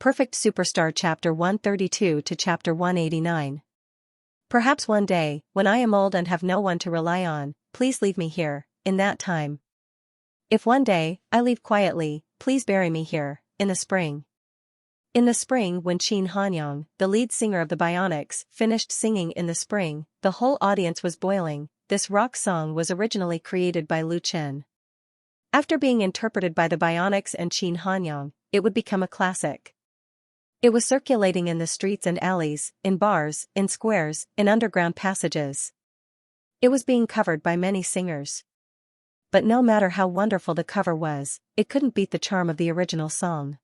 Perfect Superstar Chapter 132 to Chapter 189. Perhaps one day, when I am old and have no one to rely on, please leave me here, in that time. If one day, I leave quietly, please bury me here, in the spring. In the spring, when Qin Hanyang, the lead singer of the Bionics, finished singing In the Spring, the whole audience was boiling. This rock song was originally created by Lu Chen. After being interpreted by the Bionics and Qin Hanyang, it would become a classic. It was circulating in the streets and alleys, in bars, in squares, in underground passages. It was being covered by many singers. But no matter how wonderful the cover was, it couldn't beat the charm of the original song.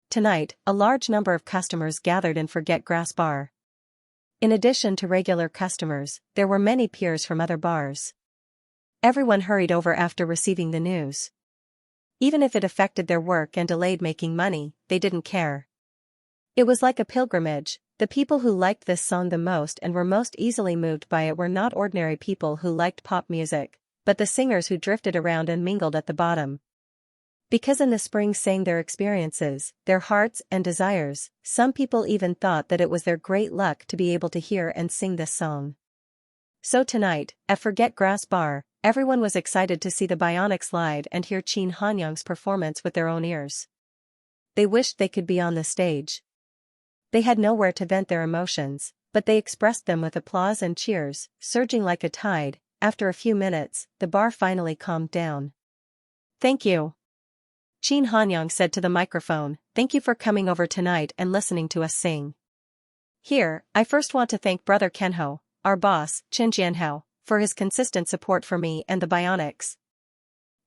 Tonight, a large number of customers gathered in Forget Grass Bar. In addition to regular customers, there were many peers from other bars. Everyone hurried over after receiving the news. Even if it affected their work and delayed making money, they didn't care. It was like a pilgrimage. The people who liked this song the most and were most easily moved by it were not ordinary people who liked pop music, but the singers who drifted around and mingled at the bottom. Because In the Spring sang their experiences, their hearts and desires, some people even thought that it was their great luck to be able to hear and sing this song. So tonight, at Forget Grass Bar, everyone was excited to see the Bionics live and hear Qin Hanyang's performance with their own ears. They wished they could be on the stage. They had nowhere to vent their emotions, but they expressed them with applause and cheers, surging like a tide. After a few minutes, the bar finally calmed down. "Thank you," Qin Hanyang said to the microphone, "thank you for coming over tonight and listening to us sing. Here, I first want to thank Brother Kenho, our boss, Xianxia, for his consistent support for me and the Bionics.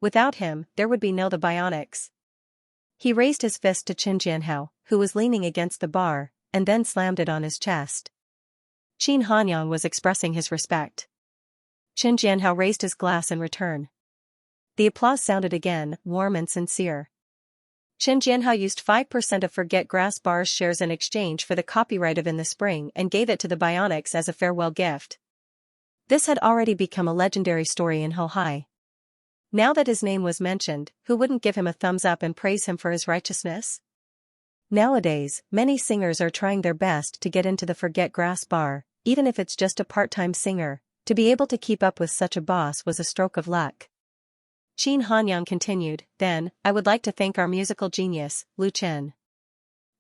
Without him, there would be no the Bionics." He raised his fist to Xianxia, who was leaning against the bar, and then slammed it on his chest. Qin Hanyang was expressing his respect. Xianxia raised his glass in return. The applause sounded again, warm and sincere. Xianxia used 5% of Forget Grass Bar's shares in exchange for the copyright of In the Spring and gave it to the Bionics as a farewell gift. This had already become a legendary story in Hohai. Now that his name was mentioned, who wouldn't give him a thumbs up and praise him for his righteousness? Nowadays, many singers are trying their best to get into the Forget Grass Bar, even if it's just a part-time singer. To be able to keep up with such a boss was a stroke of luck. Qin Hanyang continued, "Then, I would like to thank our musical genius, Lu Chen.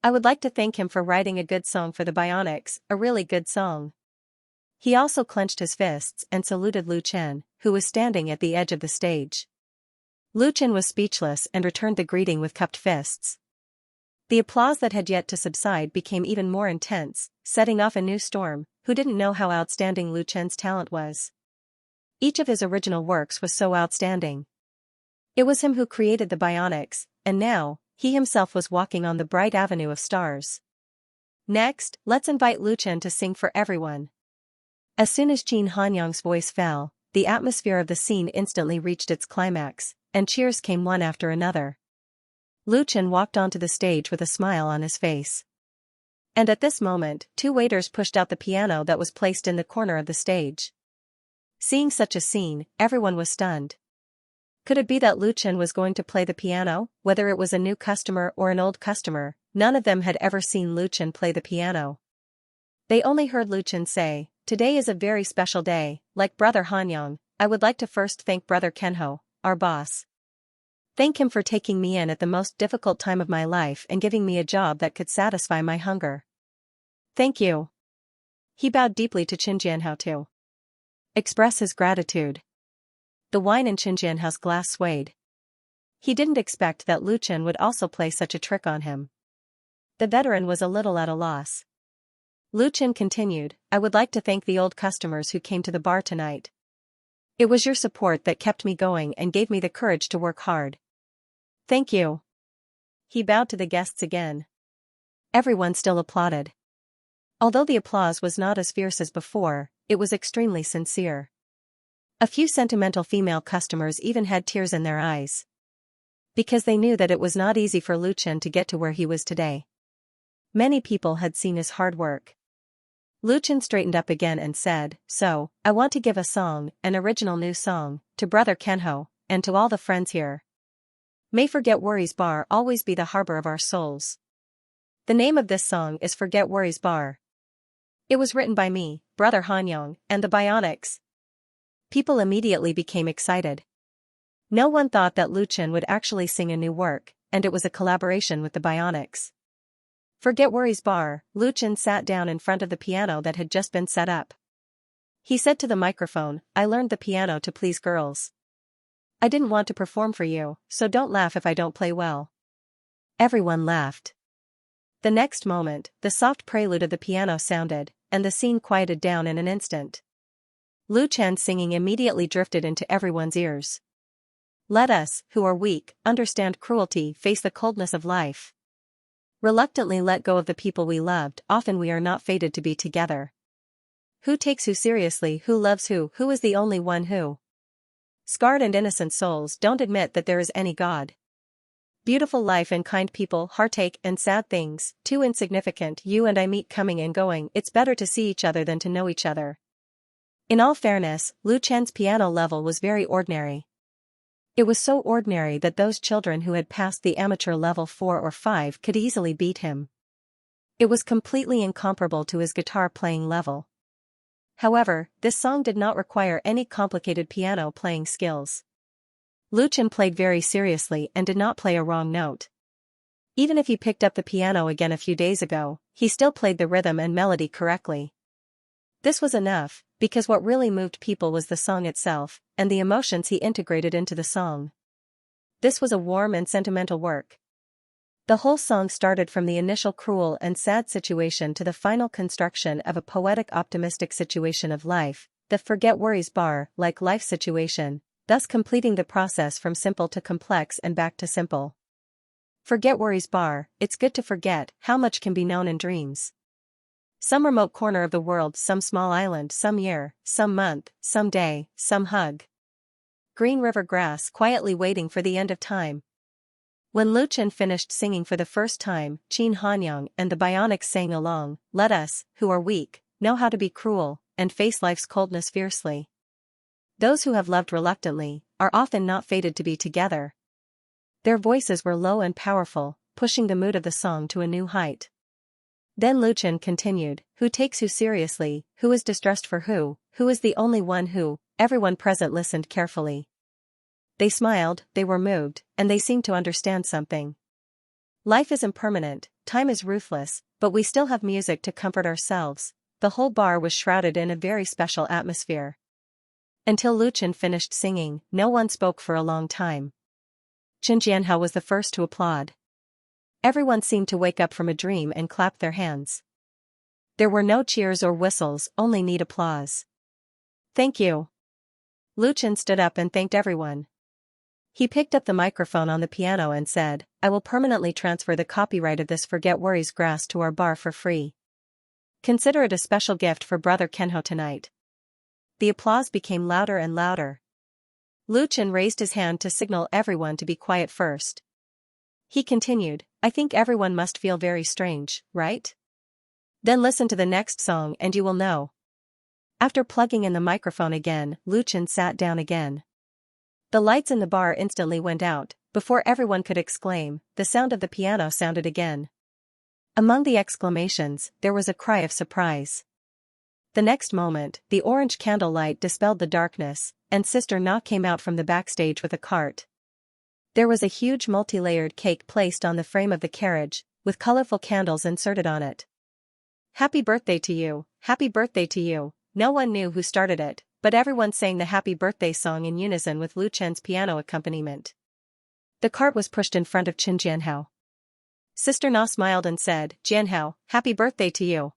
I would like to thank him for writing a good song for the Bionics, a really good song." He also clenched his fists and saluted Lu Chen, who was standing at the edge of the stage. Lu Chen was speechless and returned the greeting with cupped fists. The applause that had yet to subside became even more intense, setting off a new storm. Who didn't know how outstanding Lu Chen's talent was? Each of his original works was so outstanding. It was him who created the Bionics, and now, he himself was walking on the bright avenue of stars. Next, let's invite Lu Chen to sing for everyone. As soon as Qin Hanyang's voice fell, the atmosphere of the scene instantly reached its climax, and cheers came one after another. Lu Chen walked onto the stage with a smile on his face. And at this moment, two waiters pushed out the piano that was placed in the corner of the stage. Seeing such a scene, everyone was stunned. Could it be that Lu Chen was going to play the piano? Whether it was a new customer or an old customer, none of them had ever seen Lu Chen play the piano. They only heard Lu Chen say, "Today is a very special day. Like Brother Hanyang, I would like to first thank Brother Kenho, our boss. Thank him for taking me in at the most difficult time of my life and giving me a job that could satisfy my hunger. Thank you." He bowed deeply to Xianxia to express his gratitude. The wine in Xianxia's glass swayed. He didn't expect that Lu Chen would also play such a trick on him. The veteran was a little at a loss. Lu Chen continued, "I would like to thank the old customers who came to the bar tonight. It was your support that kept me going and gave me the courage to work hard. Thank you." He bowed to the guests again. Everyone still applauded. Although the applause was not as fierce as before, it was extremely sincere. A few sentimental female customers even had tears in their eyes. Because they knew that it was not easy for Lu Chen to get to where he was today. Many people had seen his hard work. Lu Chen straightened up again and said, "So, I want to give a song, an original new song, to Brother Kenho, and to all the friends here. May Forget Worries Bar always be the harbor of our souls." The name of this song is Forget Worries Bar. It was written by me, Brother Hanyang, and the Bionics. People immediately became excited. No one thought that Luchin would actually sing a new work, and it was a collaboration with the Bionics. Forget Worries Bar, Luchin sat down in front of the piano that had just been set up. He said to the microphone, I learned the piano to please girls. I didn't want to perform for you, so don't laugh if I don't play well. Everyone laughed. The next moment, the soft prelude of the piano sounded, and the scene quieted down in an instant. Luchan's singing immediately drifted into everyone's ears. Let us, who are weak, understand cruelty, face the coldness of life. Reluctantly let go of the people we loved, often we are not fated to be together. Who takes who seriously, who loves who is the only one who? Scarred and innocent souls don't admit that there is any God. Beautiful life and kind people, heartache and sad things, too insignificant, you and I meet coming and going, it's better to see each other than to know each other. In all fairness, Luchan's piano level was very ordinary. It was so ordinary that those children who had passed the amateur level 4 or 5 could easily beat him. It was completely incomparable to his guitar playing level. However, this song did not require any complicated piano playing skills. Luchin played very seriously and did not play a wrong note. Even if he picked up the piano again a few days ago, he still played the rhythm and melody correctly. This was enough, because what really moved people was the song itself, and the emotions he integrated into the song. This was a warm and sentimental work. The whole song started from the initial cruel and sad situation to the final construction of a poetic optimistic situation of life, the Forget Worries Bar, like life situation, thus completing the process from simple to complex and back to simple. Forget Worries Bar, it's good to forget how much can be known in dreams. Some remote corner of the world, some small island, some year, some month, some day, some hug. Green river grass quietly waiting for the end of time. When Luchin finished singing for the first time, Qin Hanyang and the Bionics sang along, let us, who are weak, know how to be cruel, and face life's coldness fiercely. Those who have loved reluctantly, are often not fated to be together. Their voices were low and powerful, pushing the mood of the song to a new height. Then Luchin continued, who takes who seriously, who is distressed for who is the only one who, everyone present listened carefully. They smiled, they were moved, and they seemed to understand something. Life is impermanent, time is ruthless, but we still have music to comfort ourselves. The whole bar was shrouded in a very special atmosphere. Until Luchin finished singing, no one spoke for a long time. Xianxia was the first to applaud. Everyone seemed to wake up from a dream and clap their hands. There were no cheers or whistles, only neat applause. Thank you. Luchin stood up and thanked everyone. He picked up the microphone on the piano and said, I will permanently transfer the copyright of this Forget Worries grass to our bar for free. Consider it a special gift for Brother Kenho tonight. The applause became louder and louder. Luchin raised his hand to signal everyone to be quiet first. He continued, I think everyone must feel very strange, right? Then listen to the next song and you will know. After plugging in the microphone again, Luchin sat down again. The lights in the bar instantly went out. Before everyone could exclaim, the sound of the piano sounded again. Among the exclamations, there was a cry of surprise. The next moment, the orange candlelight dispelled the darkness, and Sister Na came out from the backstage with a cart. There was a huge multi-layered cake placed on the frame of the carriage, with colorful candles inserted on it. Happy birthday to you, happy birthday to you. No one knew who started it, but everyone sang the happy birthday song in unison with Luchan's piano accompaniment. The cart was pushed in front of Qin Jianhao. Sister Na smiled and said, Jianhao, happy birthday to you.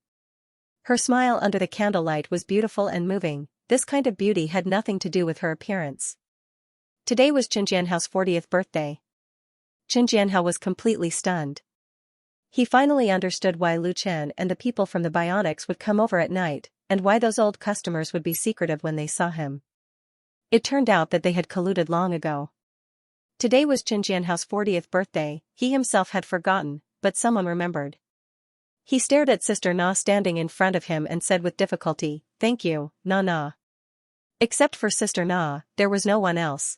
Her smile under the candlelight was beautiful and moving. This kind of beauty had nothing to do with her appearance. Today was Qin Jianhao's 40th birthday. Qin Jianhao was completely stunned. He finally understood why Luchan and the people from the Bionics would come over at night, and why those old customers would be secretive when they saw him. It turned out that they had colluded long ago. Today was Qin Jianhao's 40th birthday. He himself had forgotten, but someone remembered. He stared at Sister Na standing in front of him and said with difficulty, Thank you, Na. Except for Sister Na, there was no one else.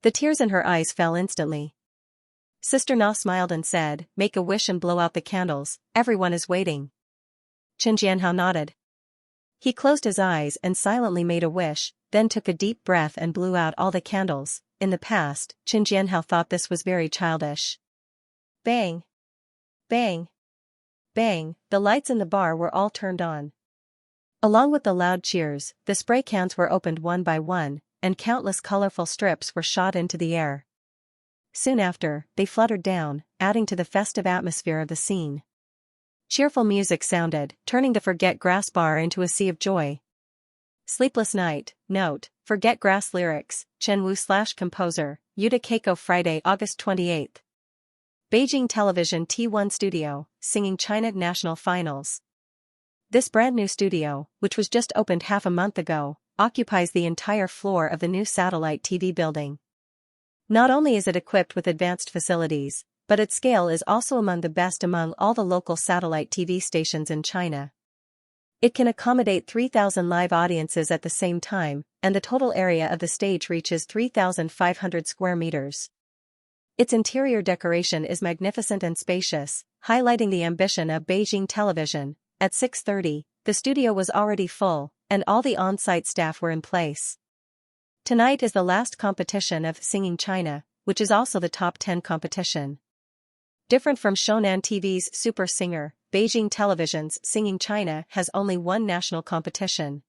The tears in her eyes fell instantly. Sister Na smiled and said, "Make a wish and blow out the candles, everyone is waiting." Chen Jianhao nodded. He closed his eyes and silently made a wish, then took a deep breath and blew out all the candles. In the past, Chen Jianhao thought this was very childish. Bang! Bang! Bang! The lights in the bar were all turned on. Along with the loud cheers, the spray cans were opened one by one, and countless colorful strips were shot into the air. Soon after, they fluttered down, adding to the festive atmosphere of the scene. Cheerful music sounded, turning the Forget Grass bar into a sea of joy. Sleepless Night, note, Forget Grass lyrics, Chen Wu/composer, Yuta Keiko Friday, August 28. Beijing Television T1 Studio, singing China National Finals. This brand new studio, which was just opened half a month ago, occupies the entire floor of the new satellite TV building. Not only is it equipped with advanced facilities, but its scale is also among the best among all the local satellite TV stations in China. It can accommodate 3,000 live audiences at the same time, and the total area of the stage reaches 3,500 square meters. Its interior decoration is magnificent and spacious, highlighting the ambition of Beijing Television. At 6:30, the studio was already full, and all the on-site staff were in place. Tonight is the last competition of Singing China, which is also the top 10 competition. Different from Shonan TV's Super Singer, Beijing Television's Singing China has only one national competition.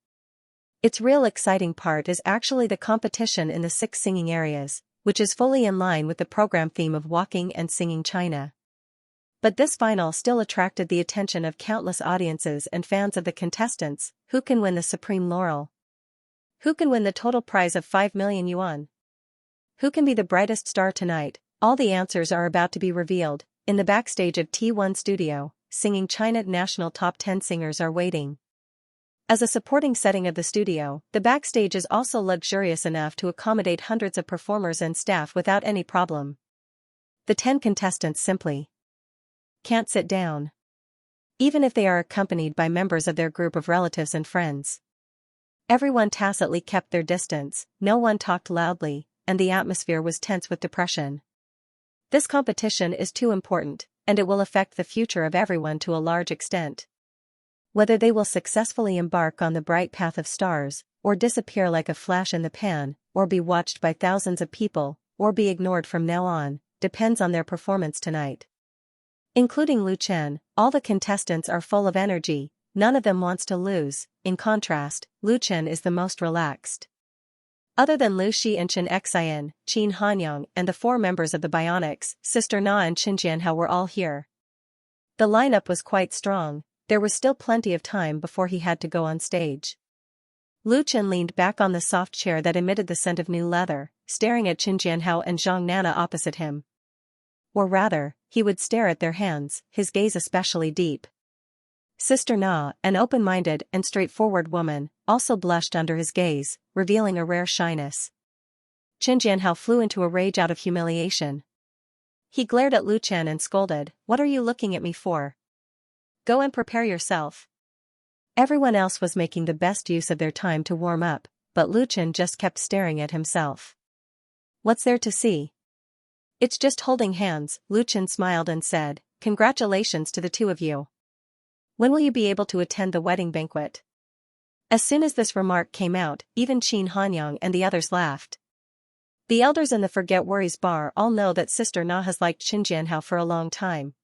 Its real exciting part is actually the competition in the 6 singing areas, which is fully in line with the program theme of Walking and Singing China. But this final still attracted the attention of countless audiences and fans of the contestants. Who can win the supreme laurel? Who can win the total prize of 5 million yuan? Who can be the brightest star tonight? All the answers are about to be revealed. In the backstage of T1 Studio, Singing China National Top 10 singers are waiting. As a supporting setting of the studio, the backstage is also luxurious enough to accommodate hundreds of performers and staff without any problem. The 10 contestants simply can't sit down, even if they are accompanied by members of their group of relatives and friends. Everyone tacitly kept their distance, no one talked loudly, and the atmosphere was tense with depression. This competition is too important, and it will affect the future of everyone to a large extent. Whether they will successfully embark on the bright path of stars, or disappear like a flash in the pan, or be watched by thousands of people, or be ignored from now on, depends on their performance tonight. Including Lu Chen, all the contestants are full of energy, none of them wants to lose. In contrast, Lu Chen is the most relaxed. Other than Lu Shi and Chen Xian, Qin Hanyang and the 4 members of the Bionics, Sister Na and Chen Jianhao were all here. The lineup was quite strong, there was still plenty of time before he had to go on stage. Lu Chen leaned back on the soft chair that emitted the scent of new leather, staring at Chen Jianhao and Zhang Nana opposite him. Or rather, he would stare at their hands, his gaze especially deep. Sister Na, an open-minded and straightforward woman, also blushed under his gaze, revealing a rare shyness. Chen Jianhao flew into a rage out of humiliation. He glared at Lu Chen and scolded, "What are you looking at me for? Go and prepare yourself." Everyone else was making the best use of their time to warm up, but Lu Chen just kept staring at himself. "What's there to see? It's just holding hands." Lu Chen smiled and said, "Congratulations to the 2 of you. When will you be able to attend the wedding banquet?" As soon as this remark came out, even Qin Hanyang and the others laughed. The elders in the Forget Worries bar all know that Sister Na has liked Chen Jianhao for a long time.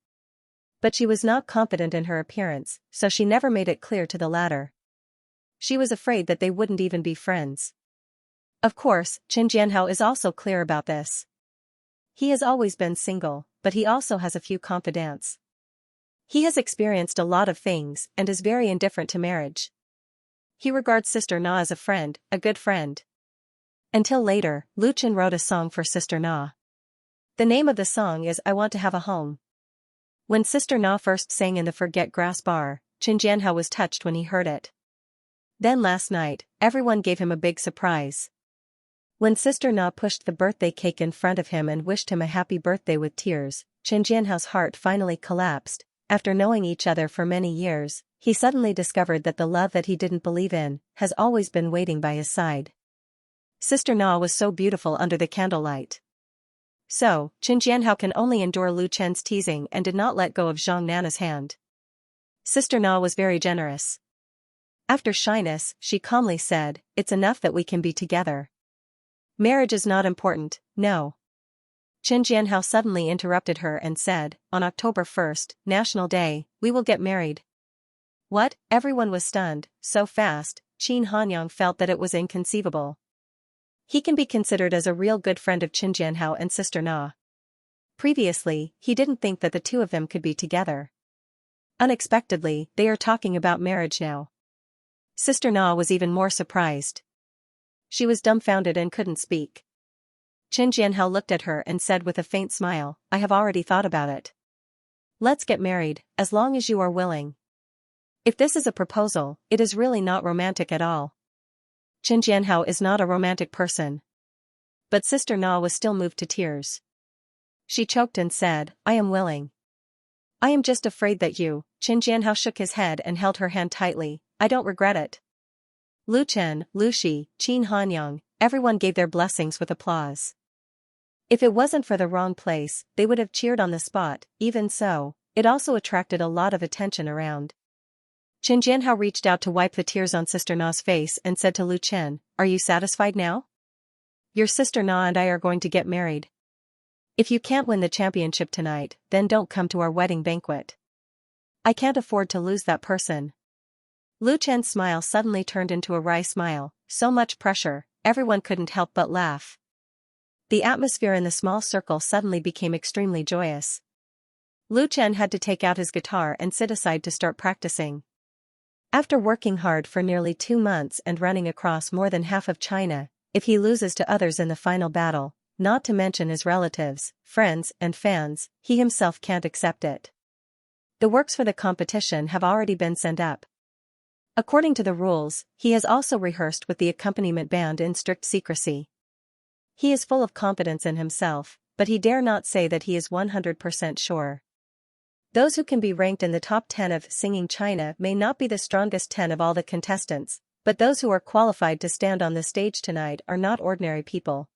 But she was not confident in her appearance, so she never made it clear to the latter. She was afraid that they wouldn't even be friends. Of course, Chen Jianhao is also clear about this. He has always been single, but he also has a few confidants. He has experienced a lot of things and is very indifferent to marriage. He regards Sister Na as a friend, a good friend. Until later, Lu Chen wrote a song for Sister Na. The name of the song is I Want to Have a Home. When Sister Na first sang in the Forget Grass bar, Chen Jianhao was touched when he heard it. Then last night, everyone gave him a big surprise. When Sister Na pushed the birthday cake in front of him and wished him a happy birthday with tears, Chen Jianhao's heart finally collapsed. After knowing each other for many years, he suddenly discovered that the love that he didn't believe in has always been waiting by his side. Sister Na was so beautiful under the candlelight. So, Qin Jianhao can only endure Lu Chen's teasing and did not let go of Zhang Nana's hand. Sister Na was very generous. After shyness, she calmly said, "It's enough that we can be together. Marriage is not important, no." Qin Jianhao suddenly interrupted her and said, "On October 1st, National Day, we will get married." What? Everyone was stunned. So fast. Qin Hanyang felt that it was inconceivable. He can be considered as a real good friend of Qin Jianhao and Sister Na. Previously, he didn't think that the two of them could be together. Unexpectedly, they are talking about marriage now. Sister Na was even more surprised. She was dumbfounded and couldn't speak. Qin Jianhao looked at her and said with a faint smile, "I have already thought about it. Let's get married, as long as you are willing." If this is a proposal, it is really not romantic at all. Qin Jianhao is not a romantic person. But Sister Na was still moved to tears. She choked and said, "I am willing. I am just afraid that you." Qin Jianhao shook his head and held her hand tightly. "I don't regret it." Lu Chen, Lu Shi, Qin Hanyang, everyone gave their blessings with applause. If it wasn't for the wrong place, they would have cheered on the spot. Even so, it also attracted a lot of attention around. Qin Jianhao reached out to wipe the tears on Sister Na's face and said to Lu Chen, "Are you satisfied now? Your Sister Na and I are going to get married. If you can't win the championship tonight, then don't come to our wedding banquet. I can't afford to lose that person." Lu Chen's smile suddenly turned into a wry smile. So much pressure, everyone couldn't help but laugh. The atmosphere in the small circle suddenly became extremely joyous. Lu Chen had to take out his guitar and sit aside to start practicing. After working hard for nearly 2 months and running across more than half of China, if he loses to others in the final battle, not to mention his relatives, friends, and fans, he himself can't accept it. The works for the competition have already been sent up. According to the rules, he has also rehearsed with the accompaniment band in strict secrecy. He is full of confidence in himself, but he dare not say that he is 100% sure. Those who can be ranked in the top 10 of Singing China may not be the strongest 10 of all the contestants, but those who are qualified to stand on the stage tonight are not ordinary people.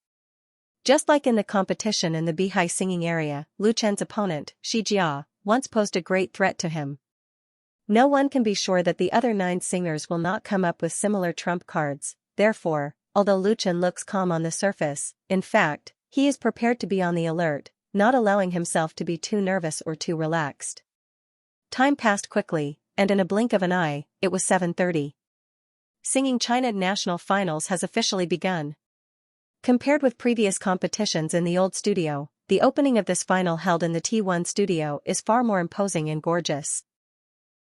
Just like in the competition in the Bihai singing area, Lu Chen's opponent, Shi Jia, once posed a great threat to him. No one can be sure that the other 9 singers will not come up with similar trump cards. Therefore, although Lu Chen looks calm on the surface, in fact, he is prepared to be on the alert, not allowing himself to be too nervous or too relaxed. Time passed quickly, and in a blink of an eye, it was 7:30. Singing China National Finals has officially begun. Compared with previous competitions in the old studio, the opening of this final held in the T1 studio is far more imposing and gorgeous.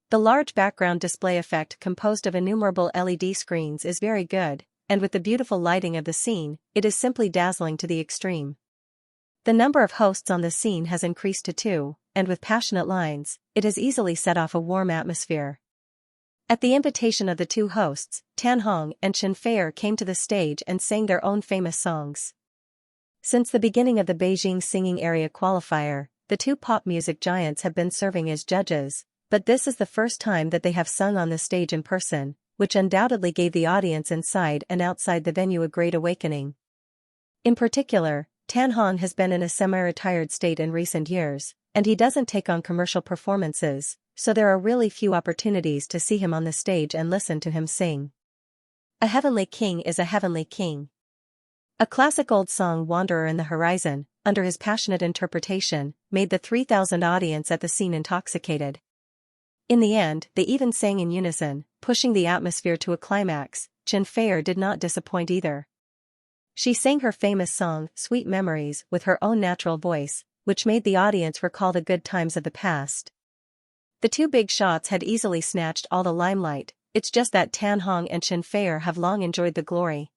The large background display effect composed of innumerable LED screens is very good, and with the beautiful lighting of the scene, it is simply dazzling to the extreme. The number of hosts on the scene has increased to 2, and with passionate lines, it has easily set off a warm atmosphere. At the invitation of the 2 hosts, Tan Hong and Chen Feier came to the stage and sang their own famous songs. Since the beginning of the Beijing Singing Area qualifier, the 2 pop music giants have been serving as judges, but this is the first time that they have sung on the stage in person, which undoubtedly gave the audience inside and outside the venue a great awakening. In particular, Tan Hong has been in a semi-retired state in recent years, and he doesn't take on commercial performances, so there are really few opportunities to see him on the stage and listen to him sing. A heavenly king is a heavenly king. A classic old song, Wanderer in the Horizon, under his passionate interpretation, made the 3,000 audience at the scene intoxicated. In the end, they even sang in unison, pushing the atmosphere to a climax. Chen Feier did not disappoint either. She sang her famous song, Sweet Memories, with her own natural voice, which made the audience recall the good times of the past. The 2 big shots had easily snatched all the limelight, it's just that Tan Hong and Chen Feier have long enjoyed the glory.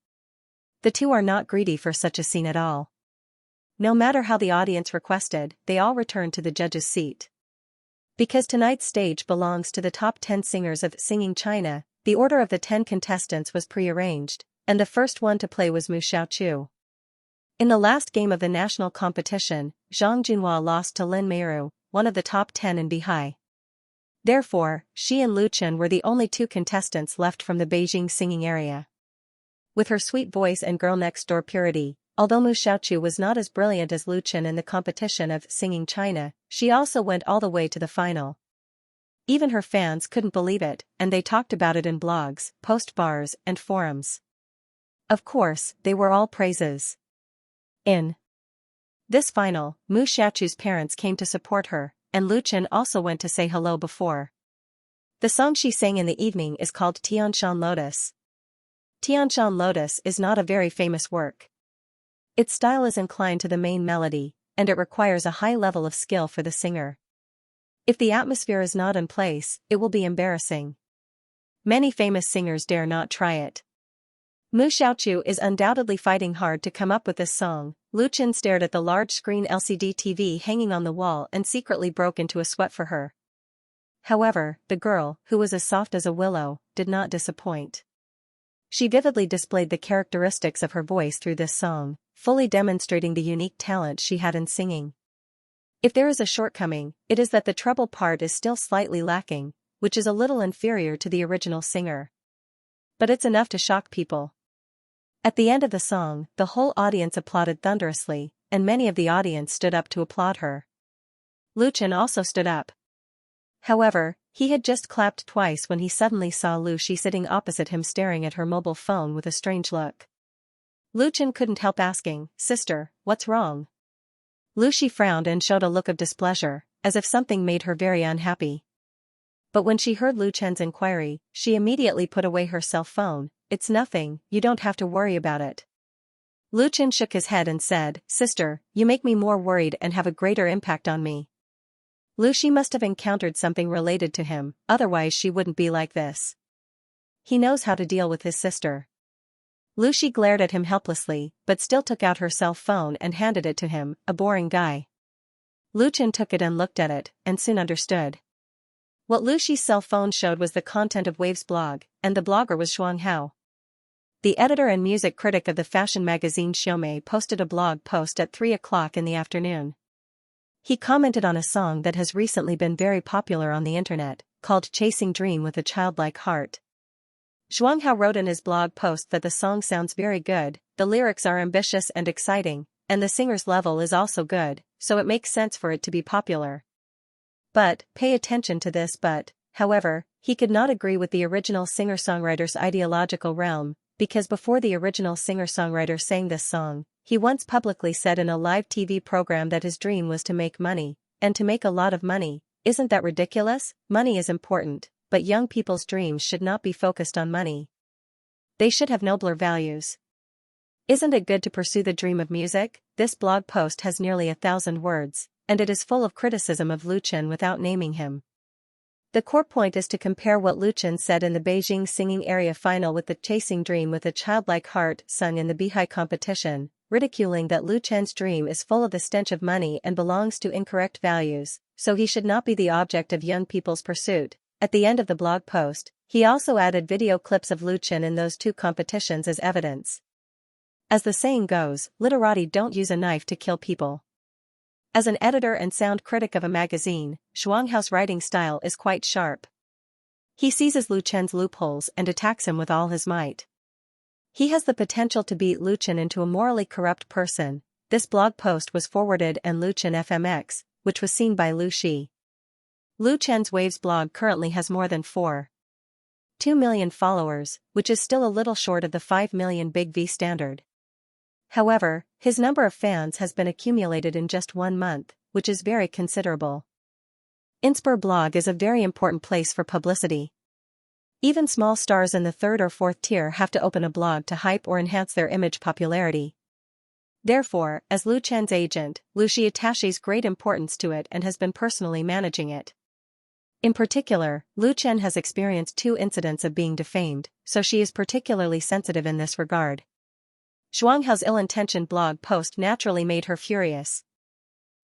The 2 are not greedy for such a scene at all. No matter how the audience requested, they all returned to the judge's seat. Because tonight's stage belongs to the top 10 singers of Singing China, the order of the 10 contestants was pre-arranged, and the first one to play was Mu Xiaoqiu. In the last game of the national competition, Zhang Junhua lost to Lin Meiru, one of the top 10 in Bihai. Therefore, she and Lu Chen were the only 2 contestants left from the Beijing singing area. With her sweet voice and girl-next-door purity, Although Mu Xiaochu was not as brilliant as Lu Chen in the competition of singing China, she also went all the way to the final. Even her fans couldn't believe it, and they talked about it in blogs, post bars, and forums. Of course, they were all praises. In this final, Mu Xiaochu's parents came to support her, and Lu Chen also went to say hello before. The song she sang in the evening is called Tianshan Lotus. Tianshan Lotus is not a very famous work. Its style is inclined to the main melody, and it requires a high level of skill for the singer. If the atmosphere is not in place, it will be embarrassing. Many famous singers dare not try it. Mu Xiaochu is undoubtedly fighting hard to come up with this song. Lu Chen stared at the large screen LCD TV hanging on the wall and secretly broke into a sweat for her. However, the girl, who was as soft as a willow, did not disappoint. She vividly displayed the characteristics of her voice through this song, fully demonstrating the unique talent she had in singing. If there is a shortcoming, it is that the treble part is still slightly lacking, which is a little inferior to the original singer. But it's enough to shock people. At the end of the song, the whole audience applauded thunderously, and many of the audience stood up to applaud her. Lu Chen also stood up. However, he had just clapped twice when he suddenly saw Lu Shi sitting opposite him staring at her mobile phone with a strange look. Lu Chen couldn't help asking, "Sister, what's wrong?" Lu Shi frowned and showed a look of displeasure, as if something made her very unhappy. But when she heard Lu Chen's inquiry, she immediately put away her cell phone. "It's nothing, you don't have to worry about it." Lu Chen shook his head and said, "Sister, you make me more worried and have a greater impact on me." Lu Shi must have encountered something related to him, otherwise she wouldn't be like this. He knows how to deal with his sister. Lu Shi glared at him helplessly, but still took out her cell phone and handed it to him, a boring guy. Lu Chen took it and looked at it, and soon understood. What Lu Shi's cell phone showed was the content of Wave's blog, and the blogger was Xianxia. The editor and music critic of the fashion magazine Xiaomei posted a blog post at 3 o'clock in the afternoon. He commented on a song that has recently been very popular on the internet, called Chasing Dream with a Childlike Heart. Xianxia wrote in his blog post that the song sounds very good, the lyrics are ambitious and exciting, and the singer's level is also good, so it makes sense for it to be popular. But, pay attention to this but, however, he could not agree with the original singer-songwriter's ideological realm, because before the original singer-songwriter sang this song, he once publicly said in a live TV program that his dream was to make money, and to make a lot of money. Isn't that ridiculous? Money is important, but young people's dreams should not be focused on money. They should have nobler values. Isn't it good to pursue the dream of music? This blog post has nearly 1,000 words, and it is full of criticism of Lu Chen without naming him. The core point is to compare what Lu Chen said in the Beijing Singing Area Final with the Chasing Dream with a Childlike Heart sung in the Beihai competition, ridiculing that Lu Chen's dream is full of the stench of money and belongs to incorrect values, so he should not be the object of young people's pursuit. At the end of the blog post, he also added video clips of Lu Chen in those two competitions as evidence. As the saying goes, literati don't use a knife to kill people. As an editor and sound critic of a magazine, Xianxia's writing style is quite sharp. He seizes Lu Chen's loopholes and attacks him with all his might. He has the potential to beat Lu Chen into a morally corrupt person. This blog post was forwarded and Lu Chen FMX, which was seen by Lu Shi. Lu Chen's Waves blog currently has more than 4.2 million followers, which is still a little short of the 5 million Big V standard. However, his number of fans has been accumulated in just 1 month, which is very considerable. Inspire blog is a very important place for publicity. Even small stars in the 3rd or 4th tier have to open a blog to hype or enhance their image popularity. Therefore, as Lu Chen's agent, Lu Shi attaches great importance to it and has been personally managing it. In particular, Lu Chen has experienced 2 incidents of being defamed, so she is particularly sensitive in this regard. Xianxia's ill-intentioned blog post naturally made her furious.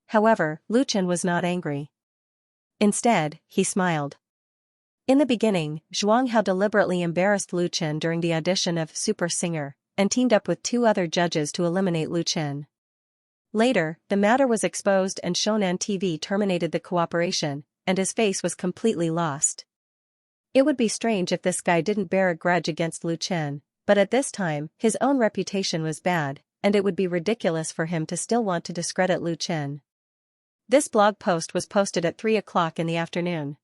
However, Lu Chen was not angry. Instead, he smiled. In the beginning, Xianxia deliberately embarrassed Lu Chen during the audition of Super Singer, and teamed up with 2 other judges to eliminate Lu Chen. Later, the matter was exposed and Shonan TV terminated the cooperation, and his face was completely lost. It would be strange if this guy didn't bear a grudge against Lu Chen. But at this time, his own reputation was bad, and it would be ridiculous for him to still want to discredit Lu Chen. This blog post was posted at 3 o'clock in the afternoon.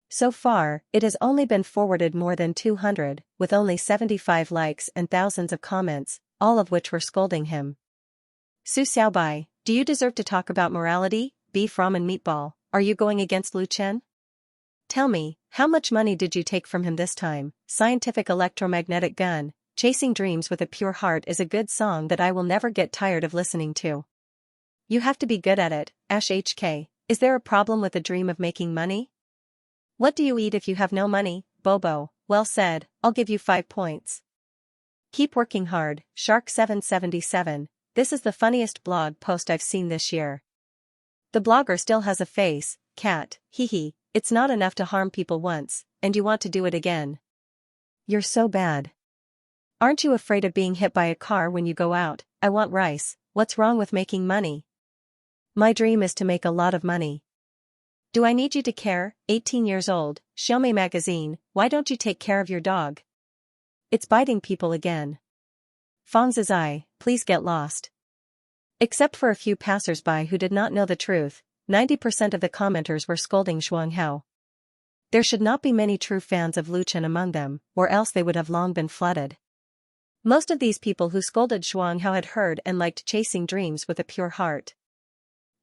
So far, it has only been forwarded more than 200, with only 75 likes and thousands of comments, all of which were scolding him. Su Xiaobai, do you deserve to talk about morality? Beef ramen meatball, are you going against Lu Chen? Tell me, how much money did you take from him this time? Scientific electromagnetic gun, Chasing Dreams with a Pure Heart is a good song that I will never get tired of listening to. You have to be good at it, Ash HK, is there a problem with the dream of making money? What do you eat if you have no money? Bobo, well said, I'll give you 5 points. Keep working hard, Shark777, this is the funniest blog post I've seen this year. The blogger still has a face, cat, hee. It's not enough to harm people once, and you want to do it again. You're so bad. Aren't you afraid of being hit by a car when you go out? I want rice, what's wrong with making money? My dream is to make a lot of money. Do I need you to care? 18 years old, Xiaomei magazine, why don't you take care of your dog? It's biting people again. Fang's eye, please get lost. Except for a few passers-by who did not know the truth, 90% of the commenters were scolding Xianxia. There should not be many true fans of Lu Chen among them, or else they would have long been flooded. Most of these people who scolded Xianxia had heard and liked Chasing Dreams with a Pure Heart.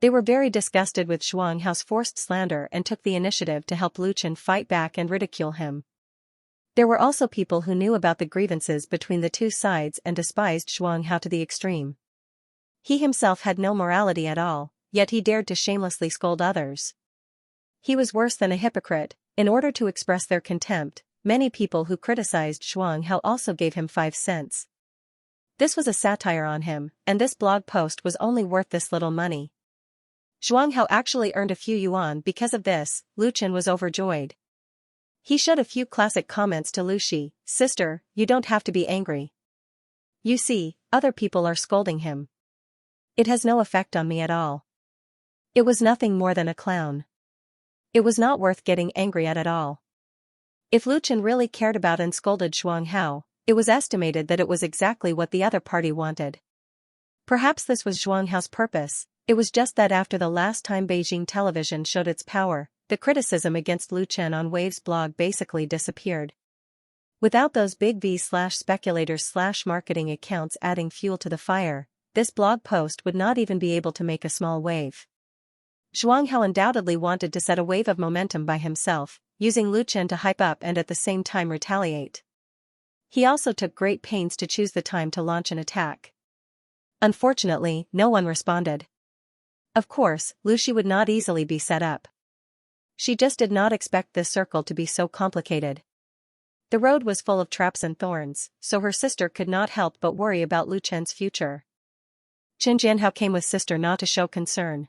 They were very disgusted with Xianxia's forced slander and took the initiative to help Lu Chen fight back and ridicule him. There were also people who knew about the grievances between the two sides and despised Xianxia to the extreme. He himself had no morality at all, yet he dared to shamelessly scold others. He was worse than a hypocrite. In order to express their contempt, many people who criticized Xianxia also gave him 5 cents. This was a satire on him, and this blog post was only worth this little money. Xianxia actually earned a few yuan because of this. Lu Chen was overjoyed. He showed a few classic comments to Lu Shi, sister, you don't have to be angry. You see, other people are scolding him. It has no effect on me at all. It was nothing more than a clown. It was not worth getting angry at all. If Lu Chen really cared about and scolded Xianxia, it was estimated that it was exactly what the other party wanted. Perhaps this was Xianxia's purpose. It was just that after the last time Beijing television showed its power, the criticism against Lu Chen on Wave's blog basically disappeared. Without those big V/speculators/marketing accounts adding fuel to the fire, this blog post would not even be able to make a small wave. Xianxia undoubtedly wanted to set a wave of momentum by himself, using Lu Chen to hype up and at the same time retaliate. He also took great pains to choose the time to launch an attack. Unfortunately, no one responded. Of course, Lu Shi would not easily be set up. She just did not expect this circle to be so complicated. The road was full of traps and thorns, so her sister could not help but worry about Lu Chen's future. Qin Jianhao came with sister not to show concern.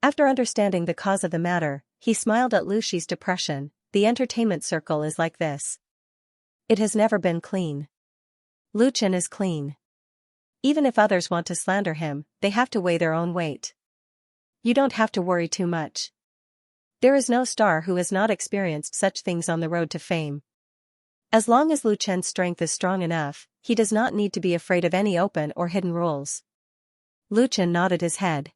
After understanding the cause of the matter, he smiled at Lu Shi's depression. The entertainment circle is like this. It has never been clean. Lu Chen is clean. Even if others want to slander him, they have to weigh their own weight. You don't have to worry too much. There is no star who has not experienced such things on the road to fame. As long as Lu Chen's strength is strong enough, he does not need to be afraid of any open or hidden rules. Lu Chen nodded his head.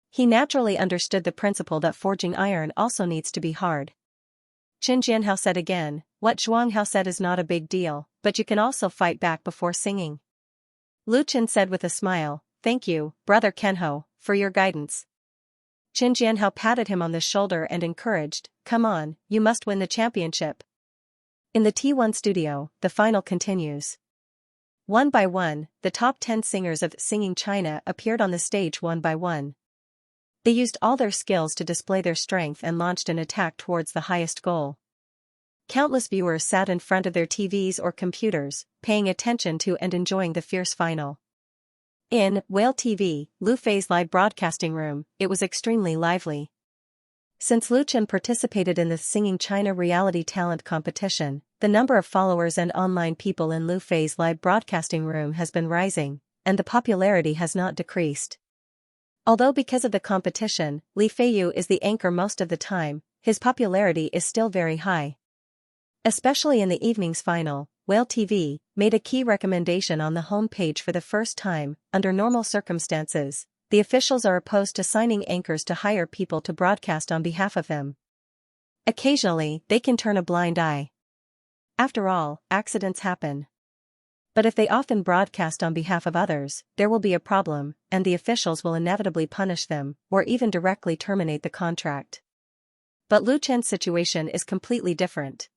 He naturally understood the principle that forging iron also needs to be hard. Qin Jianhao said again, what Xianxia said is not a big deal, but you can also fight back before singing. Lu Chen said with a smile, thank you, brother Kenho, for your guidance. Qin Jianhao patted him on the shoulder and encouraged, come on, you must win the championship. In the T1 studio, the final continues. One by one, the top 10 singers of Singing China appeared on the stage one by one. They used all their skills to display their strength and launched an attack towards the highest goal. Countless viewers sat in front of their TVs or computers, paying attention to and enjoying the fierce final. In Whale TV, Lu Fei's live broadcasting room, it was extremely lively. Since Lu Chen participated in the Singing China reality talent competition, the number of followers and online people in Lu Fei's live broadcasting room has been rising, and the popularity has not decreased. Although because of the competition, Li Feiyu is the anchor most of the time, his popularity is still very high. Especially in the evening's final, Whale TV, made a key recommendation on the home page for the first time. Under normal circumstances, the officials are opposed to signing anchors to hire people to broadcast on behalf of them. Occasionally, they can turn a blind eye. After all, accidents happen. But if they often broadcast on behalf of others, there will be a problem, and the officials will inevitably punish them, or even directly terminate the contract. But Lu Chen's situation is completely different.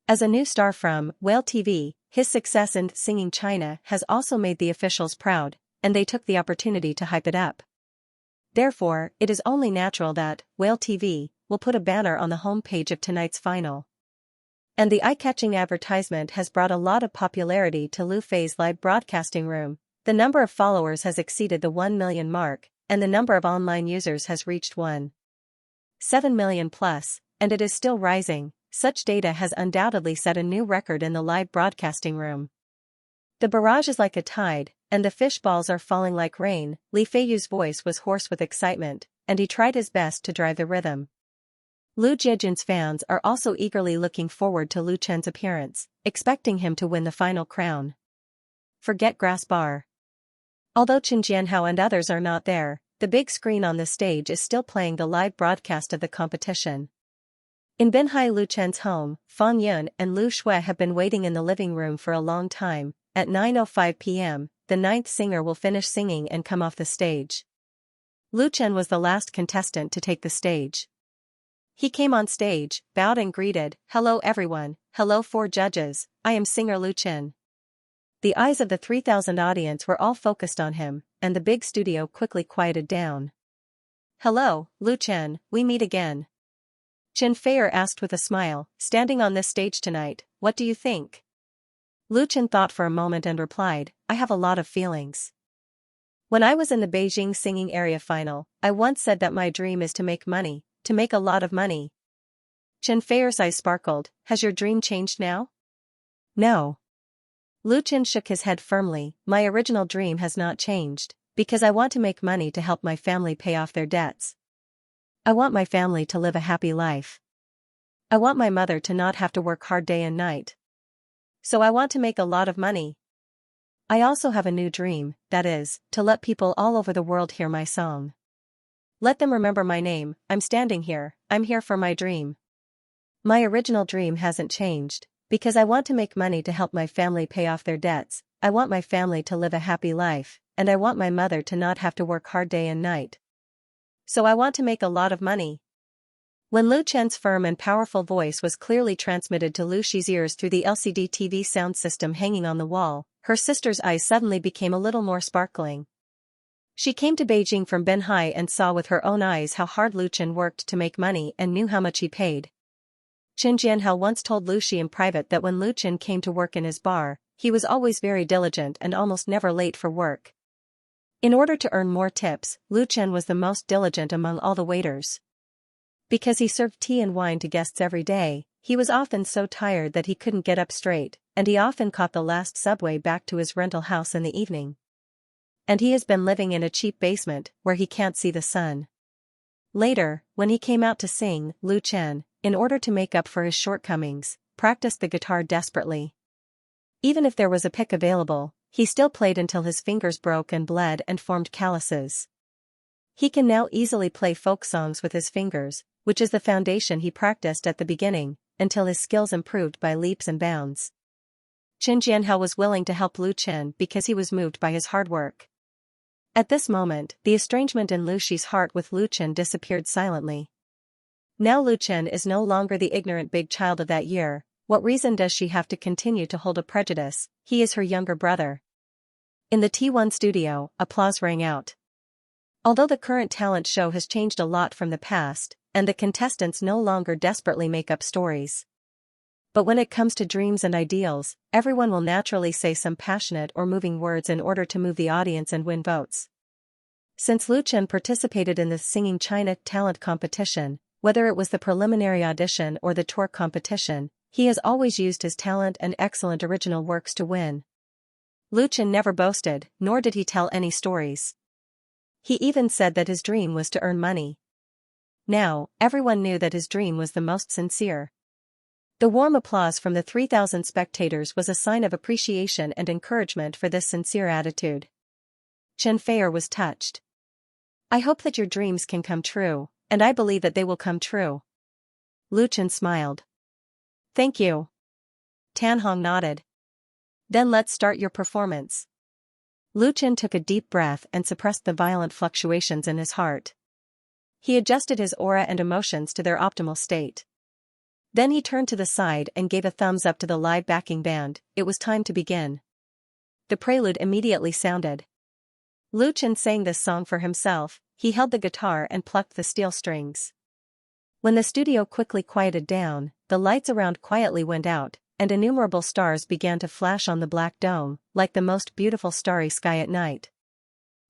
As a new star from Whale TV, his success in Singing China has also made the officials proud, and they took the opportunity to hype it up. Therefore, it is only natural that Whale TV will put a banner on the home page of tonight's final. And the eye-catching advertisement has brought a lot of popularity to Lu Fei's live broadcasting room. The number of followers has exceeded the 1 million mark, and the number of online users has reached 1.7 million plus, and it is still rising. Such data has undoubtedly set a new record in the live broadcasting room. The barrage is like a tide, and the fish balls are falling like rain. Li Feiyu's voice was hoarse with excitement, and he tried his best to drive the rhythm. Lu Jiejun's fans are also eagerly looking forward to Lu Chen's appearance, expecting him to win the final crown. Forget grass bar. Although Chen Jianhao and others are not there, the big screen on the stage is still playing the live broadcast of the competition. In Binhai Lu Chen's home, Fang Yun and Lu Shui have been waiting in the living room for a long time. At 9:05 p.m., the ninth singer will finish singing and come off the stage. Lu Chen was the last contestant to take the stage. He came on stage, bowed and greeted, "Hello everyone, hello four judges, I am singer Lu Chen." The eyes of the 3,000 audience were all focused on him, and the big studio quickly quieted down. "Hello, Lu Chen, we meet again." Chen Feier asked with a smile, "Standing on this stage tonight, what do you think?" Lu Chen thought for a moment and replied, "I have a lot of feelings. When I was in the Beijing singing area final, I once said that my dream is to make money, to make a lot of money." Chen Feier's eyes sparkled. "Has your dream changed now?" "No." Lu Chen shook his head firmly. "My original dream has not changed, because I want to make money to help my family pay off their debts. I want my family to live a happy life. I want my mother to not have to work hard day and night. So I want to make a lot of money. I also have a new dream, that is, to let people all over the world hear my song. Let them remember my name. I'm standing here, I'm here for my dream. My original dream hasn't changed, because I want to make money to help my family pay off their debts. I want my family to live a happy life, and I want my mother to not have to work hard day and night. So I want to make a lot of money." When Lu Chen's firm and powerful voice was clearly transmitted to Lu Shi's ears through the LCD TV sound system hanging on the wall, her sister's eyes suddenly became a little more sparkling. She came to Beijing from Binhai and saw with her own eyes how hard Lu Chen worked to make money and knew how much he paid. Chen Jianhao once told Lu Shi in private that when Lu Chen came to work in his bar, he was always very diligent and almost never late for work. In order to earn more tips, Lu Chen was the most diligent among all the waiters. Because he served tea and wine to guests every day, he was often so tired that he couldn't get up straight, and he often caught the last subway back to his rental house in the evening. And he has been living in a cheap basement, where he can't see the sun. Later, when he came out to sing, Lu Chen, in order to make up for his shortcomings, practiced the guitar desperately. Even if there was a pick available, he still played until his fingers broke and bled and formed calluses. He can now easily play folk songs with his fingers, which is the foundation he practiced at the beginning, until his skills improved by leaps and bounds. Chen Jianhao was willing to help Lu Chen because he was moved by his hard work. At this moment, the estrangement in Lu Shi's heart with Lu Chen disappeared silently. Now Lu Chen is no longer the ignorant big child of that year. What reason does she have to continue to hold a prejudice? He is her younger brother. In the T1 studio, applause rang out. Although the current talent show has changed a lot from the past, and the contestants no longer desperately make up stories. But when it comes to dreams and ideals, everyone will naturally say some passionate or moving words in order to move the audience and win votes. Since Lu Chen participated in the Singing China talent competition, whether it was the preliminary audition or the tour competition, he has always used his talent and excellent original works to win. Lu Chen never boasted, nor did he tell any stories. He even said that his dream was to earn money. Now, everyone knew that his dream was the most sincere. The warm applause from the 3,000 spectators was a sign of appreciation and encouragement for this sincere attitude. Xianxia was touched. "I hope that your dreams can come true, and I believe that they will come true." Lu Chen smiled. "Thank you." Tan Hong nodded. "Then let's start your performance." Lu Chen took a deep breath and suppressed the violent fluctuations in his heart. He adjusted his aura and emotions to their optimal state. Then he turned to the side and gave a thumbs up to the live backing band. It was time to begin. The prelude immediately sounded. Lu Chen sang this song for himself. He held the guitar and plucked the steel strings. When the studio quickly quieted down, the lights around quietly went out, and innumerable stars began to flash on the black dome, like the most beautiful starry sky at night.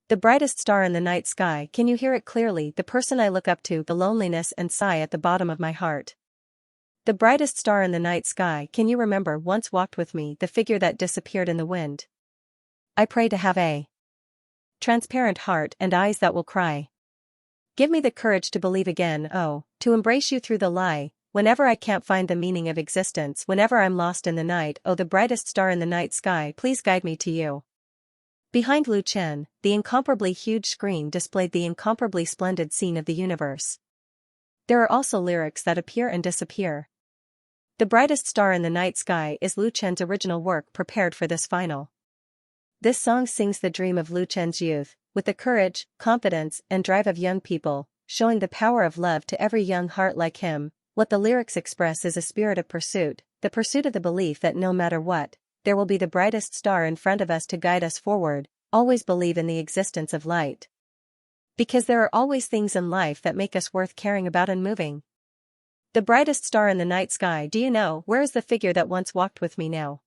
"The brightest star in the night sky, can you hear it clearly? The person I look up to, the loneliness and sigh at the bottom of my heart. The brightest star in the night sky, can you remember once walked with me, the figure that disappeared in the wind? I pray to have a transparent heart and eyes that will cry. Give me the courage to believe again, oh, to embrace you through the lie, whenever I can't find the meaning of existence, whenever I'm lost in the night, oh the brightest star in the night sky, please guide me to you." Behind Lu Chen, the incomparably huge screen displayed the incomparably splendid scene of the universe. There are also lyrics that appear and disappear. "The brightest star in the night sky" is Lu Chen's original work prepared for this final. This song sings the dream of Lu Chen's youth, with the courage, confidence, and drive of young people, showing the power of love to every young heart like him. What the lyrics express is a spirit of pursuit, the pursuit of the belief that no matter what, there will be the brightest star in front of us to guide us forward. Always believe in the existence of light. Because there are always things in life that make us worth caring about and moving. The brightest star in the night sky, do you know, where is the figure that once walked with me now?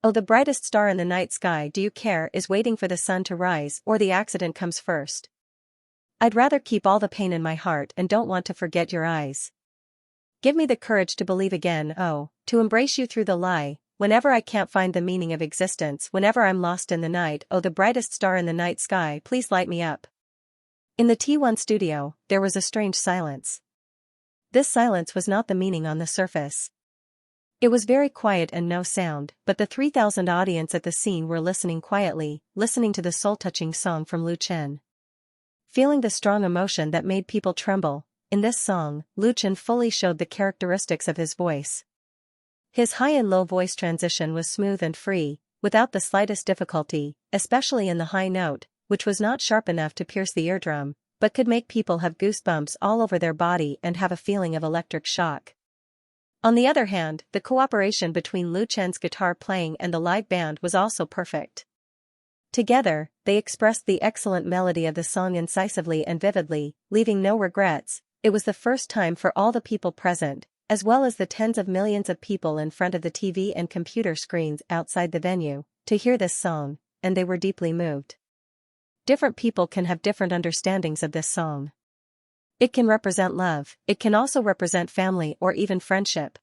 Oh, the brightest star in the night sky, do you care, is waiting for the sun to rise, or the accident comes first? I'd rather keep all the pain in my heart and don't want to forget your eyes. Give me the courage to believe again, oh, to embrace you through the lie, whenever I can't find the meaning of existence, whenever I'm lost in the night, oh the brightest star in the night sky, please light me up." In the T1 studio, there was a strange silence. This silence was not the meaning on the surface. It was very quiet and no sound, but the 3,000 audience at the scene were listening quietly, listening to the soul-touching song from Lu Chen. Feeling the strong emotion that made people tremble, in this song, Lu Chen fully showed the characteristics of his voice. His high and low voice transition was smooth and free, without the slightest difficulty, especially in the high note, which was not sharp enough to pierce the eardrum, but could make people have goosebumps all over their body and have a feeling of electric shock. On the other hand, the cooperation between Lu Chen's guitar playing and the live band was also perfect. Together, they expressed the excellent melody of the song incisively and vividly, leaving no regrets. It was the first time for all the people present, as well as the tens of millions of people in front of the TV and computer screens outside the venue, to hear this song, and they were deeply moved. Different people can have different understandings of this song. It can represent love, it can also represent family or even friendship.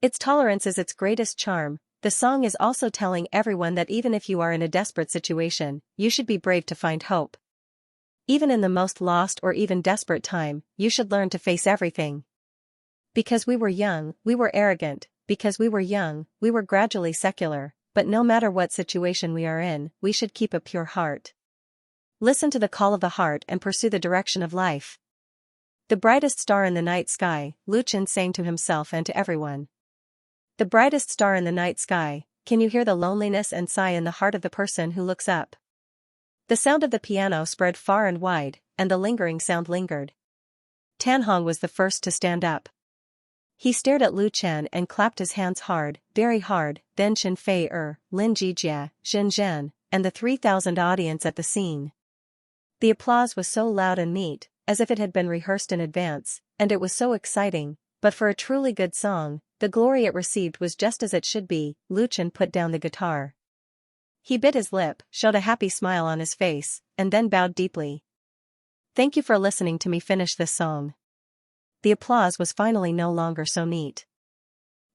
Its tolerance is its greatest charm. The song is also telling everyone that even if you are in a desperate situation, you should be brave to find hope. Even in the most lost or even desperate time, you should learn to face everything. Because we were young, we were arrogant, because we were young, we were gradually secular, but no matter what situation we are in, we should keep a pure heart. Listen to the call of the heart and pursue the direction of life. The brightest star in the night sky, Lu Chen sang to himself and to everyone. The brightest star in the night sky, can you hear the loneliness and sigh in the heart of the person who looks up? The sound of the piano spread far and wide, and the lingering sound lingered. Tan Hong was the first to stand up. He stared at Lu Chen and clapped his hands hard, very hard, then Xianxia, Lin Jijia, Zhen Zhen, and the 3,000 audience at the scene. The applause was so loud and neat, as if it had been rehearsed in advance, and it was so exciting, but for a truly good song, the glory it received was just as it should be. Lu Chen put down the guitar. He bit his lip, showed a happy smile on his face, and then bowed deeply. Thank you for listening to me finish this song. The applause was finally no longer so neat.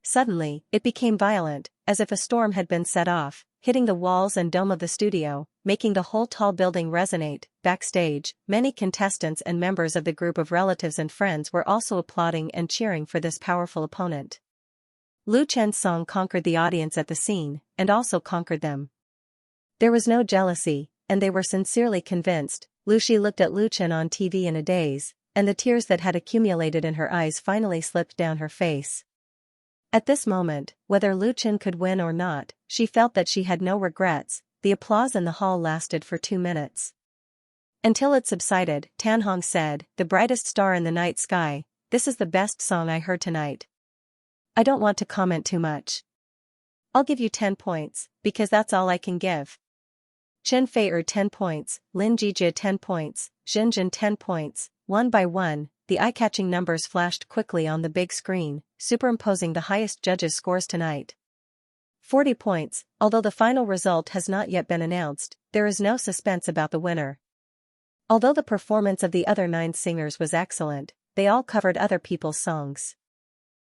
Suddenly, it became violent, as if a storm had been set off, hitting the walls and dome of the studio, making the whole tall building resonate. Backstage, many contestants and members of the group of relatives and friends were also applauding and cheering for this powerful opponent. Lu Chen's song conquered the audience at the scene, and also conquered them. There was no jealousy, and they were sincerely convinced. Lu Shi looked at Lu Chen on TV in a daze, and the tears that had accumulated in her eyes finally slipped down her face. At this moment, whether Lu Chen could win or not, she felt that she had no regrets. The applause in the hall lasted for 2 minutes. Until it subsided, Tan Hong said, "The brightest star in the night sky, this is the best song I heard tonight. I don't want to comment too much. I'll give you 10 points, because that's all I can give." Chen Fei 10 points, Lin Jijie 10 points, Xinjin 10 points. One by one, the eye-catching numbers flashed quickly on the big screen, superimposing the highest judges' scores tonight. 40 points. Although the final result has not yet been announced, there is no suspense about the winner. Although the performance of the other 9 singers was excellent, they all covered other people's songs.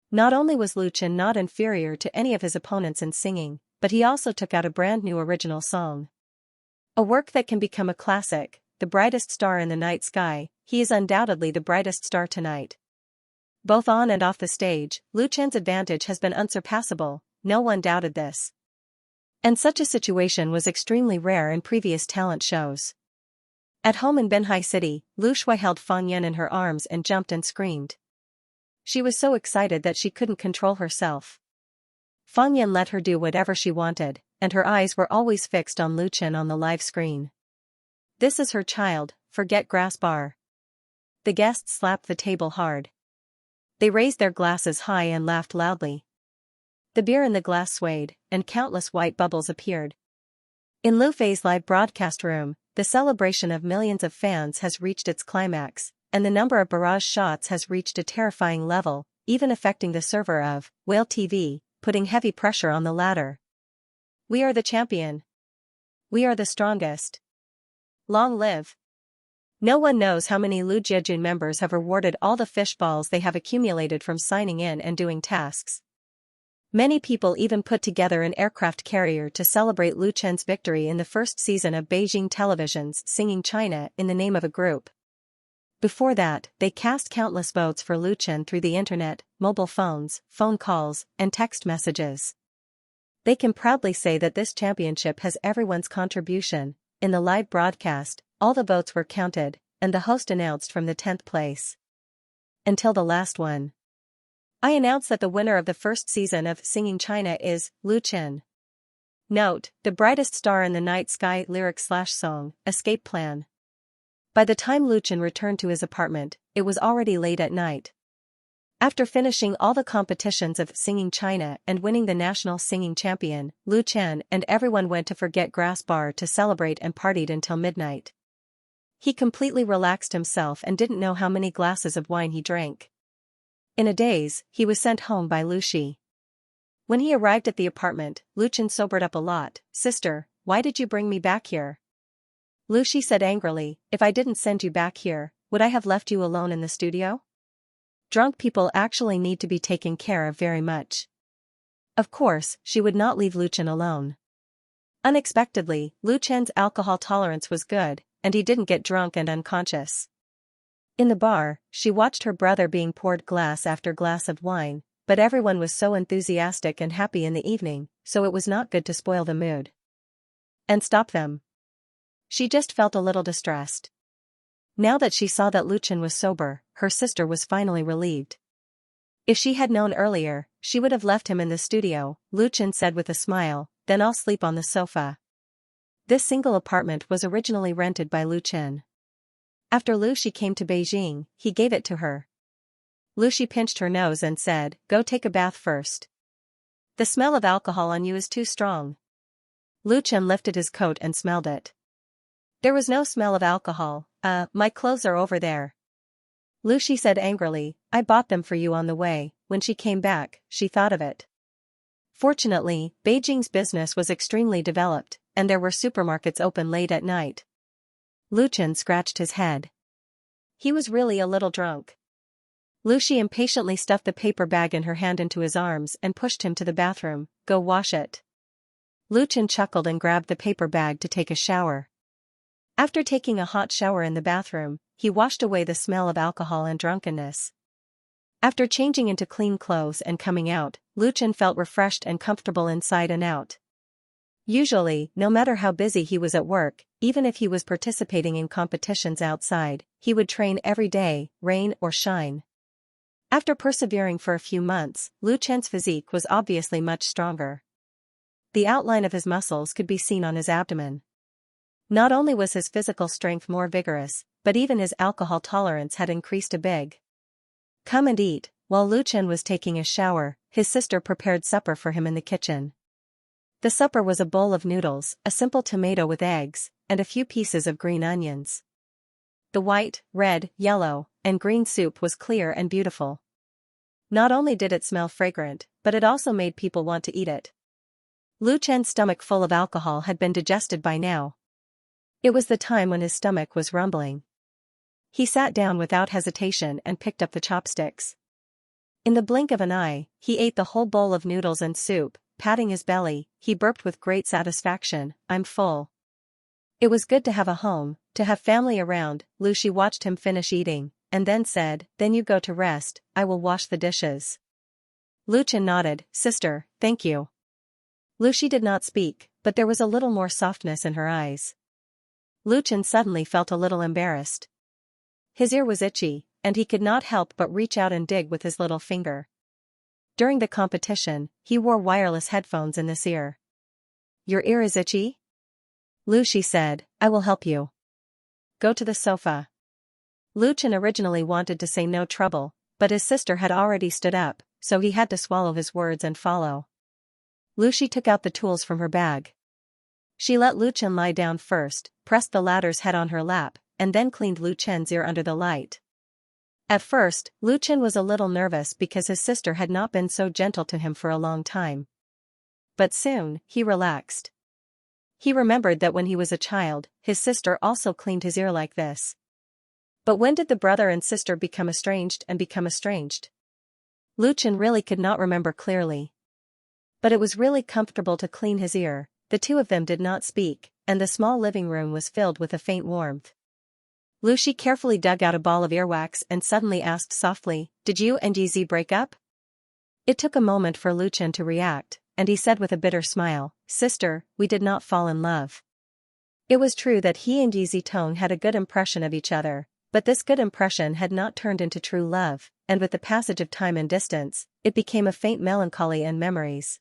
Not only was Lu Chen not inferior to any of his opponents in singing, but he also took out a brand new original song. A work that can become a classic, The Brightest Star in the Night Sky. He is undoubtedly the brightest star tonight. Both on and off the stage, Lu Chen's advantage has been unsurpassable, no one doubted this. And such a situation was extremely rare in previous talent shows. At home in Binhai City, Lu Shui held Fang Yan in her arms and jumped and screamed. She was so excited that she couldn't control herself. Fang Yan let her do whatever she wanted, and her eyes were always fixed on Lu Chen on the live screen. This is her child, forget grass bar. The guests slapped the table hard. They raised their glasses high and laughed loudly. The beer in the glass swayed, and countless white bubbles appeared. In Lu Fei's live broadcast room, the celebration of millions of fans has reached its climax, and the number of barrage shots has reached a terrifying level, even affecting the server of Whale TV, putting heavy pressure on the latter. "We are the champion. We are the strongest. Long live." No one knows how many Lu Jiejun members have rewarded all the fish balls they have accumulated from signing in and doing tasks. Many people even put together an aircraft carrier to celebrate Lu Chen's victory in the first season of Beijing Television's Singing China in the name of a group. Before that, they cast countless votes for Lu Chen through the internet, mobile phones, phone calls, and text messages. They can proudly say that this championship has everyone's contribution. In the live broadcast, all the votes were counted, and the host announced from the 10th place until the last one. "I announce that the winner of the first season of Singing China is Lu Chen. Note, the brightest star in the night sky lyric/song, escape plan." By the time Lu Chen returned to his apartment, it was already late at night. After finishing all the competitions of Singing China and winning the national singing champion, Lu Chen and everyone went to Forget Grass Bar to celebrate and partied until midnight. He completely relaxed himself and didn't know how many glasses of wine he drank. In a daze, he was sent home by Lu Shi. When he arrived at the apartment, Lu Chen sobered up a lot. "Sister, why did you bring me back here?" Lu Shi said angrily, "If I didn't send you back here, would I have left you alone in the studio? Drunk people actually need to be taken care of very much." Of course, she would not leave Lu Chen alone. Unexpectedly, Lu Chen's alcohol tolerance was good, and he didn't get drunk and unconscious. In the bar, she watched her brother being poured glass after glass of wine, but everyone was so enthusiastic and happy in the evening, so it was not good to spoil the mood and stop them. She just felt a little distressed. Now that she saw that Lu Chen was sober, her sister was finally relieved. If she had known earlier, she would have left him in the studio, Lu Chen said with a smile, "Then I'll sleep on the sofa." This single apartment was originally rented by Lu Chen. After Lu Shi came to Beijing, he gave it to her. Lu Shi pinched her nose and said, "Go take a bath first. The smell of alcohol on you is too strong." Lu Chen lifted his coat and smelled it. There was no smell of alcohol. My clothes are over there." Lu Shi said angrily, "I bought them for you on the way." When she came back, she thought of it. Fortunately, Beijing's business was extremely developed, and there were supermarkets open late at night. Lu Chen scratched his head. He was really a little drunk. Lu Shi impatiently stuffed the paper bag in her hand into his arms and pushed him to the bathroom. "Go wash it." Lu Chen chuckled and grabbed the paper bag to take a shower. After taking a hot shower in the bathroom, he washed away the smell of alcohol and drunkenness. After changing into clean clothes and coming out, Lu Chen felt refreshed and comfortable inside and out. Usually, no matter how busy he was at work, even if he was participating in competitions outside, he would train every day, rain or shine. After persevering for a few months, Lu Chen's physique was obviously much stronger. The outline of his muscles could be seen on his abdomen. Not only was his physical strength more vigorous, but even his alcohol tolerance had increased a big. Come and eat. While Lu Chen was taking a shower, his sister prepared supper for him in the kitchen. The supper was a bowl of noodles, a simple tomato with eggs, and a few pieces of green onions. The white, red, yellow, and green soup was clear and beautiful. Not only did it smell fragrant, but it also made people want to eat it. Lu Chen's stomach full of alcohol had been digested by now. It was the time when his stomach was rumbling. He sat down without hesitation and picked up the chopsticks. In the blink of an eye, he ate the whole bowl of noodles and soup. Patting his belly, he burped with great satisfaction, "I'm full." It was good to have a home, to have family around. Lu Shi watched him finish eating, and then said, "Then you go to rest, I will wash the dishes." Lu Chen nodded, "Sister, thank you." Lu Shi did not speak, but there was a little more softness in her eyes. Lu Chen suddenly felt a little embarrassed. His ear was itchy, and he could not help but reach out and dig with his little finger. During the competition, he wore wireless headphones in this ear. "Your ear is itchy?" Lu Shi said, "I will help you. Go to the sofa." Lu Chen originally wanted to say no trouble, but his sister had already stood up, so he had to swallow his words and follow. Lu Shi took out the tools from her bag. She let Lu Chen lie down first, pressed the latter's head on her lap, and then cleaned Lu Chen's ear under the light. At first, Lu Chen was a little nervous because his sister had not been so gentle to him for a long time. But soon, he relaxed. He remembered that when he was a child, his sister also cleaned his ear like this. But when did the brother and sister become estranged? Lu Chen really could not remember clearly. But it was really comfortable to clean his ear. The two of them did not speak, and the small living room was filled with a faint warmth. Lu Shi carefully dug out a ball of earwax and suddenly asked softly, "Did you and Yizi break up?" It took a moment for Lu Chen to react, and he said with a bitter smile, "Sister, we did not fall in love." It was true that he and Yizi Tong had a good impression of each other, but this good impression had not turned into true love, and with the passage of time and distance, it became a faint melancholy and memories.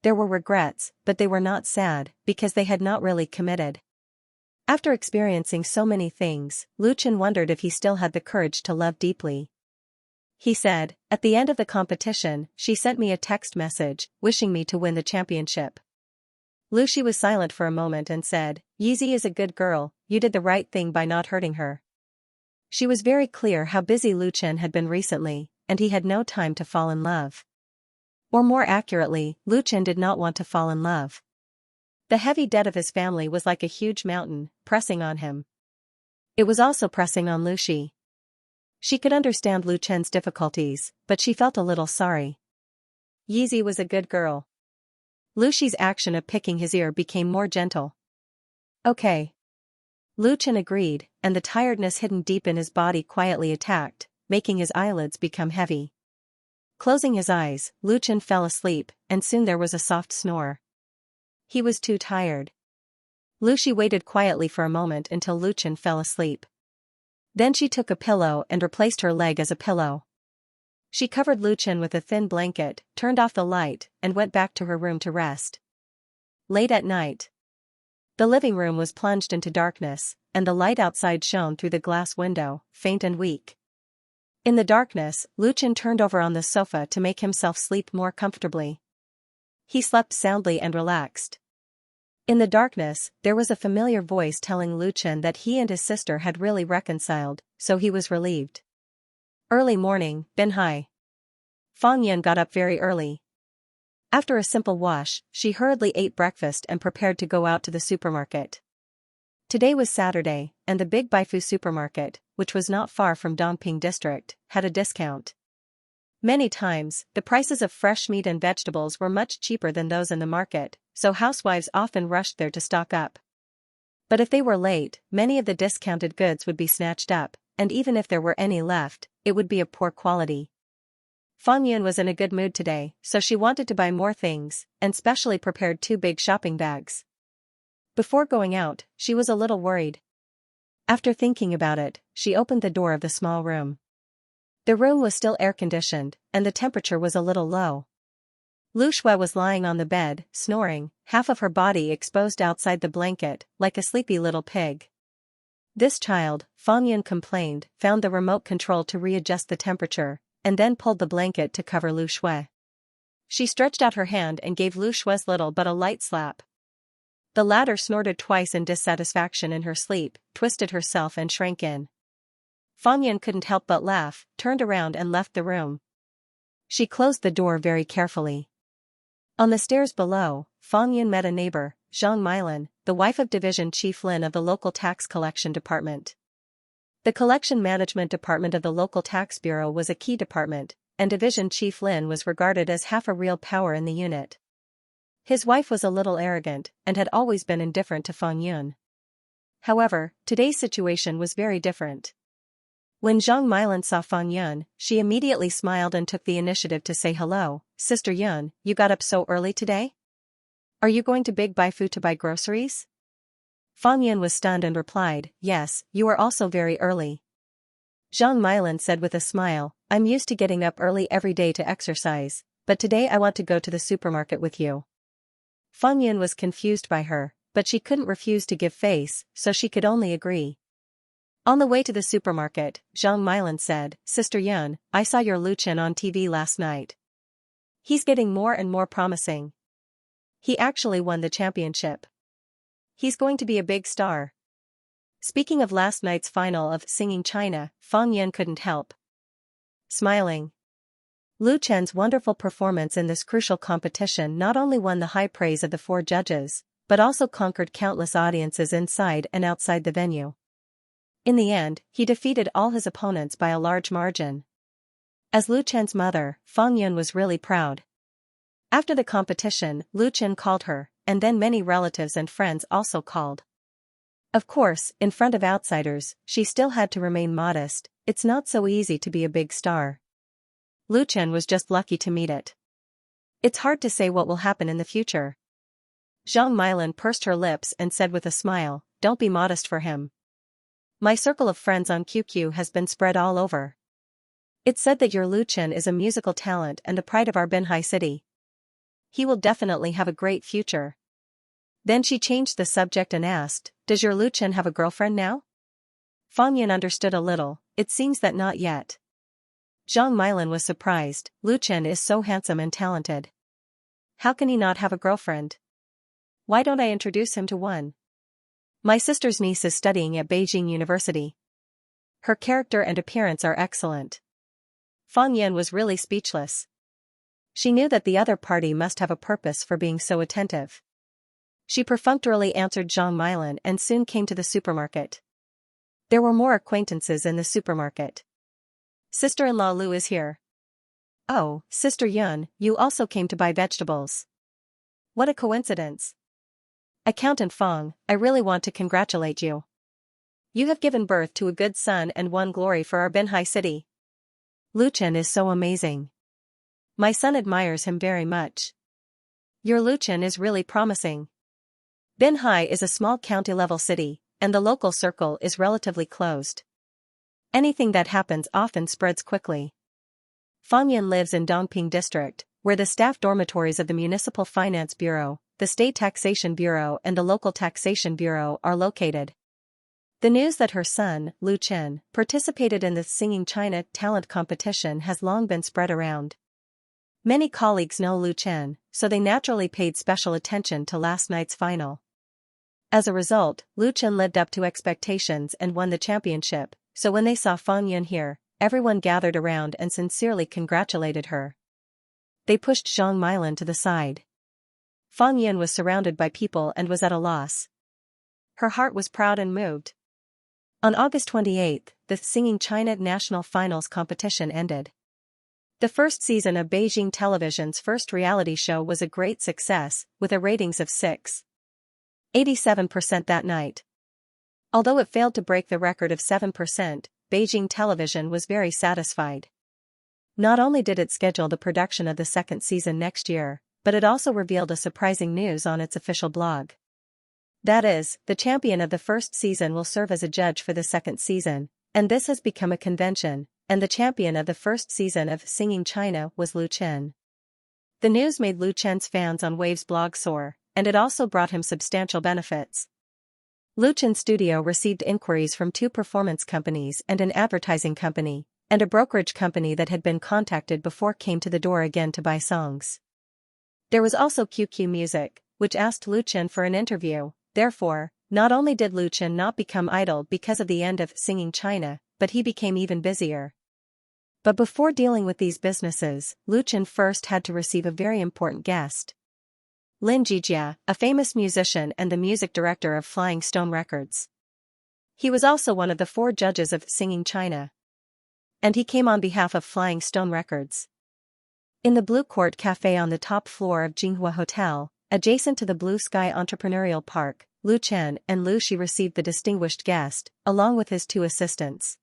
There were regrets, but they were not sad, because they had not really committed. After experiencing so many things, Lu Chen wondered if he still had the courage to love deeply. He said, "At the end of the competition, she sent me a text message, wishing me to win the championship." Lu Shi was silent for a moment and said, "Yizi is a good girl, you did the right thing by not hurting her." She was very clear how busy Lu Chen had been recently, and he had no time to fall in love. Or more accurately, Lu Chen did not want to fall in love. The heavy debt of his family was like a huge mountain, pressing on him. It was also pressing on Lu Shi. She could understand Lu Chen's difficulties, but she felt a little sorry. Yizi was a good girl. Lu Shi's action of picking his ear became more gentle. "Okay." Lu Chen agreed, and the tiredness hidden deep in his body quietly attacked, making his eyelids become heavy. Closing his eyes, Lu Chen fell asleep, and soon there was a soft snore. He was too tired. Lu Shi waited quietly for a moment until Lu Chen fell asleep. Then she took a pillow and replaced her leg as a pillow. She covered Lu Chen with a thin blanket, turned off the light, and went back to her room to rest. Late at night. The living room was plunged into darkness, and the light outside shone through the glass window, faint and weak. In the darkness, Lu Chen turned over on the sofa to make himself sleep more comfortably. He slept soundly and relaxed. In the darkness, there was a familiar voice telling Lu Chen that he and his sister had really reconciled, so he was relieved. Early morning, Binhai. Fang Yan got up very early. After a simple wash, she hurriedly ate breakfast and prepared to go out to the supermarket. Today was Saturday, and the Big Baifu supermarket, which was not far from Dongping district, had a discount. Many times, the prices of fresh meat and vegetables were much cheaper than those in the market, so housewives often rushed there to stock up. But if they were late, many of the discounted goods would be snatched up, and even if there were any left, it would be of poor quality. Fang Yun was in a good mood today, so she wanted to buy more things, and specially prepared 2 big shopping bags. Before going out, she was a little worried. After thinking about it, she opened the door of the small room. The room was still air-conditioned, and the temperature was a little low. Lu Shui was lying on the bed, snoring, half of her body exposed outside the blanket, like a sleepy little pig. This child, Fang Yun complained, found the remote control to readjust the temperature, and then pulled the blanket to cover Lu Shui. She stretched out her hand and gave Lu Shui's little but a light slap. The latter snorted twice in dissatisfaction in her sleep, twisted herself and shrank in. Fang Yun couldn't help but laugh, turned around and left the room. She closed the door very carefully. On the stairs below, Fang Yun met a neighbor, Zhang Milin, the wife of Division Chief Lin of the local tax collection department. The collection management department of the local tax bureau was a key department, and Division Chief Lin was regarded as half a real power in the unit. His wife was a little arrogant, and had always been indifferent to Fang Yun. However, today's situation was very different. When Zhang Milin saw Fang Yun, she immediately smiled and took the initiative to say hello. Sister Yun, you got up so early today? Are you going to Big Baifu to buy groceries? Fang Yun was stunned and replied, yes, you are also very early. Zhang Milin said with a smile, I'm used to getting up early every day to exercise, but today I want to go to the supermarket with you. Fang Yun was confused by her, but she couldn't refuse to give face, so she could only agree. On the way to the supermarket, Zhang Milin said, Sister Yun, I saw your Lu Chen on TV last night. He's getting more and more promising. He actually won the championship. He's going to be a big star. Speaking of last night's final of Singing China, Fang Yun couldn't help smiling. Lu Chen's wonderful performance in this crucial competition not only won the high praise of the 4 judges, but also conquered countless audiences inside and outside the venue. In the end, he defeated all his opponents by a large margin. As Lu Chen's mother, Fang Yun was really proud. After the competition, Lu Chen called her, and then many relatives and friends also called. Of course, in front of outsiders, she still had to remain modest. It's not so easy to be a big star. Lu Chen was just lucky to meet it. It's hard to say what will happen in the future. Zhang Milin pursed her lips and said with a smile, don't be modest for him. My circle of friends on QQ has been spread all over. It's said that your Lu Chen is a musical talent and the pride of our Binhai city. He will definitely have a great future. Then she changed the subject and asked, does your Lu Chen have a girlfriend now? Fang Yun understood a little, it seems that not yet. Zhang Milin was surprised, Lu Chen is so handsome and talented. How can he not have a girlfriend? Why don't I introduce him to one? My sister's niece is studying at Beijing University. Her character and appearance are excellent. Fang Yun was really speechless. She knew that the other party must have a purpose for being so attentive. She perfunctorily answered Zhang Milin and soon came to the supermarket. There were more acquaintances in the supermarket. Sister-in-law Lu is here. Oh, Sister Yun, you also came to buy vegetables. What a coincidence. Accountant Fang, I really want to congratulate you. You have given birth to a good son and won glory for our Binhai city. Lu Chen is so amazing. My son admires him very much. Your Lu Chen is really promising. Binhai is a small county-level city, and the local circle is relatively closed. Anything that happens often spreads quickly. Fang Yun lives in Dongping District, where the staff dormitories of the Municipal Finance Bureau, the State Taxation Bureau and the Local Taxation Bureau are located. The news that her son, Lu Chen, participated in the Singing China talent competition has long been spread around. Many colleagues know Lu Chen, so they naturally paid special attention to last night's final. As a result, Lu Chen lived up to expectations and won the championship, so when they saw Fang Yun here, everyone gathered around and sincerely congratulated her. They pushed Zhang Milin to the side. Fang Yun was surrounded by people and was at a loss. Her heart was proud and moved. On August 28, the Singing China National Finals competition ended. The first season of Beijing Television's first reality show was a great success, with a ratings of 6.87% that night. Although it failed to break the record of 7%, Beijing Television was very satisfied. Not only did it schedule the production of the second season next year, but it also revealed a surprising news on its official blog. That is, the champion of the first season will serve as a judge for the second season, and this has become a convention, and the champion of the first season of Singing China was Lu Chen. The news made Lu Chen's fans on Wave's blog soar, and it also brought him substantial benefits. Lu Chen's studio received inquiries from 2 performance companies and an advertising company, and a brokerage company that had been contacted before came to the door again to buy songs. There was also QQ Music, which asked Lu Chen for an interview. Therefore, not only did Lu Chen not become idle because of the end of Singing China, but he became even busier. But before dealing with these businesses, Lu Chen first had to receive a very important guest. Lin Jijia, a famous musician and the music director of Flying Stone Records. He was also one of the 4 judges of Singing China. And he came on behalf of Flying Stone Records. In the Blue Court Cafe on the top floor of Jinghua Hotel, adjacent to the Blue Sky Entrepreneurial Park, Lu Chen and Lu Shi received the distinguished guest, along with his 2 assistants.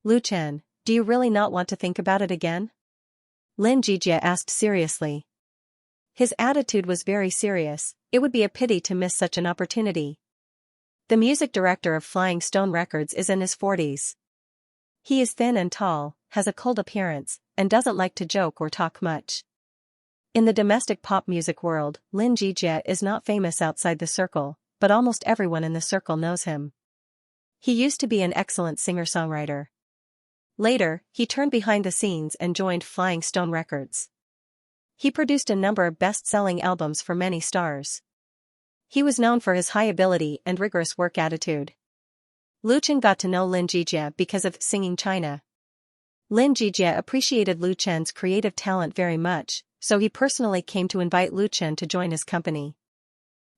Lu Chen, do you really not want to think about it again? Lin Jijia asked seriously. His attitude was very serious. It would be a pity to miss such an opportunity. The music director of Flying Stone Records is in his 40s. He is thin and tall, has a cold appearance, and doesn't like to joke or talk much. In the domestic pop music world, Lin Jijia is not famous outside the circle, but almost everyone in the circle knows him. He used to be an excellent singer-songwriter. Later, he turned behind the scenes and joined Flying Stone Records. He produced a number of best-selling albums for many stars. He was known for his high ability and rigorous work attitude. Lu Chen got to know Lin Jijia because of Singing China. Lin Jijia appreciated Lu Chen's creative talent very much, so he personally came to invite Lu Chen to join his company.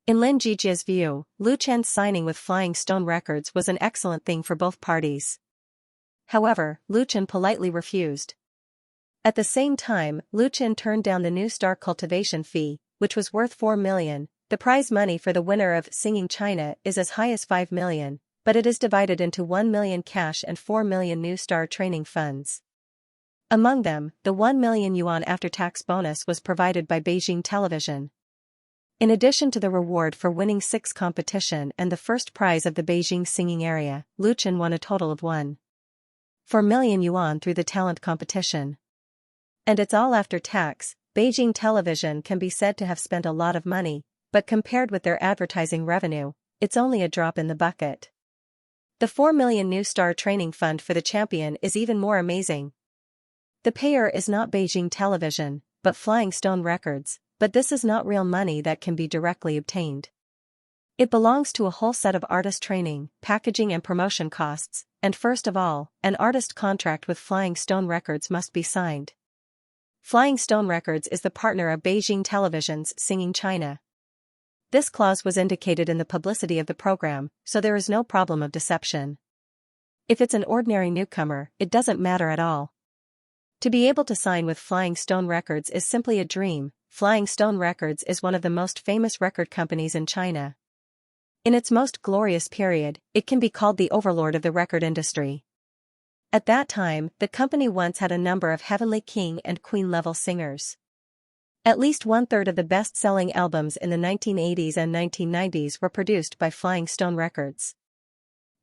In Lin Jijia's view, Lu Chen's signing with Flying Stone Records was an excellent thing for both parties. However, Lu Chen politely refused. At the same time, Lu Chen turned down the new star Cultivation fee, which was worth 4 million. The prize money for the winner of Singing China is as high as 5 million, but it is divided into 1 million cash and 4 million new star training funds. Among them, the 1 million yuan after-tax bonus was provided by Beijing Television. In addition to the reward for winning 6 competition and the first prize of the Beijing singing area, Lu Chen won a total of 1.4 million yuan through the talent competition. And it's all after tax. Beijing Television can be said to have spent a lot of money, but compared with their advertising revenue, it's only a drop in the bucket. The 4 million new star training fund for the champion is even more amazing. The payer is not Beijing Television, but Flying Stone Records, but this is not real money that can be directly obtained. It belongs to a whole set of artist training, packaging and promotion costs, and first of all, an artist contract with Flying Stone Records must be signed. Flying Stone Records is the partner of Beijing Television's Singing China. This clause was indicated in the publicity of the program, so there is no problem of deception. If it's an ordinary newcomer, it doesn't matter at all. To be able to sign with Flying Stone Records is simply a dream. Flying Stone Records is one of the most famous record companies in China. In its most glorious period, it can be called the overlord of the record industry. At that time, the company once had a number of heavenly king and queen level singers. At least 1/3 of the best-selling albums in the 1980s and 1990s were produced by Flying Stone Records.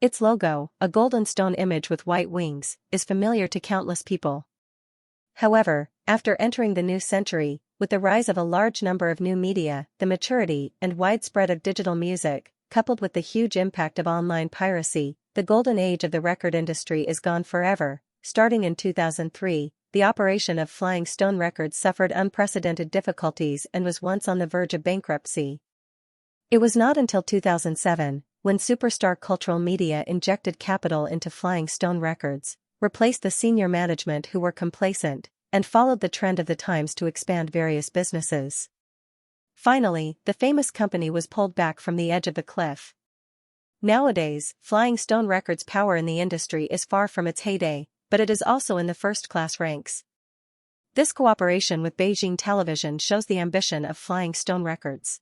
Its logo, a golden stone image with white wings, is familiar to countless people. However, after entering the new century, with the rise of a large number of new media, the maturity and widespread of digital music, coupled with the huge impact of online piracy, the golden age of the record industry is gone forever. Starting in 2003, the operation of Flying Stone Records suffered unprecedented difficulties and was once on the verge of bankruptcy. It was not until 2007, when Superstar Cultural Media injected capital into Flying Stone Records, replaced the senior management who were complacent, and followed the trend of the times to expand various businesses. Finally, the famous company was pulled back from the edge of the cliff. Nowadays, Flying Stone Records' power in the industry is far from its heyday, but it is also in the first-class ranks. This cooperation with Beijing Television shows the ambition of Flying Stone Records.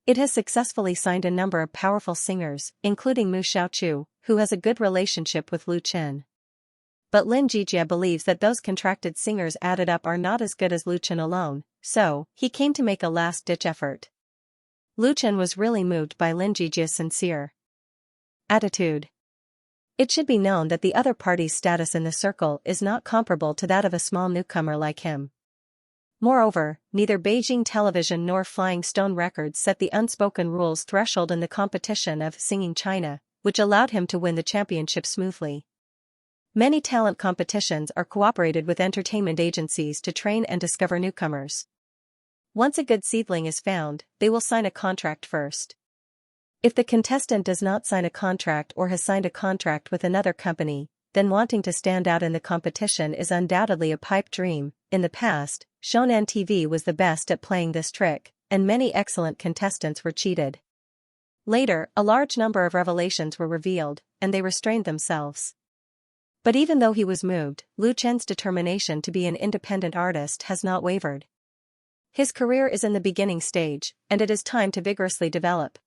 It has successfully signed a number of powerful singers, including Mu Xiaochu, who has a good relationship with Lu Chen. but Lin Jijie believes that those contracted singers added up are not as good as Lu Chen alone, so he came to make a last-ditch effort. Lu Chen was really moved by Lin Jijie's sincere attitude. It should be known that the other party's status in the circle is not comparable to that of a small newcomer like him. Moreover, neither Beijing Television nor Flying Stone Records set the unspoken rules threshold in the competition of Singing China, which allowed him to win the championship smoothly. Many talent competitions are cooperated with entertainment agencies to train and discover newcomers. Once a good seedling is found, they will sign a contract first. If the contestant does not sign a contract or has signed a contract with another company, then wanting to stand out in the competition is undoubtedly a pipe dream. In the past, Shonan TV was the best at playing this trick, and many excellent contestants were cheated. Later, a large number of revelations were revealed, and they restrained themselves. But even though he was moved, Lu Chen's determination to be an independent artist has not wavered. His career is in the beginning stage, and it is time to vigorously develop.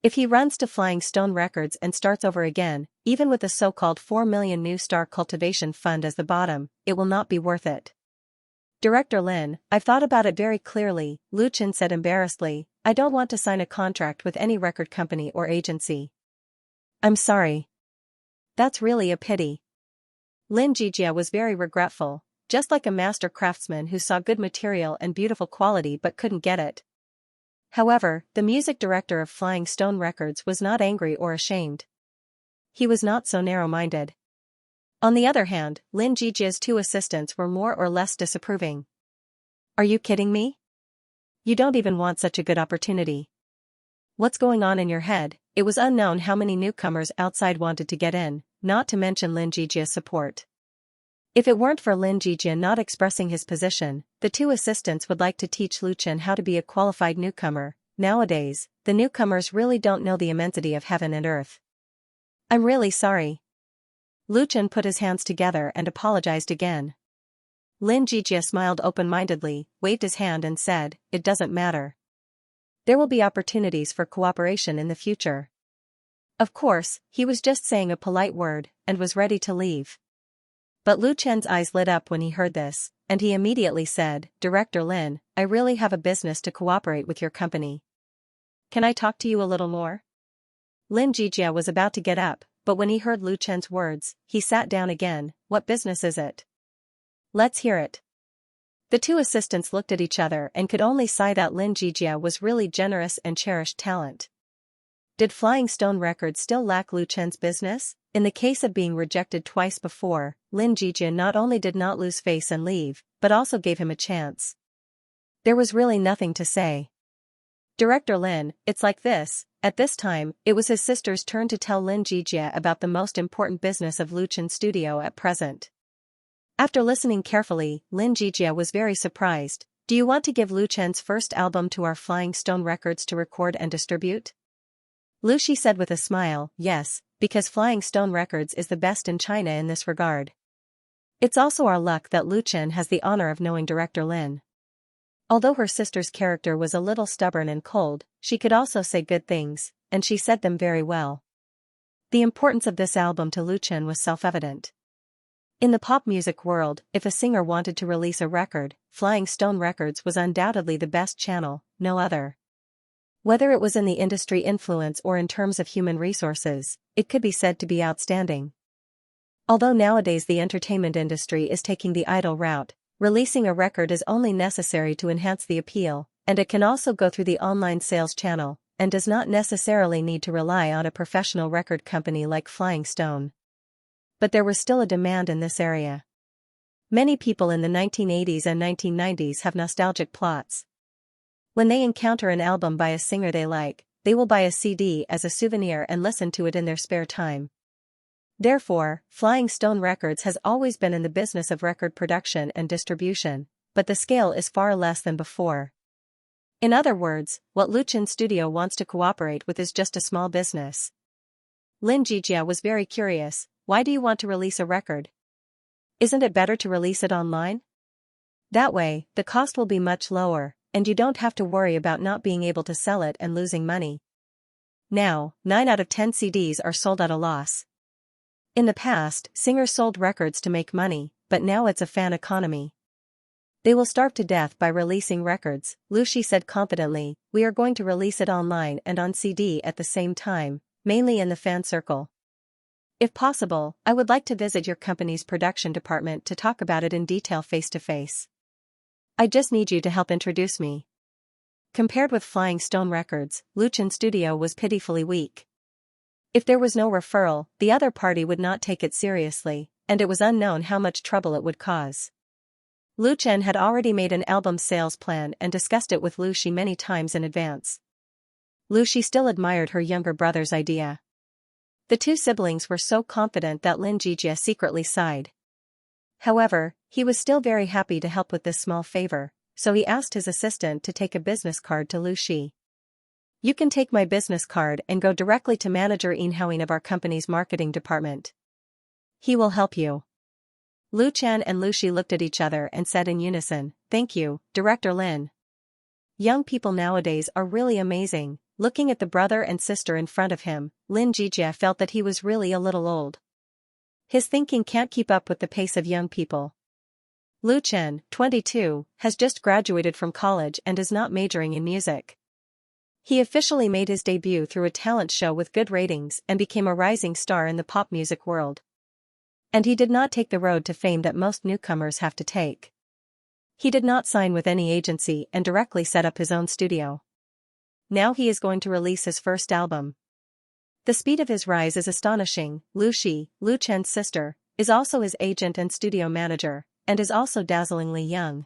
If he runs to Flying Stone Records and starts over again, even with the so-called 4 million new star cultivation fund as the bottom, it will not be worth it. Director Lin, I've thought about it very clearly, Lu Chen said embarrassedly. I don't want to sign a contract with any record company or agency. I'm sorry. That's really a pity. Lin Jijie was very regretful, just like a master craftsman who saw good material and beautiful quality but couldn't get it. However, the music director of Flying Stone Records was not angry or ashamed. He was not so narrow-minded. On the other hand, Lin Jijie's two assistants were more or less disapproving. Are you kidding me? You don't even want such a good opportunity. What's going on in your head? It was unknown how many newcomers outside wanted to get in, not to mention Lin Jijie's support. If it weren't for Lin Jijie not expressing his position, the two assistants would like to teach Lu Chen how to be a qualified newcomer. Nowadays, the newcomers really don't know the immensity of heaven and earth. I'm really sorry. Lu Chen put his hands together and apologized again. Lin Jijie smiled open-mindedly, waved his hand and said, it doesn't matter. There will be opportunities for cooperation in the future. Of course, he was just saying a polite word, and was ready to leave. But Lu Chen's eyes lit up when he heard this, and he immediately said, Director Lin, I really have a business to cooperate with your company. Can I talk to you a little more? Lin Jijie was about to get up, but when he heard Lu Chen's words, he sat down again. What business is it? Let's hear it. The two assistants looked at each other and could only sigh that Lin Jijie was really generous and cherished talent. Did Flying Stone Records still lack Lu Chen's business? In the case of being rejected twice before, Lin Jijie not only did not lose face and leave, but also gave him a chance. There was really nothing to say. Director Lin, it's like this. At this time, it was his sister's turn to tell Lin Jijie about the most important business of Lu Chen's studio at present. After listening carefully, Lin Jijie was very surprised. Do you want to give Lu Chen's first album to our Flying Stone Records to record and distribute? Lu Shi said with a smile, yes, because Flying Stone Records is the best in China in this regard. It's also our luck that Lu Chen has the honor of knowing Director Lin. Although her sister's character was a little stubborn and cold, she could also say good things, and she said them very well. The importance of this album to Lu Chen was self-evident. In the pop music world, if a singer wanted to release a record, Flying Stone Records was undoubtedly the best channel, no other. Whether it was in the industry influence or in terms of human resources, it could be said to be outstanding. Although nowadays the entertainment industry is taking the idol route, releasing a record is only necessary to enhance the appeal, and it can also go through the online sales channel, and does not necessarily need to rely on a professional record company like Flying Stone. But there was still a demand in this area. Many people in the 1980s and 1990s have nostalgic plots. When they encounter an album by a singer they like, they will buy a CD as a souvenir and listen to it in their spare time. Therefore, Flying Stone Records has always been in the business of record production and distribution, but the scale is far less than before. In other words, what Lu Chen Studio wants to cooperate with is just a small business. Lin Jijie was very curious. Why do you want to release a record? Isn't it better to release it online? That way, the cost will be much lower, and you don't have to worry about not being able to sell it and losing money. Now, 9 out of 10 CDs are sold at a loss. In the past, singers sold records to make money, but now it's a fan economy. They will starve to death by releasing records, Lucy said confidently. We are going to release it online and on CD at the same time, mainly in the fan circle. If possible, I would like to visit your company's production department to talk about it in detail face to face. I just need you to help introduce me. Compared with Flying Stone Records, Luchen's studio was pitifully weak. If there was no referral, the other party would not take it seriously, and it was unknown how much trouble it would cause. Luchen had already made an album sales plan and discussed it with Lucy many times in advance. Lucy still admired her younger brother's idea. The two siblings were so confident that Xianxia secretly sighed. However, he was still very happy to help with this small favor, so he asked his assistant to take a business card to Lucy. You can take my business card and go directly to Manager Inhoing of our company's marketing department. He will help you. Lu Chen and Lucy looked at each other and said in unison, Thank you, Director Lin. Young people nowadays are really amazing. Looking at the brother and sister in front of him, Xianxia felt that he was really a little old. His thinking can't keep up with the pace of young people. Lu Chen, 22, has just graduated from college and is not majoring in music. He officially made his debut through a talent show with good ratings and became a rising star in the pop music world. And he did not take the road to fame that most newcomers have to take. He did not sign with any agency and directly set up his own studio. Now he is going to release his first album. The speed of his rise is astonishing. Lucy, Lu Chen's sister, is also his agent and studio manager, and is also dazzlingly young.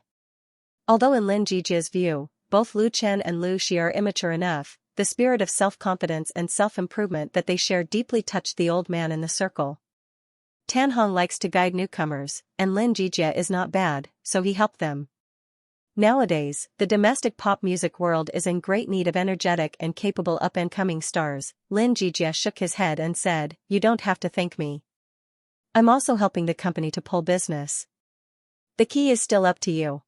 Although in Xianxia's view, both Lu Chen and Lucy are immature enough, the spirit of self-confidence and self-improvement that they share deeply touched the old man in the circle. Tan Hong likes to guide newcomers, and Xianxia is not bad, so he helped them. Nowadays, the domestic pop music world is in great need of energetic and capable up-and-coming stars. Xianxia shook his head and said, You don't have to thank me. I'm also helping the company to pull business. The key is still up to you.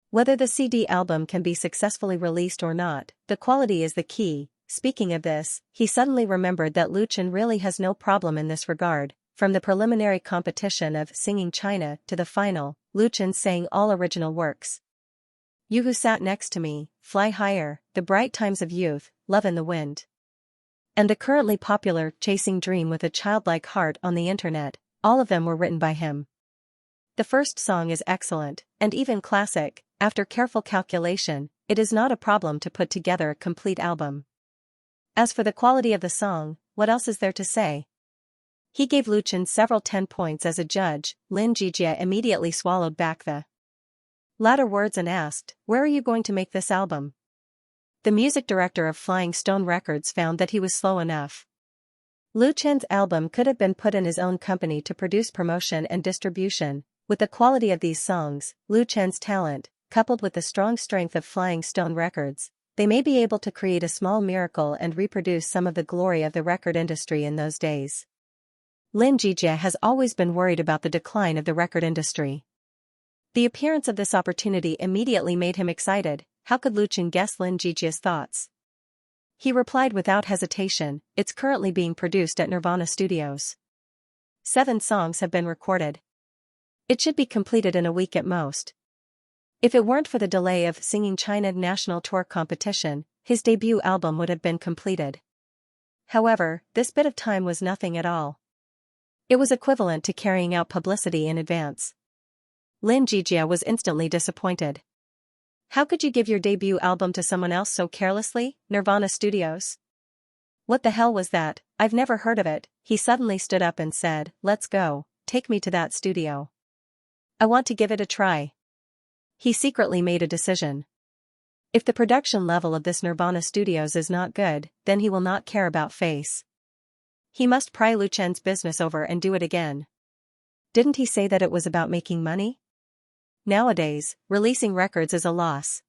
Whether the CD album can be successfully released or not, the quality is the key. Speaking of this, he suddenly remembered that Lu Chen really has no problem in this regard. From the preliminary competition of Singing China to the final, Lu Chen sang all original works. You Who Sat Next to Me, Fly Higher, The Bright Times of Youth, Love in the Wind. And the currently popular Chasing Dream with a Childlike Heart on the internet, all of them were written by him. The first song is excellent, and even classic. After careful calculation, it is not a problem to put together a complete album. As for the quality of the song, what else is there to say? He gave Lu Chen several 10 points as a judge. Xianxia immediately swallowed back the latter words and asked, Where are you going to make this album? The music director of Flying Stone Records found that he was slow enough. Lu Chen's album could have been put in his own company to produce promotion and distribution. With the quality of these songs, Lu Chen's talent, coupled with the strong strength of Flying Stone Records, they may be able to create a small miracle and reproduce some of the glory of the record industry in those days. Xianxia has always been worried about the decline of the record industry. The appearance of this opportunity immediately made him excited. How could Lu Chen guess Xianxia's thoughts? He replied without hesitation, It's currently being produced at Nirvana Studios. 7 songs have been recorded. It should be completed in a week at most. If it weren't for the delay of Singing China National Tour competition, his debut album would have been completed. However, this bit of time was nothing at all. It was equivalent to carrying out publicity in advance. Xianxia was instantly disappointed. How could you give your debut album to someone else so carelessly? Nirvana Studios? What the hell was that? I've never heard of it. He suddenly stood up and said, Let's go, take me to that studio. I want to give it a try. He secretly made a decision. If the production level of this Nirvana Studios is not good, then he will not care about face. He must pry Lu Chen's business over and do it again. Didn't he say that it was about making money? Nowadays, releasing records is a loss.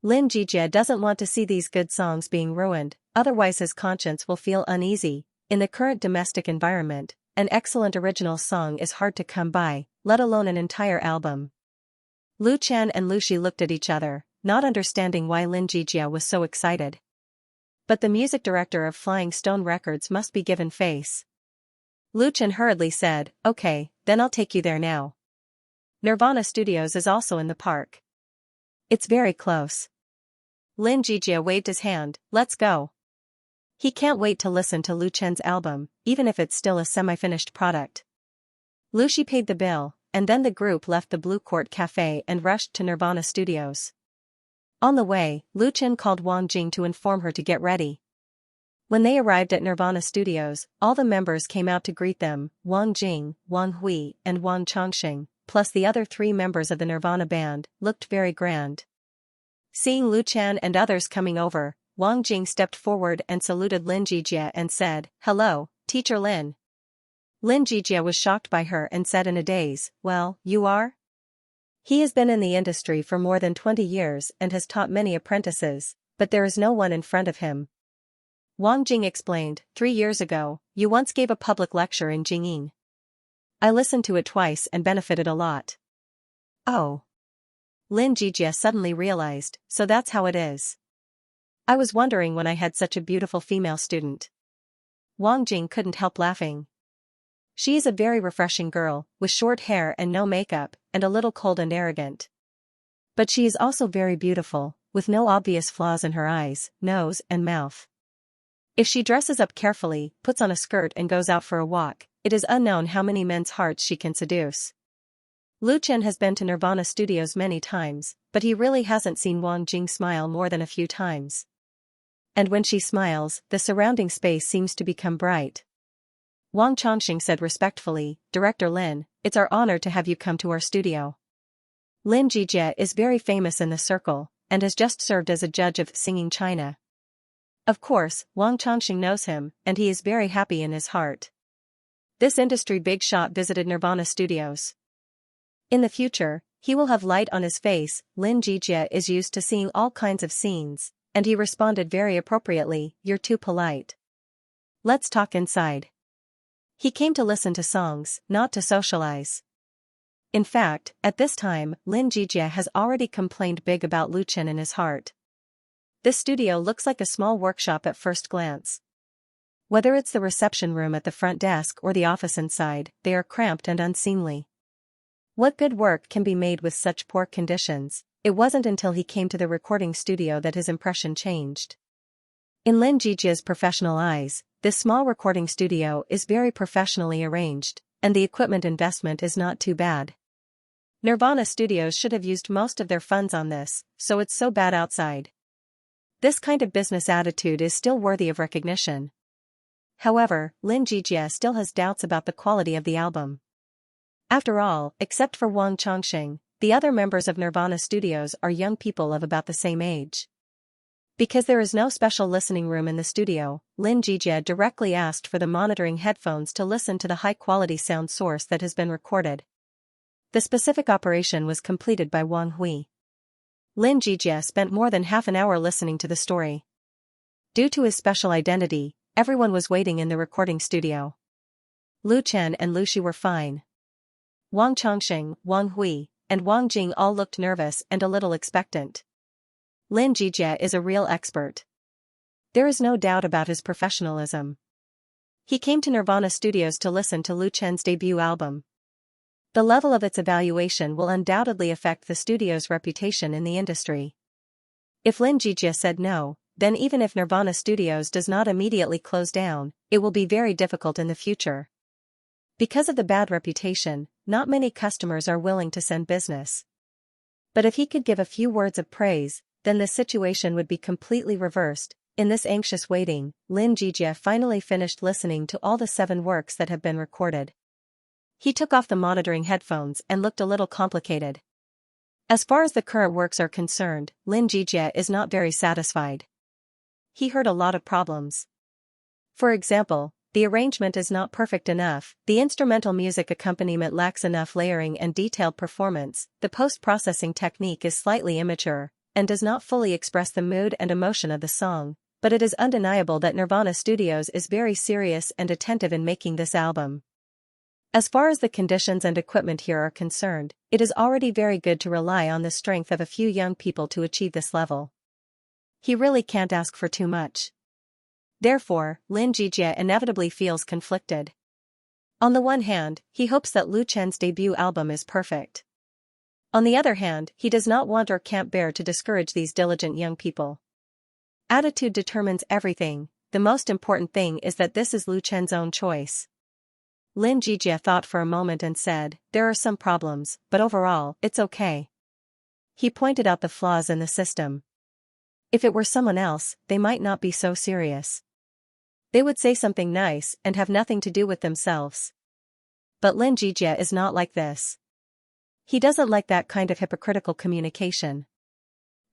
Xianxia doesn't want to see these good songs being ruined, otherwise his conscience will feel uneasy. In the current domestic environment, an excellent original song is hard to come by, let alone an entire album. Lu Chen and Lucy looked at each other, not understanding why Xianxia was so excited. But the music director of Flying Stone Records must be given face. Lu Chen hurriedly said, okay, then I'll take you there now. Nirvana Studios is also in the park. It's very close. Lin Jijia waved his hand, let's go. He can't wait to listen to Lu Chen's album, even if it's still a semi-finished product. Lu Shi paid the bill, and then the group left the Blue Court Cafe and rushed to Nirvana Studios. On the way, Lu Chen called Wang Jing to inform her to get ready. When they arrived at Nirvana Studios, all the members came out to greet them, Wang Jing, Wang Hui, and Wang Chongxing, plus the other 3 members of the Nirvana band, looked very grand. Seeing Lu Chen and others coming over, Wang Jing stepped forward and saluted Lin Jijia and said, hello, Teacher Lin. Lin Jijia was shocked by her and said in a daze, well, you are? He has been in the industry for more than 20 years and has taught many apprentices, but there is no one in front of him. Wang Jing explained, 3 years ago, you once gave a public lecture in Jingyin. I listened to it twice and benefited a lot. Oh. Lin Jijia suddenly realized, so that's how it is. I was wondering when I had such a beautiful female student. Wang Jing couldn't help laughing. She is a very refreshing girl, with short hair and no makeup, and a little cold and arrogant. But she is also very beautiful, with no obvious flaws in her eyes, nose, and mouth. If she dresses up carefully, puts on a skirt and goes out for a walk, it is unknown how many men's hearts she can seduce. Lu Chen has been to Nirvana Studios many times, but he really hasn't seen Wang Jing smile more than a few times. And when she smiles, the surrounding space seems to become bright. Wang Chongxing said respectfully, Director Lin, it's our honor to have you come to our studio. Lin Jijia is very famous in the circle, and has just served as a judge of Singing China. Of course, Wang Chongxing knows him, and he is very happy in his heart. This industry big shot visited Nirvana Studios. In the future, he will have light on his face. Lin Jijia is used to seeing all kinds of scenes, and he responded very appropriately, you're too polite. Let's talk inside. He came to listen to songs, not to socialize. In fact, at this time, Lin Jijia has already complained big about Lu Chen in his heart. This studio looks like a small workshop at first glance. Whether it's the reception room at the front desk or the office inside, they are cramped and unseemly. What good work can be made with such poor conditions? It wasn't until he came to the recording studio that his impression changed. In Lin Jijia's professional eyes, this small recording studio is very professionally arranged, and the equipment investment is not too bad. Nirvana Studios should have used most of their funds on this, so it's so bad outside. This kind of business attitude is still worthy of recognition. However, Lin Jijia still has doubts about the quality of the album. After all, except for Wang Chongxing, the other members of Nirvana Studios are young people of about the same age. Because there is no special listening room in the studio, Lin Jijia directly asked for the monitoring headphones to listen to the high-quality sound source that has been recorded. The specific operation was completed by Wang Hui. Lin Jijia spent more than half an hour listening to the story. Due to his special identity, everyone was waiting in the recording studio. Lu Chen and Lu Shi were fine. Wang Chongxing, Wang Hui, and Wang Jing all looked nervous and a little expectant. Lin Jijia is a real expert. There is no doubt about his professionalism. He came to Nirvana Studios to listen to Lu Chen's debut album. The level of its evaluation will undoubtedly affect the studio's reputation in the industry. If Lin Jijia said no, then even if Nirvana Studios does not immediately close down, it will be very difficult in the future. Because of the bad reputation, not many customers are willing to send business. But if he could give a few words of praise, then the situation would be completely reversed. In this anxious waiting, Lin Jijia finally finished listening to all the 7 works that have been recorded. He took off the monitoring headphones and looked a little complicated. As far as the current works are concerned, Lin Jijia is not very satisfied. He heard a lot of problems. For example, the arrangement is not perfect enough, the instrumental music accompaniment lacks enough layering and detailed performance, the post-processing technique is slightly immature, and does not fully express the mood and emotion of the song, but it is undeniable that Nirvana Studios is very serious and attentive in making this album. As far as the conditions and equipment here are concerned, it is already very good to rely on the strength of a few young people to achieve this level. He really can't ask for too much. Therefore, Lin Jijia inevitably feels conflicted. On the one hand, he hopes that Lu Chen's debut album is perfect. On the other hand, he does not want or can't bear to discourage these diligent young people. Attitude determines everything. The most important thing is that this is Lu Chen's own choice. Lin Jijie thought for a moment and said, "There are some problems, but overall, it's okay." He pointed out the flaws in the system. If it were someone else, they might not be so serious. They would say something nice and have nothing to do with themselves. But Lin Jijie is not like this. He doesn't like that kind of hypocritical communication.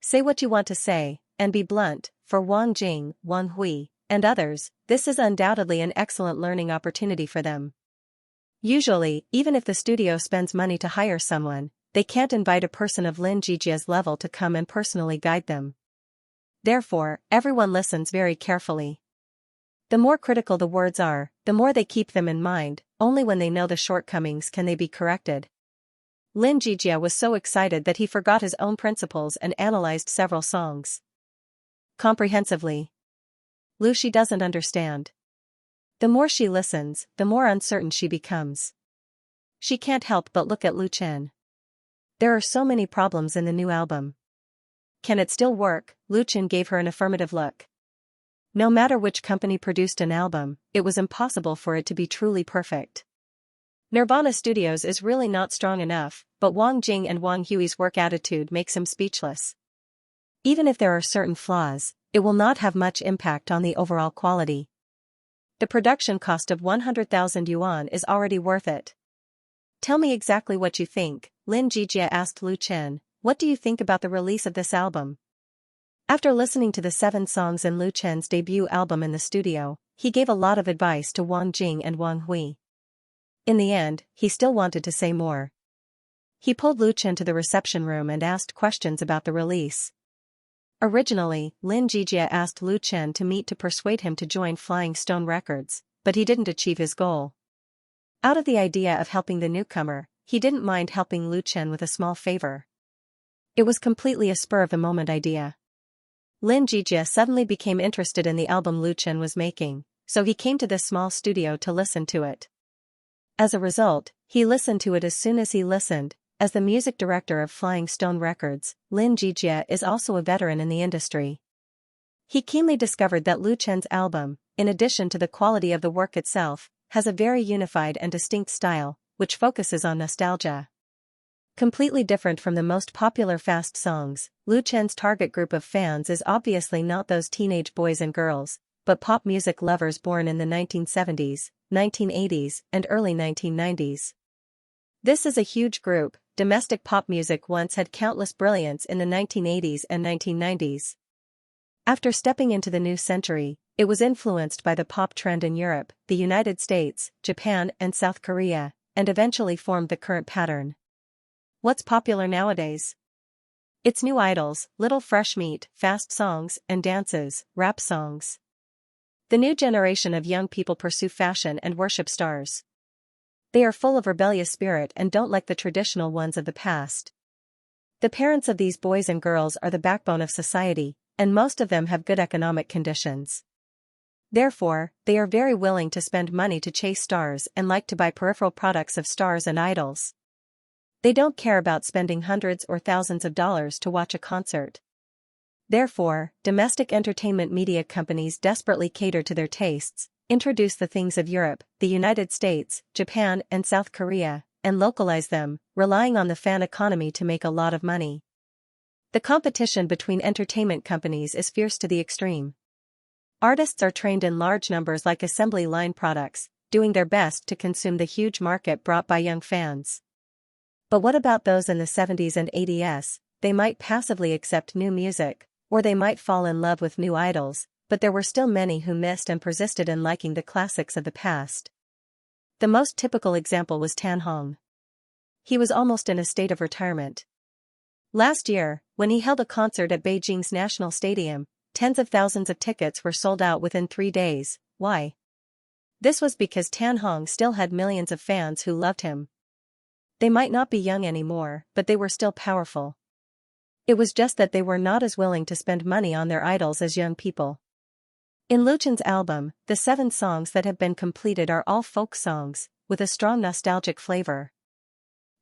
Say what you want to say, and be blunt. For Wang Jing, Wang Hui, and others, this is undoubtedly an excellent learning opportunity for them. Usually, even if the studio spends money to hire someone, they can't invite a person of Lin Jijie's level to come and personally guide them. Therefore, everyone listens very carefully. The more critical the words are, the more they keep them in mind. Only when they know the shortcomings can they be corrected. Lin Jijie was so excited that he forgot his own principles and analyzed several songs comprehensively. She doesn't understand. The more she listens, the more uncertain she becomes. She can't help but look at Lu Chen. There are so many problems in the new album. Can it still work? Lu Chen gave her an affirmative look. No matter which company produced an album, it was impossible for it to be truly perfect. Nirvana Studios is really not strong enough, but Wang Jing and Wang Hui's work attitude makes him speechless. Even if there are certain flaws, it will not have much impact on the overall quality. The production cost of 100,000 yuan is already worth it. Tell me exactly what you think, Lin Jijie asked Lu Chen. What do you think about the release of this album? After listening to the 7 songs in Lu Chen's debut album in the studio, he gave a lot of advice to Wang Jing and Wang Hui. In the end, he still wanted to say more. He pulled Lu Chen to the reception room and asked questions about the release. Originally, Lin Jijie asked Lu Chen to meet to persuade him to join Flying Stone Records, but he didn't achieve his goal. Out of the idea of helping the newcomer, he didn't mind helping Lu Chen with a small favor. It was completely a spur-of-the-moment idea. Lin Jijie suddenly became interested in the album Lu Chen was making, so he came to this small studio to listen to it. As a result, he listened to it as soon as he listened. As the music director of Flying Stone Records, Lin Jijie is also a veteran in the industry. He keenly discovered that Lu Chen's album, in addition to the quality of the work itself, has a very unified and distinct style, which focuses on nostalgia. Completely different from the most popular fast songs, Lu Chen's target group of fans is obviously not those teenage boys and girls, but pop music lovers born in the 1970s, 1980s, and early 1990s. This is a huge group. Domestic pop music once had countless brilliance in the 1980s and 1990s. After stepping into the new century, it was influenced by the pop trend in Europe, the United States, Japan, and South Korea, and eventually formed the current pattern. What's popular nowadays? It's new idols, little fresh meat, fast songs and dances, rap songs. The new generation of young people pursue fashion and worship stars. They are full of rebellious spirit and don't like the traditional ones of the past. The parents of these boys and girls are the backbone of society, and most of them have good economic conditions. Therefore, they are very willing to spend money to chase stars and like to buy peripheral products of stars and idols. They don't care about spending hundreds or thousands of dollars to watch a concert. Therefore, domestic entertainment media companies desperately cater to their tastes, introduce the things of Europe, the United States, Japan, and South Korea, and localize them, relying on the fan economy to make a lot of money. The competition between entertainment companies is fierce to the extreme. Artists are trained in large numbers like assembly line products, doing their best to consume the huge market brought by young fans. But what about those in the 70s and 80s? They might passively accept new music, or they might fall in love with new idols, but there were still many who missed and persisted in liking the classics of the past. The most typical example was Tan Hong. He was almost in a state of retirement. Last year, when he held a concert at Beijing's National Stadium, tens of thousands of tickets were sold out within 3 days. Why? This was because Tan Hong still had millions of fans who loved him. They might not be young anymore, but they were still powerful. It was just that they were not as willing to spend money on their idols as young people. In Lu Chen's album, the 7 songs that have been completed are all folk songs, with a strong nostalgic flavor.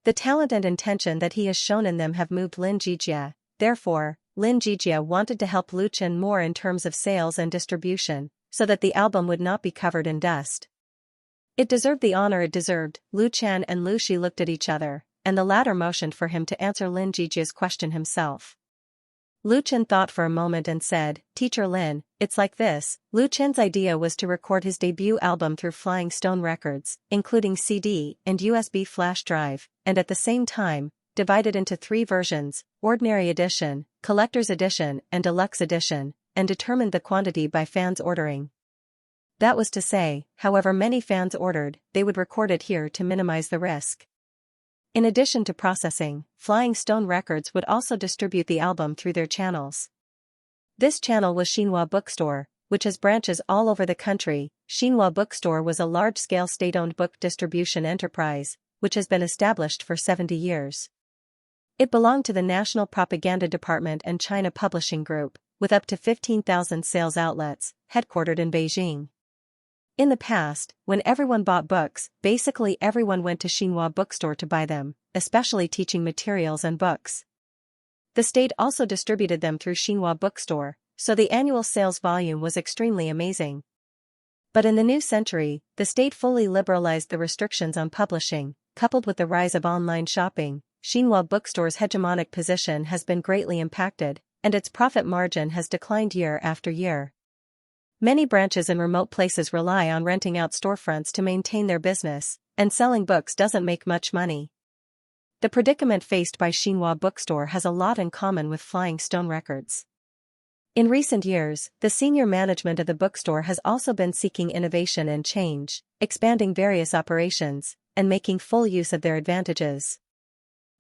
The talent and intention that he has shown in them have moved Lin Jijie, therefore, Lin Jijie wanted to help Lu Chen more in terms of sales and distribution, so that the album would not be covered in dust. It deserved the honor it deserved. Lu Chen and Lu Shi looked at each other, and the latter motioned for him to answer Lin Jijie's question himself. Lu Chen thought for a moment and said, "Teacher Lin, it's like this." Lu Chen's idea was to record his debut album through Flying Stone Records, including CD and USB flash drive, and at the same time, divide it into 3 versions, Ordinary Edition, Collector's Edition and Deluxe Edition, and determined the quantity by fans ordering. That was to say, however many fans ordered, they would record it here to minimize the risk. In addition to processing, Flying Stone Records would also distribute the album through their channels. This channel was Xianxia Bookstore, which has branches all over the country. Xianxia Bookstore was a large-scale state-owned book distribution enterprise, which has been established for 70 years. It belonged to the National Propaganda Department and China Publishing Group, with up to 15,000 sales outlets, headquartered in Beijing. In the past, when everyone bought books, basically everyone went to Xianxia Bookstore to buy them, especially teaching materials and books. The state also distributed them through Xianxia Bookstore, so the annual sales volume was extremely amazing. But in the new century, the state fully liberalized the restrictions on publishing, coupled with the rise of online shopping. Xianxia Bookstore's hegemonic position has been greatly impacted, and its profit margin has declined year after year. Many branches in remote places rely on renting out storefronts to maintain their business, and selling books doesn't make much money. The predicament faced by Xianxia Bookstore has a lot in common with Flying Stone Records. In recent years, the senior management of the bookstore has also been seeking innovation and change, expanding various operations, and making full use of their advantages.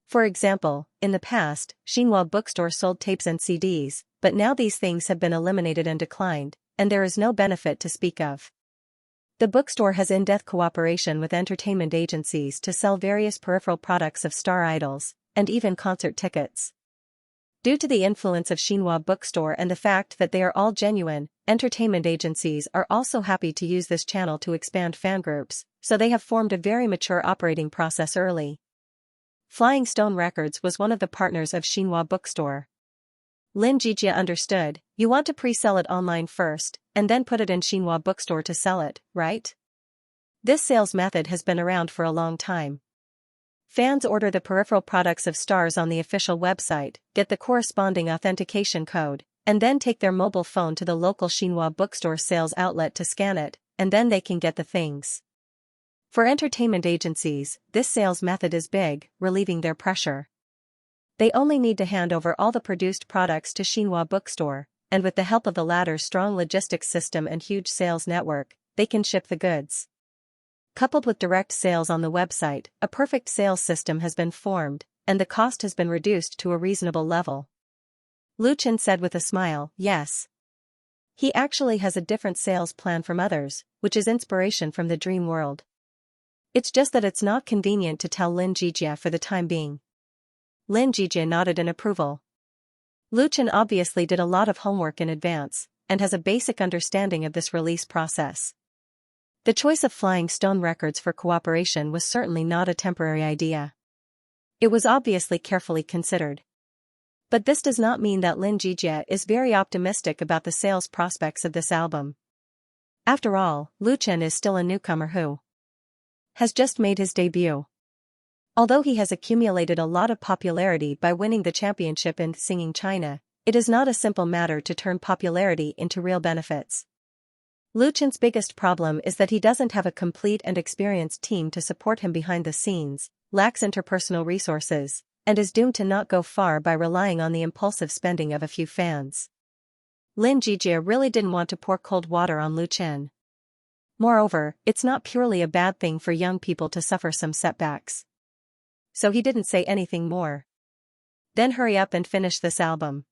For example, in the past, Xianxia Bookstore sold tapes and CDs, but now these things have been eliminated and declined, and there is no benefit to speak of. The bookstore has in-depth cooperation with entertainment agencies to sell various peripheral products of star idols, and even concert tickets. Due to the influence of Xianxia Bookstore and the fact that they are all genuine, entertainment agencies are also happy to use this channel to expand fan groups, so they have formed a very mature operating process early. Flying Stone Records was one of the partners of Xianxia Bookstore. Lin Jijie understood, you want to pre-sell it online first, and then put it in Xianxia Bookstore to sell it, right? This sales method has been around for a long time. Fans order the peripheral products of stars on the official website, get the corresponding authentication code, and then take their mobile phone to the local Xianxia Bookstore sales outlet to scan it, and then they can get the things. For entertainment agencies, this sales method is big, relieving their pressure. They only need to hand over all the produced products to Xianxia Bookstore, and with the help of the latter's strong logistics system and huge sales network, they can ship the goods. Coupled with direct sales on the website, a perfect sales system has been formed, and the cost has been reduced to a reasonable level. Lu Chen said with a smile, yes. He actually has a different sales plan from others, which is inspiration from the dream world. It's just that it's not convenient to tell Lin Jijie for the time being. Lin Jijie nodded in approval. Lu Chen obviously did a lot of homework in advance, and has a basic understanding of this release process. The choice of Flying Stone Records for cooperation was certainly not a temporary idea. It was obviously carefully considered. But this does not mean that Lin Jijie is very optimistic about the sales prospects of this album. After all, Lu Chen is still a newcomer who has just made his debut. Although he has accumulated a lot of popularity by winning the championship in Singing China, it is not a simple matter to turn popularity into real benefits. Lu Chen's biggest problem is that he doesn't have a complete and experienced team to support him behind the scenes, lacks interpersonal resources, and is doomed to not go far by relying on the impulsive spending of a few fans. Lin Jijie really didn't want to pour cold water on Lu Chen. Moreover, it's not purely a bad thing for young people to suffer some setbacks. So he didn't say anything more. Then hurry up and finish this album.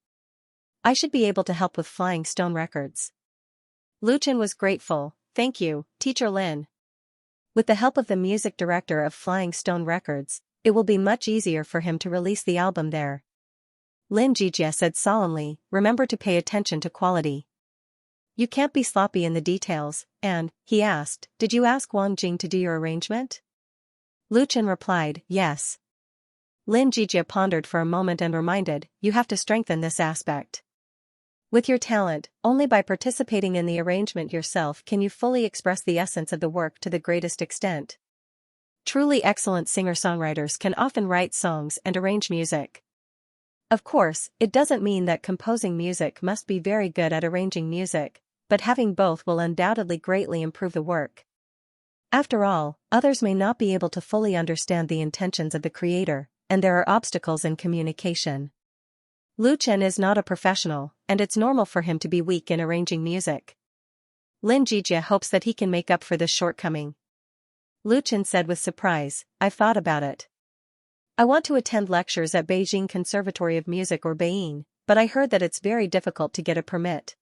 I should be able to help with Flying Stone Records. Lu Chen was grateful, thank you, Teacher Lin. With the help of the music director of Flying Stone Records, it will be much easier for him to release the album there. Lin Jijie said solemnly, remember to pay attention to quality. You can't be sloppy in the details, and, he asked, did you ask Wang Jing to do your arrangement? Lu Chen replied, yes. Lin Jijia pondered for a moment and reminded, you have to strengthen this aspect. With your talent, only by participating in the arrangement yourself can you fully express the essence of the work to the greatest extent. Truly excellent singer-songwriters can often write songs and arrange music. Of course, it doesn't mean that composing music must be very good at arranging music, but having both will undoubtedly greatly improve the work. After all, others may not be able to fully understand the intentions of the creator, and there are obstacles in communication. Lu Chen is not a professional, and it's normal for him to be weak in arranging music. Lin Jijia hopes that he can make up for this shortcoming. Lu Chen said with surprise, I've thought about it. I want to attend lectures at Beijing Conservatory of Music or Beijing, but I heard that it's very difficult to get a permit.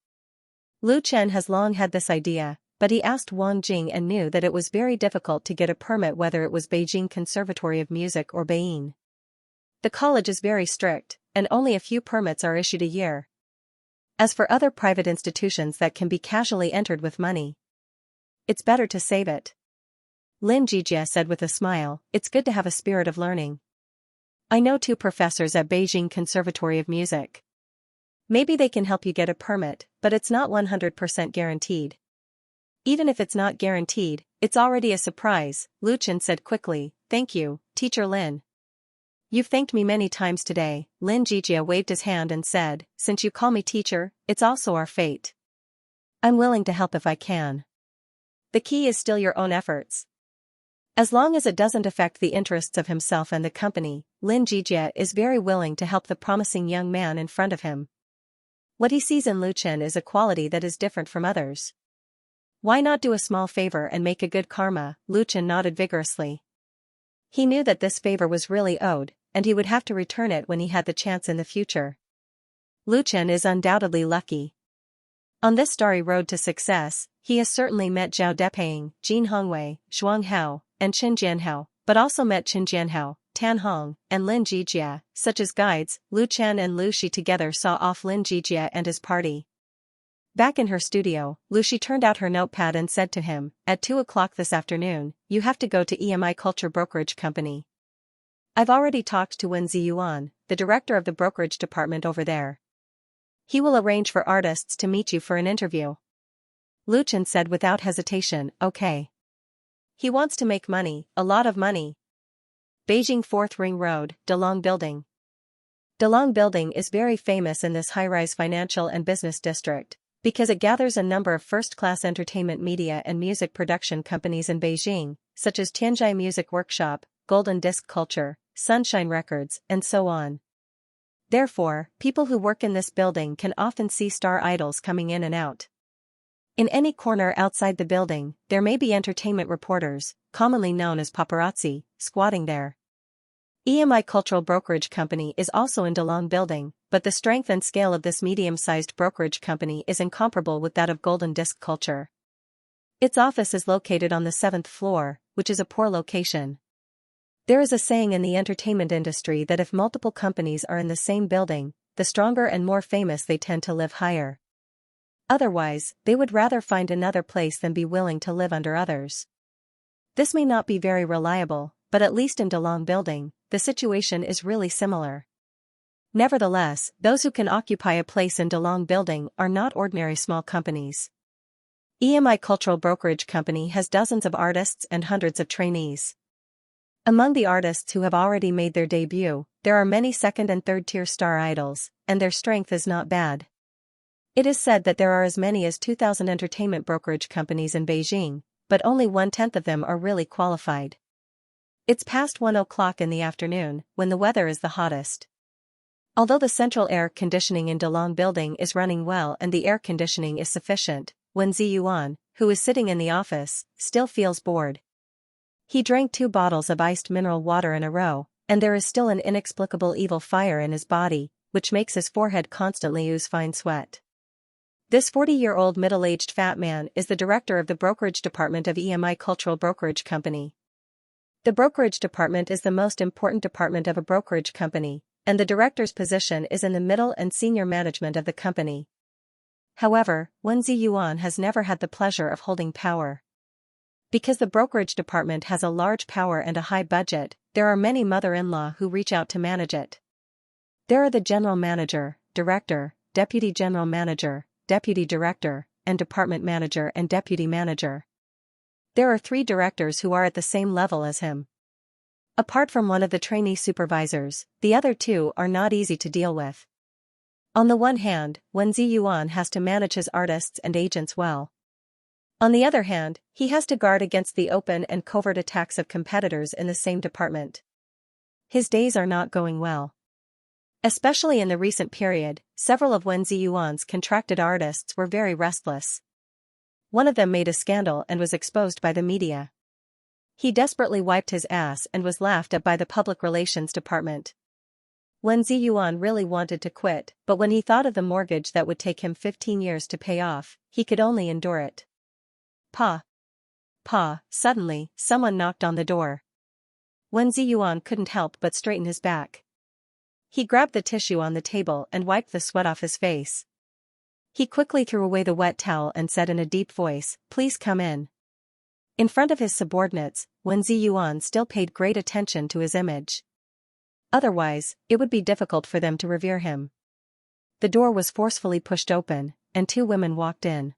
Lu Chen has long had this idea, but he asked Wang Jing and knew that it was very difficult to get a permit whether it was Beijing Conservatory of Music or Beijing. The college is very strict, and only a few permits are issued a year. As for other private institutions that can be casually entered with money, it's better to save it. Lin Jijia said with a smile, it's good to have a spirit of learning. I know 2 professors at Beijing Conservatory of Music. Maybe they can help you get a permit, but it's not 100% guaranteed. Even if it's not guaranteed, it's already a surprise, Lu Chen said quickly, thank you, Teacher Lin. You've thanked me many times today. Lin Jijia waved his hand and said, since you call me teacher, it's also our fate. I'm willing to help if I can. The key is still your own efforts. As long as it doesn't affect the interests of himself and the company, Lin Jijia is very willing to help the promising young man in front of him. What he sees in Lu Chen is a quality that is different from others. Why not do a small favor and make a good karma? Lu Chen nodded vigorously. He knew that this favor was really owed, and he would have to return it when he had the chance in the future. Lu Chen is undoubtedly lucky. On this starry road to success, he has certainly met Zhao Depaying, Jin Hongwei, Zhuang Hao, and Qin Jianhao, but also met Qin Jianhao, Tan Hong, and Lin Jijia, such as guides. Lu Chen and Lu Shi together saw off Lin Jijia and his party. Back in her studio, Lu Shi turned out her notepad and said to him, at 2 o'clock this afternoon, you have to go to EMI Culture Brokerage Company. I've already talked to Wen Ziyuan, the director of the brokerage department over there. He will arrange for artists to meet you for an interview. Lu Chen said without hesitation, okay. He wants to make money, a lot of money. Beijing 4th Ring Road, Delong Building. Delong Building is very famous in this high-rise financial and business district, because it gathers a number of first-class entertainment media and music production companies in Beijing, such as Tianjai Music Workshop, Golden Disc Culture, Sunshine Records, and so on. Therefore, people who work in this building can often see star idols coming in and out. In any corner outside the building, there may be entertainment reporters, commonly known as paparazzi, squatting there. EMI Cultural Brokerage Company is also in Delong Building, but the strength and scale of this medium-sized brokerage company is incomparable with that of Golden Disc Culture. Its office is located on the 7th floor, which is a poor location. There is a saying in the entertainment industry that if multiple companies are in the same building, the stronger and more famous they tend to live higher. Otherwise, they would rather find another place than be willing to live under others. This may not be very reliable, but at least in Delong Building, the situation is really similar. Nevertheless, those who can occupy a place in Delong Building are not ordinary small companies. EMI Cultural Brokerage Company has dozens of artists and hundreds of trainees. Among the artists who have already made their debut, there are many second and third-tier star idols, and their strength is not bad. It is said that there are as many as 2,000 entertainment brokerage companies in Beijing, but only 1/10 of them are really qualified. It's past 1 o'clock in the afternoon, when the weather is the hottest. Although the central air conditioning in Delong Building is running well and the air conditioning is sufficient, Wen Ziyuan, who is sitting in the office, still feels bored. He drank 2 bottles of iced mineral water in a row, and there is still an inexplicable evil fire in his body, which makes his forehead constantly ooze fine sweat. This 40-year-old middle-aged fat man is the director of the brokerage department of EMI Cultural Brokerage Company. The brokerage department is the most important department of a brokerage company, and the director's position is in the middle and senior management of the company. However, Wen Ziyuan has never had the pleasure of holding power. Because the brokerage department has a large power and a high budget, there are many mother-in-law who reach out to manage it. There are the general manager, director, deputy general manager, deputy director, and department manager and deputy manager. There are 3 directors who are at the same level as him. Apart from one of the trainee supervisors, the other 2 are not easy to deal with. On the one hand, Wen Ziyuan has to manage his artists and agents well. On the other hand, he has to guard against the open and covert attacks of competitors in the same department. His days are not going well. Especially in the recent period, several of Wen Ziyuan's contracted artists were very restless. One of them made a scandal and was exposed by the media. He desperately wiped his ass and was laughed at by the public relations department. Wen Ziyuan really wanted to quit, but when he thought of the mortgage that would take him 15 years to pay off, he could only endure it. Pa! Suddenly, someone knocked on the door. Wen Ziyuan couldn't help but straighten his back. He grabbed the tissue on the table and wiped the sweat off his face. He quickly threw away the wet towel and said in a deep voice, "Please come in." In front of his subordinates, Wen Ziyuan still paid great attention to his image. Otherwise, it would be difficult for them to revere him. The door was forcefully pushed open, and 2 women walked in.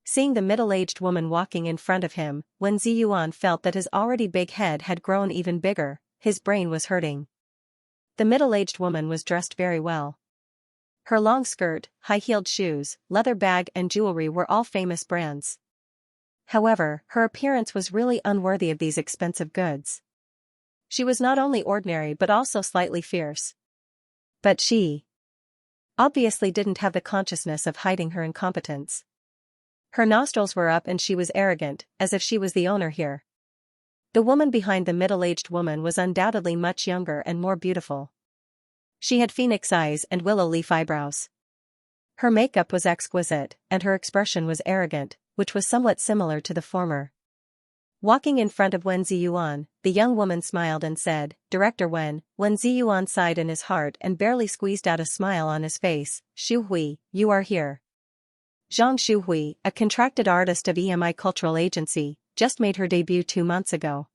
Seeing the middle-aged woman walking in front of him, Wen Ziyuan felt that his already big head had grown even bigger. His brain was hurting. The middle-aged woman was dressed very well. Her long skirt, high-heeled shoes, leather bag and jewelry were all famous brands. However, her appearance was really unworthy of these expensive goods. She was not only ordinary but also slightly fierce. But she obviously didn't have the consciousness of hiding her incompetence. Her nostrils were up and she was arrogant, as if she was the owner here. The woman behind the middle-aged woman was undoubtedly much younger and more beautiful. She had phoenix eyes and willow leaf eyebrows. Her makeup was exquisite, and her expression was arrogant, which was somewhat similar to the former. Walking in front of Wen Ziyuan, the young woman smiled and said, "Director Wen." Wen Ziyuan sighed in his heart and barely squeezed out a smile on his face. "Xu Hui, you are here." Zhang Xu Hui, a contracted artist of EMI Cultural Agency, just made her debut 2 months ago.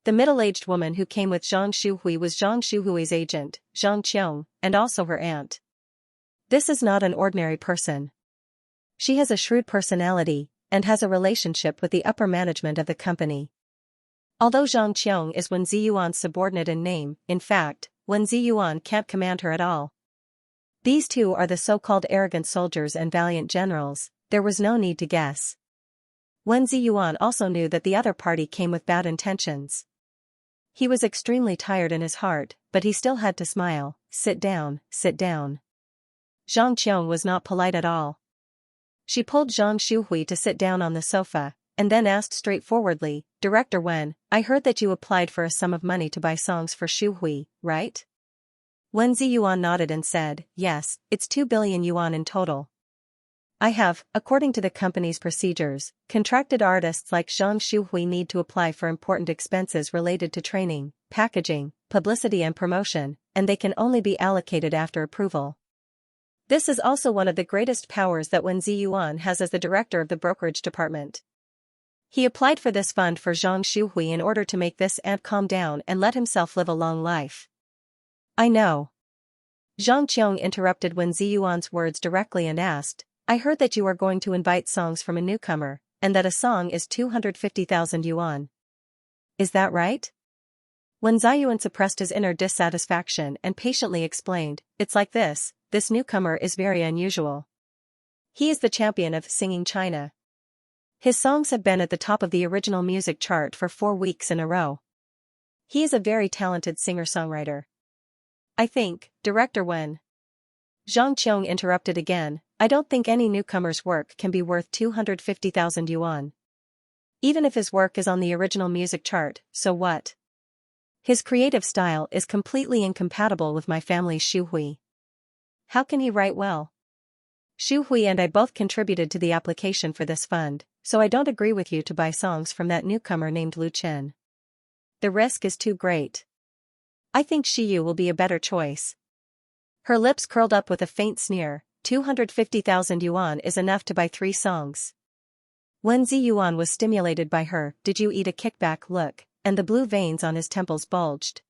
The middle-aged woman who came with Zhang Xu Hui was Zhang Xu Hui's agent, Zhang Qiong, and also her aunt. This is not an ordinary person. She has a shrewd personality, and has a relationship with the upper management of the company. Although Zhang Qiong is Wen Ziyuan's subordinate in name, in fact, Wen Ziyuan can't command her at all. These 2 are the so-called arrogant soldiers and valiant generals. There was no need to guess. Wen Ziyuan also knew that the other party came with bad intentions. He was extremely tired in his heart, but he still had to smile. Sit down, sit down." Zhang Qiong was not polite at all. She pulled Zhang Xuhui to sit down on the sofa, and then asked straightforwardly, "Director Wen, I heard that you applied for a sum of money to buy songs for Xuhui, right?" Wen Ziyuan nodded and said, "Yes, it's 2 billion yuan in total. I have, according to the company's procedures, contracted artists like Zhang Xuhui need to apply for important expenses related to training, packaging, publicity and promotion, and they can only be allocated after approval. This is also one of the greatest powers that Wen Ziyuan has as the director of the brokerage department. He applied for this fund for Zhang Xuhui in order to make this ant calm down and let himself live a long life." "I know." Zhang Qiong interrupted Wen Ziyuan's words directly and asked, "I heard that you are going to invite songs from a newcomer, and that a song is 250,000 yuan. Is that right?" Wen Ziyuan suppressed his inner dissatisfaction and patiently explained, "It's like this newcomer is very unusual. He is the champion of singing China. His songs have been at the top of the original music chart for 4 weeks in a row. He is a very talented singer-songwriter." "I think, Director Wen." Zhang Qiong interrupted again, "I don't think any newcomer's work can be worth 250,000 yuan. Even if his work is on the original music chart, so what? His creative style is completely incompatible with my family's Xu Hui. How can he write well? Xu Hui and I both contributed to the application for this fund, so I don't agree with you to buy songs from that newcomer named Lu Chen. The risk is too great. I think Shi Yu will be a better choice." Her lips curled up with a faint sneer, 250,000 yuan is enough to buy 3 songs. Wen Ziyuan was stimulated by her "did you eat a kickback" look, and the blue veins on his temples bulged.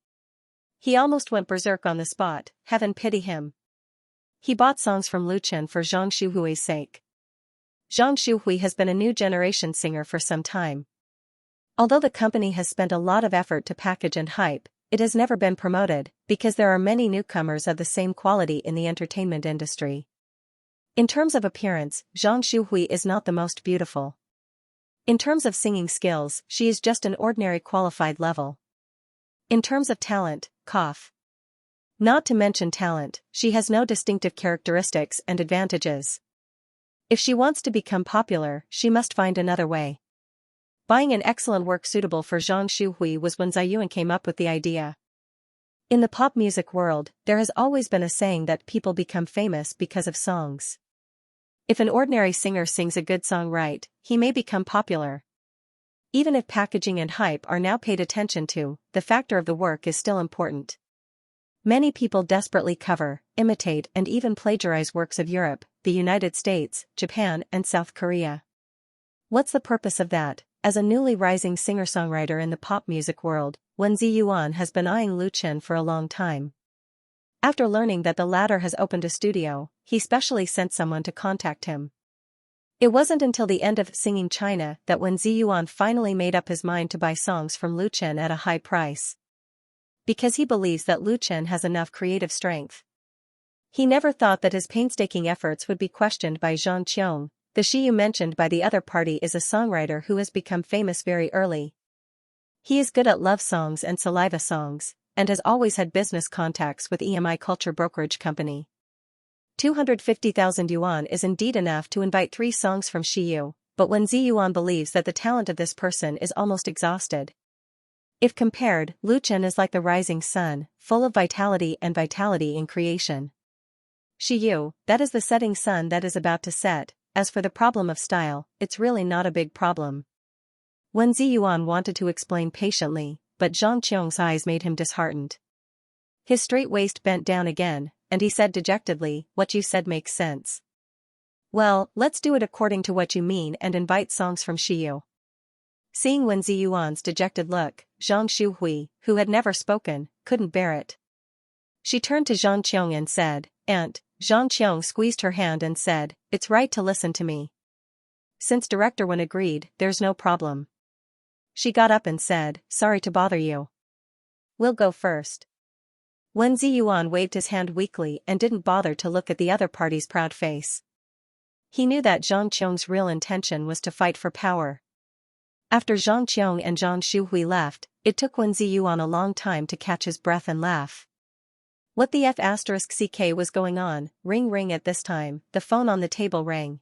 He almost went berserk on the spot, heaven pity him. He bought songs from Lu Chen for Zhang Shuhui's sake. Zhang Shuhui has been a new generation singer for some time. Although the company has spent a lot of effort to package and hype, it has never been promoted, because there are many newcomers of the same quality in the entertainment industry. In terms of appearance, Zhang Shuhui is not the most beautiful. In terms of singing skills, she is just an ordinary qualified level. In terms of talent, cough. Not to mention talent, she has no distinctive characteristics and advantages. If she wants to become popular, she must find another way. Buying an excellent work suitable for Zhang Shuhui was when Ziyuan came up with the idea. In the pop music world, there has always been a saying that people become famous because of songs. If an ordinary singer sings a good song right, he may become popular. Even if packaging and hype are now paid attention to, the factor of the work is still important. Many people desperately cover, imitate and even plagiarize works of Europe, the United States, Japan and South Korea. What's the purpose of that? As a newly rising singer-songwriter in the pop music world, Wen Ziyuan has been eyeing Lu Chen for a long time. After learning that the latter has opened a studio, he specially sent someone to contact him. It wasn't until the end of Singing China that Wen Ziyuan finally made up his mind to buy songs from Lu Chen at a high price. Because he believes that Lu Chen has enough creative strength. He never thought that his painstaking efforts would be questioned by Zhang Qiong. The Shiyu mentioned by the other party is a songwriter who has become famous very early. He is good at love songs and saliva songs, and has always had business contacts with EMI Culture Brokerage Company. 250,000 yuan is indeed enough to invite 3 songs from Shiyu, but Wen Ziyuan believes that the talent of this person is almost exhausted. If compared, Lu Chen is like the rising sun, full of vitality in creation. Shiyu, that is the setting sun that is about to set. As for the problem of style, it's really not a big problem. Wen Ziyuan wanted to explain patiently, but Zhang Qiong's eyes made him disheartened. His straight waist bent down again, and he said dejectedly, "What you said makes sense. Well, let's do it according to what you mean and invite songs from Shiyu." Seeing Wen Ziyuan's dejected look, Zhang Shuhui, who had never spoken, couldn't bear it. She turned to Zhang Qiong and said, "Aunt." Zhang Qiong squeezed her hand and said, "It's right to listen to me." Since Director Wen agreed, there's no problem. She got up and said, "Sorry to bother you. We'll go first." Wen Ziyuan waved his hand weakly and didn't bother to look at the other party's proud face. He knew that Zhang Qiong's real intention was to fight for power. After Zhang Qiong and Zhang Shuhui left, it took Wen Ziyuan a long time to catch his breath and laugh. What the F***ck was going on? Ring ring. At this time, the phone on the table rang.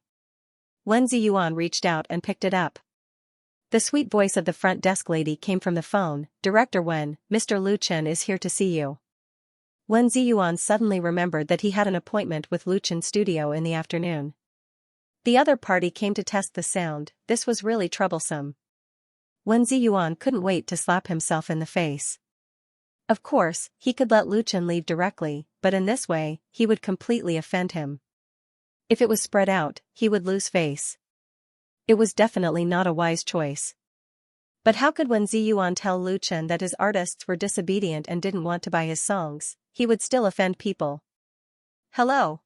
Wen Ziyuan reached out and picked it up. The sweet voice of the front desk lady came from the phone. "Director Wen, Mr. Lu Chen is here to see you." Wen Ziyuan suddenly remembered that he had an appointment with Lu Chen's studio in the afternoon. The other party came to test the sound. This was really troublesome. Wen Ziyuan couldn't wait to slap himself in the face. Of course, he could let Lu Chen leave directly, but in this way, he would completely offend him. If it was spread out, he would lose face. It was definitely not a wise choice. But how could Wen Ziyuan tell Lu Chen that his artists were disobedient and didn't want to buy his songs? He would still offend people. "Hello?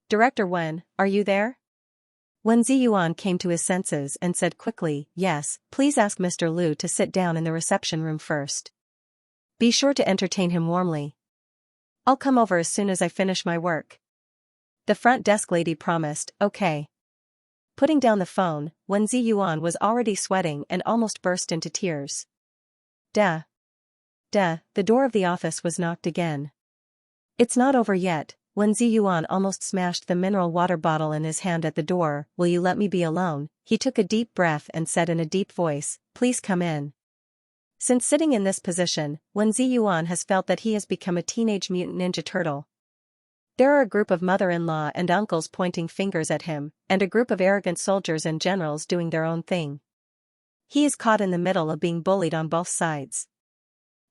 Director Wen, are you there?" Wen Ziyuan came to his senses and said quickly, "Yes, please ask Mr. Lu to sit down in the reception room first. Be sure to entertain him warmly. I'll come over as soon as I finish my work." The front desk lady promised, "Okay." Putting down the phone, Wen Ziyuan was already sweating and almost burst into tears. The door of the office was knocked again. "It's not over yet." Wen Ziyuan almost smashed the mineral water bottle in his hand at the door. "Will you let me be alone?" He took a deep breath and said in a deep voice, "Please come in." Since sitting in this position, Wen Ziyuan has felt that he has become a teenage mutant ninja turtle. There are a group of mother-in-law and uncles pointing fingers at him, and a group of arrogant soldiers and generals doing their own thing. He is caught in the middle of being bullied on both sides.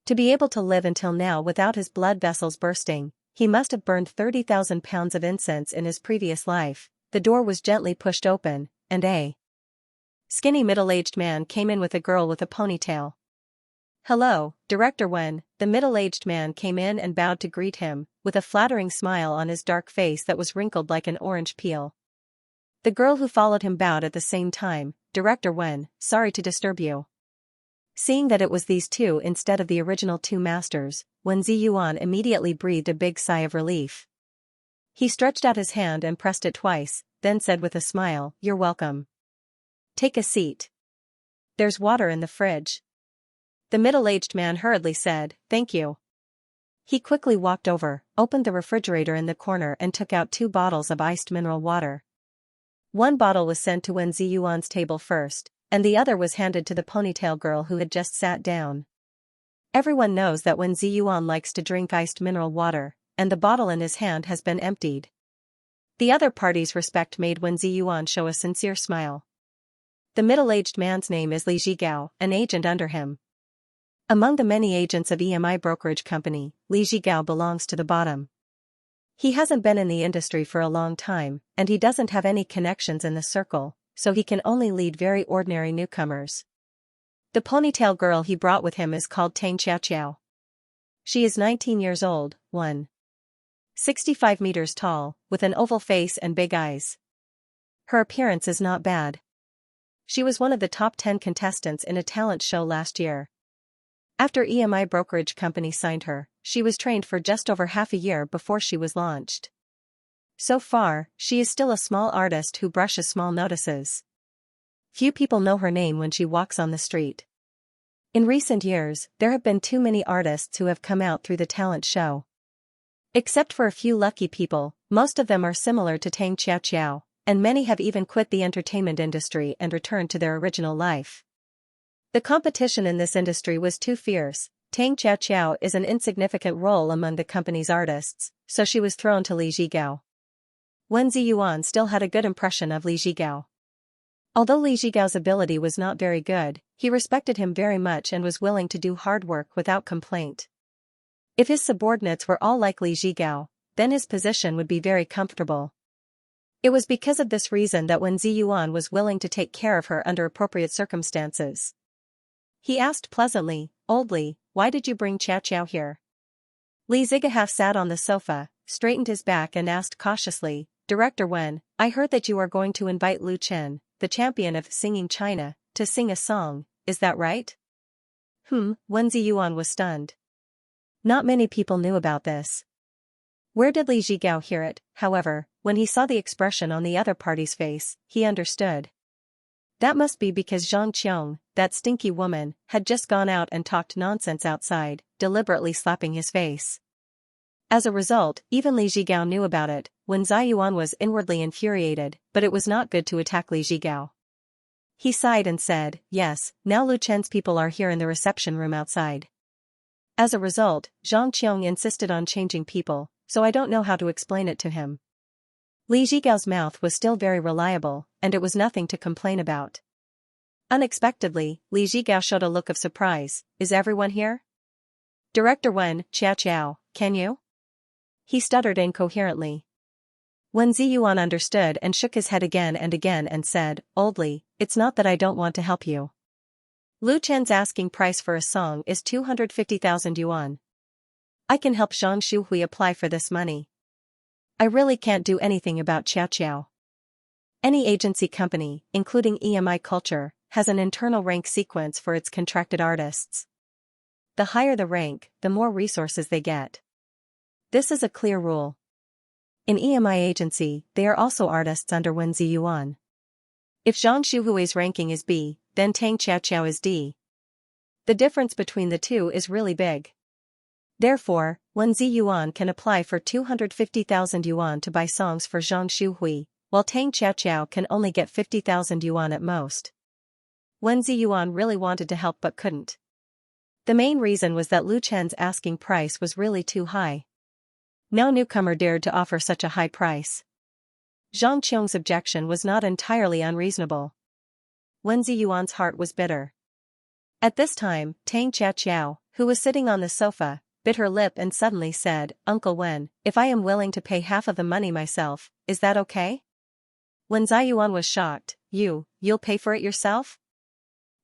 To be able to live until now without his blood vessels bursting, He must have burned 30,000 pounds of incense in his previous life. The door was gently pushed open, and a skinny middle-aged man came in with a girl with a ponytail. "Hello, Director Wen." The middle-aged man came in and bowed to greet him, with a flattering smile on his dark face that was wrinkled like an orange peel. The girl who followed him bowed at the same time. "Director Wen, sorry to disturb you." Seeing that it was these two instead of the original two masters, Wen Ziyuan immediately breathed a big sigh of relief. He stretched out his hand and pressed it twice, then said with a smile, "You're welcome. Take a seat. There's water in the fridge." The middle-aged man hurriedly said, "Thank you." He quickly walked over, opened the refrigerator in the corner and took out 2 bottles of iced mineral water. One bottle was sent to Wen Ziyuan's table first, and the other was handed to the ponytail girl who had just sat down. Everyone knows that Wen Ziyuan likes to drink iced mineral water, and the bottle in his hand has been emptied. The other party's respect made Wen Ziyuan show a sincere smile. The middle-aged man's name is Li Zhigao, an agent under him. Among the many agents of EMI brokerage company, Li Zhigao belongs to the bottom. He hasn't been in the industry for a long time, and he doesn't have any connections in the circle, so he can only lead very ordinary newcomers. The ponytail girl he brought with him is called Xianxia. She is 19 years old, 165 meters tall, with an oval face and big eyes. Her appearance is not bad. She was one of the top 10 contestants in a talent show last year. After EMI brokerage company signed her, she was trained for just over half a year before she was launched. So far, she is still a small artist who brushes small notices. Few people know her name when she walks on the street. In recent years, there have been too many artists who have come out through the talent show. Except for a few lucky people, most of them are similar to Tang Xiaoqiao, and many have even quit the entertainment industry and returned to their original life. The competition in this industry was too fierce. Tang Xiaoqiao is an insignificant role among the company's artists, so she was thrown to Li Zhigao. Wen Ziyuan still had a good impression of Li Zhigao. Although Li Zhigao's ability was not very good, he respected him very much and was willing to do hard work without complaint. If his subordinates were all like Li Zhigao, then his position would be very comfortable. It was because of this reason that Wen Ziyuan was willing to take care of her under appropriate circumstances. He asked pleasantly, "Old Li, why did you bring Xiaoqiao here?" Li Zhigao sat on the sofa, straightened his back and asked cautiously, "Director Wen, I heard that you are going to invite Lu Chen, the champion of singing China, to sing a song, is that right?" Wen Ziyuan was stunned. Not many people knew about this. Where did Li Zhigao hear it? However, when he saw the expression on the other party's face, he understood. That must be because Zhang Qiong, that stinky woman, had just gone out and talked nonsense outside, deliberately slapping his face. As a result, even Li Zhigao knew about it. Wen Ziyuan was inwardly infuriated, but it was not good to attack Li Zhigao. He sighed and said, "Yes, now Lu Chen's people are here in the reception room outside." As a result, Zhang Qiong insisted on changing people, so I don't know how to explain it to him. Li Zhigao's mouth was still very reliable, and it was nothing to complain about. Unexpectedly, Li Zhigao showed a look of surprise. "Is everyone here?" "Director Wen, Xiaoqiao, can you?" He stuttered incoherently. Wen Ziyuan understood and shook his head again and said, "Old Li, it's not that I don't want to help you. Lu Chen's asking price for a song is 250,000 yuan. I can help Zhang Shuhui apply for this money. I really can't do anything about Xiaoqiao. Any agency company, including EMI Culture, has an internal rank sequence for its contracted artists. The higher the rank, the more resources they get. This is a clear rule. In EMI agency, they are also artists under Wen Ziyuan. If Zhang Shuhui's ranking is B, then Tang Xiaoqiao is D. The difference between the two is really big. Therefore, Wen Ziyuan can apply for 250,000 yuan to buy songs for Zhang Shuhui, while Tang Xiaoqiao can only get 50,000 yuan at most. Wen Ziyuan really wanted to help but couldn't. The main reason was that Lu Chen's asking price was really too high. No newcomer dared to offer such a high price. Zhang Qiong's objection was not entirely unreasonable. Wen Ziyuan's heart was bitter. At this time, Tang Xiaoqiao, who was sitting on the sofa, bit her lip and suddenly said, "Uncle Wen, if I am willing to pay half of the money myself, is that okay?" Wen Ziyuan was shocked. You'll pay for it yourself?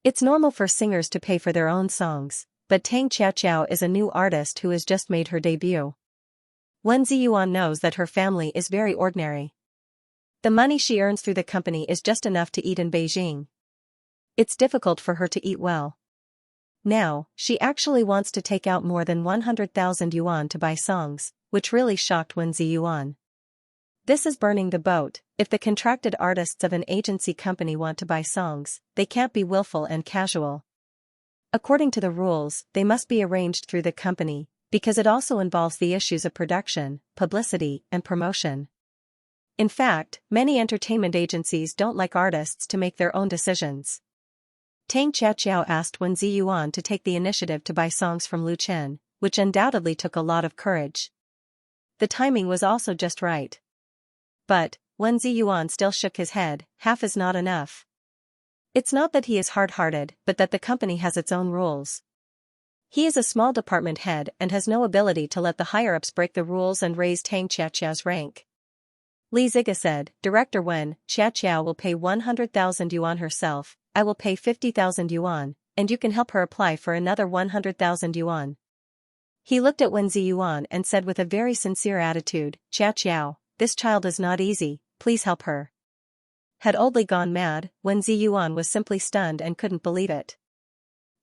It's normal for singers to pay for their own songs, but Tang Xiaoqiao is a new artist who has just made her debut. Wen Ziyuan knows that her family is very ordinary. The money she earns through the company is just enough to eat in Beijing. It's difficult for her to eat well. Now, she actually wants to take out more than 100,000 yuan to buy songs, which really shocked Wen Ziyuan. This is burning the boat. If the contracted artists of an agency company want to buy songs, they can't be willful and casual. According to the rules, they must be arranged through the company, because it also involves the issues of production, publicity, and promotion. In fact, many entertainment agencies don't like artists to make their own decisions. Tang Xiaoqiao asked Wen Ziyuan to take the initiative to buy songs from Lu Chen, which undoubtedly took a lot of courage. The timing was also just right. But, Wen Ziyuan still shook his head. Half is not enough. It's not that he is hard-hearted, but that the company has its own rules. He is a small department head and has no ability to let the higher-ups break the rules and raise Tang Xiaoqiao's rank. Li Ziga said, "Director Wen, Xiaoqiao will pay 100,000 yuan herself, I will pay 50,000 yuan, and you can help her apply for another 100,000 yuan." He looked at Wen Ziyuan and said with a very sincere attitude, "Xiaoqiao, this child is not easy, please help her." Had Old Li gone mad? Wen Ziyuan was simply stunned and couldn't believe it.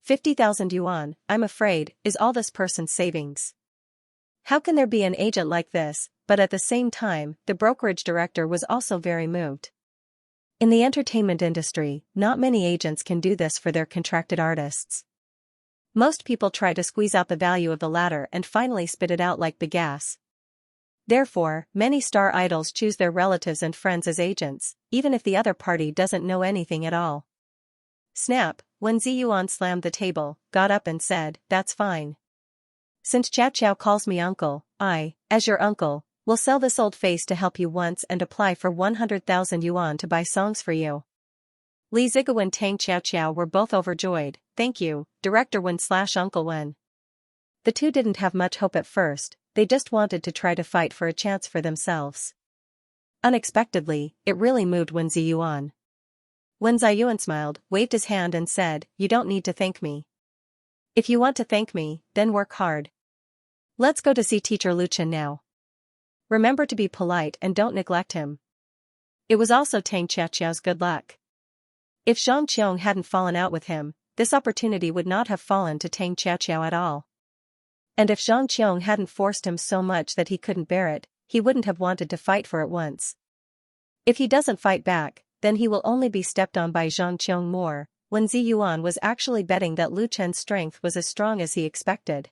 50,000 yuan, I'm afraid, is all this person's savings. How can there be an agent like this? But at the same time, the brokerage director was also very moved. In the entertainment industry, not many agents can do this for their contracted artists. Most people try to squeeze out the value of the latter and finally spit it out like bagasse. Therefore, many star idols choose their relatives and friends as agents, even if the other party doesn't know anything at all. Snap, Wen Ziyuan slammed the table, got up and said, "That's fine. Since Xiaoqiao calls me uncle, I, as your uncle, will sell this old face to help you once and apply for 100,000 yuan to buy songs for you." Li Ziga and Tang Xiaoqiao were both overjoyed. "Thank you, Director Wen/Uncle Wen." The two didn't have much hope at first, they just wanted to try to fight for a chance for themselves. Unexpectedly, it really moved Wen Ziyuan. Wen Ziyuan smiled, waved his hand and said, "You don't need to thank me. If you want to thank me, then work hard. Let's go to see Teacher Lu Chen now. Remember to be polite and don't neglect him." It was also Tang Xiaoqiao's good luck. If Zhang Qiong hadn't fallen out with him, this opportunity would not have fallen to Tang Xiaoqiao at all. And if Zhang Qiong hadn't forced him so much that he couldn't bear it, he wouldn't have wanted to fight for it once. If he doesn't fight back, then he will only be stepped on by Zhang Qiong more. Wen Ziyuan was actually betting that Lu Chen's strength was as strong as he expected.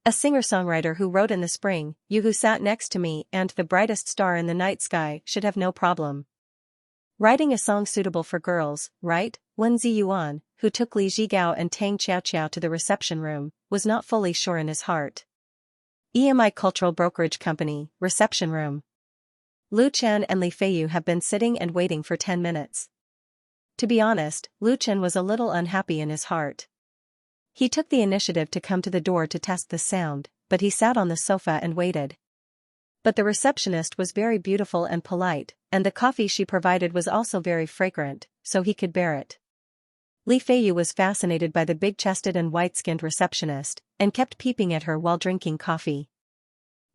A singer-songwriter who wrote in the spring, "You who sat next to me and the brightest star in the night sky should have no problem writing a song suitable for girls, right?" Wen Ziyuan, who took Li Zhigao and Tang Xiaoqiao to the reception room, was not fully sure in his heart. EMI Cultural Brokerage Company, reception room. Lu Chen and Li Feiyu have been sitting and waiting for 10 minutes. To be honest, Lu Chen was a little unhappy in his heart. He took the initiative to come to the door to test the sound, but he sat on the sofa and waited. But the receptionist was very beautiful and polite, and the coffee she provided was also very fragrant, so he could bear it. Li Feiyu was fascinated by the big-chested and white-skinned receptionist, and kept peeping at her while drinking coffee.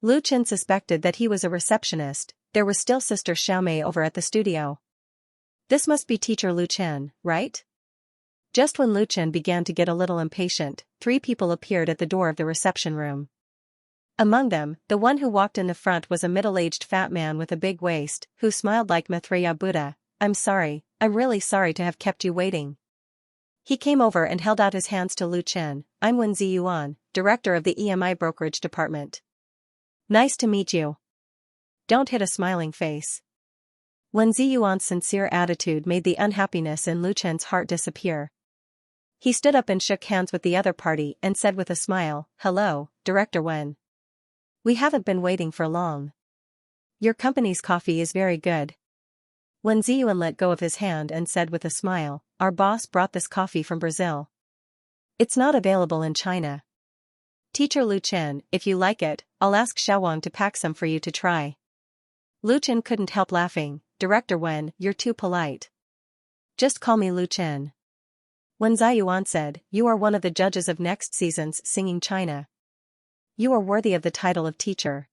Lu Chen suspected that he was a receptionist. There was still Sister Xiaomei over at the studio. This must be Teacher Lu Chen, right? Just when Lu Chen began to get a little impatient, 3 people appeared at the door of the reception room. Among them, the one who walked in the front was a middle-aged fat man with a big waist, who smiled like Maitreya Buddha. I'm really sorry to have kept you waiting." He came over and held out his hands to Lu Chen. "I'm Wen Ziyuan, director of the EMI brokerage department. Nice to meet you." Don't hit a smiling face. Wen Ziyuan's sincere attitude made the unhappiness in Lu Chen's heart disappear. He stood up and shook hands with the other party and said with a smile, "Hello, Director Wen. We haven't been waiting for long. Your company's coffee is very good." Wen Ziyuan let go of his hand and said with a smile, "Our boss brought this coffee from Brazil. It's not available in China." Teacher Lu Chen, if you like it, I'll ask Xiaowang to pack some for you to try. Lu Chen couldn't help laughing. Director Wen, you're too polite. Just call me Lu Chen. Wen Ziyuan said, you are one of the judges of next season's Singing China. You are worthy of the title of teacher.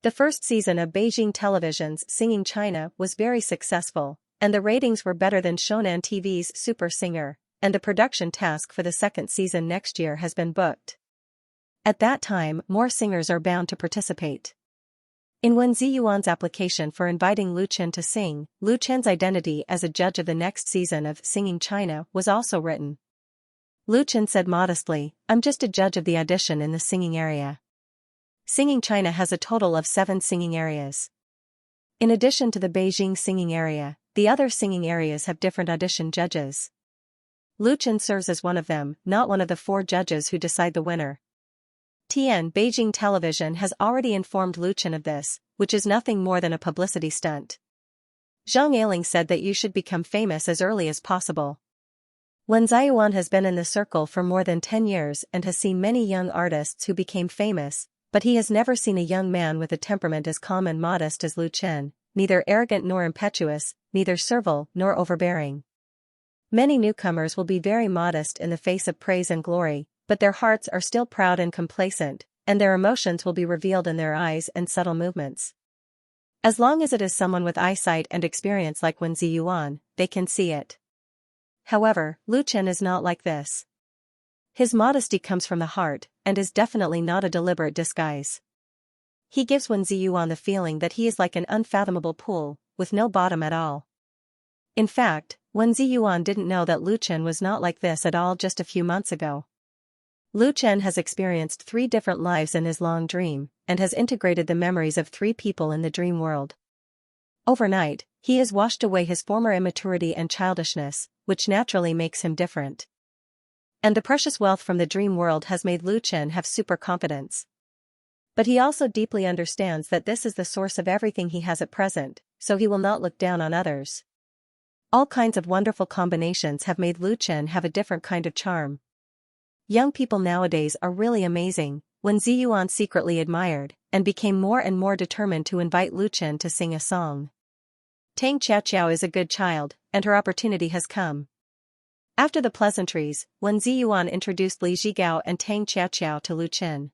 The first season of Beijing Television's Singing China was very successful, and the ratings were better than Shonan TV's Super Singer, and the production task for the second season next year has been booked. At that time, more singers are bound to participate. In Wen Ziyuan's application for inviting Lu Chen to sing, Lu Chen's identity as a judge of the next season of Singing China was also written. Lu Chen said modestly, I'm just a judge of the audition in the singing area. Singing China has a total of 7 singing areas. In addition to the Beijing singing area, the other singing areas have different audition judges. Lu Chen serves as one of them, not one of the 4 judges who decide the winner. Beijing Television has already informed Lu Chen of this, which is nothing more than a publicity stunt. Zhang Ailing said that you should become famous as early as possible. Wen Ziyuan has been in the circle for more than 10 years and has seen many young artists who became famous, but he has never seen a young man with a temperament as calm and modest as Lu Chen, neither arrogant nor impetuous, neither servile nor overbearing. Many newcomers will be very modest in the face of praise and glory, but their hearts are still proud and complacent, and their emotions will be revealed in their eyes and subtle movements. As long as it is someone with eyesight and experience like Wen Ziyuan, they can see it. However, Lu Chen is not like this. His modesty comes from the heart, and is definitely not a deliberate disguise. He gives Wen Ziyuan the feeling that he is like an unfathomable pool, with no bottom at all. In fact, Wen Ziyuan didn't know that Lu Chen was not like this at all just a few months ago. Lu Chen has experienced 3 different lives in his long dream, and has integrated the memories of 3 people in the dream world. Overnight, he has washed away his former immaturity and childishness, which naturally makes him different. And the precious wealth from the dream world has made Lu Chen have super confidence. But he also deeply understands that this is the source of everything he has at present, so he will not look down on others. All kinds of wonderful combinations have made Lu Chen have a different kind of charm. Young people nowadays are really amazing. Wen Ziyuan secretly admired, and became more and more determined to invite Lu Chen to sing a song. Tang Xiaoqiao is a good child, and her opportunity has come. After the pleasantries, Wen Ziyuan introduced Li Zhigao and Tang Xiaoqiao to Lu Chen.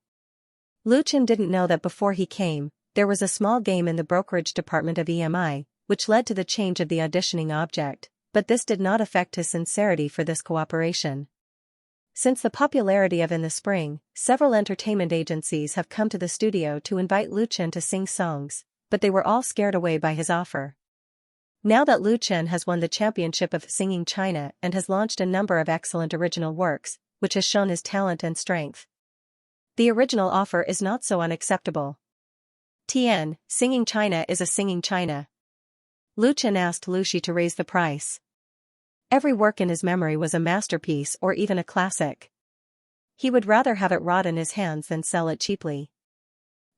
Lu Chen didn't know that before he came, there was a small game in the brokerage department of EMI, which led to the change of the auditioning object, but this did not affect his sincerity for this cooperation. Since the popularity of In the Spring, several entertainment agencies have come to the studio to invite Lu Chen to sing songs, but they were all scared away by his offer. Now that Lu Chen has won the championship of Singing China and has launched a number of excellent original works, which has shown his talent and strength, the original offer is not so unacceptable. Singing China is a Singing China. Lu Chen asked Lu Shi to raise the price. Every work in his memory was a masterpiece or even a classic. He would rather have it rot in his hands than sell it cheaply.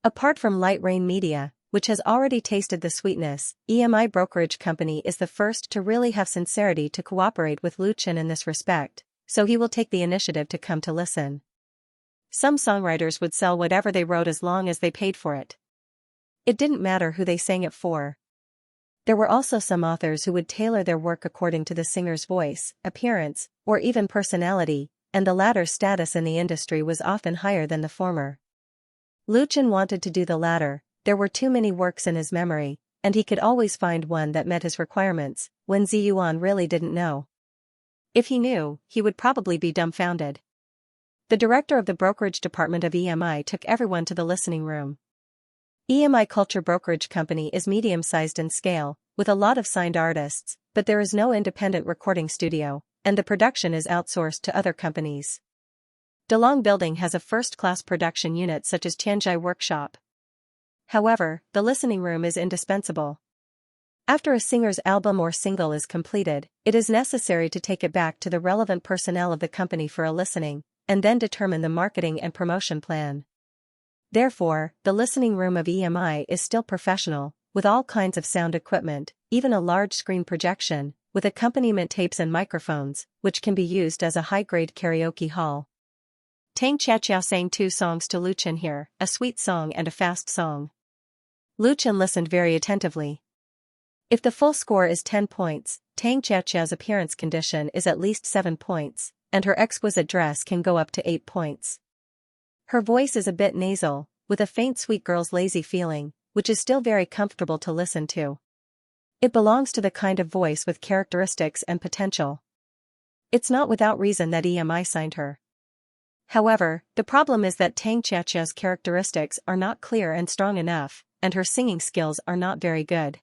Apart from Light Rain Media, which has already tasted the sweetness, EMI Brokerage Company is the first to really have sincerity to cooperate with Lu Chen in this respect, so he will take the initiative to come to listen. Some songwriters would sell whatever they wrote as long as they paid for it. It didn't matter who they sang it for. There were also some authors who would tailor their work according to the singer's voice, appearance, or even personality, and the latter's status in the industry was often higher than the former. Lu Chen wanted to do the latter. There were too many works in his memory, and he could always find one that met his requirements. Wen Ziyuan really didn't know. If he knew, he would probably be dumbfounded. The director of the brokerage department of EMI took everyone to the listening room. EMI Culture Brokerage Company is medium-sized in scale, with a lot of signed artists, but there is no independent recording studio, and the production is outsourced to other companies. Delong Building has a first-class production unit such as Tianzhai Workshop. However, the listening room is indispensable. After a singer's album or single is completed, it is necessary to take it back to the relevant personnel of the company for a listening, and then determine the marketing and promotion plan. Therefore, the listening room of EMI is still professional, with all kinds of sound equipment, even a large screen projection, with accompaniment tapes and microphones, which can be used as a high-grade karaoke hall. Tang Xiaoqiao sang 2 songs to Lu Chen here, a sweet song and a fast song. Lu Chen listened very attentively. If the full score is 10 points, Tang Xiaoqiao's appearance condition is at least 7 points, and her exquisite dress can go up to 8 points. Her voice is a bit nasal, with a faint sweet girl's lazy feeling, which is still very comfortable to listen to. It belongs to the kind of voice with characteristics and potential. It's not without reason that EMI signed her. However, the problem is that Tang Xiaoqiao's characteristics are not clear and strong enough, and her singing skills are not very good.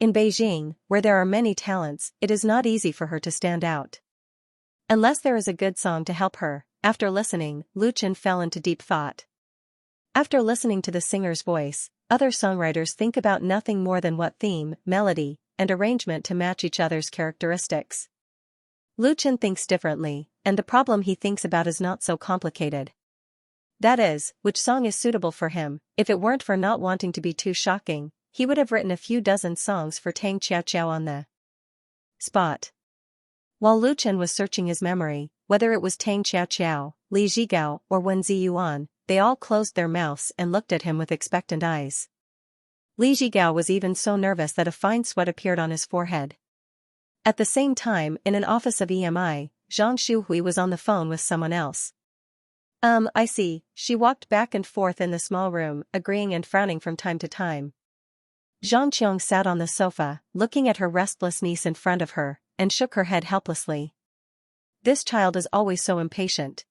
In Beijing, where there are many talents, it is not easy for her to stand out. Unless there is a good song to help her. After listening, Lu Chen fell into deep thought. After listening to the singer's voice, other songwriters think about nothing more than what theme, melody, and arrangement to match each other's characteristics. Lu Chen thinks differently, and the problem he thinks about is not so complicated. That is, which song is suitable for him. If it weren't for not wanting to be too shocking, he would have written a few dozen songs for Tang Xiaoqiao on the spot. While Lu Chen was searching his memory, whether it was Tang Xiaoqiao, Li Zhigao, or Wen Ziyuan, they all closed their mouths and looked at him with expectant eyes. Li Zhigao was even so nervous that a fine sweat appeared on his forehead. At the same time, in an office of EMI, Zhang Shuhui was on the phone with someone else. I see, she walked back and forth in the small room, agreeing and frowning from time to time. Zhang Qiong sat on the sofa, looking at her restless niece in front of her, and shook her head helplessly. This child is always so impatient.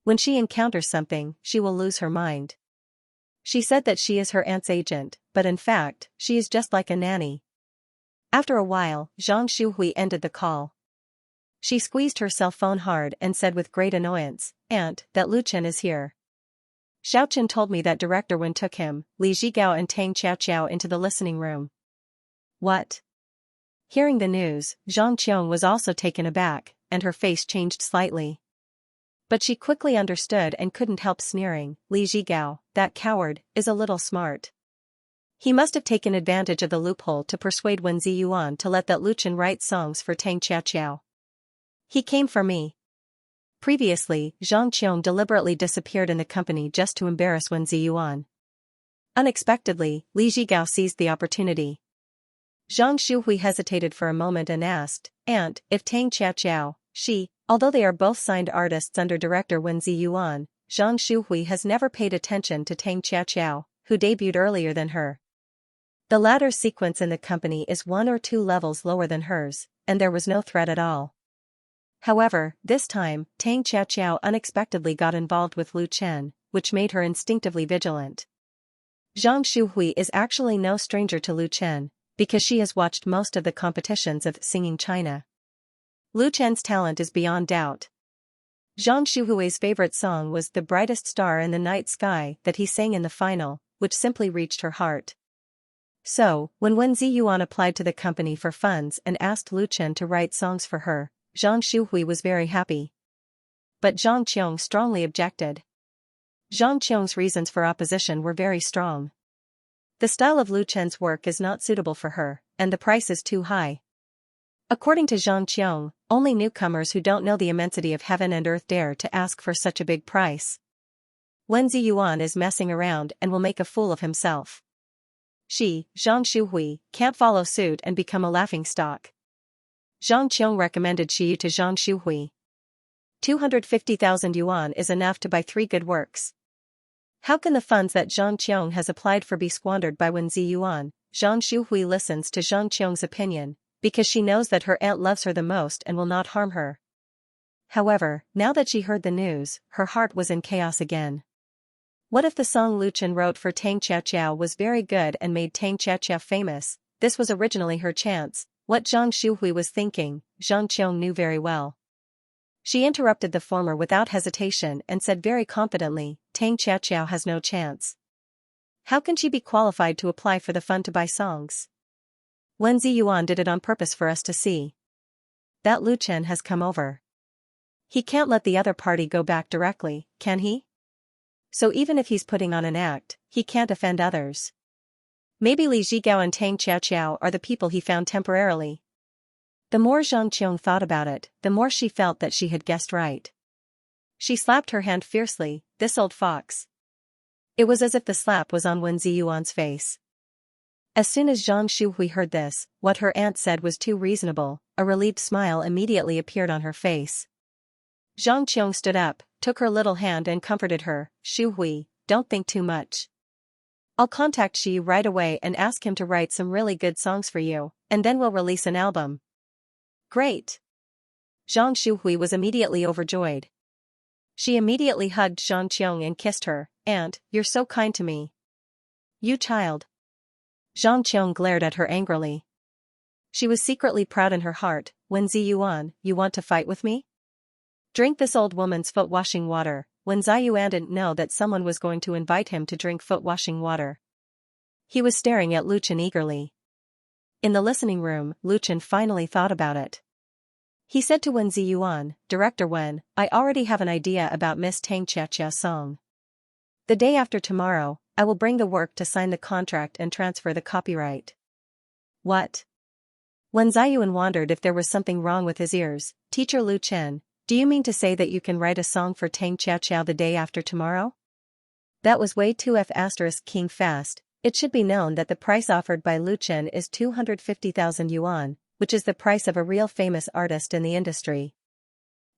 When she encounters something, she will lose her mind. She said that she is her aunt's agent, but in fact, she is just like a nanny. After a while, Zhang Shuhui ended the call. She squeezed her cell phone hard and said with great annoyance, "Aunt, that Lu Chen is here. Xiao Chen told me that Director Wen took him, Li Zhigao and Tang Xiaoqiao into the listening room." What? Hearing the news, Zhang Qiong was also taken aback, and her face changed slightly. But she quickly understood and couldn't help sneering. Li Zhigao, that coward, is a little smart. He must have taken advantage of the loophole to persuade Wen Ziyuan to let that Lu Chen write songs for Tang Xiaoqiao. He came for me. Previously, Zhang Qiong deliberately disappeared in the company just to embarrass Wen Ziyuan. Unexpectedly, Li Zhigao seized the opportunity. Zhang Shuhui hesitated for a moment and asked, "Aunt, if Tang Xiaoqiao, although they are both signed artists under director Wen Ziyuan, Zhang Shuhui has never paid attention to Tang Xiaoqiao, who debuted earlier than her. The latter's sequence in the company is 1 or 2 levels lower than hers, and there was no threat at all." However, this time, Tang Xiaoqiao unexpectedly got involved with Lu Chen, which made her instinctively vigilant. Zhang Shuhui is actually no stranger to Lu Chen, because she has watched most of the competitions of Singing China. Lu Chen's talent is beyond doubt. Zhang Shuhui's favorite song was "The Brightest Star in the Night Sky" that he sang in the final, which simply reached her heart. So, when Wen Ziyuan applied to the company for funds and asked Lu Chen to write songs for her, Zhang Shuhui was very happy. But Zhang Qiong strongly objected. Zhang Qiong's reasons for opposition were very strong. The style of Lu Chen's work is not suitable for her, and the price is too high. According to Zhang Qiong, only newcomers who don't know the immensity of heaven and earth dare to ask for such a big price. Wen Ziyuan is messing around and will make a fool of himself. She, Zhang Shuhui, can't follow suit and become a laughingstock. Zhang Qiong recommended Xiyu to Zhang Shuhui. 250,000 yuan is enough to buy 3 good works. How can the funds that Zhang Qiong has applied for be squandered by Wen Ziyuan? Zhang Shuhui listens to Zhang Qiong's opinion, because she knows that her aunt loves her the most and will not harm her. However, now that she heard the news, her heart was in chaos again. What if the song Lu Chen wrote for Tang Xiaoqiao was very good and made Tang Xiaoqiao famous? This was originally her chance. What Zhang Shuhui was thinking, Zhang Qiong knew very well. She interrupted the former without hesitation and said very confidently, "Tang Xiaoqiao has no chance. How can she be qualified to apply for the fund to buy songs? Wen Ziyuan did it on purpose for us to see. That Lu Chen has come over. He can't let the other party go back directly, can he? So even if he's putting on an act, he can't offend others. Maybe Li Zhigao and Tang Xiaoqiao are the people he found temporarily." The more Zhang Qiong thought about it, the more she felt that she had guessed right. She slapped her hand fiercely, this old fox. It was as if the slap was on Wen Ziyuan's face. As soon as Zhang Shuhui heard this, what her aunt said was too reasonable, a relieved smile immediately appeared on her face. Zhang Qiong stood up, took her little hand and comforted her. Shuhui, don't think too much. I'll contact Shi right away and ask him to write some really good songs for you, and then we'll release an album. Great! Zhang Shuhui was immediately overjoyed. She immediately hugged Zhang Qiong and kissed her. Aunt, you're so kind to me. You child. Zhang Qiong glared at her angrily. She was secretly proud in her heart. Wen Ziyuan, you want to fight with me? Drink this old woman's foot-washing water. Wen Ziyuan didn't know that someone was going to invite him to drink foot-washing water. He was staring at Lu Chen eagerly. In the listening room, Lu Chen finally thought about it. He said to Wen Ziyuan, Director Wen, I already have an idea about Miss Tang Xiaxia's song. The day after tomorrow, I will bring the work to sign the contract and transfer the copyright. What? Wen Ziyuan wondered if there was something wrong with his ears. Teacher Lu Chen, do you mean to say that you can write a song for Tang Xiaoqiao the day after tomorrow? That was way too king fast. It should be known that the price offered by Lu Chen is 250,000 yuan, which is the price of a real famous artist in the industry.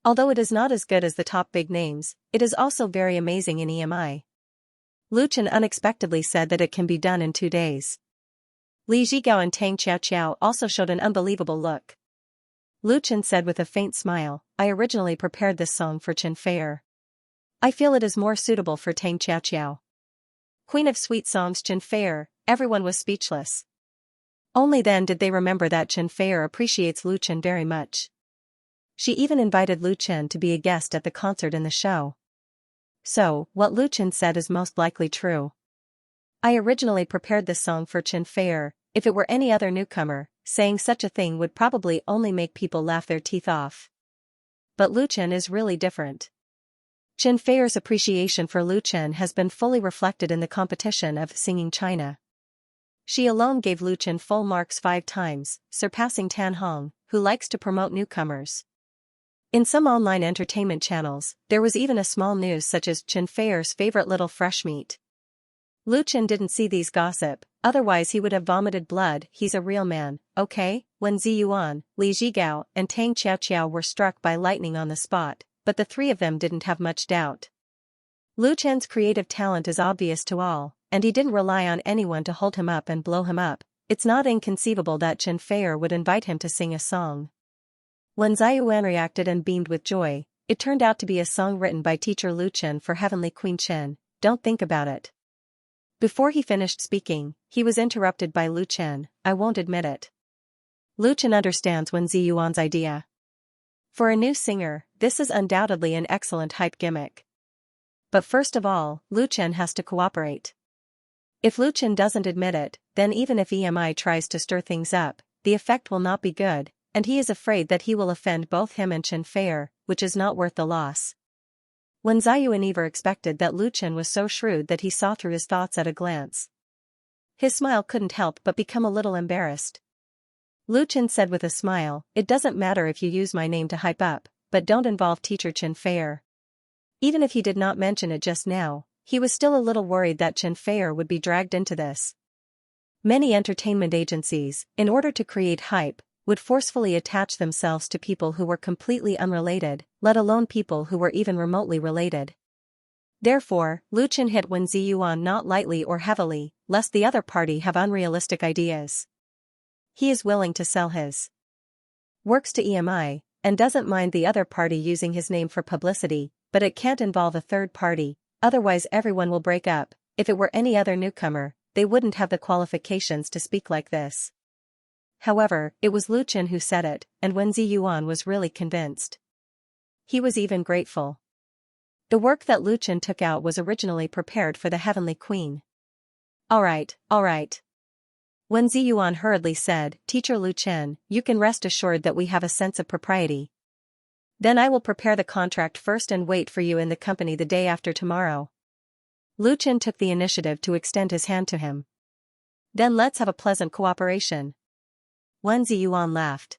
Although it is not as good as the top big names, it is also very amazing in EMI. Lu Chen unexpectedly said that it can be done in 2 days. Li Zhigao and Tang Xiaoqiao also showed an unbelievable look. Lu Chen said with a faint smile, I originally prepared this song for Chen Feier. I feel it is more suitable for Tang Xiaoqiao. Queen of sweet songs Chen Feier, everyone was speechless. Only then did they remember that Chen Feier appreciates Lu Chen very much. She even invited Lu Chen to be a guest at the concert in the show. So, what Lu Chen said is most likely true. I originally prepared this song for Chen Feier. If it were any other newcomer, saying such a thing would probably only make people laugh their teeth off. But Lu Chen is really different. Chen Feier's appreciation for Lu Chen has been fully reflected in the competition of Singing China. She alone gave Lu Chen full marks 5 times, surpassing Tan Hong, who likes to promote newcomers. In some online entertainment channels, there was even a small news such as Chen Feier's favorite little fresh meat. Lu Chen didn't see these gossip, otherwise he would have vomited blood. He's a real man, okay? Wen Ziyuan, Li Zhigao, and Tang Xiaoqiao were struck by lightning on the spot, but the 3 of them didn't have much doubt. Lu Chen's creative talent is obvious to all, and he didn't rely on anyone to hold him up and blow him up. It's not inconceivable that Chen Feier would invite him to sing a song. When Ziyuan reacted and beamed with joy, it turned out to be a song written by teacher Lu Chen for Heavenly Queen Chen. Don't think about it. Before he finished speaking, he was interrupted by Lu Chen. I won't admit it. Lu Chen understands Wen Ziyuan's idea. For a new singer, this is undoubtedly an excellent hype gimmick. But first of all, Lu Chen has to cooperate. If Lu Chen doesn't admit it, then even if EMI tries to stir things up, the effect will not be good, and he is afraid that he will offend both him and Chen Feier, which is not worth the loss. Wen Ziyuan never expected that Lu Chen was so shrewd that he saw through his thoughts at a glance. His smile couldn't help but become a little embarrassed. Lu Chen said with a smile, it doesn't matter if you use my name to hype up, but don't involve teacher Chen Feier. Even if he did not mention it just now, he was still a little worried that Chen Feier would be dragged into this. Many entertainment agencies, in order to create hype, would forcefully attach themselves to people who were completely unrelated, let alone people who were even remotely related. Therefore, Lu Chen hit Wen Ziyuan not lightly or heavily, lest the other party have unrealistic ideas. He is willing to sell his works to EMI, and doesn't mind the other party using his name for publicity, but it can't involve a third party, otherwise everyone will break up. If it were any other newcomer, they wouldn't have the qualifications to speak like this. However, it was Lu Chen who said it, and Wen Ziyuan was really convinced. He was even grateful. The work that Lu Chen took out was originally prepared for the Heavenly Queen. All right. Wen Ziyuan hurriedly said, Teacher Lu Chen, you can rest assured that we have a sense of propriety. Then I will prepare the contract first and wait for you in the company the day after tomorrow. Lu Chen took the initiative to extend his hand to him. Then let's have a pleasant cooperation. Wen Ziyuan laughed.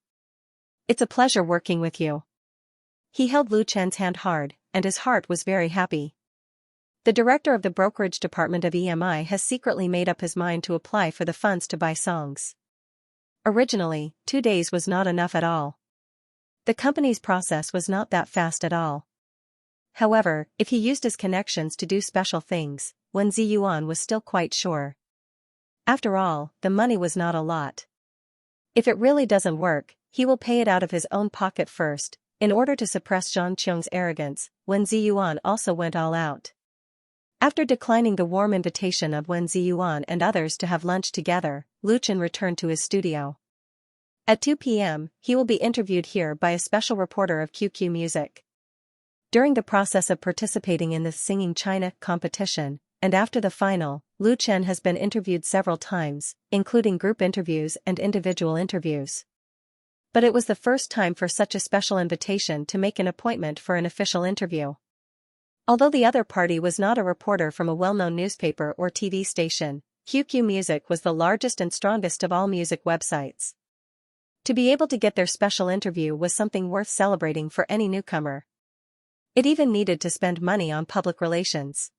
It's a pleasure working with you. He held Lu Chen's hand hard, and his heart was very happy. The director of the brokerage department of EMI has secretly made up his mind to apply for the funds to buy songs. Originally, 2 days was not enough at all. The company's process was not that fast at all. However, if he used his connections to do special things, Wen Ziyuan was still quite sure. After all, the money was not a lot. If it really doesn't work, he will pay it out of his own pocket first. In order to suppress Zhang Qiong's arrogance, Wen Ziyuan also went all out. After declining the warm invitation of Wen Ziyuan and others to have lunch together, Lu Chen returned to his studio. At 2 p.m., he will be interviewed here by a special reporter of QQ Music. During the process of participating in the Singing China competition, and after the final, Lu Chen has been interviewed several times, including group interviews and individual interviews. But it was the first time for such a special invitation to make an appointment for an official interview. Although the other party was not a reporter from a well-known newspaper or TV station, QQ Music was the largest and strongest of all music websites. To be able to get their special interview was something worth celebrating for any newcomer. It even needed to spend money on public relations.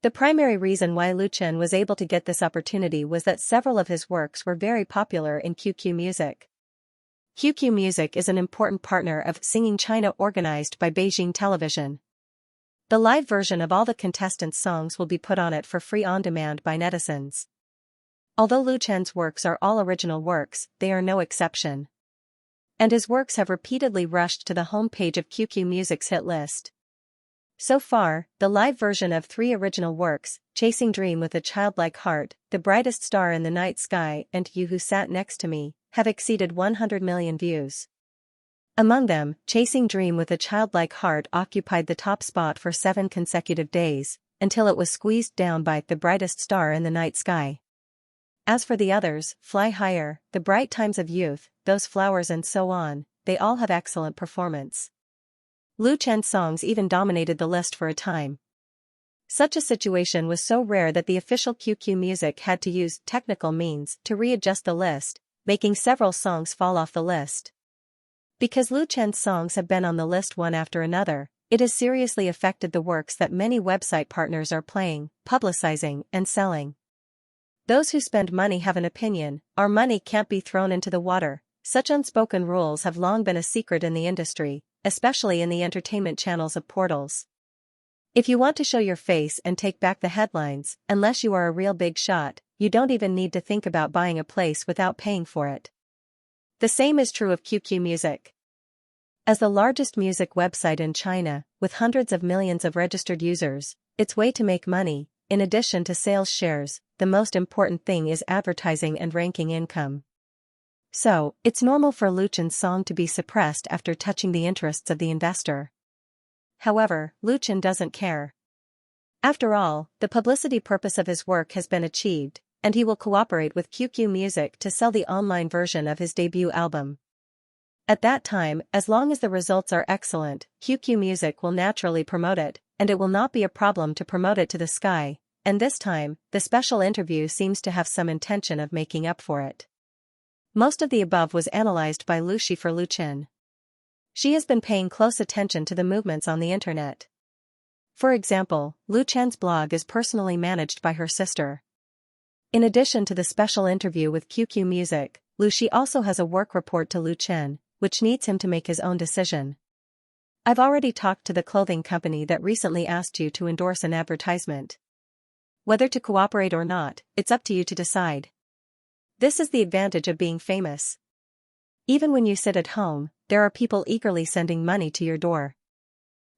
The primary reason why Lu Chen was able to get this opportunity was that several of his works were very popular in QQ Music. QQ Music is an important partner of Singing China organized by Beijing Television. The live version of all the contestants' songs will be put on it for free on demand by netizens. Although Lu Chen's works are all original works, they are no exception. And his works have repeatedly rushed to the homepage of QQ Music's hit list. So far, the live version of 3 original works, Chasing Dream with a Childlike Heart, The Brightest Star in the Night Sky and You Who Sat Next to Me, have exceeded 100 million views. Among them, Chasing Dream with a Childlike Heart occupied the top spot for 7 consecutive days, until it was squeezed down by The Brightest Star in the Night Sky. As for the others, Fly Higher, The Bright Times of Youth, Those Flowers and so on, they all have excellent performance. Lu Chen's songs even dominated the list for a time. Such a situation was so rare that the official QQ Music had to use technical means to readjust the list, making several songs fall off the list. Because Lu Chen's songs have been on the list one after another, it has seriously affected the works that many website partners are playing, publicizing, and selling. Those who spend money have an opinion. Our money can't be thrown into the water. Such unspoken rules have long been a secret in the industry, especially in the entertainment channels of portals. If you want to show your face and take back the headlines, unless you are a real big shot, you don't even need to think about buying a place without paying for it. The same is true of QQ Music. As the largest music website in China, with hundreds of millions of registered users, its way to make money, in addition to sales shares, the most important thing is advertising and ranking income. So, it's normal for Lu Chen's song to be suppressed after touching the interests of the investor. However, Lu Chen doesn't care. After all, the publicity purpose of his work has been achieved, and he will cooperate with QQ Music to sell the online version of his debut album. At that time, as long as the results are excellent, QQ Music will naturally promote it, and it will not be a problem to promote it to the sky, and this time, the special interview seems to have some intention of making up for it. Most of the above was analyzed by Lu Shi for Lu Chen. She has been paying close attention to the movements on the internet. For example, Lu Chen's blog is personally managed by her sister. In addition to the special interview with QQ Music, Lu Shi also has a work report to Lu Chen, which needs him to make his own decision. I've already talked to the clothing company that recently asked you to endorse an advertisement. Whether to cooperate or not, it's up to you to decide. This is the advantage of being famous. Even when you sit at home, there are people eagerly sending money to your door.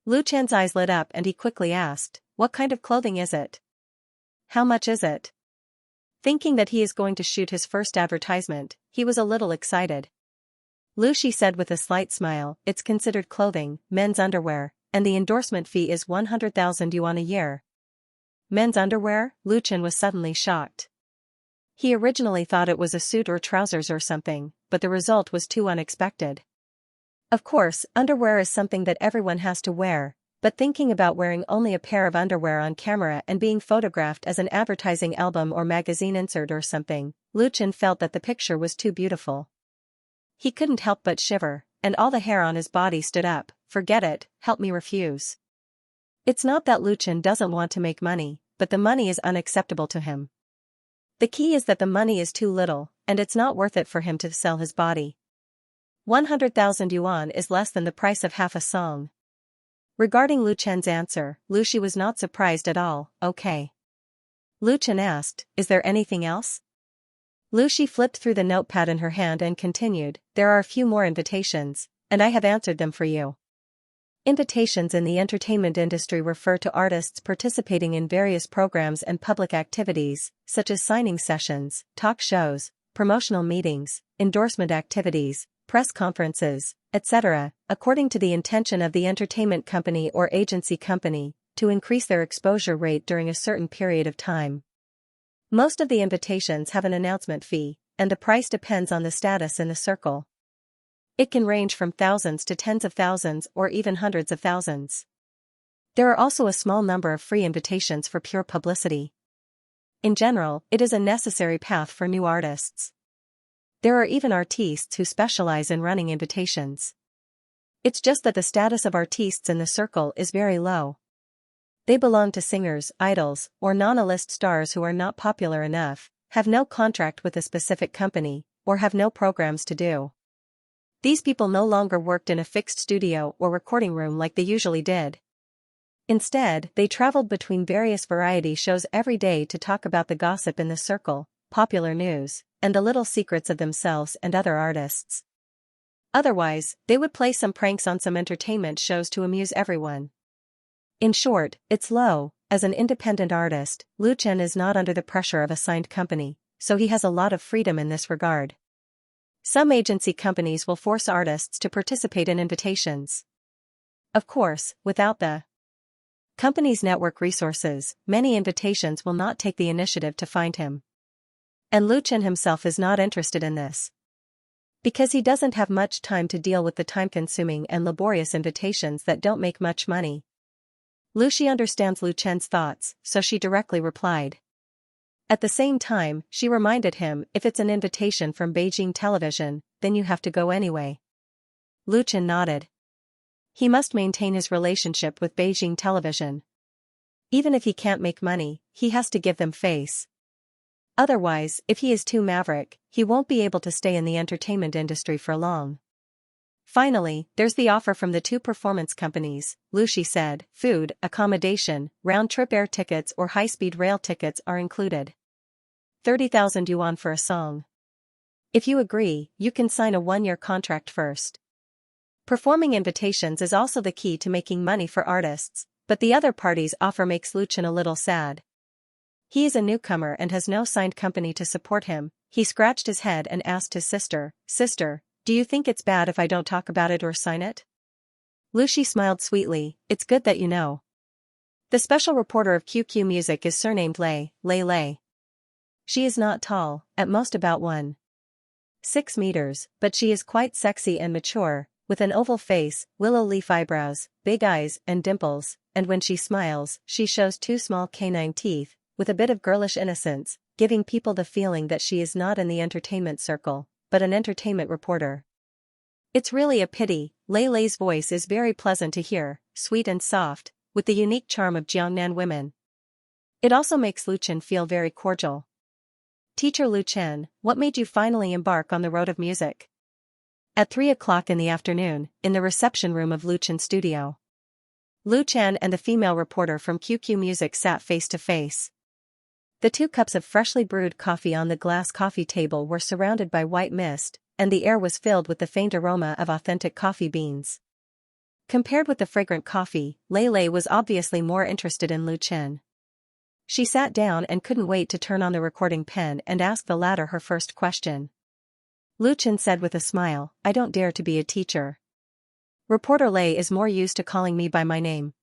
Lu Chen's eyes lit up and he quickly asked, "What kind of clothing is it? How much is it?" Thinking that he is going to shoot his first advertisement, he was a little excited. Lu Shi said with a slight smile, "It's considered clothing, men's underwear, and the endorsement fee is 100,000 yuan a year." Men's underwear? Lu Chen was suddenly shocked. He originally thought it was a suit or trousers or something, but the result was too unexpected. Of course, underwear is something that everyone has to wear, but thinking about wearing only a pair of underwear on camera and being photographed as an advertising album or magazine insert or something, Lu Chen felt that the picture was too beautiful. He couldn't help but shiver, and all the hair on his body stood up. "Forget it, help me refuse." It's not that Lu Chen doesn't want to make money, but the money is unacceptable to him. The key is that the money is too little, and it's not worth it for him to sell his body. 100,000 yuan is less than the price of half a song. Regarding Lu Chen's answer, Lu Shi was not surprised at all. Okay. Lu Chen asked, is there anything else? Lu Shi flipped through the notepad in her hand and continued, there are a few more invitations, and I have answered them for you. Invitations in the entertainment industry refer to artists participating in various programs and public activities, such as signing sessions, talk shows, promotional meetings, endorsement activities, press conferences, etc., according to the intention of the entertainment company or agency company, to increase their exposure rate during a certain period of time. Most of the invitations have an announcement fee, and the price depends on the status in the circle. It can range from thousands to tens of thousands or even hundreds of thousands. There are also a small number of free invitations for pure publicity. In general, it is a necessary path for new artists. There are even artistes who specialize in running invitations. It's just that the status of artistes in the circle is very low. They belong to singers, idols, or non-A-list stars who are not popular enough, have no contract with a specific company, or have no programs to do. These people no longer worked in a fixed studio or recording room like they usually did. Instead, they traveled between various variety shows every day to talk about the gossip in the circle, popular news, and the little secrets of themselves and other artists. Otherwise, they would play some pranks on some entertainment shows to amuse everyone. In short, it's low. As an independent artist, Lu Chen is not under the pressure of a signed company, so he has a lot of freedom in this regard. Some agency companies will force artists to participate in invitations. Of course, without the company's network resources, many invitations will not take the initiative to find him. And Lu Chen himself is not interested in this. Because he doesn't have much time to deal with the time-consuming and laborious invitations that don't make much money. Lu Shi understands Lu Chen's thoughts, so she directly replied. At the same time, she reminded him, if it's an invitation from Beijing television, then you have to go anyway. Lu Chen nodded. He must maintain his relationship with Beijing television. Even if he can't make money, he has to give them face. Otherwise, if he is too maverick, he won't be able to stay in the entertainment industry for long. Finally, there's the offer from the two performance companies, Lu Shi said. Food, accommodation, round-trip air tickets or high-speed rail tickets are included. 30,000 yuan for a song. If you agree, you can sign a 1-year contract first. Performing invitations is also the key to making money for artists, but the other party's offer makes Lu Chen a little sad. He is a newcomer and has no signed company to support him. He scratched his head and asked his sister, "Sister, do you think it's bad if I don't talk about it or sign it?" Lu Shi smiled sweetly. "It's good that you know." The special reporter of QQ Music is surnamed Lei. She is not tall, at most about 1.6 meters, but she is quite sexy and mature, with an oval face, willow leaf eyebrows, big eyes, and dimples, and when she smiles, she shows 2 small canine teeth, with a bit of girlish innocence, giving people the feeling that she is not in the entertainment circle, but an entertainment reporter. It's really a pity. Lei's voice is very pleasant to hear, sweet and soft, with the unique charm of Jiangnan women. It also makes Lu Chen feel very cordial. "Teacher Lu Chen, what made you finally embark on the road of music?" At 3 o'clock in the afternoon, in the reception room of Lu Chen's studio. Lu Chen and the female reporter from QQ Music sat face to face. The 2 cups of freshly brewed coffee on the glass coffee table were surrounded by white mist, and the air was filled with the faint aroma of authentic coffee beans. Compared with the fragrant coffee, Lei was obviously more interested in Lu Chen. She sat down and couldn't wait to turn on the recording pen and ask the latter her first question. Lu Chen said with a smile, "I don't dare to be a teacher. Reporter Lei is more used to calling me by my name.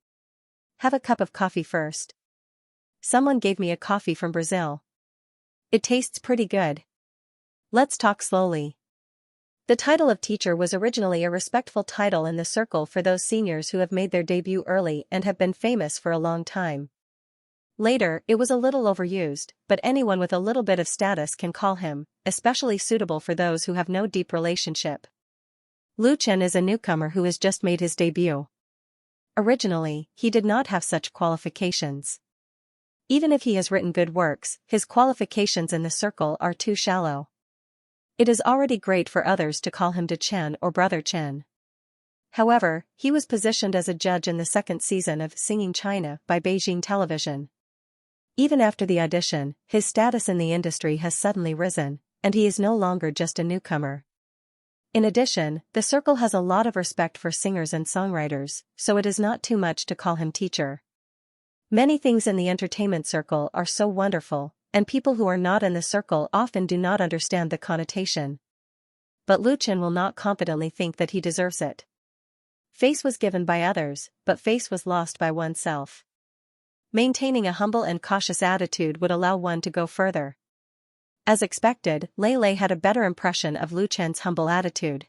Have a cup of coffee first. Someone gave me a coffee from Brazil. It tastes pretty good. Let's talk slowly." The title of teacher was originally a respectful title in the circle for those seniors who have made their debut early and have been famous for a long time. Later, it was a little overused, but anyone with a little bit of status can call him, especially suitable for those who have no deep relationship. Lu Chen is a newcomer who has just made his debut. Originally, he did not have such qualifications. Even if he has written good works, his qualifications in the circle are too shallow. It is already great for others to call him De Chen or Brother Chen. However, he was positioned as a judge in the second season of Singing China by Beijing Television. Even after the audition, his status in the industry has suddenly risen, and he is no longer just a newcomer. In addition, the circle has a lot of respect for singers and songwriters, so it is not too much to call him teacher. Many things in the entertainment circle are so wonderful, and people who are not in the circle often do not understand the connotation. But Lu Chen will not confidently think that he deserves it. Face was given by others, but face was lost by oneself. Maintaining a humble and cautious attitude would allow one to go further. As expected, Lei Lei had a better impression of Lu Chen's humble attitude.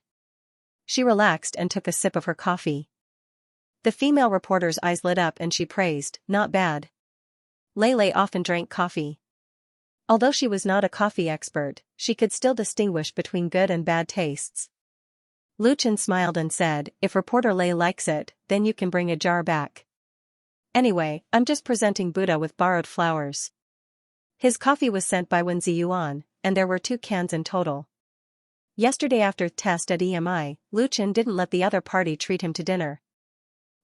She relaxed and took a sip of her coffee. The female reporter's eyes lit up and she praised, "Not bad." Lei Lei often drank coffee. Although she was not a coffee expert, she could still distinguish between good and bad tastes. Lu Chen smiled and said, "If reporter Lei likes it, then you can bring a jar back. Anyway, I'm just presenting Buddha with borrowed flowers." His coffee was sent by Wen Ziyuan, and there were 2 cans in total. Yesterday after test at EMI, Lu Chen didn't let the other party treat him to dinner.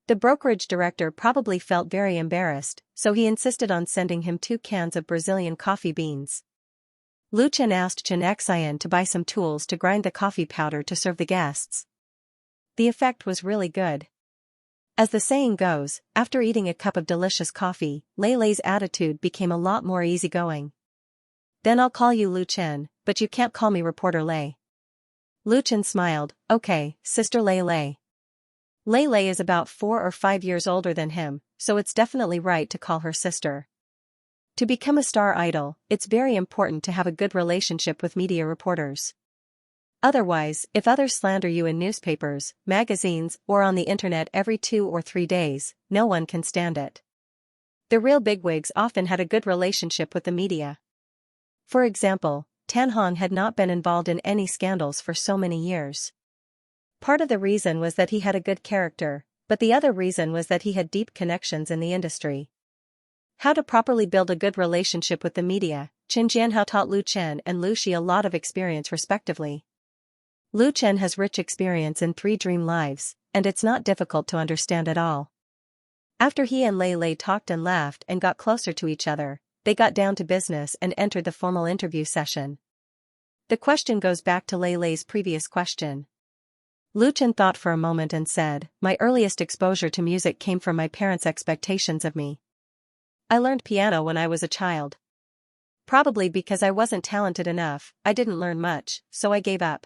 The brokerage director probably felt very embarrassed, so he insisted on sending him 2 cans of Brazilian coffee beans. Lu Chen asked Xianxia to buy some tools to grind the coffee powder to serve the guests. The effect was really good. As the saying goes, after eating a cup of delicious coffee, Lei Lei's attitude became a lot more easygoing. "Then I'll call you Lu Chen, but you can't call me Reporter Lei." Lu Chen smiled, "Okay, Sister Lei Lei." Lei Lei is about 4 or 5 years older than him, so it's definitely right to call her sister. To become a star idol, it's very important to have a good relationship with media reporters. Otherwise, if others slander you in newspapers, magazines, or on the internet every 2 or 3 days, no one can stand it. The real bigwigs often had a good relationship with the media. For example, Tan Hong had not been involved in any scandals for so many years. Part of the reason was that he had a good character, but the other reason was that he had deep connections in the industry. How to properly build a good relationship with the media, Chen Jianhao taught Lu Chen and Lu Xi a lot of experience respectively. Lu Chen has rich experience in 3 dream lives, and it's not difficult to understand at all. After he and Lei Lei talked and laughed and got closer to each other, they got down to business and entered the formal interview session. The question goes back to Lei Lei's previous question. Lu Chen thought for a moment and said, "My earliest exposure to music came from my parents' expectations of me. I learned piano when I was a child. Probably because I wasn't talented enough, I didn't learn much, so I gave up.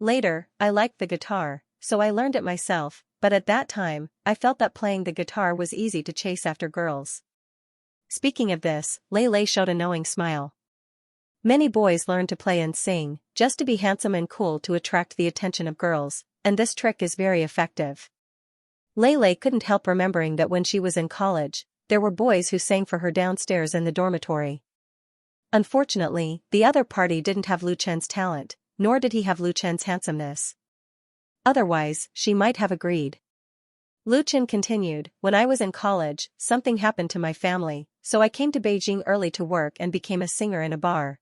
Later, I liked the guitar, so I learned it myself, but at that time, I felt that playing the guitar was easy to chase after girls." Speaking of this, Lei Lei showed a knowing smile. Many boys learn to play and sing, just to be handsome and cool to attract the attention of girls, and this trick is very effective. Lei Lei couldn't help remembering that when she was in college, there were boys who sang for her downstairs in the dormitory. Unfortunately, the other party didn't have Lu Chen's talent, nor did he have Lu Chen's handsomeness. Otherwise, she might have agreed. Lu Chen continued, "When I was in college, something happened to my family, so I came to Beijing early to work and became a singer in a bar.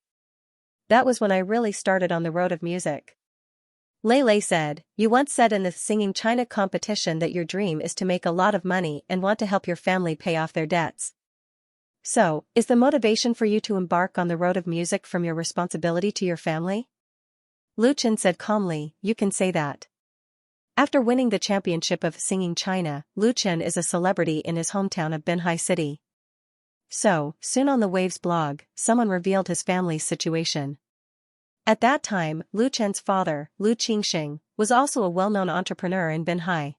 That was when I really started on the road of music." Lei Lei said, "You once said in the Singing China competition that your dream is to make a lot of money and want to help your family pay off their debts. So, is the motivation for you to embark on the road of music from your responsibility to your family?" Lu Chen said calmly, "You can say that." After winning the championship of Singing China, Lu Chen is a celebrity in his hometown of Binhai City. So, soon on the Waves blog, someone revealed his family's situation. At that time, Lu Chen's father, Lu Qingxing, was also a well-known entrepreneur in Binhai.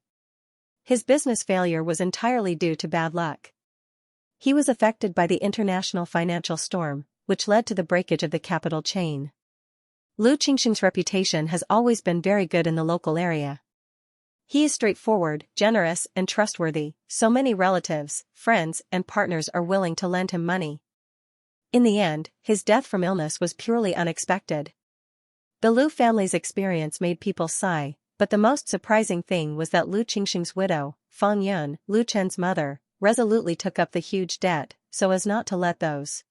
His business failure was entirely due to bad luck. He was affected by the international financial storm, which led to the breakage of the capital chain. Lu Qingxing's reputation has always been very good in the local area. He is straightforward, generous, and trustworthy, so many relatives, friends, and partners are willing to lend him money. In the end, his death from illness was purely unexpected. The Lu family's experience made people sigh, but the most surprising thing was that Lu Qingxing's widow, Fang Yun, Lu Chen's mother, resolutely took up the huge debt, so as not to let those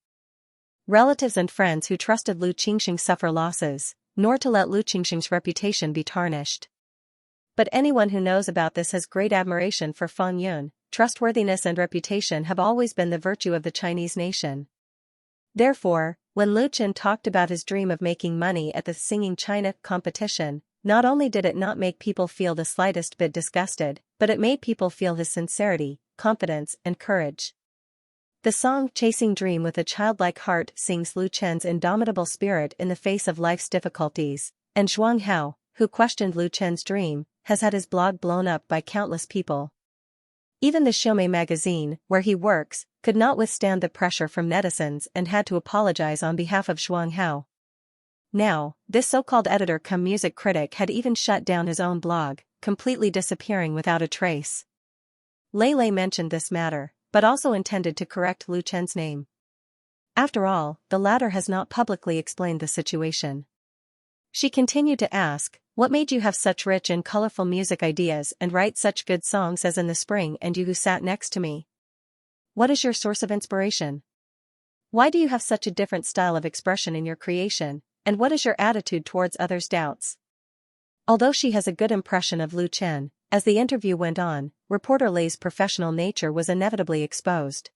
relatives and friends who trusted Lu Qingxing suffer losses, nor to let Lu Qingxing's reputation be tarnished. But anyone who knows about this has great admiration for Fang Yun. Trustworthiness and reputation have always been the virtue of the Chinese nation. Therefore, when Lu Chen talked about his dream of making money at the Singing China competition, not only did it not make people feel the slightest bit disgusted, but it made people feel his sincerity, confidence, and courage. The song Chasing Dream with a Childlike Heart sings Lu Chen's indomitable spirit in the face of life's difficulties, and Zhuang Hao, who questioned Lu Chen's dream, has had his blog blown up by countless people. Even the Xiaomei magazine, where he works, could not withstand the pressure from netizens and had to apologize on behalf of Zhuang Hao. Now, this so-called editor-cum-music critic had even shut down his own blog, completely disappearing without a trace. Lei Lei mentioned this matter, but also intended to correct Lu Chen's name. After all, the latter has not publicly explained the situation. She continued to ask, "What made you have such rich and colorful music ideas and write such good songs as In the Spring and You Who Sat Next to Me? What is your source of inspiration? Why do you have such a different style of expression in your creation, and what is your attitude towards others' doubts?" Although she has a good impression of Lu Chen, as the interview went on, reporter Lei's professional nature was inevitably exposed.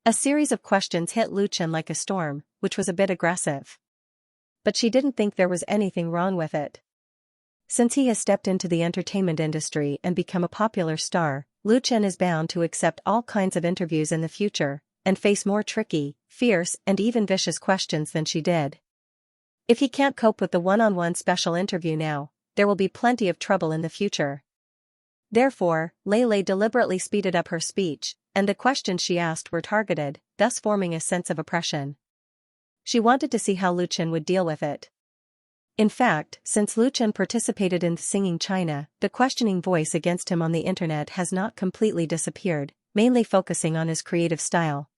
A series of questions hit Lu Chen like a storm, which was a bit aggressive. But she didn't think there was anything wrong with it. Since he has stepped into the entertainment industry and become a popular star, Lu Chen is bound to accept all kinds of interviews in the future, and face more tricky, fierce, and even vicious questions than she did. If he can't cope with the one-on-one special interview now, there will be plenty of trouble in the future. Therefore, Lei Lei deliberately speeded up her speech, and the questions she asked were targeted, thus forming a sense of oppression. She wanted to see how Lu Chen would deal with it. In fact, since Lu Chen participated in Singing China, the questioning voice against him on the internet has not completely disappeared, mainly focusing on his creative style.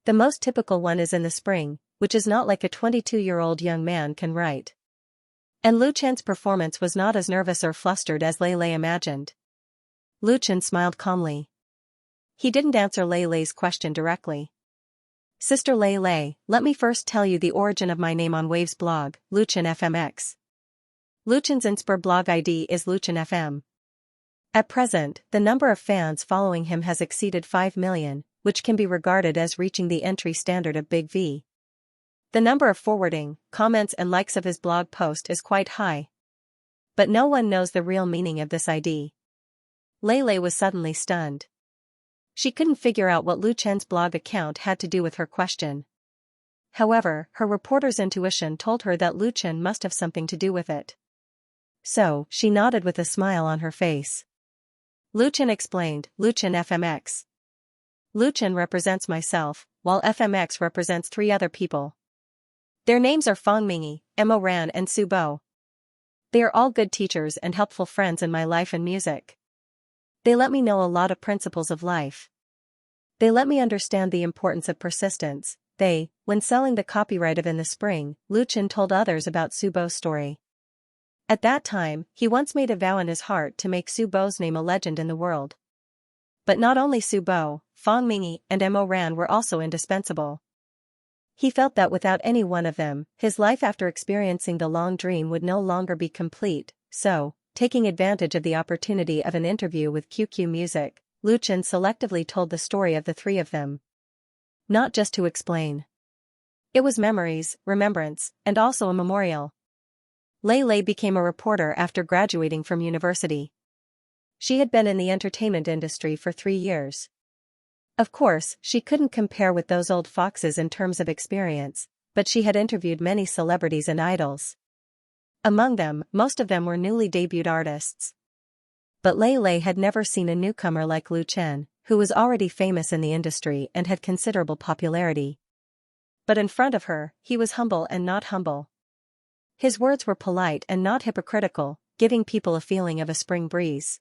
The most typical one is In the Spring, which is not like a 22-year-old young man can write. And Lu Chen's performance was not as nervous or flustered as Lei Lei imagined. Lu Chen smiled calmly. He didn't answer Lei Lei's question directly. "Sister Lei Lei, let me first tell you the origin of my name on Wave's blog, Lu Chen FMX. Lu Chen's Inspire blog ID is Lu Chen FM. At present, the number of fans following him has exceeded 5 million, which can be regarded as reaching the entry standard of Big V. The number of forwarding, comments and likes of his blog post is quite high. But no one knows the real meaning of this ID." Lei Lei was suddenly stunned. She couldn't figure out what Lu Chen's blog account had to do with her question. However, her reporter's intuition told her that Lu Chen must have something to do with it. So, she nodded with a smile on her face. Lu Chen explained, "Lu Chen FMX. Lu Chen represents myself, while FMX represents 3 other people. Their names are Fang Mingi, Mo Ran and Su Bo. They are all good teachers and helpful friends in my life and music. They let me know a lot of principles of life. They let me understand the importance of persistence." When selling the copyright of In the Spring, Lu Chen told others about Su Bo's story. At that time, he once made a vow in his heart to make Su Bo's name a legend in the world. But not only Su Bo, Fang Mingi and Mo Ran were also indispensable. He felt that without any one of them, his life after experiencing the long dream would no longer be complete, so, taking advantage of the opportunity of an interview with QQ Music, Lu Chen selectively told the story of the 3 of them. Not just to explain. It was memories, remembrance, and also a memorial. Lei Lei became a reporter after graduating from university. She had been in the entertainment industry for 3 years. Of course, she couldn't compare with those old foxes in terms of experience, but she had interviewed many celebrities and idols. Among them, most of them were newly debuted artists. But Lei Lei had never seen a newcomer like Lu Chen, who was already famous in the industry and had considerable popularity. But in front of her, he was humble and not humble. His words were polite and not hypocritical, giving people a feeling of a spring breeze.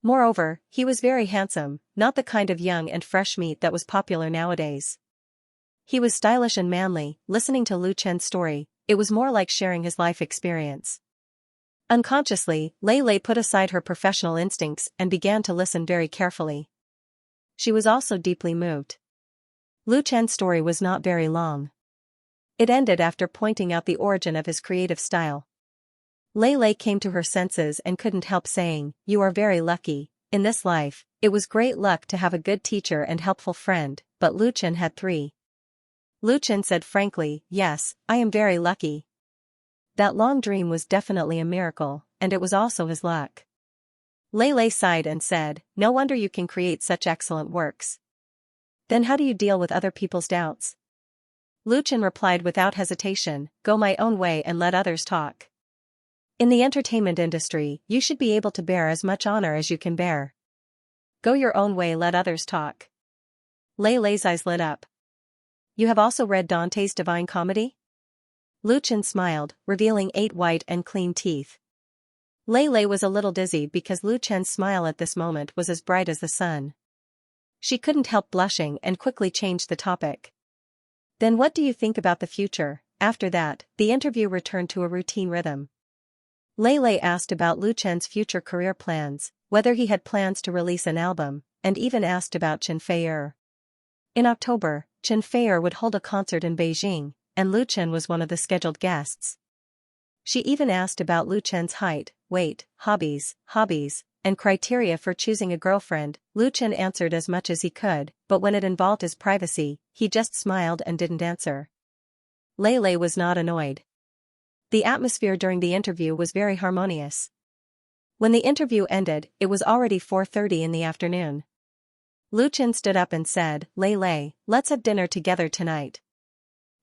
Moreover, he was very handsome, not the kind of young and fresh meat that was popular nowadays. He was stylish and manly. Listening to Lu Chen's story, it was more like sharing his life experience. Unconsciously, Lei Lei put aside her professional instincts and began to listen very carefully. She was also deeply moved. Lu Chen's story was not very long. It ended after pointing out the origin of his creative style. Lei Lei came to her senses and couldn't help saying, "You are very lucky. In this life, it was great luck to have a good teacher and helpful friend, but Lu Chen had three." Lu Chen said frankly, "Yes, I am very lucky. That long dream was definitely a miracle, and it was also his luck." Lei Lei sighed and said, "No wonder you can create such excellent works. Then how do you deal with other people's doubts?" Lu Chen replied without hesitation, "Go my own way and let others talk. In the entertainment industry, you should be able to bear as much honor as you can bear. Go your own way, let others talk." Lei Lei's eyes lit up. "You have also read Dante's Divine Comedy?" Lu Chen smiled, revealing 8 white and clean teeth. Lei Lei was a little dizzy because Lu Chen's smile at this moment was as bright as the sun. She couldn't help blushing and quickly changed the topic. "Then what do you think about the future?" After that, the interview returned to a routine rhythm. Lei Lei asked about Lu Chen's future career plans, whether he had plans to release an album, and even asked about Chen Feier. In October, Chen Feier would hold a concert in Beijing, and Lu Chen was one of the scheduled guests. She even asked about Lu Chen's height, weight, hobbies, and criteria for choosing a girlfriend. Lu Chen answered as much as he could, but when it involved his privacy, he just smiled and didn't answer. Lei Lei was not annoyed. The atmosphere during the interview was very harmonious. When the interview ended, it was already 4:30 in the afternoon. Lu Chen stood up and said, "Lei Lei, let's have dinner together tonight.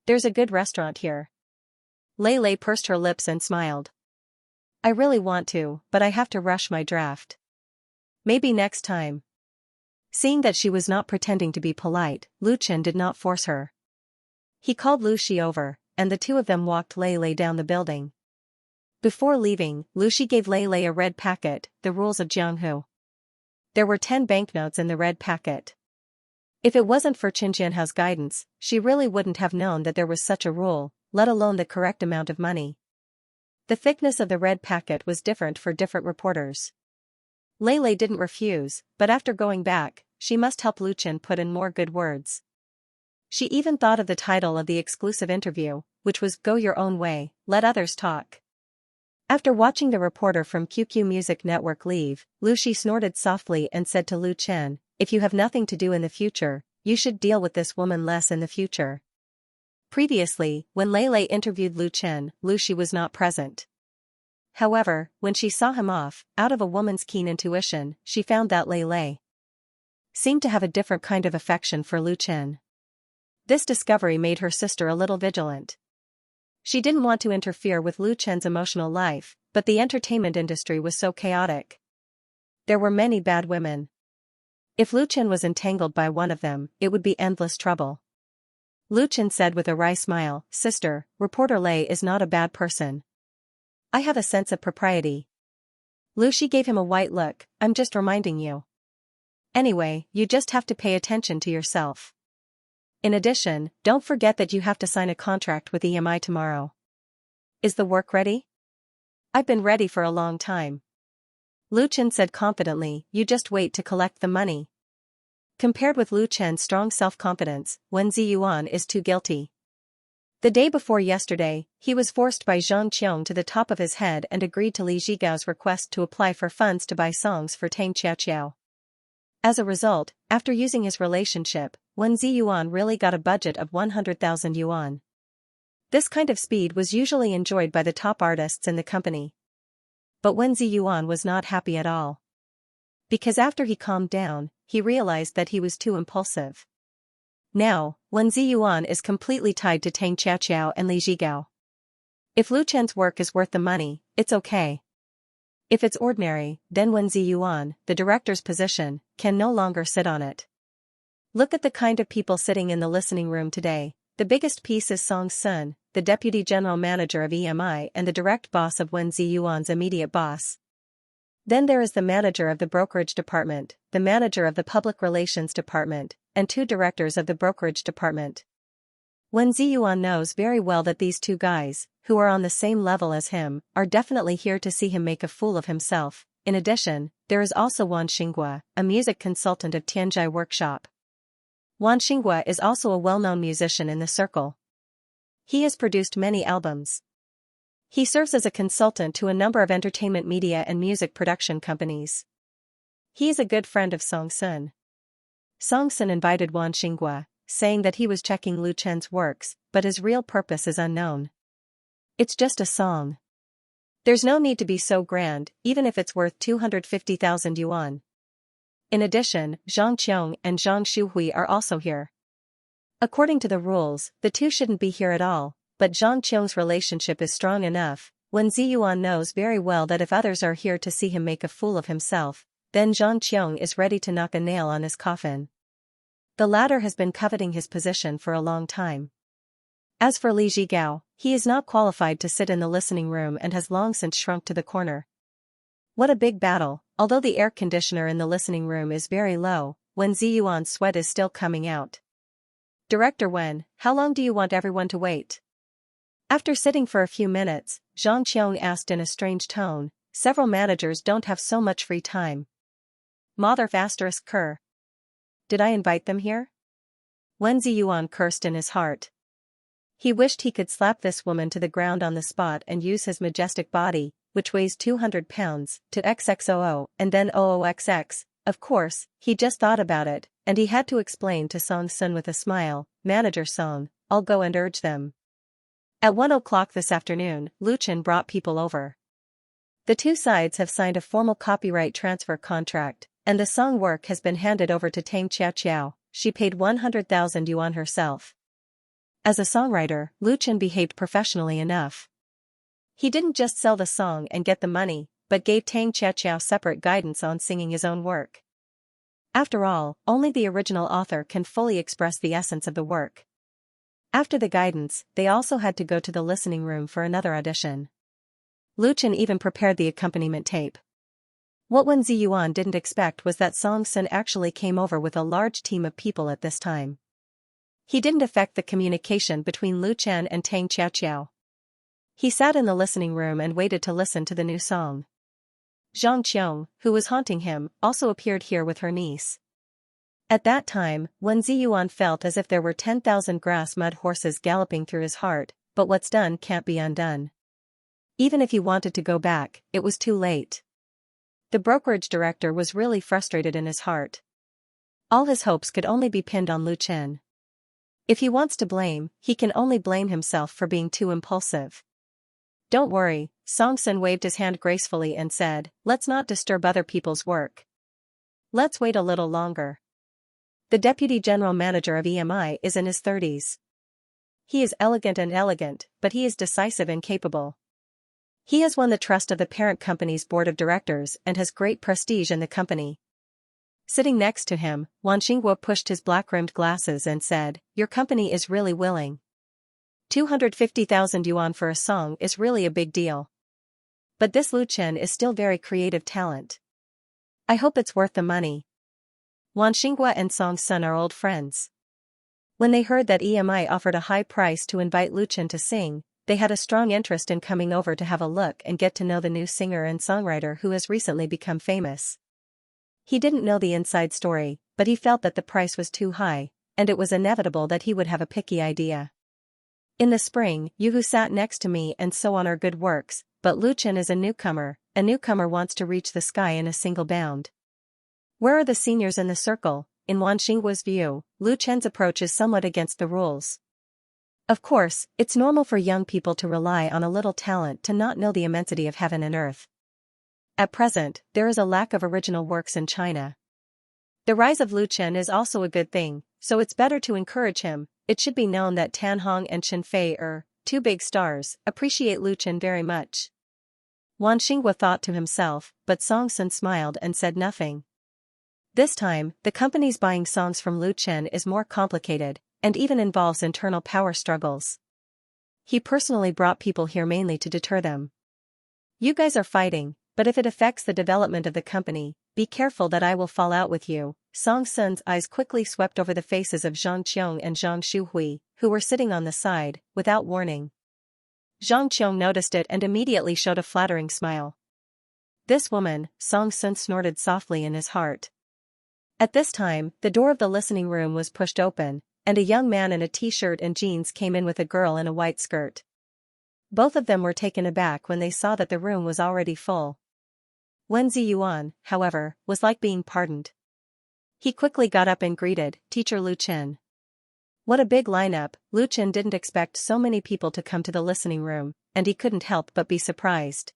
There's a good restaurant here." Lei Lei pursed her lips and smiled. "I really want to, but I have to rush my draft. Maybe next time." Seeing that she was not pretending to be polite, Lu Chen did not force her. He called Lu Shi over, and the two of them walked Lei Lei down the building. Before leaving, Lu Shi gave Lei Lei a red packet, the rules of Jianghu. There were 10 banknotes in the red packet. If it wasn't for Qin Jianhao's guidance, she really wouldn't have known that there was such a rule, let alone the correct amount of money. The thickness of the red packet was different for different reporters. Lei Lei didn't refuse, but after going back, she must help Lu Chen put in more good words. She even thought of the title of the exclusive interview, which was "Go Your Own Way, Let Others Talk." After watching the reporter from QQ Music Network leave, Lu Shi snorted softly and said to Lu Chen, "If you have nothing to do in the future, you should deal with this woman less in the future." Previously, when Lei Lei interviewed Lu Chen, Lu Shi was not present. However, when she saw him off, out of a woman's keen intuition, she found that Lei Lei seemed to have a different kind of affection for Lu Chen. This discovery made her sister a little vigilant. She didn't want to interfere with Lu Chen's emotional life, but the entertainment industry was so chaotic. There were many bad women. If Lu Chen was entangled by one of them, it would be endless trouble. Lu Chen said with a wry smile, "Sister, reporter Lei is not a bad person. I have a sense of propriety." Lu Shi gave him a white look, "I'm just reminding you. Anyway, you just have to pay attention to yourself. In addition, don't forget that you have to sign a contract with EMI tomorrow." "Is the work ready?" "I've been ready for a long time." Lu Chen said confidently, "You just wait to collect the money." Compared with Lu Chen's strong self-confidence, Wen Ziyuan is too guilty. The day before yesterday, he was forced by Zhang Qiong to the top of his head and agreed to Li Zhigao's request to apply for funds to buy songs for Tang Xiaoqiao. As a result, after using his relationship, Wen Ziyuan really got a budget of 100,000 yuan. This kind of speed was usually enjoyed by the top artists in the company. But Wen Ziyuan was not happy at all. Because after he calmed down, he realized that he was too impulsive. Now, Wen Ziyuan is completely tied to Tang Xiaoqiao and Li Zhigao. If Lu Chen's work is worth the money, it's okay. If it's ordinary, then Wen Ziyuan, the director's position, can no longer sit on it. Look at the kind of people sitting in the listening room today. The biggest piece is Song Sun, the deputy general manager of EMI and the direct boss of Wen Ziyuan's immediate boss. Then there is the manager of the brokerage department, the manager of the public relations department, and 2 directors of the brokerage department. Wen Ziyuan knows very well that these two guys, who are on the same level as him, are definitely here to see him make a fool of himself. In addition, there is also Wan Xinghua, a music consultant of Tianjai Workshop. Wan Xinghua is also a well-known musician in the circle. He has produced many albums. He serves as a consultant to a number of entertainment media and music production companies. He is a good friend of Song Sun. Song Sun invited Wan Xinghua, saying that he was checking Lu Chen's works, but his real purpose is unknown. It's just a song. There's no need to be so grand, even if it's worth 250,000 yuan. In addition, Zhang Qiong and Zhang Shuhui are also here. According to the rules, the two shouldn't be here at all, but Zhang Qiong's relationship is strong enough. Wen Ziyuan knows very well that if others are here to see him make a fool of himself, then Zhang Qiong is ready to knock a nail on his coffin. The latter has been coveting his position for a long time. As for Li Zhigao, he is not qualified to sit in the listening room and has long since shrunk to the corner. What a big battle! Although the air conditioner in the listening room is very low, Wen Ziyuan's sweat is still coming out. Director Wen, how long do you want everyone to wait? After sitting for a few minutes, Zhang Qiong asked in a strange tone. Several managers don't have so much free time. Mother ****. Did I invite them here? Wen Ziyuan cursed in his heart. He wished he could slap this woman to the ground on the spot and use his majestic body, which weighs 200 pounds, to XXOO and then OOXX. Of course, he just thought about it, and he had to explain to Song Sun with a smile, Manager Song, I'll go and urge them. At 1 o'clock this afternoon, Lu Chen brought people over. The two sides have signed a formal copyright transfer contract, and the song work has been handed over to Tang Xiaoqiao. She paid 100,000 yuan herself. As a songwriter, Lu Chen behaved professionally enough. He didn't just sell the song and get the money, but gave Tang Xiaoqiao separate guidance on singing his own work. After all, only the original author can fully express the essence of the work. After the guidance, they also had to go to the listening room for another audition. Lu Chen even prepared the accompaniment tape. What Wen Ziyuan didn't expect was that Song Sun actually came over with a large team of people at this time. He didn't affect the communication between Lu Chen and Tang Xiaoqiao. He sat in the listening room and waited to listen to the new song. Zhang Qiong, who was haunting him, also appeared here with her niece. At that time, Wen Ziyuan felt as if there were 10,000 grass mud horses galloping through his heart, but what's done can't be undone. Even if he wanted to go back, it was too late. The brokerage director was really frustrated in his heart. All his hopes could only be pinned on Lu Chen. If he wants to blame, he can only blame himself for being too impulsive. Don't worry, Song Sun waved his hand gracefully and said, let's not disturb other people's work. Let's wait a little longer. The deputy general manager of EMI is in his 30s. He is elegant, but he is decisive and capable. He has won the trust of the parent company's board of directors and has great prestige in the company. Sitting next to him, Wan Xinghua pushed his black-rimmed glasses and said, your company is really willing. 250,000 yuan for a song is really a big deal. But this Lu Chen is still very creative talent. I hope it's worth the money. Wan Xinghua and Song Sun are old friends. When they heard that EMI offered a high price to invite Lu Chen to sing, they had a strong interest in coming over to have a look and get to know the new singer and songwriter who has recently become famous. He didn't know the inside story, but he felt that the price was too high, and it was inevitable that he would have a picky idea. In the spring, you who sat next to me and so on are good works, but Lu Chen is a newcomer wants to reach the sky in a single bound. Where are the seniors in the circle? In Wan Xinghua's view, Lu Chen's approach is somewhat against the rules. Of course, it's normal for young people to rely on a little talent to not know the immensity of heaven and earth. At present, there is a lack of original works in China. The rise of Lu Chen is also a good thing, so it's better to encourage him. It should be known that Tan Hong and Chen Fei two big stars, appreciate Lu Chen very much. Wan Xinghua thought to himself, but Song Sun smiled and said nothing. This time, the company's buying songs from Lu Chen is more complicated, and even involves internal power struggles. He personally brought people here mainly to deter them. You guys are fighting, but if it affects the development of the company, be careful that I will fall out with you. Song Sun's eyes quickly swept over the faces of Zhang Qiong and Zhang Shuhui, who were sitting on the side, without warning. Zhang Qiong noticed it and immediately showed a flattering smile. This woman, Song Sun snorted softly in his heart. At this time, the door of the listening room was pushed open, and a young man in a t-shirt and jeans came in with a girl in a white skirt. Both of them were taken aback when they saw that the room was already full. Wen Ziyuan, however, was like being pardoned. He quickly got up and greeted Teacher Lu Chen. What a big lineup. Lu Chen didn't expect so many people to come to the listening room, and he couldn't help but be surprised.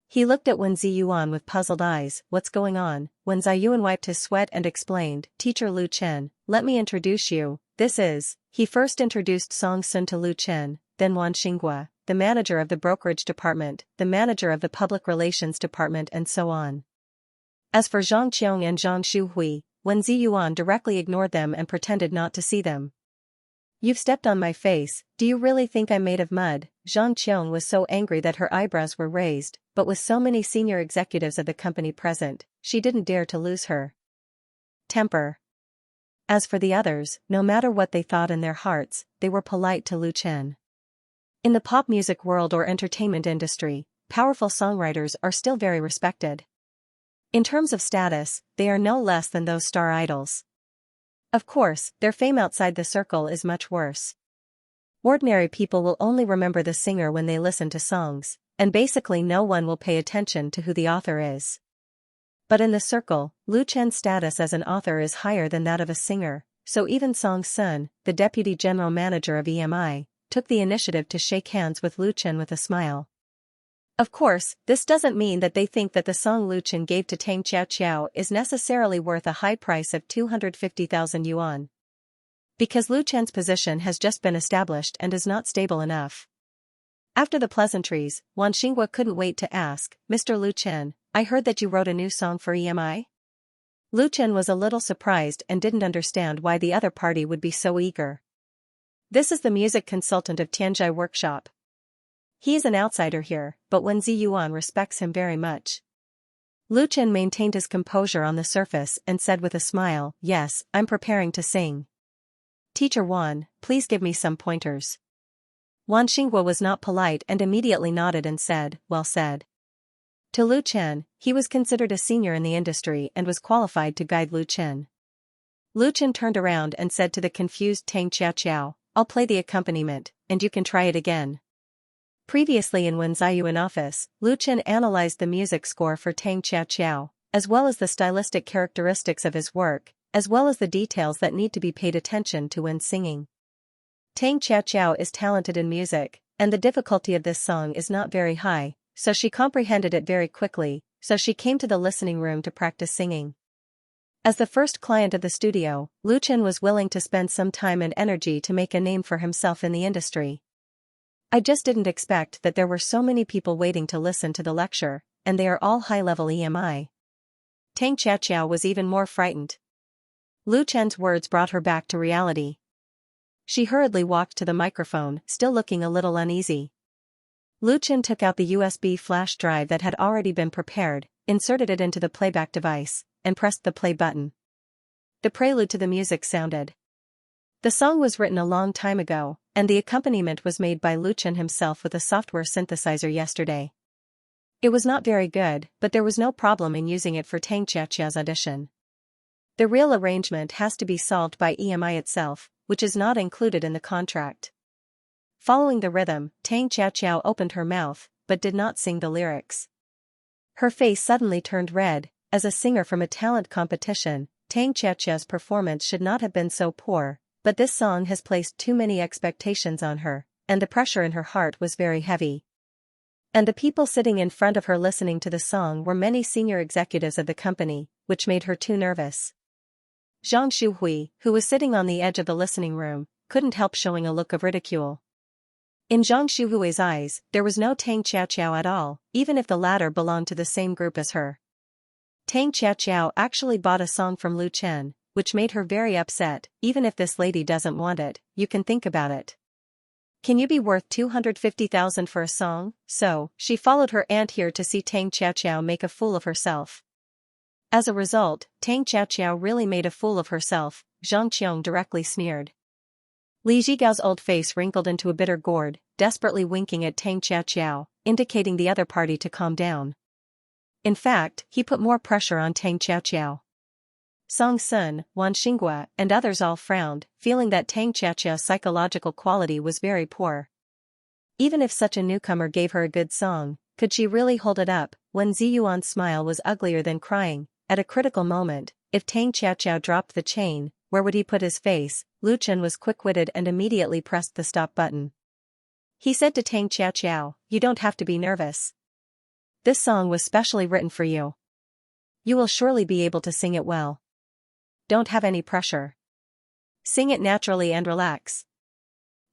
He looked at Wen Ziyuan with puzzled eyes. What's going on? Wen Ziyuan wiped his sweat and explained, Teacher Lu Chen, let me introduce you, this is. He first introduced Song Sun to Lu Chen, then Wan Xinghua, the manager of the brokerage department, the manager of the public relations department and so on. As for Zhang Qiong and Zhang Shuhui, Wen Ziyuan directly ignored them and pretended not to see them. You've stepped on my face, do you really think I'm made of mud? Zhang Qiong was so angry that her eyebrows were raised, but with so many senior executives of the company present, she didn't dare to lose her temper. As for the others, no matter what they thought in their hearts, they were polite to Lu Chen. In the pop music world or entertainment industry, powerful songwriters are still very respected. In terms of status, they are no less than those star idols. Of course, their fame outside the circle is much worse. Ordinary people will only remember the singer when they listen to songs, and basically no one will pay attention to who the author is. But in the circle, Lu Chen's status as an author is higher than that of a singer, so even Song Sun, the deputy general manager of EMI, took the initiative to shake hands with Lu Chen with a smile. Of course, this doesn't mean that they think that the song Lu Chen gave to Tang Xiao is necessarily worth a high price of 250,000 yuan. Because Lu Chen's position has just been established and is not stable enough. After the pleasantries, Wan Xinghua couldn't wait to ask, Mr. Lu Chen, I heard that you wrote a new song for EMI? Lu Chen was a little surprised and didn't understand why the other party would be so eager. This is the music consultant of Tianzhai Workshop. He is an outsider here, but Wen Ziyuan respects him very much. Lu Chen maintained his composure on the surface and said with a smile, yes, I'm preparing to sing. Teacher Wan, please give me some pointers. Wan Xinghua was not polite and immediately nodded and said, well said. To Lu Chen, he was considered a senior in the industry and was qualified to guide Lu Chen. Lu Chen turned around and said to the confused Tang Xiao, I'll play the accompaniment, and you can try it again. Previously in Wen Ziyuan office, Lu Chen analyzed the music score for Tang Xiao, as well as the stylistic characteristics of his work, as well as the details that need to be paid attention to when singing. Tang Xiao is talented in music, and the difficulty of this song is not very high, so she comprehended it very quickly, so she came to the listening room to practice singing. As the first client of the studio, Lu Chen was willing to spend some time and energy to make a name for himself in the industry. I just didn't expect that there were so many people waiting to listen to the lecture, and they are all high-level EMI. Tang Xiao was even more frightened. Lu Chen's words brought her back to reality. She hurriedly walked to the microphone, still looking a little uneasy. Lu Chen took out the USB flash drive that had already been prepared, inserted it into the playback device, and pressed the play button. The prelude to the music sounded. The song was written a long time ago, and the accompaniment was made by Lu Chen himself with a software synthesizer yesterday. It was not very good, but there was no problem in using it for Tang Xiao's audition. The real arrangement has to be solved by EMI itself, which is not included in the contract. Following the rhythm, Tang Xiao opened her mouth, but did not sing the lyrics. Her face suddenly turned red. As a singer from a talent competition, Tang Xiao's performance should not have been so poor, but this song has placed too many expectations on her, and the pressure in her heart was very heavy. And the people sitting in front of her listening to the song were many senior executives of the company, which made her too nervous. Zhang Shuhui, who was sitting on the edge of the listening room, couldn't help showing a look of ridicule. In Zhang Shuhui's eyes, there was no Tang Xiao at all, even if the latter belonged to the same group as her. Tang Xiao actually bought a song from Lu Chen, which made her very upset. Even if this lady doesn't want it, you can think about it. Can you be worth 250,000 for a song? So, she followed her aunt here to see Tang Xiao make a fool of herself. As a result, Tang Xiaoqiao really made a fool of herself, Zhang Qiong directly sneered. Li Zhigao's old face wrinkled into a bitter gourd, desperately winking at Tang Xiaoqiao, indicating the other party to calm down. In fact, he put more pressure on Tang Xiaoqiao. Song Sun, Wan Xinghua, and others all frowned, feeling that Tang Xiaoqiao's psychological quality was very poor. Even if such a newcomer gave her a good song, could she really hold it up? Wen Ziyuan's smile was uglier than crying. At a critical moment, if Tang Xiaoqiao dropped the chain, where would he put his face? Lu Chen was quick-witted and immediately pressed the stop button. He said to Tang Xiaoqiao, "You don't have to be nervous. This song was specially written for you. You will surely be able to sing it well. Don't have any pressure. Sing it naturally and relax.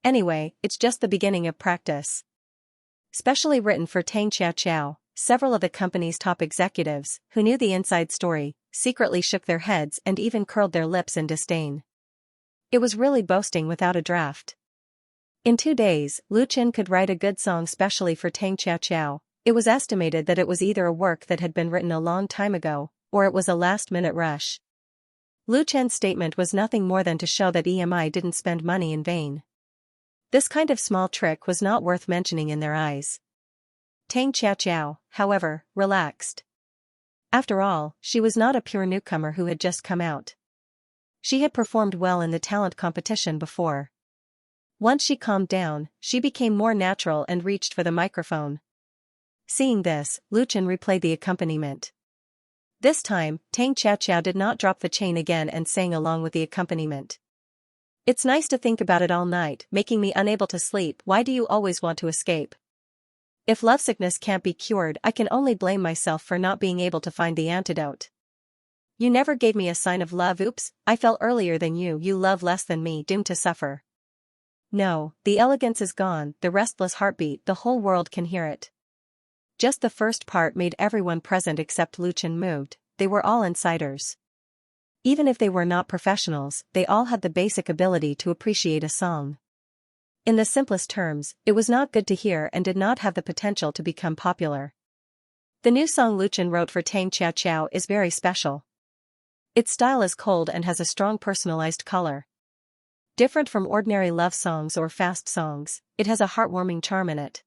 Anyway, it's just the beginning of practice." Specially written for Tang Xiaoqiao, several of the company's top executives, who knew the inside story, secretly shook their heads and even curled their lips in disdain. It was really boasting without a draft. In 2 days, Lu Chen could write a good song specially for Tang Xiaoqiao. It was estimated that it was either a work that had been written a long time ago, or it was a last-minute rush. Lu Chen's statement was nothing more than to show that EMI didn't spend money in vain. This kind of small trick was not worth mentioning in their eyes. Tang Xiaoqiao, however, relaxed. After all, she was not a pure newcomer who had just come out. She had performed well in the talent competition before. Once she calmed down, she became more natural and reached for the microphone. Seeing this, Lu Chen replayed the accompaniment. This time, Tang Xiaoqiao did not drop the chain again and sang along with the accompaniment. "It's nice to think about it all night, making me unable to sleep. Why do you always want to escape? If lovesickness can't be cured, I can only blame myself for not being able to find the antidote. You never gave me a sign of love. Oops, I fell earlier than you. You love less than me, doomed to suffer. No, the elegance is gone, the restless heartbeat, the whole world can hear it." Just the first part made everyone present except Lu Chen moved. They were all insiders. Even if they were not professionals, they all had the basic ability to appreciate a song. In the simplest terms, it was not good to hear and did not have the potential to become popular. The new song Lu Chen wrote for Tang Xiaoqiao is very special. Its style is cold and has a strong personalized color. Different from ordinary love songs or fast songs, it has a heartwarming charm in it.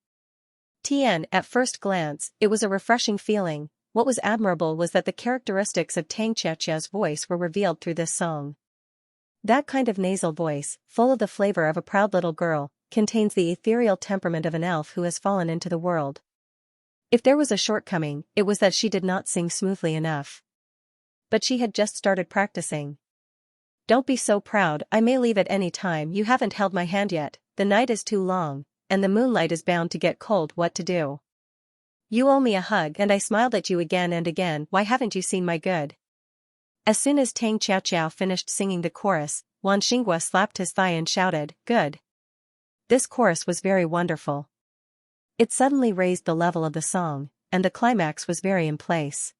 At first glance, it was a refreshing feeling. What was admirable was that the characteristics of Tang Xiaoqiao's voice were revealed through this song. That kind of nasal voice, full of the flavor of a proud little girl, contains the ethereal temperament of an elf who has fallen into the world. If there was a shortcoming, it was that she did not sing smoothly enough. But she had just started practicing. "Don't be so proud, I may leave at any time. You haven't held my hand yet, the night is too long, and the moonlight is bound to get cold. What to do? You owe me a hug and I smiled at you again and again. Why haven't you seen my good?" As soon as Tang Xiaoqiao finished singing the chorus, Wan Xinghua slapped his thigh and shouted, "Good." This chorus was very wonderful. It suddenly raised the level of the song, and the climax was very in place.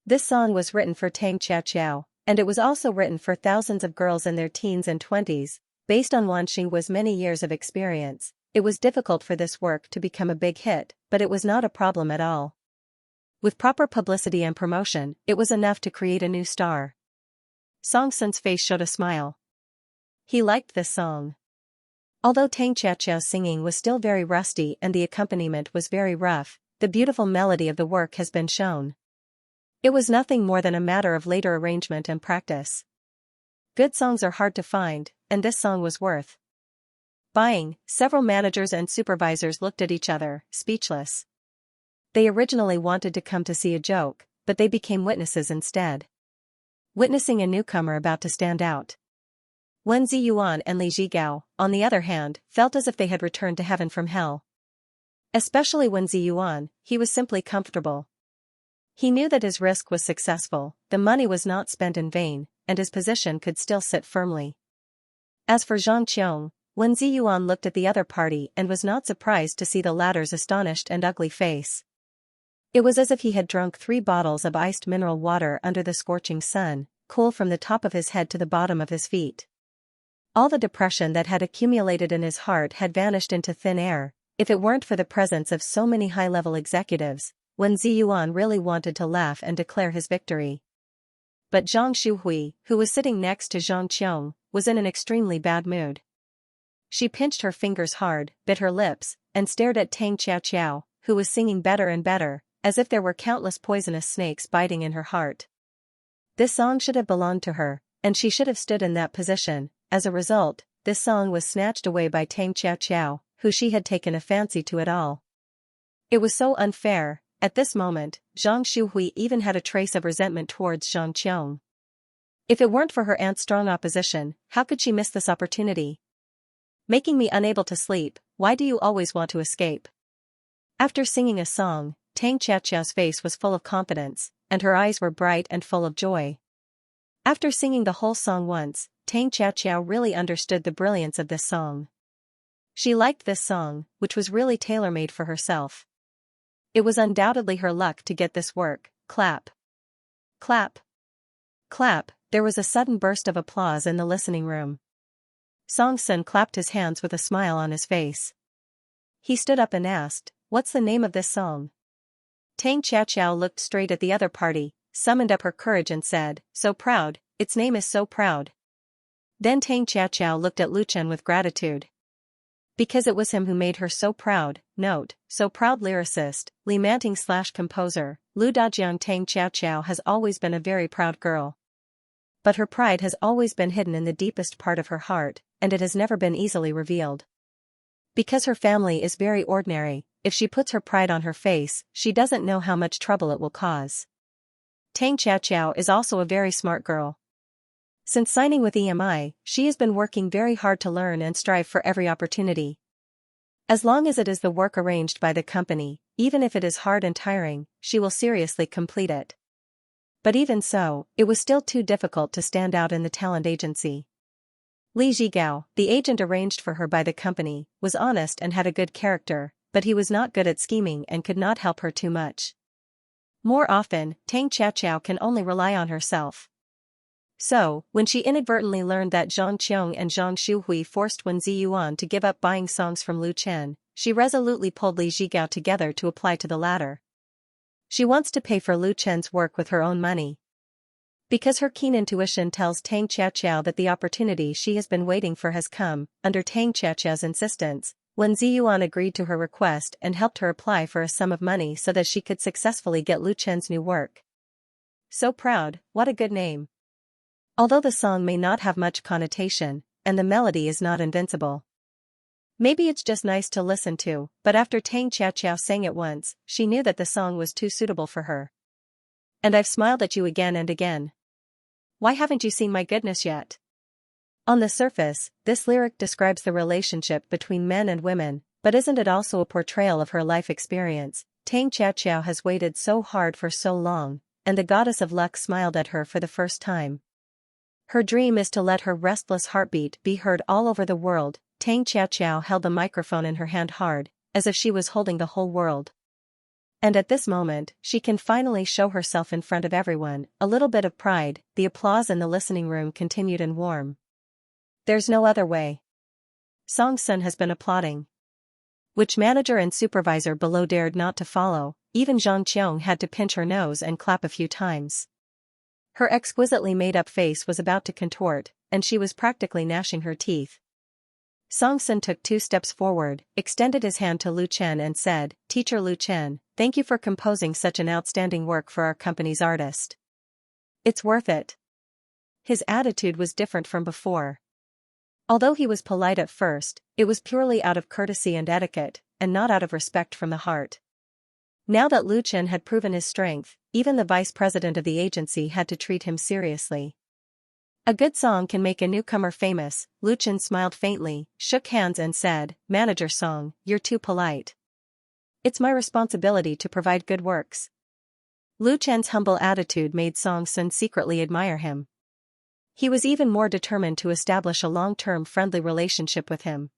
This song was written for Tang Xiaoqiao, and it was also written for thousands of girls in their teens and 20s, based on Wan Xinghua's many years of experience. It was difficult for this work to become a big hit, but it was not a problem at all. With proper publicity and promotion, it was enough to create a new star. Song Sun's face showed a smile. He liked this song. Although Tang Xiaoqiao's singing was still very rusty and the accompaniment was very rough, the beautiful melody of the work has been shown. It was nothing more than a matter of later arrangement and practice. Good songs are hard to find, and this song was worth buying. Several managers and supervisors looked at each other, speechless. They originally wanted to come to see a joke, but they became witnesses instead. Witnessing a newcomer about to stand out. Wen Ziyuan and Li Zhigao, on the other hand, felt as if they had returned to heaven from hell. Especially Wen Ziyuan, he was simply comfortable. He knew that his risk was successful, the money was not spent in vain, and his position could still sit firmly. As for Zhang Qiong, Wen Ziyuan looked at the other party and was not surprised to see the latter's astonished and ugly face. It was as if he had drunk 3 bottles of iced mineral water under the scorching sun, cool from the top of his head to the bottom of his feet. All the depression that had accumulated in his heart had vanished into thin air. If it weren't for the presence of so many high-level executives, when Ziyuan really wanted to laugh and declare his victory. But Zhang Shuhui, who was sitting next to Zhang Qiong, was in an extremely bad mood. She pinched her fingers hard, bit her lips, and stared at Tang Xiaoqiao, who was singing better and better, as if there were countless poisonous snakes biting in her heart. This song should have belonged to her, and she should have stood in that position. As a result, this song was snatched away by Tang Xiaoqiao, who she had taken a fancy to at all. It was so unfair. At this moment, Zhang Shuhui even had a trace of resentment towards Zhang Qiong. If it weren't for her aunt's strong opposition, how could she miss this opportunity? Making me unable to sleep, why do you always want to escape? After singing a song, Tang Xiaoqiao's face was full of confidence, and her eyes were bright and full of joy. After singing the whole song once, Tang Xiaoqiao really understood the brilliance of this song. She liked this song, which was really tailor-made for herself. It was undoubtedly her luck to get this work. Clap. Clap. Clap. There was a sudden burst of applause in the listening room. Song Sun clapped his hands with a smile on his face. He stood up and asked, "What's the name of this song?" Tang Xiaoqiao looked straight at the other party, summoned up her courage and said, "So Proud, its name is So Proud." Then Tang Xiaoqiao looked at Lu Chen with gratitude. Because it was him who made her so proud. Note, So Proud lyricist, Li Manting/composer, Lu Dajiang. Tang Xiaoqiao has always been a very proud girl. But her pride has always been hidden in the deepest part of her heart, and it has never been easily revealed. Because her family is very ordinary, if she puts her pride on her face, she doesn't know how much trouble it will cause. Tang Xiaoqiao is also a very smart girl. Since signing with EMI, she has been working very hard to learn and strive for every opportunity. As long as it is the work arranged by the company, even if it is hard and tiring, she will seriously complete it. But even so, it was still too difficult to stand out in the talent agency. Li Zhigao, the agent arranged for her by the company, was honest and had a good character, but he was not good at scheming and could not help her too much. More often, Tang Xiaoqiao can only rely on herself. So, when she inadvertently learned that Zhang Qiong and Zhang Shuhui forced Wen Ziyuan to give up buying songs from Lu Chen, she resolutely pulled Li Zhigao together to apply to the latter. She wants to pay for Lu Chen's work with her own money. Because her keen intuition tells Tang Xiaoqiao that the opportunity she has been waiting for has come, under Tang Xiaoqiao's insistence, Wen Ziyuan agreed to her request and helped her apply for a sum of money so that she could successfully get Lu Chen's new work. So Proud, what a good name. Although the song may not have much connotation, and the melody is not invincible. Maybe it's just nice to listen to, but after Tang Xiaoqiao sang it once, she knew that the song was too suitable for her. And I've smiled at you again and again. Why haven't you seen my goodness yet? On the surface, this lyric describes the relationship between men and women, but isn't it also a portrayal of her life experience? Tang Xiaoqiao has waited so hard for so long, and the goddess of luck smiled at her for the first time. Her dream is to let her restless heartbeat be heard all over the world. Tang Xiaoqiao held the microphone in her hand hard, as if she was holding the whole world. And at this moment, she can finally show herself in front of everyone. A little bit of pride. The applause in the listening room continued and warm. There's no other way. Song Sun has been applauding. Which manager and supervisor below dared not to follow. Even Zhang Qiong had to pinch her nose and clap a few times. Her exquisitely made-up face was about to contort, and she was practically gnashing her teeth. Song Sun took 2 steps forward, extended his hand to Lu Chen and said, "Teacher Lu Chen, thank you for composing such an outstanding work for our company's artist. It's worth it." His attitude was different from before. Although he was polite at first, it was purely out of courtesy and etiquette, and not out of respect from the heart. Now that Lu Chen had proven his strength, even the vice president of the agency had to treat him seriously. A good song can make a newcomer famous. Lu Chen smiled faintly, shook hands and said, "Manager Song, you're too polite. It's my responsibility to provide good works." Lu Chen's humble attitude made Song Sun secretly admire him. He was even more determined to establish a long-term friendly relationship with him.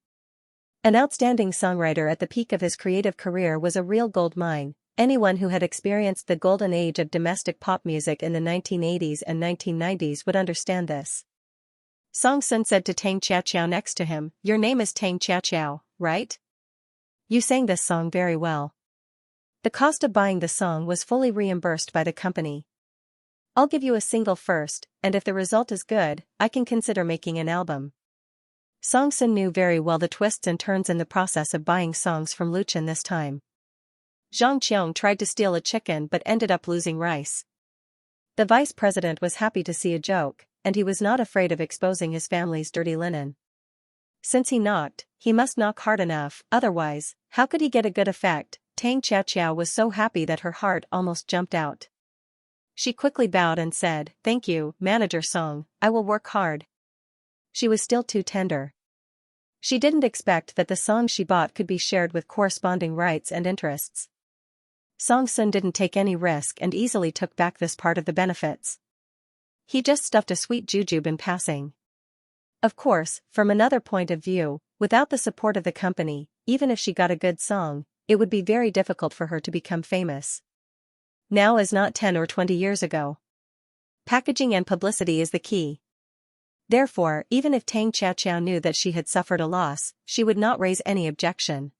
An outstanding songwriter at the peak of his creative career was a real gold mine. Anyone who had experienced the golden age of domestic pop music in the 1980s and 1990s would understand this. Song Sun said to Tang Xiaoqiao next to him, "Your name is Tang Xiaoqiao, right? You sang this song very well." The cost of buying the song was fully reimbursed by the company. I'll give you a single first, and if the result is good, I can consider making an album. Song Sun knew very well the twists and turns in the process of buying songs from Lu Chen this time. Zhang Qiong tried to steal a chicken but ended up losing rice. The vice president was happy to see a joke, and he was not afraid of exposing his family's dirty linen. Since he knocked, he must knock hard enough, otherwise, how could he get a good effect? Tang Xiaoqiao was so happy that her heart almost jumped out. She quickly bowed and said, "Thank you, Manager Song, I will work hard." She was still too tender. She didn't expect that the song she bought could be shared with corresponding rights and interests. Song Sun didn't take any risk and easily took back this part of the benefits. He just stuffed a sweet jujube in passing. Of course, from another point of view, without the support of the company, even if she got a good song, it would be very difficult for her to become famous. Now is not 10 or 20 years ago. Packaging and publicity is the key. Therefore, even if Tang Xiaoqiao knew that she had suffered a loss, she would not raise any objection.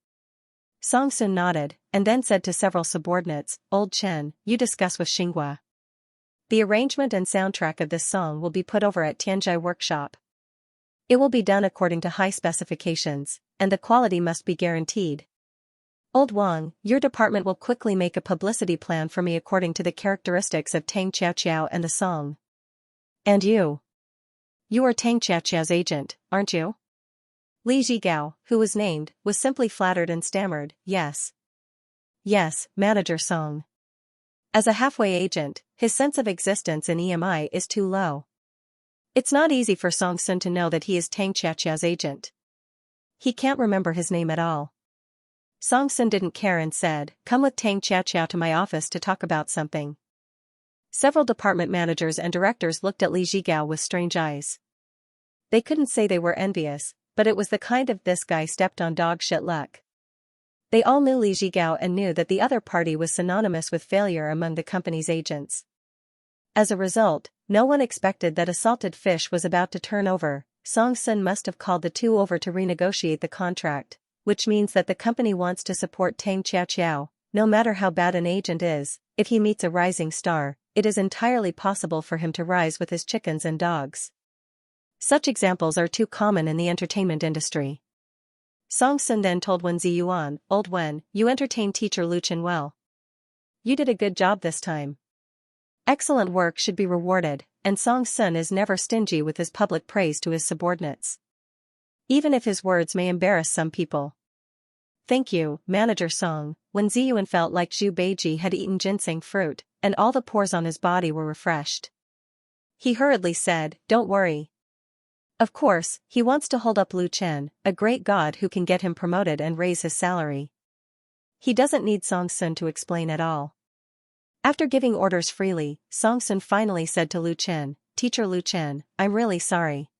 Song Sun nodded, and then said to several subordinates, "Old Chen, you discuss with Xinghua. The arrangement and soundtrack of this song will be put over at Tianzhai Workshop. It will be done according to high specifications, and the quality must be guaranteed. Old Wang, your department will quickly make a publicity plan for me according to the characteristics of Tang Xiaoqiao and the song. And you? You are Tang Xiaoqiao's agent, aren't you?" Li Zhigao, who was named, was simply flattered and stammered, "Yes. Yes, Manager Song." As a halfway agent, his sense of existence in EMI is too low. It's not easy for Song Sun to know that he is Tang Xiaoqiao's agent. He can't remember his name at all. Song Sun didn't care and said, "Come with Tang Xiaoqiao to my office to talk about something." Several department managers and directors looked at Li Zhigao with strange eyes. They couldn't say they were envious, but it was the kind of "this guy stepped on dog shit" luck. They all knew Li Zhigao and knew that the other party was synonymous with failure among the company's agents. As a result, no one expected that a salted fish was about to turn over. Song Sun must have called the two over to renegotiate the contract, which means that the company wants to support Tang Xiaoqiao. No matter how bad an agent is, if he meets a rising star, it is entirely possible for him to rise with his chickens and dogs. Such examples are too common in the entertainment industry. Song Sun then told Wen Ziyuan, "Old Wen, you entertained teacher Lu Chen well. You did a good job this time. Excellent work should be rewarded, and Song Sun is never stingy with his public praise to his subordinates. Even if his words may embarrass some people." "Thank you, Manager Song." When Ziyuan felt like Zhu Beiji had eaten ginseng fruit, and all the pores on his body were refreshed. He hurriedly said, "Don't worry. Of course, he wants to hold up Lu Chen, a great god who can get him promoted and raise his salary. He doesn't need Song Sun to explain at all." After giving orders freely, Song Sun finally said to Lu Chen, "Teacher Lu Chen, I'm really sorry.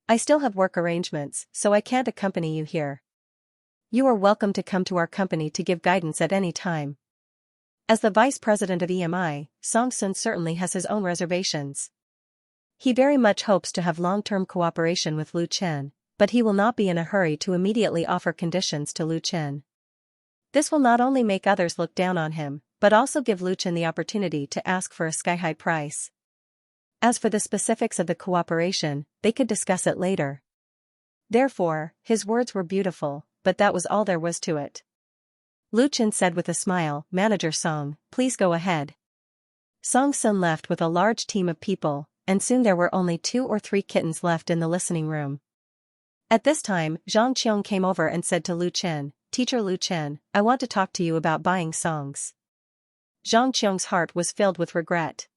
I still have work arrangements, so I can't accompany you here. You are welcome to come to our company to give guidance at any time." As the vice president of EMI, Song Sun certainly has his own reservations. He very much hopes to have long-term cooperation with Lu Chen, but he will not be in a hurry to immediately offer conditions to Lu Chen. This will not only make others look down on him, but also give Lu Chen the opportunity to ask for a sky-high price. As for the specifics of the cooperation, they could discuss it later. Therefore, his words were beautiful, but that was all there was to it. Lu Chen said with a smile, "Manager Song, please go ahead." Song Sun left with a large team of people, and soon there were only 2 or 3 kittens left in the listening room. At this time, Zhang Qiong came over and said to Lu Chen, "Teacher Lu Chen, I want to talk to you about buying songs." Zhang Qiong's heart was filled with regret.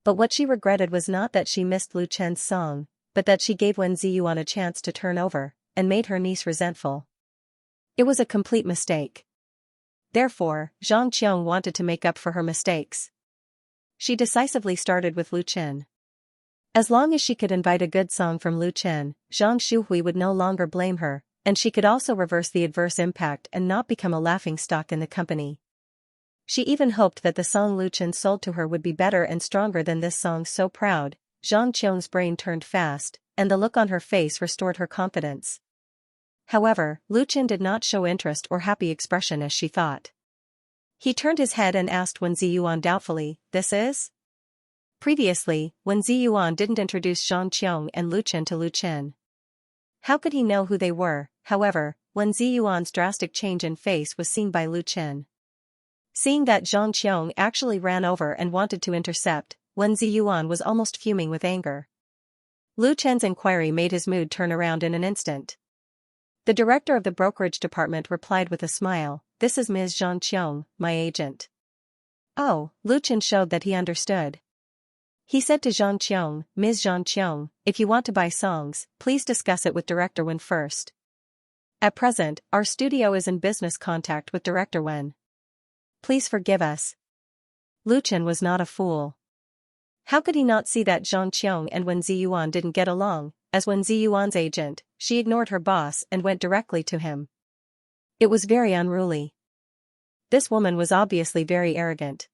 But what she regretted was not that she missed Lu Chen's song, but that she gave Wen Ziyuan a chance to turn over, and made her niece resentful. It was a complete mistake. Therefore, Zhang Qiong wanted to make up for her mistakes. She decisively started with Lu Chen. As long as she could invite a good song from Lu Chen, Zhang Shuhui would no longer blame her, and she could also reverse the adverse impact and not become a laughingstock in the company. She even hoped that the song Lu Chen sold to her would be better and stronger than this song so proud. Zhang Qiong's brain turned fast, and the look on her face restored her confidence. However, Lu Chen did not show interest or happy expression as she thought. He turned his head and asked Wen Ziyuan doubtfully, "This is?" Previously, Wen Ziyuan didn't introduce Xianxia and Lu Chen to Lu Chen. How could he know who they were? However, Wen Ziyuan's drastic change in face was seen by Lu Chen. Seeing that Xianxia actually ran over and wanted to intercept, Wen Ziyuan was almost fuming with anger. Lu Chen's inquiry made his mood turn around in an instant. The director of the brokerage department replied with a smile, "This is Ms. Xianxia, my agent." Oh, Lu Chen showed that he understood. He said to Xianxia, "Ms. Xianxia, if you want to buy songs, please discuss it with Director Wen first. At present, our studio is in business contact with Director Wen. Please forgive us." Lu Chen was not a fool. How could he not see that Xianxia and Wen Ziyuan didn't get along? As Wen Ziyuan's agent, she ignored her boss and went directly to him. It was very unruly. This woman was obviously very arrogant.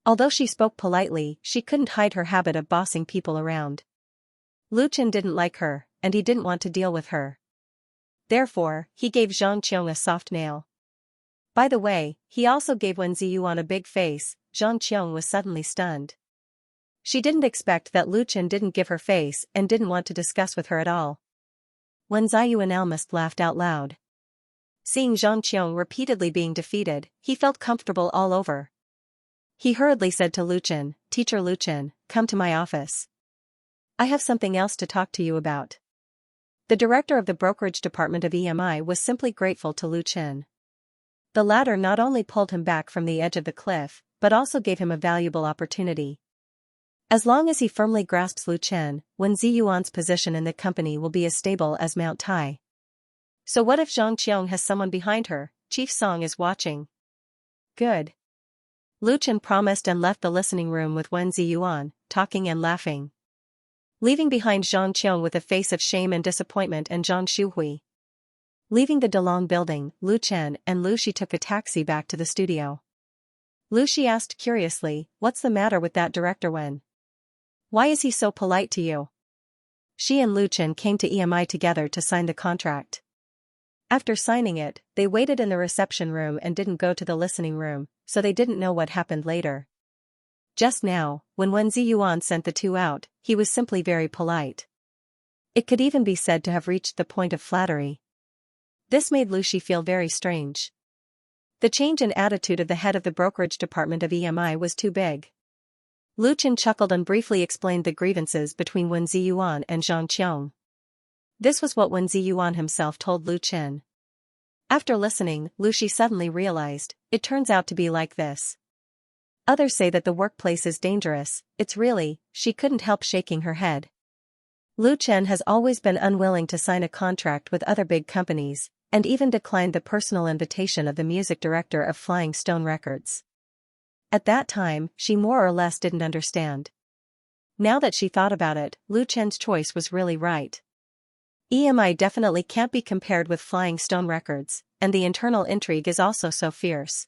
Although she spoke politely, she couldn't hide her habit of bossing people around. Lu Chen didn't like her, and he didn't want to deal with her. Therefore, he gave Xianxia a soft nail. By the way, he also gave Wen Ziyuan a big face. Xianxia was suddenly stunned. She didn't expect that Lu Chen didn't give her face and didn't want to discuss with her at all. Wen Ziyuan almost laughed out loud. Seeing Xianxia repeatedly being defeated, he felt comfortable all over. He hurriedly said to Lu Chen, "Teacher Lu Chen, come to my office. I have something else to talk to you about." The director of the brokerage department of EMI was simply grateful to Lu Chen. The latter not only pulled him back from the edge of the cliff, but also gave him a valuable opportunity. As long as he firmly grasps Lu Chen, Wen Ziyuan's position in the company will be as stable as Mount Tai. So what if Xianxia has someone behind her? Chief Song is watching. Good. Lu Chen promised and left the listening room with Wen Ziyuan, talking and laughing. Leaving behind Xianxia with a face of shame and disappointment and Zhang Shuhui. Leaving the Delong building, Lu Chen and Lu Shi took a taxi back to the studio. Lu Shi asked curiously, "What's the matter with that director Wen? Why is he so polite to you?" She and Lu Chen came to EMI together to sign the contract. After signing it, they waited in the reception room and didn't go to the listening room, so they didn't know what happened later. Just now, when Wen Ziyuan sent the two out, he was simply very polite. It could even be said to have reached the point of flattery. This made Lu Shi feel very strange. The change in attitude of the head of the brokerage department of EMI was too big. Lu Chen chuckled and briefly explained the grievances between Wen Ziyuan and Xianxia. This was what Wen Ziyuan himself told Lu Chen. After listening, Lu Shi suddenly realized, it turns out to be like this. Others say that the workplace is dangerous, it's really, she couldn't help shaking her head. Lu Chen has always been unwilling to sign a contract with other big companies, and even declined the personal invitation of the music director of Flying Stone Records. At that time, she more or less didn't understand. Now that she thought about it, Lu Chen's choice was really right. EMI definitely can't be compared with Flying Stone Records, and the internal intrigue is also so fierce.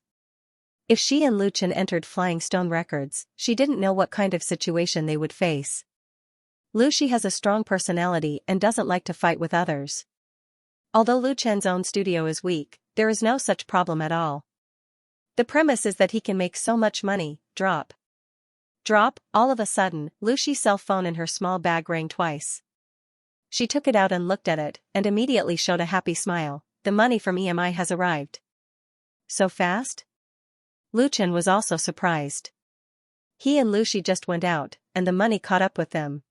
If she and Lu Chen entered Flying Stone Records, she didn't know what kind of situation they would face. Lu Shi has a strong personality and doesn't like to fight with others. Although Lu Chen's own studio is weak, there is no such problem at all. The premise is that he can make so much money. Drop. All of a sudden, Lu Shi's cell phone in her small bag rang twice. She took it out and looked at it, and immediately showed a happy smile. The money from EMI has arrived. So fast? Lu Chen was also surprised. He and Lu Shi just went out, and the money caught up with them.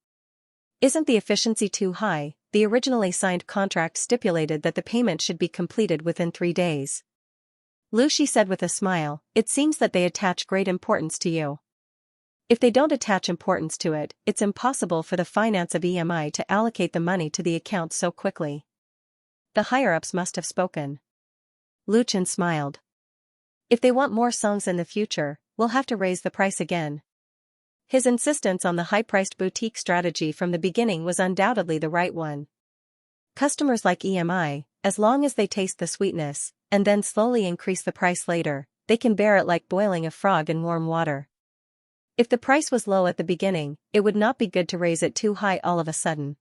Isn't the efficiency too high? The originally signed contract stipulated that the payment should be completed within 3 days. Lu Shi said with a smile, "It seems that they attach great importance to you. If they don't attach importance to it, it's impossible for the finance of EMI to allocate the money to the account so quickly. The higher-ups must have spoken." Lu Chen smiled. "If they want more songs in the future, we'll have to raise the price again." His insistence on the high-priced boutique strategy from the beginning was undoubtedly the right one. Customers like EMI, as long as they taste the sweetness, and then slowly increase the price later, they can bear it like boiling a frog in warm water. If the price was low at the beginning, it would not be good to raise it too high all of a sudden.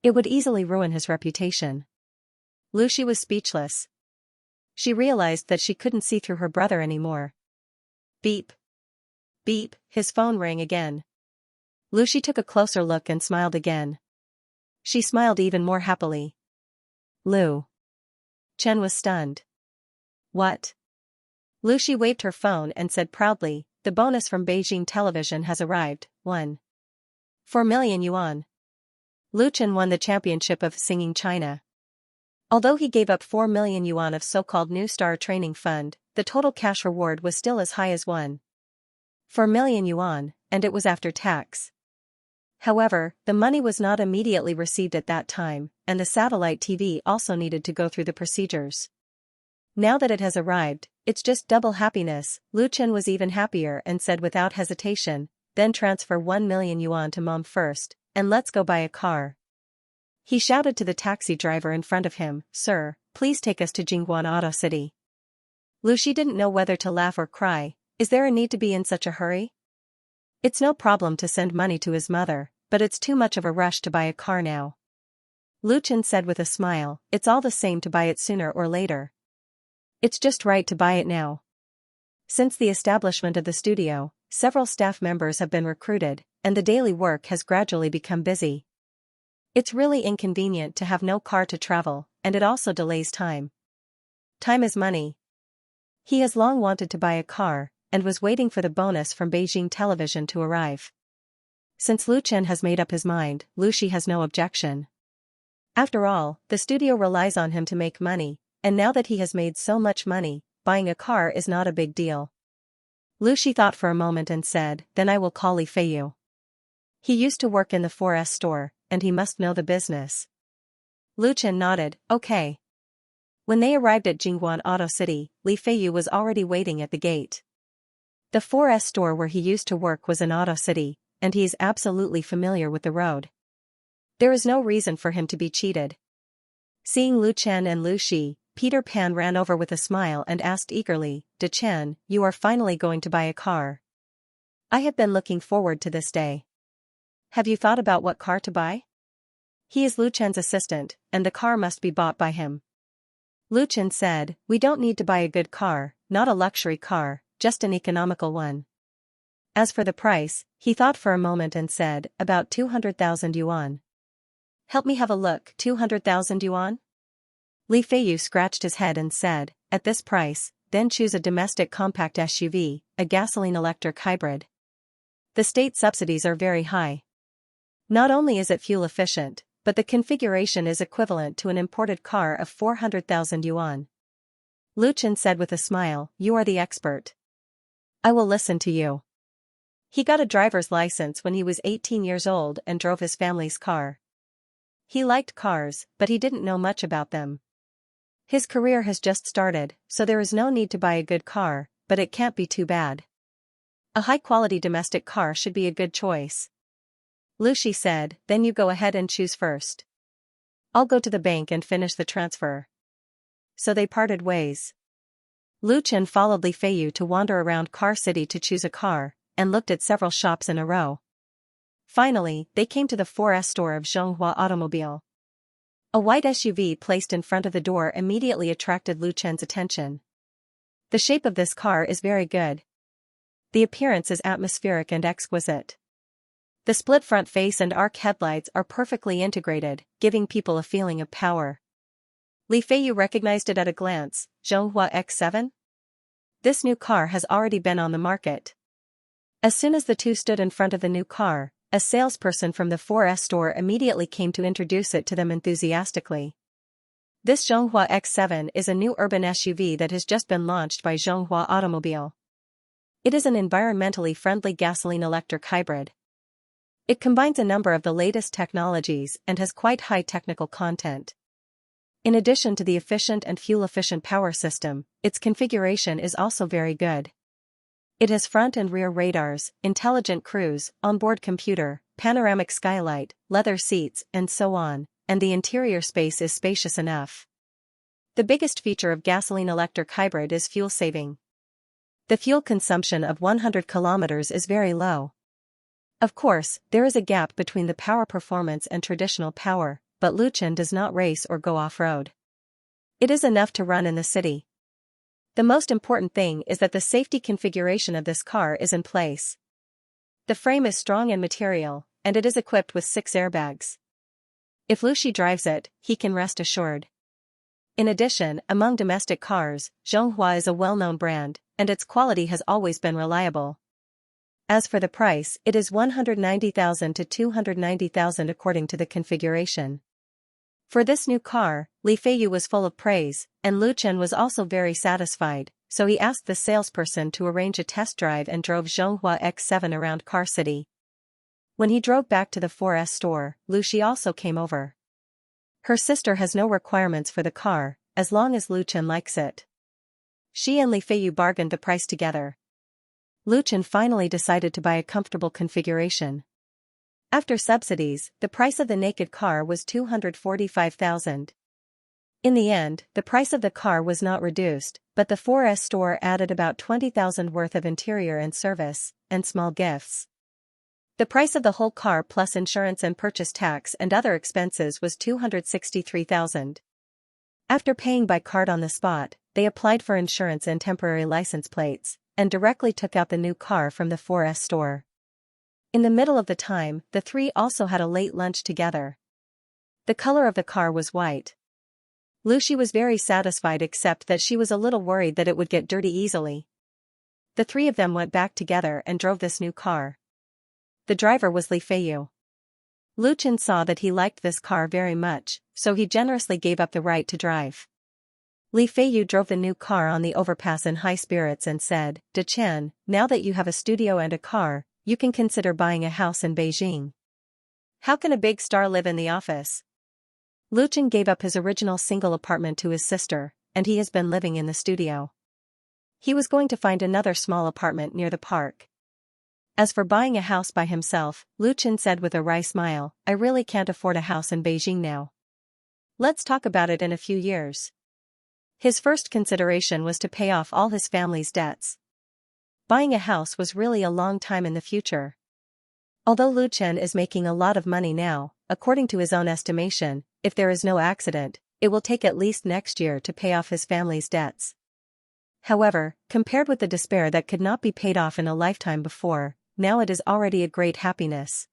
It would easily ruin his reputation. Lu Shi was speechless. She realized that she couldn't see through her brother anymore. Beep. Beep, his phone rang again. Lucy took a closer look and smiled again. She smiled even more happily. Lu. Chen was stunned. What? Lucy waved her phone and said proudly, the bonus from Beijing Television has arrived, 4 million yuan. Lu Chen won the championship of singing China. Although he gave up 4 million yuan of so-called New Star Training Fund, the total cash reward was still as high as 4 million yuan, and it was after tax. However, the money was not immediately received at that time, and the satellite TV also needed to go through the procedures. Now that it has arrived, it's just double happiness. Lu Chen was even happier and said without hesitation, then transfer 1 million yuan to Mom first, and let's go buy a car. He shouted to the taxi driver in front of him, Sir, please take us to Jingguan Auto City. Lucy didn't know whether to laugh or cry. Is there a need to be in such a hurry? It's no problem to send money to his mother, but it's too much of a rush to buy a car now. Lu Chen said with a smile, it's all the same to buy it sooner or later. It's just right to buy it now. Since the establishment of the studio, several staff members have been recruited, and the daily work has gradually become busy. It's really inconvenient to have no car to travel, and it also delays time. Time is money. He has long wanted to buy a car, and was waiting for the bonus from Beijing Television to arrive. Since Lu Chen has made up his mind, Lucy has no objection. After all, the studio relies on him to make money, and now that he has made so much money, buying a car is not a big deal. Lucy thought for a moment and said, then I will call Li Feiyu. He used to work in the 4S store, and he must know the business. Lu Chen nodded, okay. When they arrived at Jingguan Auto City, Li Feiyu was already waiting at the gate. The 4S store where he used to work was in Auto City, and he is absolutely familiar with the road. There is no reason for him to be cheated. Seeing Lu Chen and Lu Shi, Peter Pan ran over with a smile and asked eagerly, De Chen, you are finally going to buy a car. I have been looking forward to this day. Have you thought about what car to buy? He is Lu Chen's assistant, and the car must be bought by him. Lu Chen said, we don't need to buy a good car, not a luxury car, just an economical one. As for the price, he thought for a moment and said, about 200,000 yuan. Help me have a look, 200,000 yuan? Li Feiyu scratched his head and said, at this price, then choose a domestic compact SUV, a gasoline-electric hybrid. The state subsidies are very high. Not only is it fuel efficient, but the configuration is equivalent to an imported car of 400,000 yuan. Lu Chen said with a smile, you are the expert. I will listen to you. He got a driver's license when he was 18 years old and drove his family's car. He liked cars, but he didn't know much about them. His career has just started, so there is no need to buy a good car, but it can't be too bad. A high-quality domestic car should be a good choice. Lu Shi said, then you go ahead and choose first. I'll go to the bank and finish the transfer. So they parted ways. Lu Chen followed Li Feiyu to wander around Car City to choose a car, and looked at several shops in a row. Finally, they came to the 4S store of Xianxia Automobile. A white SUV placed in front of the door immediately attracted Lu Chen's attention. The shape of this car is very good. The appearance is atmospheric and exquisite. The split front face and arc headlights are perfectly integrated, giving people a feeling of power. Li Feiyu recognized it at a glance, Xianxia X7? This new car has already been on the market. As soon as the two stood in front of the new car, a salesperson from the 4S store immediately came to introduce it to them enthusiastically. This Xianxia X7 is a new urban SUV that has just been launched by Xianxia Automobile. It is an environmentally friendly gasoline-electric hybrid. It combines a number of the latest technologies and has quite high technical content. In addition to the efficient and fuel-efficient power system, its configuration is also very good. It has front and rear radars, intelligent cruise, onboard computer, panoramic skylight, leather seats, and so on, and the interior space is spacious enough. The biggest feature of gasoline-electric hybrid is fuel saving. The fuel consumption of 100 kilometers is very low. Of course, there is a gap between the power performance and traditional power, but Lu Chen does not race or go off-road. It is enough to run in the city. The most important thing is that the safety configuration of this car is in place. The frame is strong in material, and it is equipped with 6 airbags. If Lu Shi drives it, he can rest assured. In addition, among domestic cars, Xianxia is a well-known brand, and its quality has always been reliable. As for the price, it is 190,000 to 290,000 according to the configuration. For this new car, Li Feiyu was full of praise, and Lu Chen was also very satisfied, so he asked the salesperson to arrange a test drive and drove Xianxia X7 around Car City. When he drove back to the 4S store, Lu Shi also came over. Her sister has no requirements for the car, as long as Lu Chen likes it. She and Li Feiyu bargained the price together. Lu Chen finally decided to buy a comfortable configuration. After subsidies, the price of the naked car was 245,000. In the end, the price of the car was not reduced, but the 4S store added about 20,000 worth of interior and service, and small gifts. The price of the whole car plus insurance and purchase tax and other expenses was 263,000. After paying by card on the spot, they applied for insurance and temporary license plates, and directly took out the new car from the 4S store. In the middle of the time, the three also had a late lunch together. The color of the car was white. Lu Shi was very satisfied except that she was a little worried that it would get dirty easily. The three of them went back together and drove this new car. The driver was Li Feiyu. Lu Chen saw that he liked this car very much, so he generously gave up the right to drive. Li Feiyu drove the new car on the overpass in high spirits and said, "De Chen, now that you have a studio and a car, you can consider buying a house in Beijing. How can a big star live in the office?" Lu Chen gave up his original single apartment to his sister, and he has been living in the studio. He was going to find another small apartment near the park. As for buying a house by himself, Lu Chen said with a wry smile, "I really can't afford a house in Beijing now. Let's talk about it in a few years." His first consideration was to pay off all his family's debts. Buying a house was really a long time in the future. Although Lu Chen is making a lot of money now, according to his own estimation, if there is no accident, it will take at least next year to pay off his family's debts. However, compared with the despair that could not be paid off in a lifetime before, now it is already a great happiness.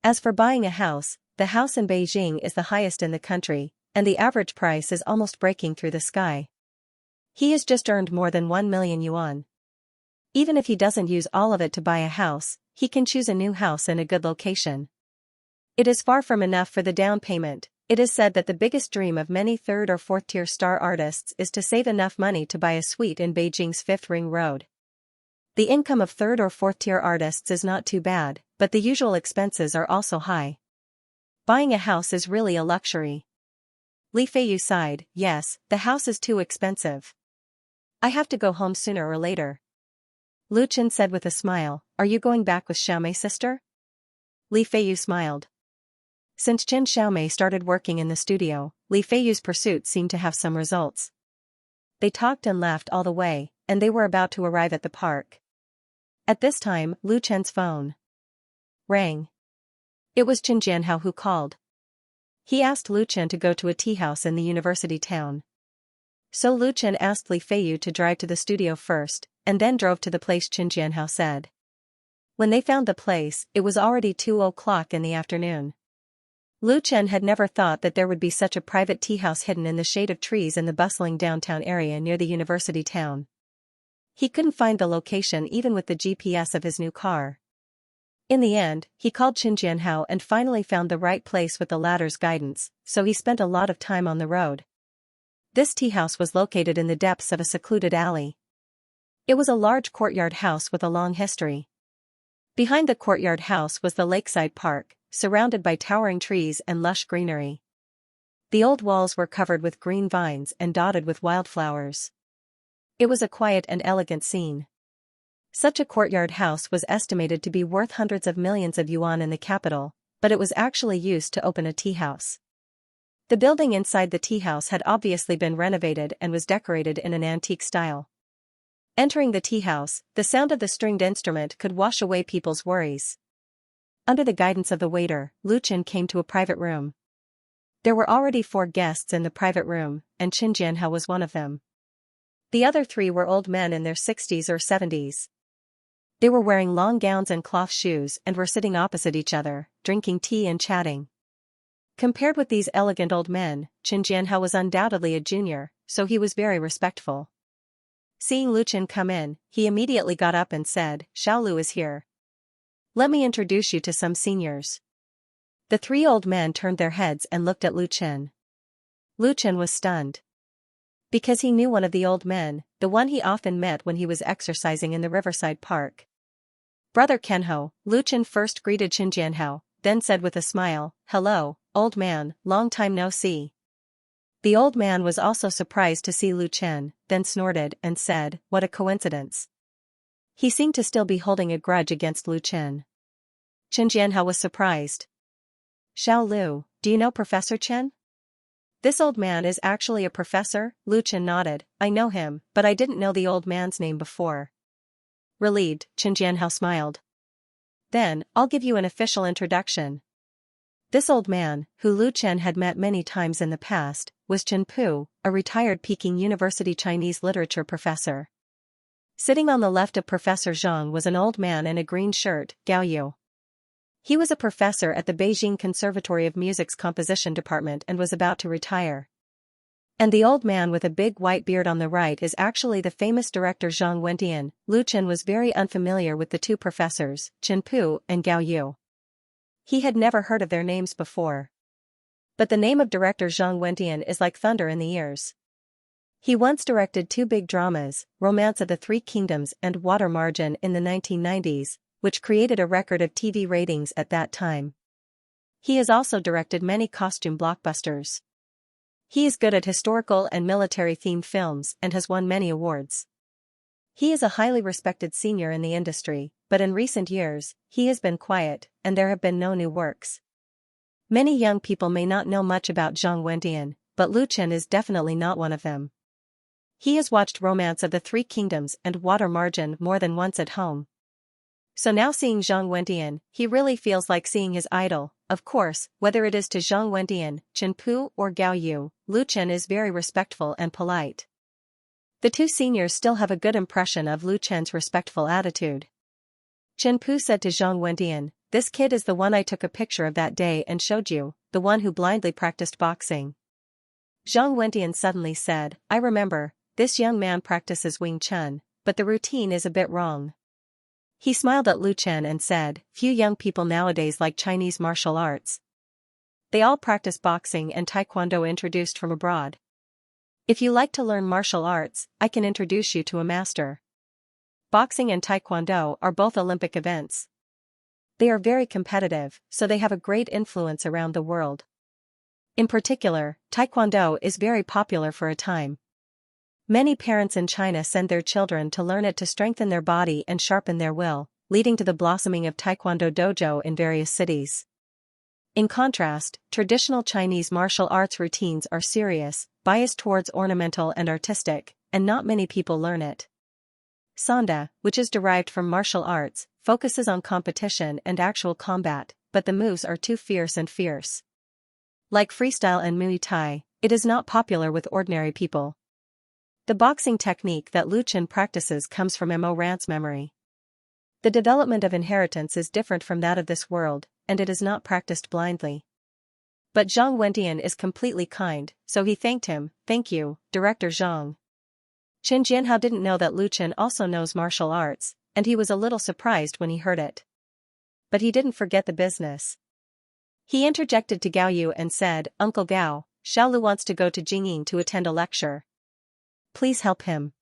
As for buying a house, the house in Beijing is the highest in the country, and the average price is almost breaking through the sky. He has just earned more than 1 million yuan. Even if he doesn't use all of it to buy a house, he can choose a new house in a good location. It is far from enough for the down payment. It is said that the biggest dream of many 3rd or 4th tier star artists is to save enough money to buy a suite in Beijing's 5th Ring Road. The income of 3rd or 4th tier artists is not too bad, but the usual expenses are also high. Buying a house is really a luxury. Li Feiyu sighed, "Yes, the house is too expensive. I have to go home sooner or later." Lu Chen said with a smile, "Are you going back with Xiaomei's sister?" Li Feiyu smiled. Since Qin Xiaomei started working in the studio, Li Feiyu's pursuit seemed to have some results. They talked and laughed all the way, and they were about to arrive at the park. At this time, Lu Chen's phone rang. It was Qin Jianhao who called. He asked Lu Chen to go to a tea house in the university town. So Lu Chen asked Li Feiyu to drive to the studio first, and then drove to the place Qin Jianhao said. When they found the place, it was already 2 o'clock in the afternoon. Lu Chen had never thought that there would be such a private tea house hidden in the shade of trees in the bustling downtown area near the university town. He couldn't find the location even with the GPS of his new car. In the end, he called Qin Jianhao and finally found the right place with the latter's guidance, so he spent a lot of time on the road. This tea house was located in the depths of a secluded alley. It was a large courtyard house with a long history. Behind the courtyard house was the lakeside park, surrounded by towering trees and lush greenery. The old walls were covered with green vines and dotted with wildflowers. It was a quiet and elegant scene. Such a courtyard house was estimated to be worth hundreds of millions of yuan in the capital, but it was actually used to open a tea house. The building inside the tea house had obviously been renovated and was decorated in an antique style. Entering the tea house, the sound of the stringed instrument could wash away people's worries. Under the guidance of the waiter, Lu Chen came to a private room. There were already 4 guests in the private room, and Qin Jianhao was one of them. The other three were old men in their 60s or 70s. They were wearing long gowns and cloth shoes and were sitting opposite each other, drinking tea and chatting. Compared with these elegant old men, Xianxia was undoubtedly a junior, so he was very respectful. Seeing Lu Chen come in, he immediately got up and said, "Xiao Lu is here. Let me introduce you to some seniors." The three old men turned their heads and looked at Lu Chen. Lu Chen was stunned. Because he knew one of the old men, the one he often met when he was exercising in the riverside park. "Brother Kenho," Lu Chen first greeted Xianxia, then said with a smile, "Hello, old man, long time no see." The old man was also surprised to see Lu Chen, then snorted and said, "What a coincidence." He seemed to still be holding a grudge against Lu Chen. Xianxia was surprised. "Xiao Lu, do you know Professor Chen?" "This old man is actually a professor," Lu Chen nodded. "I know him, but I didn't know the old man's name before." Relieved, Xianxia smiled. "Then, I'll give you an official introduction." This old man, who Lu Chen had met many times in the past, was Chen Pu, a retired Peking University Chinese literature professor. Sitting on the left of Professor Zhang was an old man in a green shirt, Gao Yu. He was a professor at the Beijing Conservatory of Music's composition department and was about to retire. And the old man with a big white beard on the right is actually the famous director Zhang Wendian. Lu Chen was very unfamiliar with the two professors, Chen Pu and Gao Yu. He had never heard of their names before. But the name of director Zhang Wendian is like thunder in the ears. He once directed two big dramas, Romance of the Three Kingdoms and Water Margin in the 1990s, which created a record of TV ratings at that time. He has also directed many costume blockbusters. He is good at historical and military-themed films and has won many awards. He is a highly respected senior in the industry, but in recent years, he has been quiet, and there have been no new works. Many young people may not know much about Zhang Wendian, but Lu Chen is definitely not one of them. He has watched Romance of the Three Kingdoms and Water Margin more than once at home. So now seeing Zhang Wendian, he really feels like seeing his idol. Of course, whether it is to Zhang Wendian, Chen Pu or Gao Yu, Lu Chen is very respectful and polite. The two seniors still have a good impression of Lu Chen's respectful attitude. Chen Pu said to Zhang Wendian, "This kid is the one I took a picture of that day and showed you, the one who blindly practiced boxing." Zhang Wendian suddenly said, "I remember, this young man practices Wing Chun, but the routine is a bit wrong." He smiled at Lu Chen and said, "Few young people nowadays like Chinese martial arts. They all practice boxing and taekwondo introduced from abroad. If you like to learn martial arts, I can introduce you to a master. Boxing and taekwondo are both Olympic events. They are very competitive, so they have a great influence around the world. In particular, taekwondo is very popular for a time. Many parents in China send their children to learn it to strengthen their body and sharpen their will, leading to the blossoming of taekwondo dojo in various cities. In contrast, traditional Chinese martial arts routines are serious, biased towards ornamental and artistic, and not many people learn it. Sanda, which is derived from martial arts, focuses on competition and actual combat, but the moves are too fierce and fierce. Like freestyle and Muay Thai, it is not popular with ordinary people. The boxing technique that Lu Chen practices comes from Mo Rant's memory. The development of inheritance is different from that of this world, and it is not practiced blindly. But Zhang Wendian is completely kind, so he thanked him. "Thank you, Director Zhang." Chen Jianhao didn't know that Lu Chen also knows martial arts, and he was a little surprised when he heard it. But he didn't forget the business. He interjected to Gao Yu and said, "Uncle Gao, Xiao Lu wants to go to Jingyin to attend a lecture. Please help him."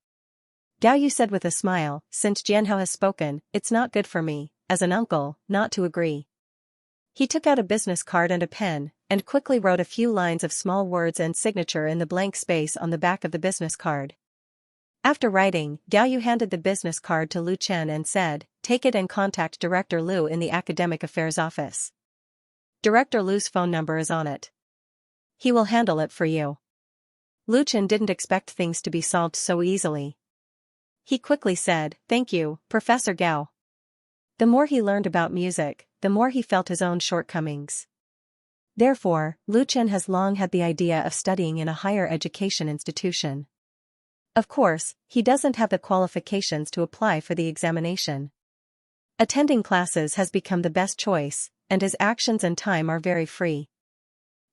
Gao Yu said with a smile, "Since Jianhao has spoken, it's not good for me, as an uncle, not to agree." He took out a business card and a pen, and quickly wrote a few lines of small words and signature in the blank space on the back of the business card. After writing, Gao Yu handed the business card to Lu Chen and said, "Take it and contact Director Lu in the Academic Affairs office. Director Lu's phone number is on it. He will handle it for you." Lu Chen didn't expect things to be solved so easily. He quickly said, "Thank you, Professor Gao." The more he learned about music, the more he felt his own shortcomings. Therefore, Lu Chen has long had the idea of studying in a higher education institution. Of course, he doesn't have the qualifications to apply for the examination. Attending classes has become the best choice, and his actions and time are very free.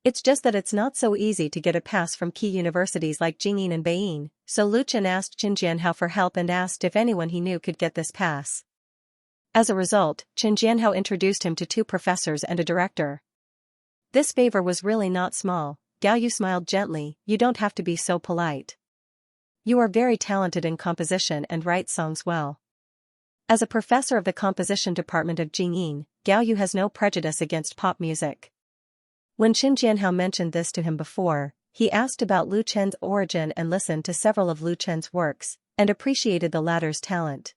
It's just that it's not so easy to get a pass from key universities like Jingyin and Beiying, so Lu Chen asked Qin Jianhao for help and asked if anyone he knew could get this pass. As a result, Qin Jianhao introduced him to 2 professors and a director. This favor was really not small. Gao Yu smiled gently. You don't have to be so polite. You are very talented in composition and write songs well. As a professor of the composition department of Jingyin, Gao Yu has no prejudice against pop music. When Qin Jianhao mentioned this to him before, he asked about Lu Chen's origin and listened to several of Lu Chen's works, and appreciated the latter's talent.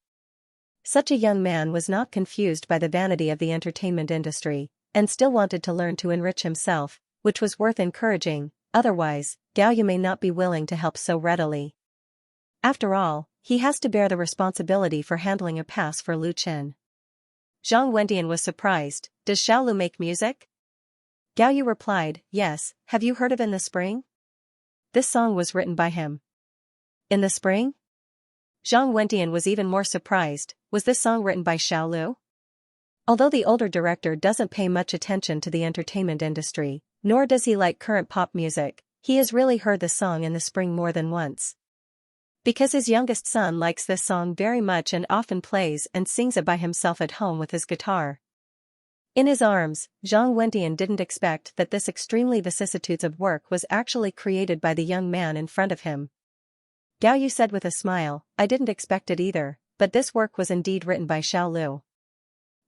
Such a young man was not confused by the vanity of the entertainment industry, and still wanted to learn to enrich himself, which was worth encouraging. Otherwise, Gao Yu may not be willing to help so readily. After all, he has to bear the responsibility for handling a pass for Lu Chen. Zhang Wendian was surprised. Does Xiao Lu make music? Gao Yu replied, yes. Have you heard of In the Spring? This song was written by him. In the Spring? Zhang Wendian was even more surprised. Was this song written by Xiao Lu? Although the older director doesn't pay much attention to the entertainment industry, nor does he like current pop music, he has really heard the song In the Spring more than once. Because his youngest son likes this song very much and often plays and sings it by himself at home with his guitar. In his arms, Zhang Wendian didn't expect that this extremely vicissitudes of work was actually created by the young man in front of him. Gao Yu said with a smile, I didn't expect it either, but this work was indeed written by Xiao Lu.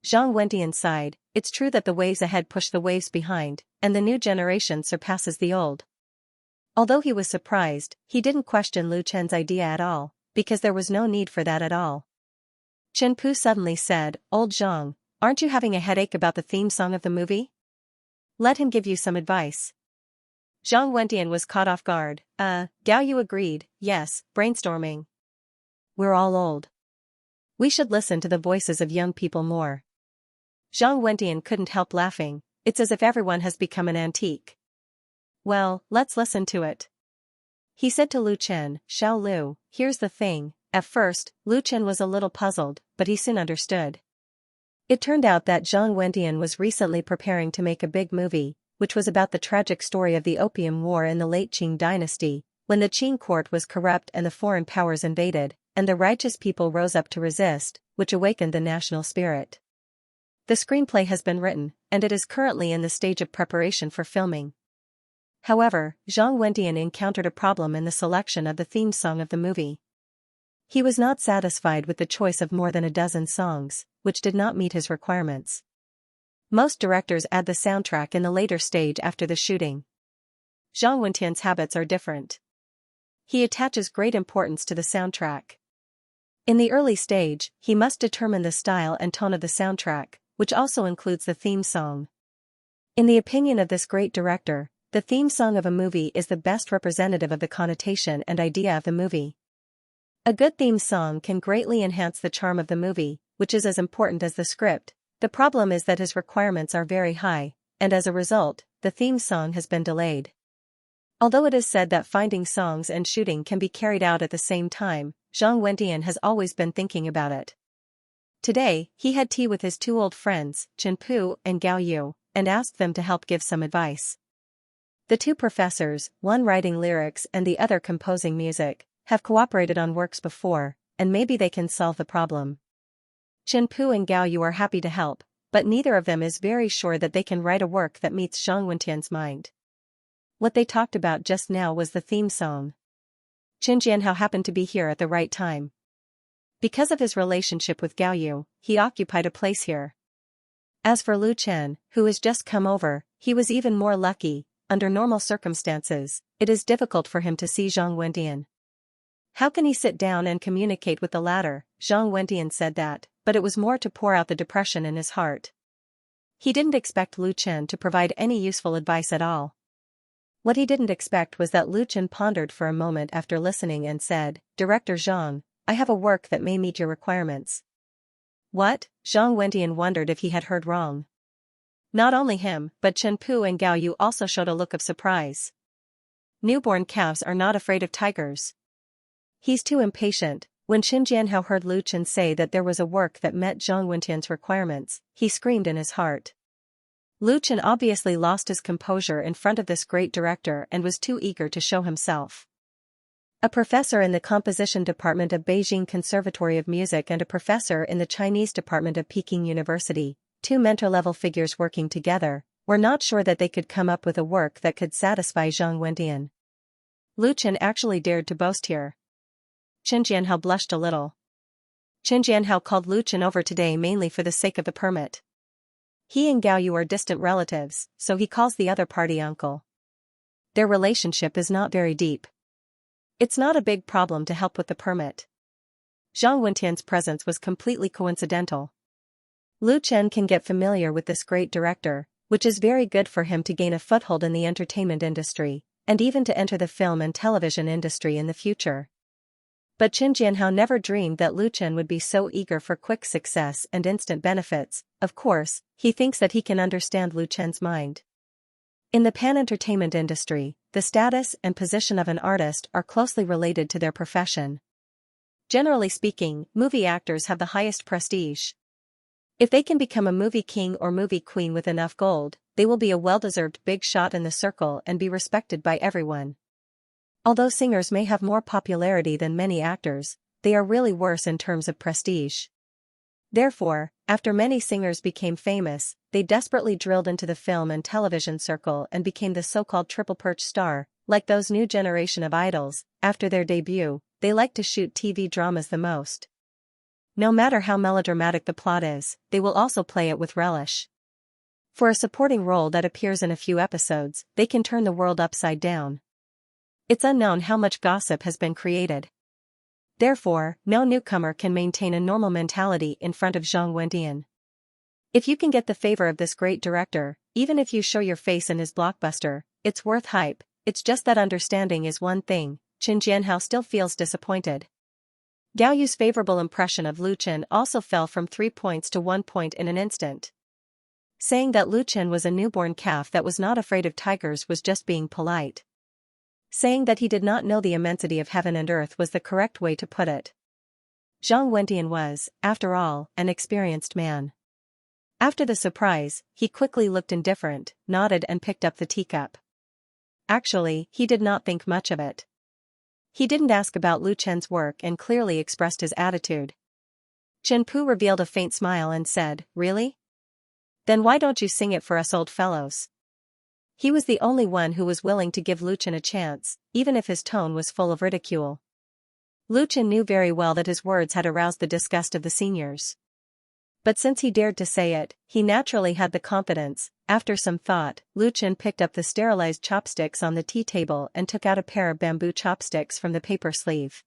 Zhang Wendian sighed. It's true that the waves ahead push the waves behind, and the new generation surpasses the old. Although he was surprised, he didn't question Lu Chen's idea at all, because there was no need for that at all. Chen Pu suddenly said, Old Zhang, aren't you having a headache about the theme song of the movie? Let him give you some advice. Zhang Wendian was caught off guard. Gao Yu agreed, yes, brainstorming. We're all old. We should listen to the voices of young people more. Zhang Wendian couldn't help laughing. It's as if everyone has become an antique. Well, let's listen to it. He said to Lu Chen, Xiao Lu, here's the thing. At first, Lu Chen was a little puzzled, but he soon understood. It turned out that Zhang Wendian was recently preparing to make a big movie, which was about the tragic story of the Opium War in the late Qing dynasty, when the Qing court was corrupt and the foreign powers invaded, and the righteous people rose up to resist, which awakened the national spirit. The screenplay has been written, and it is currently in the stage of preparation for filming. However, Zhang Wendian encountered a problem in the selection of the theme song of the movie. He was not satisfied with the choice of more than a dozen songs, which did not meet his requirements. Most directors add the soundtrack in the later stage after the shooting. Zhang Wendian's habits are different. He attaches great importance to the soundtrack. In the early stage, he must determine the style and tone of the soundtrack, which also includes the theme song. In the opinion of this great director, the theme song of a movie is the best representative of the connotation and idea of the movie. A good theme song can greatly enhance the charm of the movie, which is as important as the script. The problem is that his requirements are very high, and as a result, the theme song has been delayed. Although it is said that finding songs and shooting can be carried out at the same time, Zhang Wendian has always been thinking about it. Today, he had tea with his 2 old friends, Chen Pu and Gao Yu, and asked them to help give some advice. The 2 professors, one writing lyrics and the other composing music, have cooperated on works before, and maybe they can solve the problem. Chen Pu and Gao Yu are happy to help, but neither of them is very sure that they can write a work that meets Zhang Wendian's mind. What they talked about just now was the theme song. Qin Jianhao happened to be here at the right time. Because of his relationship with Gao Yu, he occupied a place here. As for Lu Chen, who has just come over, he was even more lucky. Under normal circumstances, it is difficult for him to see Zhang Wendian. How can he sit down and communicate with the latter? Zhang Wendian said that, but it was more to pour out the depression in his heart. He didn't expect Lu Chen to provide any useful advice at all. What he didn't expect was that Lu Chen pondered for a moment after listening and said, Director Zhang, I have a work that may meet your requirements. What? Zhang Wendian wondered if he had heard wrong. Not only him, but Chen Pu and Gao Yu also showed a look of surprise. Newborn calves are not afraid of tigers. He's too impatient. When Qin Jianhao heard Lu Chen say that there was a work that met Zhang Wendian's requirements, he screamed in his heart. Lu Chen obviously lost his composure in front of this great director and was too eager to show himself. A professor in the composition department of Beijing Conservatory of Music and a professor in the Chinese department of Peking University, two mentor-level figures working together, were not sure that they could come up with a work that could satisfy Zhang Wendian. Lu Chen actually dared to boast here. Qin Jianhao blushed a little. Qin Jianhao called Lu Chen over today mainly for the sake of the permit. He and Gao Yu are distant relatives, so he calls the other party uncle. Their relationship is not very deep. It's not a big problem to help with the permit. Zhang Wendian's presence was completely coincidental. Lu Chen can get familiar with this great director, which is very good for him to gain a foothold in the entertainment industry, and even to enter the film and television industry in the future. But Qin Jianhao never dreamed that Lu Chen would be so eager for quick success and instant benefits. Of course, he thinks that he can understand Lu Chen's mind. In the pan-entertainment industry, the status and position of an artist are closely related to their profession. Generally speaking, movie actors have the highest prestige. If they can become a movie king or movie queen with enough gold, they will be a well-deserved big shot in the circle and be respected by everyone. Although singers may have more popularity than many actors, they are really worse in terms of prestige. Therefore, after many singers became famous, they desperately drilled into the film and television circle and became the so-called triple perch star. Like those new generation of idols, after their debut, they like to shoot TV dramas the most. No matter how melodramatic the plot is, they will also play it with relish. For a supporting role that appears in a few episodes, they can turn the world upside down. It's unknown how much gossip has been created. Therefore, no newcomer can maintain a normal mentality in front of Zhang Wendian. If you can get the favor of this great director, even if you show your face in his blockbuster, it's worth hype. It's just that understanding is one thing. Qin Jianhao still feels disappointed. Gao Yu's favorable impression of Lu Chen also fell from 3 points to 1 point in an instant. Saying that Lu Chen was a newborn calf that was not afraid of tigers was just being polite. Saying that he did not know the immensity of heaven and earth was the correct way to put it. Zhang Wendian was, after all, an experienced man. After the surprise, he quickly looked indifferent, nodded and picked up the teacup. Actually, he did not think much of it. He didn't ask about Lu Chen's work and clearly expressed his attitude. Chen Pu revealed a faint smile and said, "Really? Then why don't you sing it for us old fellows?" He was the only one who was willing to give Lu Chen a chance, even if his tone was full of ridicule. Lu Chen knew very well that his words had aroused the disgust of the seniors. But since he dared to say it, he naturally had the confidence. After some thought, Lu Chen picked up the sterilized chopsticks on the tea table and took out a pair of bamboo chopsticks from the paper sleeve.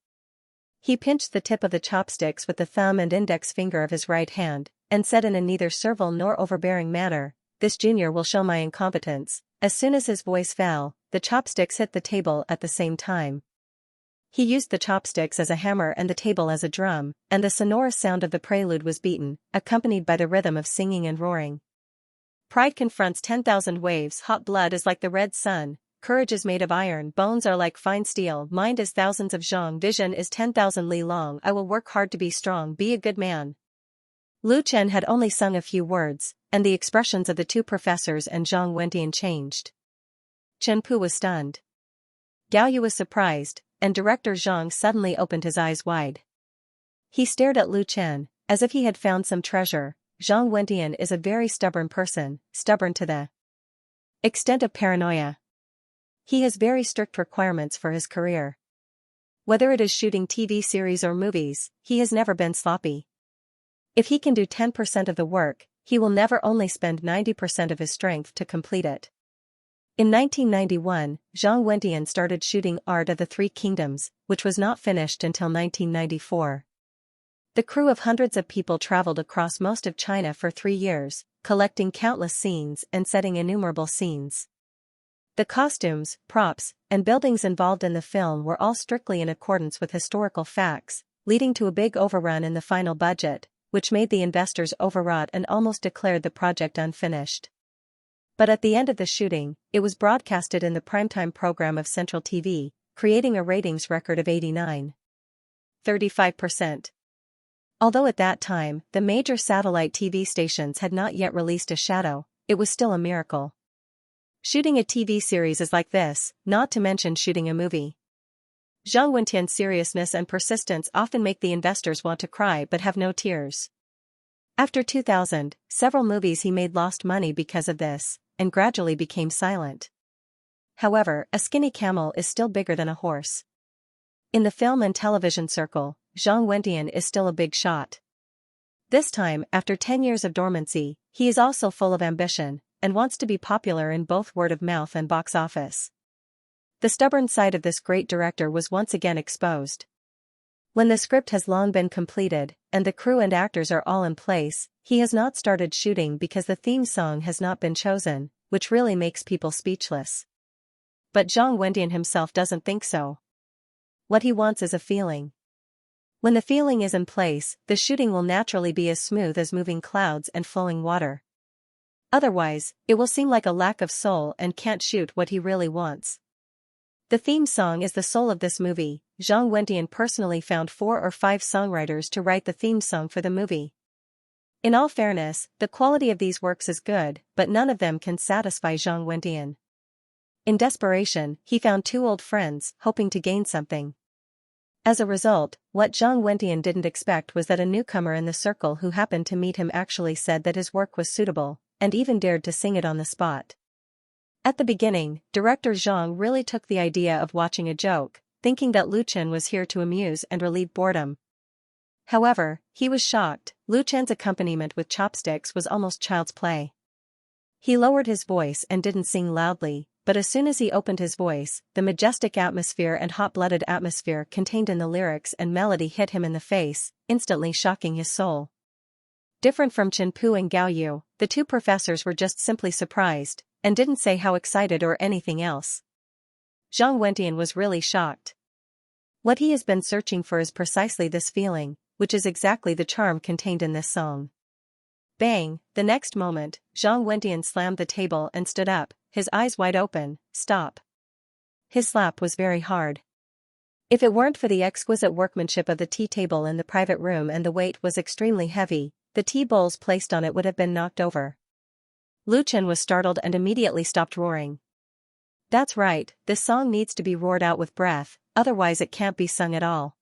He pinched the tip of the chopsticks with the thumb and index finger of his right hand, and said in a neither servile nor overbearing manner, "This junior will show my incompetence." As soon as his voice fell, the chopsticks hit the table at the same time. He used the chopsticks as a hammer and the table as a drum, and the sonorous sound of the prelude was beaten, accompanied by the rhythm of singing and roaring. Pride confronts 10,000 waves, hot blood is like the red sun, courage is made of iron, bones are like fine steel, mind is thousands of zhong, vision is 10,000 li long, I will work hard to be strong, be a good man. Lu Chen had only sung a few words, and the expressions of the two professors and Zhang Wendian changed. Chen Pu was stunned. Gao Yu was surprised, and director Zhang suddenly opened his eyes wide. He stared at Lu Chen, as if he had found some treasure. Zhang Wendian is a very stubborn person, stubborn to the extent of paranoia. He has very strict requirements for his career. Whether it is shooting TV series or movies, he has never been sloppy. If he can do 10% of the work, he will never only spend 90% of his strength to complete it. In 1991, Zhang Wendian started shooting Art of the Three Kingdoms, which was not finished until 1994. The crew of hundreds of people traveled across most of China for 3 years, collecting countless scenes and setting innumerable scenes. The costumes, props, and buildings involved in the film were all strictly in accordance with historical facts, leading to a big overrun in the final budget, which made the investors overwrought and almost declared the project unfinished. But at the end of the shooting, it was broadcasted in the primetime program of Central TV, creating a ratings record of 89. 35%. Although at that time, the major satellite TV stations had not yet released a shadow, it was still a miracle. Shooting a TV series is like this, not to mention shooting a movie. Zhang Wentian's seriousness and persistence often make the investors want to cry but have no tears. After 2000, several movies he made lost money because of this, and gradually became silent. However, a skinny camel is still bigger than a horse. In the film and television circle, Zhang Wentian is still a big shot. This time, after 10 years of dormancy, he is also full of ambition, and wants to be popular in both word of mouth and box office. The stubborn side of this great director was once again exposed. When the script has long been completed, and the crew and actors are all in place, he has not started shooting because the theme song has not been chosen, which really makes people speechless. But Zhang Wentian himself doesn't think so. What he wants is a feeling. When the feeling is in place, the shooting will naturally be as smooth as moving clouds and flowing water. Otherwise, it will seem like a lack of soul and can't shoot what he really wants. The theme song is the soul of this movie. Zhang Wentian personally found 4 or 5 songwriters to write the theme song for the movie. In all fairness, the quality of these works is good, but none of them can satisfy Zhang Wentian. In desperation, he found 2 old friends, hoping to gain something. As a result, what Zhang Wentian didn't expect was that a newcomer in the circle who happened to meet him actually said that his work was suitable, and even dared to sing it on the spot. At the beginning, director Zhang really took the idea of watching a joke, thinking that Lu Chen was here to amuse and relieve boredom. However, he was shocked. Lu Chen's accompaniment with chopsticks was almost child's play. He lowered his voice and didn't sing loudly, but as soon as he opened his voice, the majestic atmosphere and hot-blooded atmosphere contained in the lyrics and melody hit him in the face, instantly shocking his soul. Different from Chen Pu and Gao Yu, the 2 professors were just simply surprised, and didn't say how excited or anything else. Zhang Wentian was really shocked. What he has been searching for is precisely this feeling, which is exactly the charm contained in this song. Bang! The next moment, Zhang Wentian slammed the table and stood up, his eyes wide open. Stop. His slap was very hard. If it weren't for the exquisite workmanship of the tea table in the private room and the weight was extremely heavy, the tea bowls placed on it would have been knocked over. Lu Chen was startled and immediately stopped roaring. That's right, this song needs to be roared out with breath, otherwise it can't be sung at all.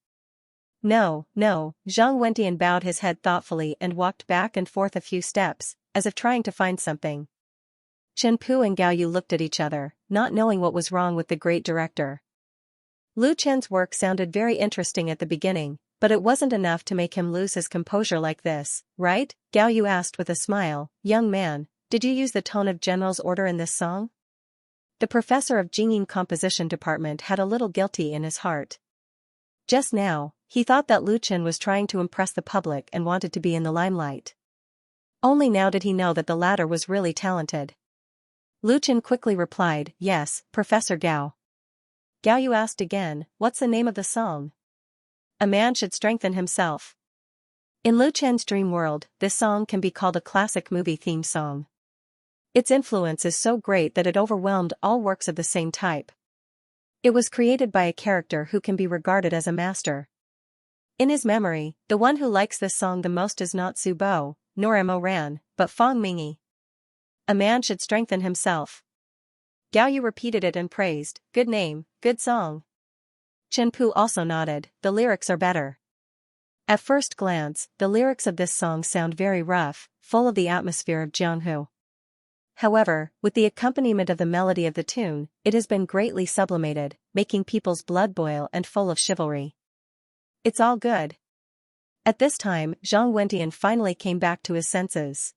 No, Zhang Wentian bowed his head thoughtfully and walked back and forth a few steps, as if trying to find something. Chen Pu and Gao Yu looked at each other, not knowing what was wrong with the great director. Lu Chen's work sounded very interesting at the beginning, but it wasn't enough to make him lose his composure like this, right? Gao Yu asked with a smile. Young man, did you use the tone of general's order in this song? The professor of Jingyin composition department had a little guilty in his heart. Just now, he thought that Lu Chen was trying to impress the public and wanted to be in the limelight. Only now did he know that the latter was really talented. Lu Chen quickly replied, yes, Professor Gao. Gao Yu asked again, what's the name of the song? A man should strengthen himself. In Lu Chen's dream world, this song can be called a classic movie theme song. Its influence is so great that it overwhelmed all works of the same type. It was created by a character who can be regarded as a master. In his memory, the one who likes this song the most is not Su Bo, nor Mo Ran, but Fang Mingyi. A man should strengthen himself. Gao Yu repeated it and praised, good name, good song. Chen Pu also nodded, the lyrics are better. At first glance, the lyrics of this song sound very rough, full of the atmosphere of Jianghu. However, with the accompaniment of the melody of the tune, it has been greatly sublimated, making people's blood boil and full of chivalry. It's all good. At this time, Zhang Wentian finally came back to his senses.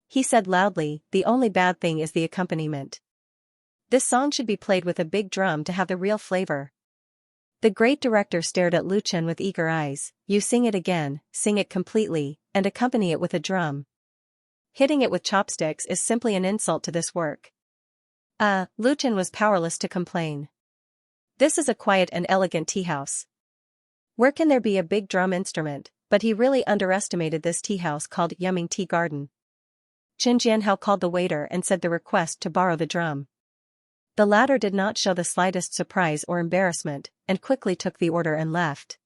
He said loudly, the only bad thing is the accompaniment. This song should be played with a big drum to have the real flavor. The great director stared at Lu Chen with eager eyes. You sing it again, sing it completely, and accompany it with a drum. Hitting it with chopsticks is simply an insult to this work. Lu Chen was powerless to complain. This is a quiet and elegant tea house. Where can there be a big drum instrument? But he really underestimated this tea house called Yumming Tea Garden. Qin Jianhao called the waiter and said the request to borrow the drum. The latter did not show the slightest surprise or embarrassment, and quickly took the order and left.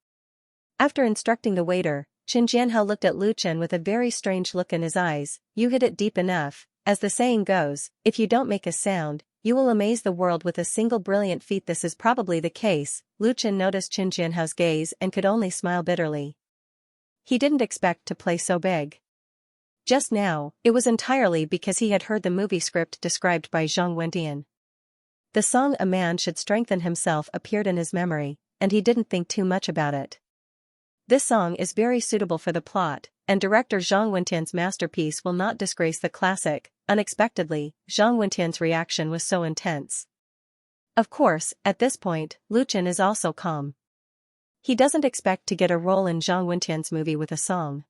After instructing the waiter, Qin Jianhao looked at Lu Chen with a very strange look in his eyes. You hit it deep enough. As the saying goes, if you don't make a sound, you will amaze the world with a single brilliant feat. This is probably the case. Lu Chen noticed Qin Jianhao's gaze and could only smile bitterly. He didn't expect to play so big. Just now, it was entirely because he had heard the movie script described by Zhang Wentian. The song "A Man Should Strengthen Himself" appeared in his memory, and he didn't think too much about it. This song is very suitable for the plot, and director Zhang Wentian's masterpiece will not disgrace the classic. Unexpectedly, Zhang Wentian's reaction was so intense. Of course, at this point, Lu Chen is also calm. He doesn't expect to get a role in Zhang Wentian's movie with a song.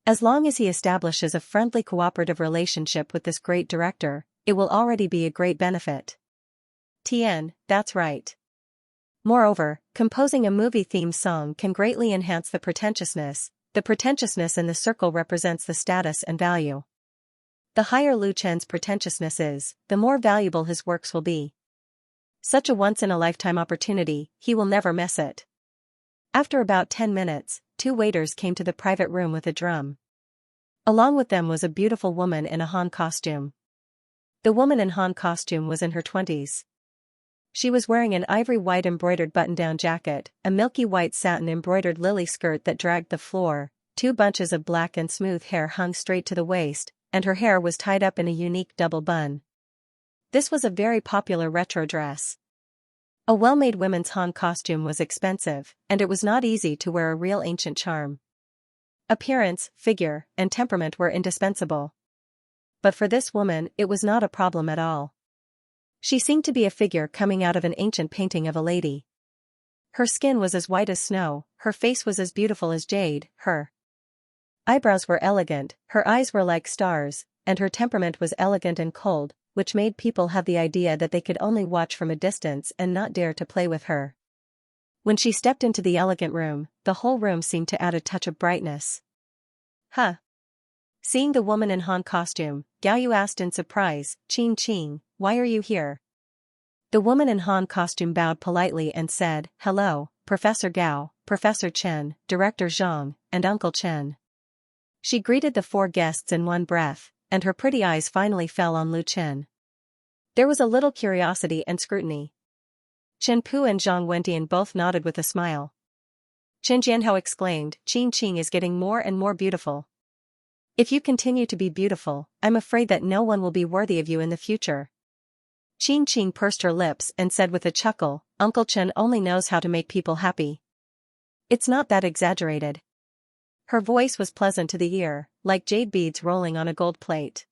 As long as he establishes a friendly cooperative relationship with this great director, it will already be a great benefit. Tian, that's right. Moreover, composing a movie theme song can greatly enhance the pretentiousness. The pretentiousness in the circle represents the status and value. The higher Lu Chen's pretentiousness is, the more valuable his works will be. Such a once-in-a-lifetime opportunity, he will never miss it. After about 10 minutes, 2 waiters came to the private room with a drum. Along with them was a beautiful woman in a Han costume. The woman in Han costume was in her 20s. She was wearing an ivory white embroidered button-down jacket, a milky white satin embroidered lily skirt that dragged the floor, 2 bunches of black and smooth hair hung straight to the waist, and her hair was tied up in a unique double bun. This was a very popular retro dress. A well-made women's Han costume was expensive, and it was not easy to wear a real ancient charm. Appearance, figure, and temperament were indispensable. But for this woman, it was not a problem at all. She seemed to be a figure coming out of an ancient painting of a lady. Her skin was as white as snow, her face was as beautiful as jade, her eyebrows were elegant, her eyes were like stars, and her temperament was elegant and cold, which made people have the idea that they could only watch from a distance and not dare to play with her. When she stepped into the elegant room, the whole room seemed to add a touch of brightness. Huh? Seeing the woman in Han costume, Gao Yu asked in surprise, Qing, why are you here? The woman in Han costume bowed politely and said, Hello, Professor Gao, Professor Chen, Director Zhang, and Uncle Chen. She greeted the 4 guests in one breath, and her pretty eyes finally fell on Lu Chen. There was a little curiosity and scrutiny. Chen Pu and Zhang Wentian both nodded with a smile. Qin Jianhao exclaimed, Qing is getting more and more beautiful. If you continue to be beautiful, I'm afraid that no one will be worthy of you in the future. Qing pursed her lips and said with a chuckle, Uncle Chen only knows how to make people happy. It's not that exaggerated. Her voice was pleasant to the ear, like jade beads rolling on a gold plate.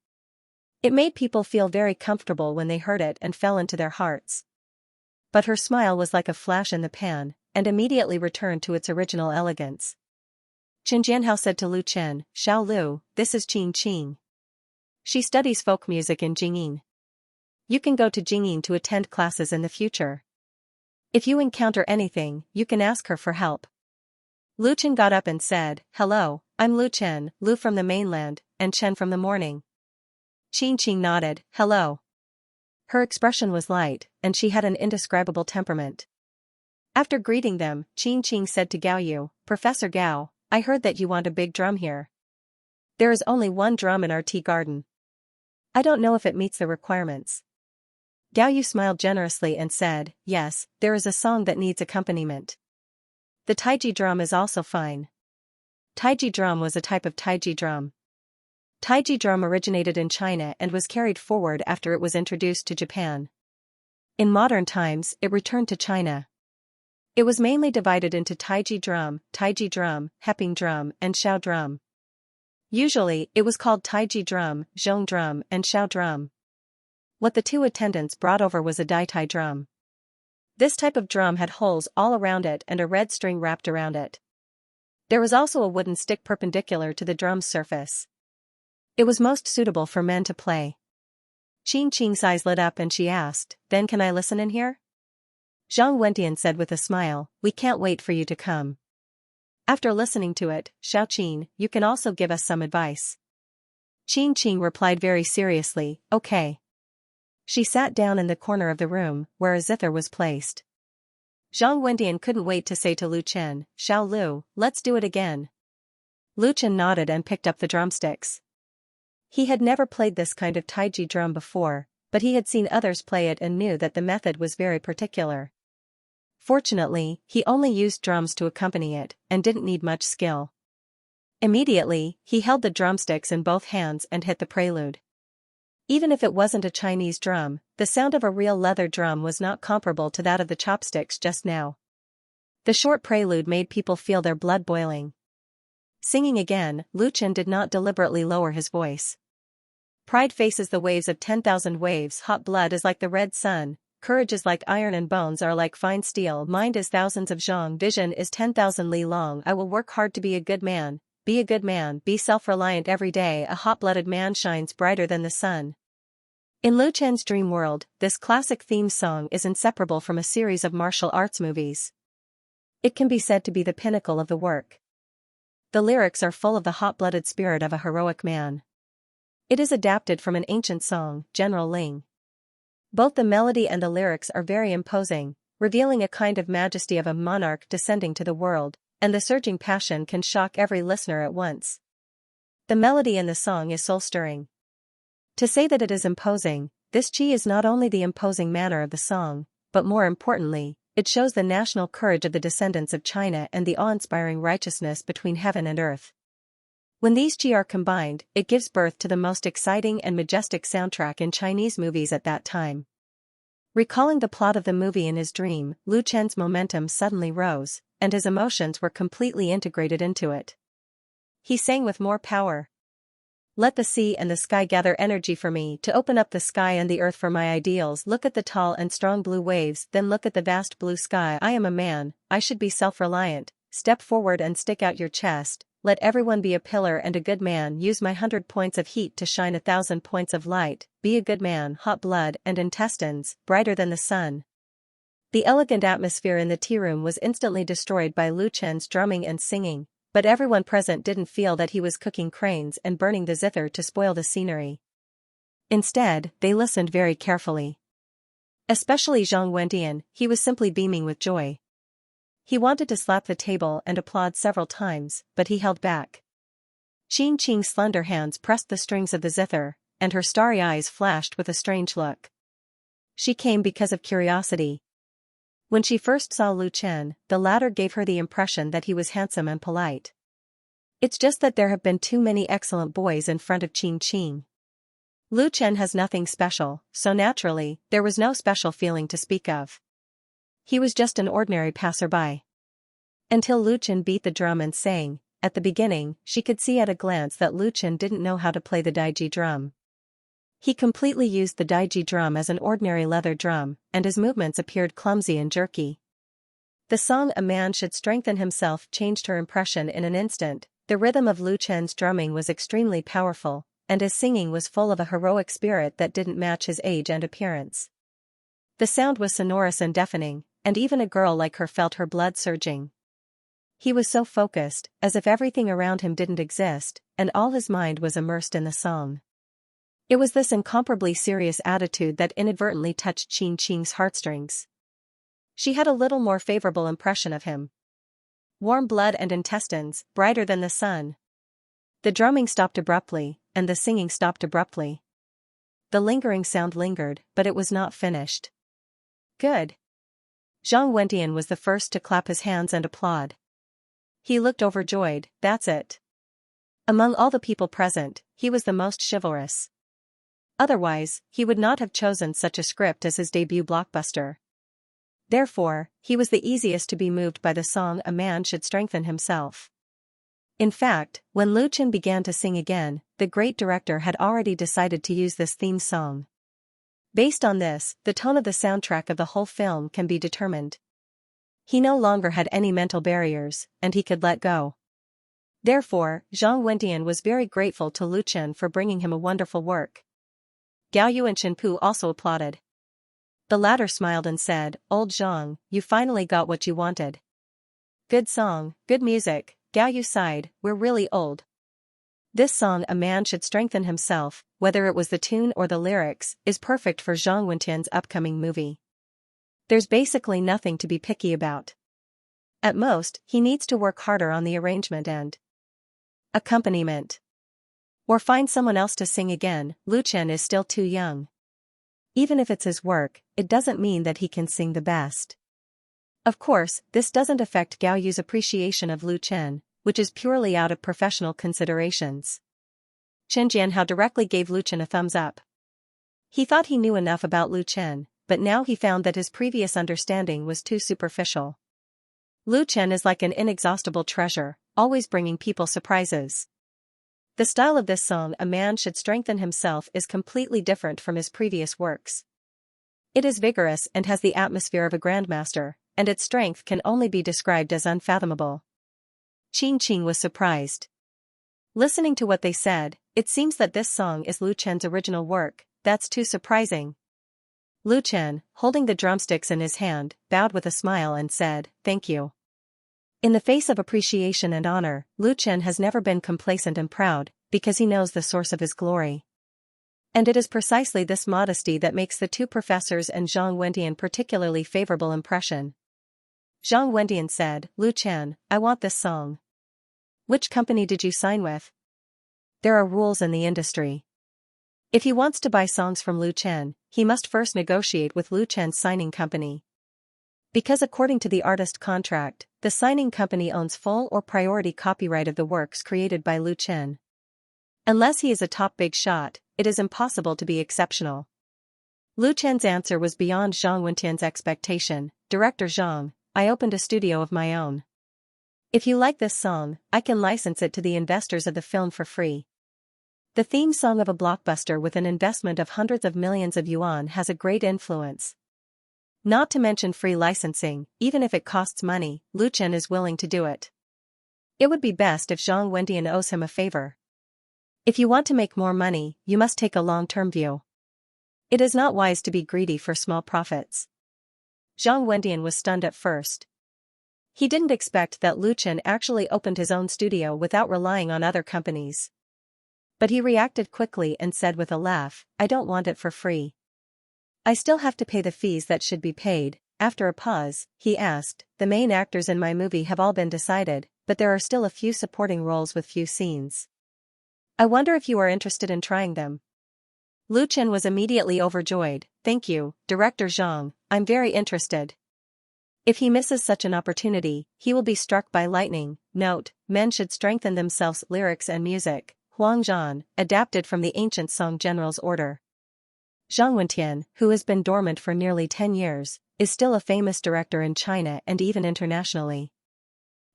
It made people feel very comfortable when they heard it and fell into their hearts. But her smile was like a flash in the pan, and immediately returned to its original elegance. Qin Jianhao said to Lu Chen, Xiao Lu, this is Qing. She studies folk music in Jingyin. You can go to Jingyin to attend classes in the future. If you encounter anything, you can ask her for help. Lu Chen got up and said, Hello, I'm Lu Chen, Lu from the mainland, and Chen from the morning. Qing nodded, Hello. Her expression was light, and she had an indescribable temperament. After greeting them, Qing said to Gao Yu, Professor Gao, I heard that you want a big drum here. There is only one drum in our tea garden. I don't know if it meets the requirements. Gao Yu smiled generously and said, Yes, there is a song that needs accompaniment. The taiji drum is also fine. Taiji drum was a type of taiji drum. Taiji drum originated in China and was carried forward after it was introduced to Japan. In modern times, it returned to China. It was mainly divided into taiji drum, heping drum, and xiao drum. Usually, it was called taiji drum, zhong drum, and xiao drum. What the 2 attendants brought over was a daitai drum. This type of drum had holes all around it and a red string wrapped around it. There was also a wooden stick perpendicular to the drum's surface. It was most suitable for men to play. Qing's eyes lit up and she asked, Then can I listen in here? Zhang Wentian said with a smile, We can't wait for you to come. After listening to it, Xiao, you can also give us some advice. Qing replied very seriously, Okay. She sat down in the corner of the room, where a zither was placed. Zhang Wendian couldn't wait to say to Lu Chen, "Xiao Lu, let's do it again." Lu Chen nodded and picked up the drumsticks. He had never played this kind of taiji drum before, but he had seen others play it and knew that the method was very particular. Fortunately, he only used drums to accompany it, and didn't need much skill. Immediately, he held the drumsticks in both hands and hit the prelude. Even if it wasn't a Chinese drum, the sound of a real leather drum was not comparable to that of the chopsticks just now. The short prelude made people feel their blood boiling. Singing again, Lu Chen did not deliberately lower his voice. Pride faces the waves of 10,000 waves. Hot blood is like the red sun, courage is like iron and bones are like fine steel. Mind is thousands of zhang, vision is 10,000 li long. I will work hard to be a good man, be a good man, be self-reliant every day. A hot-blooded man shines brighter than the sun. In Lu Chen's dream world, this classic theme song is inseparable from a series of martial arts movies. It can be said to be the pinnacle of the work. The lyrics are full of the hot-blooded spirit of a heroic man. It is adapted from an ancient song, General Ling. Both the melody and the lyrics are very imposing, revealing a kind of majesty of a monarch descending to the world, and the surging passion can shock every listener at once. The melody in the song is soul-stirring. To say that it is imposing, this chi is not only the imposing manner of the song, but more importantly, it shows the national courage of the descendants of China and the awe-inspiring righteousness between heaven and earth. When these chi are combined, it gives birth to the most exciting and majestic soundtrack in Chinese movies at that time. Recalling the plot of the movie in his dream, Lu Chen's momentum suddenly rose, and his emotions were completely integrated into it. He sang with more power. Let the sea and the sky gather energy for me to open up the sky and the earth for my ideals. Look at the tall and strong blue waves, then look at the vast blue sky. I am a man, I should be self-reliant. Step forward and stick out your chest. Let everyone be a pillar and a good man. Use my 100 points of heat to shine 1,000 points of light. Be a good man. Hot blood and intestines, brighter than the sun. The elegant atmosphere in the tea room was instantly destroyed by Lu Chen's drumming and singing, but everyone present didn't feel that he was cooking cranes and burning the zither to spoil the scenery. Instead, they listened very carefully. Especially Zhang Wendian, he was simply beaming with joy. He wanted to slap the table and applaud several times, but he held back. Qing's slender hands pressed the strings of the zither, and her starry eyes flashed with a strange look. She came because of curiosity. When she first saw Lu Chen, the latter gave her the impression that he was handsome and polite. It's just that there have been too many excellent boys in front of Qing. Lu Chen has nothing special, so naturally, there was no special feeling to speak of. He was just an ordinary passerby. Until Lu Chen beat the drum and sang, at the beginning, she could see at a glance that Lu Chen didn't know how to play the daiji drum. He completely used the daiji drum as an ordinary leather drum, and his movements appeared clumsy and jerky. The song "A Man Should Strengthen Himself" changed her impression in an instant. The rhythm of Lu Chen's drumming was extremely powerful, and his singing was full of a heroic spirit that didn't match his age and appearance. The sound was sonorous and deafening, and even a girl like her felt her blood surging. He was so focused, as if everything around him didn't exist, and all his mind was immersed in the song. It was this incomparably serious attitude that inadvertently touched Qing's heartstrings. She had a little more favorable impression of him. Warm blood and intestines, brighter than the sun. The drumming stopped abruptly, and the singing stopped abruptly. The lingering sound lingered, but it was not finished. Good. Zhang Wendian was the first to clap his hands and applaud. He looked overjoyed. That's it. Among all the people present, he was the most chivalrous. Otherwise, he would not have chosen such a script as his debut blockbuster. Therefore, he was the easiest to be moved by the song "A Man Should Strengthen Himself." In fact, when Lu Chen began to sing again, the great director had already decided to use this theme song. Based on this, the tone of the soundtrack of the whole film can be determined. He no longer had any mental barriers, and he could let go. Therefore, Zhang Wendian was very grateful to Lu Chen for bringing him a wonderful work. Gao Yu and Chen Pu also applauded. The latter smiled and said, "Old Zhang, you finally got what you wanted. Good song, good music." Gao Yu sighed, "We're really old." This song "A Man Should Strengthen Himself," whether it was the tune or the lyrics, is perfect for Zhang Wendian's upcoming movie. There's basically nothing to be picky about. At most, he needs to work harder on the arrangement and accompaniment. Or find someone else to sing again. Lu Chen is still too young. Even if it's his work, it doesn't mean that he can sing the best. Of course, this doesn't affect Gao Yu's appreciation of Lu Chen, which is purely out of professional considerations. Chen Jianhao directly gave Lu Chen a thumbs up. He thought he knew enough about Lu Chen, but now he found that his previous understanding was too superficial. Lu Chen is like an inexhaustible treasure, always bringing people surprises. The style of this song, "A Man Should Strengthen Himself," is completely different from his previous works. It is vigorous and has the atmosphere of a grandmaster, and its strength can only be described as unfathomable. Qing Qing was surprised. Listening to what they said, it seems that this song is Lu Chen's original work. That's too surprising. Lu Chen, holding the drumsticks in his hand, bowed with a smile and said, "Thank you." In the face of appreciation and honor, Lu Chen has never been complacent and proud, because he knows the source of his glory. And it is precisely this modesty that makes the two professors and Zhang Wendian particularly favorable impression. Zhang Wendian said, "Lu Chen, I want this song. Which company did you sign with?" There are rules in the industry. If he wants to buy songs from Lu Chen, he must first negotiate with Lu Chen's signing company. Because according to the artist contract, the signing company owns full or priority copyright of the works created by Lu Chen. Unless he is a top big shot, it is impossible to be exceptional. Lu Chen's answer was beyond Zhang Wendian's expectation. "Director Zhang, I opened a studio of my own. If you like this song, I can license it to the investors of the film for free." The theme song of a blockbuster with an investment of hundreds of millions of yuan has a great influence. Not to mention free licensing, even if it costs money, Lu Chen is willing to do it. It would be best if Zhang Wendian owes him a favor. If you want to make more money, you must take a long-term view. It is not wise to be greedy for small profits. Zhang Wendian was stunned at first. He didn't expect that Lu Chen actually opened his own studio without relying on other companies. But he reacted quickly and said with a laugh, "I don't want it for free. I still have to pay the fees that should be paid." After a pause, he asked, "The main actors in my movie have all been decided, but there are still a few supporting roles with few scenes. I wonder if you are interested in trying them?" Lu Chen was immediately overjoyed. "Thank you, Director Zhang, I'm very interested." If he misses such an opportunity, he will be struck by lightning. Note: Men should strengthen themselves. Lyrics and music, Huang Zhan, adapted from the ancient Song General's order. Zhang Wendian, who has been dormant for nearly 10 years, is still a famous director in China and even internationally.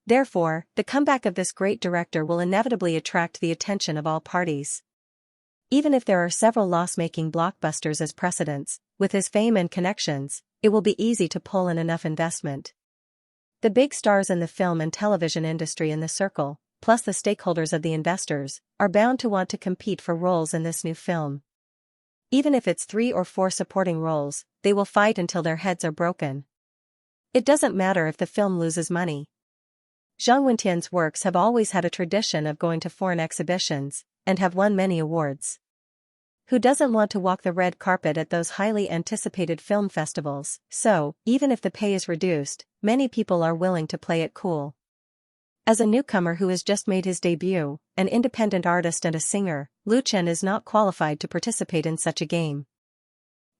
Therefore, the comeback of this great director will inevitably attract the attention of all parties. Even if there are several loss-making blockbusters as precedents, with his fame and connections, it will be easy to pull in enough investment. The big stars in the film and television industry in the circle, plus the stakeholders of the investors, are bound to want to compete for roles in this new film. Even if it's 3 or 4 supporting roles, they will fight until their heads are broken. It doesn't matter if the film loses money. Zhang Wendian's works have always had a tradition of going to foreign exhibitions, and have won many awards. Who doesn't want to walk the red carpet at those highly anticipated film festivals? So, even if the pay is reduced, many people are willing to play it cool. As a newcomer who has just made his debut, an independent artist and a singer, Lu Chen is not qualified to participate in such a game.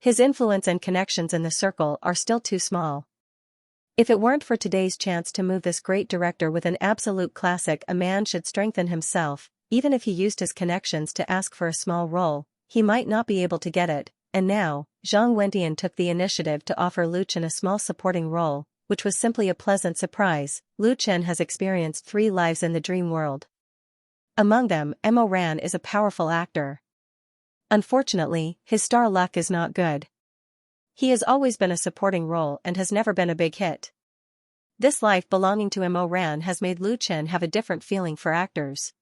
His influence and connections in the circle are still too small. If it weren't for today's chance to move this great director with an absolute classic, "A Man Should Strengthen Himself," even if he used his connections to ask for a small role, he might not be able to get it, and now, Zhang Wendian took the initiative to offer Lu Chen a small supporting role, which was simply a pleasant surprise. Lu Chen has experienced 3 lives in the dream world. Among them, Mo Ran is a powerful actor. Unfortunately, his star luck is not good. He has always been a supporting role and has never been a big hit. This life belonging to Mo Ran has made Lu Chen have a different feeling for actors.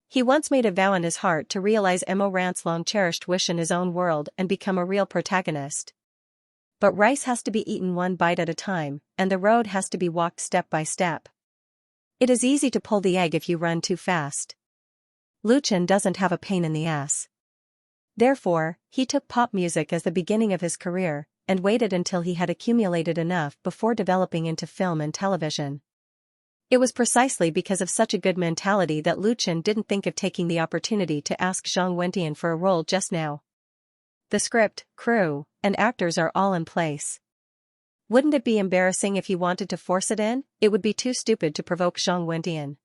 He once made a vow in his heart to realize Mo Ran's long-cherished wish in his own world and become a real protagonist. But rice has to be eaten one bite at a time, and the road has to be walked step by step. It is easy to pull the egg if you run too fast. Lu Chen doesn't have a pain in the ass. Therefore, he took pop music as the beginning of his career, and waited until he had accumulated enough before developing into film and television. It was precisely because of such a good mentality that Lu Chen didn't think of taking the opportunity to ask Zhang Wentian for a role just now. The script, crew, and actors are all in place. Wouldn't it be embarrassing if he wanted to force it in? It would be too stupid to provoke Zhang Wentian.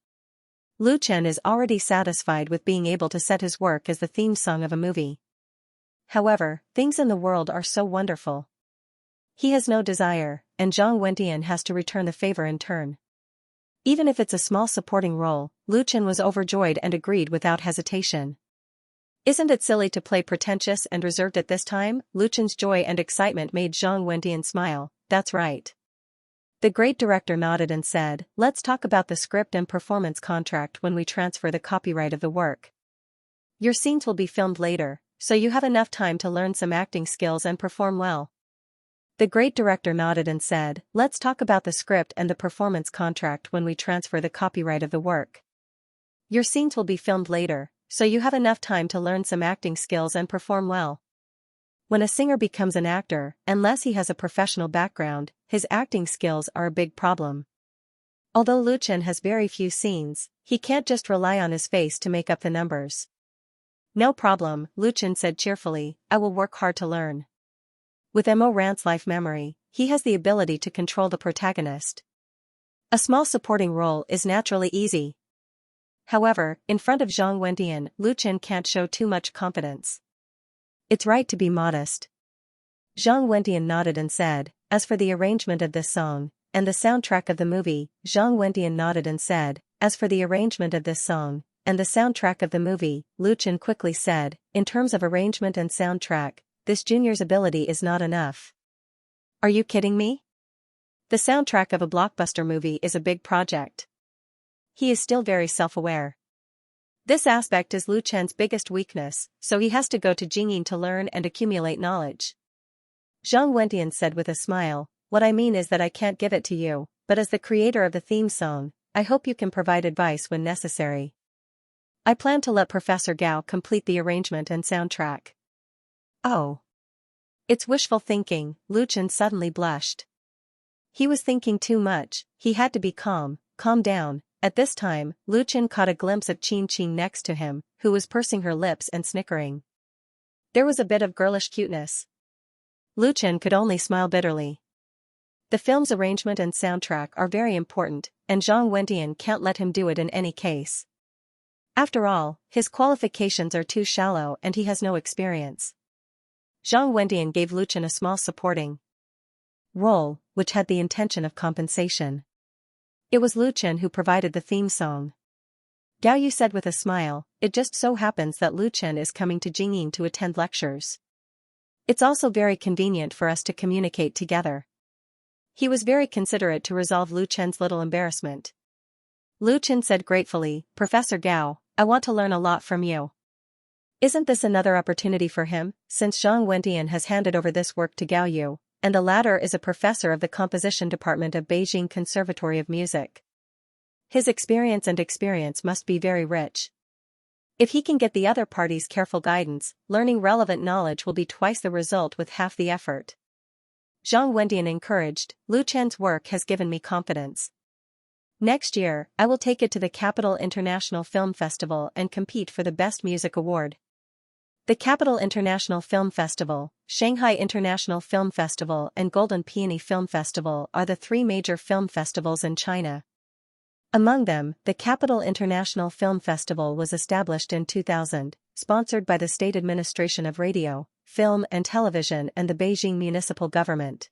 Lu Chen is already satisfied with being able to set his work as the theme song of a movie. However, things in the world are so wonderful. He has no desire, and Zhang Wentian has to return the favor in turn. Even if it's a small supporting role, Lu Chen was overjoyed and agreed without hesitation. Isn't it silly to play pretentious and reserved at this time? Lu Chen's joy and excitement made Zhang Wentian smile. That's right. The great director nodded and said, let's talk about the script and performance contract when we transfer the copyright of the work. Your scenes will be filmed later, so you have enough time to learn some acting skills and perform well. The great director nodded and said, let's talk about the script and the performance contract when we transfer the copyright of the work. Your scenes will be filmed later, so you have enough time to learn some acting skills and perform well. When a singer becomes an actor, unless he has a professional background, his acting skills are a big problem. Although Lu Chen has very few scenes, he can't just rely on his face to make up the numbers. No problem, Lu Chen said cheerfully, I will work hard to learn. With Mo Ran's life memory, he has the ability to control the protagonist. A small supporting role is naturally easy. However, in front of Zhang Wentian, Lu Chen can't show too much confidence. It's right to be modest. Zhang Wentian nodded and said, as for the arrangement of this song, and the soundtrack of the movie, Zhang Wentian nodded and said, as for the arrangement of this song, and the soundtrack of the movie, Lu Chen quickly said, in terms of arrangement and soundtrack, this junior's ability is not enough. Are you kidding me? The soundtrack of a blockbuster movie is a big project. He is still very self-aware. This aspect is Lu Chen's biggest weakness, so he has to go to Jingyin to learn and accumulate knowledge. Zhang Wentian said with a smile, what I mean is that I can't give it to you, but as the creator of the theme song, I hope you can provide advice when necessary. I plan to let Professor Gao complete the arrangement and soundtrack. Oh. It's wishful thinking, Lu Chen suddenly blushed. He was thinking too much, he had to be calm down. At this time, Lu Chen caught a glimpse of Qin Qin next to him, who was pursing her lips and snickering. There was a bit of girlish cuteness. Lu Chen could only smile bitterly. The film's arrangement and soundtrack are very important, and Zhang Wentian can't let him do it in any case. After all, his qualifications are too shallow and he has no experience. Zhang Wentian gave Lu Chen a small supporting role, which had the intention of compensation. It was Lu Chen who provided the theme song. Gao Yu said with a smile, it just so happens that Lu Chen is coming to Jingyin to attend lectures. It's also very convenient for us to communicate together. He was very considerate to resolve Lu Chen's little embarrassment. Lu Chen said gratefully, Professor Gao, I want to learn a lot from you. Isn't this another opportunity for him, since Zhang Wentian has handed over this work to Gao Yu, and the latter is a professor of the composition department of Beijing Conservatory of Music. His experience must be very rich. If he can get the other party's careful guidance, learning relevant knowledge will be twice the result with half the effort. Zhang Wentian encouraged, Lu Chen's work has given me confidence. Next year, I will take it to the Capital International Film Festival and compete for the Best Music Award. The Capital International Film Festival, Shanghai International Film Festival and Golden Peony Film Festival are the three major film festivals in China. Among them, the Capital International Film Festival was established in 2000, sponsored by the State Administration of Radio, Film and Television and the Beijing Municipal Government.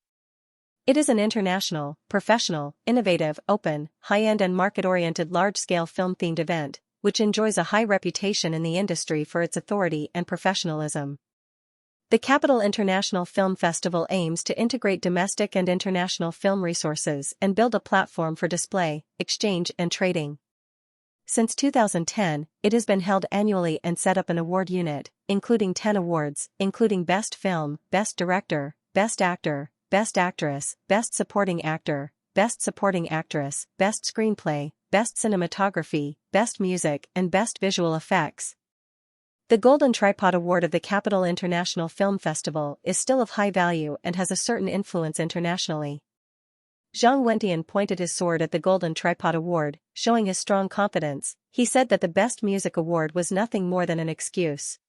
It is an international, professional, innovative, open, high-end and market-oriented large-scale film-themed event, which enjoys a high reputation in the industry for its authority and professionalism. The Capital International Film Festival aims to integrate domestic and international film resources and build a platform for display, exchange and trading. Since 2010, it has been held annually and set up an award unit, including 10 awards, including Best Film, Best Director, Best Actor, Best Actress, Best Supporting Actor, Best Supporting Actress, Best Screenplay, Best Cinematography, Best Music and Best Visual Effects. The Golden Tripod Award of the Capital International Film Festival is still of high value and has a certain influence internationally. Zhang Wentian pointed his sword at the Golden Tripod Award, showing his strong confidence. He said that the Best Music Award was nothing more than an excuse.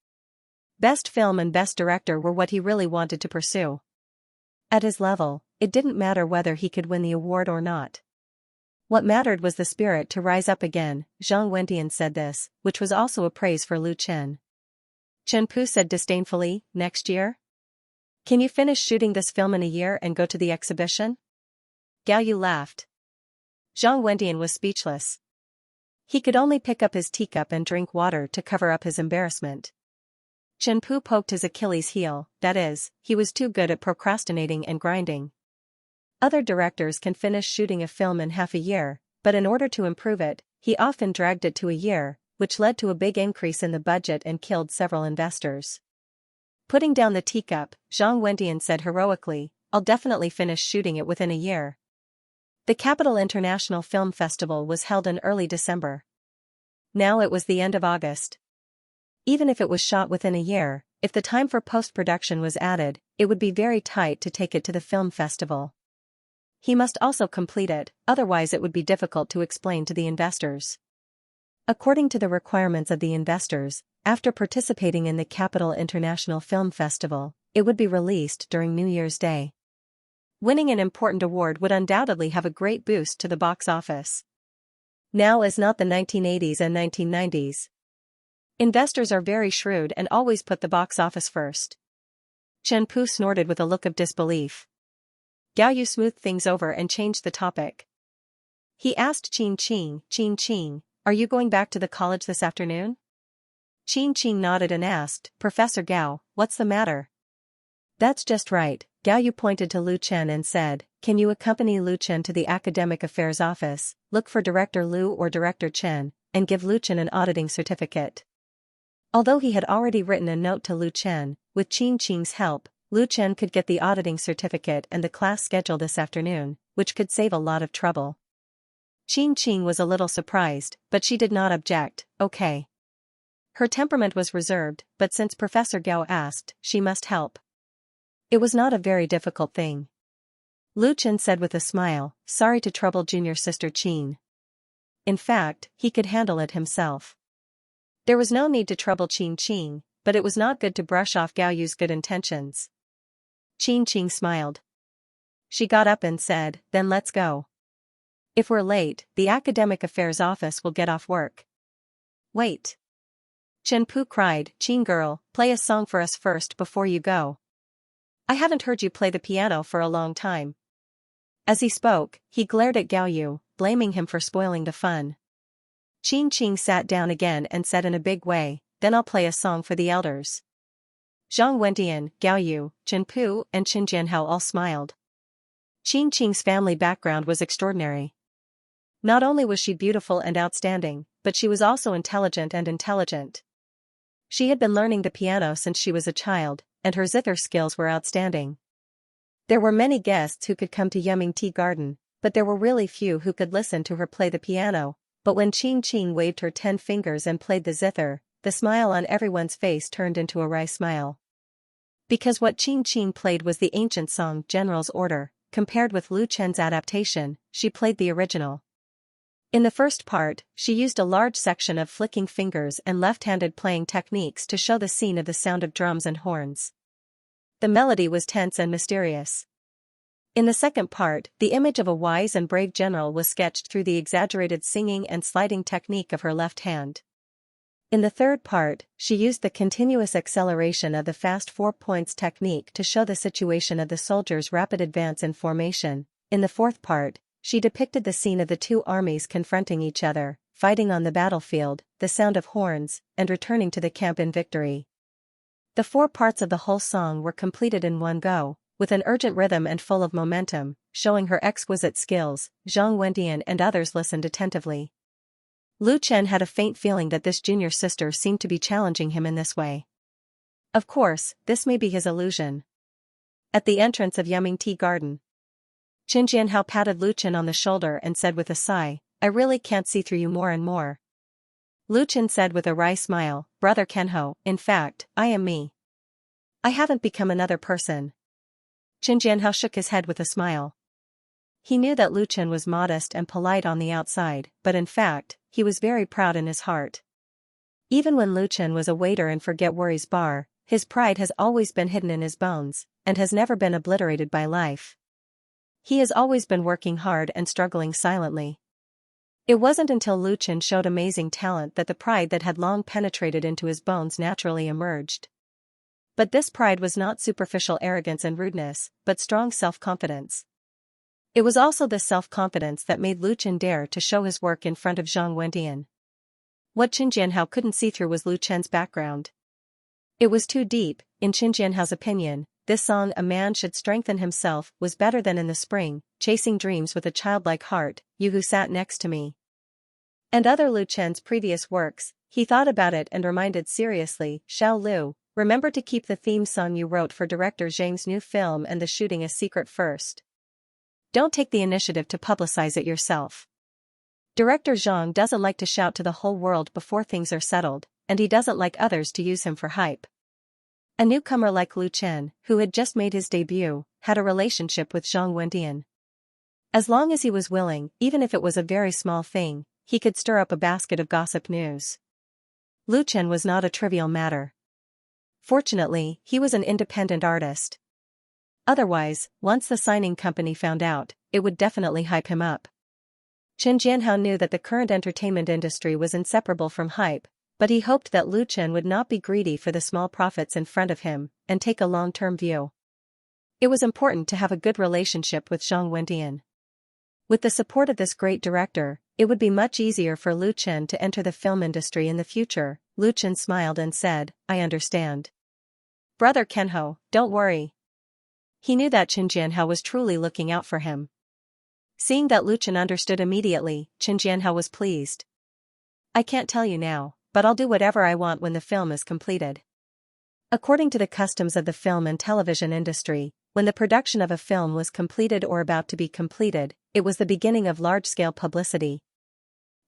Best Film and Best Director were what he really wanted to pursue. At his level, it didn't matter whether he could win the award or not. What mattered was the spirit to rise up again. Zhang Wentian said this, which was also a praise for Lu Chen. Chen Pu said disdainfully, next year? Can you finish shooting this film in a year and go to the exhibition? Gao Yu laughed. Zhang Wentian was speechless. He could only pick up his teacup and drink water to cover up his embarrassment. Chen Pu poked his Achilles heel, that is, he was too good at procrastinating and grinding. Other directors can finish shooting a film in half a year, but in order to improve it, he often dragged it to a year, which led to a big increase in the budget and killed several investors. Putting down the teacup, Zhang Wentian said heroically, I'll definitely finish shooting it within a year. The Capital International Film Festival was held in early December. Now it was the end of August. Even if it was shot within a year, if the time for post-production was added, it would be very tight to take it to the film festival. He must also complete it, otherwise it would be difficult to explain to the investors. According to the requirements of the investors, after participating in the Capital International Film Festival, it would be released during New Year's Day. Winning an important award would undoubtedly have a great boost to the box office. Now is not the 1980s and 1990s. Investors are very shrewd and always put the box office first. Chen Pu snorted with a look of disbelief. Gao Yu smoothed things over and changed the topic. He asked Qing, are you going back to the college this afternoon? Qing nodded and asked, Professor Gao, what's the matter? That's just right, Gao Yu pointed to Lu Chen and said, can you accompany Lu Chen to the Academic Affairs Office, look for Director Lu or Director Chen, and give Lu Chen an auditing certificate? Although he had already written a note to Lu Chen, with Qing's help, Lu Chen could get the auditing certificate and the class schedule this afternoon, which could save a lot of trouble. Qing was a little surprised, but she did not object, okay. Her temperament was reserved, but since Professor Gao asked, she must help. It was not a very difficult thing. Lu Chen said with a smile, sorry to trouble junior sister Qing. In fact, he could handle it himself. There was no need to trouble Qing, but it was not good to brush off Gao Yu's good intentions. Qing smiled. She got up and said, then let's go. If we're late, the Academic Affairs Office will get off work. Wait. Chen Pu cried, Qing girl, play a song for us first before you go. I haven't heard you play the piano for a long time. As he spoke, he glared at Gao Yu, blaming him for spoiling the fun. Qing sat down again and said in a big way, then I'll play a song for the elders. Zhang Wentian, Gao Yu, Chen Pu, and Qin Jianhao all smiled. Qing's family background was extraordinary. Not only was she beautiful and outstanding, but she was also intelligent. She had been learning the piano since she was a child, and her zither skills were outstanding. There were many guests who could come to Yumming Tea Garden, but there were really few who could listen to her play the piano, but when Qing waved her 10 fingers and played the zither, the smile on everyone's face turned into a wry smile. Because what Qing played was the ancient song General's Order, compared with Lu Chen's adaptation, she played the original. In the first part, she used a large section of flicking fingers and left-handed playing techniques to show the scene of the sound of drums and horns. The melody was tense and mysterious. In the second part, the image of a wise and brave general was sketched through the exaggerated singing and sliding technique of her left hand. In the third part, she used the continuous acceleration of the fast 4 points technique to show the situation of the soldiers' rapid advance in formation. In the fourth part, she depicted the scene of the two armies confronting each other, fighting on the battlefield, the sound of horns, and returning to the camp in victory. The 4 parts of the whole song were completed in one go, with an urgent rhythm and full of momentum, showing her exquisite skills. Zhang Wentian and others listened attentively. Lu Chen had a faint feeling that this junior sister seemed to be challenging him in this way. Of course, this may be his illusion. At the entrance of Yumming Tea Garden, Qin Jianhao patted Lu Chen on the shoulder and said with a sigh, I really can't see through you more and more. Lu Chen said with a wry smile, Brother Kenho, in fact, I am me. I haven't become another person. Qin Jianhao shook his head with a smile. He knew that Lu Chen was modest and polite on the outside, but in fact, he was very proud in his heart. Even when Lu Chen was a waiter in Forget Worries Bar, his pride has always been hidden in his bones, and has never been obliterated by life. He has always been working hard and struggling silently. It wasn't until Lu Chen showed amazing talent that the pride that had long penetrated into his bones naturally emerged. But this pride was not superficial arrogance and rudeness, but strong self-confidence. It was also this self-confidence that made Lu Chen dare to show his work in front of Zhang Wendian. What Qin Jianhao couldn't see through was Lu Chen's background. It was too deep. In Qin Jianhao's opinion, this song "A Man Should Strengthen Himself" was better than "In the Spring, Chasing Dreams with a Childlike Heart, You Who Sat Next to Me." And other Lu Chen's previous works. He thought about it and reminded seriously, "Xiao Lu, remember to keep the theme song you wrote for director Zhang's new film and the shooting a secret first. Don't take the initiative to publicize it yourself. Director Zhang doesn't like to shout to the whole world before things are settled, and he doesn't like others to use him for hype." A newcomer like Lu Chen, who had just made his debut, had a relationship with Zhang Wendian. As long as he was willing, even if it was a very small thing, he could stir up a basket of gossip news. Lu Chen was not a trivial matter. Fortunately, he was an independent artist. Otherwise, once the signing company found out, it would definitely hype him up. Qin Jianhao knew that the current entertainment industry was inseparable from hype, but he hoped that Lu Chen would not be greedy for the small profits in front of him, and take a long-term view. It was important to have a good relationship with Zhang Wendian. With the support of this great director, it would be much easier for Lu Chen to enter the film industry in the future. Lu Chen smiled and said, "I understand. Brother Kenho, don't worry." He knew that Qin Jianhao was truly looking out for him. Seeing that Lu Chen understood immediately, Qin Jianhao was pleased. "I can't tell you now, but I'll do whatever I want when the film is completed." According to the customs of the film and television industry, when the production of a film was completed or about to be completed, it was the beginning of large-scale publicity.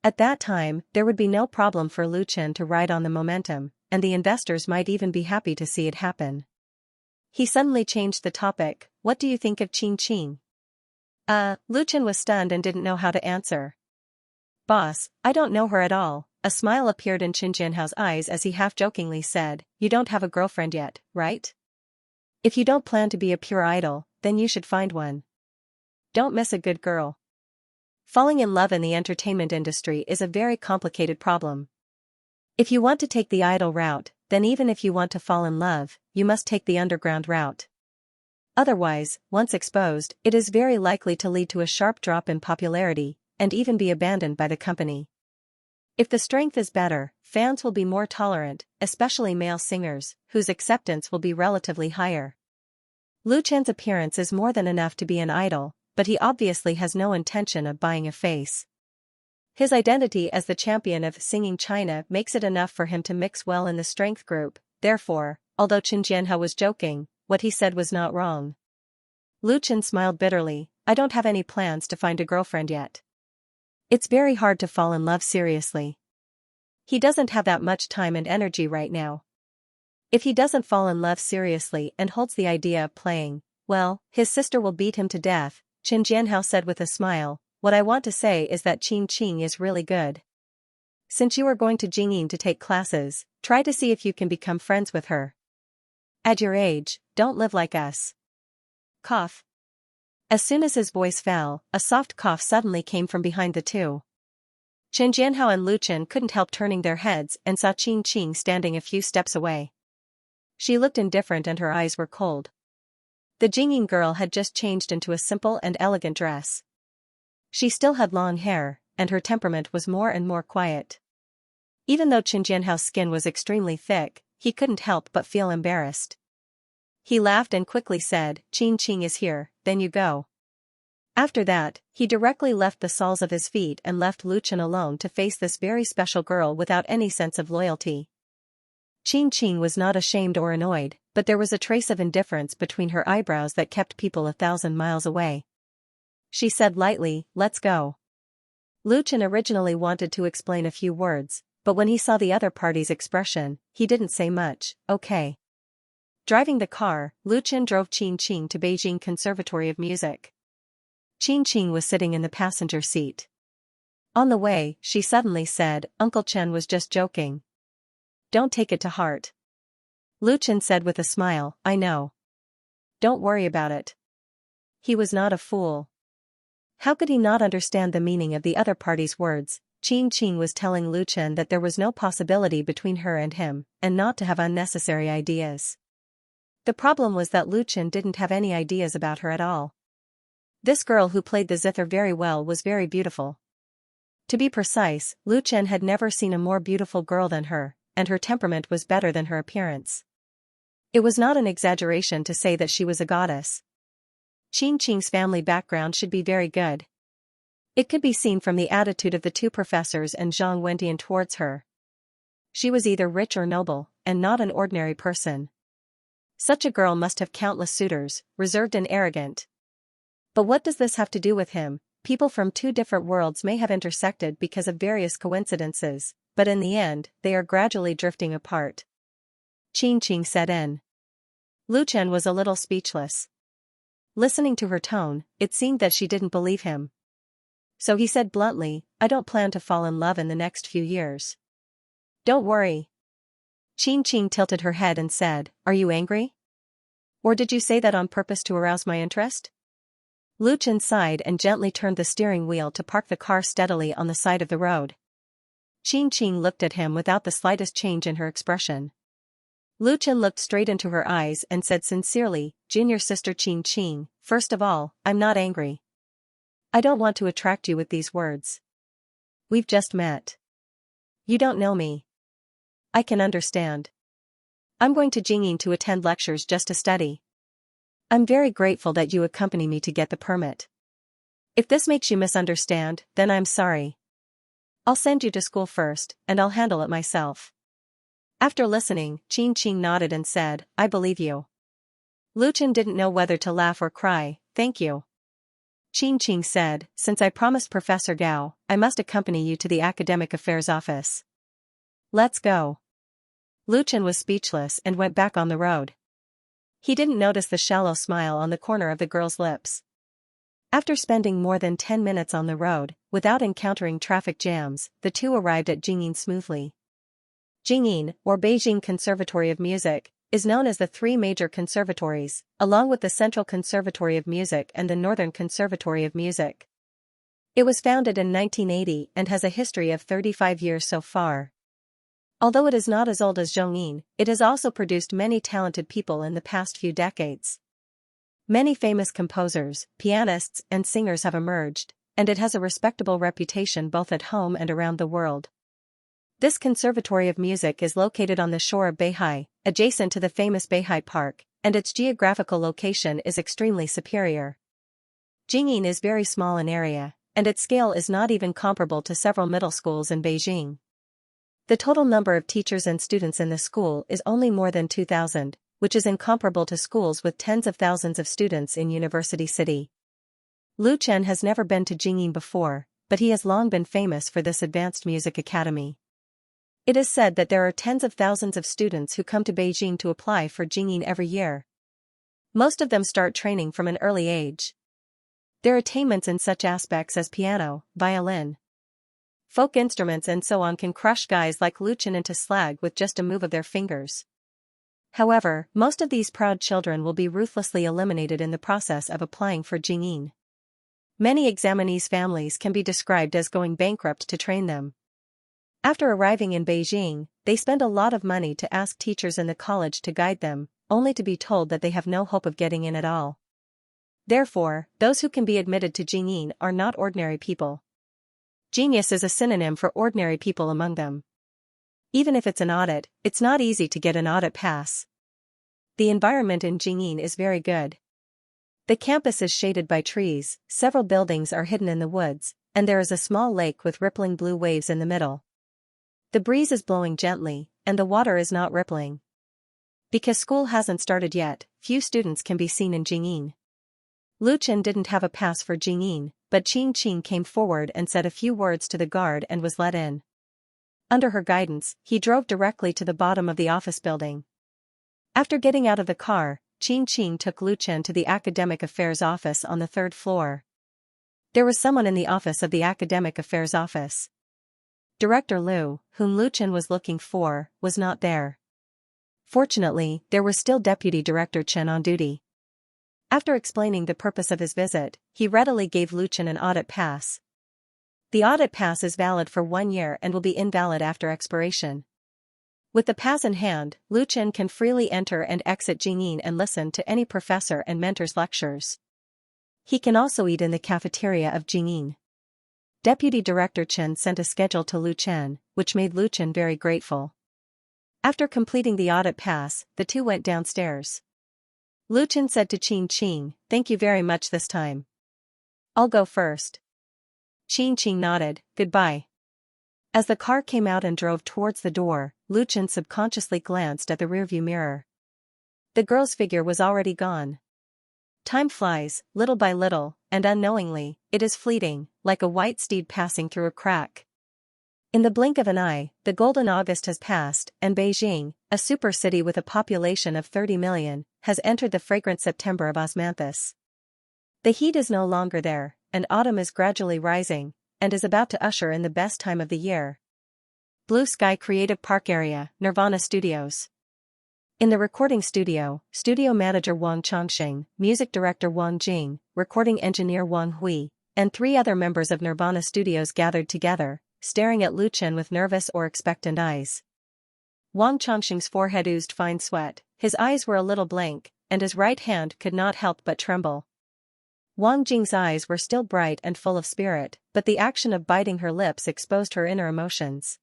At that time, there would be no problem for Lu Chen to ride on the momentum, and the investors might even be happy to see it happen. He suddenly changed the topic. "What do you think of Qing Qing?" Lu Chen was stunned and didn't know how to answer. "Boss, I don't know her at all." A smile appeared in Qin Jianhao's eyes as he half-jokingly said, "You don't have a girlfriend yet, right? If you don't plan to be a pure idol, then you should find one. Don't miss a good girl." Falling in love in the entertainment industry is a very complicated problem. If you want to take the idol route, then even if you want to fall in love, you must take the underground route. Otherwise, once exposed, it is very likely to lead to a sharp drop in popularity, and even be abandoned by the company. If the strength is better, fans will be more tolerant, especially male singers, whose acceptance will be relatively higher. Lu Chen's appearance is more than enough to be an idol, but he obviously has no intention of buying a face. His identity as the champion of singing China makes it enough for him to mix well in the strength group. Therefore, although Qin Jianhao was joking, what he said was not wrong. Lu Chen smiled bitterly. "I don't have any plans to find a girlfriend yet. It's very hard to fall in love seriously. He doesn't have that much time and energy right now. If he doesn't fall in love seriously and holds the idea of playing, well, his sister will beat him to death," Qin Jianhao said with a smile. "What I want to say is that Qing Qing is really good. Since you are going to Jingyin to take classes, try to see if you can become friends with her. At your age, don't live like us." Cough. As soon as his voice fell, a soft cough suddenly came from behind the two. Qin Jianhao and Lu Chen couldn't help turning their heads and saw Qing Qing standing a few steps away. She looked indifferent and her eyes were cold. The Jingyin girl had just changed into a simple and elegant dress. She still had long hair, and her temperament was more and more quiet. Even though Qin Jianhao's skin was extremely thick, he couldn't help but feel embarrassed. He laughed and quickly said, "Qing Qing is here, then you go." After that, he directly left the soles of his feet and left Lu Chen alone to face this very special girl without any sense of loyalty. Qing Qing was not ashamed or annoyed, but there was a trace of indifference between her eyebrows that kept people 1,000 miles away. She said lightly, "Let's go." Lu Chen originally wanted to explain a few words, but when he saw the other party's expression, he didn't say much. Okay. Driving the car, Luqian drove Xianxia to Beijing Conservatory of Music. Xianxia was sitting in the passenger seat. On the way, she suddenly said, "Uncle Chen was just joking. Don't take it to heart." Luqian said with a smile, "I know. Don't worry about it." He was not a fool. How could he not understand the meaning of the other party's words? Xianxia was telling Luqian that there was no possibility between her and him, and not to have unnecessary ideas. The problem was that Luqian didn't have any ideas about her at all. This girl who played the zither very well was very beautiful. To be precise, Luqian had never seen a more beautiful girl than her, and her temperament was better than her appearance. It was not an exaggeration to say that she was a goddess. Xianxia's family background should be very good. It could be seen from the attitude of the two professors and Zhang Wentian towards her. She was either rich or noble, and not an ordinary person. Such a girl must have countless suitors, reserved and arrogant. But what does this have to do with him? People from two different worlds may have intersected because of various coincidences, but in the end, they are gradually drifting apart. Xianxia said in. Luqian was a little speechless. Listening to her tone, it seemed that she didn't believe him. So he said bluntly, "I don't plan to fall in love in the next few years." "Don't worry." Xianxia tilted her head and said, "Are you angry? Or did you say that on purpose to arouse my interest?" Luqian sighed and gently turned the steering wheel to park the car steadily on the side of the road. Xianxia looked at him without the slightest change in her expression. Luqian looked straight into her eyes and said sincerely, "Junior sister Xianxia, first of all, I'm not angry. I don't want to attract you with these words. We've just met. You don't know me. I can understand. I'm going to Jingyin to attend lectures just to study. I'm very grateful that you accompany me to get the permit. If this makes you misunderstand, then I'm sorry. I'll send you to school first, and I'll handle it myself." After listening, Xianxia nodded and said, "I believe you." Luqian didn't know whether to laugh or cry. "Thank you." Xianxia said, "Since I promised Professor Gao, I must accompany you to the academic affairs office. Let's go." Luqian was speechless and went back on the road. He didn't notice the shallow smile on the corner of the girl's lips. After spending more than 10 minutes on the road, without encountering traffic jams, the two arrived at Jingyin smoothly. Jingyin, or Beijing Conservatory of Music, is known as the three major conservatories, along with the Central Conservatory of Music and the Northern Conservatory of Music. It was founded in 1980 and has a history of 35 years so far. Although it is not as old as Zhongyin, it has also produced many talented people in the past few decades. Many famous composers, pianists, and singers have emerged, and it has a respectable reputation both at home and around the world. This Conservatory of Music is located on the shore of Beihai, adjacent to the famous Beihai Park, and its geographical location is extremely superior. Jingyin is very small in area, and its scale is not even comparable to several middle schools in Beijing. The total number of teachers and students in the school is only more than 2,000, which is incomparable to schools with tens of thousands of students in University City. Luqian has never been to Jingyin before, but he has long been famous for this advanced music academy. It is said that there are tens of thousands of students who come to Beijing to apply for Jingyin every year. Most of them start training from an early age. Their attainments in such aspects as piano, violin, folk instruments and so on can crush guys like Luqian into slag with just a move of their fingers. However, most of these proud children will be ruthlessly eliminated in the process of applying for Jingyin. Many examinees' families can be described as going bankrupt to train them. After arriving in Beijing, they spend a lot of money to ask teachers in the college to guide them, only to be told that they have no hope of getting in at all. Therefore, those who can be admitted to Jingyin are not ordinary people. Genius is a synonym for ordinary people among them. Even if it's an audit, it's not easy to get an audit pass. The environment in Jingyin is very good. The campus is shaded by trees, several buildings are hidden in the woods, and there is a small lake with rippling blue waves in the middle. The breeze is blowing gently, and the water is not rippling. Because school hasn't started yet, few students can be seen in Jingyin. Luqian didn't have a pass for Jingyin, but Xianxia came forward and said a few words to the guard and was let in. Under her guidance, he drove directly to the bottom of the office building. After getting out of the car, Xianxia took Lu Chen to the Academic Affairs office on the third floor. There was someone in the office of the Academic Affairs office. Director Lu, whom Lu Chen was looking for, was not there. Fortunately, there was still Deputy Director Chen on duty. After explaining the purpose of his visit, he readily gave Lu Chen an audit pass. The audit pass is valid for 1 year and will be invalid after expiration. With the pass in hand, Lu Chen can freely enter and exit Jingyin and listen to any professor and mentor's lectures. He can also eat in the cafeteria of Jingyin. Deputy Director Chen sent a schedule to Lu Chen, which made Lu Chen very grateful. After completing the audit pass, the two went downstairs. Lu Chen said to Xianxia, "Thank you very much this time. I'll go first." Xianxia nodded, "Goodbye." As the car came out and drove towards the door, Lu Chen subconsciously glanced at the rearview mirror. The girl's figure was already gone. Time flies, little by little, and unknowingly, it is fleeting, like a white steed passing through a crack. In the blink of an eye, the golden August has passed, and Beijing, a super city with a population of 30 million, has entered the fragrant September of osmanthus. The heat is no longer there, and autumn is gradually rising, and is about to usher in the best time of the year. Blue Sky Creative Park Area, Nirvana Studios. In the recording studio, studio manager Wang Chongqing, music director Wang Jing, recording engineer Wang Hui, and 3 other members of Nirvana Studios gathered together, staring at Lu Chen with nervous or expectant eyes. Wang Chongqing's forehead oozed fine sweat, his eyes were a little blank, and his right hand could not help but tremble. Wang Jing's eyes were still bright and full of spirit, but the action of biting her lips exposed her inner emotions.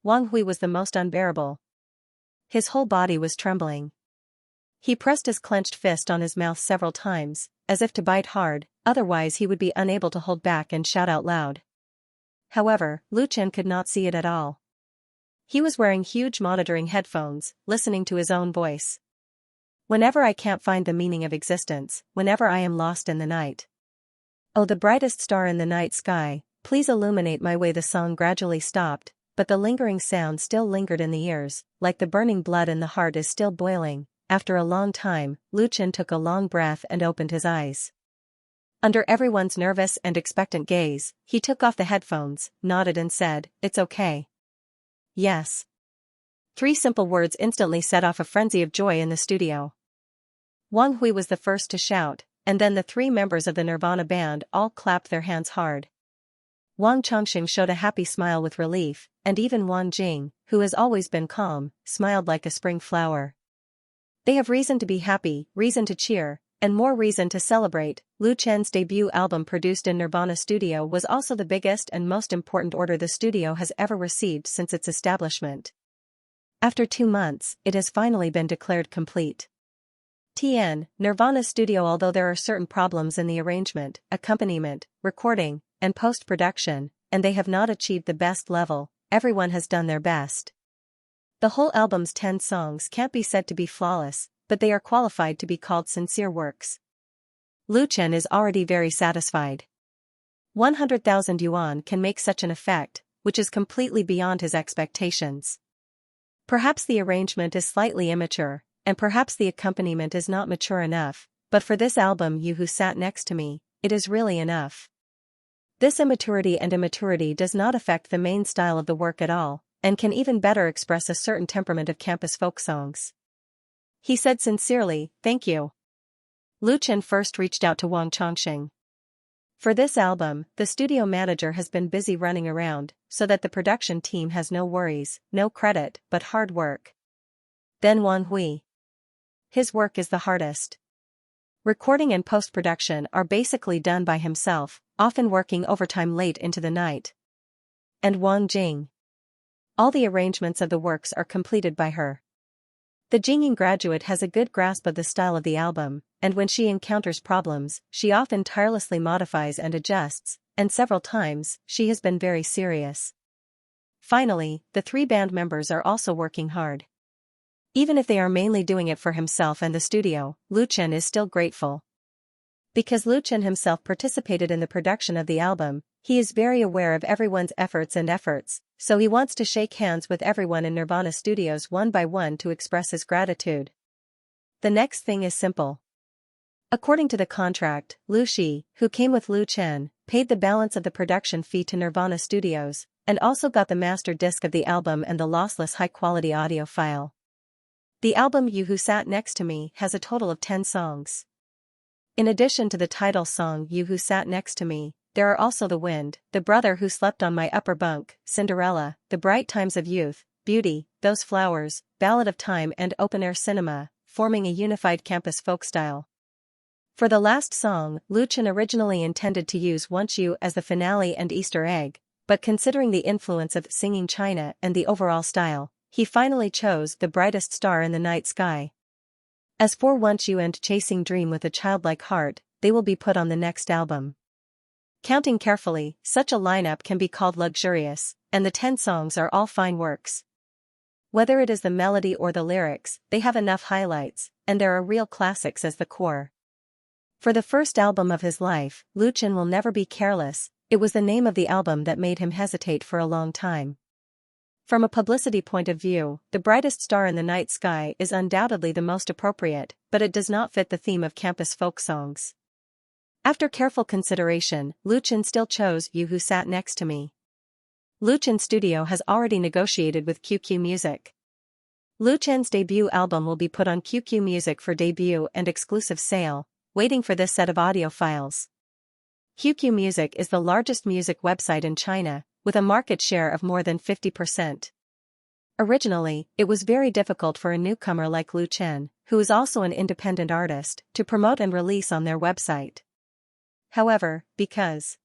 Wang Hui was the most unbearable. His whole body was trembling. He pressed his clenched fist on his mouth several times, as if to bite hard, otherwise he would be unable to hold back and shout out loud. However, Lu Chen could not see it at all. He was wearing huge monitoring headphones, listening to his own voice. "Whenever I can't find the meaning of existence, whenever I am lost in the night. Oh, the brightest star in the night sky, please illuminate my way." The song gradually stopped, but the lingering sound still lingered in the ears, like the burning blood in the heart is still boiling. After a long time, Lu Chen took a long breath and opened his eyes. Under everyone's nervous and expectant gaze, he took off the headphones, nodded and said, "It's okay." "Yes." 3 simple words instantly set off a frenzy of joy in the studio. Wang Hui was the first to shout, and then the 3 members of the Nirvana band all clapped their hands hard. Wang Chongqing showed a happy smile with relief, and even Wang Jing, who has always been calm, smiled like a spring flower. They have reason to be happy, reason to cheer, and more reason to celebrate. Lu Chen's debut album produced in Nirvana Studio was also the biggest and most important order the studio has ever received since its establishment. After 2 months, it has finally been declared complete. Nirvana Studio. Although there are certain problems in the arrangement, accompaniment, recording, and post-production, and they have not achieved the best level, everyone has done their best. The whole album's 10 songs can't be said to be flawless, but they are qualified to be called sincere works. Lu Chen is already very satisfied. 100,000 yuan can make such an effect, which is completely beyond his expectations. Perhaps the arrangement is slightly immature, and perhaps the accompaniment is not mature enough, but for this album, you who sat next to me, it is really enough. This immaturity and immaturity does not affect the main style of the work at all, and can even better express a certain temperament of campus folk songs. He said sincerely, "Thank you." Lu Chen first reached out to Wang Chongqing. For this album, the studio manager has been busy running around, so that the production team has no worries, no credit, but hard work. Then Wang Hui. His work is the hardest. Recording and post-production are basically done by himself, often working overtime late into the night. And Wang Jing. All the arrangements of the works are completed by her. The Jingyin graduate has a good grasp of the style of the album, and when she encounters problems, she often tirelessly modifies and adjusts, and several times, she has been very serious. Finally, the 3 band members are also working hard. Even if they are mainly doing it for himself and the studio, Lu Chen is still grateful. Because Lu Chen himself participated in the production of the album, he is very aware of everyone's efforts, so he wants to shake hands with everyone in Nirvana Studios one by one to express his gratitude. The next thing is simple. According to the contract, Lu Shi, who came with Lu Chen, paid the balance of the production fee to Nirvana Studios, and also got the master disc of the album and the lossless high-quality audio file. The album You Who Sat Next to Me has a total of 10 songs. In addition to the title song You Who Sat Next to Me, there are also The Wind, The Brother Who Slept on My Upper Bunk, Cinderella, The Bright Times of Youth, Beauty, Those Flowers, Ballad of Time and Open Air Cinema, forming a unified campus folk style. For the last song, Lu Chen originally intended to use Want You as the finale and Easter egg, but considering the influence of Singing China and the overall style, he finally chose The Brightest Star in the Night Sky. As for Want You and Chasing Dream with a Childlike Heart, they will be put on the next album. Counting carefully, such a lineup can be called luxurious, and the 10 songs are all fine works. Whether it is the melody or the lyrics, they have enough highlights, and there are real classics as the core. For the first album of his life, Lu Chen Will Never Be Careless, it was the name of the album that made him hesitate for a long time. From a publicity point of view, The Brightest Star in the Night Sky is undoubtedly the most appropriate, but it does not fit the theme of campus folk songs. After careful consideration, Lu Chen still chose You Who Sat Next to Me. Lu Chen Studio has already negotiated with QQ Music. Lu Chen's debut album will be put on QQ Music for debut and exclusive sale, waiting for this set of audio files. QQ Music is the largest music website in China, with a market share of more than 50%. Originally, it was very difficult for a newcomer like Lu Chen, who is also an independent artist, to promote and release on their website. However, because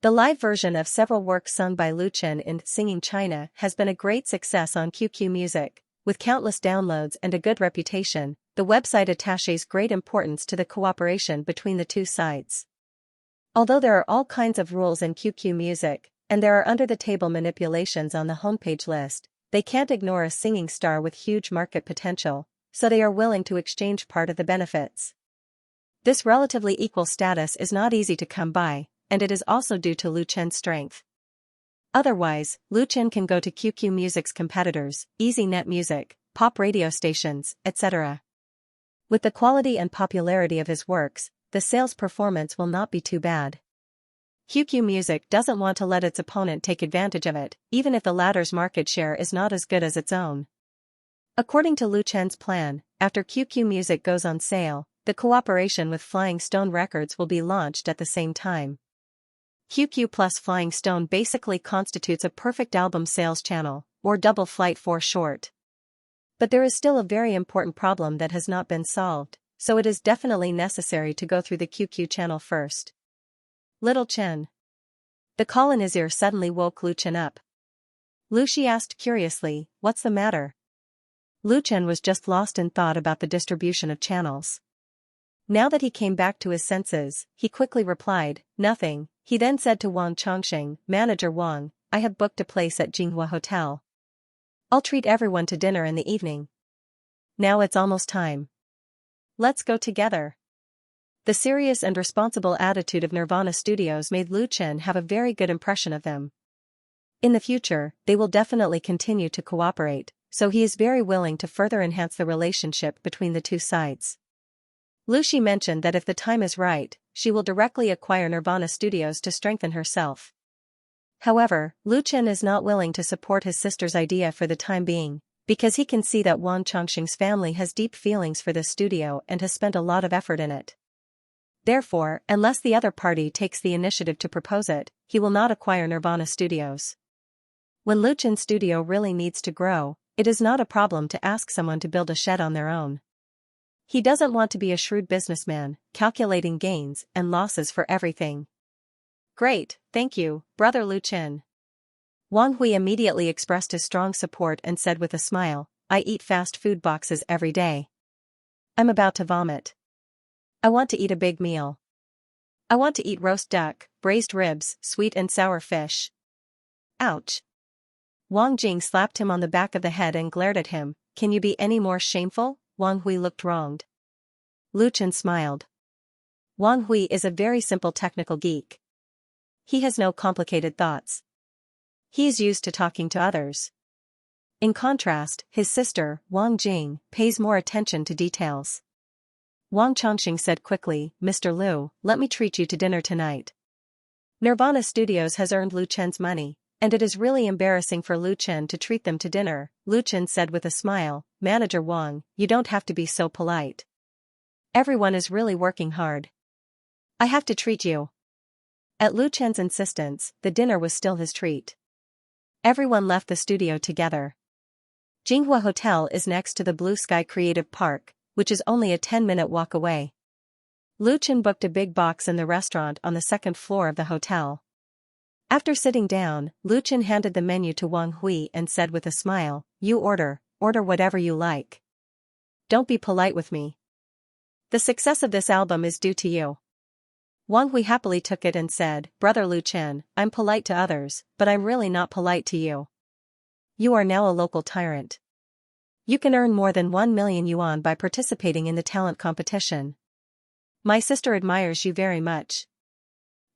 the live version of several works sung by Lu Chen in Singing China has been a great success on QQ Music, with countless downloads and a good reputation, the website attaches great importance to the cooperation between the two sides. Although there are all kinds of rules in QQ Music, and there are under-the-table manipulations on the homepage list, they can't ignore a singing star with huge market potential, so they are willing to exchange part of the benefits. This relatively equal status is not easy to come by, and it is also due to Lu Chen's strength. Otherwise, Lu Chen can go to QQ Music's competitors, EasyNet Music, pop radio stations, etc. With the quality and popularity of his works, the sales performance will not be too bad. QQ Music doesn't want to let its opponent take advantage of it, even if the latter's market share is not as good as its own. According to Lu Chen's plan, after QQ Music goes on sale, the cooperation with Flying Stone Records will be launched at the same time. QQ plus Flying Stone basically constitutes a perfect album sales channel, or double flight for short. But there is still a very important problem that has not been solved, so it is definitely necessary to go through the QQ channel first. Little Chen. The call in his ear suddenly woke Lu Chen up. Lu Shi asked curiously, "What's the matter?" Lu Chen was just lost in thought about the distribution of channels. Now that he came back to his senses, he quickly replied, "Nothing." He then said to Wang Chongqing, "Manager Wang, I have booked a place at Jinghua Hotel. I'll treat everyone to dinner in the evening. Now it's almost time. Let's go together." The serious and responsible attitude of Nirvana Studios made Lu Chen have a very good impression of them. In the future, they will definitely continue to cooperate, so he is very willing to further enhance the relationship between the two sides. Lu Shi mentioned that if the time is right, she will directly acquire Nirvana Studios to strengthen herself. However, Lu Chen is not willing to support his sister's idea for the time being, because he can see that Wang Chongqing's family has deep feelings for this studio and has spent a lot of effort in it. Therefore, unless the other party takes the initiative to propose it, he will not acquire Nirvana Studios. When Lu Chen's studio really needs to grow, it is not a problem to ask someone to build a shed on their own. He doesn't want to be a shrewd businessman, calculating gains and losses for everything. "Great, thank you, Brother Lu Chen." Wang Hui immediately expressed his strong support and said with a smile, "I eat fast food boxes every day. I'm about to vomit. I want to eat a big meal. I want to eat roast duck, braised ribs, sweet and sour fish." Ouch. Wang Jing slapped him on the back of the head and glared at him. "Can you be any more shameful?" Wang Hui looked wronged. Lu Chen smiled. Wang Hui is a very simple technical geek. He has no complicated thoughts. He is used to talking to others. In contrast, his sister, Wang Jing, pays more attention to details. Wang Chongqing said quickly, "Mr. Liu, let me treat you to dinner tonight." Nirvana Studios has earned Lu Chen's money, and it is really embarrassing for Lu Chen to treat them to dinner, Lu Chen said with a smile. Manager Wang, you don't have to be so polite. Everyone is really working hard. I have to treat you. At Lu Chen's insistence, the dinner was still his treat. Everyone left the studio together. Jinghua Hotel is next to the Blue Sky Creative Park, which is only a 10-minute walk away. Lu Chen booked a big box in the restaurant on the second floor of the hotel. After sitting down, Lu Chen handed the menu to Wang Hui and said with a smile, "You order whatever you like. Don't be polite with me. The success of this album is due to you." Wang Hui happily took it and said, "Brother Lu Chen, I'm polite to others, but I'm really not polite to you. You are now a local tyrant. You can earn more than 1 million yuan by participating in the talent competition. My sister admires you very much."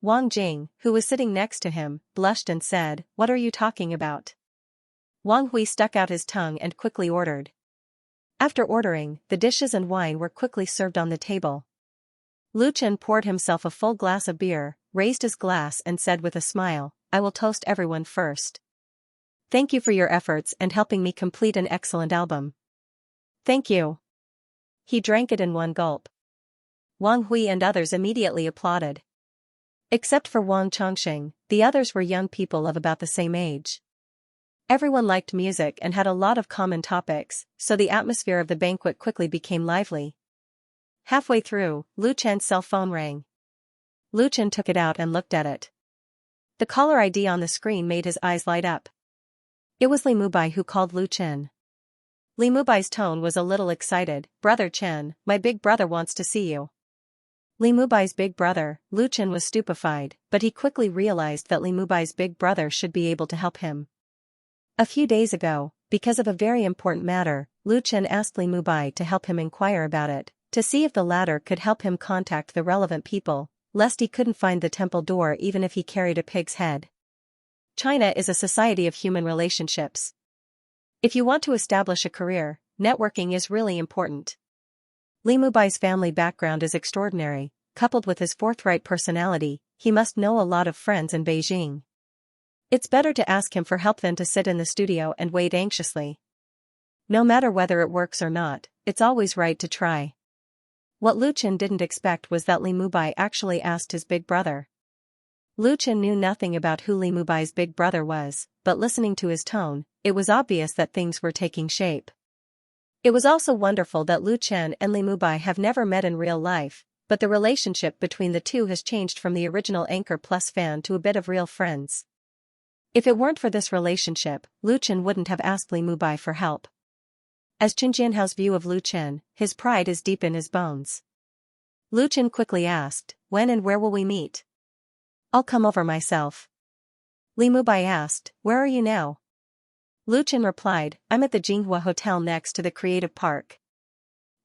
Wang Jing, who was sitting next to him, blushed and said, "What are you talking about?" Wang Hui stuck out his tongue and quickly ordered. After ordering, the dishes and wine were quickly served on the table. Lu Chen poured himself a full glass of beer, raised his glass and said with a smile, "I will toast everyone first. Thank you for your efforts and helping me complete an excellent album." "Thank you." He drank it in one gulp. Wang Hui and others immediately applauded. Except for Wang Chongqing, the others were young people of about the same age. Everyone liked music and had a lot of common topics, so the atmosphere of the banquet quickly became lively. Halfway through, Lu Chen's cell phone rang. Lu Chen took it out and looked at it. The caller ID on the screen made his eyes light up. It was Li Mubai who called Lu Chen. Li Mubai's tone was a little excited. "Brother Chen, my big brother wants to see you." Li Mubai's big brother, Lu Chen was stupefied, but he quickly realized that Li Mubai's big brother should be able to help him. A few days ago, because of a very important matter, Lu Chen asked Li Mubai to help him inquire about it, to see if the latter could help him contact the relevant people, lest he couldn't find the temple door even if he carried a pig's head. China is a society of human relationships. If you want to establish a career, networking is really important. Li Mubai's family background is extraordinary, coupled with his forthright personality, he must know a lot of friends in Beijing. It's better to ask him for help than to sit in the studio and wait anxiously. No matter whether it works or not, it's always right to try. What Lu Chen didn't expect was that Li Mubai actually asked his big brother. Lu Chen knew nothing about who Li Mubai's big brother was, but listening to his tone, it was obvious that things were taking shape. It was also wonderful that Lu Chen and Li Mubai have never met in real life, but the relationship between the two has changed from the original Anchor Plus fan to a bit of real friends. If it weren't for this relationship, Lu Chen wouldn't have asked Li Mubai for help. As Chen Jianhao's view of Lu Chen, his pride is deep in his bones. Lu Chen quickly asked, "When and where will we meet?" "I'll come over myself." Li Mubai asked, "Where are you now?" Lu Chen replied, "I'm at the Jinghua Hotel next to the Creative Park.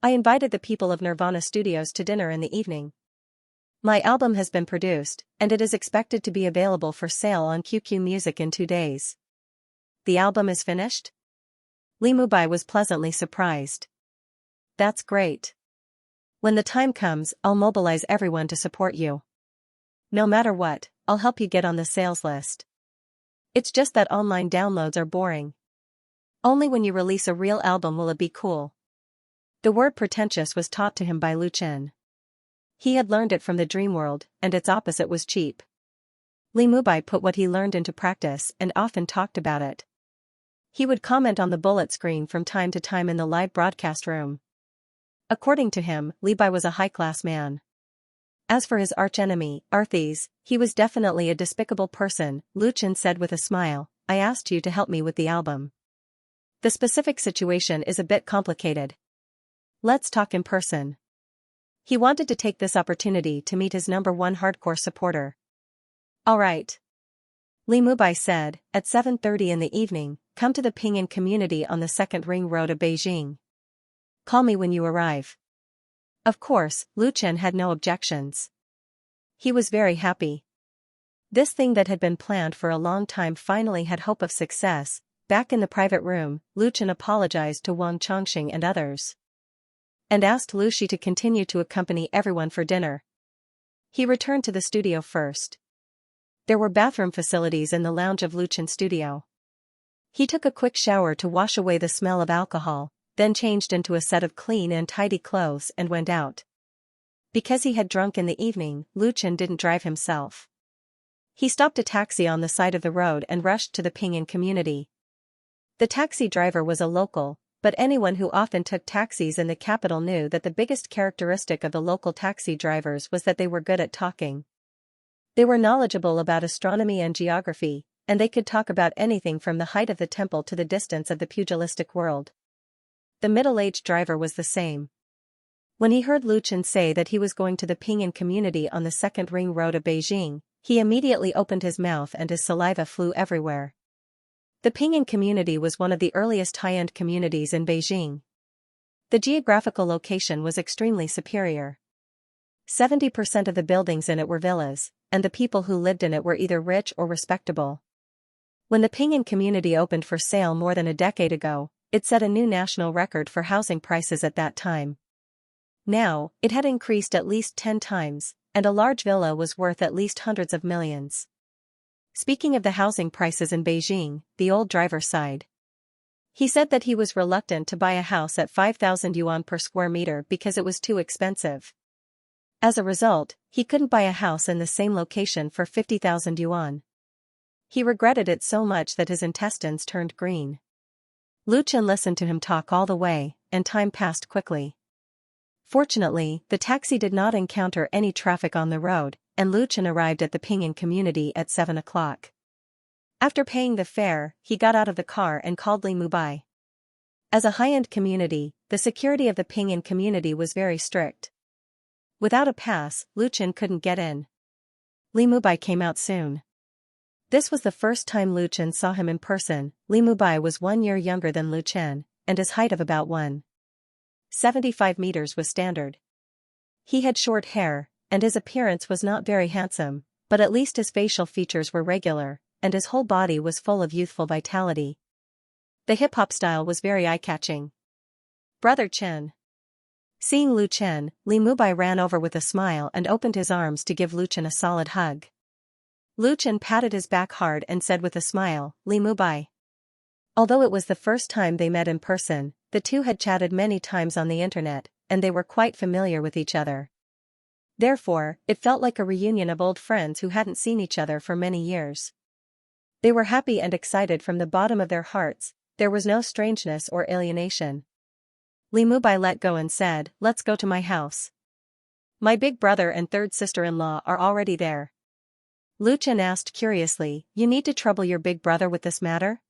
I invited the people of Nirvana Studios to dinner in the evening. My album has been produced, and it is expected to be available for sale on QQ Music in 2 days." "The album is finished?" Li Mubai was pleasantly surprised. "That's great. When the time comes, I'll mobilize everyone to support you. No matter what, I'll help you get on the sales list. It's just that online downloads are boring. Only when you release a real album will it be cool." The word pretentious was taught to him by Lu Chen. He had learned it from the dream world, and its opposite was cheap. Li Mubai put what he learned into practice and often talked about it. He would comment on the bullet screen from time to time in the live broadcast room. According to him, Li Bai was a high-class man. As for his archenemy, Arthes, he was definitely a despicable person, Lu Chen said with a smile. "I asked you to help me with the album. The specific situation is a bit complicated. Let's talk in person." He wanted to take this opportunity to meet his #1 hardcore supporter. "All right," Li Mubai said, "at 7:30 in the evening, come to the Pinyin community on the 2nd Ring Road of Beijing. Call me when you arrive." Of course, Lu Chen had no objections. He was very happy. This thing that had been planned for a long time finally had hope of success. Back in the private room, Lu Chen apologized to Wang Chongqing and others, and asked Lu Shi to continue to accompany everyone for dinner. He returned to the studio first. There were bathroom facilities in the lounge of Lu Chen's studio. He took a quick shower to wash away the smell of alcohol, then changed into a set of clean and tidy clothes and went out. Because he had drunk in the evening, Lu Chen didn't drive himself. He stopped a taxi on the side of the road and rushed to the Pinyin community. The taxi driver was a local, but anyone who often took taxis in the capital knew that the biggest characteristic of the local taxi drivers was that they were good at talking. They were knowledgeable about astronomy and geography, and they could talk about anything from the height of the temple to the distance of the pugilistic world. The middle-aged driver was the same. When he heard Lu Chen say that he was going to the Pinyin community on the second ring road of Beijing, he immediately opened his mouth and his saliva flew everywhere. The Pinyin community was one of the earliest high-end communities in Beijing. The geographical location was extremely superior. 70% of the buildings in it were villas, and the people who lived in it were either rich or respectable. When the Pinyin community opened for sale more than a decade ago, it set a new national record for housing prices at that time. Now, it had increased at least 10 times, and a large villa was worth at least hundreds of millions. Speaking of the housing prices in Beijing, the old driver sighed. He said that he was reluctant to buy a house at 5,000 yuan per square meter because it was too expensive. As a result, he couldn't buy a house in the same location for 50,000 yuan. He regretted it so much that his intestines turned green. Lu Chen listened to him talk all the way, and time passed quickly. Fortunately, the taxi did not encounter any traffic on the road, and Lu Chen arrived at the Pinyin community at 7 o'clock. After paying the fare, he got out of the car and called Li Mubai. As a high-end community, the security of the Pinyin community was very strict. Without a pass, Lu Chen couldn't get in. Li Mubai came out soon. This was the first time Lu Chen saw him in person. Li Mubai was 1 year younger than Lu Chen, and his height of about 1.75 meters was standard. He had short hair, and his appearance was not very handsome, but at least his facial features were regular, and his whole body was full of youthful vitality. The hip-hop style was very eye-catching. "Brother Chen." Seeing Lu Chen, Li Mubai ran over with a smile and opened his arms to give Lu Chen a solid hug. Lu Chen patted his back hard and said with a smile, "Li Mubai." Although it was the first time they met in person, the two had chatted many times on the internet, and they were quite familiar with each other. Therefore, it felt like a reunion of old friends who hadn't seen each other for many years. They were happy and excited from the bottom of their hearts. There was no strangeness or alienation. Li Mubai let go and said, "Let's go to my house. My big brother and third sister-in-law are already there." Lu Chen asked curiously, "You need to trouble your big brother with this matter?"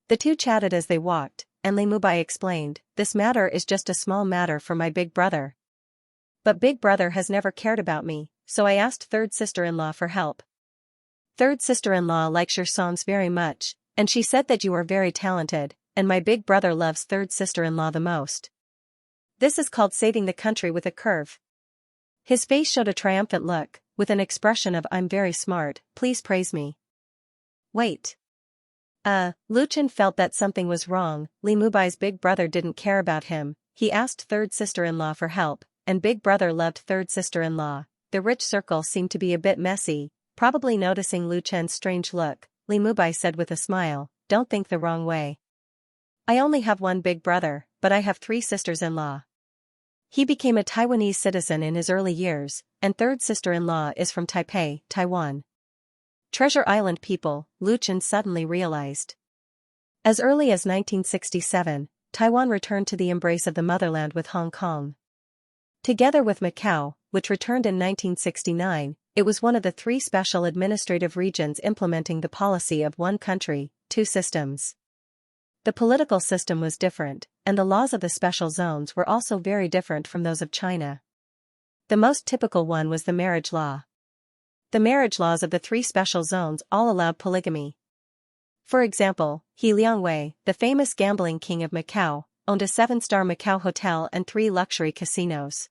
The two chatted as they walked, and Li Mubai explained, "This matter is just a small matter for my big brother. But big brother has never cared about me, so I asked third sister-in-law for help. Third sister-in-law likes your songs very much, and she said that you are very talented, and my big brother loves third sister-in-law the most. This is called saving the country with a curve." His face showed a triumphant look, with an expression of "I'm very smart, please praise me." Wait. Lu Chen felt that something was wrong. Li Mubai's big brother didn't care about him. He asked third sister-in-law for help, and big brother loved third sister-in-law. The rich circle seemed to be a bit messy. Probably noticing Lu Chen's strange look, Li Mubai said with a smile, "Don't think the wrong way. I only have one big brother, but I have 3 sisters-in-law. He became a Taiwanese citizen in his early years, and third sister-in-law is from Taipei, Taiwan." Treasure Island people, Lu Chen suddenly realized. As early as 1967, Taiwan returned to the embrace of the motherland with Hong Kong. Together with Macau, which returned in 1969, it was one of the 3 special administrative regions implementing the policy of one country, 2 systems. The political system was different, and the laws of the special zones were also very different from those of China. The most typical one was the marriage law. The marriage laws of the 3 special zones all allowed polygamy. For example, He Liangwei, the famous gambling king of Macau, owned a 7-star Macau hotel and 3 luxury casinos.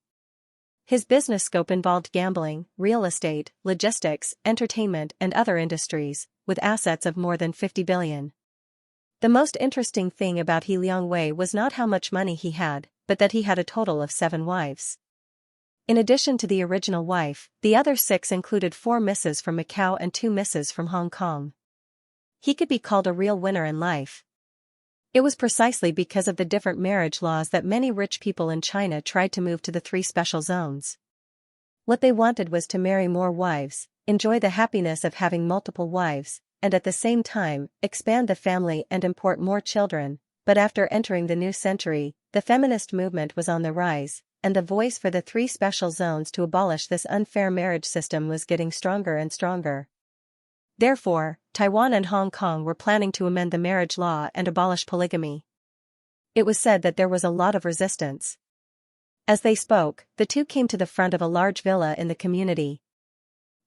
His business scope involved gambling, real estate, logistics, entertainment and other industries, with assets of more than 50 billion. The most interesting thing about He Liangwei was not how much money he had, but that he had a total of 7 wives. In addition to the original wife, the other 6 included 4 misses from Macau and 2 misses from Hong Kong. He could be called a real winner in life. It was precisely because of the different marriage laws that many rich people in China tried to move to the 3 special zones. What they wanted was to marry more wives, enjoy the happiness of having multiple wives, and at the same time, expand the family and import more children. But after entering the new century, the feminist movement was on the rise, and the voice for the 3 special zones to abolish this unfair marriage system was getting stronger and stronger. Therefore, Taiwan and Hong Kong were planning to amend the marriage law and abolish polygamy. It was said that there was a lot of resistance. As they spoke, the two came to the front of a large villa in the community.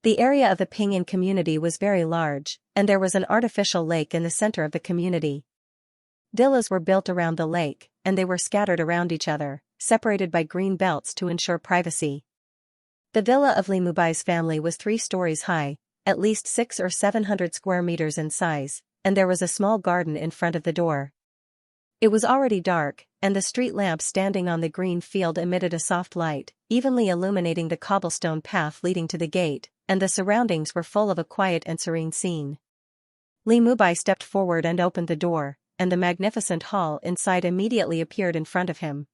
The area of the Pinyin community was very large, and there was an artificial lake in the center of the community. Villas were built around the lake, and they were scattered around each other, separated by green belts to ensure privacy. The villa of Li Mubai's family was 3 stories high, at least 600 or 700 square meters in size, and there was a small garden in front of the door. It was already dark, and the street lamp standing on the green field emitted a soft light, evenly illuminating the cobblestone path leading to the gate, and the surroundings were full of a quiet and serene scene. Li Mubai stepped forward and opened the door, and the magnificent hall inside immediately appeared in front of him.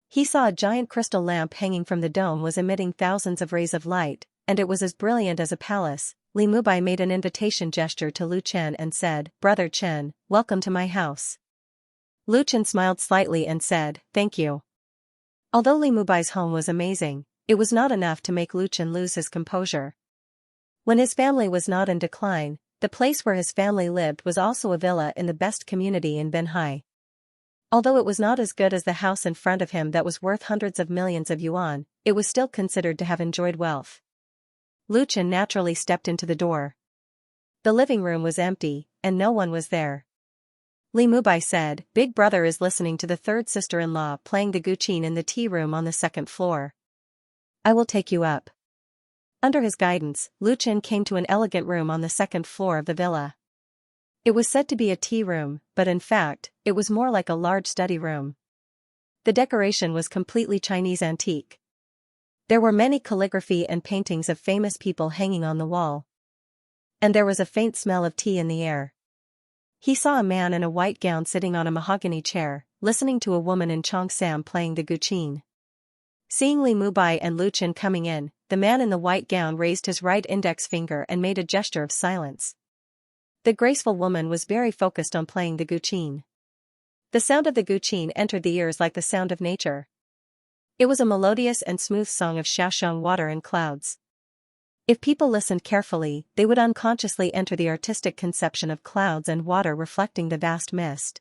He saw a giant crystal lamp hanging from the dome was emitting thousands of rays of light, and it was as brilliant as a palace. Li Mubai made an invitation gesture to Lu Chen and said, "Brother Chen, welcome to my house." Lu Chen smiled slightly and said, "Thank you." Although Li Mubai's home was amazing, it was not enough to make Lu Chen lose his composure. When his family was not in decline, the place where his family lived was also a villa in the best community in Binhai. Although it was not as good as the house in front of him that was worth hundreds of millions of yuan, it was still considered to have enjoyed wealth. Lu Chen naturally stepped into the door. The living room was empty, and no one was there. Li Mubai said, "Big brother is listening to the 3rd sister-in-law playing the guqin in the tea room on the 2nd floor. I will take you up." Under his guidance, Lu Chen came to an elegant room on the 2nd floor of the villa. It was said to be a tea room, but in fact, it was more like a large study room. The decoration was completely Chinese antique. There were many calligraphy and paintings of famous people hanging on the wall. And there was a faint smell of tea in the air. He saw a man in a white gown sitting on a mahogany chair, listening to a woman in Xianxia playing the guqin. Seeing Li Mubai and Lu Chen coming in, the man in the white gown raised his right index finger and made a gesture of silence. The graceful woman was very focused on playing the guqin. The sound of the guqin entered the ears like the sound of nature. It was a melodious and smooth song of xiaosheng water and clouds. If people listened carefully, they would unconsciously enter the artistic conception of clouds and water reflecting the vast mist.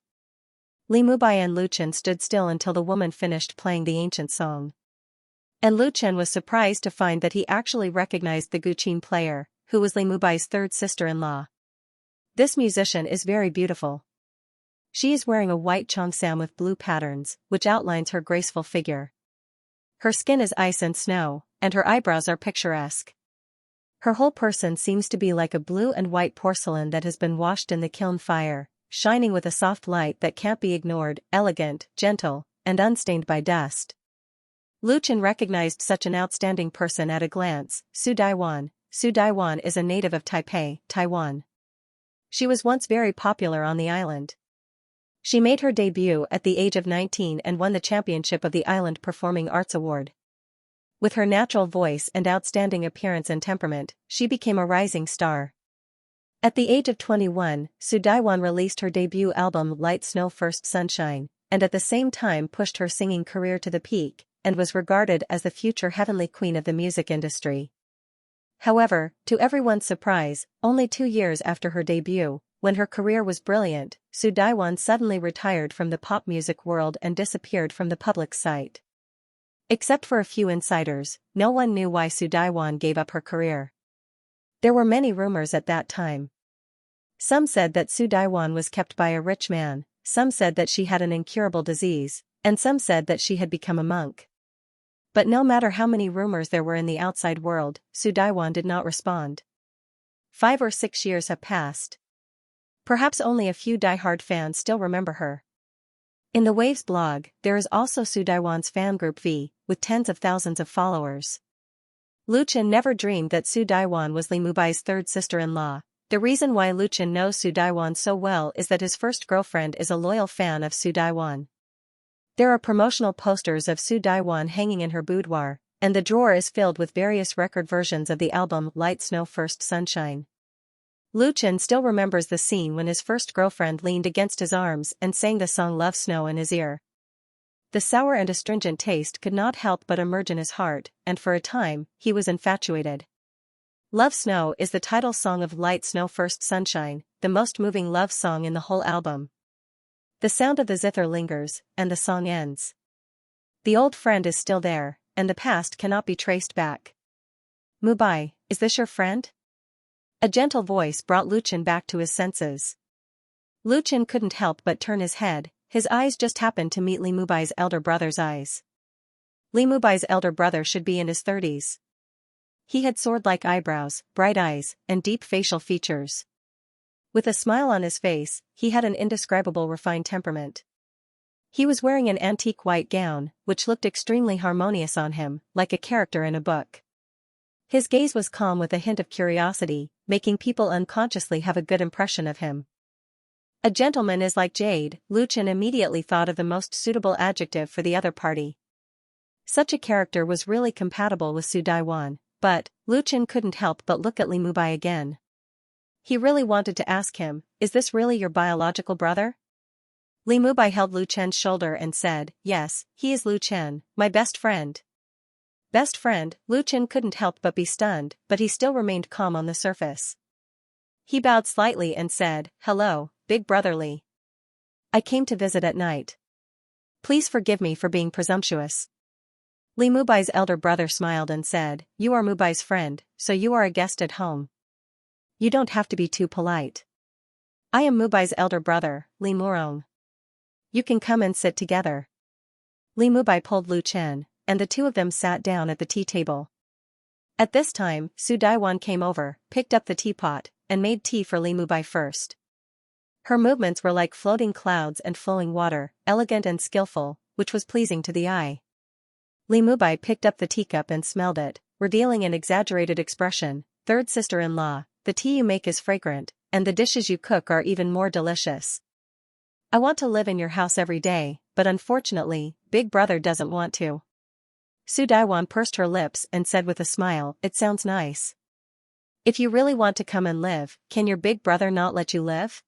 Li Mubai and Lu Chen stood still until the woman finished playing the ancient song. And Lu Chen was surprised to find that he actually recognized the guqin player, who was Li Mubai's 3rd sister-in-law. "This musician is very beautiful. She is wearing a white cheongsam with blue patterns, which outlines her graceful figure. Her skin is ice and snow, and her eyebrows are picturesque. Her whole person seems to be like a blue and white porcelain that has been washed in the kiln fire, shining with a soft light that can't be ignored, elegant, gentle, and unstained by dust." Lu Chen recognized such an outstanding person at a glance. Su Daiwan. Su Daiwan is a native of Taipei, Taiwan. She was once very popular on the island. She made her debut at the age of 19 and won the championship of the Island Performing Arts Award. With her natural voice and outstanding appearance and temperament, she became a rising star. At the age of 21, Su Daiwan released her debut album Light Snow First Sunshine, and at the same time pushed her singing career to the peak, and was regarded as the future heavenly queen of the music industry. However, to everyone's surprise, only 2 years after her debut, when her career was brilliant, Su Daiwan suddenly retired from the pop music world and disappeared from the public sight. Except for a few insiders, no one knew why Su Daiwan gave up her career. There were many rumors at that time. Some said that Su Daiwan was kept by a rich man, some said that she had an incurable disease, and some said that she had become a monk. But no matter how many rumors there were in the outside world, Su Daiwan did not respond. 5 or 6 years have passed. Perhaps only a few die-hard fans still remember her. In the Waves blog, there is also Su Daiwan's fan group V, with tens of thousands of followers. Lu Chen never dreamed that Su Daiwan was Li Mubai's third sister-in-law. The reason why Lu Chen knows Su Daiwan so well is that his first girlfriend is a loyal fan of Su Daiwan. There are promotional posters of Su Daiwan hanging in her boudoir, and the drawer is filled with various record versions of the album Light Snow First Sunshine. Lu Chen still remembers the scene when his first girlfriend leaned against his arms and sang the song Love Snow in his ear. The sour and astringent taste could not help but emerge in his heart, and for a time, he was infatuated. Love Snow is the title song of Light Snow First Sunshine, the most moving love song in the whole album. The sound of the zither lingers, and the song ends. The old friend is still there, and the past cannot be traced back. Mubai, is this your friend? A gentle voice brought Lu Chen back to his senses. Lu Chen couldn't help but turn his head, his eyes just happened to meet Li Mubai's elder brother's eyes. Li Mubai's elder brother should be in his 30s. He had sword-like eyebrows, bright eyes, and deep facial features. With a smile on his face, he had an indescribable refined temperament. He was wearing an antique white gown, which looked extremely harmonious on him, like a character in a book. His gaze was calm with a hint of curiosity, making people unconsciously have a good impression of him. A gentleman is like jade, Lu Chen immediately thought of the most suitable adjective for the other party. Such a character was really compatible with Su Daiwan, but Lu Chen couldn't help but look at Li Mubai again. He really wanted to ask him, is this really your biological brother? Li Mubai held Lu Chen's shoulder and said, yes, he is Lu Chen, my best friend. Best friend, Lu Chen couldn't help but be stunned, but he still remained calm on the surface. He bowed slightly and said, hello, big brother Li. I came to visit at night. Please forgive me for being presumptuous. Li Mubai's elder brother smiled and said, you are Mubai's friend, so you are a guest at home. You don't have to be too polite. I am Mubai's elder brother, Li Murong. You can come and sit together. Li Mubai pulled Lu Chen, and the two of them sat down at the tea table. At this time, Su Daiwan came over, picked up the teapot, and made tea for Li Mubai first. Her movements were like floating clouds and flowing water, elegant and skillful, which was pleasing to the eye. Li Mubai picked up the teacup and smelled it, revealing an exaggerated expression, third sister-in-law, the tea you make is fragrant, and the dishes you cook are even more delicious. I want to live in your house every day, but unfortunately, Big Brother doesn't want to. Su Daiwan pursed her lips and said with a smile, it sounds nice. If you really want to come and live, can your big brother not let you live?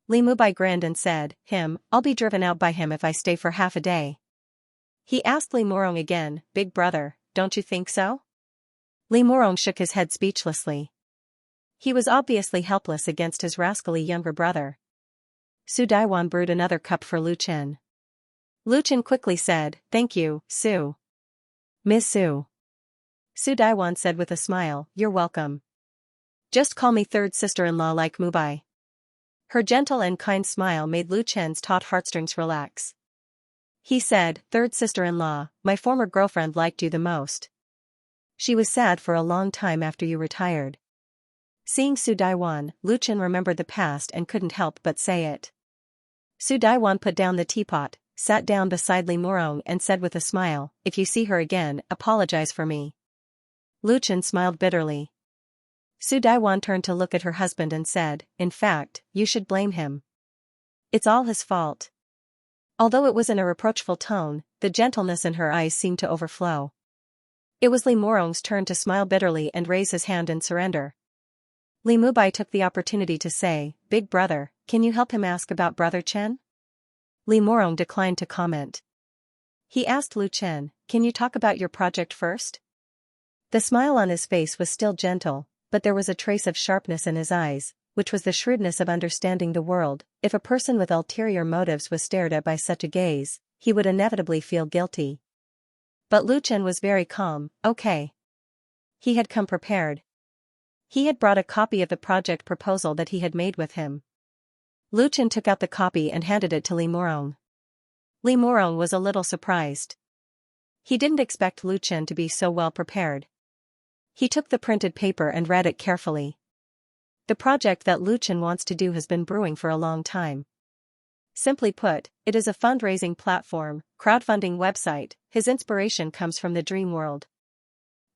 Li Mubai grinned and said, I'll be driven out by him if I stay for half a day. He asked Li Murong again, big brother, don't you think so? Li Murong shook his head speechlessly. He was obviously helpless against his rascally younger brother. Su Daiwan brewed another cup for Lu Chen. Lu Chen quickly said, thank you, Su. Miss Su. Su Daiwan said with a smile, you're welcome. Just call me third sister-in-law like Mubai. Her gentle and kind smile made Lu Chen's taut heartstrings relax. He said, third sister-in-law, my former girlfriend liked you the most. She was sad for a long time after you retired. Seeing Su Daiwan, Lu Chen remembered the past and couldn't help but say it. Su Daiwan put down the teapot, sat down beside Li Murong and said with a smile, if you see her again, apologize for me. Lu Chen smiled bitterly. Su Daiwan turned to look at her husband and said, in fact, you should blame him. It's all his fault. Although it was in a reproachful tone, the gentleness in her eyes seemed to overflow. It was Li Murong's turn to smile bitterly and raise his hand in surrender. Li Mubai took the opportunity to say, big brother, can you help him ask about brother Chen? Li Murong declined to comment. He asked Lu Chen, can you talk about your project first? The smile on his face was still gentle, but there was a trace of sharpness in his eyes, which was the shrewdness of understanding the world. If a person with ulterior motives was stared at by such a gaze, he would inevitably feel guilty. But Lu Chen was very calm, okay. He had come prepared. He had brought a copy of the project proposal that he had made with him. Lu Chen took out the copy and handed it to Li Murong. Li Murong was a little surprised. He didn't expect Lu Chen to be so well prepared. He took the printed paper and read it carefully. The project that Lu Chen wants to do has been brewing for a long time. Simply put, it is a fundraising platform, crowdfunding website. His inspiration comes from the dream world.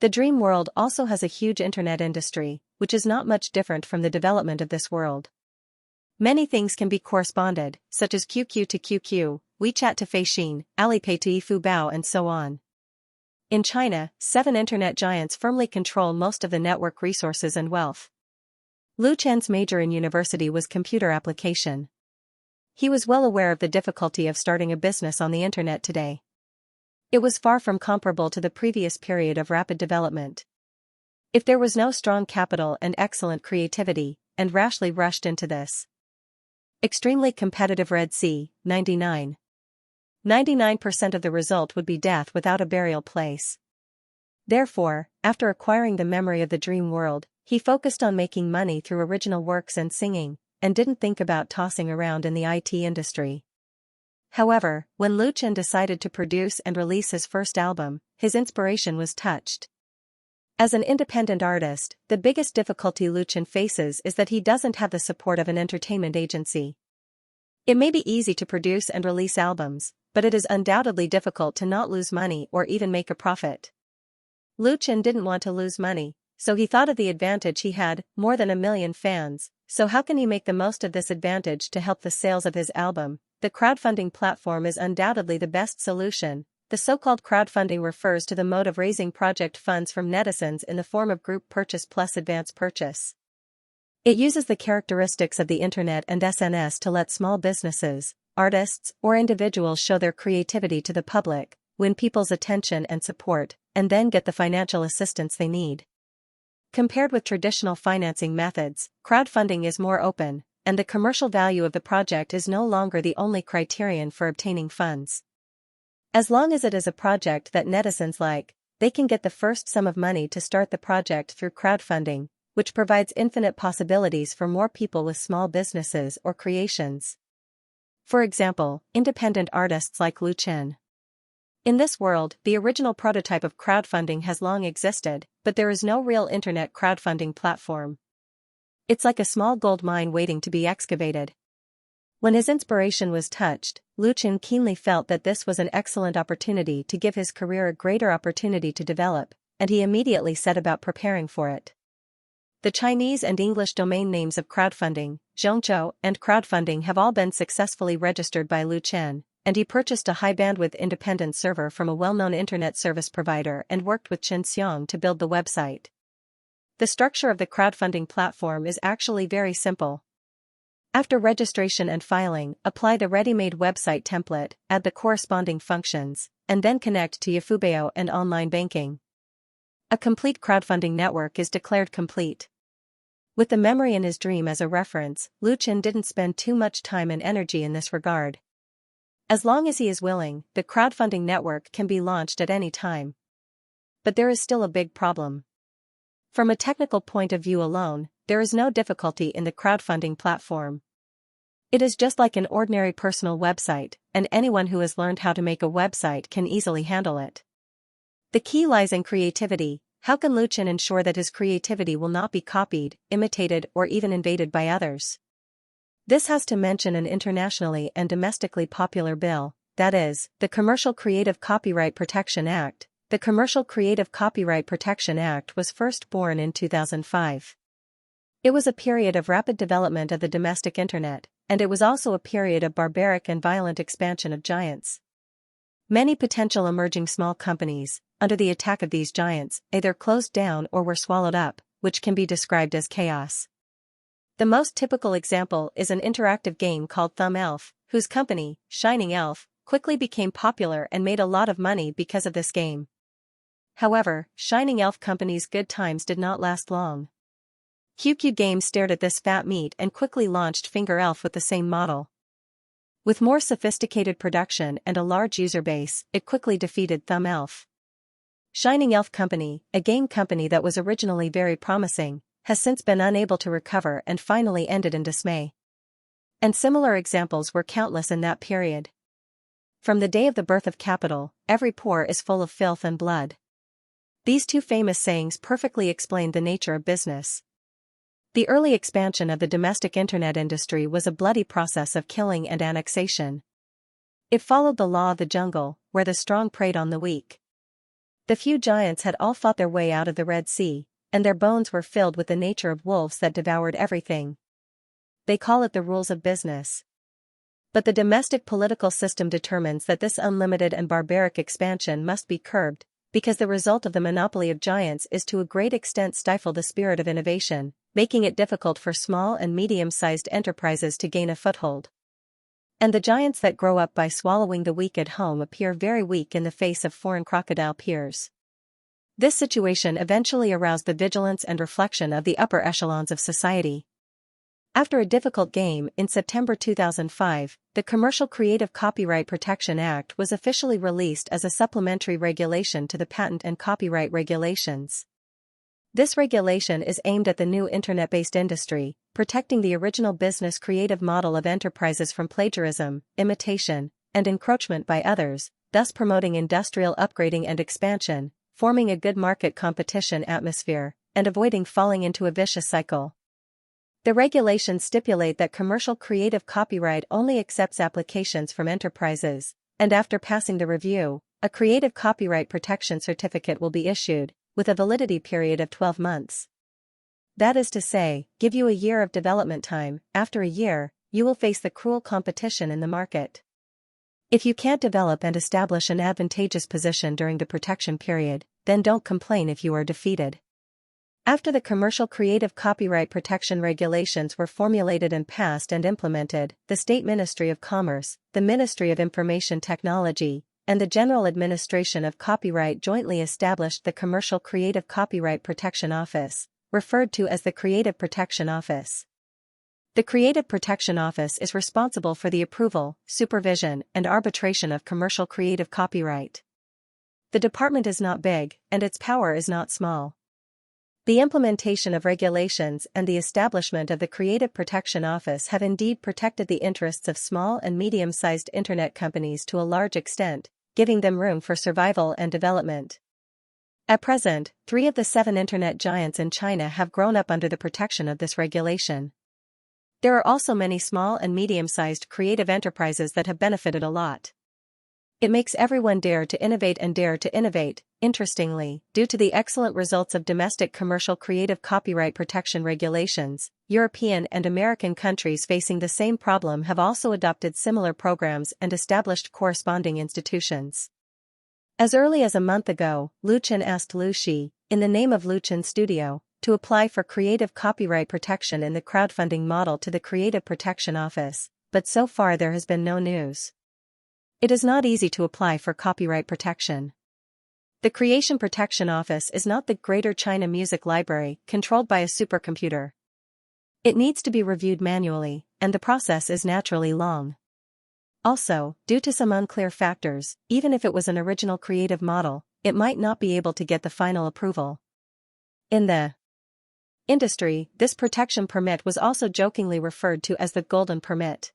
The dream world also has a huge internet industry, which is not much different from the development of this world. Many things can be corresponded, such as QQ to QQ, WeChat to Feixin, Alipay to Yifubao and so on. In China, 7 internet giants firmly control most of the network resources and wealth. Lu Chen's major in university was computer application. He was well aware of the difficulty of starting a business on the internet today. It was far from comparable to the previous period of rapid development. If there was no strong capital and excellent creativity, and rashly rushed into this extremely competitive Red Sea, 99% of the result would be death without a burial place. Therefore, after acquiring the memory of the dream world, he focused on making money through original works and singing, and didn't think about tossing around in the IT industry. However, when Lu Chen decided to produce and release his first album, his inspiration was touched. As an independent artist, the biggest difficulty Lu Chen faces is that he doesn't have the support of an entertainment agency. It may be easy to produce and release albums, but it is undoubtedly difficult to not lose money or even make a profit. Lu Chen didn't want to lose money, so he thought of the advantage he had, more than 1 million fans, so how can he make the most of this advantage to help the sales of his album? The crowdfunding platform is undoubtedly the best solution. The so-called crowdfunding refers to the mode of raising project funds from netizens in the form of group purchase plus advance purchase. It uses the characteristics of the internet and SNS to let small businesses, artists, or individuals show their creativity to the public, win people's attention and support, and then get the financial assistance they need. Compared with traditional financing methods, crowdfunding is more open, and the commercial value of the project is no longer the only criterion for obtaining funds. As long as it is a project that netizens like, they can get the first sum of money to start the project through crowdfunding, which provides infinite possibilities for more people with small businesses or creations. For example, independent artists like Lu Chen. In this world, the original prototype of crowdfunding has long existed, but there is no real internet crowdfunding platform. It's like a small gold mine waiting to be excavated. When his inspiration was touched, Lu Chen keenly felt that this was an excellent opportunity to give his career a greater opportunity to develop, and he immediately set about preparing for it. The Chinese and English domain names of crowdfunding, Xianxia, and crowdfunding have all been successfully registered by Lu Chen, and he purchased a high-bandwidth independent server from a well-known internet service provider and worked with Xianxia to build the website. The structure of the crowdfunding platform is actually very simple. After registration and filing, apply the ready-made website template, add the corresponding functions, and then connect to Yifubao and online banking. A complete crowdfunding network is declared complete. With the memory in his dream as a reference, Lu Chen didn't spend too much time and energy in this regard. As long as he is willing, the crowdfunding network can be launched at any time. But there is still a big problem. From a technical point of view alone, there is no difficulty in the crowdfunding platform. It is just like an ordinary personal website, and anyone who has learned how to make a website can easily handle it. The key lies in creativity. How can Lu Chen ensure that his creativity will not be copied, imitated, or even invaded by others? This has to mention an internationally and domestically popular bill, that is, the Commercial Creative Copyright Protection Act. The Commercial Creative Copyright Protection Act was first born in 2005. It was a period of rapid development of the domestic internet, and it was also a period of barbaric and violent expansion of giants. Many potential emerging small companies, under the attack of these giants, either closed down or were swallowed up, which can be described as chaos. The most typical example is an interactive game called Thumb Elf, whose company, Shining Elf, quickly became popular and made a lot of money because of this game. However, Shining Elf Company's good times did not last long. QQ Games stared at this fat meat and quickly launched Finger Elf with the same model. With more sophisticated production and a large user base, it quickly defeated Thumb Elf. Shining Elf Company, a game company that was originally very promising, has since been unable to recover and finally ended in dismay. And similar examples were countless in that period. From the day of the birth of capital, every pore is full of filth and blood. These two famous sayings perfectly explain the nature of business. The early expansion of the domestic internet industry was a bloody process of killing and annexation. It followed the law of the jungle, where the strong preyed on the weak. The few giants had all fought their way out of the Red Sea, and their bones were filled with the nature of wolves that devoured everything. They call it the rules of business. But the domestic political system determines that this unlimited and barbaric expansion must be curbed, because the result of the monopoly of giants is to a great extent stifle the spirit of innovation, making it difficult for small and medium-sized enterprises to gain a foothold. And the giants that grow up by swallowing the weak at home appear very weak in the face of foreign crocodile peers. This situation eventually aroused the vigilance and reflection of the upper echelons of society. After a difficult game, in September 2005, the Commercial Creative Copyright Protection Act was officially released as a supplementary regulation to the patent and copyright regulations. This regulation is aimed at the new internet-based industry, protecting the original business creative model of enterprises from plagiarism, imitation, and encroachment by others, thus promoting industrial upgrading and expansion, forming a good market competition atmosphere, and avoiding falling into a vicious cycle. The regulations stipulate that commercial creative copyright only accepts applications from enterprises, and after passing the review, a creative copyright protection certificate will be issued, with a validity period of 12 months. That is to say, give you a year of development time. After a year, you will face the cruel competition in the market. If you can't develop and establish an advantageous position during the protection period, then don't complain if you are defeated. After the Commercial Creative Copyright Protection Regulations were formulated and passed and implemented, the State Ministry of Commerce, the Ministry of Information Technology, and the General Administration of Copyright jointly established the Commercial Creative Copyright Protection Office, referred to as the Creative Protection Office. The Creative Protection Office is responsible for the approval, supervision, and arbitration of commercial creative copyright. The department is not big, and its power is not small. The implementation of regulations and the establishment of the Creative Protection Office have indeed protected the interests of small and medium-sized internet companies to a large extent, giving them room for survival and development. At present, 3 of the 7 internet giants in China have grown up under the protection of this regulation. There are also many small and medium-sized creative enterprises that have benefited a lot. It makes everyone dare to innovate and dare to innovate. Interestingly, due to the excellent results of domestic commercial creative copyright protection regulations, European and American countries facing the same problem have also adopted similar programs and established corresponding institutions. As early as a month ago, Lu Chen asked Lu Shi, in the name of Lu Chen Studio, to apply for creative copyright protection in the crowdfunding model to the Creative Protection Office, but so far there has been no news. It is not easy to apply for copyright protection. The Creation Protection Office is not the Greater China Music Library, controlled by a supercomputer. It needs to be reviewed manually, and the process is naturally long. Also, due to some unclear factors, even if it was an original creative model, it might not be able to get the final approval. In the industry, this protection permit was also jokingly referred to as the Golden Permit.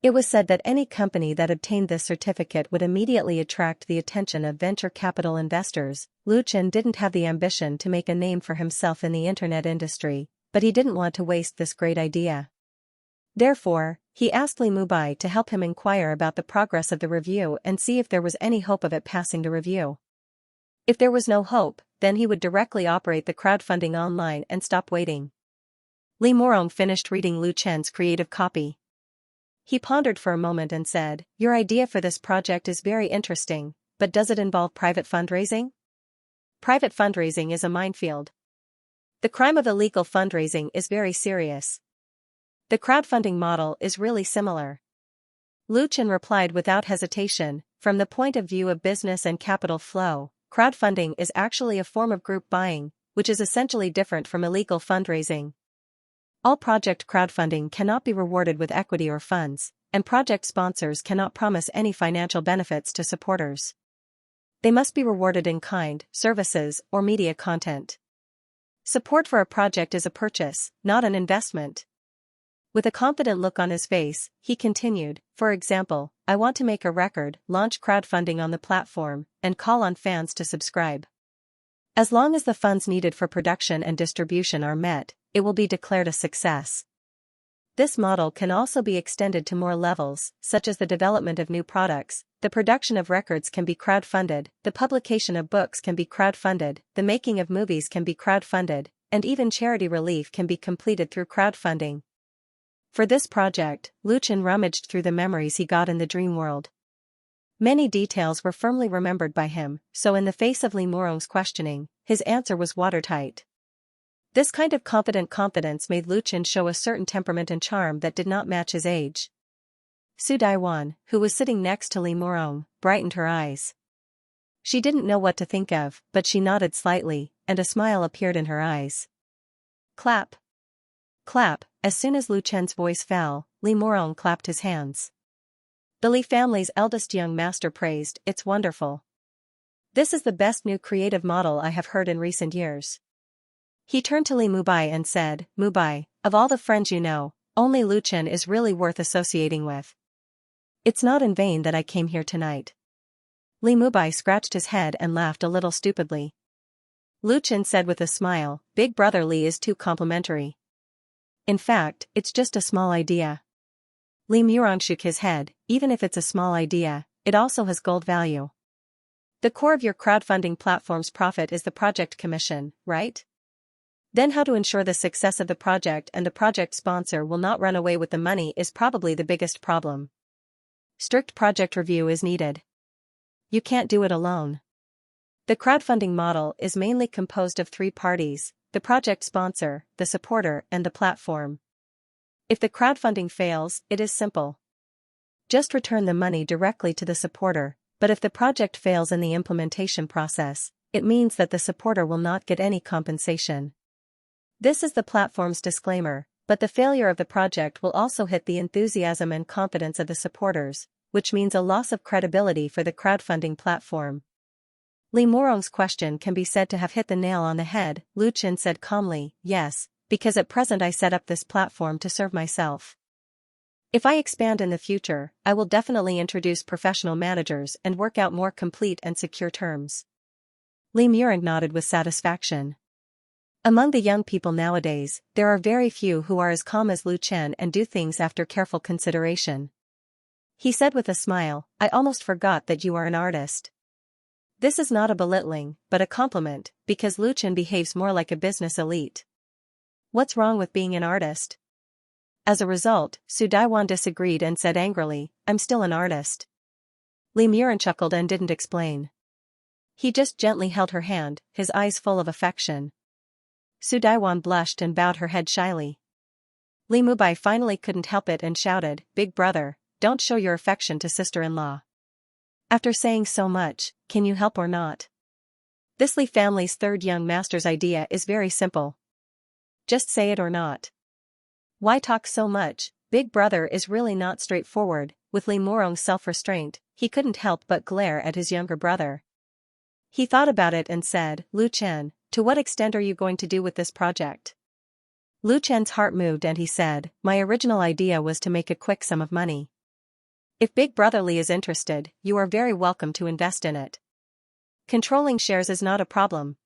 It was said that any company that obtained this certificate would immediately attract the attention of venture capital investors. Lu Chen didn't have the ambition to make a name for himself in the internet industry, but he didn't want to waste this great idea. Therefore, he asked Li Mubai to help him inquire about the progress of the review and see if there was any hope of it passing the review. If there was no hope, then he would directly operate the crowdfunding online and stop waiting. Li Morong finished reading Lu Chen's creative copy. He pondered for a moment and said, "Your idea for this project is very interesting, but does it involve private fundraising? Private fundraising is a minefield. The crime of illegal fundraising is very serious. The crowdfunding model is really similar." Lu Chen replied without hesitation, "From the point of view of business and capital flow, crowdfunding is actually a form of group buying, which is essentially different from illegal fundraising. All project crowdfunding cannot be rewarded with equity or funds, and project sponsors cannot promise any financial benefits to supporters. They must be rewarded in kind, services, or media content. Support for a project is a purchase, not an investment. With a confident look on his face, he continued, for example, I want to make a record, launch crowdfunding on the platform, and call on fans to subscribe. As long as the funds needed for production and distribution are met, it will be declared a success. This model can also be extended to more levels, such as the development of new products, the production of records can be crowdfunded, the publication of books can be crowdfunded, the making of movies can be crowdfunded, and even charity relief can be completed through crowdfunding. For this project, Lucien rummaged through the memories he got in the dream world. Many details were firmly remembered by him, so in the face of Li Morong's questioning, his answer was watertight. This kind of confident confidence made Lucien show a certain temperament and charm that did not match his age. Su Daiwan, who was sitting next to Li Morong, brightened her eyes. She didn't know what to think of, but she nodded slightly, and a smile appeared in her eyes. Clap. Clap. As soon as Lucien's voice fell, Li Morong clapped his hands. The Li family's eldest young master praised, "It's wonderful. This is the best new creative model I have heard in recent years." He turned to Li Mubai and said, "Mubai, of all the friends you know, only Lucien is really worth associating with. It's not in vain that I came here tonight." Li Mubai scratched his head and laughed a little stupidly. Lucien said with a smile, "Big brother Li is too complimentary. In fact, it's just a small idea." Li Murong shook his head, "Even if it's a small idea, it also has gold value. The core of your crowdfunding platform's profit is the project commission, right? Then how to ensure the success of the project and the project sponsor will not run away with the money is probably the biggest problem. Strict project review is needed. You can't do it alone. The crowdfunding model is mainly composed of 3 parties, the project sponsor, the supporter, and the platform. If the crowdfunding fails, it is simple. Just return the money directly to the supporter, but if the project fails in the implementation process, it means that the supporter will not get any compensation. This is the platform's disclaimer, but the failure of the project will also hit the enthusiasm and confidence of the supporters, which means a loss of credibility for the crowdfunding platform. Li Morong's question can be said to have hit the nail on the head. Lucien said calmly, "Yes, because at present I set up this platform to serve myself. If I expand in the future, I will definitely introduce professional managers and work out more complete and secure terms." Li Murong nodded with satisfaction. Among the young people nowadays, there are very few who are as calm as Lucien and do things after careful consideration. He said with a smile, "I almost forgot that you are an artist." This is not a belittling, but a compliment, because Lucien behaves more like a business elite. What's wrong with being an artist? As a result, Su Daiwan disagreed and said angrily, "I'm still an artist." Li Murong chuckled and didn't explain. He just gently held her hand, his eyes full of affection. Su Daiwan blushed and bowed her head shyly. Li Mubai finally couldn't help it and shouted, "Big brother, don't show your affection to sister-in-law. After saying so much, can you help or not? This Li family's 3rd young master's idea is very simple. Just say it or not. Why talk so much? Big brother is really not straightforward." With Li Morong's self-restraint, he couldn't help but glare at his younger brother. He thought about it and said, "Lucien, to what extent are you going to do with this project?" Lucien's heart moved and he said, "My original idea was to make a quick sum of money. If Big Brother Li is interested, you are very welcome to invest in it. Controlling shares is not a problem."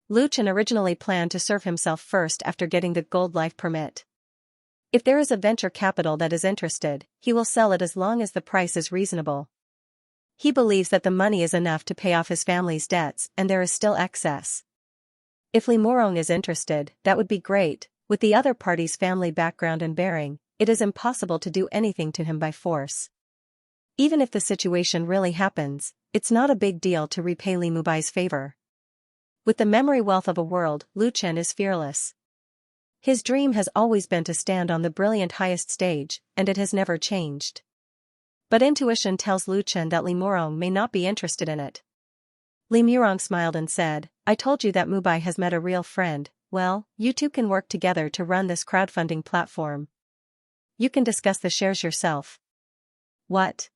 Lucien originally planned to serve himself first after getting the gold life permit. If there is a venture capital that is interested, he will sell it as long as the price is reasonable. He believes that the money is enough to pay off his family's debts and there is still excess. If Li Morong is interested, that would be great. With the other party's family background and bearing, it is impossible to do anything to him by force. Even if the situation really happens, it's not a big deal to repay Li Mubai's favor. With the memory wealth of a world, Lucien is fearless. His dream has always been to stand on the brilliant highest stage, and it has never changed. But intuition tells Lucien that Li Morong may not be interested in it. Li Murong smiled and said, "I told you that Mubai has met a real friend. Well, you two can work together to run this crowdfunding platform. You can discuss the shares yourself." "What?"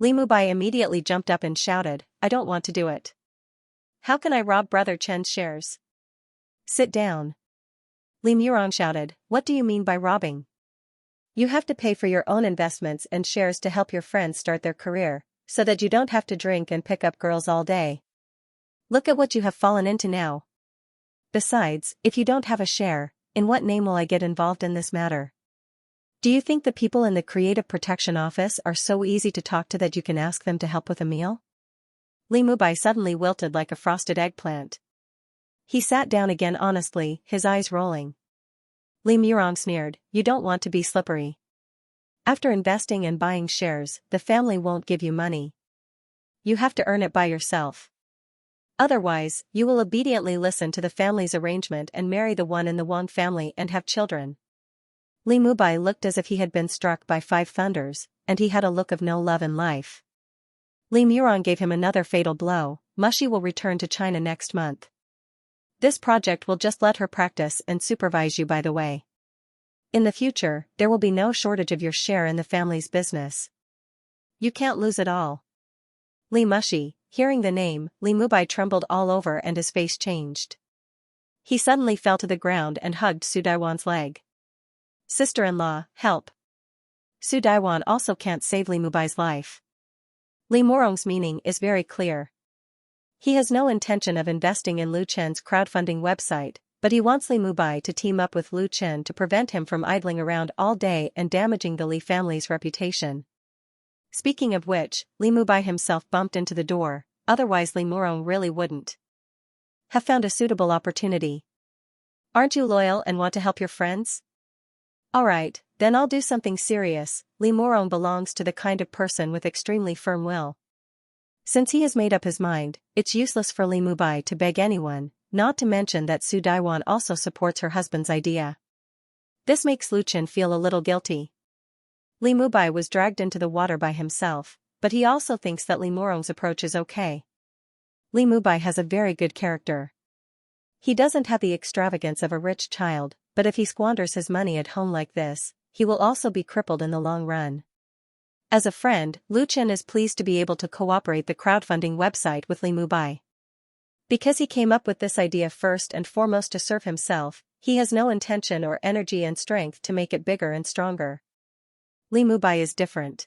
Li Mubai immediately jumped up and shouted, "I don't want to do it. How can I rob Brother Chen's shares?" "Sit down." Li Murong shouted, "What do you mean by robbing? You have to pay for your own investments and shares to help your friends start their career, so that you don't have to drink and pick up girls all day. Look at what you have fallen into now. Besides, if you don't have a share, in what name will I get involved in this matter? Do you think the people in the Creative Protection Office are so easy to talk to that you can ask them to help with a meal? Li Mubai suddenly wilted like a frosted eggplant. He sat down again honestly, his eyes rolling. Li Murong sneered, "You don't want to be slippery. After investing and buying shares, the family won't give you money. You have to earn it by yourself. Otherwise, you will obediently listen to the family's arrangement and marry the one in the Wang family and have children." Li Mubai looked as if he had been struck by 5 thunders, and he had a look of no love in life. Li Murong gave him another fatal blow. Mushi will return to China next month. This project will just let her practice and supervise you, by the way. In the future, there will be no shortage of your share in the family's business. You can't lose it all. Li Mushi, hearing the name, Li Mubai trembled all over and his face changed. He suddenly fell to the ground and hugged Su Daiwan's leg. "Sister-in-law, help. Su Daiwan also can't save Li Mubai's life." Li Murong's meaning is very clear. He has no intention of investing in Lu Chen's crowdfunding website, but he wants Li Mubai to team up with Lu Chen to prevent him from idling around all day and damaging the Li family's reputation. Speaking of which, Li Mubai himself bumped into the door, otherwise Li Murong really wouldn't have found a suitable opportunity. "Aren't you loyal and want to help your friends? Alright, then I'll do something serious." Li Murong belongs to the kind of person with extremely firm will. Since he has made up his mind, it's useless for Li Mubai to beg anyone, not to mention that Su Daiwan also supports her husband's idea. This makes Lu Chen feel a little guilty. Li Mubai was dragged into the water by himself, but he also thinks that Li Murong's approach is okay. Li Mubai has a very good character. He doesn't have the extravagance of a rich child, but if he squanders his money at home like this, he will also be crippled in the long run. As a friend, Lu Chen is pleased to be able to cooperate the crowdfunding website with Li Mubai. Because he came up with this idea first and foremost to serve himself, he has no intention or energy and strength to make it bigger and stronger. Li Mubai is different.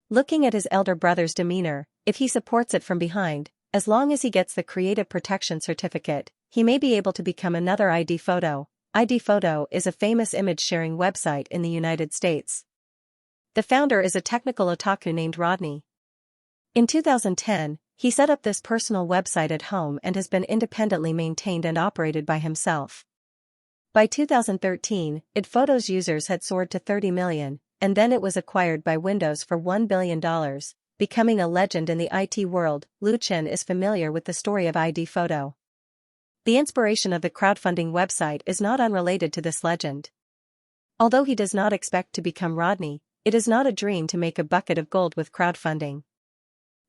Looking at his elder brother's demeanor, if he supports it from behind, as long as he gets the Creative Protection Certificate, he may be able to become another ID Photo. ID Photo is a famous image-sharing website in the United States. The founder is a technical otaku named Rodney. In 2010, he set up this personal website at home and has been independently maintained and operated by himself. By 2013, ID Photo's users had soared to 30 million, and then it was acquired by Windows for $1 billion, becoming a legend in the IT world. Lu Chen is familiar with the story of ID Photo. The inspiration of the crowdfunding website is not unrelated to this legend. Although he does not expect to become Rodney, it is not a dream to make a bucket of gold with crowdfunding.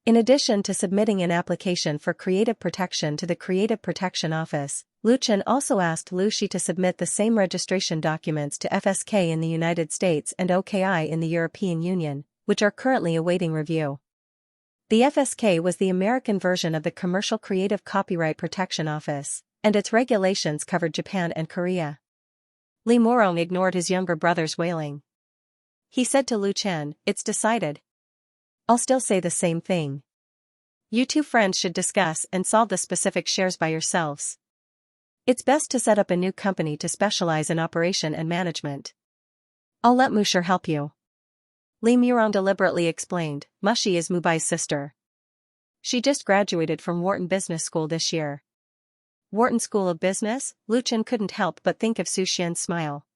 In addition to submitting an application for creative protection to the Creative Protection Office, Lu Chen also asked Lu Shi to submit the same registration documents to FSK in the United States and OKI in the European Union, which are currently awaiting review. The FSK was the American version of the Commercial Creative Copyright Protection Office, and its regulations covered Japan and Korea. Li Murong ignored his younger brother's wailing. He said to Lu Chen, "It's decided. I'll still say the same thing. You two friends should discuss and solve the specific shares by yourselves. It's best to set up a new company to specialize in operation and management. I'll let Musher help you." Li Murong deliberately explained, "Mushi is Mubai's sister. She just graduated from Wharton Business School this year." Wharton School of Business? Lu Chen couldn't help but think of Su Xian's smile.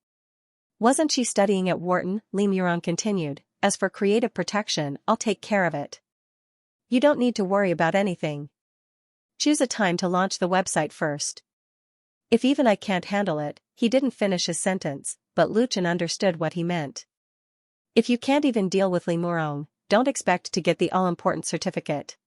"Wasn't she studying at Wharton?" Li Murong continued. "As for creative protection, I'll take care of it. You don't need to worry about anything. Choose a time to launch the website first." "If even I can't handle it," he didn't finish his sentence, but Lu Chen understood what he meant. If you can't even deal with Li Murong, don't expect to get the all-important certificate.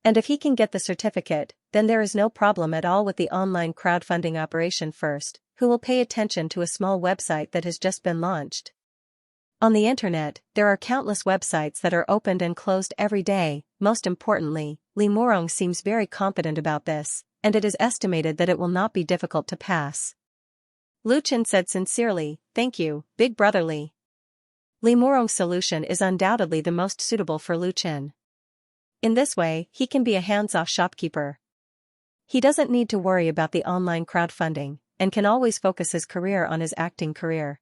And if he can get the certificate, then there is no problem at all with the online crowdfunding operation first, who will pay attention to a small website that has just been launched. On the internet, there are countless websites that are opened and closed every day. Most importantly, Li Murong seems very confident about this, and it is estimated that it will not be difficult to pass. Lu Chen said sincerely, "Thank you, Big Brother Li. Li Murong's solution is undoubtedly the most suitable for Lu Chen. In this way, he can be a hands-off shopkeeper. He doesn't need to worry about the online crowdfunding, and can always focus his career on his acting career.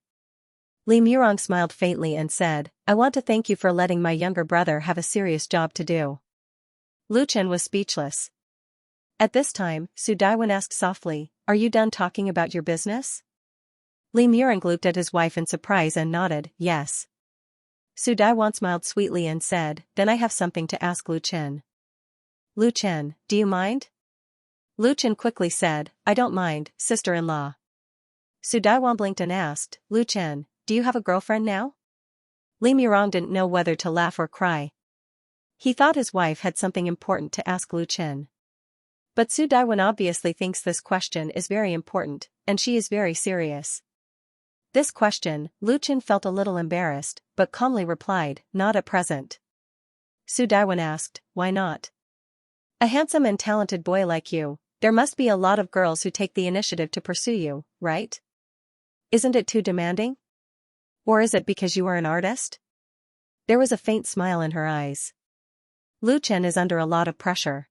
Li Murong smiled faintly and said, I want to thank you for letting my younger brother have a serious job to do. Lu Chen was speechless. At this time, Su Daiwan asked softly, Are you done talking about your business? Li Murong looked at his wife in surprise and nodded, yes. Su Daiwan smiled sweetly and said, Then I have something to ask Lu Chen. Lu Chen, do you mind? Lu Chen quickly said, I don't mind, sister-in-law. Su Daiwan blinked and asked, Lu Chen, do you have a girlfriend now? Li Murong didn't know whether to laugh or cry. He thought his wife had something important to ask Lu Chen. But Su Daiwan obviously thinks this question is very important, and she is very serious. This question, Lu Chen felt a little embarrassed, but calmly replied, Not at present. Su Daiwan asked, Why not? A handsome and talented boy like you, there must be a lot of girls who take the initiative to pursue you, right? Isn't it too demanding? Or is it because you are an artist? There was a faint smile in her eyes. Lu Chen is under a lot of pressure.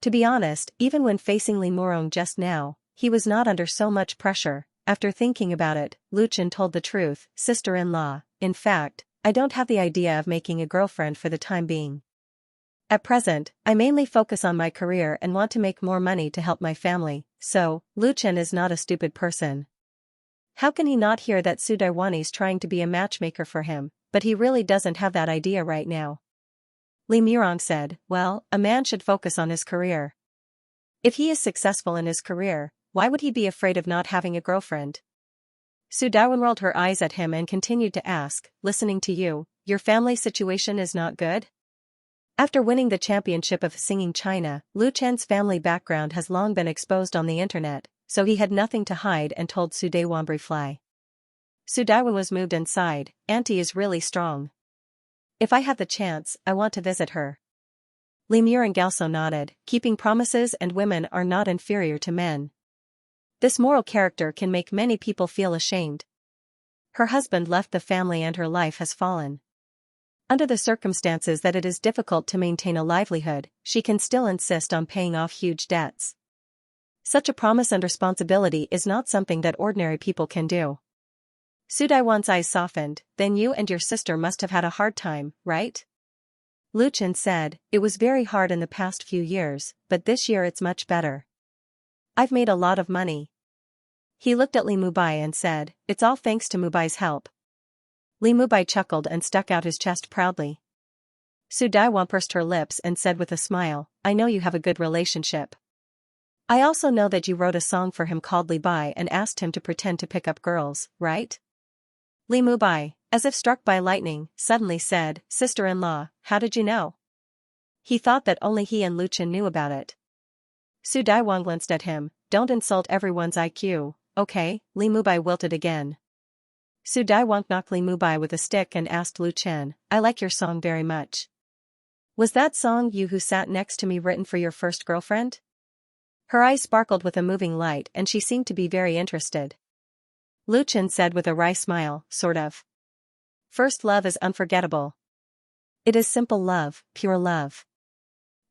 To be honest, even when facing Li Murong just now, he was not under so much pressure. After thinking about it, Lu Chen told the truth, sister-in-law, in fact, I don't have the idea of making a girlfriend for the time being. At present, I mainly focus on my career and want to make more money to help my family, so, Lu Chen is not a stupid person. How can he not hear that Su Daiwan is trying to be a matchmaker for him, but he really doesn't have that idea right now. Li Murong said, Well, a man should focus on his career. If he is successful in his career, why would he be afraid of not having a girlfriend? Su Daiwan rolled her eyes at him and continued to ask, Listening to you, your family situation is not good? After winning the championship of singing China, Lu Chen's family background has long been exposed on the internet, so he had nothing to hide and told Su Daiwan briefly. Su Daiwan was moved and sighed, Auntie is really strong. If I have the chance, I want to visit her. Li Murong also nodded, keeping promises and women are not inferior to men. This moral character can make many people feel ashamed. Her husband left the family and her life has fallen. Under the circumstances that it is difficult to maintain a livelihood, she can still insist on paying off huge debts. Such a promise and responsibility is not something that ordinary people can do. Su Daiwan's eyes softened, Then you and your sister must have had a hard time, right? Lu Chen said, It was very hard in the past few years, but this year it's much better. I've made a lot of money. He looked at Li Mubai and said, It's all thanks to Mubai's help. Li Mubai chuckled and stuck out his chest proudly. Su Daiwan pursed her lips and said with a smile, I know you have a good relationship. I also know that you wrote a song for him called Li Bai and asked him to pretend to pick up girls, right? Li Mubai, as if struck by lightning, suddenly said, Sister-in-law, how did you know? He thought that only he and Lu Chen knew about it. Su Daiwan glanced at him, Don't insult everyone's IQ, okay? Li Mubai wilted again. Su Daiwan knocked Li Mubai with a stick and asked Lu Chen, I like your song very much. Was that song You Who Sat Next to Me written for your first girlfriend? Her eyes sparkled with a moving light and she seemed to be very interested. Lu Chen said with a wry smile, Sort of. First love is unforgettable. It is simple love, pure love.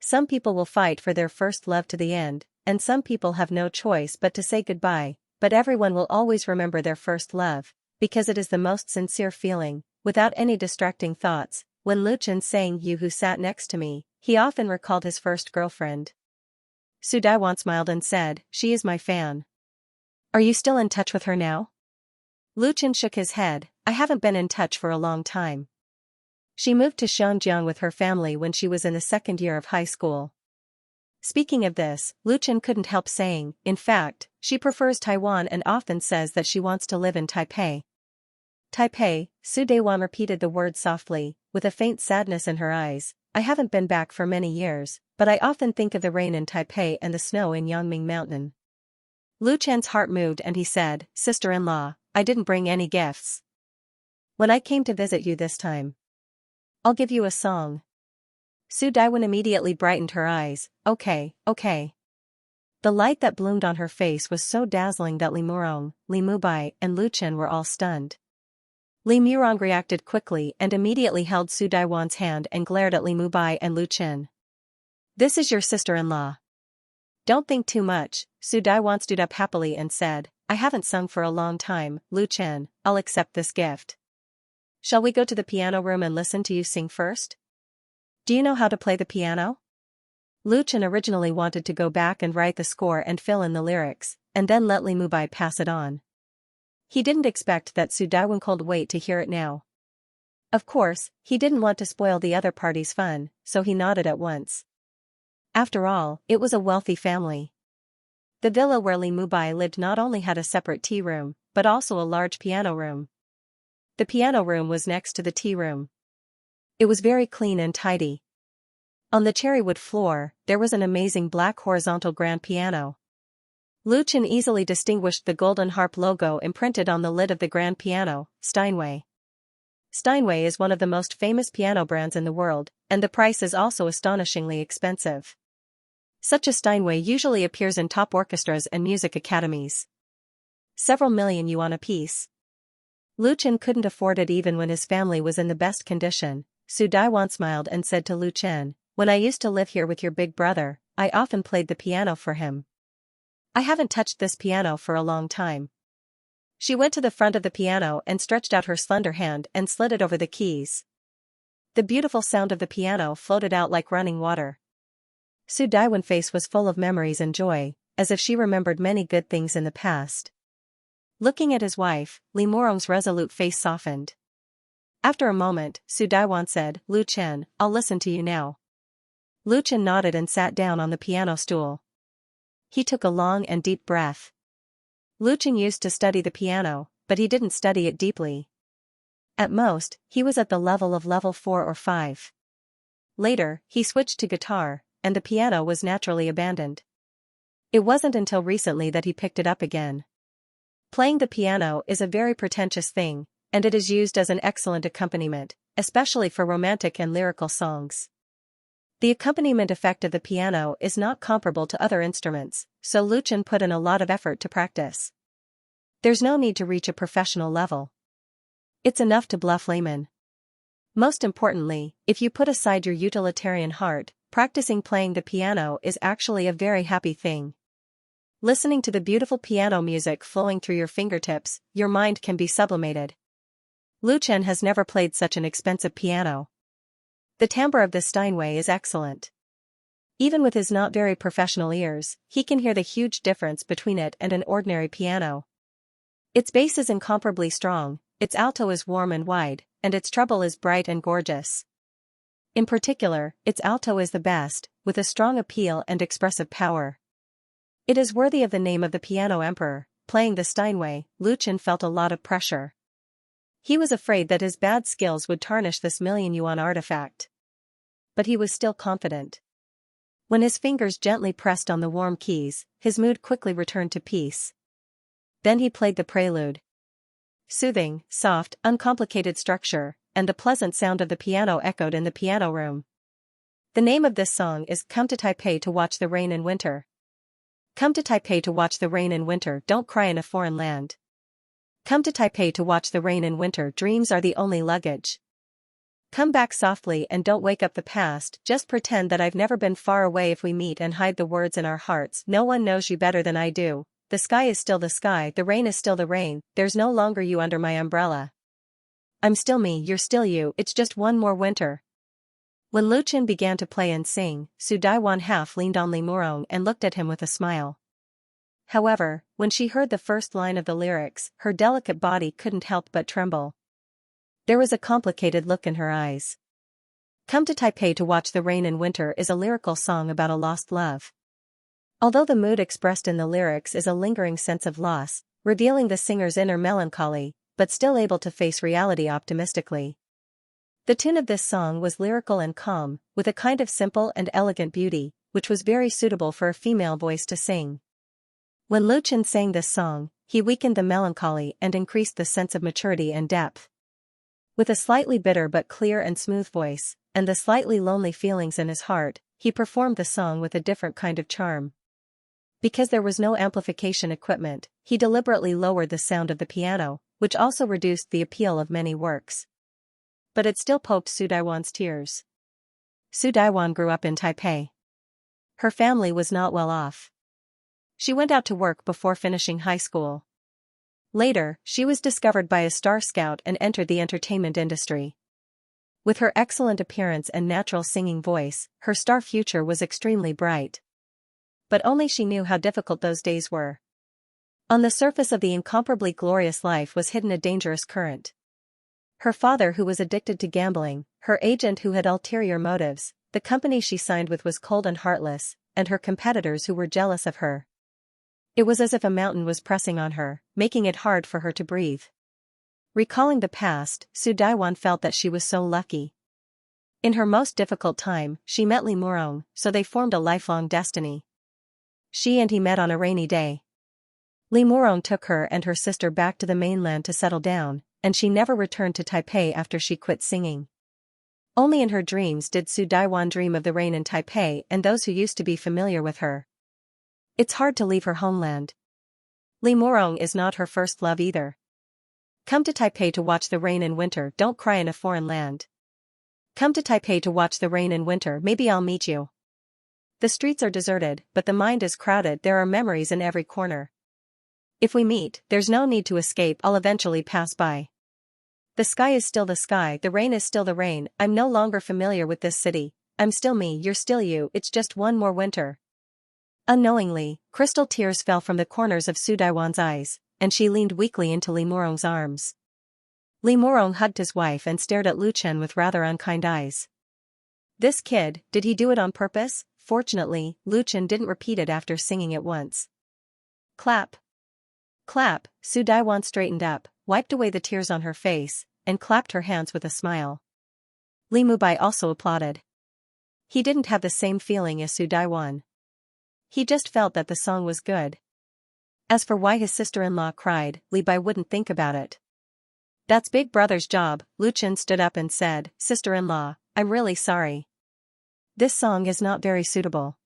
Some people will fight for their first love to the end, and some people have no choice but to say goodbye, but everyone will always remember their first love, because it is the most sincere feeling, without any distracting thoughts. When Lu Chen sang You Who Sat Next to Me, he often recalled his first girlfriend. Su Daiwan smiled and said, She is my fan. Are you still in touch with her now? Lu Chen shook his head, I haven't been in touch for a long time. She moved to Xianxia with her family when she was in the second year of high school. Speaking of this, Lu Chen couldn't help saying, in fact, she prefers Taiwan and often says that she wants to live in Taipei. Taipei, Su Daiwan repeated the word softly, with a faint sadness in her eyes. I haven't been back for many years, but I often think of the rain in Taipei and the snow in Yangming Mountain. Lu Chen's heart moved and he said, Sister-in-law, I didn't bring any gifts. When I came to visit you this time, I'll give you a song. Su Daiwan immediately brightened her eyes, okay. The light that bloomed on her face was so dazzling that Li Murong, Li Mubai and Lu Chen were all stunned. Li Murong reacted quickly and immediately held Su Daiwan's hand and glared at Li Mubai and Lu Qin. "This is your sister-in-law." "Don't think too much," Su Daiwan stood up happily and said, "I haven't sung for a long time, Lu Qin, I'll accept this gift. Shall we go to the piano room and listen to you sing first? Do you know how to play the piano?" Lu Qin originally wanted to go back and write the score and fill in the lyrics, and then let Li Mubai pass it on. He didn't expect that Su Daiwan could wait to hear it now. Of course, he didn't want to spoil the other party's fun, so he nodded at once. After all, it was a wealthy family. The villa where Li Mubai lived not only had a separate tea room, but also a large piano room. The piano room was next to the tea room. It was very clean and tidy. On the cherrywood floor, there was an amazing black horizontal grand piano. Lu Qin easily distinguished the golden harp logo imprinted on the lid of the grand piano, Steinway. Steinway is one of the most famous piano brands in the world, and the price is also astonishingly expensive. Such a Steinway usually appears in top orchestras and music academies. Several million yuan apiece. Lu Qin couldn't afford it even when his family was in the best condition. Su Daiwan smiled and said to Lu Qin, "When I used to live here with your big brother, I often played the piano for him. I haven't touched this piano for a long time." She went to the front of the piano and stretched out her slender hand and slid it over the keys. The beautiful sound of the piano floated out like running water. Su Daiwan's face was full of memories and joy, as if she remembered many good things in the past. Looking at his wife, Li Murong's resolute face softened. After a moment, Su Daiwan said, "Lu Qin, I'll listen to you now." Lu Qin nodded and sat down on the piano stool. He took a long and deep breath. Lu Qin used to study the piano, but he didn't study it deeply. At most, he was at the level of level 4 or 5. Later, he switched to guitar, and the piano was naturally abandoned. It wasn't until recently that he picked it up again. Playing the piano is a very pretentious thing, and it is used as an excellent accompaniment, especially for romantic and lyrical songs. The accompaniment effect of the piano is not comparable to other instruments, so Lu Qin put in a lot of effort to practice. There's no need to reach a professional level. It's enough to bluff laymen. Most importantly, if you put aside your utilitarian heart, practicing playing the piano is actually a very happy thing. Listening to the beautiful piano music flowing through your fingertips, your mind can be sublimated. Lu Qin has never played such an expensive piano. The timbre of the Steinway is excellent. Even with his not very professional ears, he can hear the huge difference between it and an ordinary piano. Its bass is incomparably strong, its alto is warm and wide, and its treble is bright and gorgeous. In particular, its alto is the best, with a strong appeal and expressive power. It is worthy of the name of the piano emperor. Playing the Steinway, Lu Qin felt a lot of pressure. He was afraid that his bad skills would tarnish this million-yuan artifact. But he was still confident. When his fingers gently pressed on the warm keys, his mood quickly returned to peace. Then he played the prelude. Soothing, soft, uncomplicated structure, and the pleasant sound of the piano echoed in the piano room. The name of this song is "Come to Taipei to Watch the Rain in Winter." Come to Taipei to watch the rain in winter, don't cry in a foreign land. Come to Taipei to watch the rain in winter, dreams are the only luggage. Come back softly and don't wake up the past, just pretend that I've never been far away if we meet and hide the words in our hearts. No one knows you better than I do. The sky is still the sky, the rain is still the rain, there's no longer you under my umbrella. I'm still me, you're still you, it's just one more winter. When Lu Qin began to play and sing, Su Daiwan half leaned on Li Murong and looked at him with a smile. However, when she heard the first line of the lyrics, her delicate body couldn't help but tremble. There was a complicated look in her eyes. Come to Taipei to Watch the Rain in Winter is a lyrical song about a lost love. Although the mood expressed in the lyrics is a lingering sense of loss, revealing the singer's inner melancholy, but still able to face reality optimistically. The tune of this song was lyrical and calm, with a kind of simple and elegant beauty, which was very suitable for a female voice to sing. When Lu Qin sang this song, he weakened the melancholy and increased the sense of maturity and depth. With a slightly bitter but clear and smooth voice, and the slightly lonely feelings in his heart, he performed the song with a different kind of charm. Because there was no amplification equipment, he deliberately lowered the sound of the piano, which also reduced the appeal of many works. But it still poked Su Daiwan's tears. Su Daiwan grew up in Taipei. Her family was not well off. She went out to work before finishing high school. Later, she was discovered by a star scout and entered the entertainment industry. With her excellent appearance and natural singing voice, her star future was extremely bright. But only she knew how difficult those days were. On the surface of the incomparably glorious life was hidden a dangerous current. Her father, who was addicted to gambling, her agent who had ulterior motives, the company she signed with was cold and heartless, and her competitors who were jealous of her. It was as if a mountain was pressing on her, making it hard for her to breathe. Recalling the past, Su Daiwan felt that she was so lucky. In her most difficult time, she met Li Murong, so they formed a lifelong destiny. She and he met on a rainy day. Li Murong took her and her sister back to the mainland to settle down, and she never returned to Taipei after she quit singing. Only in her dreams did Su Daiwan dream of the rain in Taipei and those who used to be familiar with her. It's hard to leave her homeland. Li Murong is not her first love either. Come to Taipei to watch the rain in winter, don't cry in a foreign land. Come to Taipei to watch the rain in winter, maybe I'll meet you. The streets are deserted, but the mind is crowded, there are memories in every corner. If we meet, there's no need to escape, I'll eventually pass by. The sky is still the sky, the rain is still the rain, I'm no longer familiar with this city, I'm still me, you're still you, it's just one more winter. Unknowingly, crystal tears fell from the corners of Su Daiwan's eyes, and she leaned weakly into Li Murong's arms. Li Murong hugged his wife and stared at Lu Chen with rather unkind eyes. This kid, did he do it on purpose? Fortunately, Lu Chen didn't repeat it after singing it once. Clap. Clap, Su Daiwan straightened up, wiped away the tears on her face, and clapped her hands with a smile. Li Mubai also applauded. He didn't have the same feeling as Su Daiwan. He just felt that the song was good. As for why his sister-in-law cried, Li Bai wouldn't think about it. That's Big Brother's job. Lu Chen stood up and said, Sister-in-law, I'm really sorry. This song is not very suitable.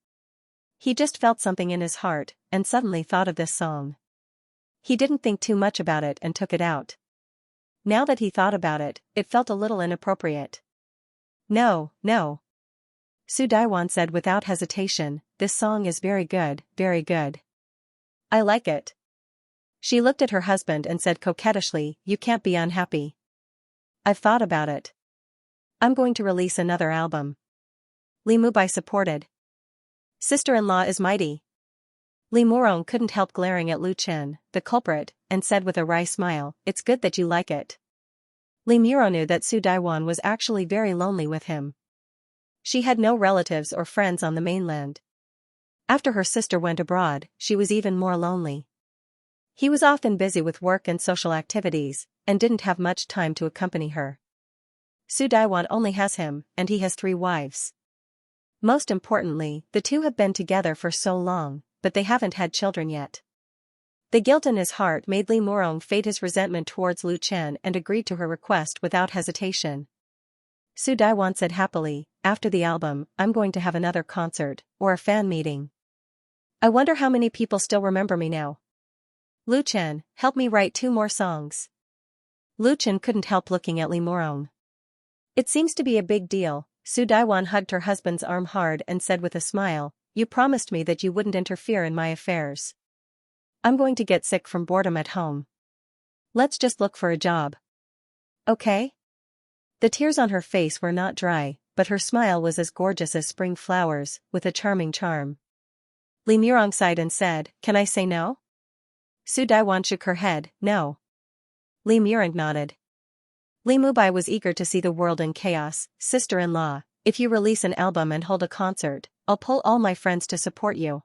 He just felt something in his heart, and suddenly thought of this song. He didn't think too much about it and took it out. Now that he thought about it, it felt a little inappropriate. No, no. Su Daiwan said without hesitation, this song is very good, very good. I like it. She looked at her husband and said coquettishly, you can't be unhappy. I've thought about it. I'm going to release another album. Li Mubai supported. Sister-in-law is mighty. Li Murong couldn't help glaring at Lu Chen, the culprit, and said with a wry smile, it's good that you like it. Li Murong knew that Su Daiwan was actually very lonely with him. She had no relatives or friends on the mainland. After her sister went abroad, she was even more lonely. He was often busy with work and social activities, and didn't have much time to accompany her. Su Daiwan only has him, and he has 3 wives. Most importantly, the two have been together for so long, but they haven't had children yet. The guilt in his heart made Li Murong fade his resentment towards Lu Chen and agreed to her request without hesitation. Su Daiwan said happily, after the album, I'm going to have another concert, or a fan meeting. I wonder how many people still remember me now. Lu Chen, help me write 2 more songs. Lu Chen couldn't help looking at Li Murong. It seems to be a big deal. Su Daiwan hugged her husband's arm hard and said with a smile, you promised me that you wouldn't interfere in my affairs. I'm going to get sick from boredom at home. Let's just look for a job. Okay? The tears on her face were not dry, but her smile was as gorgeous as spring flowers, with a charming charm. Li Murong sighed and said, can I say no? Su Daiwan shook her head, no. Li Murong nodded. Li Mubai was eager to see the world in chaos. Sister-in-law, if you release an album and hold a concert, I'll pull all my friends to support you.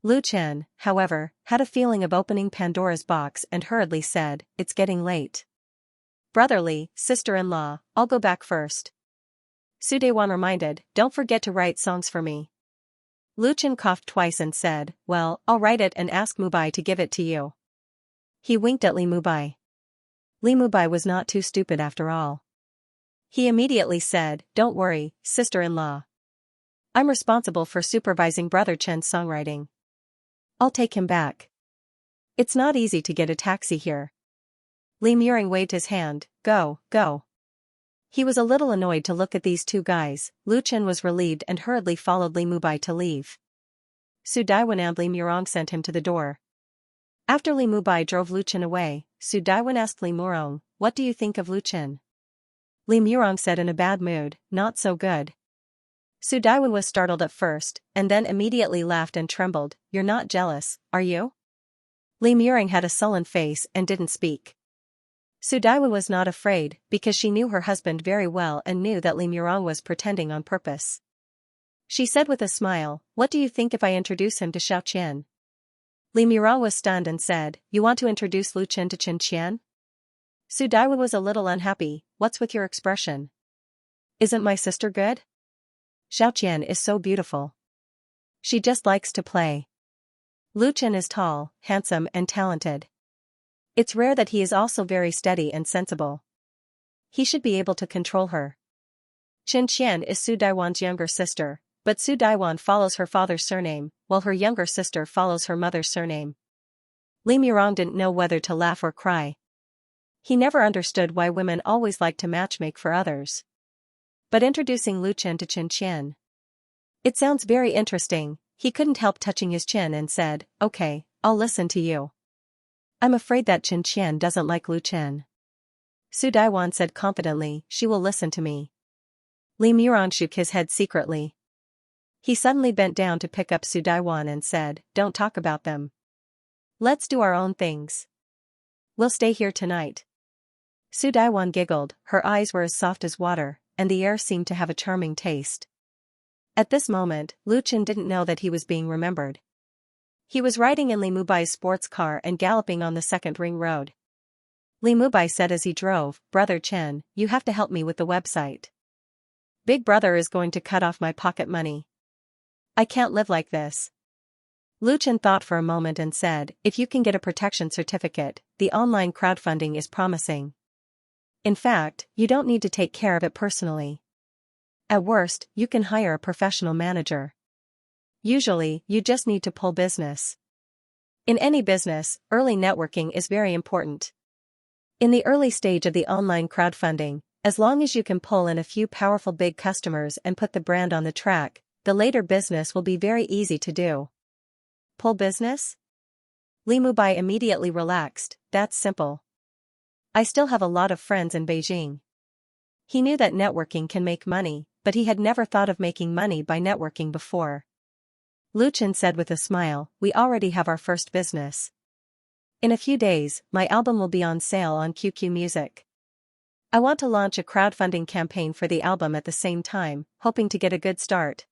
Lu Chen, however, had a feeling of opening Pandora's box and hurriedly said, it's getting late. Brotherly, sister-in-law, I'll go back first. Su Daiwan reminded, don't forget to write songs for me. Lu Chen coughed twice and said, well, I'll write it and ask Mubai to give it to you. He winked at Li Mubai. Li Mubai was not too stupid after all. He immediately said, don't worry, sister-in-law. I'm responsible for supervising Brother Chen's songwriting. I'll take him back. It's not easy to get a taxi here. Li Muring waved his hand, go, go. He was a little annoyed to look at these two guys. Lu Chen was relieved and hurriedly followed Li Mubai to leave. Su Daiwan and Li Murong sent him to the door. After Li Mubai drove Lu Chen away, Su Daiwan asked Li Murong, what do you think of Lu Chen? Li Murong said in a bad mood, not so good. Su Daiwan was startled at first, and then immediately laughed and trembled, you're not jealous, are you? Li Murong had a sullen face and didn't speak. Su Daiwan was not afraid, because she knew her husband very well and knew that Li Murong was pretending on purpose. She said with a smile, what do you think if I introduce him to Xiaoqian? Li Murong was stunned and said, you want to introduce Lu Chen to Qian? Su Daiwan was a little unhappy, what's with your expression? Isn't my sister good? Xiaoqian is so beautiful. She just likes to play. Lu Chen is tall, handsome and talented. It's rare that he is also very steady and sensible. He should be able to control her. Qian is Su Daiwan's younger sister, but Su Daiwan follows her father's surname, while her younger sister follows her mother's surname. Li Murong didn't know whether to laugh or cry. He never understood why women always like to matchmake for others. But introducing Lu Chen to Qian. It sounds very interesting, he couldn't help touching his chin and said, okay, I'll listen to you. I'm afraid that Qian doesn't like Lu Chen. Su Daiwan said confidently, she will listen to me. Li Murong shook his head secretly. He suddenly bent down to pick up Su Daiwan and said, don't talk about them. Let's do our own things. We'll stay here tonight. Su Daiwan giggled, her eyes were as soft as water, and the air seemed to have a charming taste. At this moment, Lu Chen didn't know that he was being remembered. He was riding in Li Mubai's sports car and galloping on the second ring road. Li Mubai said as he drove, Brother Chen, you have to help me with the website. Big Brother is going to cut off my pocket money. I can't live like this. Lu Chen thought for a moment and said, if you can get a protection certificate, the online crowdfunding is promising. In fact, you don't need to take care of it personally. At worst, you can hire a professional manager. Usually, you just need to pull business. In any business, early networking is very important. In the early stage of the online crowdfunding, as long as you can pull in a few powerful big customers and put the brand on the track, the later business will be very easy to do. Pull business? Li Mubai immediately relaxed, that's simple. I still have a lot of friends in Beijing. He knew that networking can make money, but he had never thought of making money by networking before. Lu Chen said with a smile, we already have our first business. In a few days, my album will be on sale on QQ Music. I want to launch a crowdfunding campaign for the album at the same time, hoping to get a good start.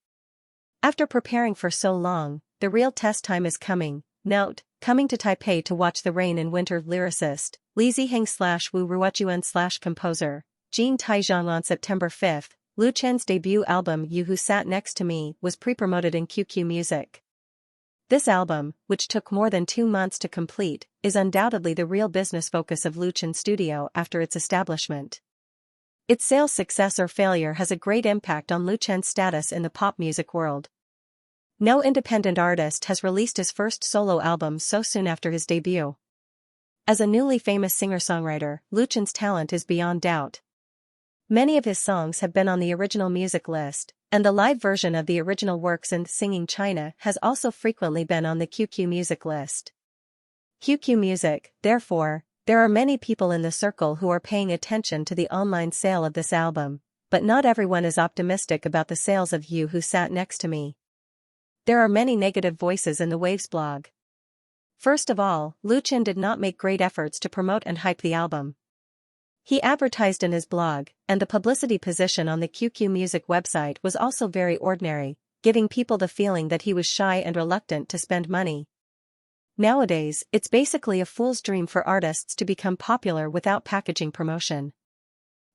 After preparing for so long, the real test time is coming. Note, coming to Taipei to watch the rain in winter. Lyricist, Li Ziheng/Wu Ruochuan/composer, Jean Taizhang. On September 5th, Lu Chen's debut album You Who Sat Next to Me was pre-promoted in QQ Music. This album, which took more than 2 months to complete, is undoubtedly the real business focus of Lu Chen Studio after its establishment. Its sales success or failure has a great impact on Lu Chen's status in the pop music world. No independent artist has released his first solo album so soon after his debut. As a newly famous singer-songwriter, Lu Chen's talent is beyond doubt. Many of his songs have been on the original music list, and the live version of the original works in Singing China has also frequently been on the QQ Music list. QQ Music, therefore, there are many people in the circle who are paying attention to the online sale of this album, but not everyone is optimistic about the sales of You Who Sat Next to Me. There are many negative voices in the Waves blog. First of all, Lu Chen did not make great efforts to promote and hype the album. He advertised in his blog, and the publicity position on the QQ Music website was also very ordinary, giving people the feeling that he was shy and reluctant to spend money. Nowadays, it's basically a fool's dream for artists to become popular without packaging promotion.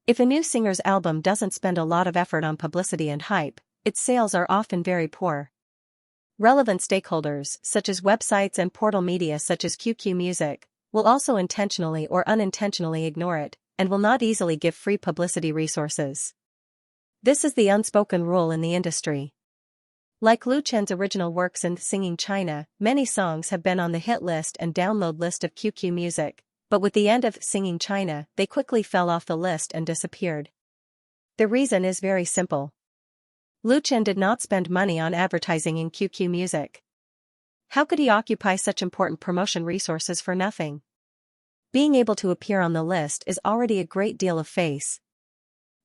If a new singer's album doesn't spend a lot of effort on publicity and hype, its sales are often very poor. Relevant stakeholders, such as websites and portal media such as QQ Music, will also intentionally or unintentionally ignore it, and will not easily give free publicity resources. This is the unspoken rule in the industry. Like Lu Chen's original works in Singing China, many songs have been on the hit list and download list of QQ Music, but with the end of Singing China, they quickly fell off the list and disappeared. The reason is very simple. Lu Chen did not spend money on advertising in QQ Music. How could he occupy such important promotion resources for nothing? Being able to appear on the list is already a great deal of face.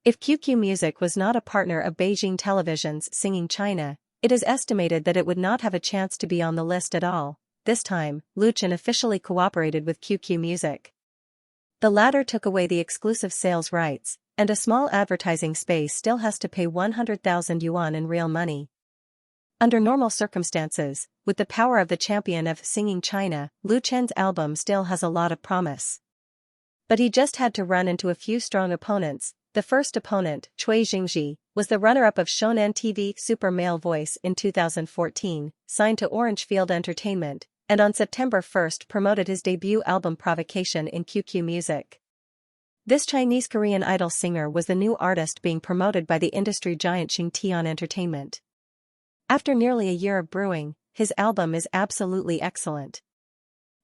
If QQ Music was not a partner of Beijing Television's Singing China, it is estimated that it would not have a chance to be on the list at all. This time, Lu Chen officially cooperated with QQ Music. The latter took away the exclusive sales rights, and a small advertising space still has to pay 100,000 yuan in real money. Under normal circumstances, with the power of the champion of Singing China, Lu Chen's album still has a lot of promise. But he just had to run into a few strong opponents. The first opponent, Xianxia, was the runner-up of Shonen TV Super Male Voice in 2014, signed to Orange Field Entertainment, and on September 1 promoted his debut album Provocation in QQ Music. This Chinese-Korean idol singer was the new artist being promoted by the industry giant Xianxia Entertainment. After nearly a year of brewing, his album is absolutely excellent.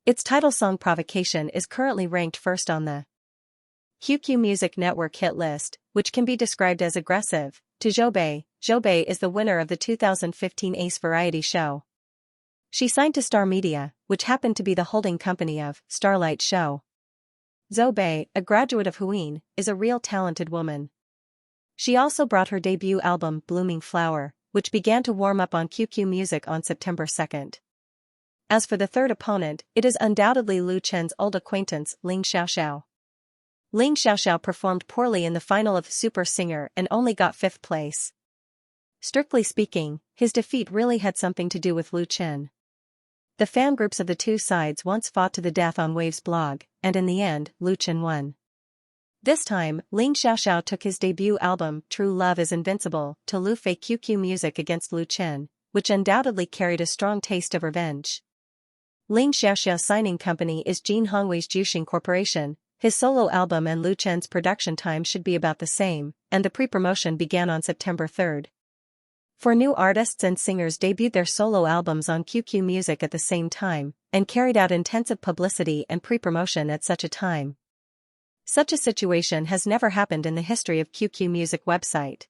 Its title song Provocation is currently ranked first on the QQ Music Network hit list, which can be described as aggressive. To Zhou Bei is the winner of the 2015 Ace Variety Show. She signed to Star Media, which happened to be the holding company of Starlight Show. Zhou Bei, a graduate of Huin, is a real talented woman. She also brought her debut album Blooming Flower, which began to warm up on QQ Music on September 2. As for the third opponent, it is undoubtedly Lu Chen's old acquaintance Ling Xiaoxiao. Ling Xiaoxiao performed poorly in the final of Super Singer and only got 5th place. Strictly speaking, his defeat really had something to do with Lu Chen. The fan groups of the two sides once fought to the death on Wave's blog, and in the end, Lu Chen won. This time, Ling Xiaoxiao took his debut album, True Love is Invincible, to Lu Fei QQ Music against Lu Chen, which undoubtedly carried a strong taste of revenge. Ling Xiaoxiao's signing company is Jin Hongwei's Juxing Corporation. His solo album and Lu Chen's production time should be about the same, and the pre-promotion began on September 3. For new artists and singers debuted their solo albums on QQ Music at the same time, and carried out intensive publicity and pre-promotion at such a time. Such a situation has never happened in the history of QQ Music website.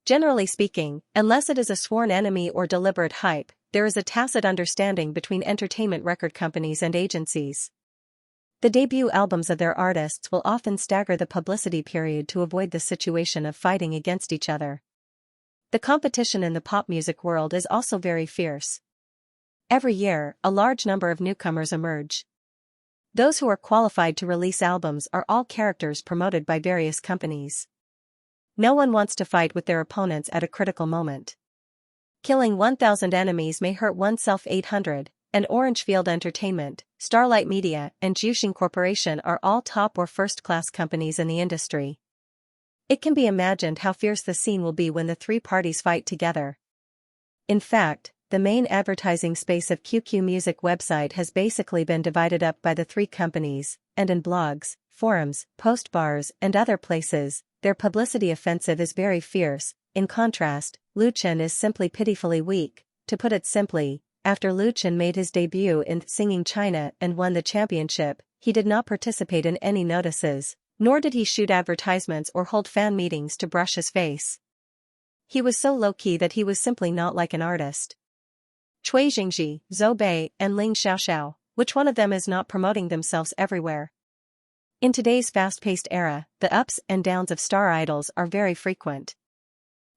Generally speaking, unless it is a sworn enemy or deliberate hype, there is a tacit understanding between entertainment record companies and agencies. The debut albums of their artists will often stagger the publicity period to avoid the situation of fighting against each other. The competition in the pop music world is also very fierce. Every year, a large number of newcomers emerge. Those who are qualified to release albums are all characters promoted by various companies. No one wants to fight with their opponents at a critical moment. Killing 1,000 enemies may hurt oneself. 800, and Orange Field Entertainment, Starlight Media, and Juxing Corporation are all top or first-class companies in the industry. It can be imagined how fierce the scene will be when the three parties fight together. In fact, the main advertising space of QQ Music website has basically been divided up by the three companies, and in blogs, forums, post bars, and other places, their publicity offensive is very fierce. In contrast, Lu Chen is simply pitifully weak. To put it simply, after Lu Chen made his debut in Singing China and won the championship, he did not participate in any notices, nor did he shoot advertisements or hold fan meetings to brush his face. He was so low-key that he was simply not like an artist. Xianxia, Zhou Bei, and Ling Xiaoxiao, which one of them is not promoting themselves everywhere? In today's fast-paced era, the ups and downs of star idols are very frequent.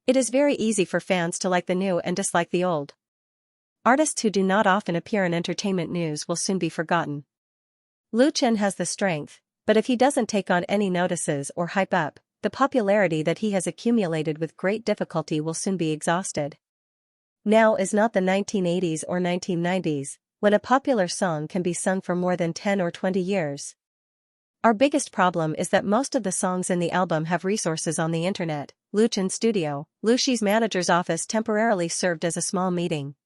It is very easy for fans to like the new and dislike the old. Artists who do not often appear in entertainment news will soon be forgotten. Lu Chen has the strength, but if he doesn't take on any notices or hype up, the popularity that he has accumulated with great difficulty will soon be exhausted. Now is not the 1980s or 1990s, when a popular song can be sung for more than 10 or 20 years. Our biggest problem is that most of the songs in the album have resources on the internet. Lu Chen's studio, Lu Shi's manager's office temporarily served as a small meeting.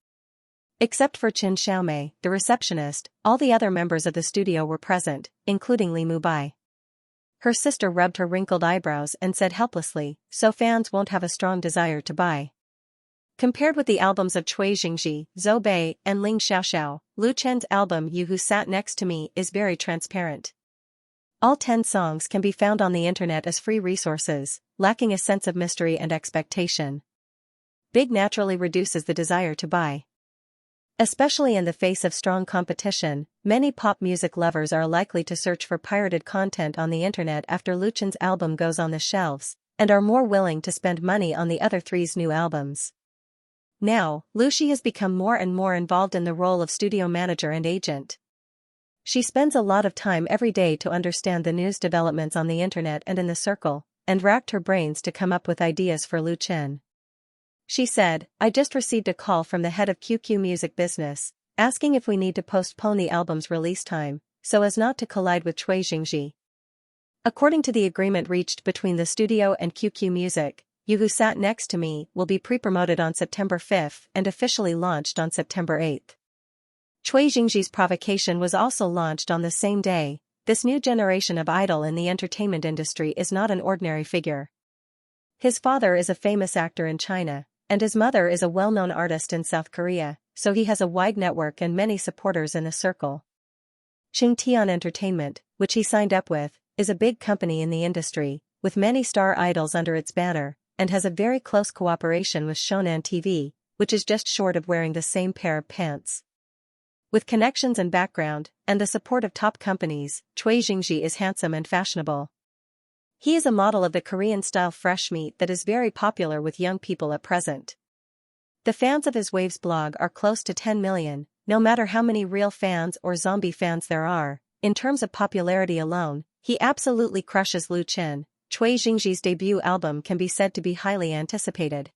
Except for Chen Xiaomei, the receptionist, all the other members of the studio were present, including Li Mubai. Her sister rubbed her wrinkled eyebrows and said helplessly, "So fans won't have a strong desire to buy." Compared with the albums of Xianxia, Zhou Bei, and Ling Xiaoxiao, Lu Chen's album You Who Sat Next to Me is very transparent. All 10 songs can be found on the internet as free resources, lacking a sense of mystery and expectation. Big naturally reduces the desire to buy. Especially in the face of strong competition, many pop music lovers are likely to search for pirated content on the internet after Lu Chen's album goes on the shelves, and are more willing to spend money on the other three's new albums. Now, Lu Xi has become more and more involved in the role of studio manager and agent. She spends a lot of time every day to understand the news developments on the internet and in the circle, and racked her brains to come up with ideas for Lu Chen. She said, "I just received a call from the head of QQ Music Business, asking if we need to postpone the album's release time, so as not to collide with Cui Xingji." According to the agreement reached between the studio and QQ Music, You Who Sat Next to Me will be pre-promoted on September 5 and officially launched on September 8. Cui Xingji's Provocation was also launched on the same day. This new generation of idol in the entertainment industry is not an ordinary figure. His father is a famous actor in China, and his mother is a well-known artist in South Korea, so he has a wide network and many supporters in the circle. Xianxia Entertainment, which he signed up with, is a big company in the industry, with many star idols under its banner, and has a very close cooperation with Shonan TV, which is just short of wearing the same pair of pants. With connections and background, and the support of top companies, Cui Xingji is handsome and fashionable. He is a model of the Korean-style fresh meat that is very popular with young people at present. The fans of his Waves blog are close to 10 million, no matter how many real fans or zombie fans there are. In terms of popularity alone, he absolutely crushes Lu Chen. Cui Xingji's debut album can be said to be highly anticipated.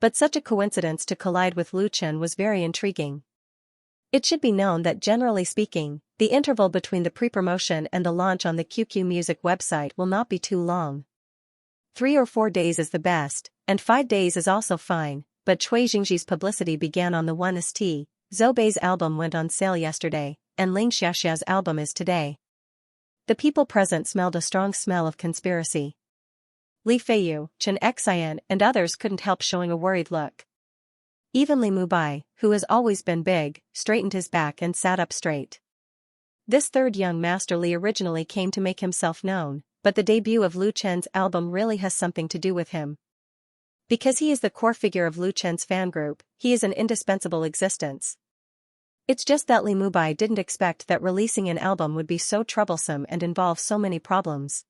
But such a coincidence to collide with Lu Chen was very intriguing. It should be known that generally speaking, the interval between the pre-promotion and the launch on the QQ Music website will not be too long. 3 or 4 days is the best, and 5 days is also fine, but Cui Xingji's publicity began on the 1st. Zhou Bei's album went on sale yesterday, and Xiaoxia's album is today. The people present smelled a strong smell of conspiracy. Li Feiyu, Xianxia, and others couldn't help showing a worried look. Even Li Mubai, who has always been big, straightened his back and sat up straight. This third young master Li originally came to make himself known, but the debut of Lu Chen's album really has something to do with him. Because he is the core figure of Lu Chen's fan group, he is an indispensable existence. It's just that Li Mubai didn't expect that releasing an album would be so troublesome and involve so many problems.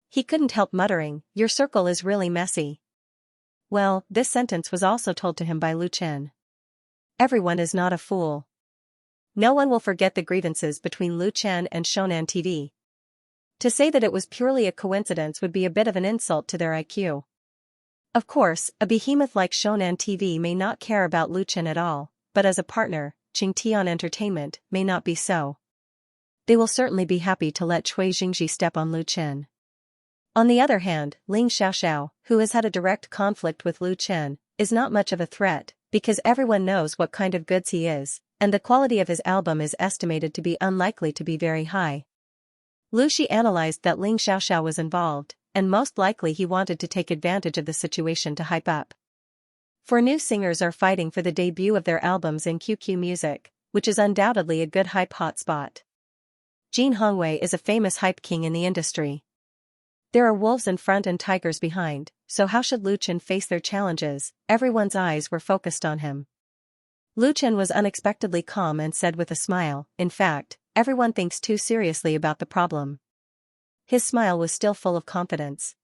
He couldn't help muttering, "Your circle is really messy." Well, this sentence was also told to him by Lu Chen. Everyone is not a fool. No one will forget the grievances between Lu Chen and Shonan TV. To say that it was purely a coincidence would be a bit of an insult to their IQ. Of course, a behemoth like Shonan TV may not care about Lu Chen at all, but as a partner, Xianxia Entertainment may not be so. They will certainly be happy to let Cui Xingji step on Lu Chen. On the other hand, Ling Xiaoxiao, who has had a direct conflict with Lu Chen, is not much of a threat, because everyone knows what kind of goods he is, and the quality of his album is estimated to be unlikely to be very high. Lu Xi analyzed that Ling Xiaoxiao was involved, and most likely he wanted to take advantage of the situation to hype up. For new singers are fighting for the debut of their albums in QQ Music, which is undoubtedly a good hype hotspot. Jin Hongwei is a famous hype king in the industry. There are wolves in front and tigers behind, so how should Lu Chen face their challenges? Everyone's eyes were focused on him. Lu Chen was unexpectedly calm and said with a smile, "In fact, everyone thinks too seriously about the problem." His smile was still full of confidence.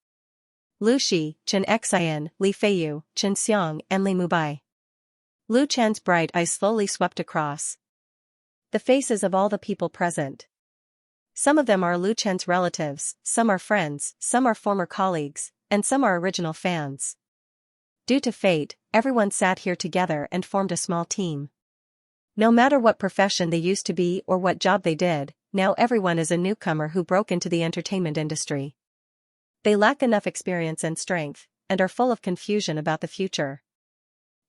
Lu Xi, Xianxia, Li Feiyu, Chen Xiang, and Li Mubai. Lu Chen's bright eyes slowly swept across the faces of all the people present. Some of them are Lu Chen's relatives, some are friends, some are former colleagues, and some are original fans. Due to fate, everyone sat here together and formed a small team. No matter what profession they used to be or what job they did, now everyone is a newcomer who broke into the entertainment industry. They lack enough experience and strength, and are full of confusion about the future.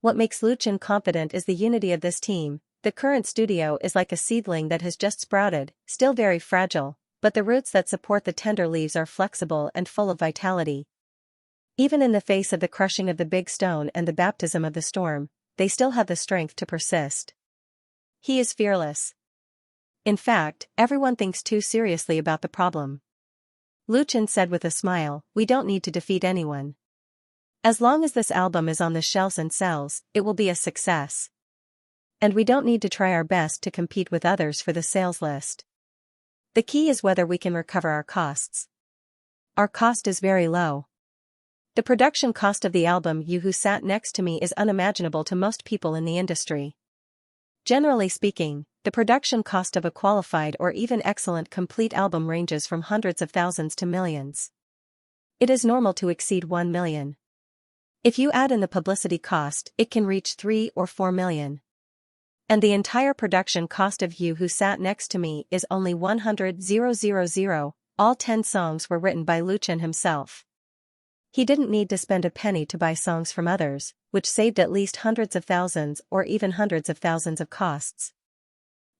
What makes Lu Chen confident is the unity of this team. The current studio is like a seedling that has just sprouted, still very fragile, but the roots that support the tender leaves are flexible and full of vitality. Even in the face of the crushing of the big stone and the baptism of the storm, they still have the strength to persist. He is fearless. In fact, everyone thinks too seriously about the problem. Lu Chen said with a smile, "We don't need to defeat anyone. As long as this album is on the shelves and sells, it will be a success. And we don't need to try our best to compete with others for the sales list. The key is whether we can recover our costs. Our cost is very low. The production cost of the album You Who Sat Next to Me is unimaginable to most people in the industry. Generally speaking, the production cost of a qualified or even excellent complete album ranges from hundreds of thousands to millions. It is normal to exceed 1 million. If you add in the publicity cost, it can reach 3 or 4 million. And the entire production cost of You Who Sat Next to Me is only 100,000. All 10 songs were written by Lu Chen himself. He didn't need to spend a penny to buy songs from others, which saved at least hundreds of thousands or even hundreds of thousands of costs.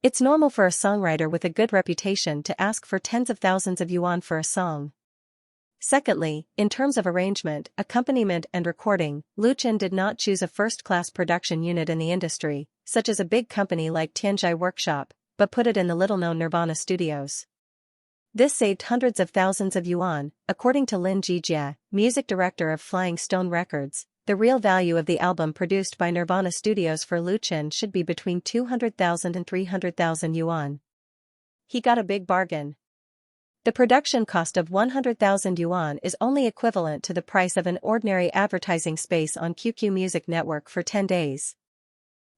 It's normal for a songwriter with a good reputation to ask for tens of thousands of yuan for a song. Secondly, in terms of arrangement, accompaniment and recording, Lu Chen did not choose a first-class production unit in the industry, such as a big company like Tianxia Workshop, but put it in the little-known Nirvana studios. This saved hundreds of thousands of yuan. According to Lin Jijia, music director of Flying Stone Records, the real value of the album produced by Nirvana Studios for Lu Chen should be between 200,000 and 300,000 yuan. He got a big bargain. The production cost of 100,000 yuan is only equivalent to the price of an ordinary advertising space on QQ Music Network for 10 days.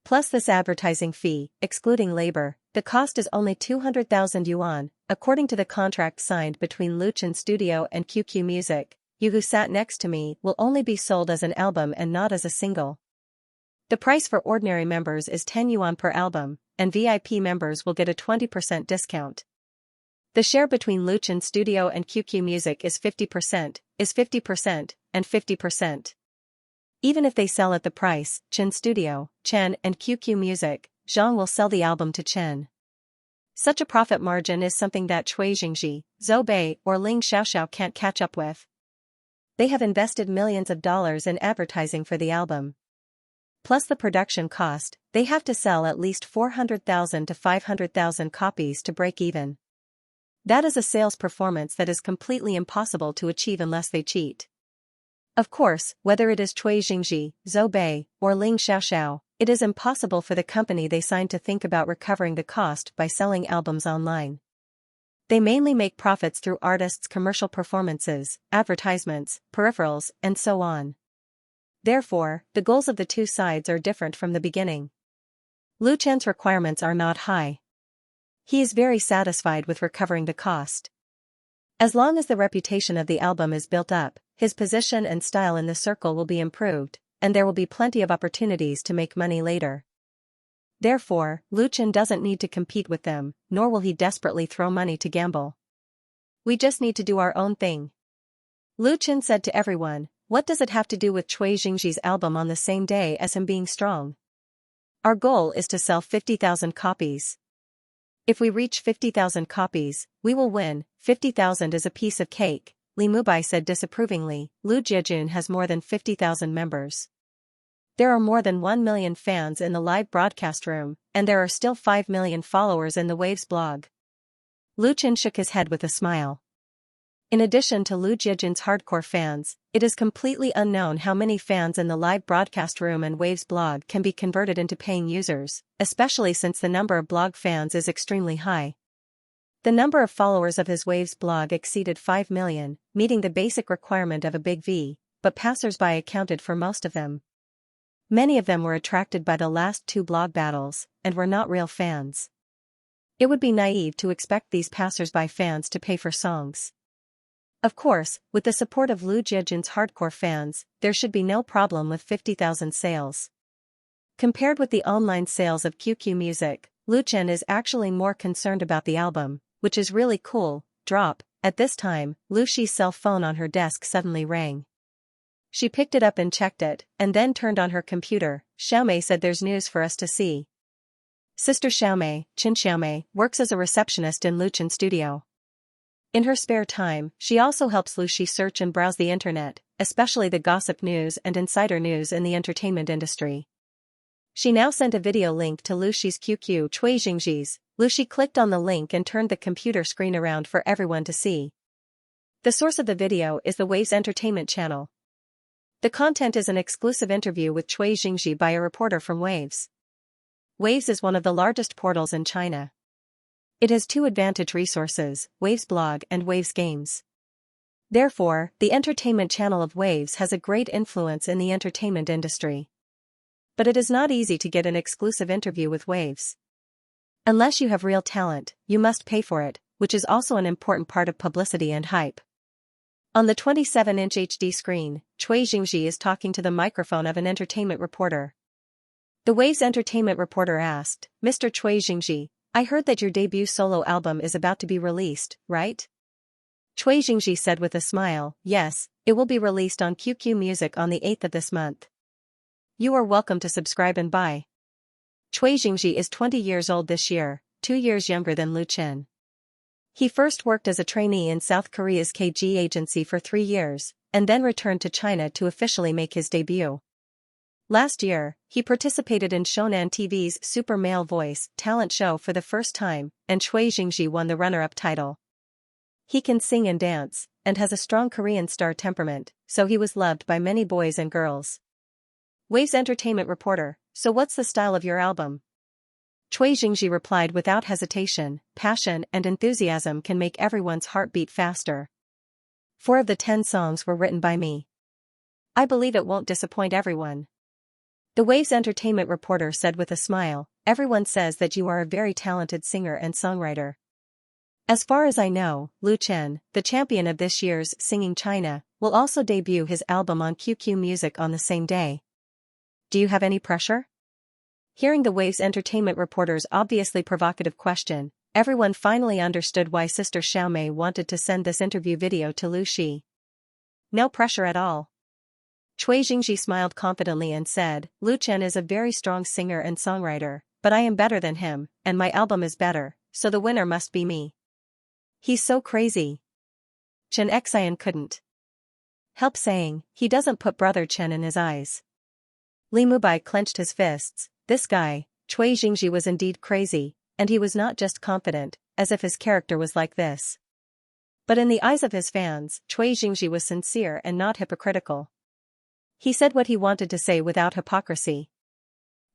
Plus this advertising fee, excluding labor, the cost is only 200,000 yuan, according to the contract signed between Lu Chen Studio and QQ Music. You Who Sat Next to Me will only be sold as an album and not as a single. The price for ordinary members is 10 yuan per album, and VIP members will get a 20% discount. The share between Lu Chen Studio and QQ Music is 50%, and 50%. Even if they sell at the price, Chen Studio, Chen and QQ Music, Zhang will sell the album to Chen. Such a profit margin is something that Cui Jingji, Zhou Bei or Ling Xiaoxiao can't catch up with. They have invested millions of dollars in advertising for the album. Plus the production cost, they have to sell at least 400,000 to 500,000 copies to break even. That is a sales performance that is completely impossible to achieve unless they cheat. Of course, whether it is Cui Jingji, Zhou Bei, or Ling Xiaoxiao, it is impossible for the company they signed to think about recovering the cost by selling albums online. They mainly make profits through artists' commercial performances, advertisements, peripherals, and so on. Therefore, the goals of the two sides are different from the beginning. Lu Chen's requirements are not high. He is very satisfied with recovering the cost. As long as the reputation of the album is built up, his position and style in the circle will be improved, and there will be plenty of opportunities to make money later. Therefore, Lu Chen doesn't need to compete with them, nor will he desperately throw money to gamble. We just need to do our own thing. Lu Chen said to everyone, what does it have to do with Cui Jingji's album on the same day as him being strong? Our goal is to sell 50,000 copies. If we reach 50,000 copies, we will win. 50,000 is a piece of cake, Li Mubai said disapprovingly. Lu Jiejun has more than 50,000 members. There are more than 1 million fans in the live broadcast room, and there are still 5 million followers in the Waves blog. Lu Chen shook his head with a smile. In addition to Lu Jiejun's hardcore fans, it is completely unknown how many fans in the live broadcast room and Waves blog can be converted into paying users, especially since the number of blog fans is extremely high. The number of followers of his Waves blog exceeded 5 million, meeting the basic requirement of a big V, but passers-by accounted for most of them. Many of them were attracted by the last 2 blog battles, and were not real fans. It would be naive to expect these passers-by fans to pay for songs. Of course, with the support of Lu Jiejun's hardcore fans, there should be no problem with 50,000 sales. Compared with the online sales of QQ Music, Lu Chen is actually more concerned about the album, which is really cool. Drop. At this time, Lu Shi's cell phone on her desk suddenly rang. She picked it up and checked it, and then turned on her computer. Xiaomei said there's news for us to see. Sister Xiaomei, Qin Xiaomei, works as a receptionist in Lu Chen Studio. In her spare time, she also helps Lu Shi search and browse the internet, especially the gossip news and insider news in the entertainment industry. She now sent a video link to Lu Shi's QQ Cui Jingji's Lucy clicked on the link and turned the computer screen around for everyone to see. The source of the video is the Waves Entertainment channel. The content is an exclusive interview with Xianxia by a reporter from Waves. Waves is one of the largest portals in China. It has two advantage resources, Waves Blog and Waves Games. Therefore, the entertainment channel of Waves has a great influence in the entertainment industry. But it is not easy to get an exclusive interview with Waves. Unless you have real talent, you must pay for it, which is also an important part of publicity and hype. On the 27-inch HD screen, Xianxia is talking to the microphone of an entertainment reporter. The Waves Entertainment reporter asked, "Mr. Xianxia, I heard that your debut solo album is about to be released, right?" Xianxia said with a smile, "Yes, it will be released on QQ Music on the 8th of this month. You are welcome to subscribe and buy." Xianxia is 20 years old this year, 2 years younger than Lu Chen. He first worked as a trainee in South Korea's KG agency for 3 years, and then returned to China to officially make his debut. Last year, he participated in Shonan TV's Super Male Voice talent show for the first time, and Xianxia won the runner-up title. He can sing and dance, and has a strong Korean star temperament, so he was loved by many boys and girls. Waves Entertainment reporter, "So what's the style of your album?" Xianxia replied without hesitation, "Passion and enthusiasm can make everyone's heart beat faster. 4 of the 10 songs were written by me. I believe it won't disappoint everyone." The Waves Entertainment reporter said with a smile, "Everyone says that you are a very talented singer and songwriter. As far as I know, Lu Chen, the champion of this year's Singing China, will also debut his album on QQ Music on the same day. Do you have any pressure?" Hearing the Waves Entertainment reporter's obviously provocative question, everyone finally understood why Sister Xiaomei wanted to send this interview video to Lu Shi. "No pressure at all." Xianxia smiled confidently and said, "Lu Chen is a very strong singer and songwriter, but I am better than him, and my album is better, so the winner must be me. He's so crazy." Xianxia couldn't help saying, "He doesn't put Brother Chen in his eyes." Li Mubai clenched his fists. This guy, Xianxia, was indeed crazy, and he was not just confident, as if his character was like this. But in the eyes of his fans, Xianxia was sincere and not hypocritical. He said what he wanted to say without hypocrisy.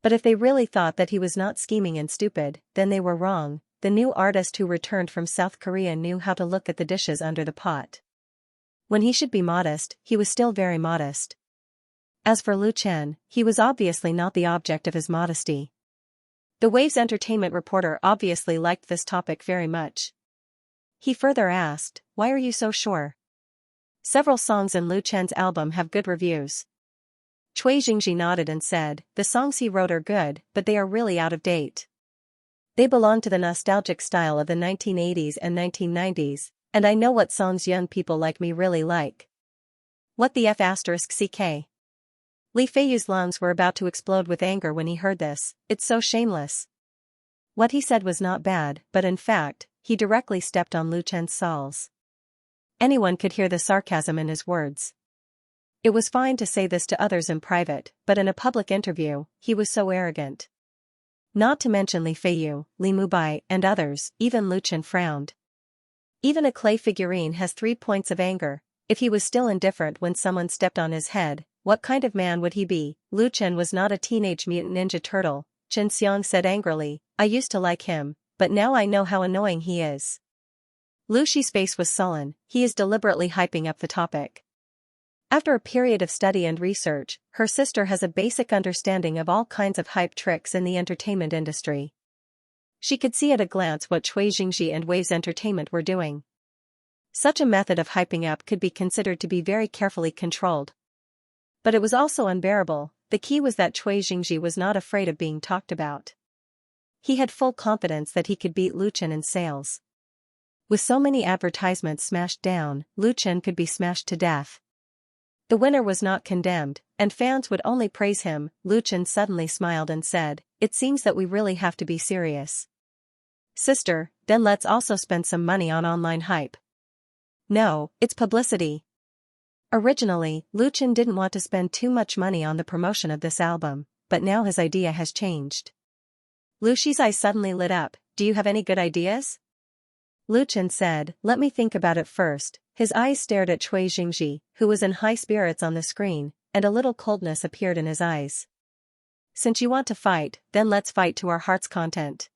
But if they really thought that he was not scheming and stupid, then they were wrong. The new artist who returned from South Korea knew how to look at the dishes under the pot. When he should be modest, he was still very modest. As for Lu Chen, he was obviously not the object of his modesty. The Waves Entertainment reporter obviously liked this topic very much. He further asked, "Why are you so sure? Several songs in Lu Chen's album have good reviews." Xianxia nodded and said, "The songs he wrote are good, but they are really out of date. They belong to the nostalgic style of the 1980s and 1990s, and I know what songs young people like me really like." What the f***ck? Li Feiyu's lungs were about to explode with anger when he heard this. It's so shameless. What he said was not bad, but in fact, he directly stepped on Lu Chen's salls. Anyone could hear the sarcasm in his words. It was fine to say this to others in private, but in a public interview, he was so arrogant. Not to mention Li Feiyu, Li Mubai, and others, even Lu Chen frowned. Even a clay figurine has 3 points of anger. If he was still indifferent when someone stepped on his head, what kind of man would he be? Lu Chen was not a teenage mutant ninja turtle, Xiang said angrily. "I used to like him, but now I know how annoying he is." Lu Shi's face was sullen. He is deliberately hyping up the topic. After a period of study and research, her sister has a basic understanding of all kinds of hype tricks in the entertainment industry. She could see at a glance what Xianxia and Waves Entertainment were doing. Such a method of hyping up could be considered to be very carefully controlled. But it was also unbearable. The key was that Xianxia was not afraid of being talked about. He had full confidence that he could beat Lu Chen in sales. With so many advertisements smashed down, Lu Chen could be smashed to death. The winner was not condemned, and fans would only praise him. Lu Chen suddenly smiled and said, "It seems that we really have to be serious. Sister, then let's also spend some money on online hype." "No, it's publicity." Originally, Lu Chen didn't want to spend too much money on the promotion of this album, but now his idea has changed. Lu Shi's eyes suddenly lit up. Do you have any good ideas? Lu Chen said, let me think about it first. His eyes stared at Cui Jingji, who was in high spirits on the screen, and a little coldness appeared in his eyes. Since you want to fight, then let's fight to our heart's content.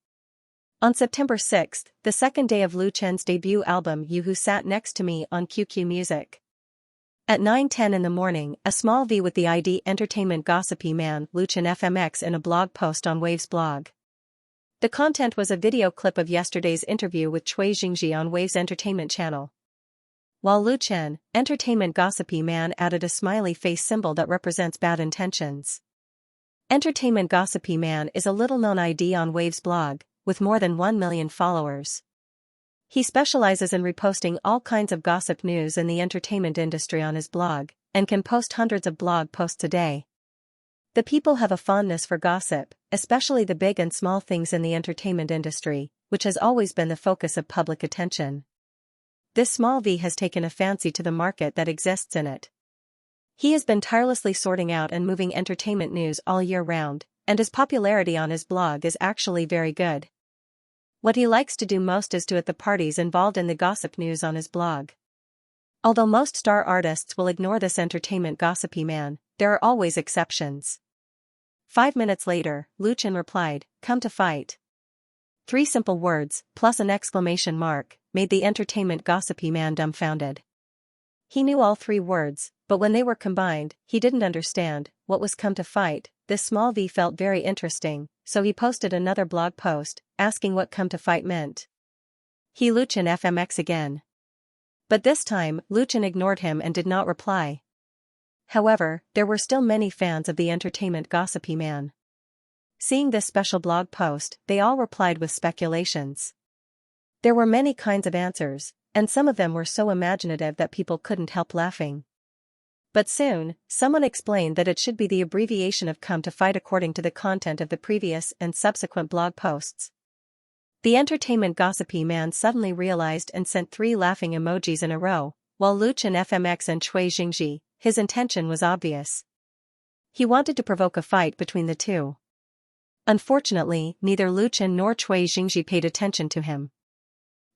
On September 6th, the second day of Lu Chen's debut album You Who Sat Next to Me on QQ Music. At 9:10 in the morning, a small V with the ID Entertainment Gossipy Man Lu Chen FMX in a blog post on Wave's blog. The content was a video clip of yesterday's interview with Cui Jingji on Wave's entertainment channel. While Lu Chen, Entertainment Gossipy Man, added a smiley face symbol that represents bad intentions. Entertainment Gossipy Man is a little-known ID on Wave's blog, with more than 1 million followers. He specializes in reposting all kinds of gossip news in the entertainment industry on his blog, and can post hundreds of blog posts a day. The people have a fondness for gossip, especially the big and small things in the entertainment industry, which has always been the focus of public attention. This small V has taken a fancy to the market that exists in it. He has been tirelessly sorting out and moving entertainment news all year round, and his popularity on his blog is actually very good. What he likes to do most is to at the parties involved in the gossip news on his blog. Although most star artists will ignore this Entertainment Gossipy Man, there are always exceptions. 5 minutes later, Lu Chen replied, "Come to fight." 3 simple words, plus an exclamation mark, made the Entertainment Gossipy Man dumbfounded. He knew all 3 words, but when they were combined, he didn't understand what was come to fight. This small V felt very interesting, so he posted another blog post, asking what come to fight meant. He Lu Chen FMX again. But this time, Lu Chen ignored him and did not reply. However, there were still many fans of the Entertainment Gossipy Man. Seeing this special blog post, they all replied with speculations. There were many kinds of answers, and some of them were so imaginative that people couldn't help laughing. But soon, someone explained that it should be the abbreviation of come to fight according to the content of the previous and subsequent blog posts. The Entertainment Gossipy Man suddenly realized and sent 3 laughing emojis in a row, while Lu Chen FMX and Cui Jingji, his intention was obvious. He wanted to provoke a fight between the two. Unfortunately, neither Lu Chen nor Cui Jingji paid attention to him.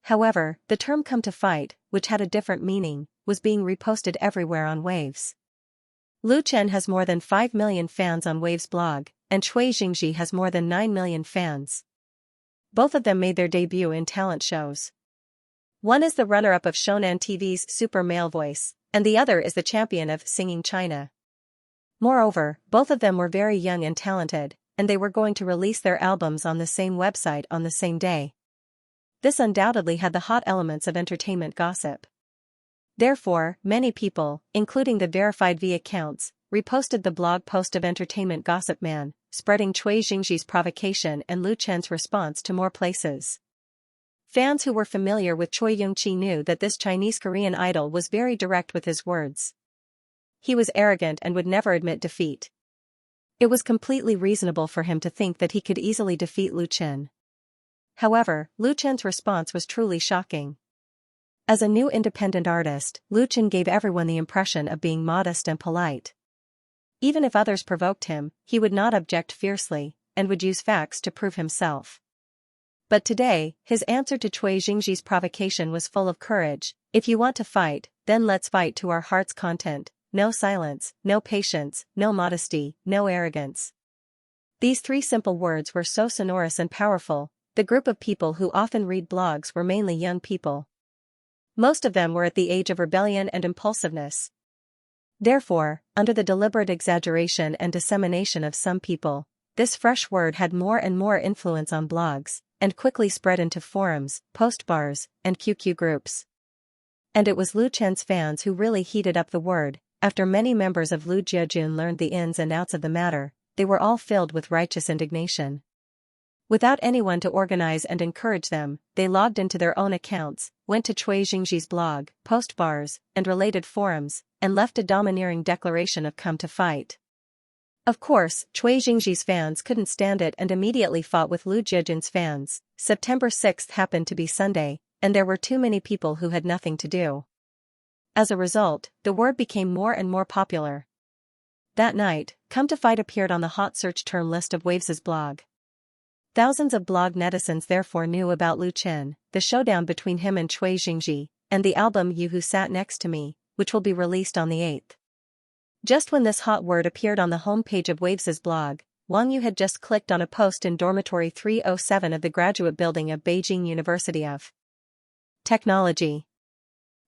However, the term come to fight, which had a different meaning, was being reposted everywhere on Waves. Lu Chen has more than 5 million fans on Waves blog, and Cui Jingji has more than 9 million fans. Both of them made their debut in talent shows. One is the runner-up of Shonan TV's Super Male Voice, and the other is the champion of Singing China. Moreover, both of them were very young and talented, and they were going to release their albums on the same website on the same day. This undoubtedly had the hot elements of entertainment gossip. Therefore, many people, including the verified V accounts, reposted the blog post of Entertainment Gossip Man, spreading Cui Jingji's provocation and Lu Chen's response to more places. Fans who were familiar with Choi Young-chi knew that this Chinese-Korean idol was very direct with his words. He was arrogant and would never admit defeat. It was completely reasonable for him to think that he could easily defeat Lu Chen. However, Lu Chen's response was truly shocking. As a new independent artist, Lu Chen gave everyone the impression of being modest and polite. Even if others provoked him, he would not object fiercely, and would use facts to prove himself. But today, his answer to Cui Jingji's provocation was full of courage. If you want to fight, then let's fight to our heart's content. No silence, no patience, no modesty, no arrogance. These 3 simple words were so sonorous and powerful. The group of people who often read blogs were mainly young people. Most of them were at the age of rebellion and impulsiveness. Therefore, under the deliberate exaggeration and dissemination of some people, this fresh word had more and more influence on blogs, and quickly spread into forums, post bars, and QQ groups. And it was Lu Chen's fans who really heated up the word. After many members of Lu Jiejun learned the ins and outs of the matter, they were all filled with righteous indignation. Without anyone to organize and encourage them, they logged into their own accounts, went to Cui Jingji's blog, post bars, and related forums, and left a domineering declaration of come to fight. Of course, Cui Jingji's fans couldn't stand it and immediately fought with Lu Jiejun's fans. September 6th happened to be Sunday, and there were too many people who had nothing to do. As a result, the word became more and more popular. That night, come to fight appeared on the hot search term list of Waves' blog. Thousands of blog netizens therefore knew about Lu Chen, the showdown between him and Xianxia, and the album You Who Sat Next to Me, which will be released on the 8th. Just when this hot word appeared on the homepage of Waves's blog, Wang Yu had just clicked on a post in dormitory 307 of the graduate building of Beijing University of Technology.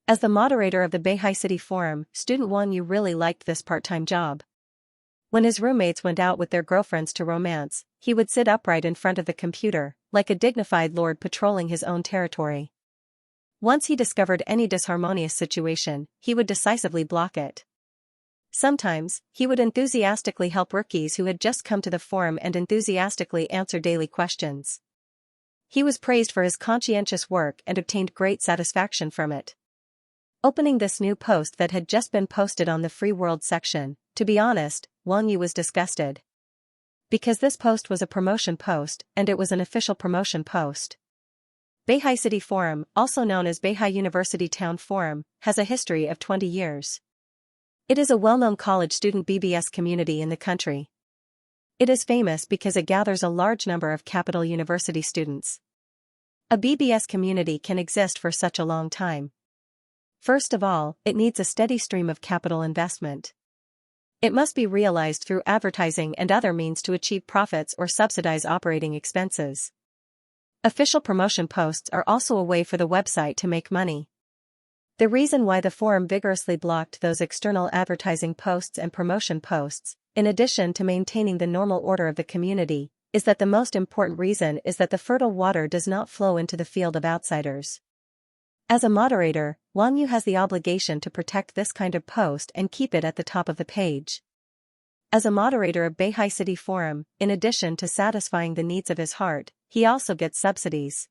As the moderator of the Beihai City Forum, student Wang Yu really liked this part-time job. When his roommates went out with their girlfriends to romance, he would sit upright in front of the computer, like a dignified lord patrolling his own territory. Once he discovered any disharmonious situation, he would decisively block it. Sometimes, he would enthusiastically help rookies who had just come to the forum and enthusiastically answer daily questions. He was praised for his conscientious work and obtained great satisfaction from it. Opening this new post that had just been posted on the Free World section, to be honest, Wang Yu was disgusted. Because this post was a promotion post, and it was an official promotion post. Beihai City Forum, also known as Beihai University Town Forum, has a history of 20 years. It is a well-known college student BBS community in the country. It is famous because it gathers a large number of capital university students. A BBS community can exist for such a long time. First of all, it needs a steady stream of capital investment. It must be realized through advertising and other means to achieve profits or subsidize operating expenses. Official promotion posts are also a way for the website to make money. The reason why the forum vigorously blocked those external advertising posts and promotion posts, in addition to maintaining the normal order of the community, is that the most important reason is that the fertile water does not flow into the field of outsiders. As a moderator, Wang Yu has the obligation to protect this kind of post and keep it at the top of the page. As a moderator of Beihai City Forum, in addition to satisfying the needs of his heart, he also gets subsidies.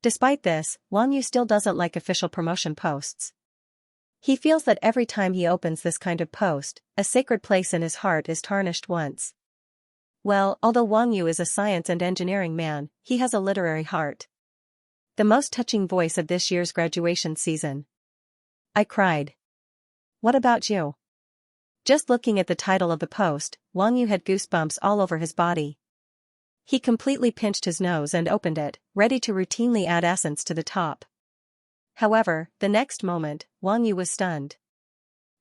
Despite this, Wang Yu still doesn't like official promotion posts. He feels that every time he opens this kind of post, a sacred place in his heart is tarnished once. Well, although Wang Yu is a science and engineering man, he has a literary heart. The most touching voice of this year's graduation season. I cried. What about you? Just looking at the title of the post, Wang Yu had goosebumps all over his body. He completely pinched his nose and opened it, ready to routinely add essence to the top. However, the next moment, Wang Yu was stunned.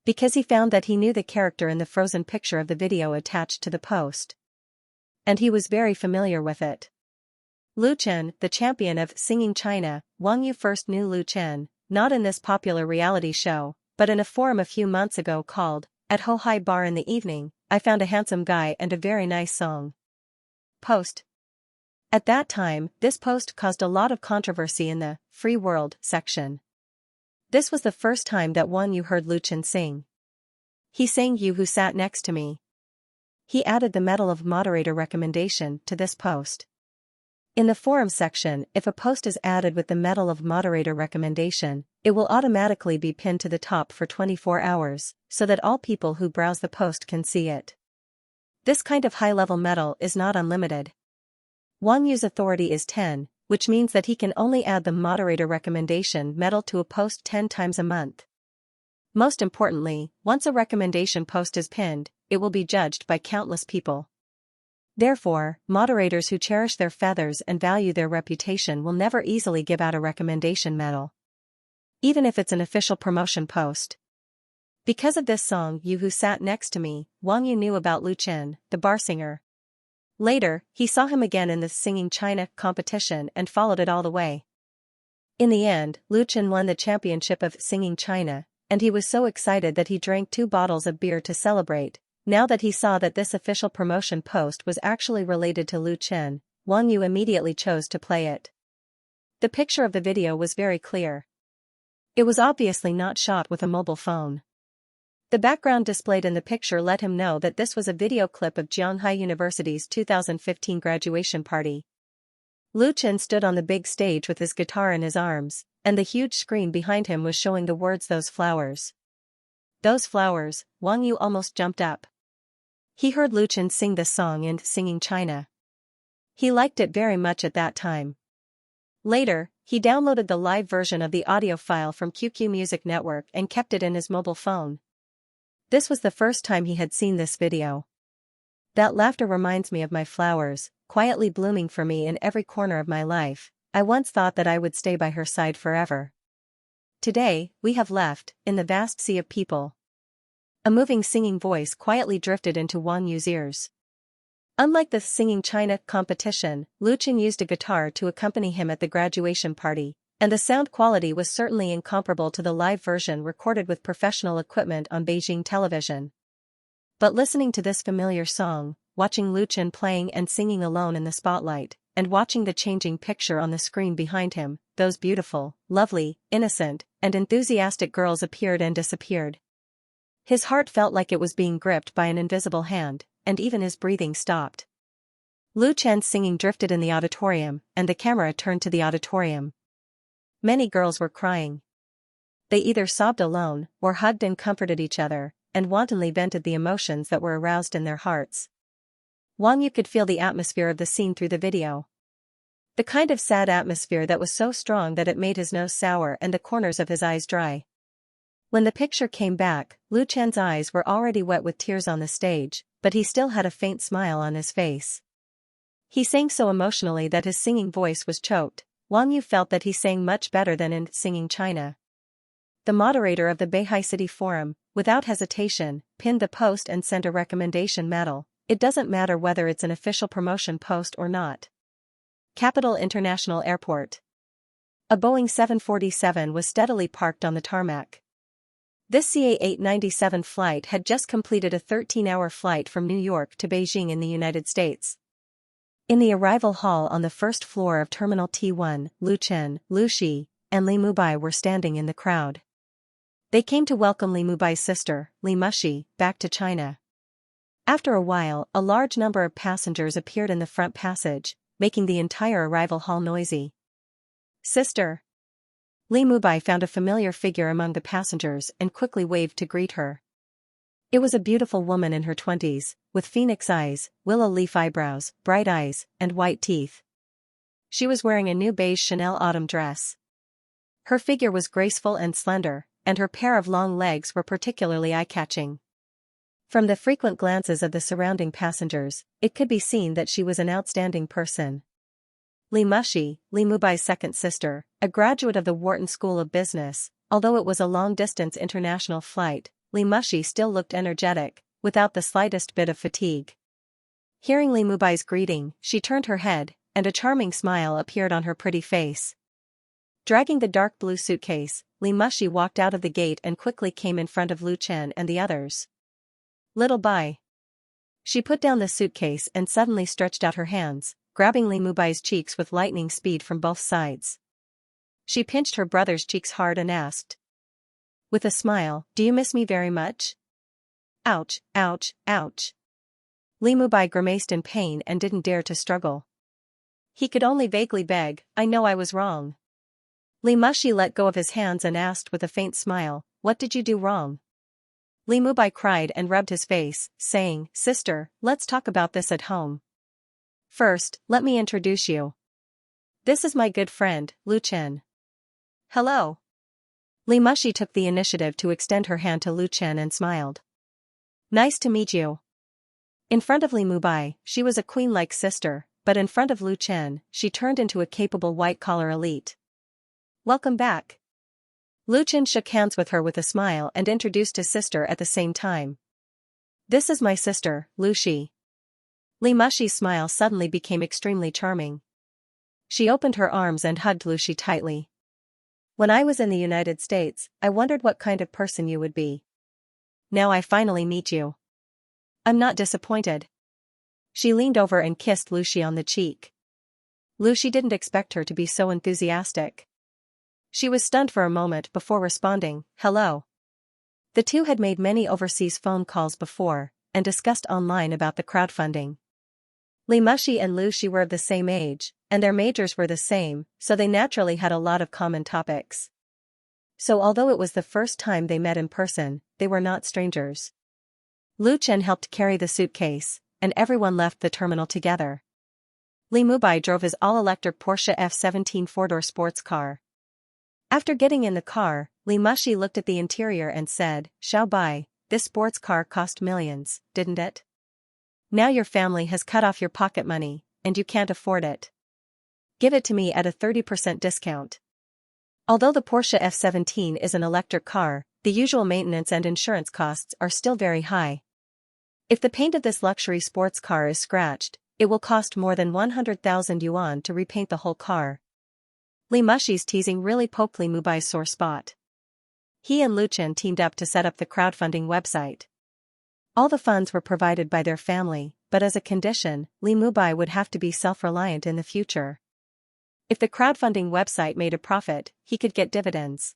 Because he found that he knew the character in the frozen picture of the video attached to the post. And he was very familiar with it. Lu Chen, the champion of Singing China. Wang Yu first knew Lu Chen, not in this popular reality show, but in a forum a few months ago called, At Ho Hai Bar in the Evening, I Found a Handsome Guy and a Very Nice Song. Post. At that time, this post caused a lot of controversy in the Free World section. This was the first time that Wang Yu heard Lu Chen sing. He sang You Who Sat Next to Me. He added the Medal of Moderator recommendation to this post. In the forum section, if a post is added with the Medal of Moderator recommendation, it will automatically be pinned to the top for 24 hours, so that all people who browse the post can see it. This kind of high-level medal is not unlimited. Wang Yu's authority is 10, which means that he can only add the moderator recommendation medal to a post 10 times a month. Most importantly, once a recommendation post is pinned, it will be judged by countless people. Therefore, moderators who cherish their feathers and value their reputation will never easily give out a recommendation medal. Even if it's an official promotion post. Because of this song You Who Sat Next to Me, Wang Yu knew about Lu Chen, the bar singer. Later, he saw him again in the Singing China competition and followed it all the way. In the end, Lu Chen won the championship of Singing China, and he was so excited that he drank 2 bottles of beer to celebrate. Now that he saw that this official promotion post was actually related to Lu Chen, Wang Yu immediately chose to play it. The picture of the video was very clear. It was obviously not shot with a mobile phone. The background displayed in the picture let him know that this was a video clip of Zhonghai University's 2015 graduation party. Lu Chen stood on the big stage with his guitar in his arms, and the huge screen behind him was showing the words Those Flowers. Those Flowers, Wang Yu almost jumped up. He heard Lu Chen sing this song in Singing China. He liked it very much at that time. Later, he downloaded the live version of the audio file from QQ Music Network and kept it in his mobile phone. This was the first time he had seen this video. That laughter reminds me of my flowers, quietly blooming for me in every corner of my life. I once thought that I would stay by her side forever. Today, we have left, in the vast sea of people. A moving singing voice quietly drifted into Wang Yu's ears. Unlike the singing China competition, Lu Chen used a guitar to accompany him at the graduation party, and the sound quality was certainly incomparable to the live version recorded with professional equipment on Beijing television. But listening to this familiar song, watching Lu Chen playing and singing alone in the spotlight, and watching the changing picture on the screen behind him, those beautiful, lovely, innocent, and enthusiastic girls appeared and disappeared. His heart felt like it was being gripped by an invisible hand, and even his breathing stopped. Lu Chen's singing drifted in the auditorium, and the camera turned to the auditorium. Many girls were crying. They either sobbed alone, or hugged and comforted each other, and wantonly vented the emotions that were aroused in their hearts. Wang Yu could feel the atmosphere of the scene through the video. The kind of sad atmosphere that was so strong that it made his nose sour and the corners of his eyes dry. When the picture came back, Lu Chen's eyes were already wet with tears on the stage, but he still had a faint smile on his face. He sang so emotionally that his singing voice was choked. Wang Yu felt that he sang much better than in Singing China. The moderator of the Beihai City Forum, without hesitation, pinned the post and sent a recommendation medal. It doesn't matter whether it's an official promotion post or not. Capital International Airport. A Boeing 747 was steadily parked on the tarmac. This CA-897 flight had just completed a 13-hour flight from New York to Beijing in the United States. In the arrival hall on the first floor of Terminal T1, Lu Chen, Lu Shi, and Li Mubai were standing in the crowd. They came to welcome Li Mubai's sister, Li Mushi, back to China. After a while, a large number of passengers appeared in the front passage, making the entire arrival hall noisy. Sister. Li Mubai found a familiar figure among the passengers and quickly waved to greet her. It was a beautiful woman in her 20s, with phoenix eyes, willow leaf eyebrows, bright eyes, and white teeth. She was wearing a new beige Chanel autumn dress. Her figure was graceful and slender, and her pair of long legs were particularly eye-catching. From the frequent glances of the surrounding passengers, it could be seen that she was an outstanding person. Li Mushi, Li Mubai's second sister, a graduate of the Wharton School of Business, although it was a long-distance international flight, Li Mushi still looked energetic, without the slightest bit of fatigue. Hearing Li Mubai's greeting, she turned her head, and a charming smile appeared on her pretty face. Dragging the dark blue suitcase, Li Mushi walked out of the gate and quickly came in front of Lu Chen and the others. Little Bai. She put down the suitcase and suddenly stretched out her hands, grabbing Li Mubai's cheeks with lightning speed from both sides. She pinched her brother's cheeks hard and asked, with a smile, "Do you miss me very much?" Ouch, ouch, ouch. Li Mubai grimaced in pain and didn't dare to struggle. He could only vaguely beg, "I know I was wrong." Li Mushi let go of his hands and asked with a faint smile, "What did you do wrong?" Li Mubai cried and rubbed his face, saying, "Sister, let's talk about this at home. First, let me introduce you. This is my good friend, Lu Chen." "Hello." Li Mushi took the initiative to extend her hand to Lu Chen and smiled. "Nice to meet you." In front of Li Mubai, she was a queen-like sister, but in front of Lu Chen, she turned into a capable white-collar elite. "Welcome back." Lu Chen shook hands with her with a smile and introduced his sister at the same time. "This is my sister, Lu Shi." Li Mushi's smile suddenly became extremely charming. She opened her arms and hugged Lu Shi tightly. "When I was in the United States, I wondered what kind of person you would be. Now I finally meet you. I'm not disappointed." She leaned over and kissed Lu Shi on the cheek. Lu Shi didn't expect her to be so enthusiastic. She was stunned for a moment before responding, "Hello." The two had made many overseas phone calls before, and discussed online about the crowdfunding. Li Mushi and Lu Shi were of the same age, and their majors were the same, so they naturally had a lot of common topics. So although it was the first time they met in person, they were not strangers. Lu Chen helped carry the suitcase, and everyone left the terminal together. Li Mubai drove his all-electric Porsche F17 four-door sports car. After getting in the car, Li Mushi looked at the interior and said, "Xiao Bai, this sports car cost millions, didn't it? Now your family has cut off your pocket money, and you can't afford it. Give it to me at a 30% discount. Although the Porsche F17 is an electric car, the usual maintenance and insurance costs are still very high. If the paint of this luxury sports car is scratched, it will cost more than 100,000 yuan to repaint the whole car. Li Mushi's teasing really poked Li Mubai's sore spot. He and Lu Chen teamed up to set up the crowdfunding website. All the funds were provided by their family, but as a condition, Li Mubai would have to be self-reliant in the future. If the crowdfunding website made a profit, he could get dividends.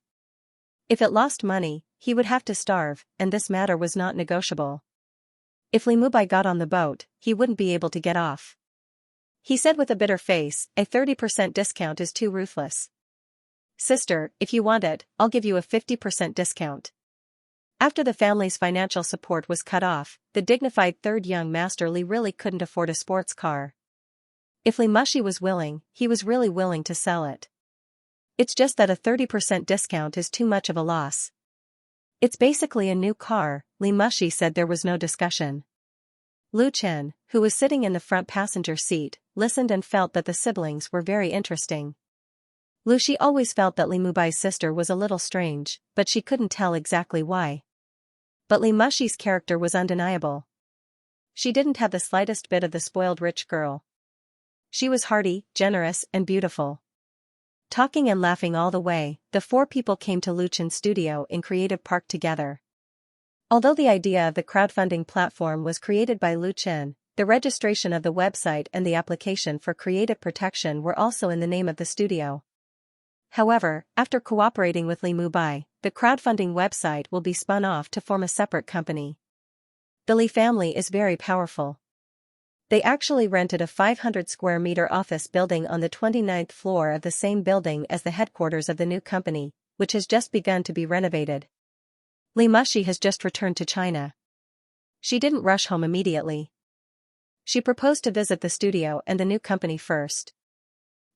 If it lost money, he would have to starve, and this matter was not negotiable. If Li Mubai got on the boat, he wouldn't be able to get off. He said with a bitter face, a 30% discount is too ruthless. Sister, if you want it, I'll give you a 50% discount. After the family's financial support was cut off, the dignified third young master Li really couldn't afford a sports car. If Li Mushi was willing, he was really willing to sell it. It's just that a 30% discount is too much of a loss. It's basically a new car, Li Mushi said. There was no discussion. Lu Chen, who was sitting in the front passenger seat, listened and felt that the siblings were very interesting. Lu Shi always felt that Li Mubai's sister was a little strange, but she couldn't tell exactly why. But Li Mushi's character was undeniable. She didn't have the slightest bit of the spoiled rich girl. She was hearty, generous, and beautiful. Talking and laughing all the way, the four people came to Lu Chen's studio in Creative Park together. Although the idea of the crowdfunding platform was created by Lu Chen, the registration of the website and the application for creative protection were also in the name of the studio. However, after cooperating with Li Mubai, the crowdfunding website will be spun off to form a separate company. The Li family is very powerful. They actually rented a 500 square meter office building on the 29th floor of the same building as the headquarters of the new company, which has just begun to be renovated. Li Mushi has just returned to China. She didn't rush home immediately. She proposed to visit the studio and the new company first.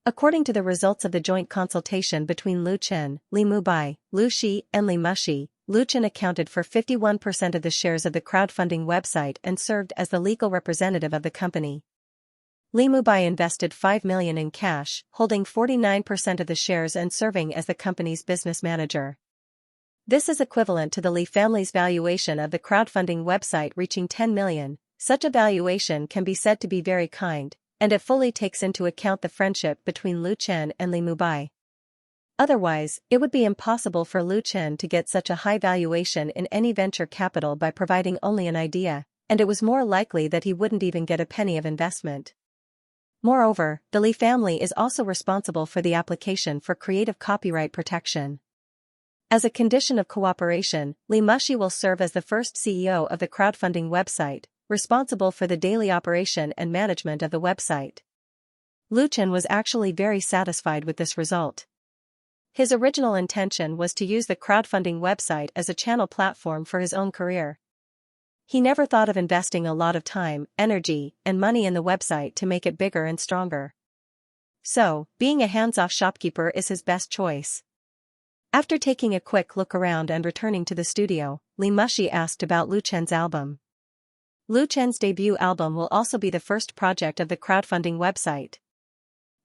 According to the results of the joint consultation between Lu Chen, Li Mubai, Lu Shi, and Li Mushi, Lu Chen accounted for 51% of the shares of the crowdfunding website and served as the legal representative of the company. Li Mubai invested 5 million in cash, holding 49% of the shares and serving as the company's business manager. This is equivalent to the Li family's valuation of the crowdfunding website reaching 10 million. Such a valuation can be said to be very kind, and it fully takes into account the friendship between Lu Chen and Li Mubai. Otherwise, it would be impossible for Lu Chen to get such a high valuation in any venture capital by providing only an idea, and it was more likely that he wouldn't even get a penny of investment. Moreover, the Li family is also responsible for the application for creative copyright protection. As a condition of cooperation, Li Mushi will serve as the first CEO of the crowdfunding website, responsible for the daily operation and management of the website. Lu Chen was actually very satisfied with this result. His original intention was to use the crowdfunding website as a channel platform for his own career. He never thought of investing a lot of time, energy, and money in the website to make it bigger and stronger. So, being a hands-off shopkeeper is his best choice. After taking a quick look around and returning to the studio, Li Mushi asked about Lu Chen's album. Lu Chen's debut album will also be the first project of the crowdfunding website.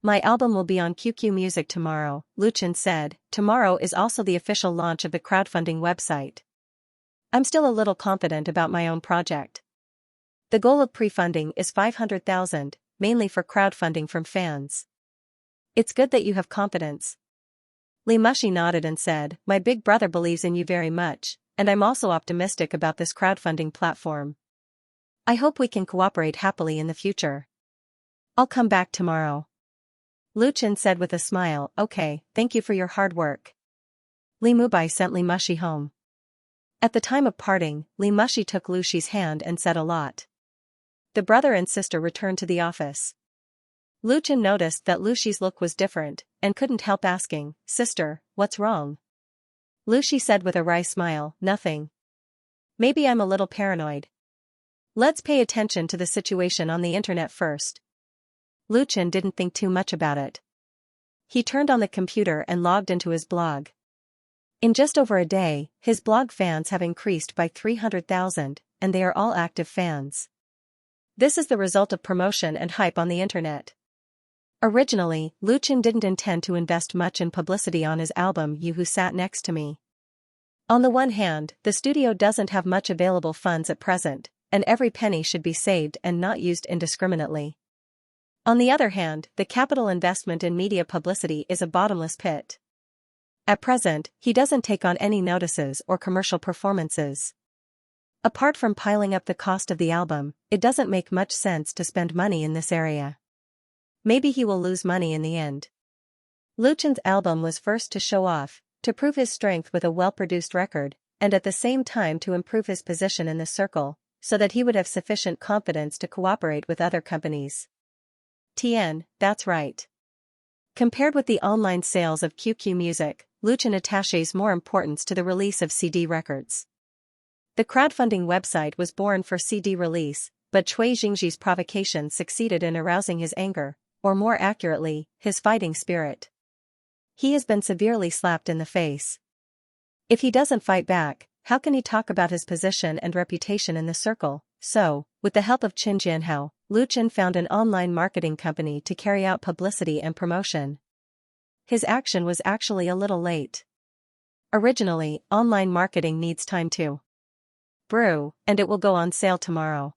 My album will be on QQ Music tomorrow, Lu Chen said. Tomorrow is also the official launch of the crowdfunding website. I'm still a little confident about my own project. The goal of pre-funding is 500,000, mainly for crowdfunding from fans. It's good that you have confidence. Li Mushi nodded and said, my big brother believes in you very much, and I'm also optimistic about this crowdfunding platform. I hope we can cooperate happily in the future. I'll come back tomorrow. Lu Chen said with a smile, okay, thank you for your hard work. Li Mubai sent Li Mushi home. At the time of parting, Li Mushi took Lu Shi's hand and said a lot. The brother and sister returned to the office. Lu Chen noticed that Lu Shi's look was different, and couldn't help asking, Sister, what's wrong? Lu Shi said with a wry smile, nothing. Maybe I'm a little paranoid. Let's pay attention to the situation on the internet first. Lu Chen didn't think too much about it. He turned on the computer and logged into his blog. In just over a day, his blog fans have increased by 300,000, and they are all active fans. This is the result of promotion and hype on the internet. Originally, Lu Chen didn't intend to invest much in publicity on his album You Who Sat Next to Me. On the one hand, the studio doesn't have much available funds at present, and every penny should be saved and not used indiscriminately. On the other hand, the capital investment in media publicity is a bottomless pit. At present, he doesn't take on any notices or commercial performances. Apart from piling up the cost of the album, it doesn't make much sense to spend money in this area. Maybe he will lose money in the end. Lu Chen's album was first to show off, to prove his strength with a well-produced record, and at the same time to improve his position in the circle, so that he would have sufficient confidence to cooperate with other companies. Tien, that's right. Compared with the online sales of QQ Music, Lu Chen attaches more importance to the release of CD records. The crowdfunding website was born for CD release, but Cui Jingji's provocation succeeded in arousing his anger, or more accurately, his fighting spirit. He has been severely slapped in the face. If he doesn't fight back, how can he talk about his position and reputation in the circle? So, with the help of Qin Jianhao, Lu Chen found an online marketing company to carry out publicity and promotion. His action was actually a little late. Originally, online marketing needs time to brew, and it will go on sale tomorrow.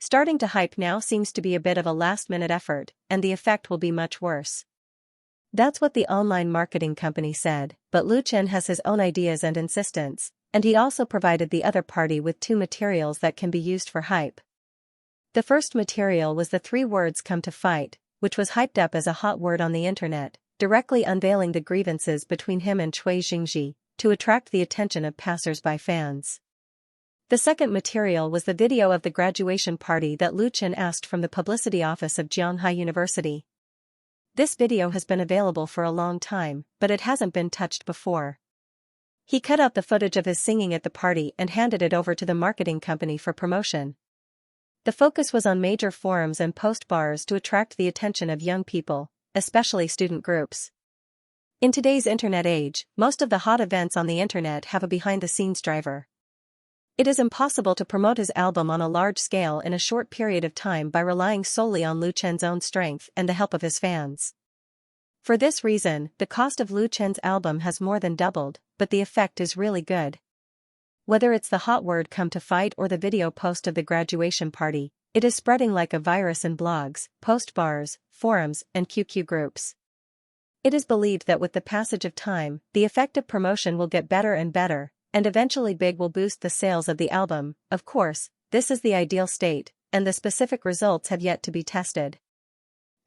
Starting to hype now seems to be a bit of a last-minute effort, and the effect will be much worse. That's what the online marketing company said, but Lu Chen has his own ideas and insistence, and he also provided the other party with 2 materials that can be used for hype. The first material was the 3 words "come to fight," which was hyped up as a hot word on the internet, directly unveiling the grievances between him and Cui Jingji, to attract the attention of passers-by fans. The second material was the video of the graduation party that Lu Chen asked from the publicity office of Jianghai University. This video has been available for a long time, but it hasn't been touched before. He cut out the footage of his singing at the party and handed it over to the marketing company for promotion. The focus was on major forums and post bars to attract the attention of young people, especially student groups. In today's internet age, most of the hot events on the internet have a behind-the-scenes driver. It is impossible to promote his album on a large scale in a short period of time by relying solely on Lu Chen's own strength and the help of his fans. For this reason, the cost of Lu Chen's album has more than doubled, but the effect is really good. Whether it's the hot word "come to fight" or the video post of the graduation party, it is spreading like a virus in blogs, post bars, forums, and QQ groups. It is believed that with the passage of time, the effective promotion will get better and better, and eventually Big will boost the sales of the album. Of course, this is the ideal state, and the specific results have yet to be tested.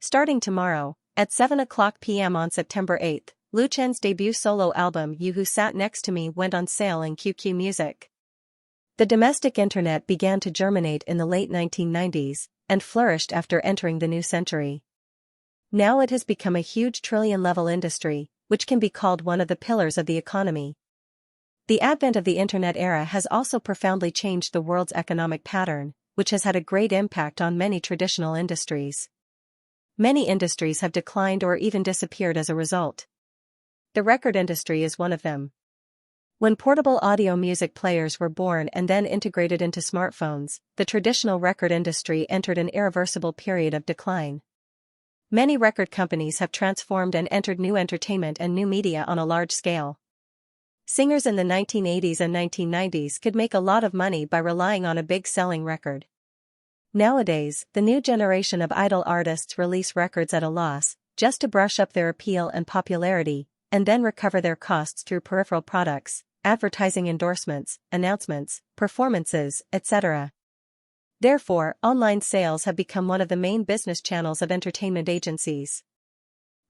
Starting tomorrow, at 7:00 p.m. on September 8, Lu Chen's debut solo album You Who Sat Next to Me went on sale in QQ Music. The domestic internet began to germinate in the late 1990s, and flourished after entering the new century. Now it has become a huge trillion-level industry, which can be called one of the pillars of the economy. The advent of the internet era has also profoundly changed the world's economic pattern, which has had a great impact on many traditional industries. Many industries have declined or even disappeared as a result. The record industry is one of them. When portable audio music players were born and then integrated into smartphones, the traditional record industry entered an irreversible period of decline. Many record companies have transformed and entered new entertainment and new media on a large scale. Singers in the 1980s and 1990s could make a lot of money by relying on a big selling record. Nowadays, the new generation of idol artists release records at a loss, just to brush up their appeal and popularity, and then recover their costs through peripheral products, advertising endorsements, announcements, performances, etc. Therefore, online sales have become one of the main business channels of entertainment agencies.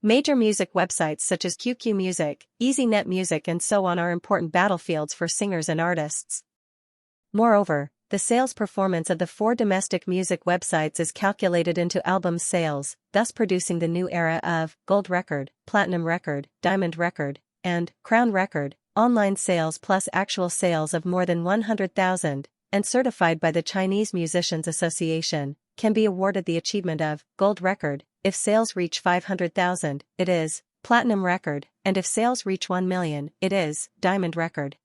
Major music websites such as QQ Music, EasyNet Music and so on are important battlefields for singers and artists. Moreover, the sales performance of the 4 domestic music websites is calculated into album sales, thus producing the new era of Gold Record, Platinum Record, Diamond Record, and Crown Record, online sales plus actual sales of more than 100,000, and certified by the Chinese Musicians Association, can be awarded the achievement of Gold Record. If sales reach 500,000, it is Platinum Record, and if sales reach 1 million, it is Diamond Record.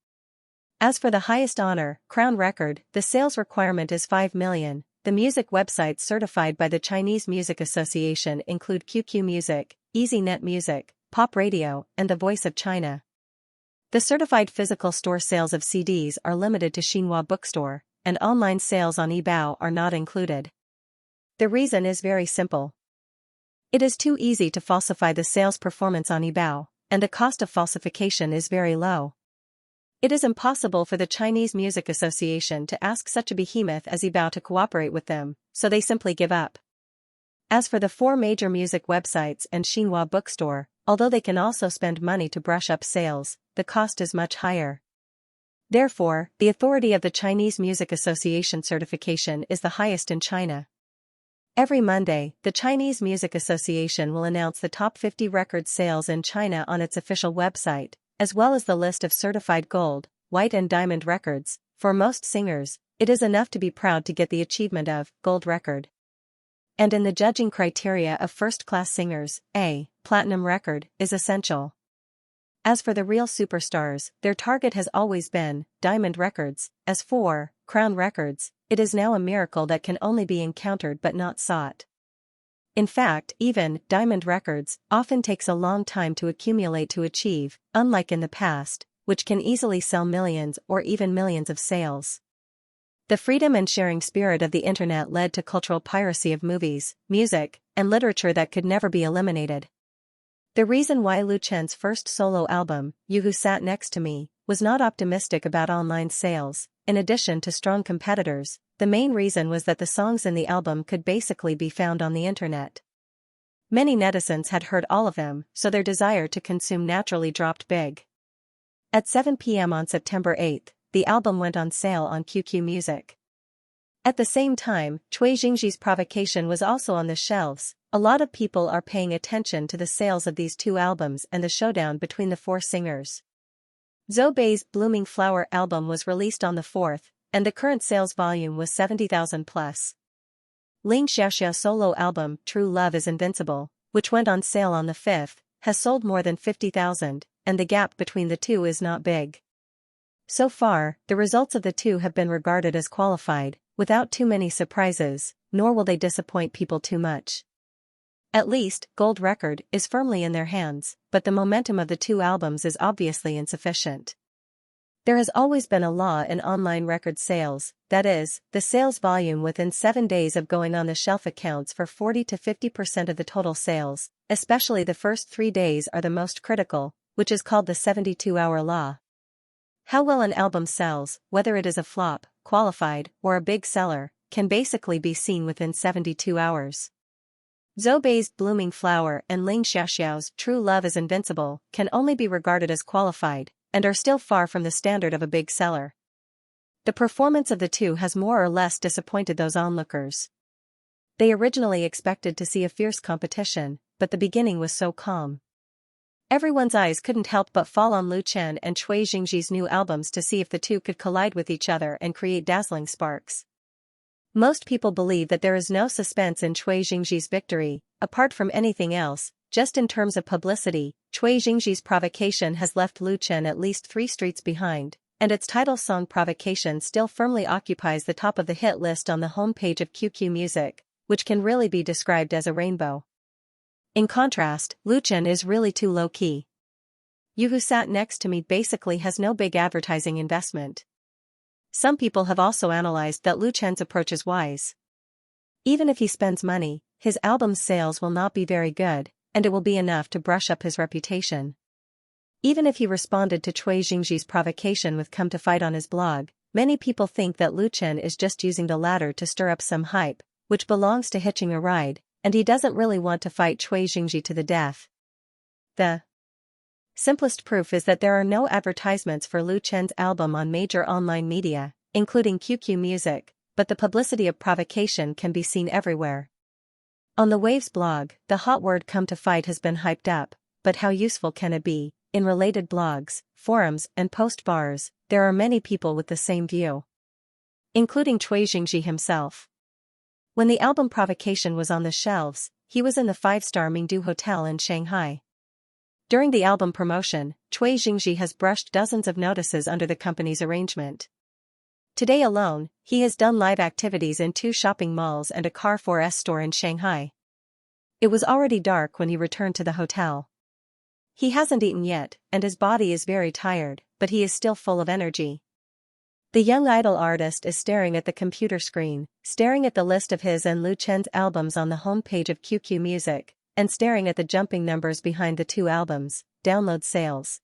As for the highest honor, Crown Record, the sales requirement is 5 million, the music websites certified by the Chinese Music Association include QQ Music, EasyNet Music, Pop Radio, and The Voice of China. The certified physical store sales of CDs are limited to Xianxia bookstore, and online sales on eBay are not included. The reason is very simple. It is too easy to falsify the sales performance on eBay, and the cost of falsification is very low. It is impossible for the Chinese Music Association to ask such a behemoth as eBay to cooperate with them, so they simply give up. As for the 4 major music websites and Xianxia bookstore, although they can also spend money to brush up sales, the cost is much higher. Therefore, the authority of the Chinese Music Association certification is the highest in China. Every Monday, the Chinese Music Association will announce the top 50 record sales in China on its official website, as well as the list of certified gold, white and diamond records. For most singers, it is enough to be proud to get the achievement of gold record. And in the judging criteria of first-class singers, a platinum record is essential. As for the real superstars, their target has always been diamond records. As for crown records, it is now a miracle that can only be encountered but not sought. In fact, even diamond records often takes a long time to accumulate to achieve, unlike in the past, which can easily sell millions or even millions of sales. The freedom and sharing spirit of the internet led to cultural piracy of movies, music, and literature that could never be eliminated. The reason why Lu Chen's first solo album, You Who Sat Next to Me, was not optimistic about online sales, in addition to strong competitors, the main reason was that the songs in the album could basically be found on the internet. Many netizens had heard all of them, so their desire to consume naturally dropped big. At 7 p.m. on September 8, the album went on sale on QQ Music. At the same time, Cui Jingji's Provocation was also on the shelves. A lot of people are paying attention to the sales of these 2 albums and the showdown between the 4 singers. Zhou Bei's Blooming Flower album was released on the 4th, and the current sales volume was 70,000 plus. Xianxia's solo album, True Love is Invincible, which went on sale on the 5th, has sold more than 50,000, and the gap between the 2 is not big. So far, the results of the 2 have been regarded as qualified, without too many surprises, nor will they disappoint people too much. At least, gold record is firmly in their hands, but the momentum of the 2 albums is obviously insufficient. There has always been a law in online record sales, that is, the sales volume within 7 days of going on the shelf accounts for 40 to 50% of the total sales, especially the first 3 days are the most critical, which is called the 72-hour law. How well an album sells, whether it is a flop, qualified, or a big seller, can basically be seen within 72 hours. Zhou Bei's Blooming Flower and Xianxia's True Love is Invincible can only be regarded as qualified, and are still far from the standard of a big seller. The performance of the 2 has more or less disappointed those onlookers. They originally expected to see a fierce competition, but the beginning was so calm. Everyone's eyes couldn't help but fall on Lu Chen and Cui Jingji's new albums to see if the 2 could collide with each other and create dazzling sparks. Most people believe that there is no suspense in Cui Jingji's victory, apart from anything else, just in terms of publicity. Cui Jingji's Provocation has left Lu Chen at least 3 streets behind, and its title song Provocation still firmly occupies the top of the hit list on the homepage of QQ Music, which can really be described as a rainbow. In contrast, Lu Chen is really too low-key. You Who Sat Next to Me basically has no big advertising investment. Some people have also analyzed that Lu Chen's approach is wise. Even if he spends money, his album's sales will not be very good, and it will be enough to brush up his reputation. Even if he responded to Cui Jingji's Provocation with Come to Fight on his blog, many people think that Lu Chen is just using the latter to stir up some hype, which belongs to hitching a ride, and he doesn't really want to fight Cui Jingji to the death. The simplest proof is that there are no advertisements for Lu Chen's album on major online media, including QQ Music, but the publicity of Provocation can be seen everywhere. On the Waves blog, the hot word Come to Fight has been hyped up, but how useful can it be? In related blogs, forums, and post bars, there are many people with the same view, including Cui Jingji himself. When the album Provocation was on the shelves, he was in the 5-star Mingdu Hotel in Shanghai. During the album promotion, Cui Jingji has brushed dozens of notices under the company's arrangement. Today alone, he has done live activities in 2 shopping malls and a Car 4S store in Shanghai. It was already dark when he returned to the hotel. He hasn't eaten yet, and his body is very tired, but he is still full of energy. The young idol artist is staring at the computer screen, staring at the list of his and Lu Chen's albums on the homepage of QQ Music, and staring at the jumping numbers behind the 2 albums, download sales.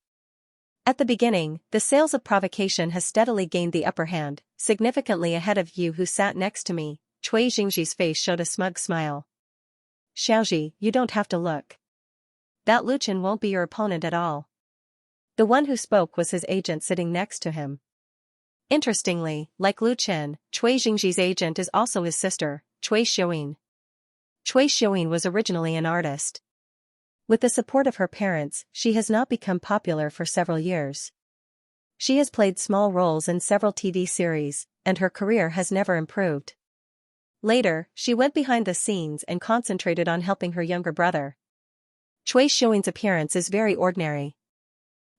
At the beginning, the sales of Provocation has steadily gained the upper hand, significantly ahead of you who sat next to me. Cui Jingji's face showed a smug smile. Xiaoji, you don't have to look. That Lu Chen won't be your opponent at all. The one who spoke was his agent sitting next to him. Interestingly, like Lu Chen, Cui Jingji's agent is also his sister, Cui Xiaoyin. Cui Xiaoyin was originally an artist. With the support of her parents, she has not become popular for several years. She has played small roles in several TV series, and her career has never improved. Later, she went behind the scenes and concentrated on helping her younger brother. Cui Xiaoyin's appearance is very ordinary.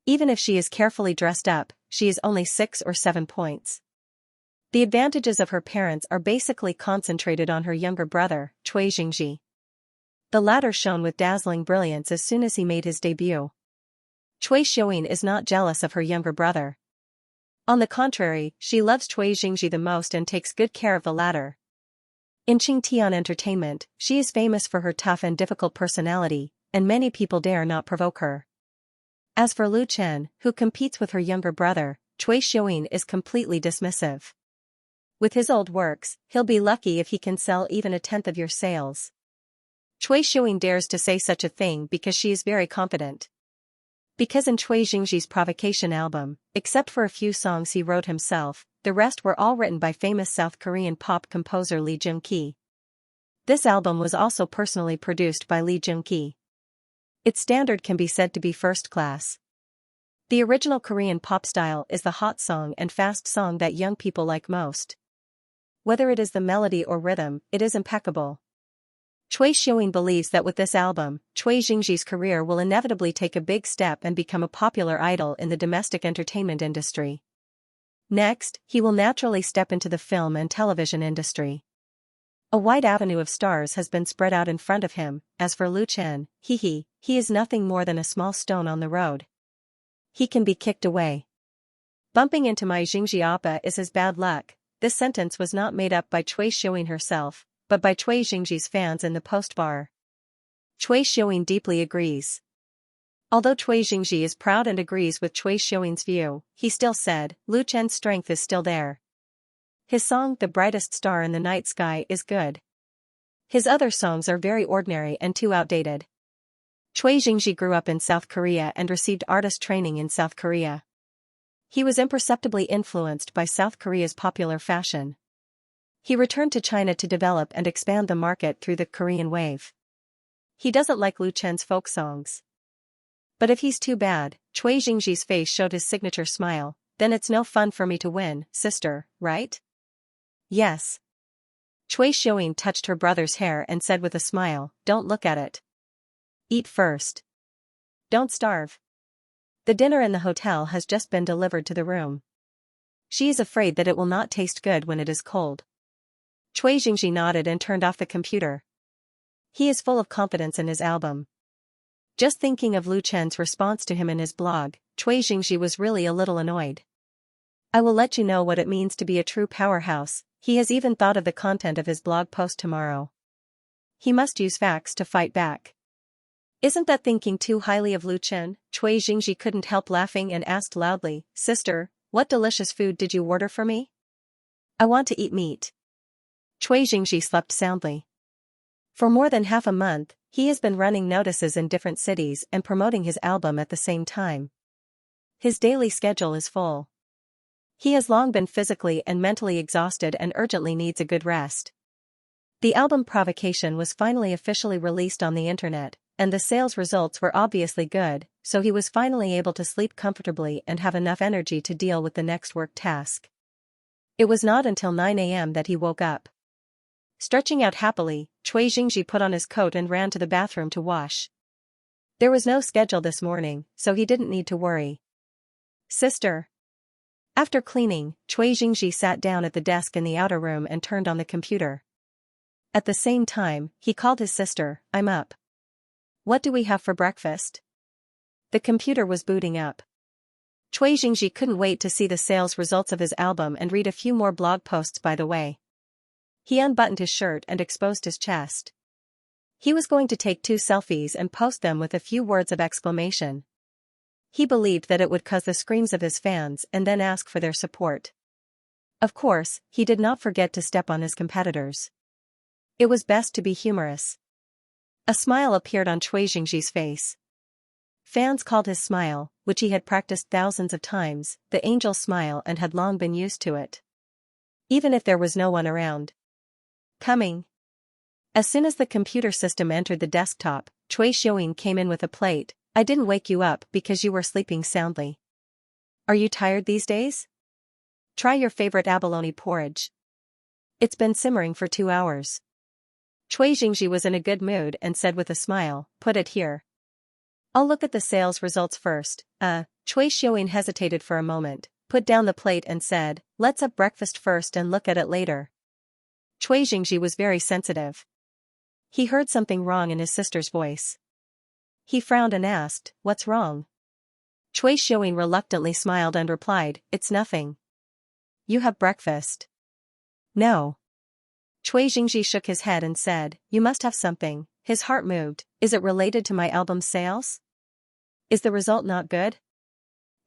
Even if she is carefully dressed up, she is only 6 or 7 points. The advantages of her parents are basically concentrated on her younger brother, Cui Jingji. The latter shone with dazzling brilliance as soon as he made his debut. Cui Xiaoyin is not jealous of her younger brother. On the contrary, she loves Cui Jingji the most and takes good care of the latter. In Qingtian Entertainment, she is famous for her tough and difficult personality, and many people dare not provoke her. As for Lu Chen, who competes with her younger brother, Cui Xiaoyin is completely dismissive. With his old works, he'll be lucky if he can sell even 1/10 of your sales. Cui Xiaoyin dares to say such a thing because she is very confident. Because in Cui Jingji's Provocation album, except for a few songs he wrote himself, the rest were all written by famous South Korean pop composer Lee Jung-ki. This album was also personally produced by Lee Jung-ki. Its standard can be said to be first class. The original Korean pop style is the hot song and fast song that young people like most. Whether it is the melody or rhythm, it is impeccable. Cui Xiaoyin believes that with this album, Cui Jingji's career will inevitably take a big step and become a popular idol in the domestic entertainment industry. Next, he will naturally step into the film and television industry. A wide avenue of stars has been spread out in front of him. As for Lu Chen, he is nothing more than a small stone on the road. He can be kicked away. Bumping into my Jingji Appa is his bad luck. This sentence was not made up by Cui Xiaoyin herself, but by Cui Jingji's fans in the post bar. Cui Xiaoyin deeply agrees. Although Cui Jingji is proud and agrees with Cui Xiaoyin's view, he still said, Lu Chen's strength is still there. His song The Brightest Star in the Night Sky is good. His other songs are very ordinary and too outdated. Cui Jingji grew up in South Korea and received artist training in South Korea. He was imperceptibly influenced by South Korea's popular fashion. He returned to China to develop and expand the market through the Korean wave. He doesn't like Lu Chen's folk songs. But if he's too bad, Cui Jingji's face showed his signature smile, then it's no fun for me to win, sister, right? Yes. Cui Xiaoyin touched her brother's hair and said with a smile, don't look at it. Eat first. Don't starve. The dinner in the hotel has just been delivered to the room. She is afraid that it will not taste good when it is cold. Cui Jingji nodded and turned off the computer. He is full of confidence in his album. Just thinking of Lu Chen's response to him in his blog, Cui Jingji was really a little annoyed. I will let you know what it means to be a true powerhouse. He has even thought of the content of his blog post tomorrow. He must use facts to fight back. Isn't that thinking too highly of Lu Chen? Cui Jingji couldn't help laughing and asked loudly, Sister, what delicious food did you order for me? I want to eat meat. Cui Jingji slept soundly. For more than half a month, he has been running notices in different cities and promoting his album at the same time. His daily schedule is full. He has long been physically and mentally exhausted and urgently needs a good rest. The album Provocation was finally officially released on the internet, and the sales results were obviously good, so he was finally able to sleep comfortably and have enough energy to deal with the next work task. It was not until 9 a.m. that he woke up. Stretching out happily, Cui Jingji put on his coat and ran to the bathroom to wash. There was no schedule this morning, so he didn't need to worry. Sister. After cleaning, Cui Jingji sat down at the desk in the outer room and turned on the computer. At the same time, he called his sister. "I'm up. What do we have for breakfast?" The computer was booting up. Cui Jingji couldn't wait to see the sales results of his album and read a few more blog posts by the way. He unbuttoned his shirt and exposed his chest. He was going to take 2 selfies and post them with a few words of exclamation. He believed that it would cause the screams of his fans and then ask for their support. Of course, he did not forget to step on his competitors. It was best to be humorous. A smile appeared on Cui Jingji's face. Fans called his smile, which he had practiced thousands of times, the angel smile and had long been used to it. Even if there was no one around. Coming. As soon as the computer system entered the desktop, Cui Xiaoyin came in with a plate. "I didn't wake you up because you were sleeping soundly. Are you tired these days? Try your favorite abalone porridge. It's been simmering for 2 hours." Cui Jingji was in a good mood and said with a smile, "Put it here. I'll look at the sales results first." Cui Xiaoyin hesitated for a moment, put down the plate and said, "Let's have breakfast first and look at it later." Cui Jingji was very sensitive. He heard something wrong in his sister's voice. He frowned and asked, "What's wrong?" Cui Xiaoyin reluctantly smiled and replied, "It's nothing. You have breakfast." "No." Cui Jingji shook his head and said, "You must have something." His heart moved. "Is it related to my album's sales? Is the result not good?"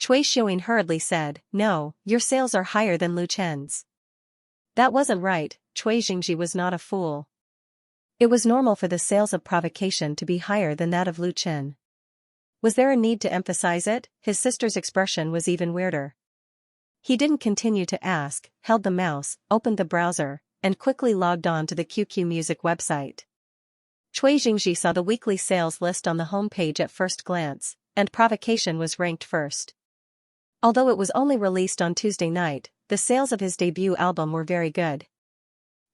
Cui Xiaoyin hurriedly said, "No, your sales are higher than Lu Chen's." That wasn't right. Cui Jingji was not a fool. It was normal for the sales of Provocation to be higher than that of Lu Chen. Was there a need to emphasize it? His sister's expression was even weirder. He didn't continue to ask, held the mouse, opened the browser, and quickly logged on to the QQ Music website. Cui Jingji saw the weekly sales list on the home page at first glance, and Provocation was ranked first. Although it was only released on Tuesday night, the sales of his debut album were very good.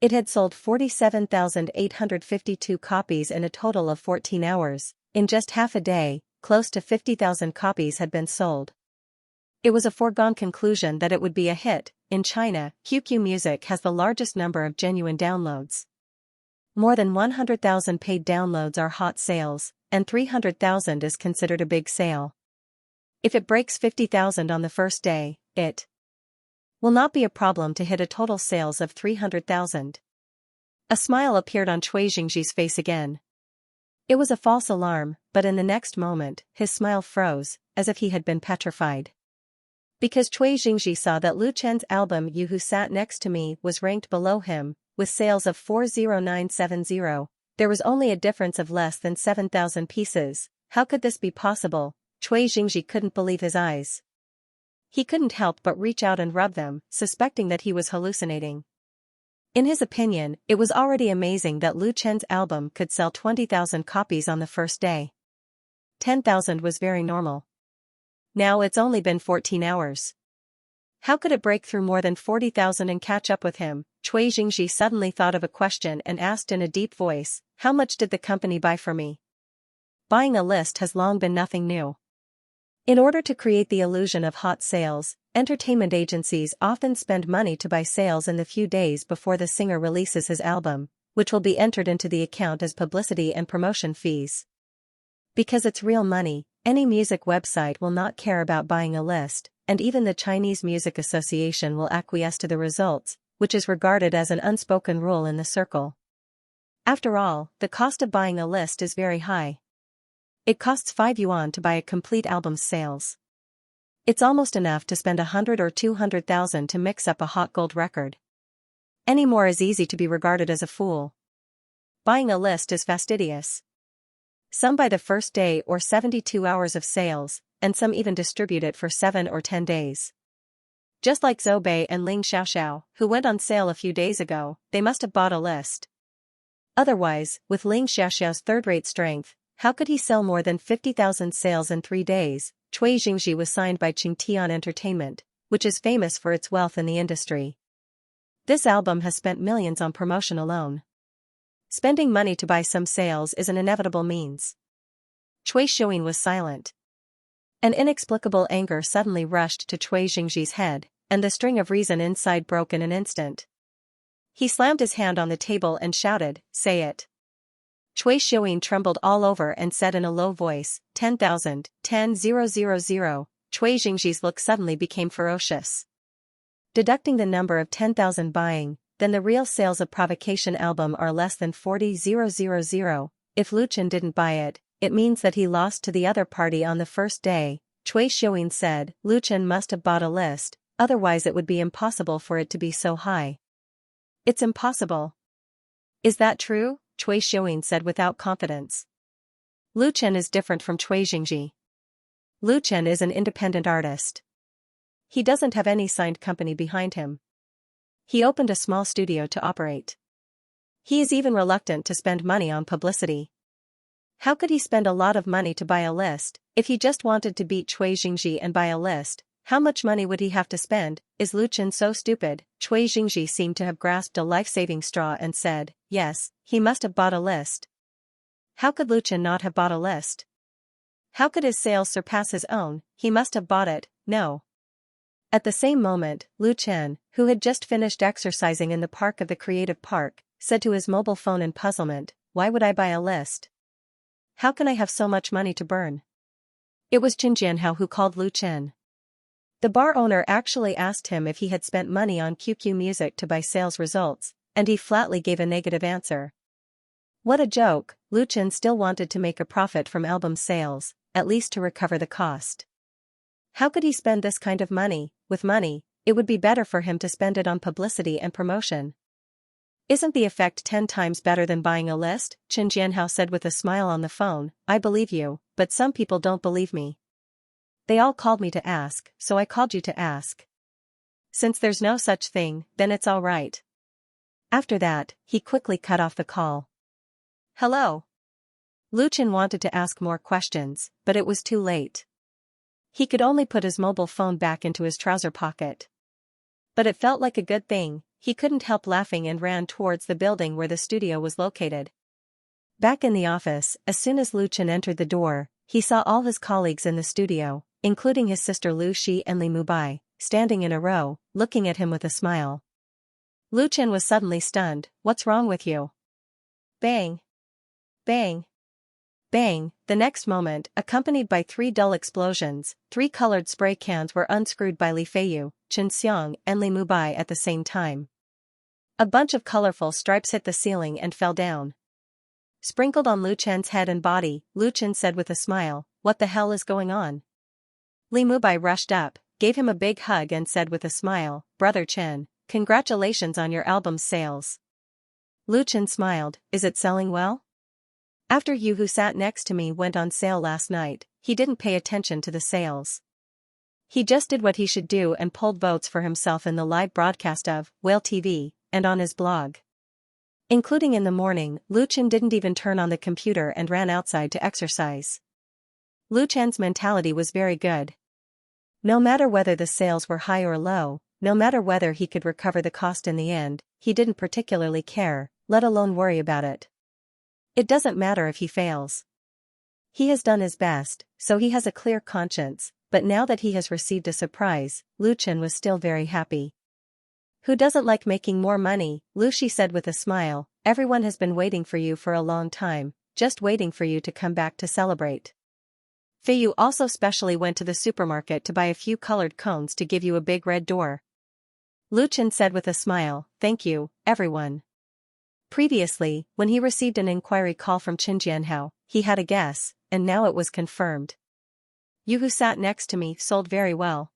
It had sold 47,852 copies in a total of 14 hours. In just half a day, close to 50,000 copies had been sold. It was a foregone conclusion that it would be a hit. In China, QQ Music has the largest number of genuine downloads. More than 100,000 paid downloads are hot sales, and 300,000 is considered a big sale. If it breaks 50,000 on the first day, it will not be a problem to hit a total sales of 300,000. A smile appeared on Cui Jingji's face again. It was a false alarm, but in the next moment, his smile froze, as if he had been petrified. Because Cui Jingji saw that Lu Chen's album You Who Sat Next to Me was ranked below him, with sales of 40970, there was only a difference of less than 7,000 pieces. How could this be possible? Cui Jingji couldn't believe his eyes. He couldn't help but reach out and rub them, suspecting that he was hallucinating. In his opinion, it was already amazing that Lu Chen's album could sell 20,000 copies on the first day. 10,000 was very normal. Now it's only been 14 hours. How could it break through more than 40,000 and catch up with him? Cui Jingji suddenly thought of a question and asked in a deep voice, "How much did the company buy for me?" Buying a list has long been nothing new. In order to create the illusion of hot sales, entertainment agencies often spend money to buy sales in the few days before the singer releases his album, which will be entered into the account as publicity and promotion fees. Because it's real money, any music website will not care about buying a list, and even the Chinese Music Association will acquiesce to the results, which is regarded as an unspoken rule in the circle. After all, the cost of buying a list is very high. It costs 5 yuan to buy a complete album's sales. It's almost enough to spend 100 or 200,000 to mix up a hot gold record. Any more is easy to be regarded as a fool. Buying a list is fastidious. Some buy the first day or 72 hours of sales, and some even distribute it for 7 or 10 days. Just like Zhou Bei and Ling Xiaoxiao, who went on sale a few days ago, they must have bought a list. Otherwise, with Ling Xiaoxiao's third-rate strength, how could he sell more than 50,000 sales in 3 days? Cui Jingji was signed by Qingtian Entertainment, which is famous for its wealth in the industry. This album has spent millions on promotion alone. Spending money to buy some sales is an inevitable means. Cui Xiaoyin was silent. An inexplicable anger suddenly rushed to Cui Jingji's head. and the string of reason inside broke in an instant. He slammed his hand on the table and shouted, "Say it." Cui Xiuyin trembled all over and said in a low voice, 10,000, 10,000. Cui Jingji's look suddenly became ferocious. Deducting the number of 10,000 buying, then the real sales of Provocation album are less than 40,000. If Lu Chen didn't buy it, it means that he lost to the other party on the first day. Cui Xiuyin said, Lu Chen must have bought a list, otherwise it would be impossible for it to be so high. It's impossible. Is that true? Cui Xiuyin said without confidence. Lu Chen is different from Cui Jingji. Lu Chen is an independent artist. He doesn't have any signed company behind him. He opened a small studio to operate. He is even reluctant to spend money on publicity. How could he spend a lot of money to buy a list? If he just wanted to beat Cui Jingji and buy a list, how much money would he have to spend? Is Lu Chen so stupid? Cui Jingji seemed to have grasped a life-saving straw and said, yes, he must have bought a list. How could Lu Chen not have bought a list? How could his sales surpass his own? He must have bought it, no. At the same moment, Lu Chen, who had just finished exercising in the park of the Creative Park, said to his mobile phone in puzzlement, why would I buy a list? How can I have so much money to burn? It was Qin Jianhao who called Lu Chen. The bar owner actually asked him if he had spent money on QQ Music to buy sales results, and he flatly gave a negative answer. What a joke. Lu Chen still wanted to make a profit from album sales, at least to recover the cost. How could he spend this kind of money? With money, it would be better for him to spend it on publicity and promotion. Isn't the effect 10 times better than buying a list? Qin Jianhao said with a smile on the phone, I believe you, but some people don't believe me. They all called me to ask, so I called you to ask. Since there's no such thing, then it's all right. After that, he quickly cut off the call. Hello. Lu Chen wanted to ask more questions, but it was too late. He could only put his mobile phone back into his trouser pocket. But it felt like a good thing, he couldn't help laughing and ran towards the building where the studio was located. Back in the office, as soon as Lu Chen entered the door, he saw all his colleagues in the studio, including his sister Lu Shi and Li Mubai, standing in a row, looking at him with a smile. Lu Chen was suddenly stunned. What's wrong with you? Bang! Bang! Bang! The next moment, accompanied by 3 dull explosions, 3 colored spray cans were unscrewed by Li Feiyu, Chen Xiang, and Li Mubai at the same time. A bunch of colorful stripes hit the ceiling and fell down. Sprinkled on Lu Chen's head and body, Lu Chen said with a smile, what the hell is going on? Li Mubai rushed up, gave him a big hug and said with a smile, Brother Chen, congratulations on your album's sales. Lu Chen smiled, is it selling well? After You Who Sat Next to Me went on sale last night, he didn't pay attention to the sales. He just did what he should do and pulled votes for himself in the live broadcast of Whale TV, and on his blog. Including in the morning, Lu Chen didn't even turn on the computer and ran outside to exercise. Lu Chen's mentality was very good. No matter whether the sales were high or low, no matter whether he could recover the cost in the end, he didn't particularly care, let alone worry about it. It doesn't matter if he fails. He has done his best, so he has a clear conscience, but now that he has received a surprise, Lu Chen was still very happy. Who doesn't like making more money? Lu Shi said with a smile, everyone has been waiting for you for a long time, just waiting for you to come back to celebrate. Feiyu also specially went to the supermarket to buy a few colored cones to give you a big red door. Lu Chen said with a smile, thank you, everyone. Previously, when he received an inquiry call from Qin Jianhao, he had a guess, and now it was confirmed. You Who Sat Next to Me sold very well.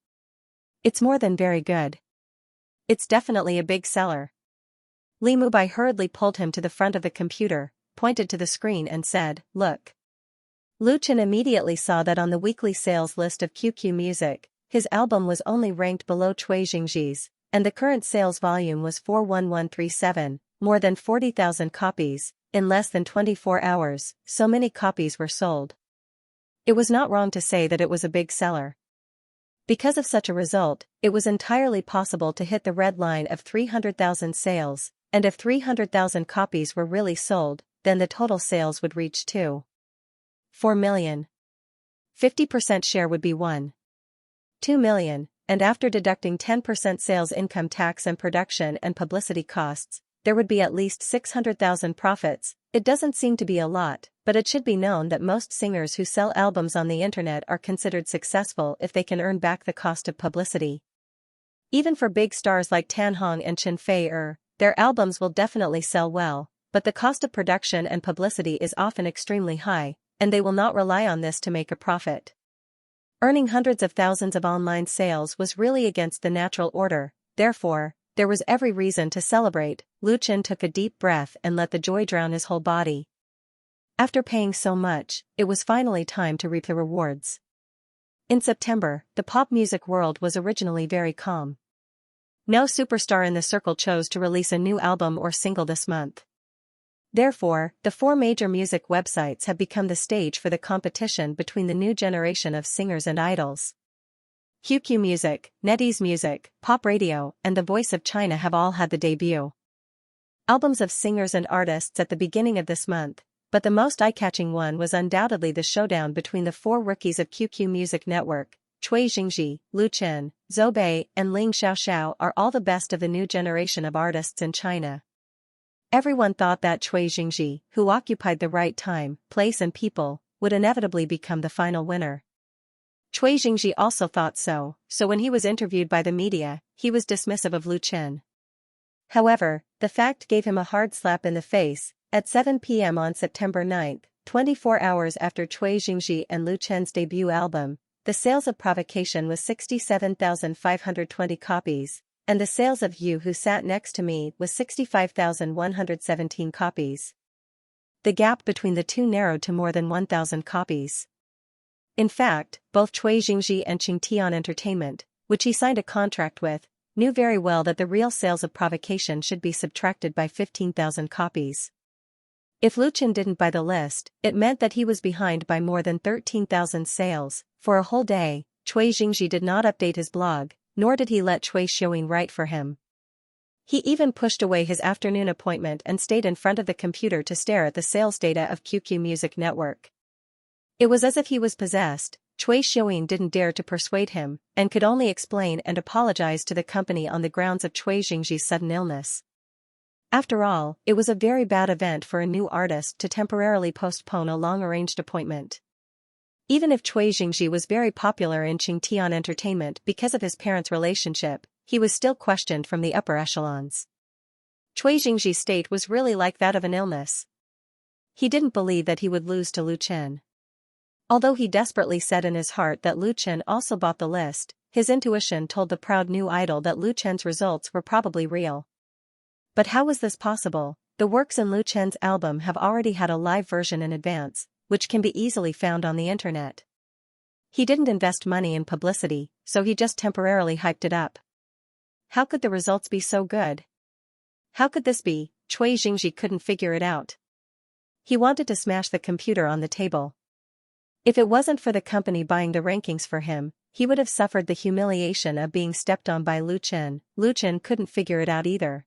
It's more than very good. It's definitely a big seller. Li Mubai hurriedly pulled him to the front of the computer, pointed to the screen and said, look. Lu Chen immediately saw that on the weekly sales list of QQ Music, his album was only ranked below Cui Jingji's, and the current sales volume was 41137, more than 40,000 copies, in less than 24 hours, so many copies were sold. It was not wrong to say that it was a big seller. Because of such a result, it was entirely possible to hit the red line of 300,000 sales, and if 300,000 copies were really sold, then the total sales would reach 2.4 million. 50% share would be 1.2 million, and after deducting 10% sales income tax and production and publicity costs, there would be at least 600,000 profits. It doesn't seem to be a lot, but it should be known that most singers who sell albums on the internet are considered successful if they can earn back the cost of publicity. Even for big stars like Tan Hong and Chen Fei, their albums will definitely sell well, but the cost of production and publicity is often extremely high, and they will not rely on this to make a profit. Earning hundreds of thousands of online sales was really against the natural order, therefore, there was every reason to celebrate. Lu Chen took a deep breath and let the joy drown his whole body. After paying so much, it was finally time to reap the rewards. In September, the pop music world was originally very calm. No superstar in the circle chose to release a new album or single this month. Therefore, the four major music websites have become the stage for the competition between the new generation of singers and idols. QQ Music, NetEase Music, Pop Radio, and The Voice of China have all had the debut albums of singers and artists at the beginning of this month, but the most eye-catching one was undoubtedly the showdown between the four rookies of QQ Music Network. Cui Jingji, Lu Chen, Zhou Bei, and Ling Xiaoxiao are all the best of the new generation of artists in China. Everyone thought that Cui Jingji, who occupied the right time, place and people, would inevitably become the final winner. Cui Jingji also thought so when he was interviewed by the media, he was dismissive of Lu Chen. However, the fact gave him a hard slap in the face. At 7 p.m. on September 9, 24 hours after Cui Jingji and Lu Chen's debut album, the sales of Provocation was 67,520 copies, and the sales of You Who Sat Next to Me was 65,117 copies. The gap between the two narrowed to more than 1,000 copies. In fact, both Cui Jingji and Qingtian Entertainment, which he signed a contract with, knew very well that the real sales of Provocation should be subtracted by 15,000 copies. If Lu Chen didn't buy the list, it meant that he was behind by more than 13,000 sales. For a whole day, Cui Jingji did not update his blog, nor did he let Cui Xiaoying write for him. He even pushed away his afternoon appointment and stayed in front of the computer to stare at the sales data of QQ Music Network. It was as if he was possessed. Cui Xiaoying didn't dare to persuade him, and could only explain and apologize to the company on the grounds of Cui Jingji's sudden illness. After all, it was a very bad event for a new artist to temporarily postpone a long-arranged appointment. Even if Cui Jingji was very popular in Qingtian Entertainment because of his parents' relationship, he was still questioned from the upper echelons. Cui Jingji's state was really like that of an illness. He didn't believe that he would lose to Lu Chen. Although he desperately said in his heart that Lu Chen also bought the list, his intuition told the proud new idol that Lu Chen's results were probably real. But how was this possible? The works in Lu Chen's album have already had a live version in advance, which can be easily found on the internet. He didn't invest money in publicity, so he just temporarily hyped it up. How could the results be so good? How could this be? Cui Jingji couldn't figure it out. He wanted to smash the computer on the table. If it wasn't for the company buying the rankings for him, he would have suffered the humiliation of being stepped on by Lu Chen. Lu Chen couldn't figure it out either.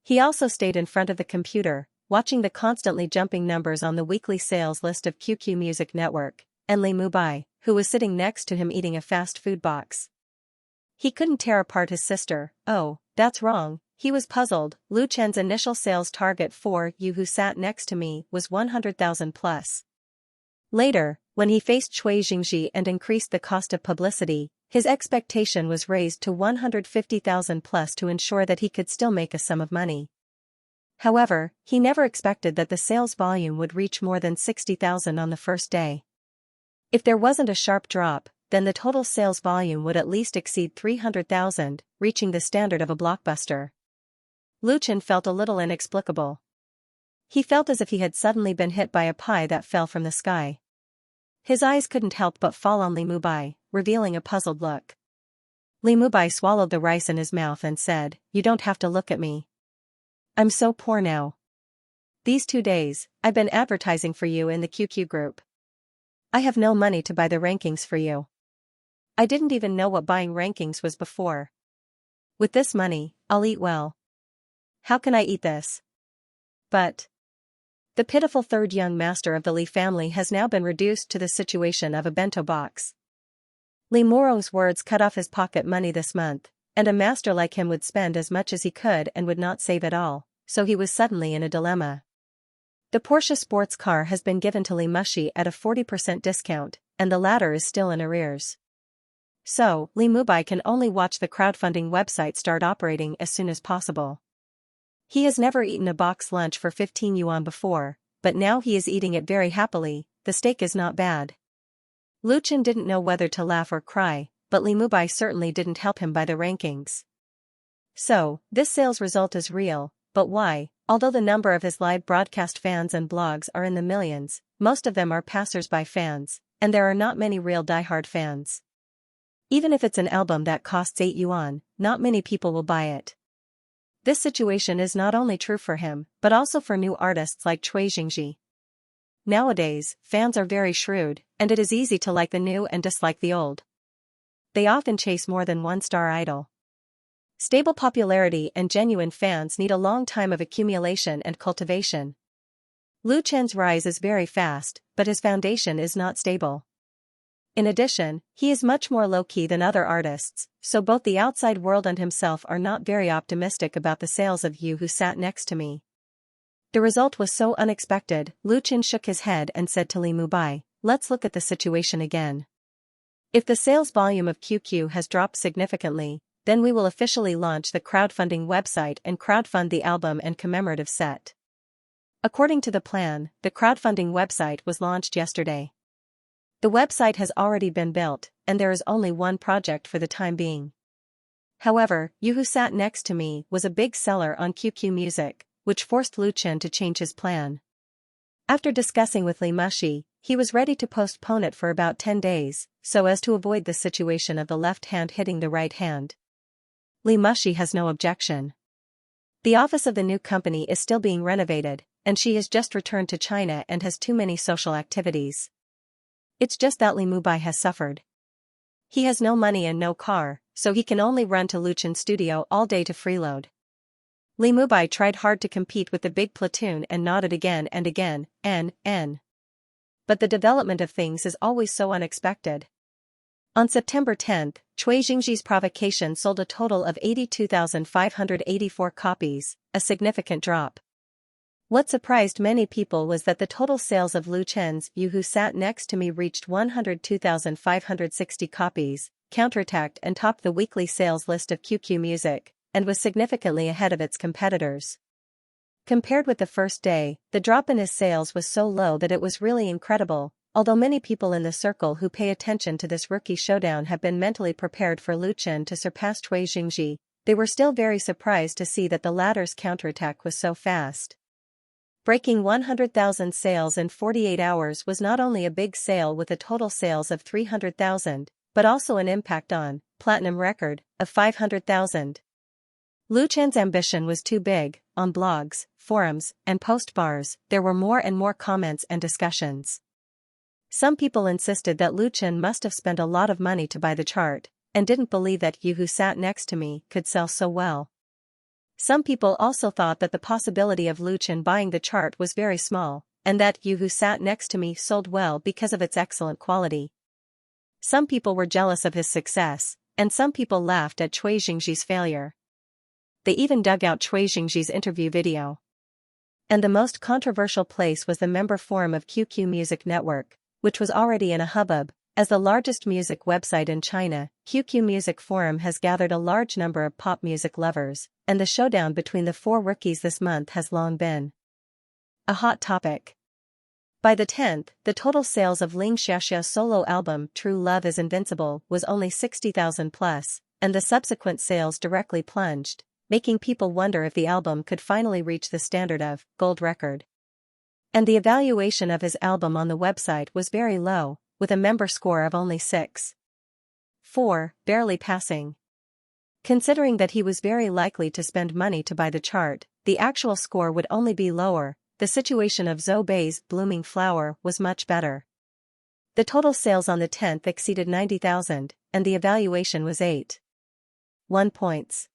He also stayed in front of the computer, watching the constantly jumping numbers on the weekly sales list of QQ Music Network, and Li Mubai, who was sitting next to him eating a fast food box. He couldn't tear apart his sister. Oh, that's wrong. He was puzzled. Lu Chen's initial sales target for You Who Sat Next to Me was 100,000 plus. Later, when he faced Cui Jingji and increased the cost of publicity, his expectation was raised to 150,000 plus to ensure that he could still make a sum of money. However, he never expected that the sales volume would reach more than 60,000 on the first day. If there wasn't a sharp drop, then the total sales volume would at least exceed 300,000, reaching the standard of a blockbuster. Lu Chen felt a little inexplicable. He felt as if he had suddenly been hit by a pie that fell from the sky. His eyes couldn't help but fall on Li Mubai, revealing a puzzled look. Li Mubai swallowed the rice in his mouth and said, "You don't have to look at me. I'm so poor now. These 2 days, I've been advertising for you in the QQ group. I have no money to buy the rankings for you. I didn't even know what buying rankings was before. With this money, I'll eat well. How can I eat this?" But the pitiful third young master of the Li family has now been reduced to the situation of a bento box. Li Moro's words cut off his pocket money this month, and a master like him would spend as much as he could and would not save at all, so he was suddenly in a dilemma. The Porsche sports car has been given to Li Mushi at a 40% discount, and the latter is still in arrears. So, Li Mubai can only watch the crowdfunding website start operating as soon as possible. He has never eaten a box lunch for 15 yuan before, but now he is eating it very happily. The steak is not bad. Lu Chen didn't know whether to laugh or cry, but Li Mubai certainly didn't help him by the rankings. So, this sales result is real, but why? Although the number of his live broadcast fans and blogs are in the millions, most of them are passers-by fans, and there are not many real die-hard fans. Even if it's an album that costs 8 yuan, not many people will buy it. This situation is not only true for him, but also for new artists like Xianxia. Nowadays, fans are very shrewd, and it is easy to like the new and dislike the old. They often chase more than one star idol. Stable popularity and genuine fans need a long time of accumulation and cultivation. Lu Chen's rise is very fast, but his foundation is not stable. In addition, he is much more low-key than other artists, so both the outside world and himself are not very optimistic about the sales of You Who Sat Next to Me. The result was so unexpected. Lu Chen shook his head and said to Li Mubai, "Let's look at the situation again. If the sales volume of QQ has dropped significantly, then we will officially launch the crowdfunding website and crowdfund the album and commemorative set." According to the plan, the crowdfunding website was launched yesterday. The website has already been built, and there is only one project for the time being. However, You Who Sat Next to Me was a big seller on QQ Music, which forced Lu Chen to change his plan. After discussing with Li Mushi, he was ready to postpone it for about 10 days, so as to avoid the situation of the left hand hitting the right hand. Li Mushi has no objection. The office of the new company is still being renovated, and she has just returned to China and has too many social activities. It's just that Li Mubai has suffered. He has no money and no car, so he can only run to Lu Chen's studio all day to freeload. Li Mubai tried hard to compete with the big platoon and nodded again and again, n. But the development of things is always so unexpected. On September 10th, Xianxia's Provocation sold a total of 82,584 copies, a significant drop. What surprised many people was that the total sales of Lu Chen's You Who Sat Next to Me reached 102,560 copies, counterattacked and topped the weekly sales list of QQ Music, and was significantly ahead of its competitors. Compared with the first day, the drop in his sales was so low that it was really incredible. Although many people in the circle who pay attention to this rookie showdown have been mentally prepared for Lu Chen to surpass Xianxia, they were still very surprised to see that the latter's counterattack was so fast. Breaking 100,000 sales in 48 hours was not only a big sale with a total sales of 300,000, but also an impact on platinum record of 500,000. Lu Chen's ambition was too big. On blogs, forums, and post bars, there were more and more comments and discussions. Some people insisted that Lu Chen must have spent a lot of money to buy the chart, and didn't believe that You Who Sat Next to Me could sell so well. Some people also thought that the possibility of Lu Chen buying the chart was very small, and that You Who Sat Next to Me sold well because of its excellent quality. Some people were jealous of his success, and some people laughed at Xianxia's failure. They even dug out Xianxia's interview video. And the most controversial place was the member forum of QQ Music Network, which was already in a hubbub. As the largest music website in China, QQ Music Forum has gathered a large number of pop music lovers, and the showdown between the four rookies this month has long been a hot topic. By the 10th, the total sales of Xianxia's solo album True Love is Invincible was only 60,000 plus, and the subsequent sales directly plunged, making people wonder if the album could finally reach the standard of gold record. And the evaluation of his album on the website was very low, with a member score of only 6.4, barely passing. Considering that he was very likely to spend money to buy the chart, the actual score would only be lower. The situation of Zhou Bei's Blooming Flower was much better. The total sales on the 10th exceeded 90,000, and the evaluation was 8.1 points.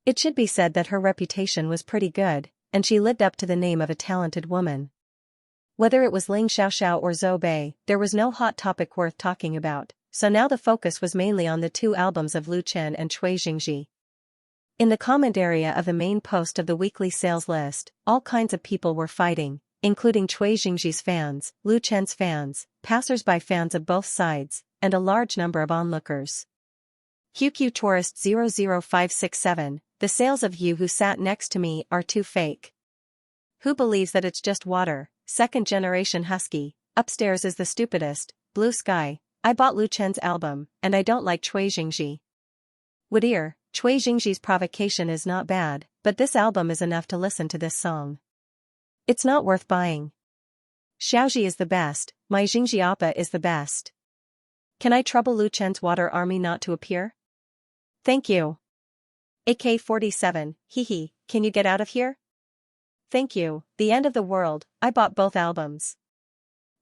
It should be said that her reputation was pretty good, and she lived up to the name of a talented woman. Whether it was Ling Xiaoxiao or Zhou Bei, there was no hot topic worth talking about, so now the focus was mainly on the two albums of Lu Chen and Cui Jingji. In the comment area of the main post of the weekly sales list, all kinds of people were fighting, including Cui Jingji's fans, Lu Chen's fans, passers-by fans of both sides, and a large number of onlookers. QQ Tourist 00567, the sales of you who sat next to me are too fake. Who believes that it's just water? Second generation husky, upstairs is the stupidest, blue sky, I bought Lu Chen's album, and I don't like Cui Jingji. Whittier, Cui Jingji's provocation is not bad, but this album is enough to listen to this song. It's not worth buying. Xiaoji is the best, my Xianxia is the best. Can I trouble Lu Chen's water army not to appear? Thank you. AK-47, hehe, can you get out of here? Thank you, the end of the world, I bought both albums.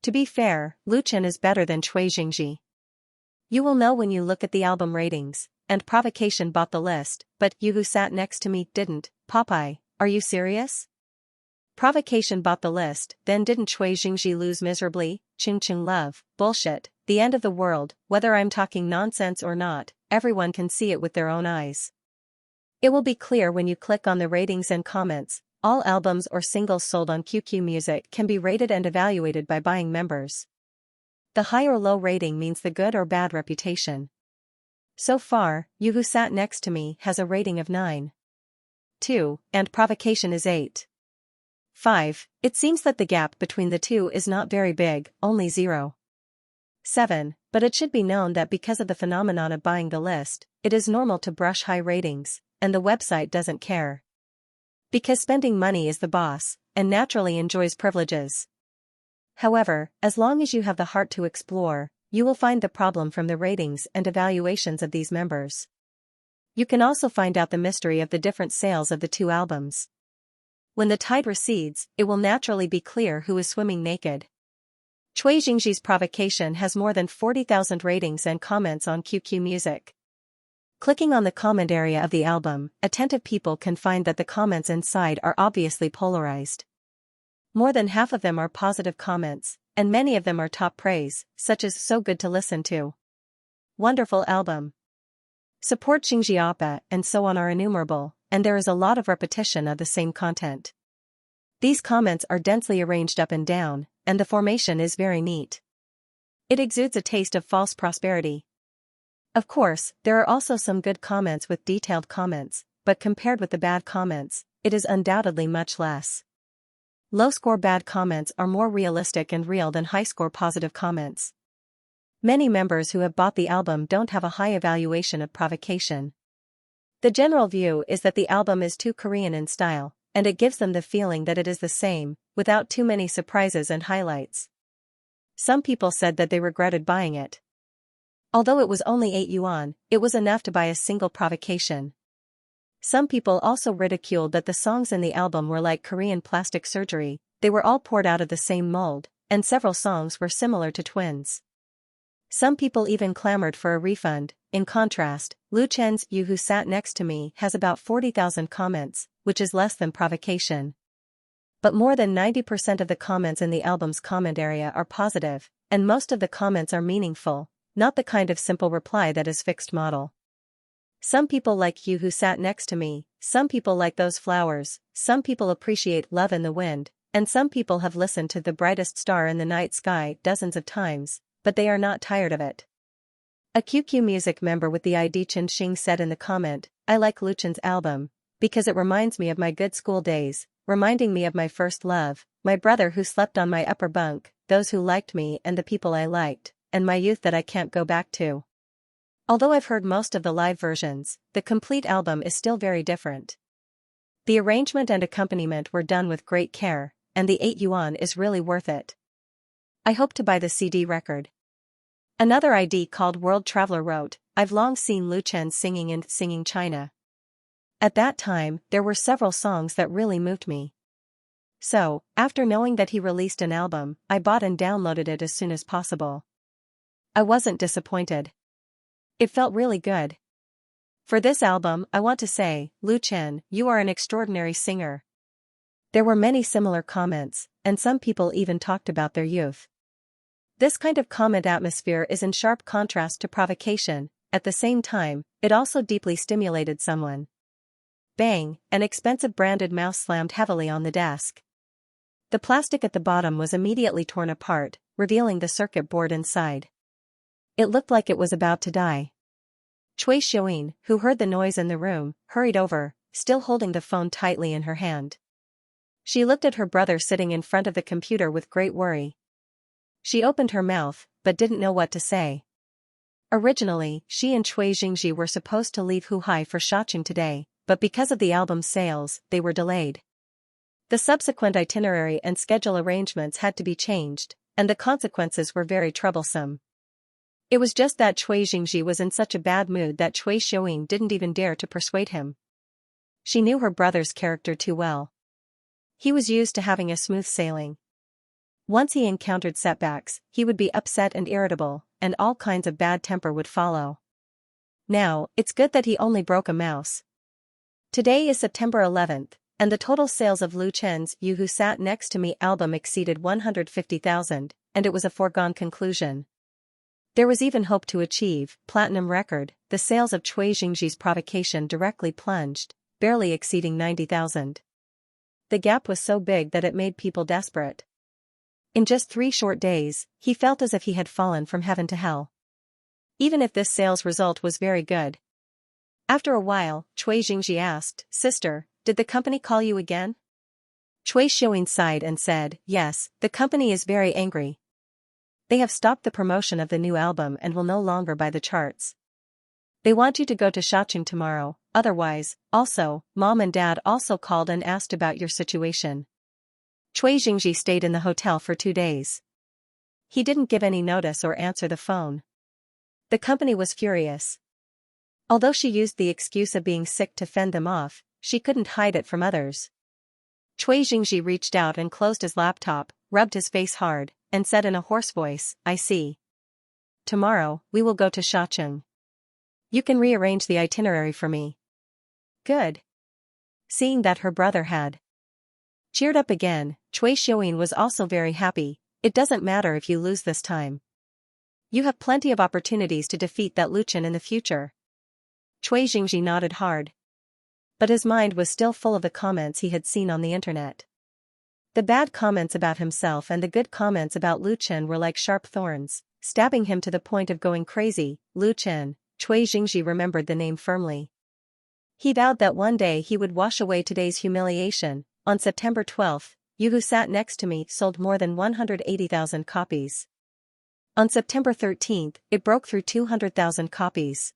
To be fair, Lu Chen is better than Cui Jingji. You will know when you look at the album ratings, and Provocation bought the list, but you who sat next to me didn't. Popeye, are you serious? Provocation bought the list, then didn't Cui Jingji lose miserably? Chung Chung love, bullshit, the end of the world, whether I'm talking nonsense or not, everyone can see it with their own eyes. It will be clear when you click on the ratings and comments. All albums or singles sold on QQ Music can be rated and evaluated by buying members. The high or low rating means the good or bad reputation. So far, You Who Sat Next to Me has a rating of 9.2, and Provocation is 8.5. It seems that the gap between the two is not very big, only 0.7, but it should be known that because of the phenomenon of buying the list, it is normal to brush high ratings, and the website doesn't care. Because spending money is the boss, and naturally enjoys privileges. However, as long as you have the heart to explore, you will find the problem from the ratings and evaluations of these members. You can also find out the mystery of the different sales of the two albums. When the tide recedes, it will naturally be clear who is swimming naked. Cui Jingji's Provocation has more than 40,000 ratings and comments on QQ Music. Clicking on the comment area of the album, attentive people can find that the comments inside are obviously polarized. More than half of them are positive comments, and many of them are top praise, such as so good to listen to. Wonderful album. Support Xianxia, and so on are innumerable, and there is a lot of repetition of the same content. These comments are densely arranged up and down, and the formation is very neat. It exudes a taste of false prosperity. Of course, there are also some good comments with detailed comments, but compared with the bad comments, it is undoubtedly much less. Low-score bad comments are more realistic and real than high-score positive comments. Many members who have bought the album don't have a high evaluation of Provocation. The general view is that the album is too Korean in style, and it gives them the feeling that it is the same, without too many surprises and highlights. Some people said that they regretted buying it. Although it was only 8 yuan, it was enough to buy a single Provocation. Some people also ridiculed that the songs in the album were like Korean plastic surgery, they were all poured out of the same mold, and several songs were similar to twins. Some people even clamored for a refund. In contrast, Lu Chen's You Who Sat Next to Me has about 40,000 comments, which is less than Provocation. But more than 90% of the comments in the album's comment area are positive, and most of the comments are meaningful. Not the kind of simple reply that is fixed model. Some people like You Who Sat Next to Me, some people like Those Flowers, some people appreciate Love in the Wind, and some people have listened to The Brightest Star in the Night Sky dozens of times, but they are not tired of it. A QQ Music member with the ID Chen Xing said in the comment, I like Lu Chen's album, because it reminds me of my good school days, reminding me of my first love, my brother who slept on my upper bunk, those who liked me and the people I liked, and my youth that I can't go back to. Although I've heard most of the live versions, the complete album is still very different. The arrangement and accompaniment were done with great care, and the 8 yuan is really worth it. I hope to buy the CD record. Another ID called World Traveler wrote, I've long seen Lu Chen singing in Singing China. At that time, there were several songs that really moved me. So, after knowing that he released an album, I bought and downloaded it as soon as possible. I wasn't disappointed. It felt really good. For this album, I want to say, Lu Chen, you are an extraordinary singer. There were many similar comments, and some people even talked about their youth. This kind of comment atmosphere is in sharp contrast to provocation. At the same time, it also deeply stimulated someone. Bang, an expensive branded mouse slammed heavily on the desk. The plastic at the bottom was immediately torn apart, revealing the circuit board inside. It looked like it was about to die. Cui Xiaoyin, who heard the noise in the room, hurried over, still holding the phone tightly in her hand. She looked at her brother sitting in front of the computer with great worry. She opened her mouth, but didn't know what to say. Originally, she and Cui Jingji were supposed to leave Huhai for Xiaoqing today, but because of the album's sales, they were delayed. The subsequent itinerary and schedule arrangements had to be changed, and the consequences were very troublesome. It was just that Cui Jingji was in such a bad mood that Cui Xiaoyin didn't even dare to persuade him. She knew her brother's character too well. He was used to having a smooth sailing. Once he encountered setbacks, he would be upset and irritable, and all kinds of bad temper would follow. Now, it's good that he only broke a mouse. Today is September 11th, and the total sales of Lu Chen's You Who Sat Next to Me album exceeded 150,000, and it was a foregone conclusion. There was even hope to achieve platinum record. The sales of Cui Jingji's Provocation directly plunged, barely exceeding 90,000. The gap was so big that it made people desperate. In just 3 short days, he felt as if he had fallen from heaven to hell. Even if this sales result was very good. After a while, Cui Jingji asked, "Sister, did the company call you again?" Cui Xiaoyin sighed and said, "Yes, the company is very angry. They have stopped the promotion of the new album and will no longer buy the charts. They want you to go to Xiaoqing tomorrow, otherwise, also, Mom and Dad also called and asked about your situation." Cui Jingji stayed in the hotel for 2 days. He didn't give any notice or answer the phone. The company was furious. Although she used the excuse of being sick to fend them off, she couldn't hide it from others. Cui Jingji reached out and closed his laptop, rubbed his face hard, and said in a hoarse voice, "I see. Tomorrow, we will go to Xiaoqing. You can rearrange the itinerary for me." Good. Seeing that her brother had cheered up again, Cui Xiaoyin was also very happy. It doesn't matter if you lose this time. You have plenty of opportunities to defeat that Lu Chen in the future. Cui Jingji nodded hard. But his mind was still full of the comments he had seen on the internet. The bad comments about himself and the good comments about Lu Chen were like sharp thorns, stabbing him to the point of going crazy. Lu Chen, Cui Jingji remembered the name firmly. He vowed that one day he would wash away today's humiliation. On September 12th, You Who Sat Next to Me sold more than 180,000 copies. On September 13th, it broke through 200,000 copies.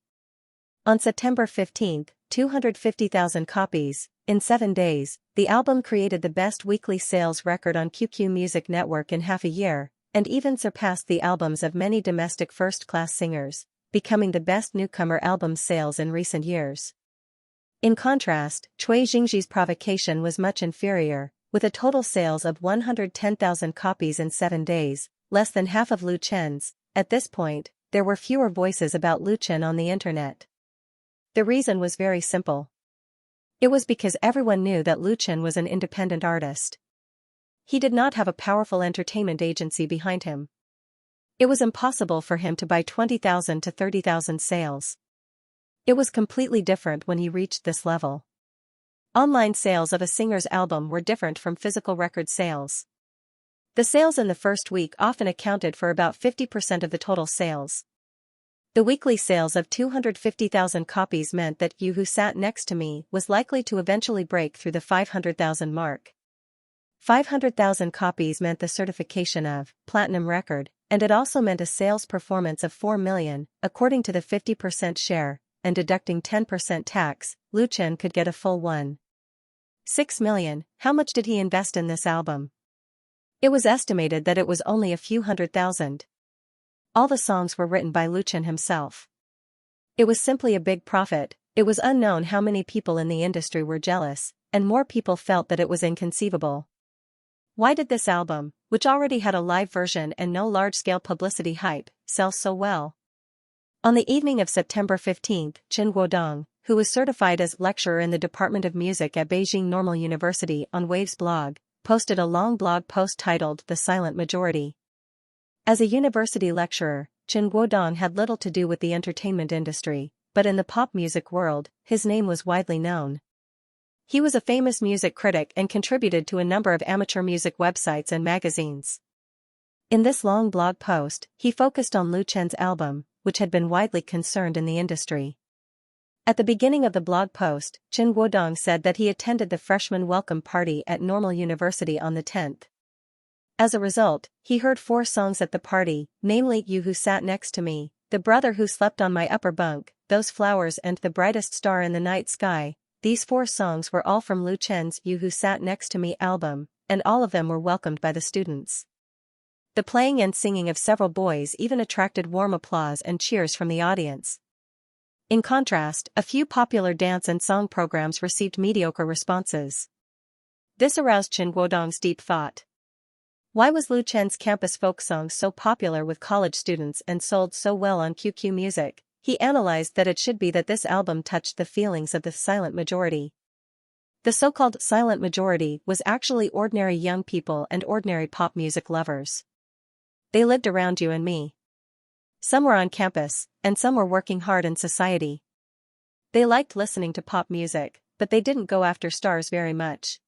On September 15th, 250,000 copies. In 7 days, the album created the best weekly sales record on QQ Music Network in half a year, and even surpassed the albums of many domestic first-class singers, becoming the best newcomer album sales in recent years. In contrast, Cui Jingji's Provocation was much inferior, with a total sales of 110,000 copies in 7 days, less than half of Lu Chen's. At this point, there were fewer voices about Lu Chen on the internet. The reason was very simple. It was because everyone knew that Lu Chen was an independent artist. He did not have a powerful entertainment agency behind him. It was impossible for him to buy 20,000 to 30,000 sales. It was completely different when he reached this level. Online sales of a singer's album were different from physical record sales. The sales in the first week often accounted for about 50% of the total sales. The weekly sales of 250,000 copies meant that You Who Sat Next to Me was likely to eventually break through the 500,000 mark. 500,000 copies meant the certification of platinum record, and it also meant a sales performance of 4 million, according to the 50% share, and deducting 10% tax, Lu Chen could get a full 1.6 million. How much did he invest in this album? It was estimated that it was only a few 100,000. All the songs were written by Lu Chen himself. It was simply a big profit. It was unknown how many people in the industry were jealous, and more people felt that it was inconceivable. Why did this album, which already had a live version and no large-scale publicity hype, sell so well? On the evening of September 15th, Chen Guodong, who was certified as lecturer in the Department of Music at Beijing Normal University on Wave's blog, posted a long blog post titled The Silent Majority. As a university lecturer, Chen Guodong had little to do with the entertainment industry, but in the pop music world, his name was widely known. He was a famous music critic and contributed to a number of amateur music websites and magazines. In this long blog post, he focused on Lu Chen's album, which had been widely concerned in the industry. At the beginning of the blog post, Chen Guodong said that he attended the freshman welcome party at Normal University on the 10th. As a result, he heard 4 songs at the party, namely You Who Sat Next to Me, The Brother Who Slept on My Upper Bunk, Those Flowers and The Brightest Star in the Night Sky. These 4 songs were all from Lu Chen's You Who Sat Next to Me album, and all of them were welcomed by the students. The playing and singing of several boys even attracted warm applause and cheers from the audience. In contrast, a few popular dance and song programs received mediocre responses. This aroused Chen Guodong's deep thought. Why was Lu Chen's campus folk song so popular with college students and sold so well on QQ Music? He analyzed that it should be that this album touched the feelings of the silent majority. The so-called silent majority was actually ordinary young people and ordinary pop music lovers. They lived around you and me. Some were on campus, and some were working hard in society. They liked listening to pop music, but they didn't go after stars very much.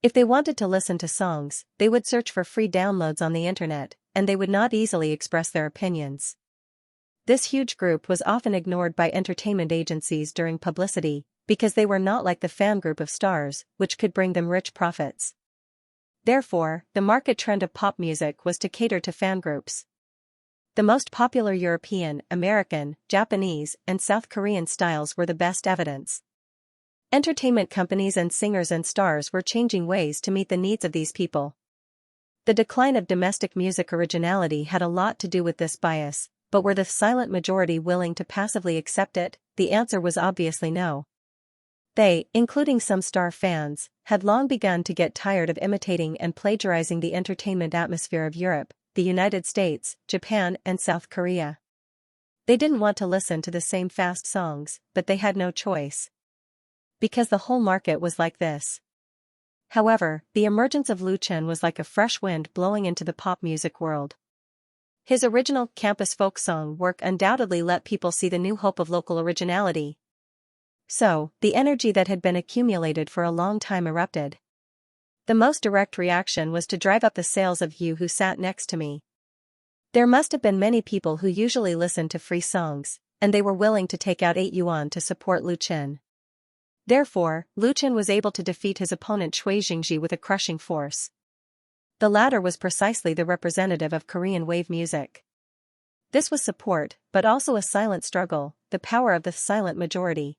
If they wanted to listen to songs, they would search for free downloads on the internet, and they would not easily express their opinions. This huge group was often ignored by entertainment agencies during publicity, because they were not like the fan group of stars, which could bring them rich profits. Therefore, the market trend of pop music was to cater to fan groups. The most popular European, American, Japanese, and South Korean styles were the best evidence. Entertainment companies and singers and stars were changing ways to meet the needs of these people. The decline of domestic music originality had a lot to do with this bias, but were the silent majority willing to passively accept it? The answer was obviously no. They, including some star fans, had long begun to get tired of imitating and plagiarizing the entertainment atmosphere of Europe, the United States, Japan, and South Korea. They didn't want to listen to the same fast songs, but they had no choice. Because the whole market was like this. However, the emergence of Lu Chen was like a fresh wind blowing into the pop music world. His original campus folk song work undoubtedly let people see the new hope of local originality. So, the energy that had been accumulated for a long time erupted. The most direct reaction was to drive up the sales of You Who Sat Next to Me. There must have been many people who usually listened to free songs, and they were willing to take out 8 yuan to support Lu Chen. Therefore, Lu Chen was able to defeat his opponent Shui Jingji with a crushing force. The latter was precisely the representative of Korean wave music. This was support, but also a silent struggle, the power of the silent majority.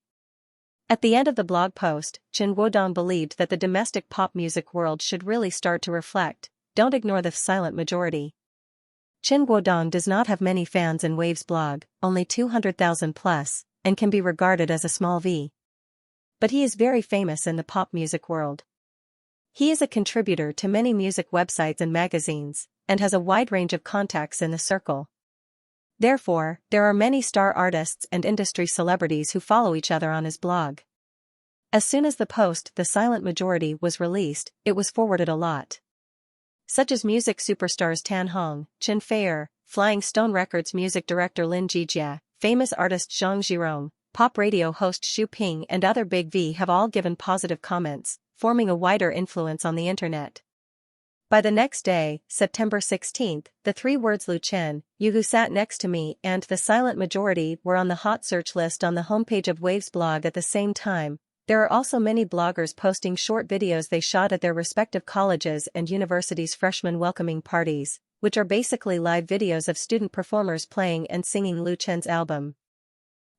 At the end of the blog post, Chen Guodong believed that the domestic pop music world should really start to reflect, don't ignore the silent majority. Chen Guodong does not have many fans in Wave's blog, only 200,000 plus, and can be regarded as a small V. But he is very famous in the pop music world. He is a contributor to many music websites and magazines, and has a wide range of contacts in the circle. Therefore, there are many star artists and industry celebrities who follow each other on his blog. As soon as the post The Silent Majority was released, it was forwarded a lot. Such as music superstars Tan Hong, Chen Feier, Flying Stone Records music director Lin Jijia, famous artist Zhang Zhirong, pop radio host Xu Ping and other Big V have all given positive comments, forming a wider influence on the internet. By the next day, September 16th, the 3 words Lu Chen, You Who Sat Next to Me and The Silent Majority were on the hot search list on the homepage of Wave's blog at the same time. There are also many bloggers posting short videos they shot at their respective colleges and universities' freshman welcoming parties, which are basically live videos of student performers playing and singing Lu Chen's album.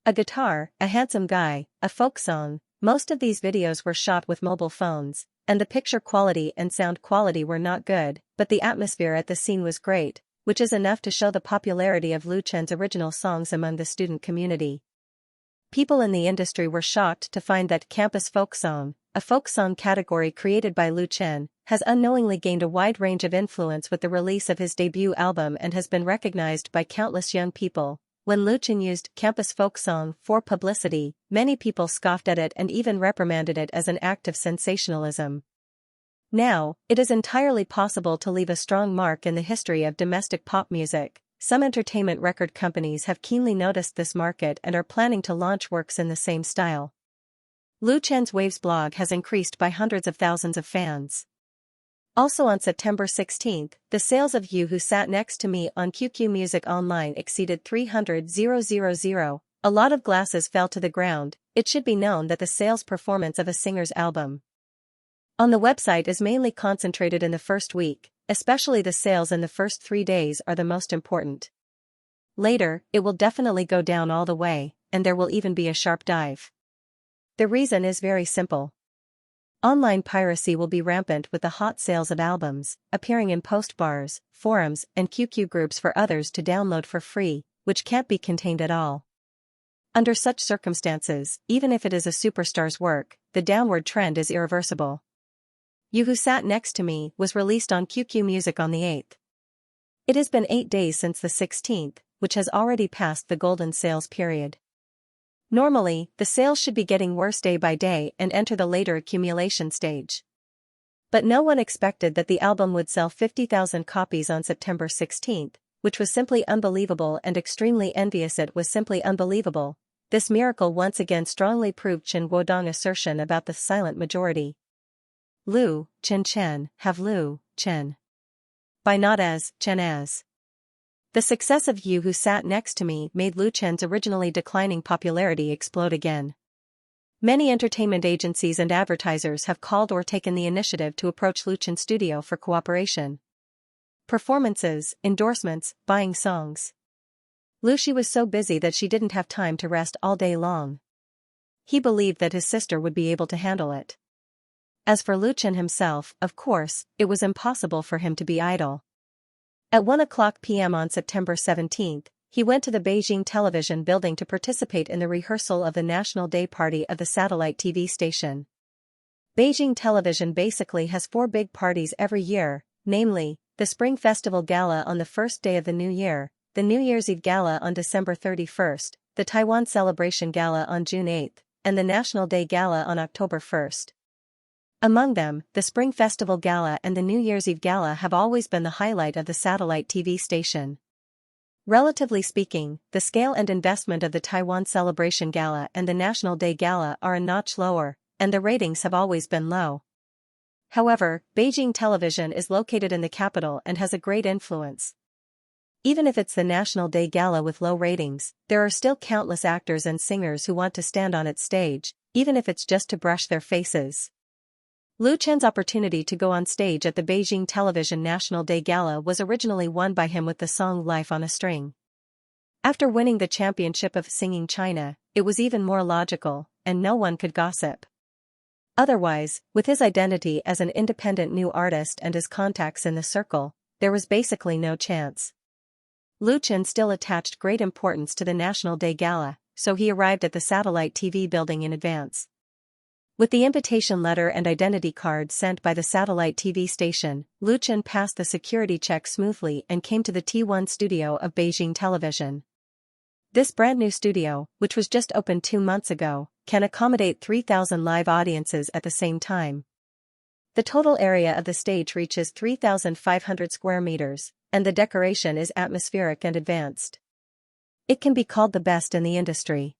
A guitar, a handsome guy, a folk song. Most of these videos were shot with mobile phones, and the picture quality and sound quality were not good, but the atmosphere at the scene was great, which is enough to show the popularity of Lu Chen's original songs among the student community. People in the industry were shocked to find that campus folk song, a folk song category created by Lu Chen, has unknowingly gained a wide range of influence with the release of his debut album and has been recognized by countless young people. When Lu Chen used campus folk song for publicity, many people scoffed at it and even reprimanded it as an act of sensationalism. Now, it is entirely possible to leave a strong mark in the history of domestic pop music. Some entertainment record companies have keenly noticed this market and are planning to launch works in the same style. Lu Chen's Waves blog has increased by hundreds of thousands of fans. Also on September 16, the sales of You Who Sat Next to Me on QQ Music Online exceeded 300,000. A lot of glasses fell to the ground. It should be known that the sales performance of a singer's album on the website is mainly concentrated in the first week, especially the sales in the first 3 days are the most important. Later, it will definitely go down all the way, and there will even be a sharp dive. The reason is very simple. Online piracy will be rampant with the hot sales of albums, appearing in post bars, forums, and QQ groups for others to download for free, which can't be contained at all. Under such circumstances, even if it is a superstar's work, the downward trend is irreversible. You Who Sat Next to Me was released on QQ Music on the 8th. It has been 8 days since the 16th, which has already passed the golden sales period. Normally, the sales should be getting worse day by day and enter the later accumulation stage. But no one expected that the album would sell 50,000 copies on September 16th, which was simply unbelievable and extremely envious. It was simply unbelievable. This miracle once again strongly proved Chen Guodong's assertion about the silent majority. Lu Chen have Lu Chen. By not as, Chen as. The success of You Who Sat Next to Me made Lu Chen's originally declining popularity explode again. Many entertainment agencies and advertisers have called or taken the initiative to approach Lu Chen's studio for cooperation. Performances, endorsements, buying songs. Lu Shi was so busy that she didn't have time to rest all day long. He believed that his sister would be able to handle it. As for Lu Chen himself, of course, it was impossible for him to be idle. At 1:00 p.m. on September 17, he went to the Beijing television building to participate in the rehearsal of the National Day Party of the satellite TV station. Beijing television basically has 4 big parties every year, namely, the Spring Festival Gala on the first day of the New Year, the New Year's Eve Gala on December 31, the Taiwan Celebration Gala on June 8, and the National Day Gala on October 1. Among them, the Spring Festival Gala and the New Year's Eve Gala have always been the highlight of the satellite TV station. Relatively speaking, the scale and investment of the Taiwan Celebration Gala and the National Day Gala are a notch lower, and the ratings have always been low. However, Beijing television is located in the capital and has a great influence. Even if it's the National Day Gala with low ratings, there are still countless actors and singers who want to stand on its stage, even if it's just to brush their faces. Lu Chen's opportunity to go on stage at the Beijing Television National Day Gala was originally won by him with the song Life on a String. After winning the championship of Singing China, it was even more logical, and no one could gossip. Otherwise, with his identity as an independent new artist and his contacts in the circle, there was basically no chance. Lu Chen still attached great importance to the National Day Gala, so he arrived at the satellite TV building in advance. With the invitation letter and identity card sent by the satellite TV station, Lu Chen passed the security check smoothly and came to the T1 studio of Beijing Television. This brand new studio, which was just opened 2 months ago, can accommodate 3,000 live audiences at the same time. The total area of the stage reaches 3,500 square meters, and the decoration is atmospheric and advanced. It can be called the best in the industry.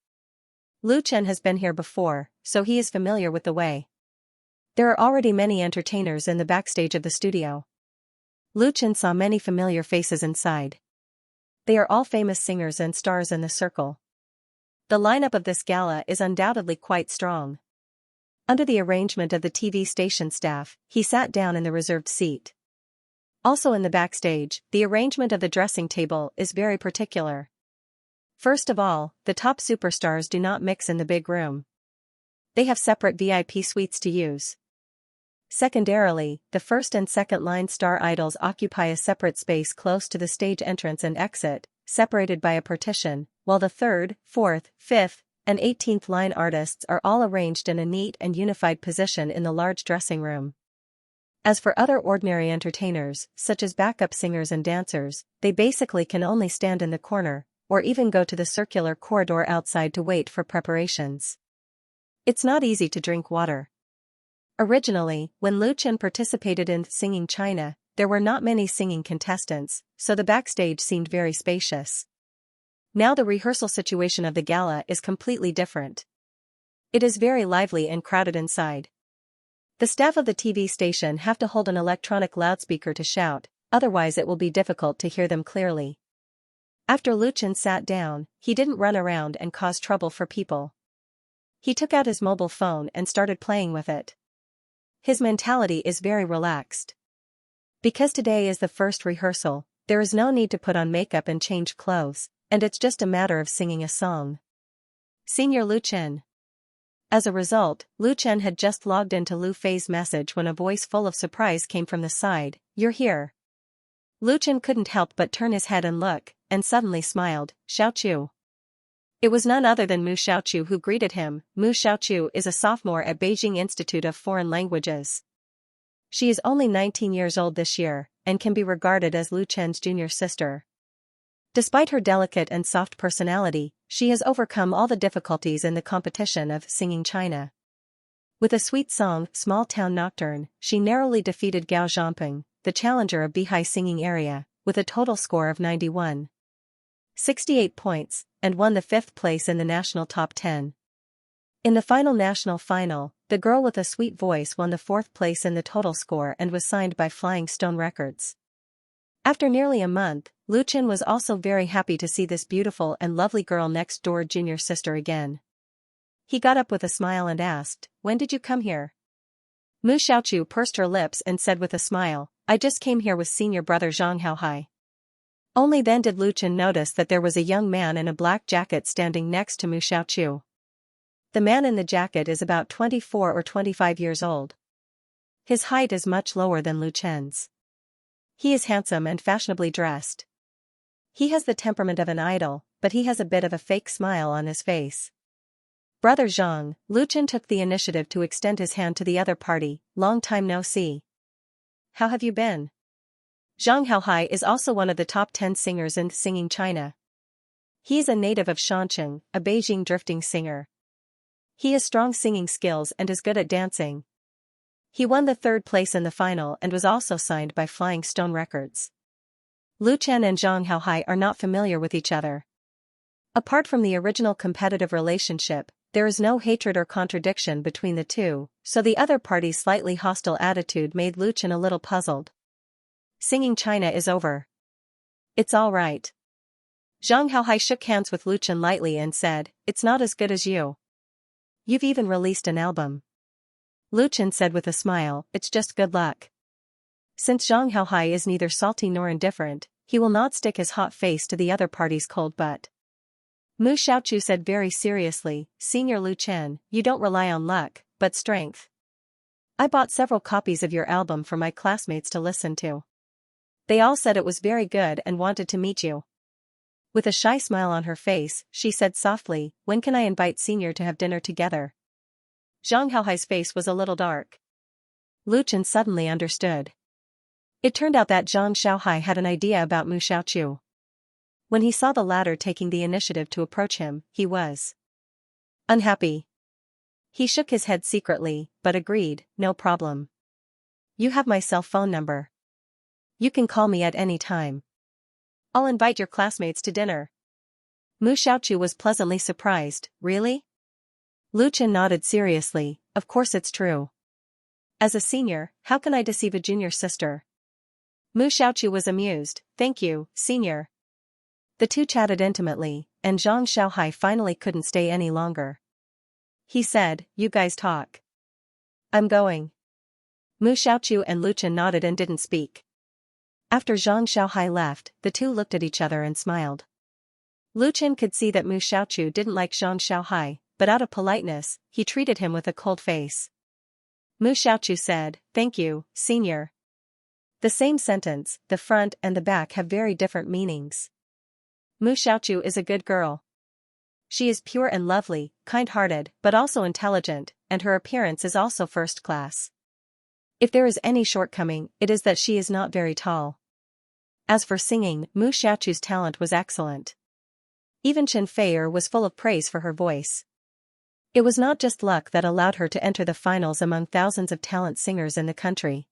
Lu Chen has been here before, so he is familiar with the way. There are already many entertainers in the backstage of the studio. Lu Chen saw many familiar faces inside. They are all famous singers and stars in the circle. The lineup of this gala is undoubtedly quite strong. Under the arrangement of the TV station staff, he sat down in the reserved seat. Also in the backstage, the arrangement of the dressing table is very particular. First of all, the top superstars do not mix in the big room. They have separate VIP suites to use. Secondarily, the first and second line star idols occupy a separate space close to the stage entrance and exit, separated by a partition, while the third, fourth, fifth, and 18th line artists are all arranged in a neat and unified position in the large dressing room. As for other ordinary entertainers, such as backup singers and dancers, they basically can only stand in the corner, or even go to the circular corridor outside to wait for preparations. It's not easy to drink water. Originally, when Lu Chen participated in Singing China, there were not many singing contestants, so the backstage seemed very spacious. Now the rehearsal situation of the gala is completely different. It is very lively and crowded inside. The staff of the TV station have to hold an electronic loudspeaker to shout, otherwise it will be difficult to hear them clearly. After Lu Chen sat down, he didn't run around and cause trouble for people. He took out his mobile phone and started playing with it. His mentality is very relaxed. Because today is the first rehearsal, there is no need to put on makeup and change clothes, and it's just a matter of singing a song. Senior Lu Chen. As a result, Lu Chen had just logged into Lu Fei's message when a voice full of surprise came from the side, "You're here." Lu Chen couldn't help but turn his head and look, and suddenly smiled, "Xiaochu." It was none other than Mu Xiaochu who greeted him. Mu Xiaochu is a sophomore at Beijing Institute of Foreign Languages. She is only 19 years old this year, and can be regarded as Lu Chen's junior sister. Despite her delicate and soft personality, she has overcome all the difficulties in the competition of Singing China. With a sweet song, Small Town Nocturne, she narrowly defeated Gao Zhangping, the challenger of Bihai singing area, with a total score of 91.68 points, and won the 5th place in the national top 10. In the final national final, the girl with a sweet voice won the 4th place in the total score and was signed by Flying Stone Records. After nearly a month, Lu Chen was also very happy to see this beautiful and lovely girl next door junior sister again. He got up with a smile and asked, "When did you come here?" Mu Xiaochu pursed her lips and said with a smile, "I just came here with senior brother Zhang Haohai." Only then did Lu Chen notice that there was a young man in a black jacket standing next to Mu Xiaochu. The man in the jacket is about 24 or 25 years old. His height is much lower than Lu Chen's. He is handsome and fashionably dressed. He has the temperament of an idol, but he has a bit of a fake smile on his face. "Brother Zhang," Lu Chen took the initiative to extend his hand to the other party. "Long time no see. How have you been?" Zhang Haohai is also one of the top 10 singers in Singing China. He is a native of Shancheng, a Beijing drifting singer. He has strong singing skills and is good at dancing. He won the 3rd place in the final and was also signed by Flying Stone Records. Lu Chen and Zhang Haohai are not familiar with each other. Apart from the original competitive relationship, there is no hatred or contradiction between the two, so the other party's slightly hostile attitude made Lu Chen a little puzzled. Singing China is over. It's all right. Zhang Haohai shook hands with Lu Chen lightly and said, "It's not as good as you. You've even released an album." Lu Chen said with a smile, "It's just good luck." Since Zhang Haohai is neither salty nor indifferent, he will not stick his hot face to the other party's cold butt. Mu Xiaochu said very seriously, "Senior Lu Chen, you don't rely on luck, but strength. I bought several copies of your album for my classmates to listen to. They all said it was very good and wanted to meet you." With a shy smile on her face, she said softly, "When can I invite Senior to have dinner together?" Zhang Haohai's face was a little dark. Lu Chen suddenly understood. It turned out that Zhang Xiaohai had an idea about Mu Xiaochu. When he saw the latter taking the initiative to approach him, he was unhappy. He shook his head secretly, but agreed, "No problem. You have my cell phone number. You can call me at any time. I'll invite your classmates to dinner." Mu Xiaochu was pleasantly surprised. "Really?" Lu Chen nodded seriously, "Of course it's true. As a senior, how can I deceive a junior sister?" Mu Xiaochu was amused. "Thank you, senior." The two chatted intimately, and Zhang Xiaohai finally couldn't stay any longer. He said, "You guys talk. I'm going." Mu Xiaochu and Lu Chen nodded and didn't speak. After Zhang Xiaohai left, the two looked at each other and smiled. Lu Chen could see that Mu Xiaochu didn't like Zhang Xiaohai, but out of politeness, he treated him with a cold face. Mu Xiaochu said, "Thank you, senior." The same sentence, the front and the back have very different meanings. Mu Xiaochu is a good girl. She is pure and lovely, kind-hearted, but also intelligent, and her appearance is also first class. If there is any shortcoming, it is that she is not very tall. As for singing, Mu Xiaochu's talent was excellent. Even Chen Feier was full of praise for her voice. It was not just luck that allowed her to enter the finals among thousands of talent singers in the country.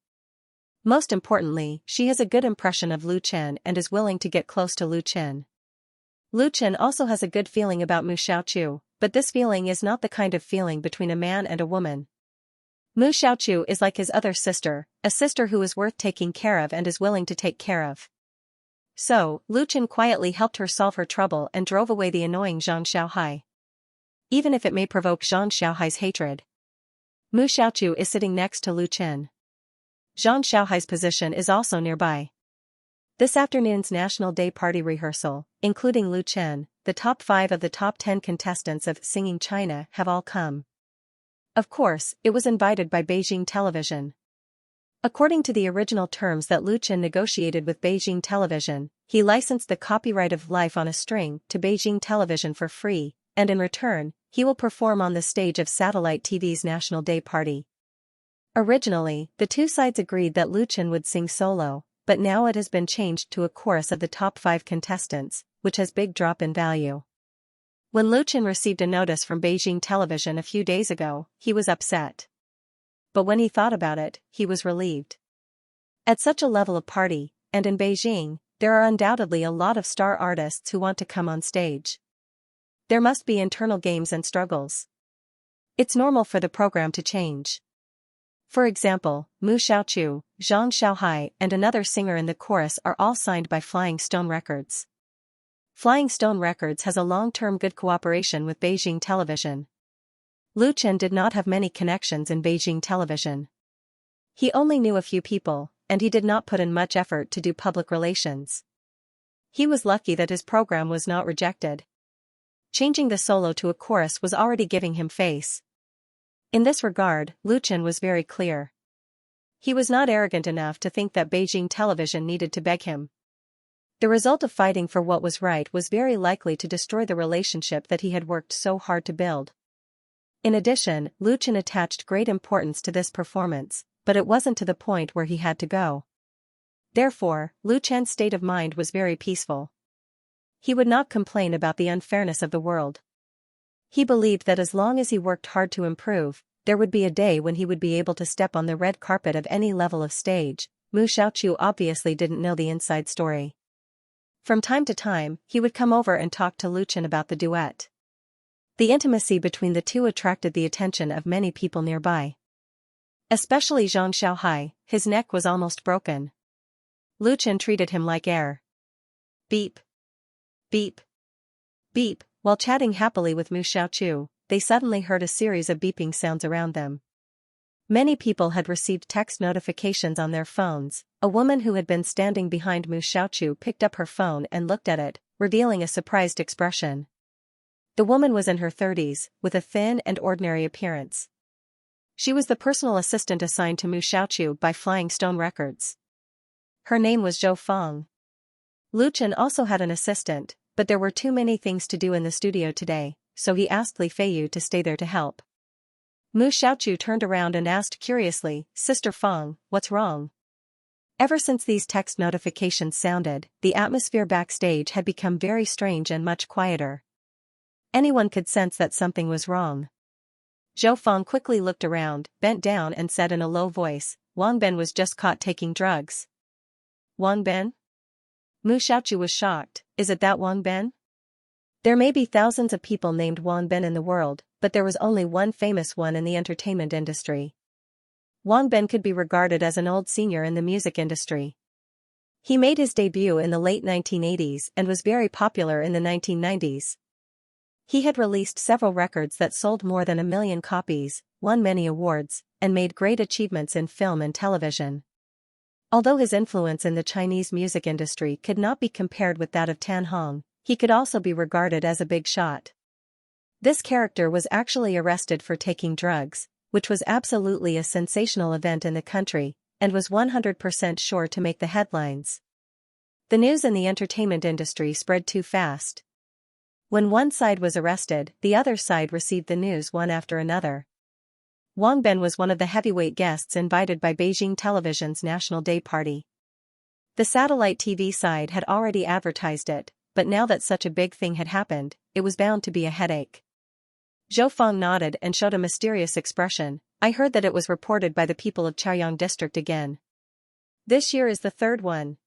Most importantly, she has a good impression of Lu Chen and is willing to get close to Lu Chen. Lu Chen also has a good feeling about Mu Xiaoqiu, but this feeling is not the kind of feeling between a man and a woman. Mu Xiaoqiu is like his other sister, a sister who is worth taking care of and is willing to take care of. So, Lu Chen quietly helped her solve her trouble and drove away the annoying Zhang Xiaohai. Even if it may provoke Zhang Xiaohai's hatred. Mu Xiaoqiu is sitting next to Lu Chen. Zhang Xiaohai's position is also nearby. This afternoon's National Day party rehearsal, including Lu Chen, the top 5 of the top 10 contestants of Singing China have all come. Of course, it was invited by Beijing Television. According to the original terms that Lu Chen negotiated with Beijing Television, he licensed the copyright of Life on a String to Beijing Television for free, and in return, he will perform on the stage of satellite TV's National Day party. Originally, the two sides agreed that Lu Chen would sing solo, but now it has been changed to a chorus of the top 5 contestants, which has big drop in value. When Lu Chen received a notice from Beijing Television a few days ago, he was upset. But when he thought about it, he was relieved. At such a level of party, and in Beijing, there are undoubtedly a lot of star artists who want to come on stage. There must be internal games and struggles. It's normal for the program to change. For example, Mu Xiaoqiu, Zhang Xiaohai and another singer in the chorus are all signed by Flying Stone Records. Flying Stone Records has a long-term good cooperation with Beijing Television. Lu Chen did not have many connections in Beijing Television. He only knew a few people, and he did not put in much effort to do public relations. He was lucky that his program was not rejected. Changing the solo to a chorus was already giving him face. In this regard, Lu Chen was very clear. He was not arrogant enough to think that Beijing Television needed to beg him. The result of fighting for what was right was very likely to destroy the relationship that he had worked so hard to build. In addition, Lu Chen attached great importance to this performance, but it wasn't to the point where he had to go. Therefore, Lu Chen's state of mind was very peaceful. He would not complain about the unfairness of the world. He believed that as long as he worked hard to improve, there would be a day when he would be able to step on the red carpet of any level of stage. Mu Xiaoqiu obviously didn't know the inside story. From time to time, he would come over and talk to Lu Chen about the duet. The intimacy between the two attracted the attention of many people nearby. Especially Zhang Xiaohai, his neck was almost broken. Lu Chen treated him like air. Beep. Beep. Beep. While chatting happily with Mu Xiaoqiu, they suddenly heard a series of beeping sounds around them. Many people had received text notifications on their phones. A woman who had been standing behind Mu Xiaoqiu picked up her phone and looked at it, revealing a surprised expression. The woman was in her 30s, with a thin and ordinary appearance. She was the personal assistant assigned to Mu Xiaoqiu by Flying Stone Records. Her name was Zhou Feng. Lu Chen also had an assistant, but there were too many things to do in the studio today, so he asked Li Feiyu to stay there to help. Mu Xiaoqiu turned around and asked curiously, "Sister Feng, what's wrong?" Ever since these text notifications sounded, the atmosphere backstage had become very strange and much quieter. Anyone could sense that something was wrong. Zhou Feng quickly looked around, bent down and said in a low voice, "Wang Ben was just caught taking drugs." Wang Ben? Mu Xiaoqiu was shocked. Is it that Wang Ben? There may be thousands of people named Wang Ben in the world, but there was only one famous one in the entertainment industry. Wang Ben could be regarded as an old senior in the music industry. He made his debut in the late 1980s and was very popular in the 1990s. He had released several records that sold more than 1 million copies, won many awards, and made great achievements in film and television. Although his influence in the Chinese music industry could not be compared with that of Tan Hong, he could also be regarded as a big shot. This character was actually arrested for taking drugs, which was absolutely a sensational event in the country, and was 100% sure to make the headlines. The news in the entertainment industry spread too fast. When one side was arrested, the other side received the news one after another. Wang Ben was one of the heavyweight guests invited by Beijing Television's National Day party. The satellite TV side had already advertised it, but now that such a big thing had happened, it was bound to be a headache. Zhou Feng nodded and showed a mysterious expression. I heard that it was reported by the people of Chaoyang District again. This year is the third one.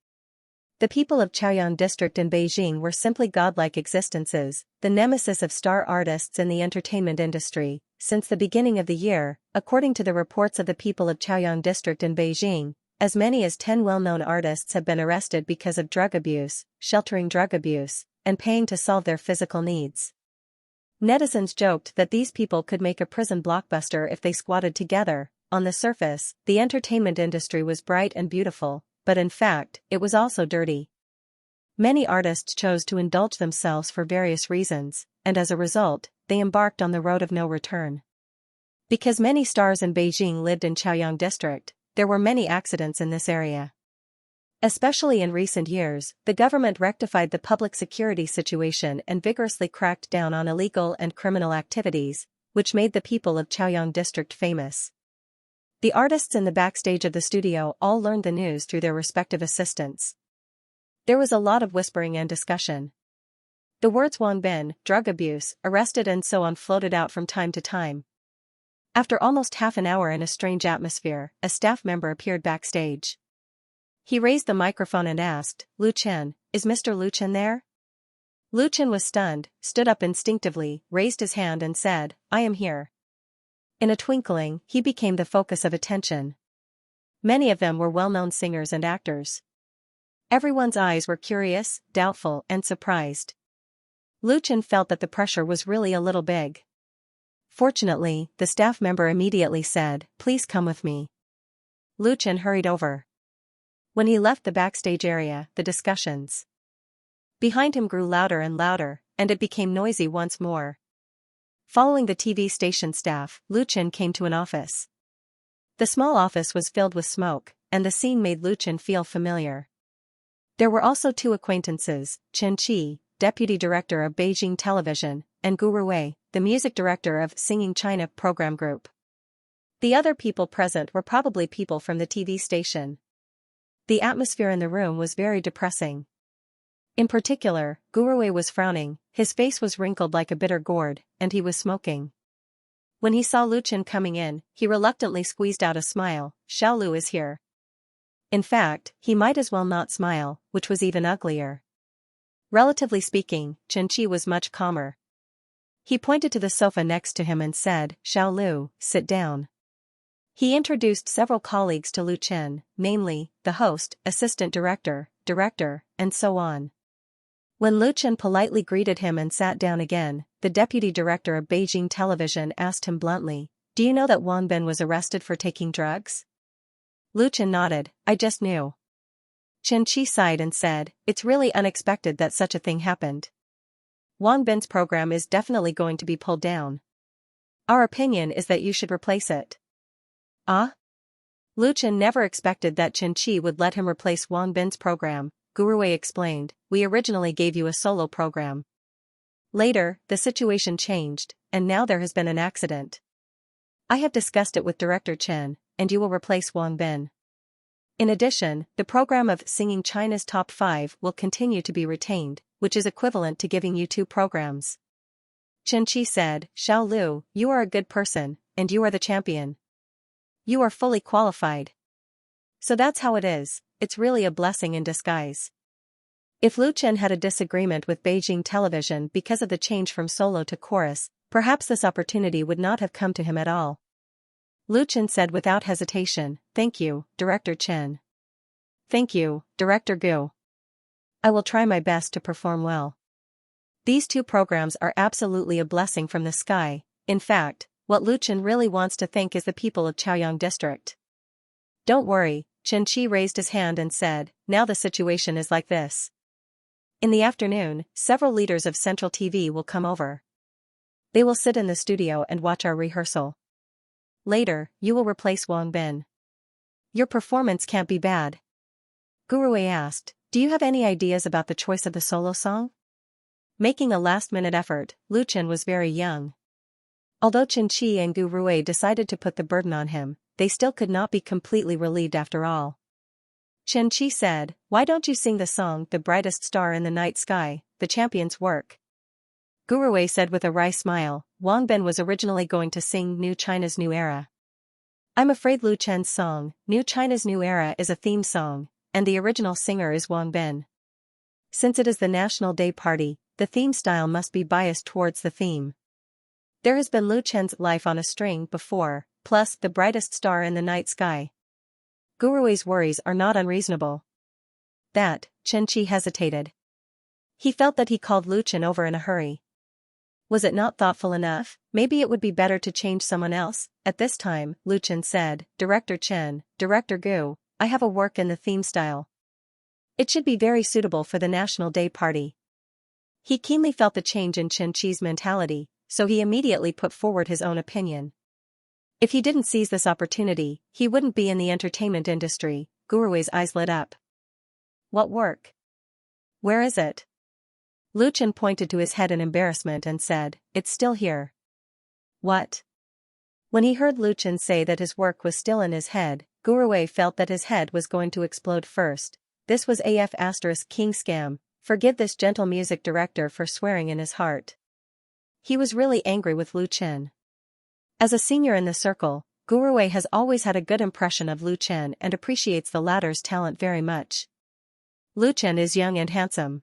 The people of Chaoyang District in Beijing were simply godlike existences, the nemesis of star artists in the entertainment industry. Since the beginning of the year, according to the reports of the people of Chaoyang District in Beijing, as many as 10 well-known artists have been arrested because of drug abuse, sheltering drug abuse, and paying to solve their physical needs. Netizens joked that these people could make a prison blockbuster if they squatted together. On the surface, the entertainment industry was bright and beautiful, but in fact, it was also dirty. Many artists chose to indulge themselves for various reasons, and as a result, they embarked on the road of no return. Because many stars in Beijing lived in Chaoyang District, there were many accidents in this area. Especially in recent years, the government rectified the public security situation and vigorously cracked down on illegal and criminal activities, which made the people of Chaoyang District famous. The artists in the backstage of the studio all learned the news through their respective assistants. There was a lot of whispering and discussion. The words Wang Bin, drug abuse, arrested and so on floated out from time to time. After almost half an hour in a strange atmosphere, a staff member appeared backstage. He raised the microphone and asked, Lu Chen, is Mr. Lu Chen there? Lu Chen was stunned, stood up instinctively, raised his hand and said, I am here. In a twinkling, he became the focus of attention. Many of them were well-known singers and actors. Everyone's eyes were curious, doubtful, and surprised. Lu Chen felt that the pressure was really a little big. Fortunately, the staff member immediately said, Please come with me. Lu Chen hurried over. When he left the backstage area, the discussions behind him grew louder and louder, and it became noisy once more. Following the TV station staff, Lu Chen came to an office. The small office was filled with smoke, and the scene made Lu Chen feel familiar. There were also two acquaintances, Chen Qi, deputy director of Beijing Television, and Gu Ruwei, the music director of Singing China program group. The other people present were probably people from the TV station. The atmosphere in the room was very depressing. In particular, Gu Ruwei was frowning, his face was wrinkled like a bitter gourd, and he was smoking. When he saw Lu Chen coming in, he reluctantly squeezed out a smile. Xiao Lu is here. In fact, he might as well not smile, which was even uglier. Relatively speaking, Chen Qi was much calmer. He pointed to the sofa next to him and said, Xiao Lu, sit down. He introduced several colleagues to Lu Chen, namely, the host, assistant director, and so on. When Lu Chen politely greeted him and sat down again, the deputy director of Beijing Television asked him bluntly, Do you know that Wang Bin was arrested for taking drugs? Lu Chen nodded, I just knew. Chen Qi sighed and said, It's really unexpected that such a thing happened. Wang Bin's program is definitely going to be pulled down. Our opinion is that you should replace it. Ah? Lu Chen never expected that Chen Qi would let him replace Wang Bin's program. Gu Ruwei explained, We originally gave you a solo program. Later, the situation changed, and now there has been an accident. I have discussed it with Director Chen, and you will replace Wang Bin. In addition, the program of Singing China's Top 5 will continue to be retained, which is equivalent to giving you 2 programs. Chen Qi said, Xiao Lu, you are a good person, and you are the champion. You are fully qualified. So that's how it is, it's really a blessing in disguise. If Lu Chen had a disagreement with Beijing Television because of the change from solo to chorus, perhaps this opportunity would not have come to him at all. Lu Chen said without hesitation, Thank you, Director Chen. Thank you, Director Gu. I will try my best to perform well. These 2 programs are absolutely a blessing from the sky. In fact, what Lu Chen really wants to thank is the people of Chaoyang District. Don't worry, Chen Qi raised his hand and said, Now the situation is like this. In the afternoon, several leaders of Central TV will come over. They will sit in the studio and watch our rehearsal. Later, you will replace Wang Bin. Your performance can't be bad. Gu Ruwei asked, Do you have any ideas about the choice of the solo song? Making a last-minute effort, Lu Chen was very young. Although Chen Qi and Gu Ruwei decided to put the burden on him, they still could not be completely relieved after all. Chen Qi said, Why don't you sing the song The Brightest Star in the Night Sky, the champion's work? Gu Ruwei said with a wry smile, Wang Ben was originally going to sing New China's New Era. I'm afraid Lu Chen's song, New China's New Era, is a theme song, and the original singer is Wang Ben. Since it is the National Day party, the theme style must be biased towards the theme. There has been Lu Chen's Life on a String before, plus the brightest star in the night sky. Guruwei's worries are not unreasonable. That, Xianxia hesitated. He felt that he called Lu Chen over in a hurry. Was it not thoughtful enough? Maybe it would be better to change someone else. At this time, Lu Chen said, Director Chen, Director Gu, I have a work in the theme style. It should be very suitable for the National Day party. He keenly felt the change in Xianxia's mentality, so he immediately put forward his own opinion. If he didn't seize this opportunity, he wouldn't be in the entertainment industry. Guruwei's eyes lit up. What work? Where is it? Lu Chen pointed to his head in embarrassment and said, It's still here. What? When he heard Lu Chen say that his work was still in his head, Guruwei felt that his head was going to explode first. This was AF * King Scam. Forgive this gentle music director for swearing in his heart. He was really angry with Lu Chen. As a senior in the circle, Guruwei has always had a good impression of Lu Chen and appreciates the latter's talent very much. Lu Chen is young and handsome.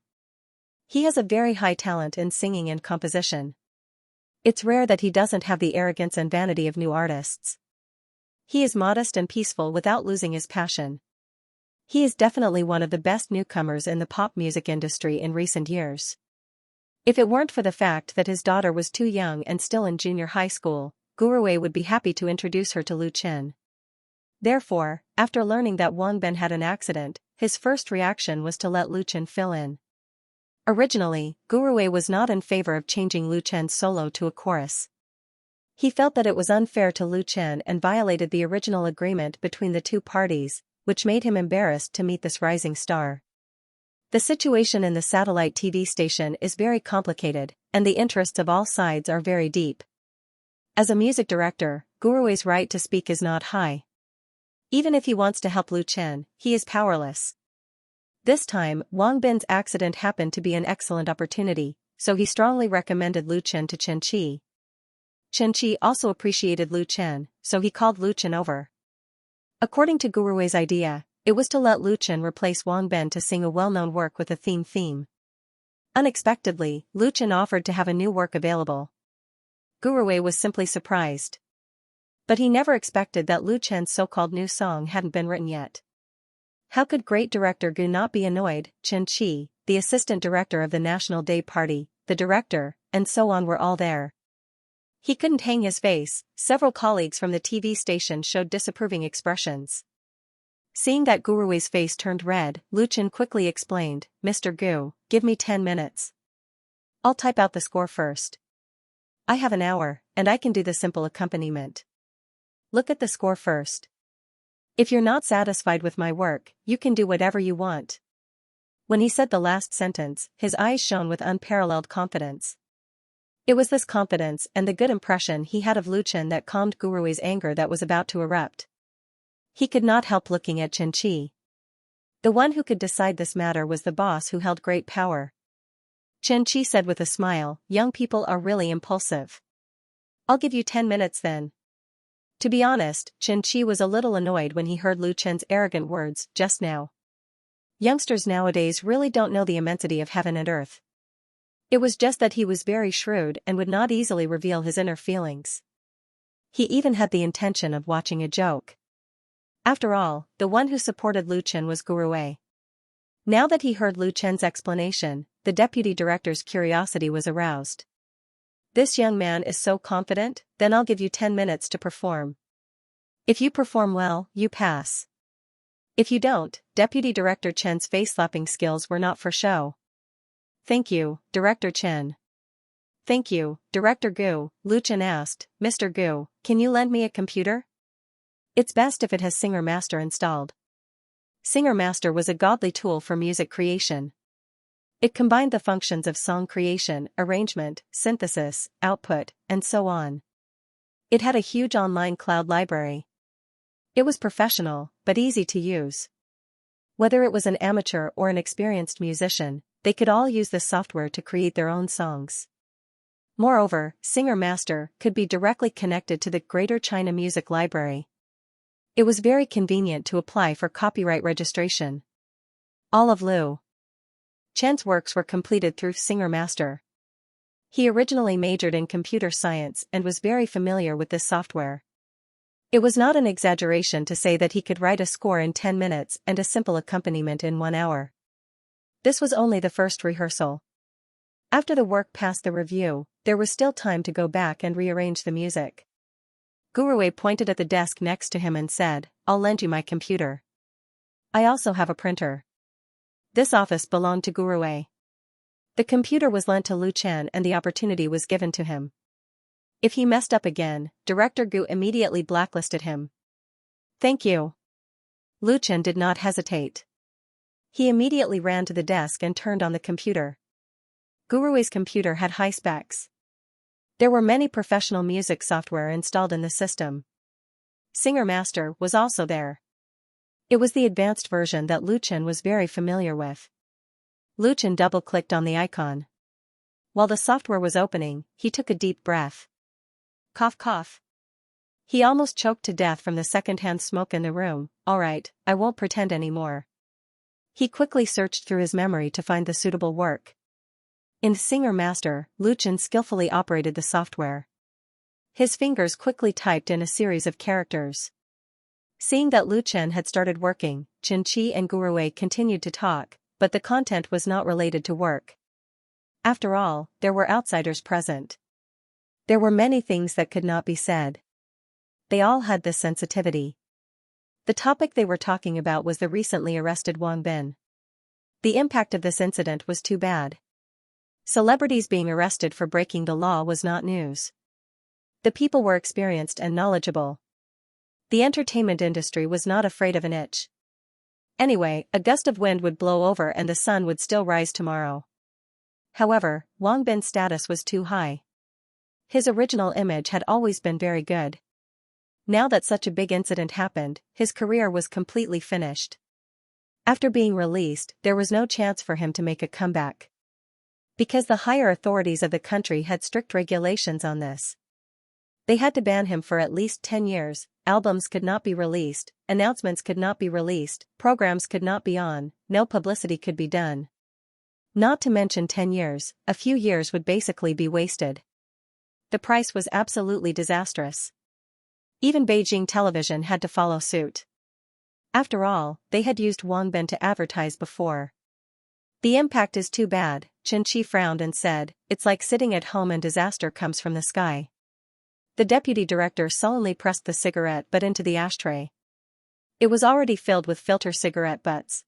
He has a very high talent in singing and composition. It's rare that he doesn't have the arrogance and vanity of new artists. He is modest and peaceful without losing his passion. He is definitely one of the best newcomers in the pop music industry in recent years. If it weren't for the fact that his daughter was too young and still in junior high school, Guruwei would be happy to introduce her to Lu Chen. Therefore, after learning that Wang Ben had an accident, his first reaction was to let Lu Chen fill in. Originally, Guruwei was not in favor of changing Lu Chen's solo to a chorus. He felt that it was unfair to Lu Chen and violated the original agreement between the two parties, which made him embarrassed to meet this rising star. The situation in the satellite TV station is very complicated, and the interests of all sides are very deep. As a music director, Guruwei's right to speak is not high. Even if he wants to help Lu Chen, he is powerless. This time, Wang Bin's accident happened to be an excellent opportunity, so he strongly recommended Lu Chen to Xianxia. Xianxia also appreciated Lu Chen, so he called Lu Chen over. According to Guruwei's idea, it was to let Lu Chen replace Wang Ben to sing a well-known work with a theme. Unexpectedly, Lu Chen offered to have a new work available. Guruwei was simply surprised. But he never expected that Lu Chen's so-called new song hadn't been written yet. How could great director Gu not be annoyed? Xianxia, the assistant director of the National Day party, the director, and so on were all there. He couldn't hang his face. Several colleagues from the TV station showed disapproving expressions. Seeing that Guruwei's face turned red, Lu Chen quickly explained, Mr. Gu, give me 10 minutes. I'll type out the score first. I have an hour, and I can do the simple accompaniment. Look at the score first. If you're not satisfied with my work, you can do whatever you want. When he said the last sentence, his eyes shone with unparalleled confidence. It was this confidence and the good impression he had of Lu Chen that calmed Guruwei's anger that was about to erupt. He could not help looking at Xianxia. The one who could decide this matter was the boss who held great power. Xianxia said with a smile, young people are really impulsive. I'll give you 10 minutes then. To be honest, Xianxia was a little annoyed when he heard Lu Chen's arrogant words just now. Youngsters nowadays really don't know the immensity of heaven and earth. It was just that he was very shrewd and would not easily reveal his inner feelings. He even had the intention of watching a joke. After all, the one who supported Lu Chen was Guruwei. Now that he heard Lu Chen's explanation, the deputy director's curiosity was aroused. This young man is so confident, then I'll give you 10 minutes to perform. If you perform well, you pass. If you don't, Deputy Director Chen's face-slapping skills were not for show. Thank you, Director Chen. Thank you, Director Gu, Lu Chen asked, Mr. Gu, can you lend me a computer? It's best if it has Singer Master installed. Singer Master was a godly tool for music creation. It combined the functions of song creation, arrangement, synthesis, output, and so on. It had a huge online cloud library. It was professional, but easy to use. Whether it was an amateur or an experienced musician, they could all use this software to create their own songs. Moreover, Singer Master could be directly connected to the Greater China Music Library. It was very convenient to apply for copyright registration. All of Liu Chen's works were completed through Singer Master. He originally majored in computer science and was very familiar with this software. It was not an exaggeration to say that he could write a score in 10 minutes and a simple accompaniment in 1 hour. This was only the first rehearsal. After the work passed the review, there was still time to go back and rearrange the music. Guruwei pointed at the desk next to him and said, "I'll lend you my computer. I also have a printer." This office belonged to Guruwei. The computer was lent to Lu Chen and the opportunity was given to him. If he messed up again, Director Gu immediately blacklisted him. "Thank you." Lu Chen did not hesitate. He immediately ran to the desk and turned on the computer. Guruwei's computer had high specs. There were many professional music software installed in the system. Singer Master was also there. It was the advanced version that Lu Chen was very familiar with. Lu Chen double-clicked on the icon. While the software was opening, he took a deep breath. Cough cough. He almost choked to death from the second-hand smoke in the room. "Alright, I won't pretend anymore." He quickly searched through his memory to find the suitable work. In Singer Master, Lu Chen skillfully operated the software. His fingers quickly typed in a series of characters. Seeing that Lu Chen had started working, Xianxia and Guruwei continued to talk, but the content was not related to work. After all, there were outsiders present. There were many things that could not be said. They all had this sensitivity. The topic they were talking about was the recently arrested Wang Bin. The impact of this incident was too bad. Celebrities being arrested for breaking the law was not news. The people were experienced and knowledgeable. The entertainment industry was not afraid of an itch. Anyway, a gust of wind would blow over and the sun would still rise tomorrow. However, Wang Bin's status was too high. His original image had always been very good. Now that such a big incident happened, his career was completely finished. After being released, there was no chance for him to make a comeback. Because the higher authorities of the country had strict regulations on this. They had to ban him for at least 10 years, albums could not be released, announcements could not be released, programs could not be on, no publicity could be done. Not to mention 10 years, a few years would basically be wasted. The price was absolutely disastrous. Even Beijing television had to follow suit. After all, they had used Wang Bin to advertise before. "The impact is too bad," Xianxia frowned and said, "It's like sitting at home and disaster comes from the sky." The deputy director sullenly pressed the cigarette butt into the ashtray. It was already filled with filter cigarette butts.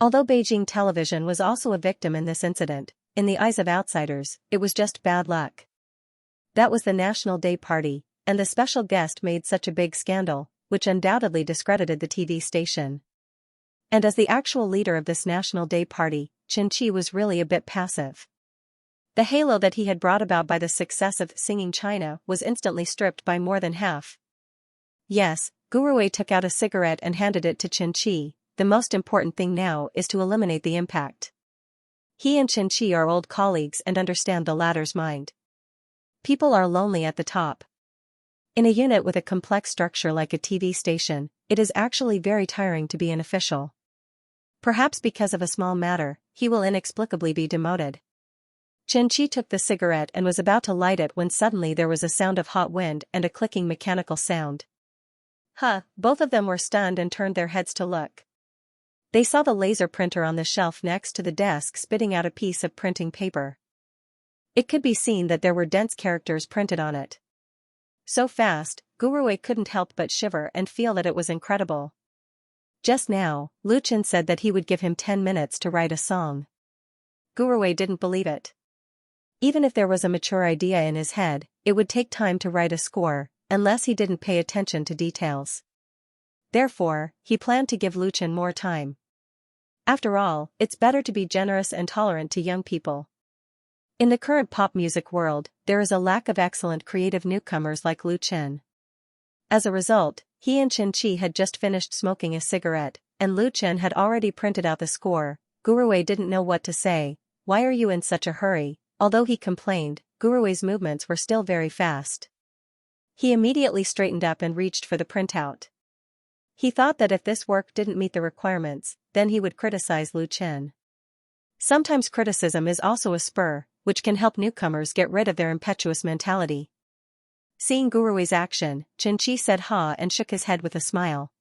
Although Beijing television was also a victim in this incident, in the eyes of outsiders, it was just bad luck. That was the National Day party, and the special guest made such a big scandal, which undoubtedly discredited the TV station. And as the actual leader of this National Day party, Xianxia was really a bit passive. The halo that he had brought about by the success of Singing China was instantly stripped by more than half. Yes, Guruwei took out a cigarette and handed it to Xianxia. "The most important thing now is to eliminate the impact." He and Xianxia are old colleagues and understand the latter's mind. People are lonely at the top. In a unit with a complex structure like a TV station, it is actually very tiring to be an official. Perhaps because of a small matter, he will inexplicably be demoted. Xianxia took the cigarette and was about to light it when suddenly there was a sound of hot wind and a clicking mechanical sound. Both of them were stunned and turned their heads to look. They saw the laser printer on the shelf next to the desk spitting out a piece of printing paper. It could be seen that there were dense characters printed on it. So fast, Guruwei couldn't help but shiver and feel that it was incredible. Just now, Lu Chen said that he would give him 10 minutes to write a song. Guruwei didn't believe it. Even if there was a mature idea in his head, it would take time to write a score, unless he didn't pay attention to details. Therefore, he planned to give Lu Chen more time. After all, it's better to be generous and tolerant to young people. In the current pop music world, there is a lack of excellent creative newcomers like Lu Chen. As a result, he and Xianxia had just finished smoking a cigarette, and Lu Chen had already printed out the score. Guruwei didn't know what to say. "Why are you in such a hurry?" Although he complained, Guruwei's movements were still very fast. He immediately straightened up and reached for the printout. He thought that if this work didn't meet the requirements, then he would criticize Lu Chen. Sometimes criticism is also a spur, which can help newcomers get rid of their impetuous mentality. Seeing Guruwei's action, Xianxia said ha and shook his head with a smile.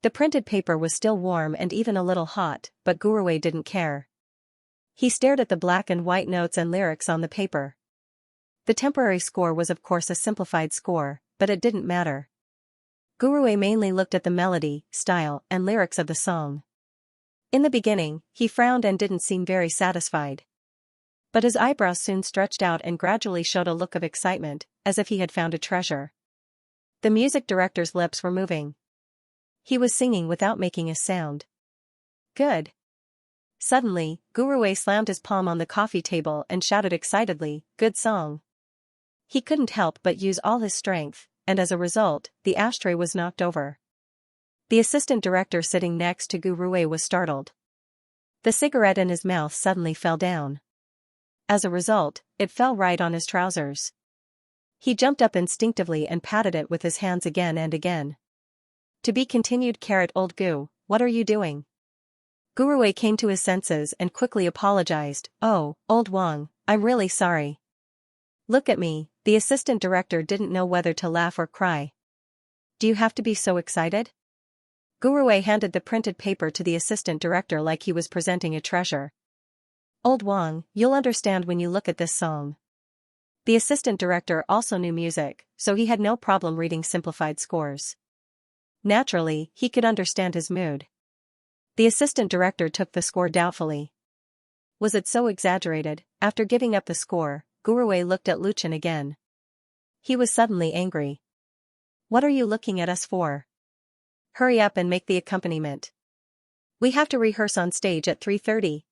The printed paper was still warm and even a little hot, but Guruwei didn't care. He stared at the black and white notes and lyrics on the paper. The temporary score was of course a simplified score, but it didn't matter. Guruwei mainly looked at the melody, style, and lyrics of the song. In the beginning, he frowned and didn't seem very satisfied. But his eyebrows soon stretched out and gradually showed a look of excitement, as if he had found a treasure. The music director's lips were moving. He was singing without making a sound. Good. Suddenly, Guruwei slammed his palm on the coffee table and shouted excitedly, "Good song." He couldn't help but use all his strength, and as a result, the ashtray was knocked over. The assistant director sitting next to Guruwei was startled. The cigarette in his mouth suddenly fell down. As a result, it fell right on his trousers. He jumped up instinctively and patted it with his hands again and again. To be continued. Old Gu, what are you doing? Guruwei came to his senses and quickly apologized. Oh, old Wang, I'm really sorry. Look at me. The assistant director didn't know whether to laugh or cry. Do you have to be so excited? Guruwei handed the printed paper to the assistant director like he was presenting a treasure. Old Wang, you'll understand when you look at this song. The assistant director also knew music, so he had no problem reading simplified scores. Naturally, he could understand his mood. The assistant director took the score doubtfully. Was it so exaggerated? After giving up the score, Guruwei looked at Lu Chen again. He was suddenly angry. What are you looking at us for? Hurry up and make the accompaniment. We have to rehearse on stage at 3:30.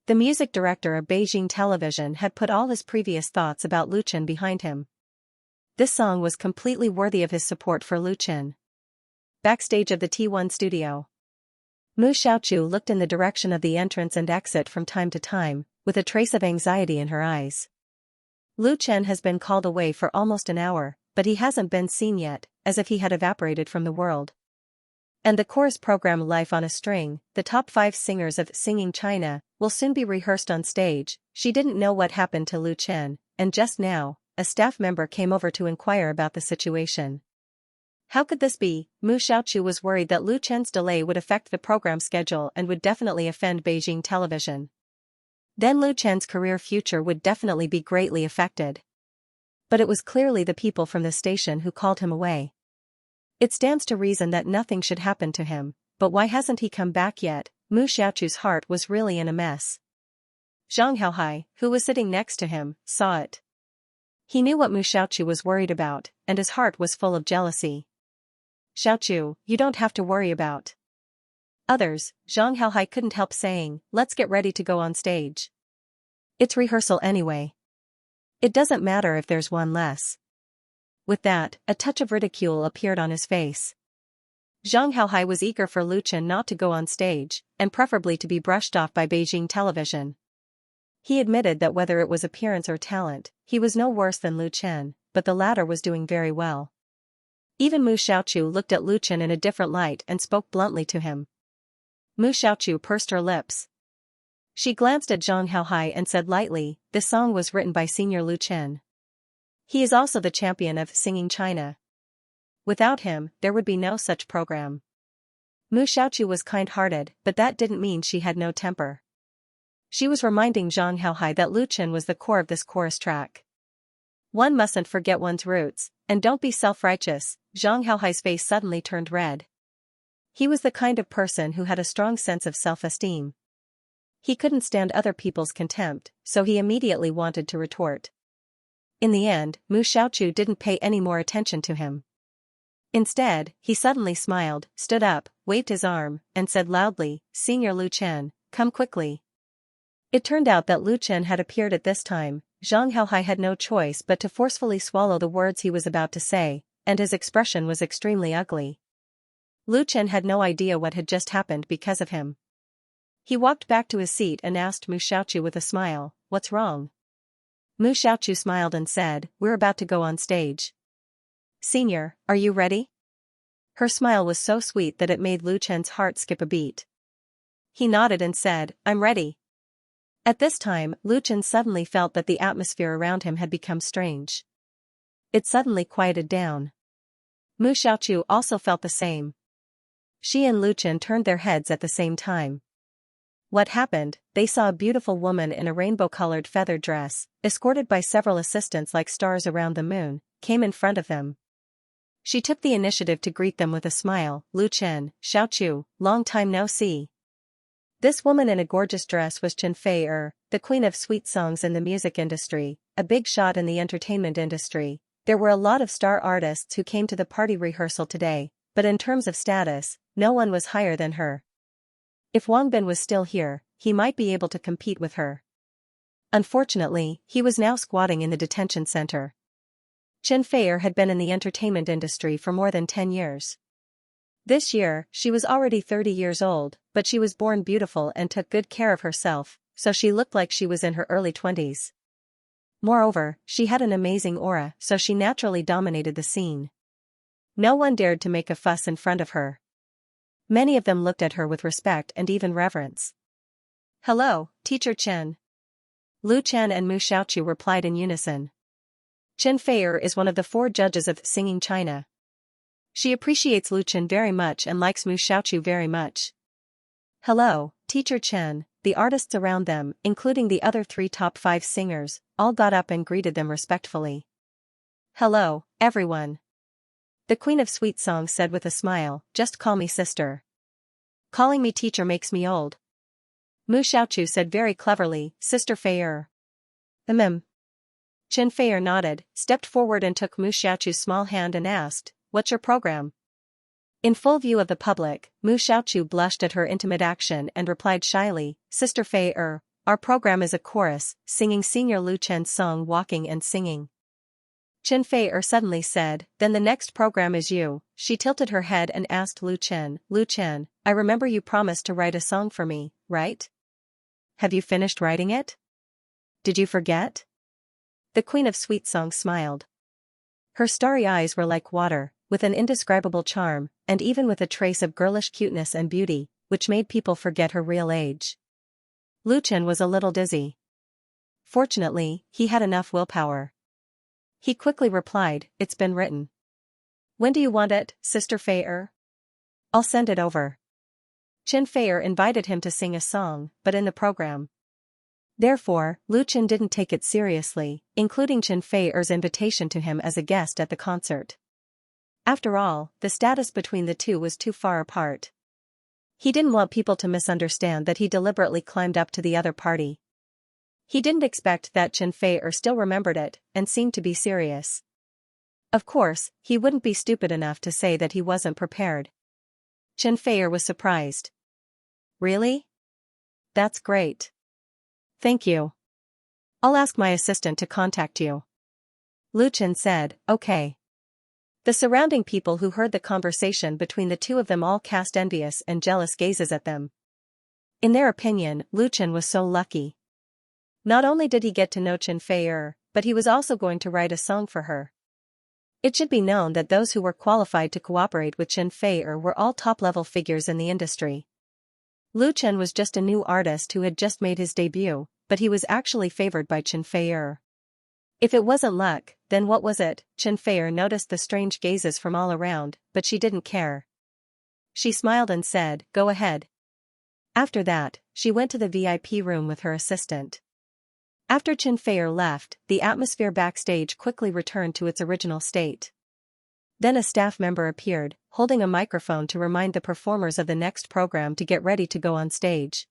The music director of Beijing Television had put all his previous thoughts about Lu Chen behind him. This song was completely worthy of his support for Lu Chen. Backstage of the T1 studio. Mu Xiaochu looked in the direction of the entrance and exit from time to time, with a trace of anxiety in her eyes. Lu Chen has been called away for almost an hour, but he hasn't been seen yet, as if he had evaporated from the world. And the chorus program Life on a String, the top 5 singers of Singing China, will soon be rehearsed on stage. She didn't know what happened to Lu Chen, and just now, a staff member came over to inquire about the situation. How could this be? Mu Xiaochu was worried that Lu Chen's delay would affect the program schedule and would definitely offend Beijing Television. Then Lu Chen's career future would definitely be greatly affected. But it was clearly the people from the station who called him away. It stands to reason that nothing should happen to him, but why hasn't he come back yet? Mu Xiaochu's heart was really in a mess. Zhang Haohai, who was sitting next to him, saw it. He knew what Mu Xiaochu was worried about, and his heart was full of jealousy. Xiaochu, you don't have to worry about others. Zhang Haohai couldn't help saying, let's get ready to go on stage. It's rehearsal anyway. It doesn't matter if there's one less. With that, a touch of ridicule appeared on his face. Zhang Haohai was eager for Lu Chen not to go on stage, and preferably to be brushed off by Beijing Television. He admitted that whether it was appearance or talent, he was no worse than Lu Chen, but the latter was doing very well. Even Mu Xiaochu looked at Lu Chen in a different light and spoke bluntly to him. Mu Xiaochu pursed her lips. She glanced at Zhang Haohai and said lightly, this song was written by Senior Lu Chen. He is also the champion of Singing China. Without him, there would be no such program. Mu Xiaochu was kind-hearted, but that didn't mean she had no temper. She was reminding Zhang Haohai that Lu Chen was the core of this chorus track. One mustn't forget one's roots, and don't be self-righteous. Zhang Haohai's face suddenly turned red. He was the kind of person who had a strong sense of self-esteem. He couldn't stand other people's contempt, so he immediately wanted to retort. In the end, Mu Xiaochu didn't pay any more attention to him. Instead, he suddenly smiled, stood up, waved his arm, and said loudly, Senior Lu Chen, come quickly. It turned out that Lu Chen had appeared at this time. Zhang Haohai had no choice but to forcefully swallow the words he was about to say, and his expression was extremely ugly. Lu Chen had no idea what had just happened because of him. He walked back to his seat and asked Mu Xiaochu with a smile, what's wrong? Mu Xiaochu smiled and said, "We're about to go on stage. Senior, are you ready?" Her smile was so sweet that it made Lu Chen's heart skip a beat. He nodded and said, "I'm ready." At this time, Lu Chen suddenly felt that the atmosphere around him had become strange. It suddenly quieted down. Mu Xiaochu also felt the same. She and Lu Chen turned their heads at the same time. What happened? They saw a beautiful woman in a rainbow-colored feather dress, escorted by several assistants like stars around the moon, came in front of them. She took the initiative to greet them with a smile. "Lu Chen, Xiaochu, long time no see." This woman in a gorgeous dress was Xianxia, the queen of sweet songs in the music industry, a big shot in the entertainment industry. There were a lot of star artists who came to the party rehearsal today, but in terms of status, no one was higher than her. If Wang Bin was still here, he might be able to compete with her. Unfortunately, he was now squatting in the detention center. Xianxia had been in the entertainment industry for more than 10 years. This year, she was already 30 years old, but she was born beautiful and took good care of herself, so she looked like she was in her early 20s. Moreover, she had an amazing aura, so she naturally dominated the scene. No one dared to make a fuss in front of her. Many of them looked at her with respect and even reverence. "Hello, Teacher Chen." Lu Chen and Mu Xiaochu replied in unison. Xianxia is one of the 4 judges of Singing China. She appreciates Lu Chen very much and likes Mu Xiaochu very much. "Hello, Teacher Chen." The artists around them, including the other 3 top 5 singers, all got up and greeted them respectfully. "Hello, everyone." The Queen of Sweet Songs said with a smile, "Just call me sister. Calling me teacher makes me old." Mu Xiaochu said very cleverly, "Sister Fei." Xianxia nodded, stepped forward and took Mu Xiaochu's small hand and asked, "What's your program?" In full view of the public, Mu Xiaochu blushed at her intimate action and replied shyly, "Sister Fei, our program is a chorus, singing Senior Lu Chen's song Walking and Singing." Xianxia suddenly said, "Then the next program is you." She tilted her head and asked Lu Chen, "Lu Chen, I remember you promised to write a song for me, right? Have you finished writing it? Did you forget?" The Queen of Sweet Songs smiled. Her starry eyes were like water, with an indescribable charm, and even with a trace of girlish cuteness and beauty, which made people forget her real age. Lu Chen was a little dizzy. Fortunately, he had enough willpower. He quickly replied, "It's been written." "When do you want it, Sister Fei?" "I'll send it over." Xianxia invited him to sing a song, but in the program. Therefore, Lu Chen didn't take it seriously, including Xianxia's invitation to him as a guest at the concert. After all, the status between the two was too far apart. He didn't want people to misunderstand that he deliberately climbed up to the other party. He didn't expect that Xianxia still remembered it, and seemed to be serious. Of course, he wouldn't be stupid enough to say that he wasn't prepared. Xianxia was surprised. "Really? That's great. Thank you. I'll ask my assistant to contact you." Lu Chen said, "Okay." The surrounding people who heard the conversation between the two of them all cast envious and jealous gazes at them. In their opinion, Lu Chen was so lucky. Not only did he get to know Xianxia, but he was also going to write a song for her. It should be known that those who were qualified to cooperate with Xianxia were all top-level figures in the industry. Lu Chen was just a new artist who had just made his debut, but he was actually favored by Xianxia. If it wasn't luck, then what was it? Xianxia noticed the strange gazes from all around, but she didn't care. She smiled and said, "Go ahead." After that, she went to the VIP room with her assistant. After Xianxia left, the atmosphere backstage quickly returned to its original state. Then a staff member appeared, holding a microphone to remind the performers of the next program to get ready to go on stage.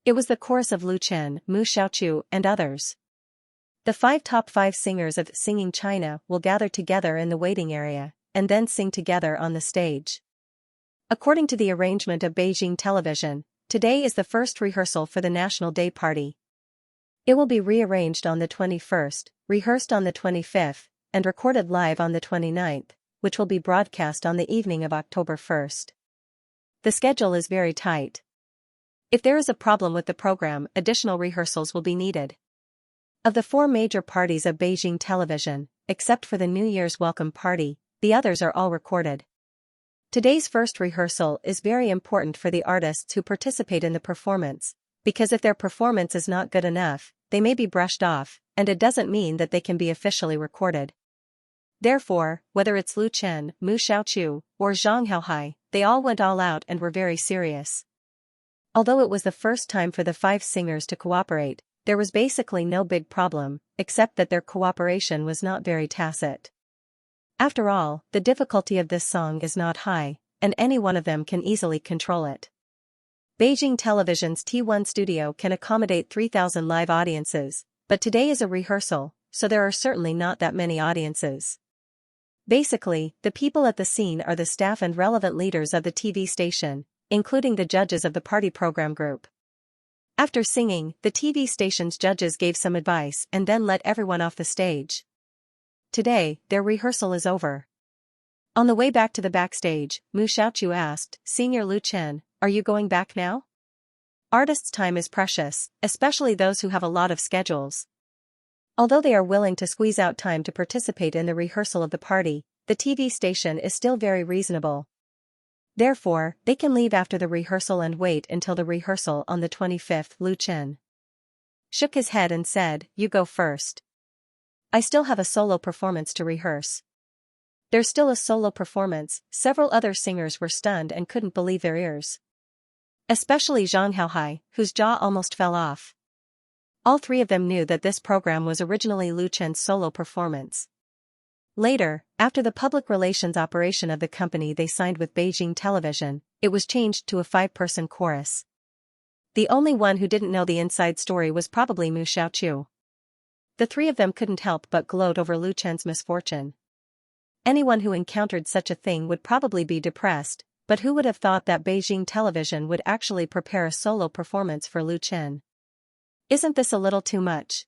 It was the chorus of Lu Chen, Mu Xiaochu, and others. The top 5 singers of Singing China will gather together in the waiting area, and then sing together on the stage. According to the arrangement of Beijing television, today is the first rehearsal for the National Day Party. It will be rearranged on the 21st, rehearsed on the 25th, and recorded live on the 29th, which will be broadcast on the evening of October 1st. The schedule is very tight. If there is a problem with the program, additional rehearsals will be needed. Of the four major parties of Beijing television, except for the New Year's welcome party, the others are all recorded. Today's first rehearsal is very important for the artists who participate in the performance, because if their performance is not good enough, they may be brushed off, and it doesn't mean that they can be officially recorded. Therefore, whether it's Lu Chen, Mu Xiaoqiu, or Zhang Haohai, they all went all out and were very serious. Although it was the first time for the five singers to cooperate, there was basically no big problem, except that their cooperation was not very tacit. After all, the difficulty of this song is not high, and any one of them can easily control it. Beijing Television's T1 studio can accommodate 3,000 live audiences, but today is a rehearsal, so there are certainly not that many audiences. Basically, the people at the scene are the staff and relevant leaders of the TV station, including the judges of the party program group. After singing, the TV station's judges gave some advice and then let everyone off the stage. Today, their rehearsal is over. On the way back to the backstage, Mu Xiaoqiu asked, "Senior Lu Chen, are you going back now?" Artists' time is precious, especially those who have a lot of schedules. Although they are willing to squeeze out time to participate in the rehearsal of the party, the TV station is still very reasonable. Therefore, they can leave after the rehearsal and wait until the rehearsal on the 25th. Lu Chen shook his head and said, "You go first. I still have a solo performance to rehearse." There's still a solo performance. Several other singers were stunned and couldn't believe their ears. Especially Zhang Haohai, whose jaw almost fell off. All three of them knew that this program was originally Lu Chen's solo performance. Later, after the public relations operation of the company they signed with Beijing Television, it was changed to a 5-person chorus. The only one who didn't know the inside story was probably Mu Xiaoqiu. The three of them couldn't help but gloat over Lu Chen's misfortune. Anyone who encountered such a thing would probably be depressed, but who would have thought that Beijing Television would actually prepare a solo performance for Lu Chen? Isn't this a little too much?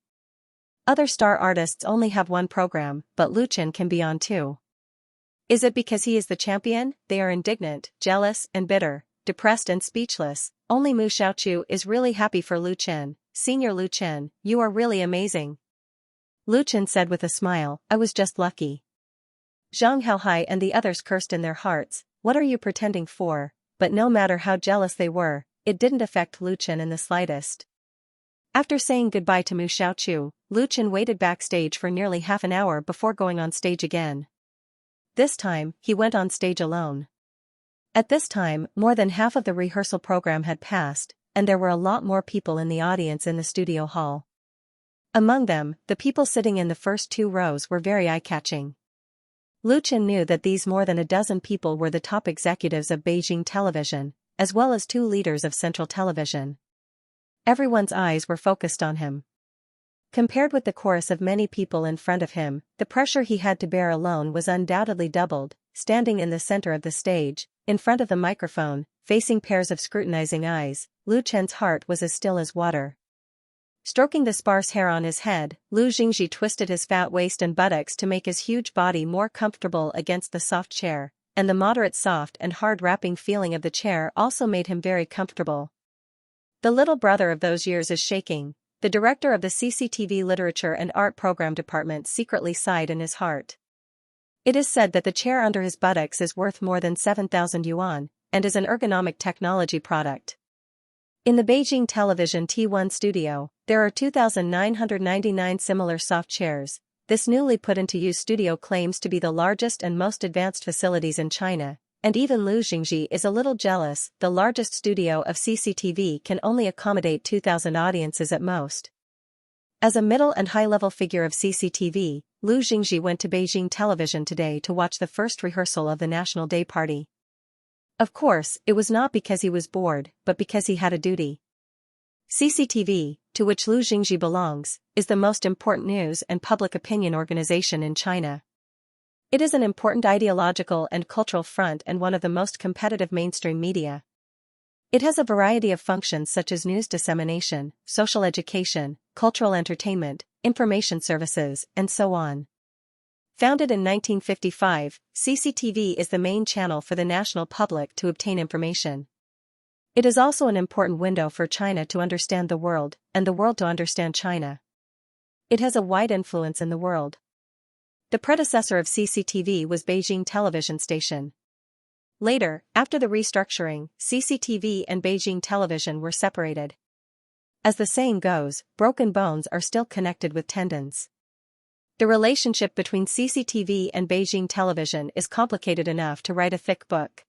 Other star artists only have one program, but Lu Chen can be on two. Is it because he is the champion? They are indignant, jealous, and bitter, depressed and speechless. Only Mu Xiaoqiu is really happy for Lu Chen. "Senior Lu Chen, you are really amazing." Lu Chen said with a smile, "I was just lucky." Zhang Haohai and the others cursed in their hearts, "What are you pretending for?" But no matter how jealous they were, it didn't affect Lu Chen in the slightest. After saying goodbye to Mu Xiaoqiu, Lu Chen waited backstage for nearly half an hour before going on stage again. This time, he went on stage alone. At this time, more than half of the rehearsal program had passed, and there were a lot more people in the audience in the studio hall. Among them, the people sitting in the first 2 rows were very eye-catching. Lu Chen knew that these more than a dozen people were the top executives of Beijing Television, as well as 2 leaders of Central Television. Everyone's eyes were focused on him. Compared with the chorus of many people in front of him, the pressure he had to bear alone was undoubtedly doubled. Standing in the center of the stage, in front of the microphone, facing pairs of scrutinizing eyes, Lu Chen's heart was as still as water. Stroking the sparse hair on his head, Lu Jingji twisted his fat waist and buttocks to make his huge body more comfortable against the soft chair, and the moderate soft and hard wrapping feeling of the chair also made him very comfortable. The little brother of those years is shaking. The director of the CCTV Literature and Art Program Department secretly sighed in his heart. It is said that the chair under his buttocks is worth more than 7,000 yuan, and is an ergonomic technology product. In the Beijing Television T1 studio, there are 2,999 similar soft chairs. This newly put into use studio claims to be the largest and most advanced facilities in China, and even Lu Jingji is a little jealous. The largest studio of CCTV can only accommodate 2,000 audiences at most. As a middle and high-level figure of CCTV, Lu Jingji went to Beijing Television today to watch the first rehearsal of the National Day Party. Of course, it was not because he was bored, but because he had a duty. CCTV, to which Lu Jingji belongs, is the most important news and public opinion organization in China. It is an important ideological and cultural front and one of the most competitive mainstream media. It has a variety of functions such as news dissemination, social education, cultural entertainment, information services, and so on. Founded in 1955, CCTV is the main channel for the national public to obtain information. It is also an important window for China to understand the world, and the world to understand China. It has a wide influence in the world. The predecessor of CCTV was Beijing Television Station. Later, after the restructuring, CCTV and Beijing Television were separated. As the saying goes, broken bones are still connected with tendons. The relationship between CCTV and Beijing Television is complicated enough to write a thick book.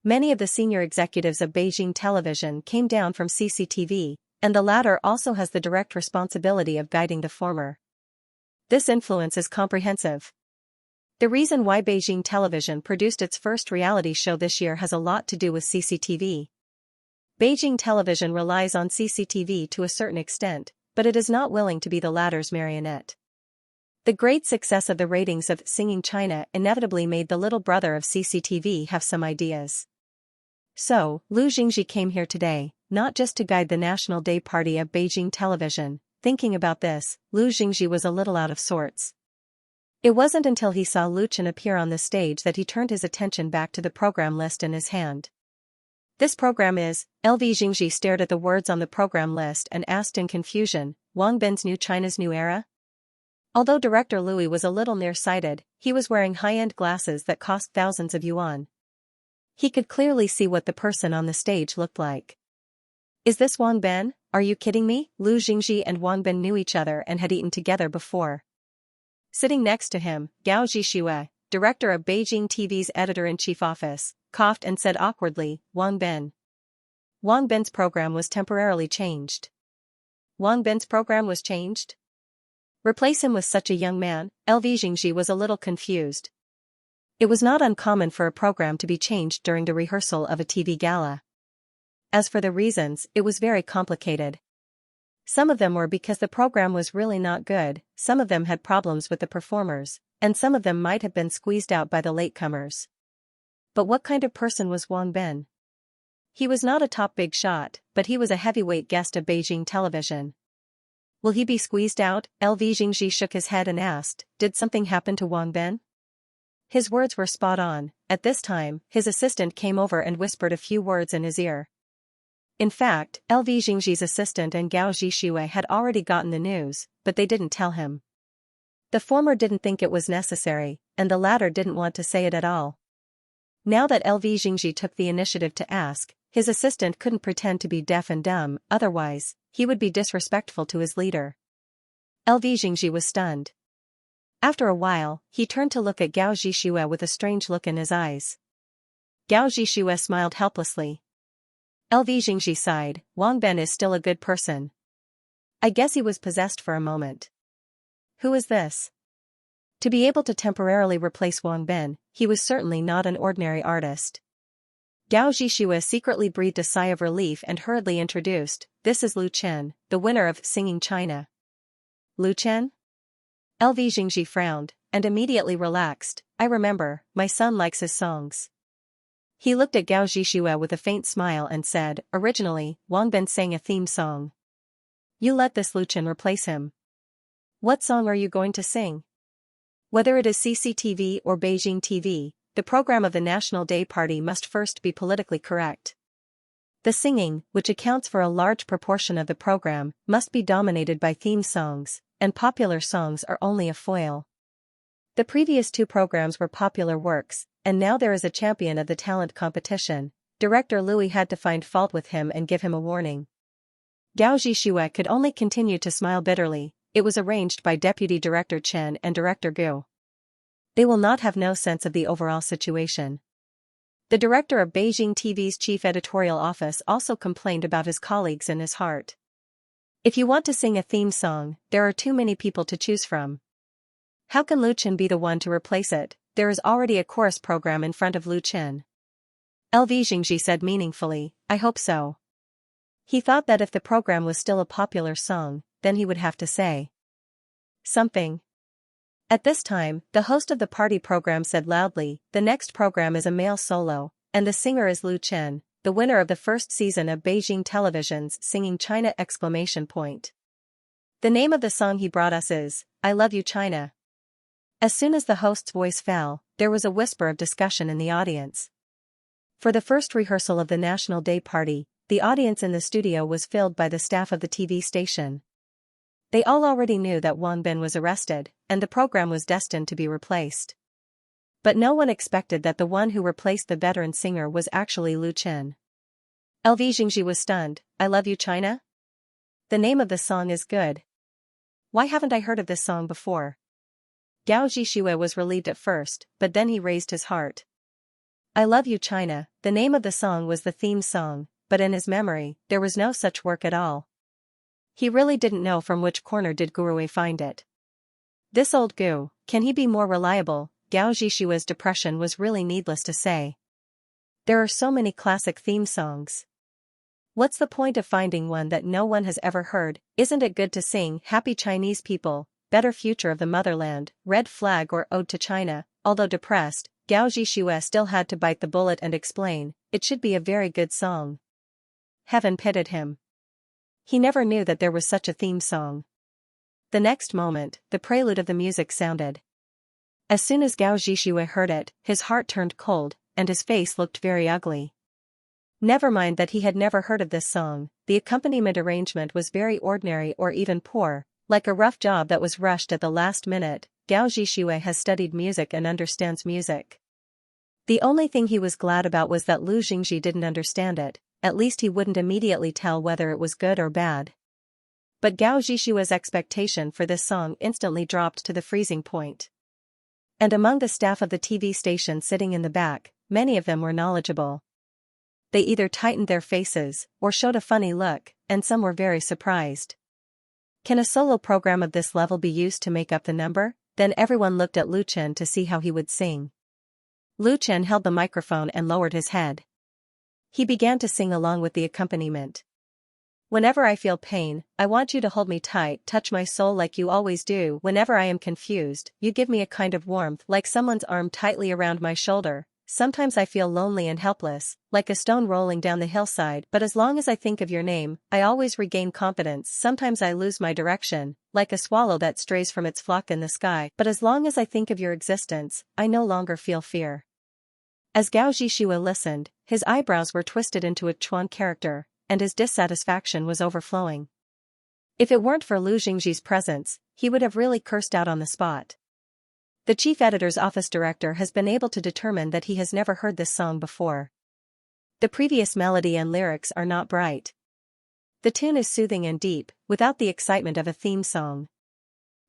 Many of the senior executives of Beijing Television came down from CCTV, and the latter also has the direct responsibility of guiding the former. This influence is comprehensive. The reason why Beijing Television produced its first reality show this year has a lot to do with CCTV. Beijing Television relies on CCTV to a certain extent, but it is not willing to be the latter's marionette. The great success of the ratings of Singing China inevitably made the little brother of CCTV have some ideas. So, Lu Xingji came here today, not just to guide the National Day Party of Beijing Television. Thinking about this, Lu Xingji was a little out of sorts. It wasn't until he saw Lu Chen appear on the stage that he turned his attention back to the program list in his hand. This program is, LV Xingji stared at the words on the program list and asked in confusion, Wang Bin's New China's New Era? Although director Louis was a little nearsighted, he was wearing high-end glasses that cost thousands of yuan. He could clearly see what the person on the stage looked like. Is this Wang Bin? Are you kidding me? Lu Xingji and Wang Bin knew each other and had eaten together before. Sitting next to him, Gao Zhixue, director of Beijing TV's editor-in-chief office, coughed and said awkwardly, Wang Bin. Wang Bin's program was temporarily changed. Wang Bin's program was changed? Replace him with such a young man? LV Xingji was a little confused. It was not uncommon for a program to be changed during the rehearsal of a TV gala. As for the reasons, it was very complicated. Some of them were because the program was really not good, some of them had problems with the performers, and some of them might have been squeezed out by the latecomers. But what kind of person was Wang Bin? He was not a top big shot, but he was a heavyweight guest of Beijing Television. Will he be squeezed out? LV Xingji shook his head and asked, did something happen to Wang Bin? His words were spot on. At this time, his assistant came over and whispered a few words in his ear. In fact, LV Xingji's assistant and Gao Zhixue had already gotten the news, but they didn't tell him. The former didn't think it was necessary, and the latter didn't want to say it at all. Now that LV Xingji took the initiative to ask, his assistant couldn't pretend to be deaf and dumb, otherwise, he would be disrespectful to his leader. LV Xingji was stunned. After a while, he turned to look at Gao Zhixue with a strange look in his eyes. Gao Zhixue smiled helplessly. LV Xingji sighed, Wang Bin is still a good person. I guess he was possessed for a moment. Who is this? To be able to temporarily replace Wang Bin, he was certainly not an ordinary artist. Gao Zhixue secretly breathed a sigh of relief and hurriedly introduced, this is Lu Chen, the winner of Singing China. Lu Chen? LV Xingji frowned, and immediately relaxed, I remember, my son likes his songs. He looked at Gao Zhixue with a faint smile and said, originally, Wang Bin sang a theme song. You let this Lu Chen replace him. What song are you going to sing? Whether it is CCTV or Beijing TV, the program of the National Day Party must first be politically correct. The singing, which accounts for a large proportion of the program, must be dominated by theme songs, and popular songs are only a foil. The previous two programs were popular works, and now there is a champion of the talent competition. Director Louis had to find fault with him and give him a warning. Gao Zhixue could only continue to smile bitterly. It was arranged by Deputy Director Chen and Director Gu. They will not have no sense of the overall situation. The director of Beijing TV's chief editorial office also complained about his colleagues in his heart. If you want to sing a theme song, there are too many people to choose from. How can Lu Chen be the one to replace it? There is already a chorus program in front of Lu Chen. LV Xingji said meaningfully, I hope so. He thought that if the program was still a popular song, then he would have to say something. At this time, the host of the party program said loudly, the next program is a male solo, and the singer is Lu Chen, the winner of the first season of Beijing Television's Singing China! The name of the song he brought us is, I Love You China. As soon as the host's voice fell, there was a whisper of discussion in the audience. For the first rehearsal of the National Day Party, the audience in the studio was filled by the staff of the TV station. They all already knew that Wang Bin was arrested, and the program was destined to be replaced. But no one expected that the one who replaced the veteran singer was actually Lu Chen. LV Jingji was stunned. I love you, China? The name of the song is good. Why haven't I heard of this song before? Gao Zhixue was relieved at first, but then he raised his heart. I love you, China. The name of the song was the theme song, but in his memory, there was no such work at all. He really didn't know from which corner did Guruwei find it. This old Gu, can he be more reliable? Gao Zhixue's depression was really needless to say. There are so many classic theme songs. What's the point of finding one that no one has ever heard? Isn't it good to sing Happy Chinese People, Better Future of the Motherland, Red Flag or Ode to China? Although depressed, Gao Zhixue still had to bite the bullet and explain, it should be a very good song. Heaven pitied him. He never knew that there was such a theme song. The next moment, the prelude of the music sounded. As soon as Gao Zhixue heard it, his heart turned cold, and his face looked very ugly. Never mind that he had never heard of this song, the accompaniment arrangement was very ordinary or even poor, like a rough job that was rushed at the last minute. Gao Zhixue has studied music and understands music. The only thing he was glad about was that Lu Jingji didn't understand it, at least he wouldn't immediately tell whether it was good or bad. But Gao Zhixue's expectation for this song instantly dropped to the freezing point. And among the staff of the TV station sitting in the back, many of them were knowledgeable. They either tightened their faces, or showed a funny look, and some were very surprised. Can a solo program of this level be used to make up the number? Then everyone looked at Lu Chen to see how he would sing. Lu Chen held the microphone and lowered his head. He began to sing along with the accompaniment. Whenever I feel pain, I want you to hold me tight, touch my soul like you always do. Whenever I am confused, you give me a kind of warmth like someone's arm tightly around my shoulder. Sometimes I feel lonely and helpless, like a stone rolling down the hillside, but as long as I think of your name, I always regain confidence. Sometimes I lose my direction, like a swallow that strays from its flock in the sky, but as long as I think of your existence, I no longer feel fear. As Gao Zhixue listened, his eyebrows were twisted into a Chuan character, and his dissatisfaction was overflowing. If it weren't for Lu Jingji's presence, he would have really cursed out on the spot. The chief editor's office director has been able to determine that he has never heard this song before. The previous melody and lyrics are not bright. The tune is soothing and deep, without the excitement of a theme song.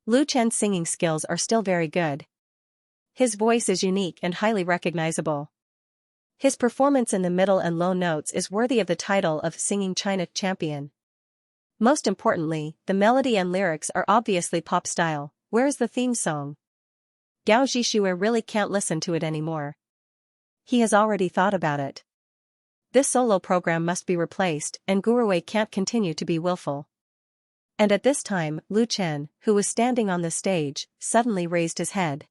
Lu Chen's singing skills are still very good. His voice is unique and highly recognizable. His performance in the middle and low notes is worthy of the title of Singing China Champion. Most importantly, the melody and lyrics are obviously pop style. Where is the theme song? Gao Zhixue really can't listen to it anymore. He has already thought about it. This solo program must be replaced, and Guruwei can't continue to be willful. And at this time, Lu Chen, who was standing on the stage, suddenly raised his head.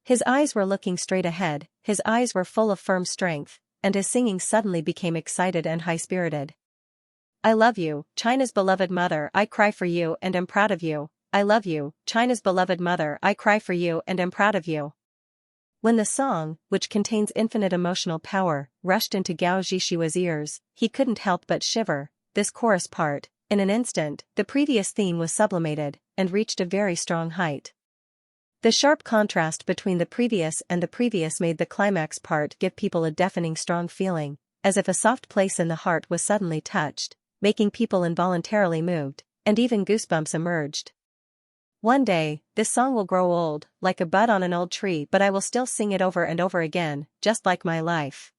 His eyes were looking straight ahead, his eyes were full of firm strength, and his singing suddenly became excited and high-spirited. I love you, China's beloved mother, I cry for you and am proud of you. I love you, China's beloved mother, I cry for you and am proud of you. When the song, which contains infinite emotional power, rushed into Gao Zhixue's ears, he couldn't help but shiver. This chorus part, in an instant, the previous theme was sublimated, and reached a very strong height. The sharp contrast between the previous and the previous made the climax part give people a deafening strong feeling, as if a soft place in the heart was suddenly touched, making people involuntarily moved, and even goosebumps emerged. One day, this song will grow old, like a bud on an old tree, but I will still sing it over and over again, just like my life.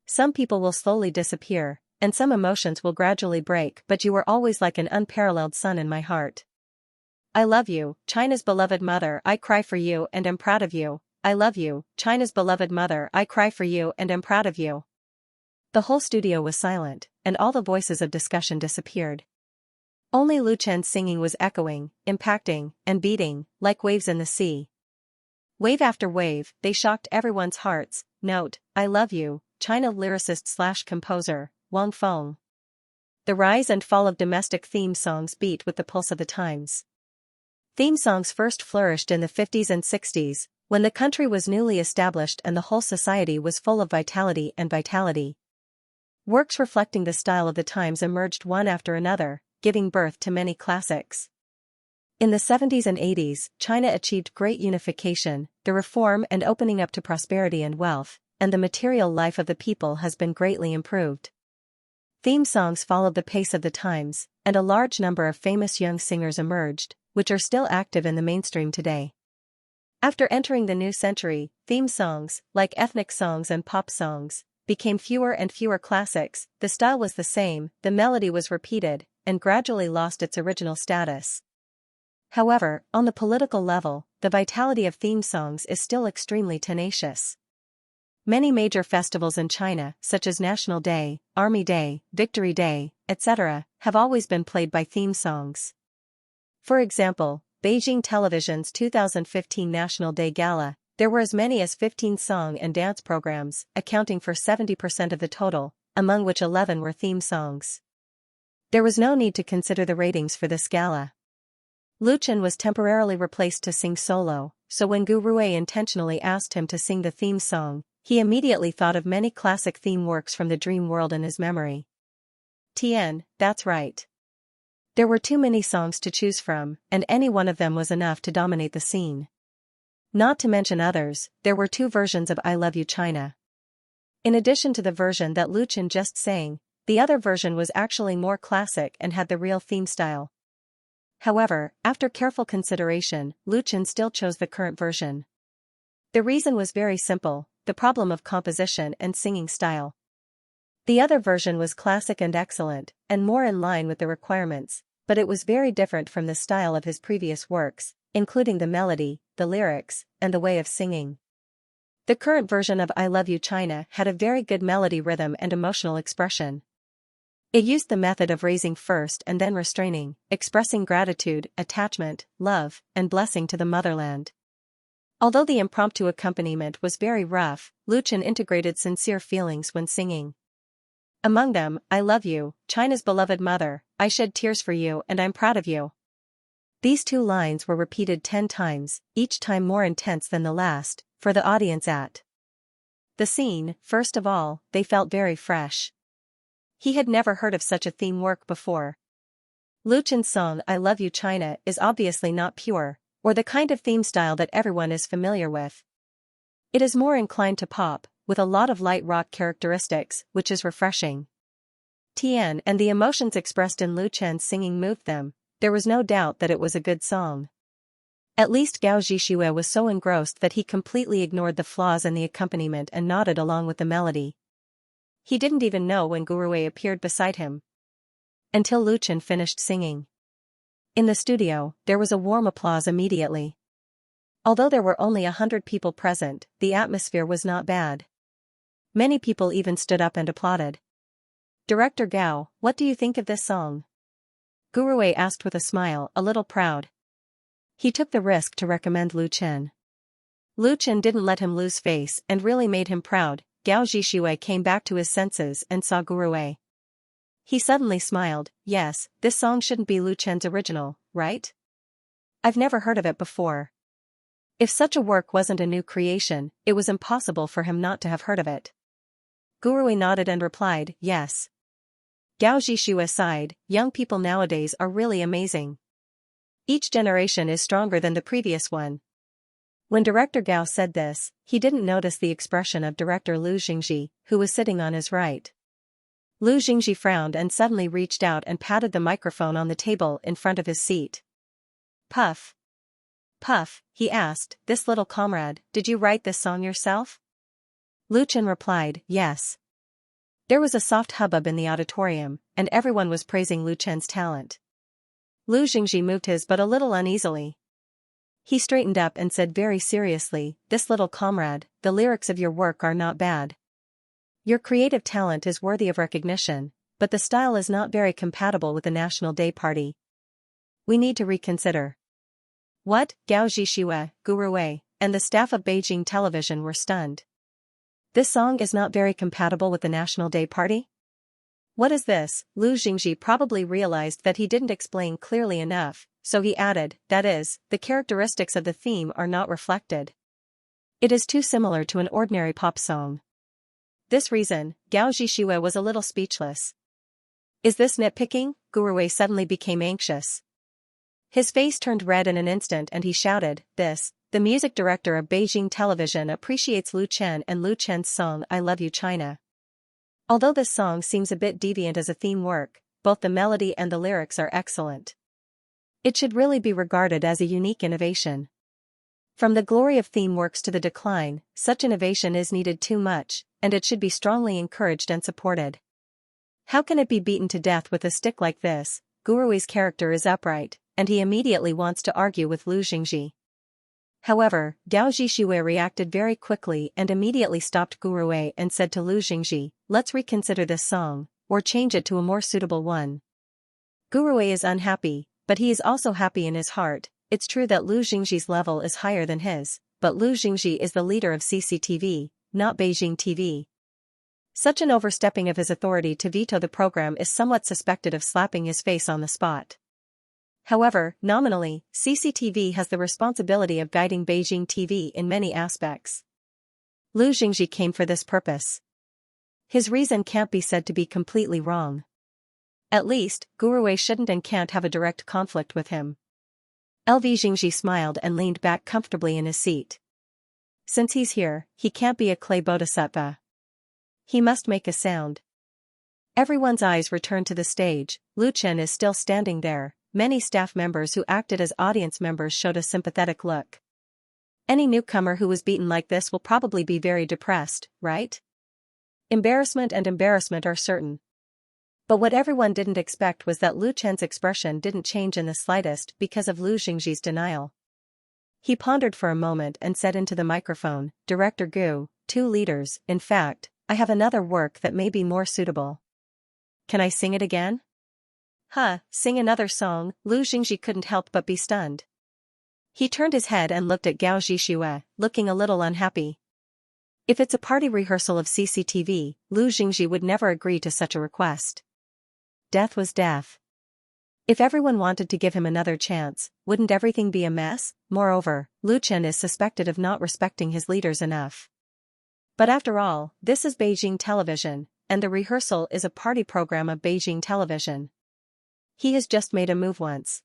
Some people will slowly disappear, and some emotions will gradually break, but you are always like an unparalleled sun in my heart. I love you, China's beloved mother, I cry for you and am proud of you. I love you, China's beloved mother, I cry for you and am proud of you. The whole studio was silent, and all the voices of discussion disappeared. Only Lu Chen's singing was echoing, impacting, and beating, like waves in the sea. Wave after wave, they shocked everyone's hearts. Note, I love you, China lyricist/composer, Wang Feng. The rise and fall of domestic theme songs beat with the pulse of the times. Theme songs first flourished in the 50s and 60s, when the country was newly established and the whole society was full of vitality and vitality. Works reflecting the style of the times emerged one after another, giving birth to many classics. In the 70s and 80s, China achieved great unification, the reform and opening up to prosperity and wealth, and the material life of the people has been greatly improved. Theme songs followed the pace of the times, and a large number of famous young singers emerged, which are still active in the mainstream today. After entering the new century, theme songs, like ethnic songs and pop songs, became fewer and fewer classics. The style was the same, the melody was repeated, and gradually lost its original status. However, on the political level, the vitality of theme songs is still extremely tenacious. Many major festivals in China, such as National Day, Army Day, Victory Day, etc., have always been played by theme songs. For example, Beijing Television's 2015 National Day Gala, there were as many as 15 song and dance programs, accounting for 70% of the total, among which 11 were theme songs. There was no need to consider the ratings for this gala. Lu Chen was temporarily replaced to sing solo, so when Gu Rui intentionally asked him to sing the theme song, he immediately thought of many classic theme works from the dream world in his memory. Tian, that's right. There were too many songs to choose from, and any one of them was enough to dominate the scene. Not to mention others, there were 2 versions of I Love You China. In addition to the version that Lu Chen just sang, the other version was actually more classic and had the real theme style. However, after careful consideration, Lu Chen still chose the current version. The reason was very simple, the problem of composition and singing style. The other version was classic and excellent, and more in line with the requirements, but it was very different from the style of his previous works, including the melody, the lyrics, and the way of singing. The current version of I Love You China had a very good melody rhythm and emotional expression. It used the method of raising first and then restraining, expressing gratitude, attachment, love, and blessing to the motherland. Although the impromptu accompaniment was very rough, Lu Chen integrated sincere feelings when singing. Among them, I love you, China's beloved mother, I shed tears for you and I'm proud of you. These 2 lines were repeated 10 times, each time more intense than the last, for the audience at the scene. First of all, they felt very fresh. He had never heard of such a theme work before. Lu Chen's song I Love You China is obviously not pure, or the kind of theme style that everyone is familiar with. It is more inclined to pop, with a lot of light rock characteristics, which is refreshing. Tian and the emotions expressed in Lu Chen's singing moved them. There was no doubt that it was a good song. At least Gao Zhixue was so engrossed that he completely ignored the flaws in the accompaniment and nodded along with the melody. He didn't even know when Gu Rui appeared beside him, until Lu Chen finished singing. In the studio, there was a warm applause immediately. Although there were only 100 people present, the atmosphere was not bad. Many people even stood up and applauded. Director Gao, what do you think of this song? Gu Rui asked with a smile, a little proud. He took the risk to recommend Lu Chen. Lu Chen didn't let him lose face and really made him proud. Gao Zhixue came back to his senses and saw Gu Rui. He suddenly smiled. Yes, this song shouldn't be Lu Chen's original, right? I've never heard of it before. If such a work wasn't a new creation, it was impossible for him not to have heard of it. Gu Rui nodded and replied, yes. Gao Zhixue sighed, young people nowadays are really amazing. Each generation is stronger than the previous one. When Director Gao said this, he didn't notice the expression of Director Lu Xingji, who was sitting on his right. Lu Xingji frowned and suddenly reached out and patted the microphone on the table in front of his seat. Puff. Puff, he asked, this little comrade, did you write this song yourself? Lu Chen replied, yes. There was a soft hubbub in the auditorium, and everyone was praising Lu Chen's talent. Lu Xingji moved his butt a little uneasily. He straightened up and said very seriously, this little comrade, the lyrics of your work are not bad. Your creative talent is worthy of recognition, but the style is not very compatible with the National Day Party. We need to reconsider. What? Gao Zhixue, Gu Rui, and the staff of Beijing Television were stunned. This song is not very compatible with the National Day Party? What is this? Lu Xingji probably realized that he didn't explain clearly enough, so he added, that is, the characteristics of the theme are not reflected. It is too similar to an ordinary pop song. This reason, Gao Zhixue was a little speechless. Is this nitpicking? Gu Rui suddenly became anxious. His face turned red in an instant and he shouted, the music director of Beijing Television appreciates Lu Chen and Lu Chen's song I Love You China. Although this song seems a bit deviant as a theme work, both the melody and the lyrics are excellent. It should really be regarded as a unique innovation. From the glory of theme works to the decline, such innovation is needed too much, and it should be strongly encouraged and supported. How can it be beaten to death with a stick like this? Guru's character is upright, and he immediately wants to argue with Lu Xingji. However, Gao Zhishui reacted very quickly and immediately stopped Gurue and said to Lu Xingji, let's reconsider this song, or change it to a more suitable one. Gurue is unhappy, but he is also happy in his heart. It's true that Lu Xingji's level is higher than his, but Lu Xingji is the leader of CCTV, not Beijing TV. Such an overstepping of his authority to veto the program is somewhat suspected of slapping his face on the spot. However, nominally, CCTV has the responsibility of guiding Beijing TV in many aspects. Lu Xingji came for this purpose. His reason can't be said to be completely wrong. At least, Gurue shouldn't and can't have a direct conflict with him. LV Xingji smiled and leaned back comfortably in his seat. Since he's here, he can't be a clay bodhisattva. He must make a sound. Everyone's eyes returned to the stage. Lu Chen is still standing there. Many staff members who acted as audience members showed a sympathetic look. Any newcomer who was beaten like this will probably be very depressed, right? Embarrassment are certain. But what everyone didn't expect was that Lu Chen's expression didn't change in the slightest because of Lu Xingji's denial. He pondered for a moment and said into the microphone, Director Gu, 2 leaders, in fact, I have another work that may be more suitable. Can I sing it again? Sing another song? Lu Xingji couldn't help but be stunned. He turned his head and looked at Gao Zhishui, looking a little unhappy. If it's a party rehearsal of CCTV, Lu Xingji would never agree to such a request. Death was death. If everyone wanted to give him another chance, wouldn't everything be a mess? Moreover, Lu Chen is suspected of not respecting his leaders enough. But after all, this is Beijing Television, and the rehearsal is a party program of Beijing Television. He has just made a move once.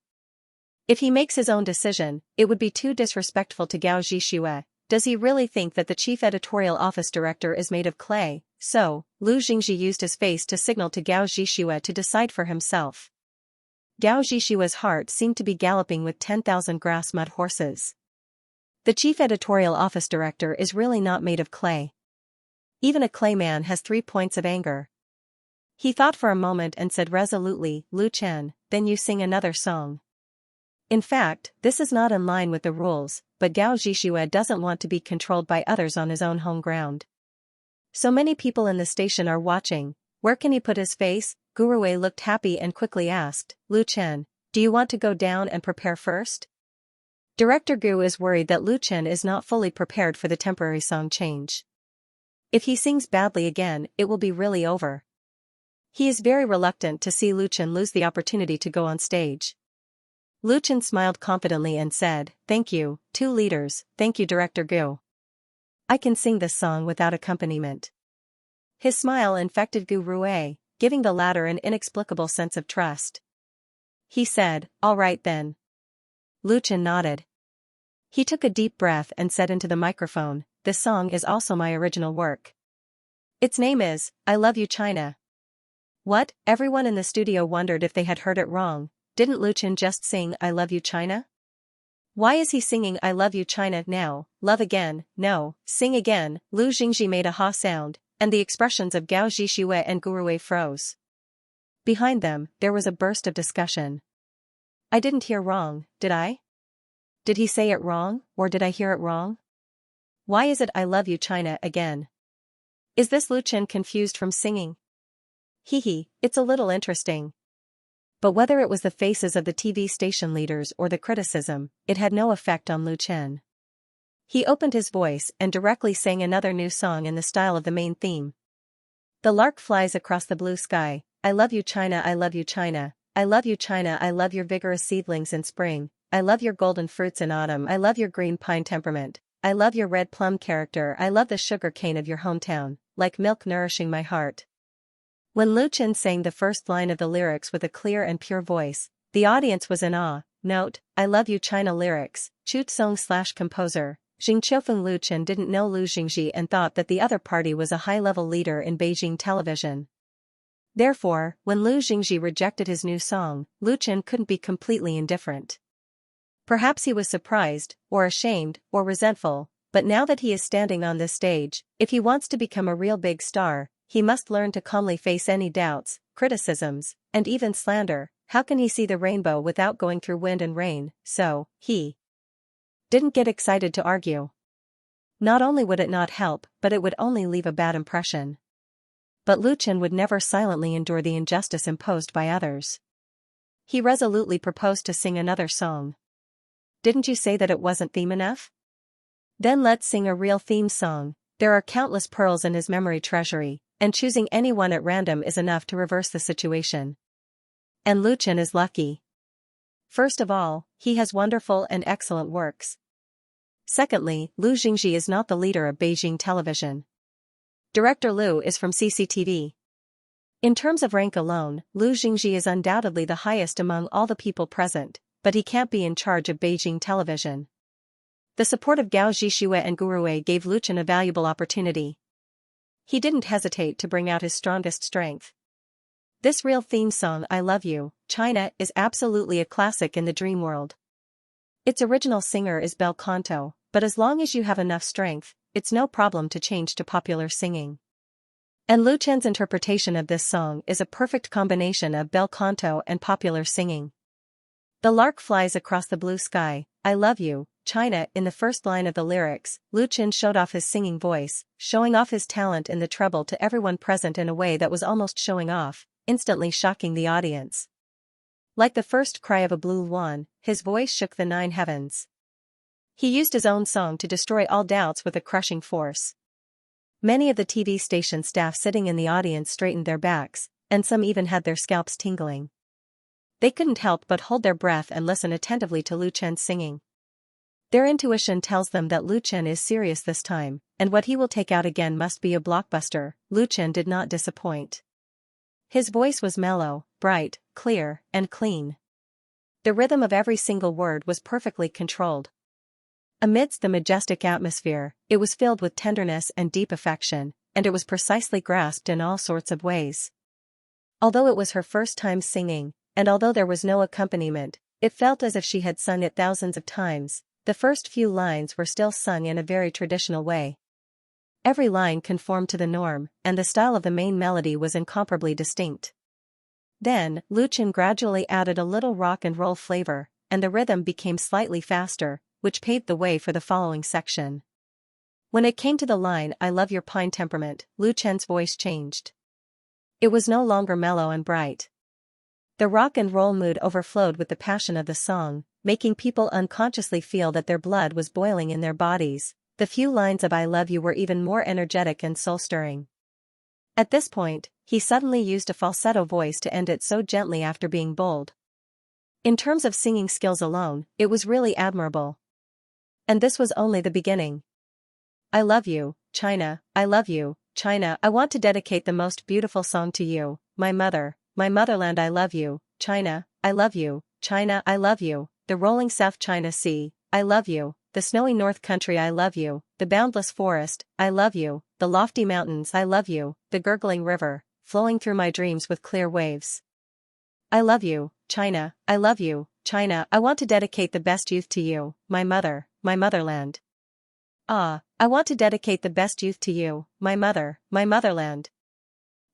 If he makes his own decision, it would be too disrespectful to Gao Zhishui. Does he really think that the chief editorial office director is made of clay? So, Lu Xingji used his face to signal to Gao Zhishui to decide for himself. Gao Zhishui's heart seemed to be galloping with 10,000 grass mud horses. The chief editorial office director is really not made of clay. Even a clay man has 3 points of anger. He thought for a moment and said resolutely, Lu Chen, then you sing another song. In fact, this is not in line with the rules, but Gao Zhishui doesn't want to be controlled by others on his own home ground. So many people in the station are watching, where can he put his face? Gurue looked happy and quickly asked, Lu Chen, do you want to go down and prepare first? Director Gu is worried that Lu Chen is not fully prepared for the temporary song change. If he sings badly again, it will be really over. He is very reluctant to see Lu Chen lose the opportunity to go on stage. Lu Chen smiled confidently and said, Thank you, 2 leaders, thank you Director Gu. I can sing this song without accompaniment. His smile infected Gurue, giving the latter an inexplicable sense of trust. He said, All right then. Lu Chen nodded. He took a deep breath and said into the microphone, This song is also my original work. Its name is, I Love You China. What? Everyone in the studio wondered if they had heard it wrong. Didn't Lu Chen just sing I Love You China? Why is he singing I Love You China now? Love again, no, sing again. Lu Xingji made a ha sound, and the expressions of Gao Zhishui and Gurue froze. Behind them, there was a burst of discussion. I didn't hear wrong, did I? Did he say it wrong, or did I hear it wrong? Why is it I Love You China again? Is this Lu Chen confused from singing? It's a little interesting. But whether it was the faces of the TV station leaders or the criticism, it had no effect on Lu Chen. He opened his voice and directly sang another new song in the style of the main theme. The lark flies across the blue sky, I love you China, I love you China, I love you China, I love your vigorous seedlings in spring, I love your golden fruits in autumn, I love your green pine temperament, I love your red plum character, I love the sugar cane of your hometown, like milk nourishing my heart. When Lu Chen sang the first line of the lyrics with a clear and pure voice, the audience was in awe, Note, I Love You China lyrics, Chut Song/composer. Xingqiufeng Lu Chen didn't know Lu Xingji and thought that the other party was a high-level leader in Beijing television. Therefore, when Lu Xingji rejected his new song, Lu Chen couldn't be completely indifferent. Perhaps he was surprised, or ashamed, or resentful, but now that he is standing on this stage, if he wants to become a real big star, he must learn to calmly face any doubts, criticisms, and even slander. How can he see the rainbow without going through wind and rain? So, he didn't get excited to argue. Not only would it not help, but it would only leave a bad impression. But Lu Chen would never silently endure the injustice imposed by others. He resolutely proposed to sing another song. Didn't you say that it wasn't theme enough? Then let's sing a real theme song. There are countless pearls in his memory treasury, and choosing any one at random is enough to reverse the situation. And Lu Chen is lucky. First of all, he has wonderful and excellent works. Secondly, Lu Xingji is not the leader of Beijing television. Director Lu is from CCTV. In terms of rank alone, Lu Xingji is undoubtedly the highest among all the people present, but he can't be in charge of Beijing television. The support of Gao Zhixue and Gurue gave Lu Chen a valuable opportunity. He didn't hesitate to bring out his strongest strength. This real theme song, I Love You, China, is absolutely a classic in the dream world. Its original singer is bel canto, but as long as you have enough strength, it's no problem to change to popular singing. And Lu Chen's interpretation of this song is a perfect combination of bel canto and popular singing. The lark flies across the blue sky, I love you, China. In the first line of the lyrics, Lu Chen showed off his singing voice, showing off his talent in the treble to everyone present in a way that was almost showing off, instantly shocking the audience. Like the first cry of a blue swan, his voice shook the 9 heavens. He used his own song to destroy all doubts with a crushing force. Many of the TV station staff sitting in the audience straightened their backs, and some even had their scalps tingling. They couldn't help but hold their breath and listen attentively to Lu Chen's singing. Their intuition tells them that Lu Chen is serious this time, and what he will take out again must be a blockbuster. Lu Chen did not disappoint. His voice was mellow, bright, clear, and clean. The rhythm of every single word was perfectly controlled. Amidst the majestic atmosphere, it was filled with tenderness and deep affection, and it was precisely grasped in all sorts of ways. Although it was her first time singing, and although there was no accompaniment, it felt as if she had sung it thousands of times. The first few lines were still sung in a very traditional way. Every line conformed to the norm, and the style of the main melody was incomparably distinct. Then, Lu Chen gradually added a little rock and roll flavor, and the rhythm became slightly faster, which paved the way for the following section. When it came to the line, I love your pine temperament, Lu Chen's voice changed. It was no longer mellow and bright. The rock and roll mood overflowed with the passion of the song, making people unconsciously feel that their blood was boiling in their bodies. The few lines of I love you were even more energetic and soul-stirring. At this point, he suddenly used a falsetto voice to end it so gently after being bold. In terms of singing skills alone, it was really admirable. And this was only the beginning. I love you, China, I love you, China. I want to dedicate the most beautiful song to you, my mother, my motherland. I love you, China, I love you, China, I love you, the rolling South China Sea, I love you, the snowy North Country. I love you, the boundless forest, I love you, the lofty mountains. I love you, the gurgling river, flowing through my dreams with clear waves. I love you, China, I love you, China. I want to dedicate the best youth to you, my mother, my motherland. Ah, I want to dedicate the best youth to you, my mother, my motherland.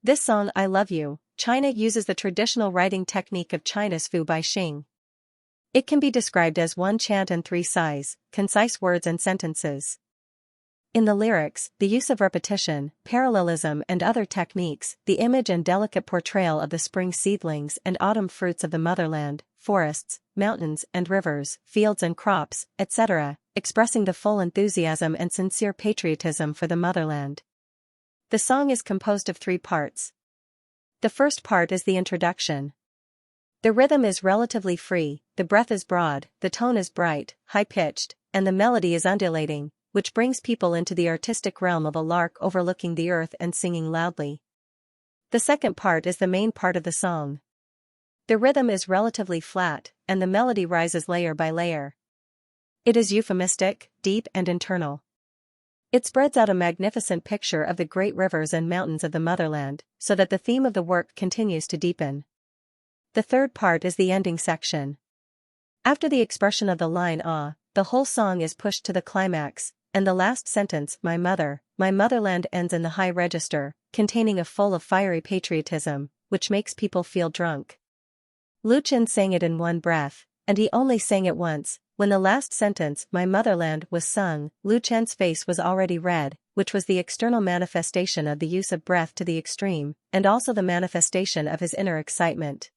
This song, I Love You, China, uses the traditional writing technique of China's Fu Bai Xing. It can be described as one chant and 3 sighs, concise words and sentences. In the lyrics, the use of repetition, parallelism and other techniques, the image and delicate portrayal of the spring seedlings and autumn fruits of the motherland, forests, mountains and rivers, fields and crops, etc., expressing the full enthusiasm and sincere patriotism for the motherland. The song is composed of 3 parts. The first part is the introduction. The rhythm is relatively free, the breath is broad, the tone is bright, high-pitched, and the melody is undulating, which brings people into the artistic realm of a lark overlooking the earth and singing loudly. The second part is the main part of the song. The rhythm is relatively flat, and the melody rises layer by layer. It is euphemistic, deep and internal. It spreads out a magnificent picture of the great rivers and mountains of the motherland, so that the theme of the work continues to deepen. The third part is the ending section. After the expression of the line "ah," the whole song is pushed to the climax, and the last sentence, my motherland ends in the high register, containing a full of fiery patriotism, which makes people feel drunk. Lu Chen sang it in one breath, and he only sang it once. When the last sentence, my motherland, was sung, Lu Chen's face was already red, which was the external manifestation of the use of breath to the extreme, and also the manifestation of his inner excitement.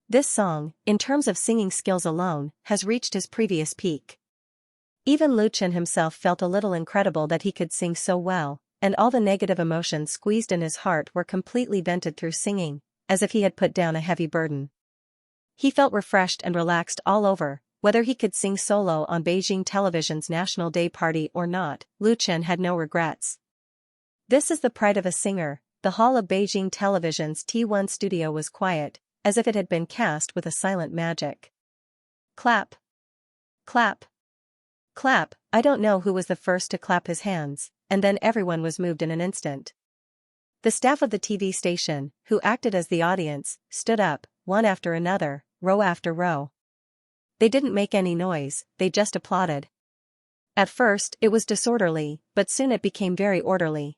This song, in terms of singing skills alone, has reached his previous peak. Even Lu Chen himself felt a little incredible that he could sing so well, and all the negative emotions squeezed in his heart were completely vented through singing, as if he had put down a heavy burden. He felt refreshed and relaxed all over. Whether he could sing solo on Beijing Television's National Day party or not, Lu Chen had no regrets. This is the pride of a singer. The hall of Beijing Television's T1 studio was quiet, as if it had been cast with a silent magic. Clap. Clap. Clap. I don't know who was the first to clap his hands, and then everyone was moved in an instant. The staff of the TV station, who acted as the audience, stood up, one after another, row after row. They didn't make any noise, they just applauded. At first, it was disorderly, but soon it became very orderly.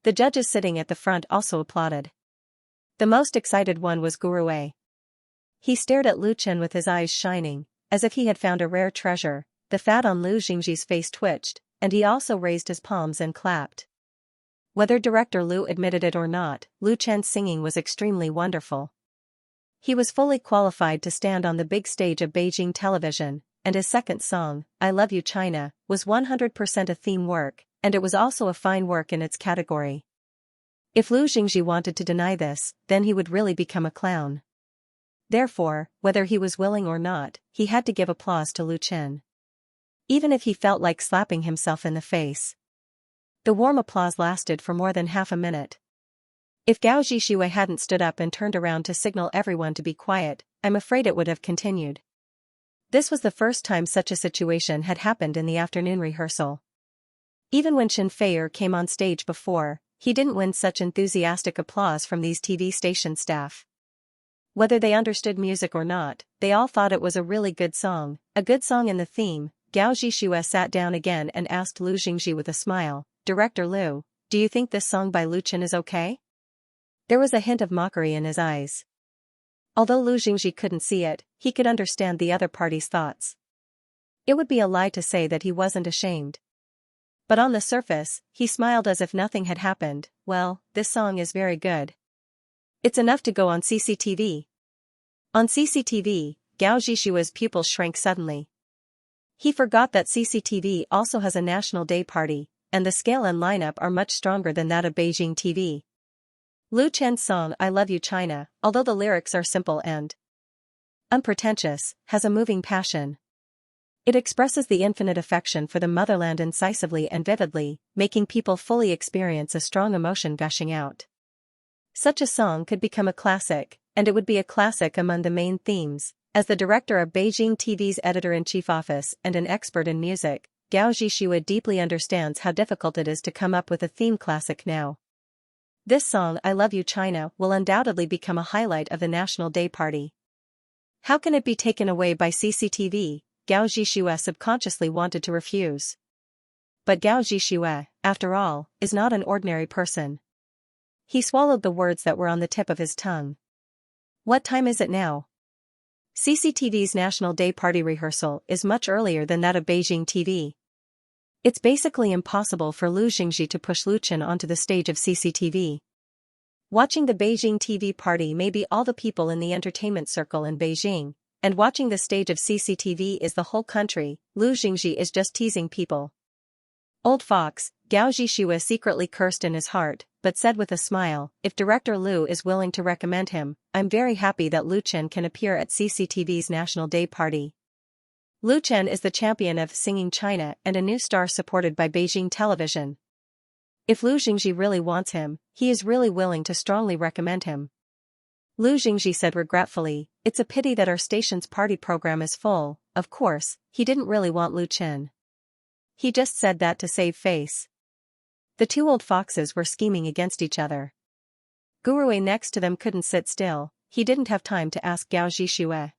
The judges sitting at the front also applauded. The most excited one was Gurue. He stared at Lu Chen with his eyes shining, as if he had found a rare treasure. The fat on Lu Xingji's face twitched, and he also raised his palms and clapped. Whether Director Lu admitted it or not, Lu Chen's singing was extremely wonderful. He was fully qualified to stand on the big stage of Beijing Television, and his second song, I Love You China, was 100% a theme work, and it was also a fine work in its category. If Lu Xingji wanted to deny this, then he would really become a clown. Therefore, whether he was willing or not, he had to give applause to Lu Chen. Even if he felt like slapping himself in the face. The warm applause lasted for more than half a minute. If Gao Zhishui hadn't stood up and turned around to signal everyone to be quiet, I'm afraid it would have continued. This was the first time such a situation had happened in the afternoon rehearsal. Even when Shen Feier came on stage before, he didn't win such enthusiastic applause from these TV station staff. Whether they understood music or not, they all thought it was a really good song in the theme. Gao Zhishui sat down again and asked Lu Xingji with a smile, Director Lu, do you think this song by Lu Chen is okay? There was a hint of mockery in his eyes. Although Lu Xingji couldn't see it, he could understand the other party's thoughts. It would be a lie to say that he wasn't ashamed. But on the surface, he smiled as if nothing had happened. Well, this song is very good. It's enough to go on CCTV. On CCTV, Gao Zhishui's pupils shrank suddenly. He forgot that CCTV also has a National Day party, and the scale and lineup are much stronger than that of Beijing TV. Lu Chen's song I Love You China, although the lyrics are simple and unpretentious, has a moving passion. It expresses the infinite affection for the motherland incisively and vividly, making people fully experience a strong emotion gushing out. Such a song could become a classic, and it would be a classic among the main themes. As the director of Beijing TV's editor-in-chief office and an expert in music, Gao Zhishui deeply understands how difficult it is to come up with a theme classic now. This song I Love You China will undoubtedly become a highlight of the National Day party. How can it be taken away by CCTV? Gao Zhishui subconsciously wanted to refuse. But Gao Zhishui, after all, is not an ordinary person. He swallowed the words that were on the tip of his tongue. What time is it now? CCTV's National Day party rehearsal is much earlier than that of Beijing TV. It's basically impossible for Lu Xingji to push Lu Chen onto the stage of CCTV. Watching the Beijing TV party may be all the people in the entertainment circle in Beijing, and watching the stage of CCTV is the whole country. Lu Xingji is just teasing people. Old fox, Gao Zhishui secretly cursed in his heart, but said with a smile, if Director Lu is willing to recommend him, I'm very happy that Lu Chen can appear at CCTV's National Day party. Lu Chen is the champion of singing China and a new star supported by Beijing Television. If Lu Xingji really wants him, he is really willing to strongly recommend him. Lu Jingji said regretfully, it's a pity that our station's party program is full. Of course, he didn't really want Lu Chen. He just said that to save face. The two old foxes were scheming against each other. Gurue next to them couldn't sit still, he didn't have time to ask Gao Zhixue.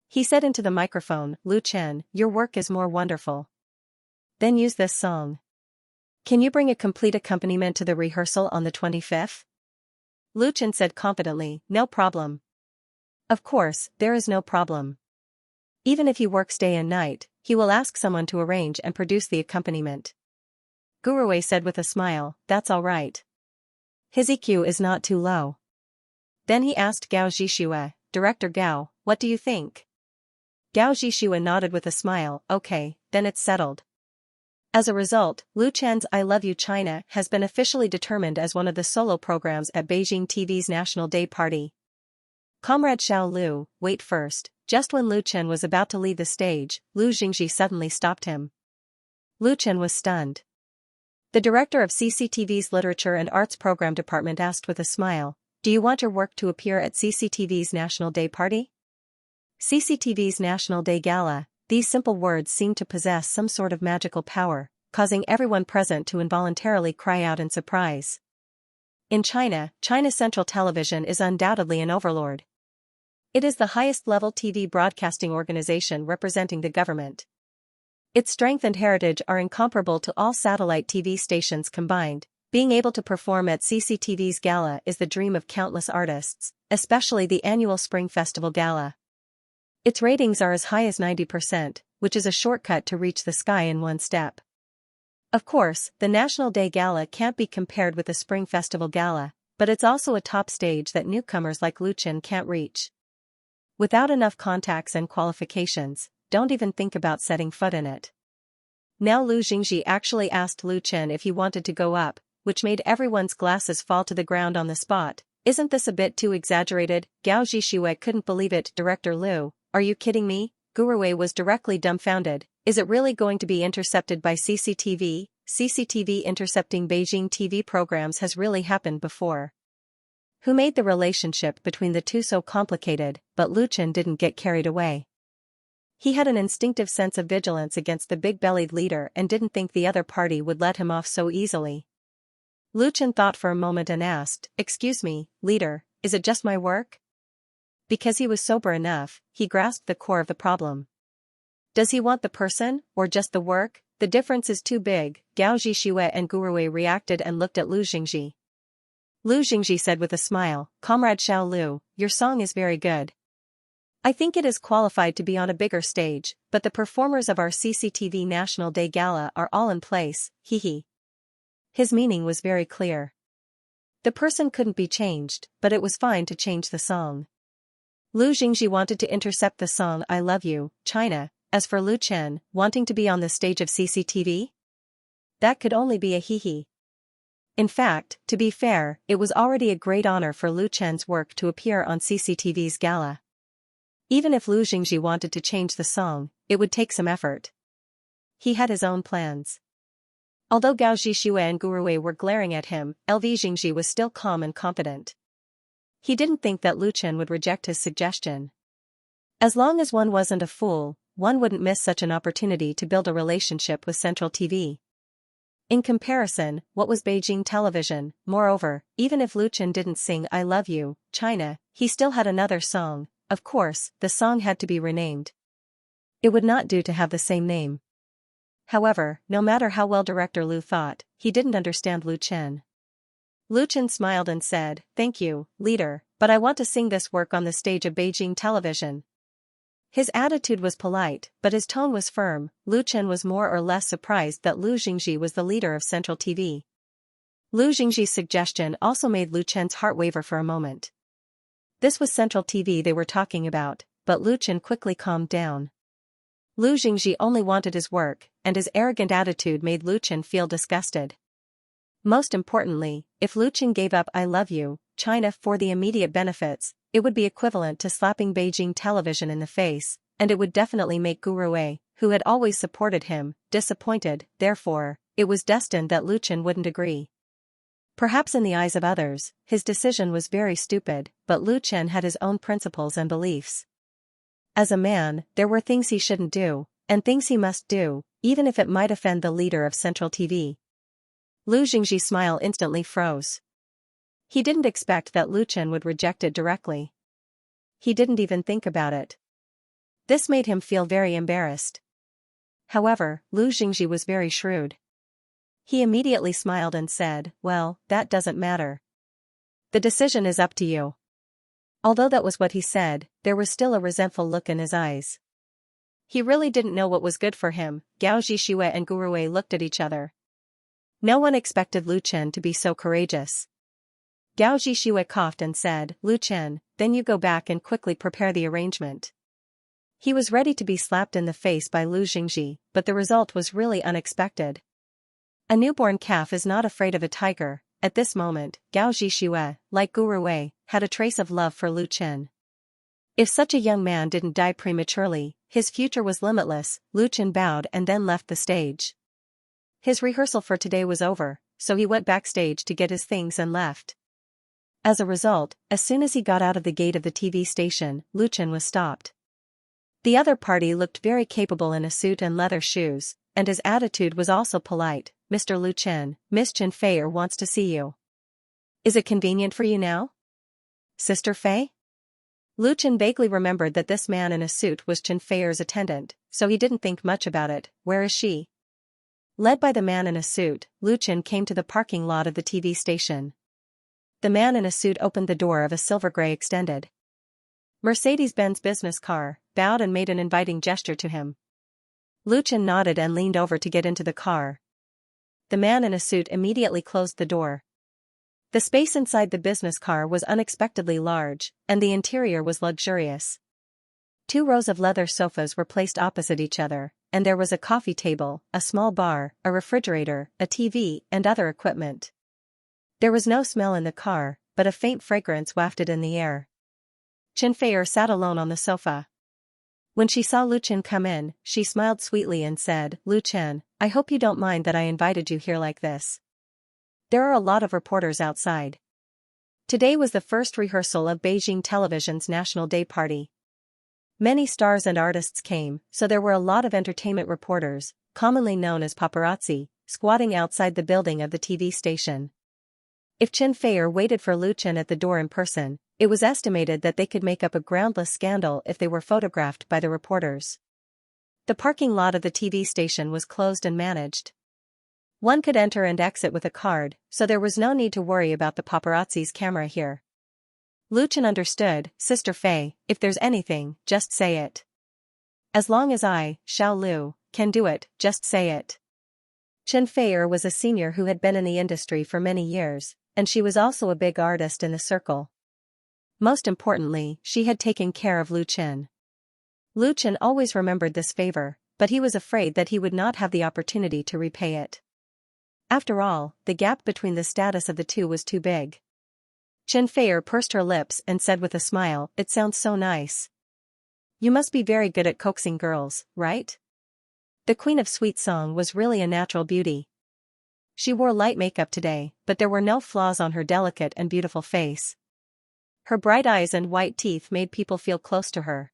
He said into the microphone, Lu Chen, your work is more wonderful. Then use this song. Can you bring a complete accompaniment to the rehearsal on the 25th? Lu Chen said confidently, no problem. Of course, there is no problem. Even if he works day and night, he will ask someone to arrange and produce the accompaniment. Gurue said with a smile, that's all right. His EQ is not too low. Then he asked Gao Zhixue, Director Gao, what do you think? Gao Zhixue nodded with a smile, okay, then it's settled. As a result, Lu Chen's I Love You China has been officially determined as one of the solo programs at Beijing TV's National Day party. Comrade Xiao Lu, wait first. Just when Lu Chen was about to leave the stage, Lu Jingji suddenly stopped him. Lu Chen was stunned. The director of CCTV's Literature and Arts Program Department asked with a smile, do you want your work to appear at CCTV's National Day party? CCTV's National Day Gala. These simple words seemed to possess some sort of magical power, causing everyone present to involuntarily cry out in surprise. In China, China's Central Television is undoubtedly an overlord. It is the highest-level TV broadcasting organization representing the government. Its strength and heritage are incomparable to all satellite TV stations combined. Being able to perform at CCTV's gala is the dream of countless artists, especially the annual Spring Festival Gala. Its ratings are as high as 90%, which is a shortcut to reach the sky in one step. Of course, the National Day Gala can't be compared with the Spring Festival Gala, but it's also a top stage that newcomers like Lu Chen can't reach. Without enough contacts and qualifications, don't even think about setting foot in it. Now Lu Jingji actually asked Lu Chen if he wanted to go up, which made everyone's glasses fall to the ground on the spot. Isn't this a bit too exaggerated? Gao Zhixue couldn't believe it. Director Lu, are you kidding me? Gurue was directly dumbfounded. Is it really going to be intercepted by CCTV? CCTV intercepting Beijing TV programs has really happened before. Who made the relationship between the two so complicated? But Lu Chen didn't get carried away. He had an instinctive sense of vigilance against the big-bellied leader and didn't think the other party would let him off so easily. Lu Chen thought for a moment and asked, excuse me, leader, is it just my work? Because he was sober enough, he grasped the core of the problem. Does he want the person, or just the work? The difference is too big. Gao Zhixue and Gurue reacted and looked at Lu Jingji. Lu Jingji said with a smile, Comrade Xiao Lu, your song is very good. I think it is qualified to be on a bigger stage, but the performers of our CCTV National Day Gala are all in place, hee. His meaning was very clear. The person couldn't be changed, but it was fine to change the song. Lu Jingji wanted to intercept the song I Love You, China. As for Lu Chen, wanting to be on the stage of CCTV? That could only be a hee. In fact, to be fair, it was already a great honor for Lu Chen's work to appear on CCTV's gala. Even if Lu Jingji wanted to change the song, it would take some effort. He had his own plans. Although Gao Zhixue and Gurue were glaring at him, LV Jingji was still calm and confident. He didn't think that Lu Chen would reject his suggestion. As long as one wasn't a fool, one wouldn't miss such an opportunity to build a relationship with Central TV. In comparison, what was Beijing television? Moreover, even if Lu Chen didn't sing I Love You, China, he still had another song. Of course, the song had to be renamed. It would not do to have the same name. However, no matter how well Director Lu thought, he didn't understand Lu Chen. Lu Chen smiled and said, thank you, leader, but I want to sing this work on the stage of Beijing television. His attitude was polite, but his tone was firm. Lu Chen was more or less surprised that Lu Jingji was the leader of Central TV. Lu Jingji's suggestion also made Lu Chen's heart waver for a moment. This was Central TV they were talking about, but Lu Chen quickly calmed down. Lu Jingji only wanted his work, and his arrogant attitude made Lu Chen feel disgusted. Most importantly, if Lu Chen gave up I Love You, China for the immediate benefits, it would be equivalent to slapping Beijing television in the face, and it would definitely make Gurue, who had always supported him, disappointed. Therefore, it was destined that Lu Chen wouldn't agree. Perhaps in the eyes of others, his decision was very stupid, but Lu Chen had his own principles and beliefs. As a man, there were things he shouldn't do, and things he must do, even if it might offend the leader of Central TV. Lu Jingji's smile instantly froze. He didn't expect that Lu Chen would reject it directly. He didn't even think about it. This made him feel very embarrassed. However, Lu Jingji was very shrewd. He immediately smiled and said, "Well, that doesn't matter. The decision is up to you." Although that was what he said, there was still a resentful look in his eyes. He really didn't know what was good for him. Gao Zhixue and Guruwei looked at each other. No one expected Lu Chen to be so courageous. Gao Zhixue coughed and said, "Lu Chen, then you go back and quickly prepare the arrangement." He was ready to be slapped in the face by Lu Jingji, but the result was really unexpected. A newborn calf is not afraid of a tiger. At this moment, Gao Zhixue, like Guruwei, had a trace of love for Lu Chen. If such a young man didn't die prematurely, his future was limitless. Lu Chen bowed and then left the stage. His rehearsal for today was over, so he went backstage to get his things and left. As a result, as soon as he got out of the gate of the TV station, Lu Chen was stopped. The other party looked very capable in a suit and leather shoes, and his attitude was also polite. "Mr. Lu Chen, Miss Chen Feier wants to see you. Is it convenient for you now? Sister Fei?" Lu Chen vaguely remembered that this man in a suit was Chen Feier's attendant, so he didn't think much about it. "Where is she?" Led by the man in a suit, Lu Chen came to the parking lot of the TV station. The man in a suit opened the door of a silver gray extended Mercedes-Benz business car, bowed and made an inviting gesture to him. Lu Chen nodded and leaned over to get into the car. The man in a suit immediately closed the door. The space inside the business car was unexpectedly large, and the interior was luxurious. 2 rows of leather sofas were placed opposite each other, and there was a coffee table, a small bar, a refrigerator, a TV, and other equipment. There was no smell in the car, but a faint fragrance wafted in the air. Chen Feier sat alone on the sofa. When she saw Lu Chen come in, she smiled sweetly and said, "Lu Chen, I hope you don't mind that I invited you here like this. There are a lot of reporters outside." Today was the first rehearsal of Beijing Television's National Day Party. Many stars and artists came, so there were a lot of entertainment reporters, commonly known as paparazzi, squatting outside the building of the TV station. If Chen Feier waited for Lu Chen at the door in person, it was estimated that they could make up a groundless scandal if they were photographed by the reporters. The parking lot of the TV station was closed and managed. One could enter and exit with a card, so there was no need to worry about the paparazzi's camera here. Lu Chen understood. "Sister Fei, if there's anything, just say it. As long as I, Xiao Lu, can do it, just say it." Chen Feier was a senior who had been in the industry for many years, and she was also a big artist in the circle. Most importantly, she had taken care of Lu Chen. Lu Chen always remembered this favor, but he was afraid that he would not have the opportunity to repay it. After all, the gap between the status of the two was too big. Chen Feier pursed her lips and said with a smile, "It sounds so nice. You must be very good at coaxing girls, right?" The Queen of Sweet Song was really a natural beauty. She wore light makeup today, but there were no flaws on her delicate and beautiful face. Her bright eyes and white teeth made people feel close to her.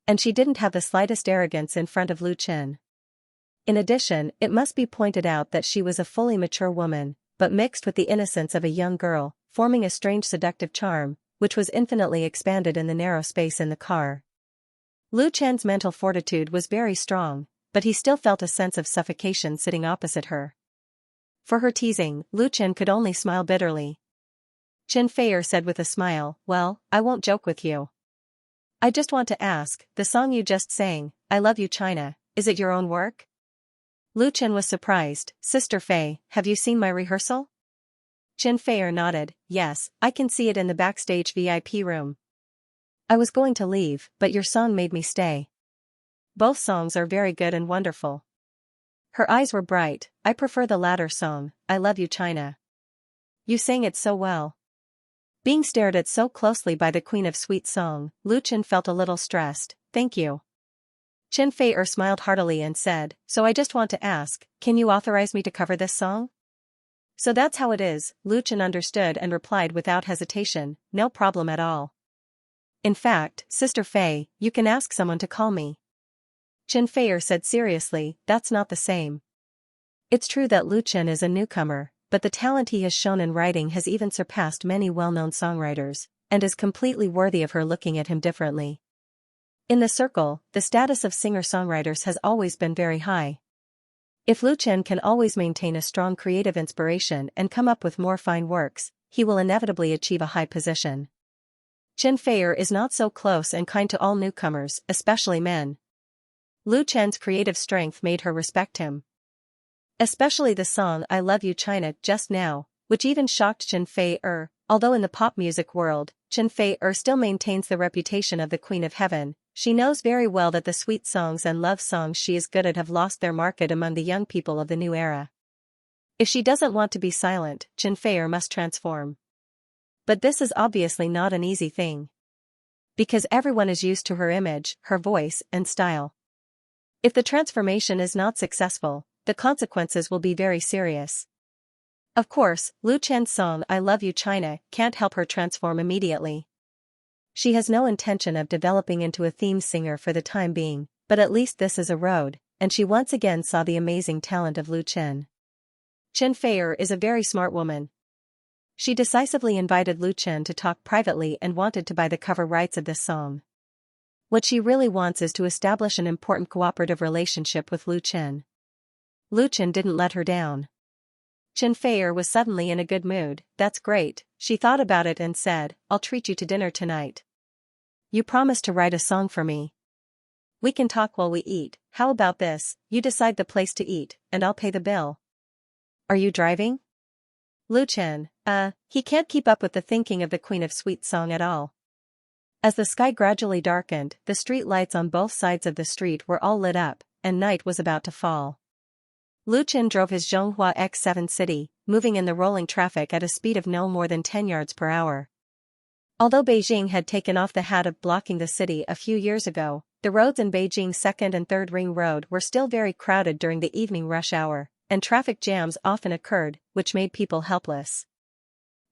And she didn't have the slightest arrogance in front of Lu Chen. In addition, it must be pointed out that she was a fully mature woman, but mixed with the innocence of a young girl, forming a strange seductive charm, which was infinitely expanded in the narrow space in the car. Lu Chen's mental fortitude was very strong, but he still felt a sense of suffocation sitting opposite her. For her teasing, Lu Chen could only smile bitterly. Chen Feier said with a smile, "Well, I won't joke with you. I just want to ask, the song you just sang, 'I Love You China,' is it your own work?" Lu Chen was surprised. "Sister Fei, have you seen my rehearsal?" Chen Feier nodded. "Yes, I can see it in the backstage VIP room. I was going to leave, but your song made me stay. Both songs are very good and wonderful." Her eyes were bright. "I prefer the latter song, 'I Love You China.' You sang it so well." Being stared at so closely by the Queen of Sweet Song, Lu Chen felt a little stressed. "Thank you." Chen Feier smiled heartily and said, "So I just want to ask, can you authorize me to cover this song?" So that's how it is, Lu Chen understood and replied without hesitation, no problem at all. In fact, Sister Fei, you can ask someone to call me. Chen Feier said seriously, that's not the same. It's true that Lu Chen is a newcomer, but the talent he has shown in writing has even surpassed many well-known songwriters, and is completely worthy of her looking at him differently. In the circle, the status of singer-songwriters has always been very high. If Lu Chen can always maintain a strong creative inspiration and come up with more fine works, he will inevitably achieve a high position. Chen Feier is not so close and kind to all newcomers, especially men. Lu Chen's creative strength made her respect him. Especially the song I Love You China Just Now, which even shocked Chen Feier. Although in the pop music world, Chen Feier still maintains the reputation of the Queen of Heaven, she knows very well that the sweet songs and love songs she is good at have lost their market among the young people of the new era. If she doesn't want to be silent, Chen Feier must transform. But this is obviously not an easy thing. Because everyone is used to her image, her voice, and style. If the transformation is not successful, the consequences will be very serious. Of course, Lu Chen's song I Love You China can't help her transform immediately. She has no intention of developing into a theme singer for the time being, but at least this is a road, and she once again saw the amazing talent of Lu Chen. Chen Feier is a very smart woman. She decisively invited Lu Chen to talk privately and wanted to buy the cover rights of this song. What she really wants is to establish an important cooperative relationship with Lu Chen. Lu Chen didn't let her down. Chen Feier was suddenly in a good mood. That's great, she thought about it and said, I'll treat you to dinner tonight. You promised to write a song for me. We can talk while we eat. How about this, you decide the place to eat, and I'll pay the bill. Are you driving? Lu Chen, he can't keep up with the thinking of the Queen of Sweet Song at all. As the sky gradually darkened, the street lights on both sides of the street were all lit up, and night was about to fall. Lu Chen drove his Xianxia X7 City, moving in the rolling traffic at a speed of no more than 10 yards per hour. Although Beijing had taken off the hat of blocking the city a few years ago, the roads in Beijing's 2nd and 3rd Ring Road were still very crowded during the evening rush hour, and traffic jams often occurred, which made people helpless.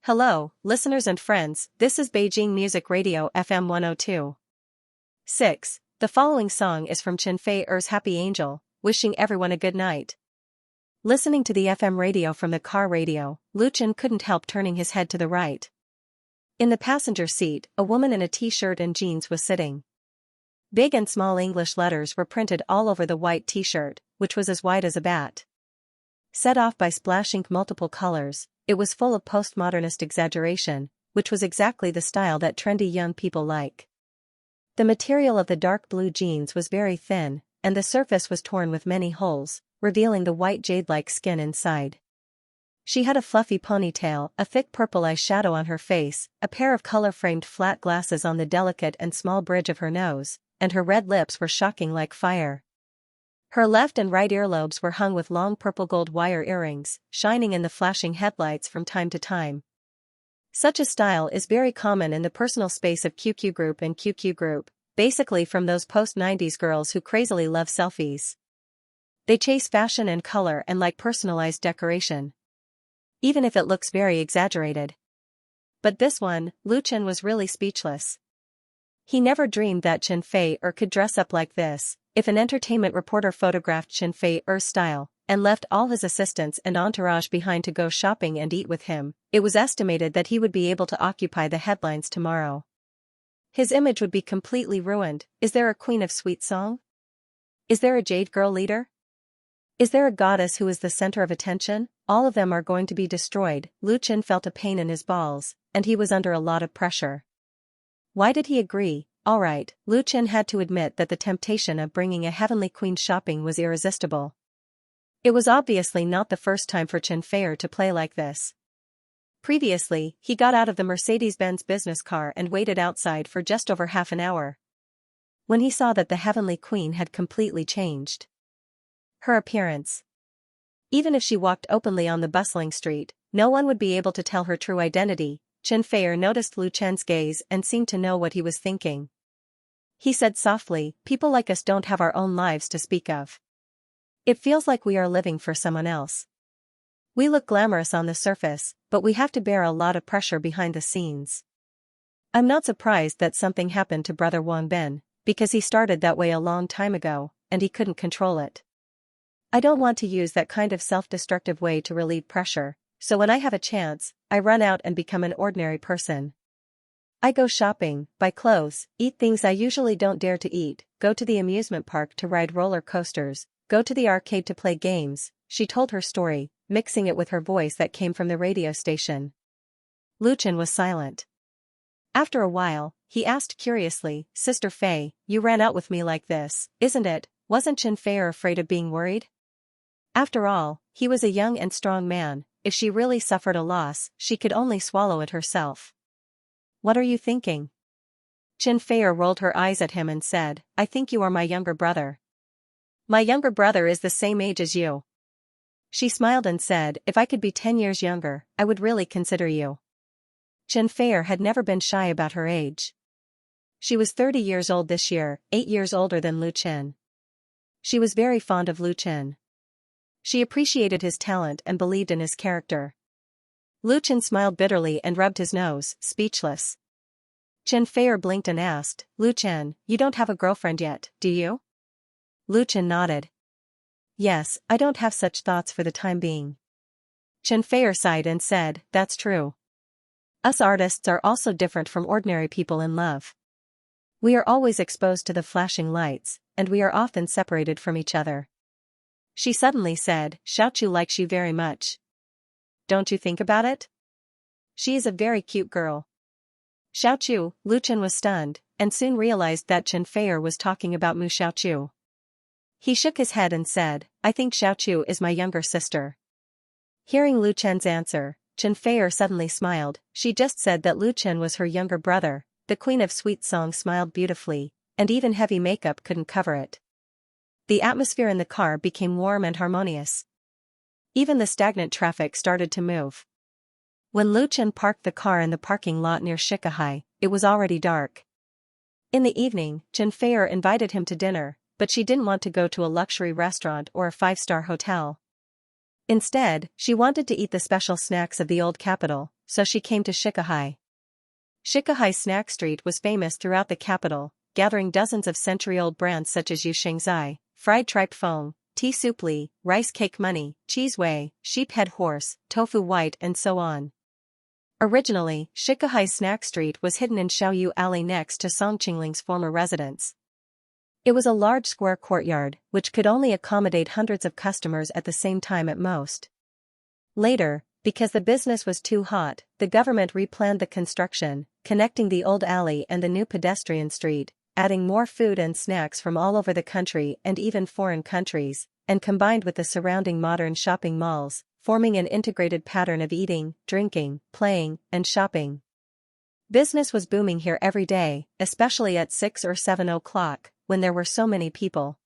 Hello, listeners and friends, this is Beijing Music Radio FM 102. 6. The following song is from Chen Feier's Happy Angel, wishing everyone a good night. Listening to the FM radio from the car radio, Lu Chen couldn't help turning his head to the right. In the passenger seat, a woman in a t-shirt and jeans was sitting. Big and small English letters were printed all over the white t-shirt, which was as white as a bat. Set off by splash ink multiple colors, it was full of postmodernist exaggeration, which was exactly the style that trendy young people like. The material of the dark blue jeans was very thin, and the surface was torn with many holes, revealing the white jade-like skin inside. She had a fluffy ponytail, a thick purple eyeshadow on her face, a pair of color-framed flat glasses on the delicate and small bridge of her nose, and her red lips were shocking like fire. Her left and right earlobes were hung with long purple gold wire earrings, shining in the flashing headlights from time to time. Such a style is very common in the personal space of QQ Group and QQ Group, basically from those post-90s girls who crazily love selfies. They chase fashion and color and like personalized decoration. Even if it looks very exaggerated. But this one, Lu Chen was really speechless. He never dreamed that Chen Feier could dress up like this. If an entertainment reporter photographed Chen Feier's style, and left all his assistants and entourage behind to go shopping and eat with him, it was estimated that he would be able to occupy the headlines tomorrow. His image would be completely ruined. Is there a Queen of Sweet Song? Is there a Jade Girl leader? Is there a goddess who is the center of attention? All of them are going to be destroyed. Lu Chen felt a pain in his balls, and he was under a lot of pressure. Why did he agree? Alright, Lu Chen had to admit that the temptation of bringing a heavenly queen shopping was irresistible. It was obviously not the first time for Chen Feier to play like this. Previously, he got out of the Mercedes-Benz business car and waited outside for just over half an hour. When he saw that the heavenly queen had completely changed. Her appearance. Even if she walked openly on the bustling street, no one would be able to tell her true identity. Chen Feier noticed Lu Chen's gaze and seemed to know what he was thinking. He said softly, people like us don't have our own lives to speak of. It feels like we are living for someone else. We look glamorous on the surface, but we have to bear a lot of pressure behind the scenes. I'm not surprised that something happened to Brother Wang Ben, because he started that way a long time ago, and he couldn't control it. I don't want to use that kind of self-destructive way to relieve pressure, so when I have a chance, I run out and become an ordinary person. I go shopping, buy clothes, eat things I usually don't dare to eat, go to the amusement park to ride roller coasters, go to the arcade to play games. She told her story, mixing it with her voice that came from the radio station. Lu Chen was silent. After a while, he asked curiously, Sister Fei, you ran out with me like this, isn't it? Wasn't Chen Fei afraid of being worried? After all, he was a young and strong man. If she really suffered a loss, she could only swallow it herself. What are you thinking? Chen Fei rolled her eyes at him and said, I think you are my younger brother. My younger brother is the same age as you. She smiled and said, if I could be 10 years younger, I would really consider you. Chen Fei had never been shy about her age. She was 30 years old this year, 8 years older than Lu Chen. She was very fond of Lu Chen. She appreciated his talent and believed in his character. Lu Chen smiled bitterly and rubbed his nose, speechless. Chen Fei blinked and asked, Lu Chen, you don't have a girlfriend yet, do you? Lu Chen nodded. Yes, I don't have such thoughts for the time being. Chen Fei sighed and said, that's true. Us artists are also different from ordinary people in love. We are always exposed to the flashing lights, and we are often separated from each other. She suddenly said, Xiaochu likes you very much. Don't you think about it? She is a very cute girl. Xiaochu, Lu Chen was stunned, and soon realized that Chen Fei was talking about Mu Xiaochu. He shook his head and said, I think Xiaochu is my younger sister. Hearing Lu Chen's answer, Chen Fei suddenly smiled. She just said that Lu Chen was her younger brother. The queen of sweet song smiled beautifully, and even heavy makeup couldn't cover it. The atmosphere in the car became warm and harmonious. Even the stagnant traffic started to move. When Lu Chen parked the car in the parking lot near Shikahai, it was already dark. In the evening, Chen Fei invited him to dinner, but she didn't want to go to a luxury restaurant or a five-star hotel. Instead, she wanted to eat the special snacks of the old capital, so she came to Shikahai. Shikahai Snack Street was famous throughout the capital, gathering dozens of century-old brands such as Xianxia, fried tripe fong, tea soup li, rice cake money, cheese wei, sheep head horse, tofu white and so on. Originally, Shikahai Snack Street was hidden in Xiaoyu Alley next to Song Qingling's former residence. It was a large square courtyard, which could only accommodate hundreds of customers at the same time at most. Later, because the business was too hot, the government replanned the construction, connecting the old alley and the new pedestrian street, adding more food and snacks from all over the country and even foreign countries, and combined with the surrounding modern shopping malls, forming an integrated pattern of eating, drinking, playing, and shopping. Business was booming here every day, especially at 6 or 7 o'clock, when there were so many people.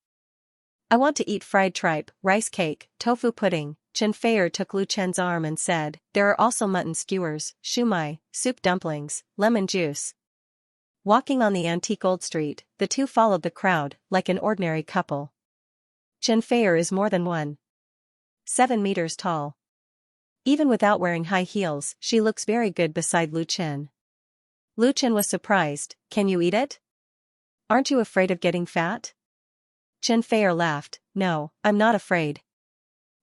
I want to eat fried tripe, rice cake, tofu pudding. Chen Fei took Lu Chen's arm and said, there are also mutton skewers, shumai, soup dumplings, lemon juice. Walking on the antique old street, the two followed the crowd, like an ordinary couple. Chen Fei is more than 1.7 meters tall. Even without wearing high heels, she looks very good beside Lu Chen. Lu Chen was surprised, can you eat it? Aren't you afraid of getting fat? Chen Fei laughed, no, I'm not afraid.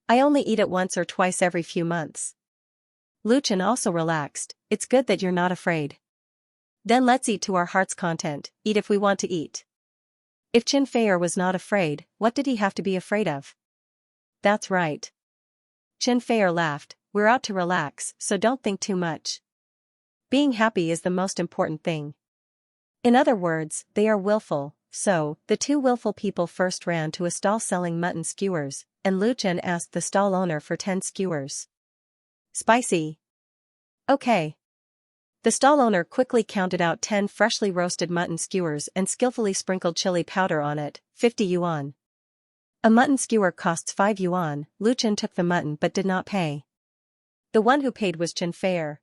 I only eat it once or twice every few months. Lu Chen also relaxed, it's good that you're not afraid. Then let's eat to our heart's content, eat if we want to eat. If Chen Fei was not afraid, what did he have to be afraid of? That's right. Chen Fei laughed, we're out to relax, so don't think too much. Being happy is the most important thing. In other words, they are willful, so, the two willful people first ran to a stall selling mutton skewers, and Lu Chen asked the stall owner for 10 skewers. Spicy. Okay. The stall owner quickly counted out 10 freshly roasted mutton skewers and skillfully sprinkled chili powder on it, 50 yuan. A mutton skewer costs 5 yuan, Lu Chen took the mutton but did not pay. The one who paid was Chen Fei.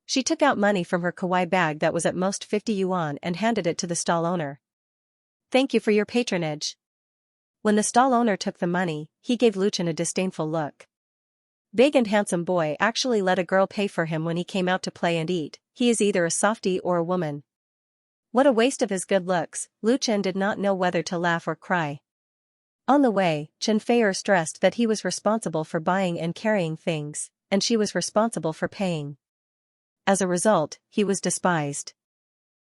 She took out money from her kawaii bag that was at most 50 yuan and handed it to the stall owner. Thank you for your patronage. When the stall owner took the money, he gave Lu Chen a disdainful look. Big and handsome boy actually let a girl pay for him when he came out to play and eat. He is either a softie or a woman. What a waste of his good looks. Lu Chen did not know whether to laugh or cry. On the way, Chen Feier stressed that he was responsible for buying and carrying things, and she was responsible for paying. As a result, he was despised.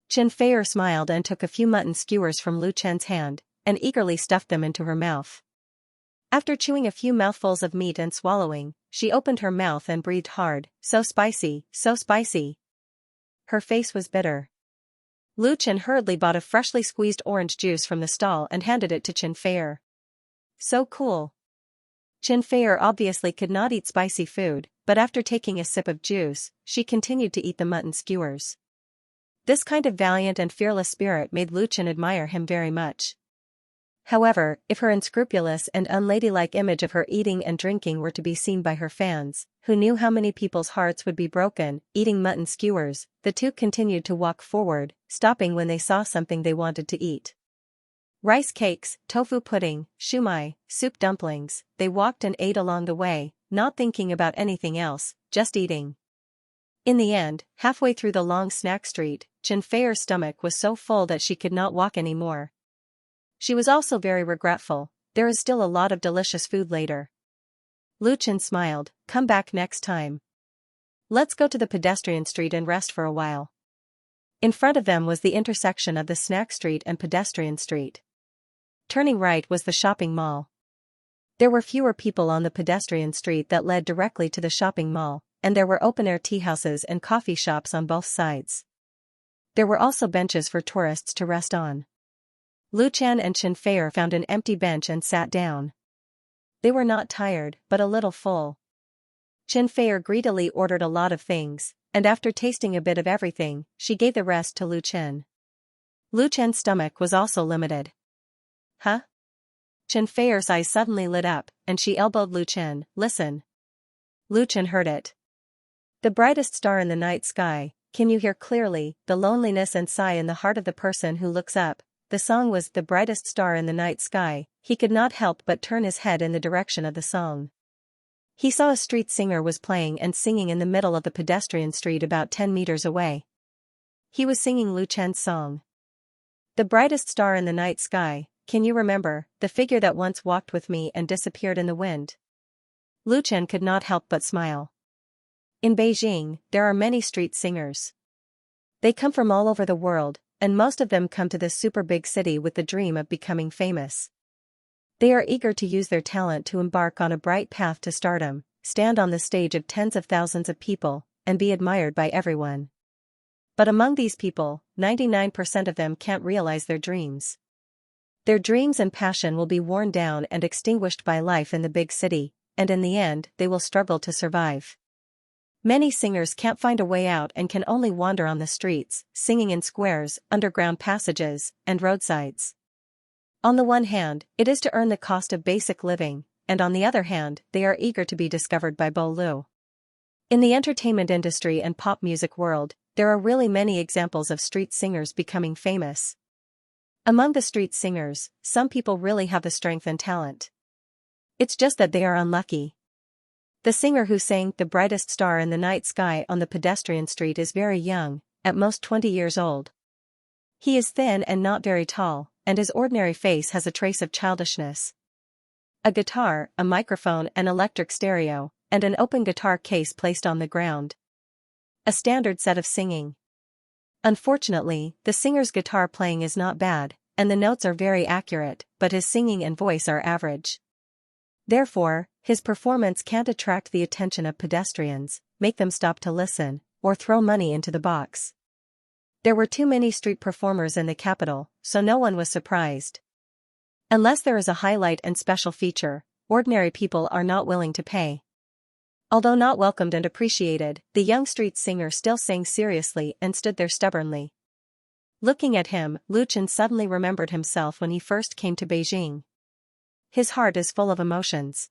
Chen Feier smiled and took a few mutton skewers from Lu Chen's hand, and eagerly stuffed them into her mouth. After chewing a few mouthfuls of meat and swallowing, she opened her mouth and breathed hard. So spicy, so spicy. Her face was bitter. Lu Chen hurriedly bought a freshly squeezed orange juice from the stall and handed it to Chen Feier. So cool. Chen Feier obviously could not eat spicy food, but after taking a sip of juice, she continued to eat the mutton skewers. This kind of valiant and fearless spirit made Lu Chen admire him very much. However, if her unscrupulous and unladylike image of her eating and drinking were to be seen by her fans, who knew how many people's hearts would be broken, eating mutton skewers, the two continued to walk forward, stopping when they saw something they wanted to eat. Rice cakes, tofu pudding, shumai, soup dumplings, they walked and ate along the way, not thinking about anything else, just eating. In the end, halfway through the long snack street, Chen Feier's stomach was so full that she could not walk anymore. She was also very regretful. There is still a lot of delicious food later. Lu Chen smiled. Come back next time. Let's go to the pedestrian street and rest for a while. In front of them was the intersection of the snack street and pedestrian street. Turning right was the shopping mall. There were fewer people on the pedestrian street that led directly to the shopping mall, and there were open-air teahouses and coffee shops on both sides. There were also benches for tourists to rest on. Lu Chen and Chen Feier found an empty bench and sat down. They were not tired, but a little full. Chen Feier greedily ordered a lot of things, and after tasting a bit of everything, she gave the rest to Lu Chen. Lu Chen's stomach was also limited. Huh? Chen Feier's eyes suddenly lit up, and she elbowed Lu Chen. Listen. Lu Chen heard it. The brightest star in the night sky, can you hear clearly, the loneliness and sigh in the heart of the person who looks up? The song was the brightest star in the night sky. He could not help but turn his head in the direction of the song. He saw a street singer was playing and singing in the middle of the pedestrian street about 10 meters away. He was singing Lu Chen's song. The brightest star in the night sky, can you remember, the figure that once walked with me and disappeared in the wind? Lu Chen could not help but smile. In Beijing, there are many street singers. They come from all over the world, and most of them come to this super big city with the dream of becoming famous. They are eager to use their talent to embark on a bright path to stardom, stand on the stage of tens of thousands of people, and be admired by everyone. But among these people, 99% of them can't realize their dreams. Their dreams and passion will be worn down and extinguished by life in the big city, and in the end, they will struggle to survive. Many singers can't find a way out and can only wander on the streets, singing in squares, underground passages, and roadsides. On the one hand, it is to earn the cost of basic living, and on the other hand, they are eager to be discovered by Bo Lu. In the entertainment industry and pop music world, there are really many examples of street singers becoming famous. Among the street singers, some people really have the strength and talent. It's just that they are unlucky. The singer who sang The Brightest Star in the Night Sky on the pedestrian street is very young, at most 20 years old. He is thin and not very tall, and his ordinary face has a trace of childishness. A guitar, a microphone, an electric stereo, and an open guitar case placed on the ground. A standard set of singing. Unfortunately, the singer's guitar playing is not bad, and the notes are very accurate, but his singing and voice are average. Therefore, his performance can't attract the attention of pedestrians, make them stop to listen, or throw money into the box. There were too many street performers in the capital, so no one was surprised. Unless there is a highlight and special feature, ordinary people are not willing to pay. Although not welcomed and appreciated, the young street singer still sang seriously and stood there stubbornly. Looking at him, Lu Chen suddenly remembered himself when he first came to Beijing. His heart is full of emotions.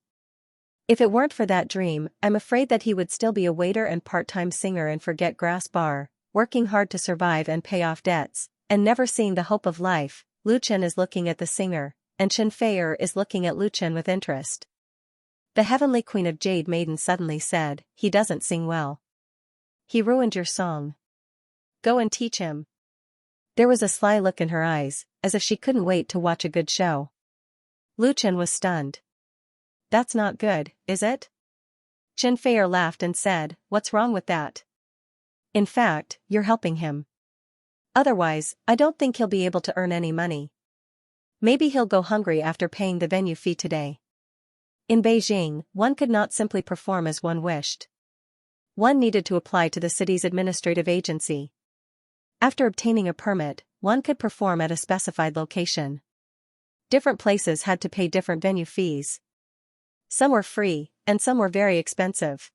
If it weren't for that dream, I'm afraid that he would still be a waiter and part-time singer and forget grass bar, working hard to survive and pay off debts, and never seeing the hope of life. Lu Chen is looking at the singer, and Chen Feier is looking at Lu Chen with interest. The heavenly queen of Jade Maiden suddenly said, "He doesn't sing well. He ruined your song. Go and teach him." There was a sly look in her eyes, as if she couldn't wait to watch a good show. Lu Chen was stunned. "That's not good, is it?" Xianxia laughed and said, "What's wrong with that? In fact, you're helping him. Otherwise, I don't think he'll be able to earn any money. Maybe he'll go hungry after paying the venue fee today." In Beijing, one could not simply perform as one wished. One needed to apply to the city's administrative agency. After obtaining a permit, one could perform at a specified location. Different places had to pay different venue fees. Some were free, and some were very expensive.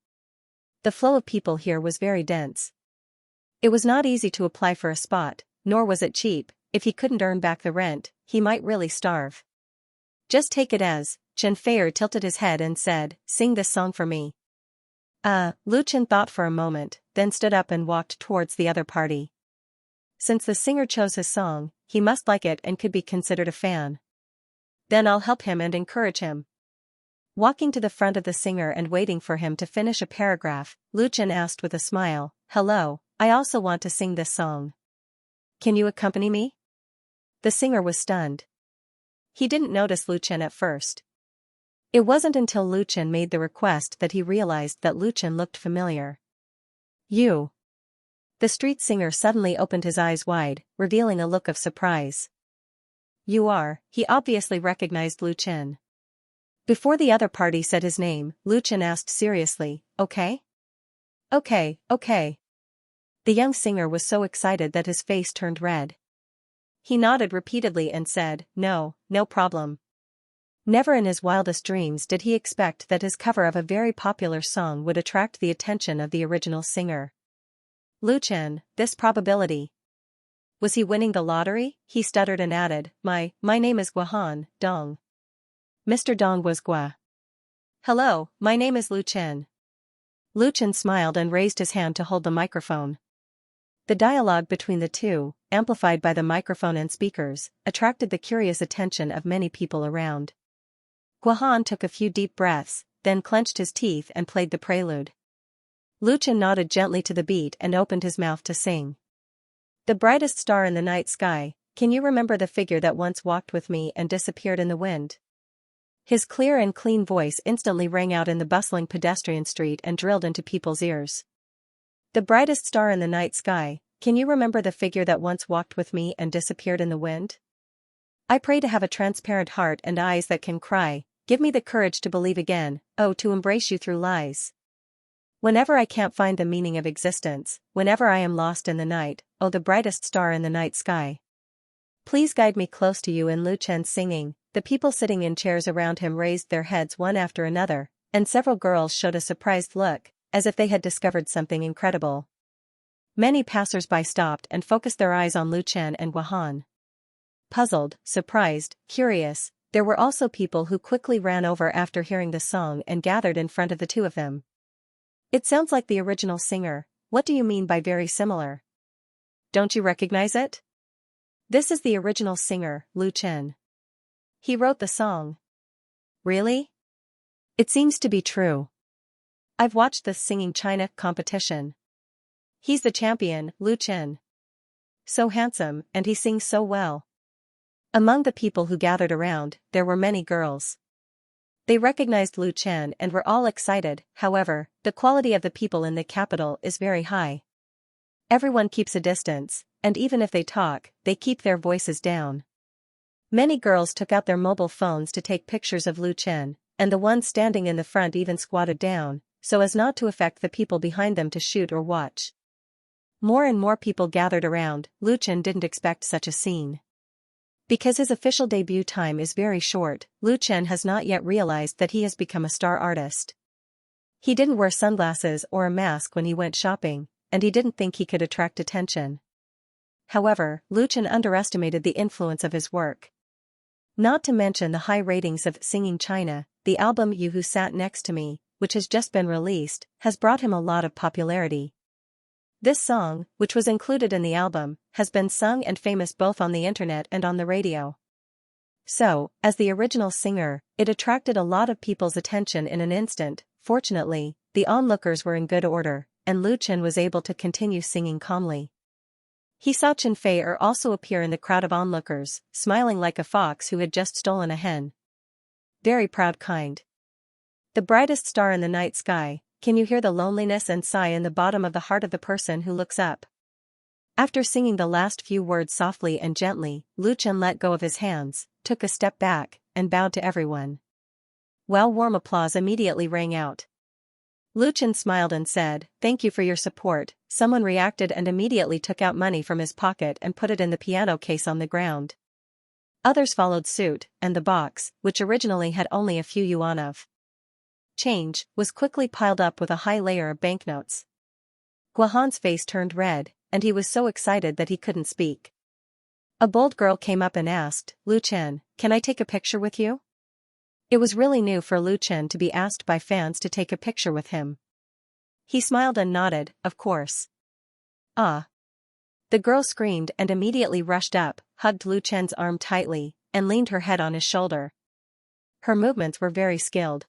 The flow of people here was very dense. It was not easy to apply for a spot, nor was it cheap. If he couldn't earn back the rent, he might really starve. "Just take it as," Xianxia tilted his head and said, "Sing this song for me." Lu Chen thought for a moment, then stood up and walked towards the other party. Since the singer chose his song, he must like it and could be considered a fan. Then I'll help him and encourage him. Walking to the front of the singer and waiting for him to finish a paragraph, Lu Chen asked with a smile, "Hello, I also want to sing this song. Can you accompany me?" The singer was stunned. He didn't notice Lu Chen at first. It wasn't until Lu Chen made the request that he realized that Lu Chen looked familiar. "You." The street singer suddenly opened his eyes wide, revealing a look of surprise. "You are." He obviously recognized Lu Chen. Before the other party said his name, Lu Chen asked seriously, "Okay?" Okay. The young singer was so excited that his face turned red. He nodded repeatedly and said, "No problem." Never in his wildest dreams did he expect that his cover of a very popular song would attract the attention of the original singer. Lu Chen, this probability. Was he winning the lottery? He stuttered and added, My name is Guahan, Dong." Mr. Dong was Gua. "Hello, my name is Lu Chen." Lu Chen smiled and raised his hand to hold the microphone. The dialogue between the two, amplified by the microphone and speakers, attracted the curious attention of many people around. Guahan took a few deep breaths, then clenched his teeth and played the prelude. Lu Chen nodded gently to the beat and opened his mouth to sing. "The brightest star in the night sky, can you remember the figure that once walked with me and disappeared in the wind?" His clear and clean voice instantly rang out in the bustling pedestrian street and drilled into people's ears. "The brightest star in the night sky, can you remember the figure that once walked with me and disappeared in the wind? I pray to have a transparent heart and eyes that can cry, give me the courage to believe again, oh to embrace you through lies. Whenever I can't find the meaning of existence, whenever I am lost in the night, oh the brightest star in the night sky. Please guide me close to you." In Lu Chen's singing, the people sitting in chairs around him raised their heads one after another, and several girls showed a surprised look, as if they had discovered something incredible. Many passers-by stopped and focused their eyes on Lu Chen and Guahan. Puzzled, surprised, curious, there were also people who quickly ran over after hearing the song and gathered in front of the two of them. "It sounds like the original singer. What do you mean by very similar? Don't you recognize it? This is the original singer, Lu Chen. He wrote the song." "Really? It seems to be true. I've watched this Singing China competition. He's the champion, Lu Chen. So handsome, and he sings so well." Among the people who gathered around, there were many girls. They recognized Lu Chen and were all excited. However, the quality of the people in the capital is very high. Everyone keeps a distance, and even if they talk, they keep their voices down. Many girls took out their mobile phones to take pictures of Lu Chen, and the ones standing in the front even squatted down, so as not to affect the people behind them to shoot or watch. More and more people gathered around. Lu Chen didn't expect such a scene. Because his official debut time is very short, Lu Chen has not yet realized that he has become a star artist. He didn't wear sunglasses or a mask when he went shopping, and he didn't think he could attract attention. However, Lu Chen underestimated the influence of his work. Not to mention the high ratings of Singing China, the album You Who Sat Next to Me, which has just been released, has brought him a lot of popularity. This song, which was included in the album, has been sung and famous both on the internet and on the radio. So, as the original singer, it attracted a lot of people's attention in an instant. Fortunately, the onlookers were in good order, and Lu Chen was able to continue singing calmly. He saw Chen Fei also appear in the crowd of onlookers, smiling like a fox who had just stolen a hen. Very proud kind. The brightest star in the night sky, can you hear the loneliness and sigh in the bottom of the heart of the person who looks up? After singing the last few words softly and gently, Lu Chen let go of his hands, took a step back, and bowed to everyone. Well, warm applause immediately rang out. Lu Chen smiled and said, "Thank you for your support." Someone reacted and immediately took out money from his pocket and put it in the piano case on the ground. Others followed suit, and the box, which originally had only a few yuan of change, was quickly piled up with a high layer of banknotes. Guohan's face turned red, and he was so excited that he couldn't speak. A bold girl came up and asked, "Lu Chen, can I take a picture with you?" It was really new for Lu Chen to be asked by fans to take a picture with him. He smiled and nodded, "Of course." "Ah." The girl screamed and immediately rushed up, hugged Lu Chen's arm tightly, and leaned her head on his shoulder. Her movements were very skilled.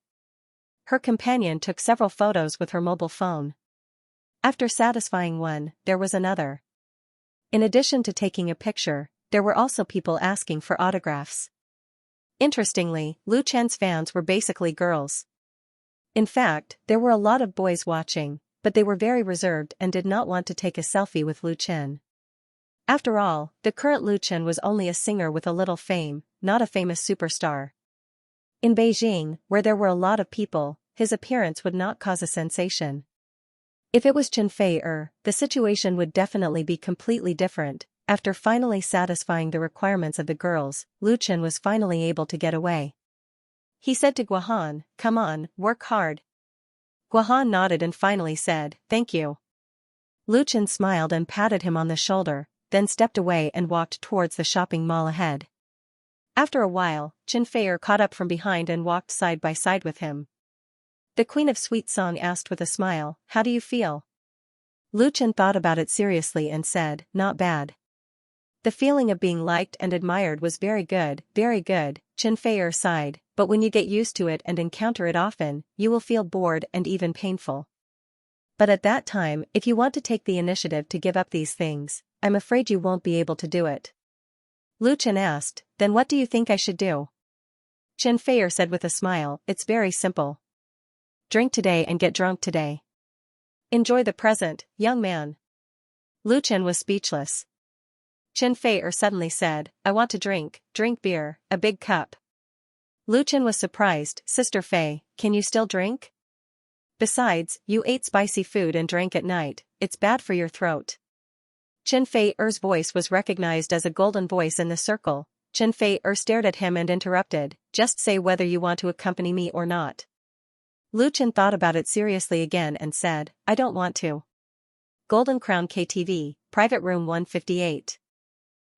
Her companion took several photos with her mobile phone. After satisfying one, there was another. In addition to taking a picture, there were also people asking for autographs. Interestingly, Lu Chen's fans were basically girls. In fact, there were a lot of boys watching, but they were very reserved and did not want to take a selfie with Lu Chen. After all, the current Lu Chen was only a singer with a little fame, not a famous superstar. In Beijing, where there were a lot of people, his appearance would not cause a sensation. If it was Chen Fei, the situation would definitely be completely different. After finally satisfying the requirements of the girls, Lu Chen was finally able to get away. He said to Guohan, "Come on, work hard." Guohan nodded and finally said, "Thank you." Lu Chen smiled and patted him on the shoulder, then stepped away and walked towards the shopping mall ahead. After a while, Chen Fei caught up from behind and walked side by side with him. The Queen of Sweet Song asked with a smile, "How do you feel?" Lu Chen thought about it seriously and said, "Not bad." The feeling of being liked and admired was very good, very good. Chen Fei sighed, "But when you get used to it and encounter it often, you will feel bored and even painful. But at that time, if you want to take the initiative to give up these things, I'm afraid you won't be able to do it." Lu Chen asked, "Then what do you think I should do?" Chen Fei said with a smile, "It's very simple. Drink today and get drunk today. Enjoy the present, young man." Lu Chen was speechless. Chen Fei suddenly said, "I want to drink beer, a big cup." Lu Chen was surprised, "Sister Fei, can you still drink? Besides, you ate spicy food and drank at night, it's bad for your throat." Chen Fei's voice was recognized as a golden voice in the circle. Chen Fei stared at him and interrupted, "Just say whether you want to accompany me or not." Lu Chen thought about it seriously again and said, "I don't want to." Golden Crown KTV, Private Room 158.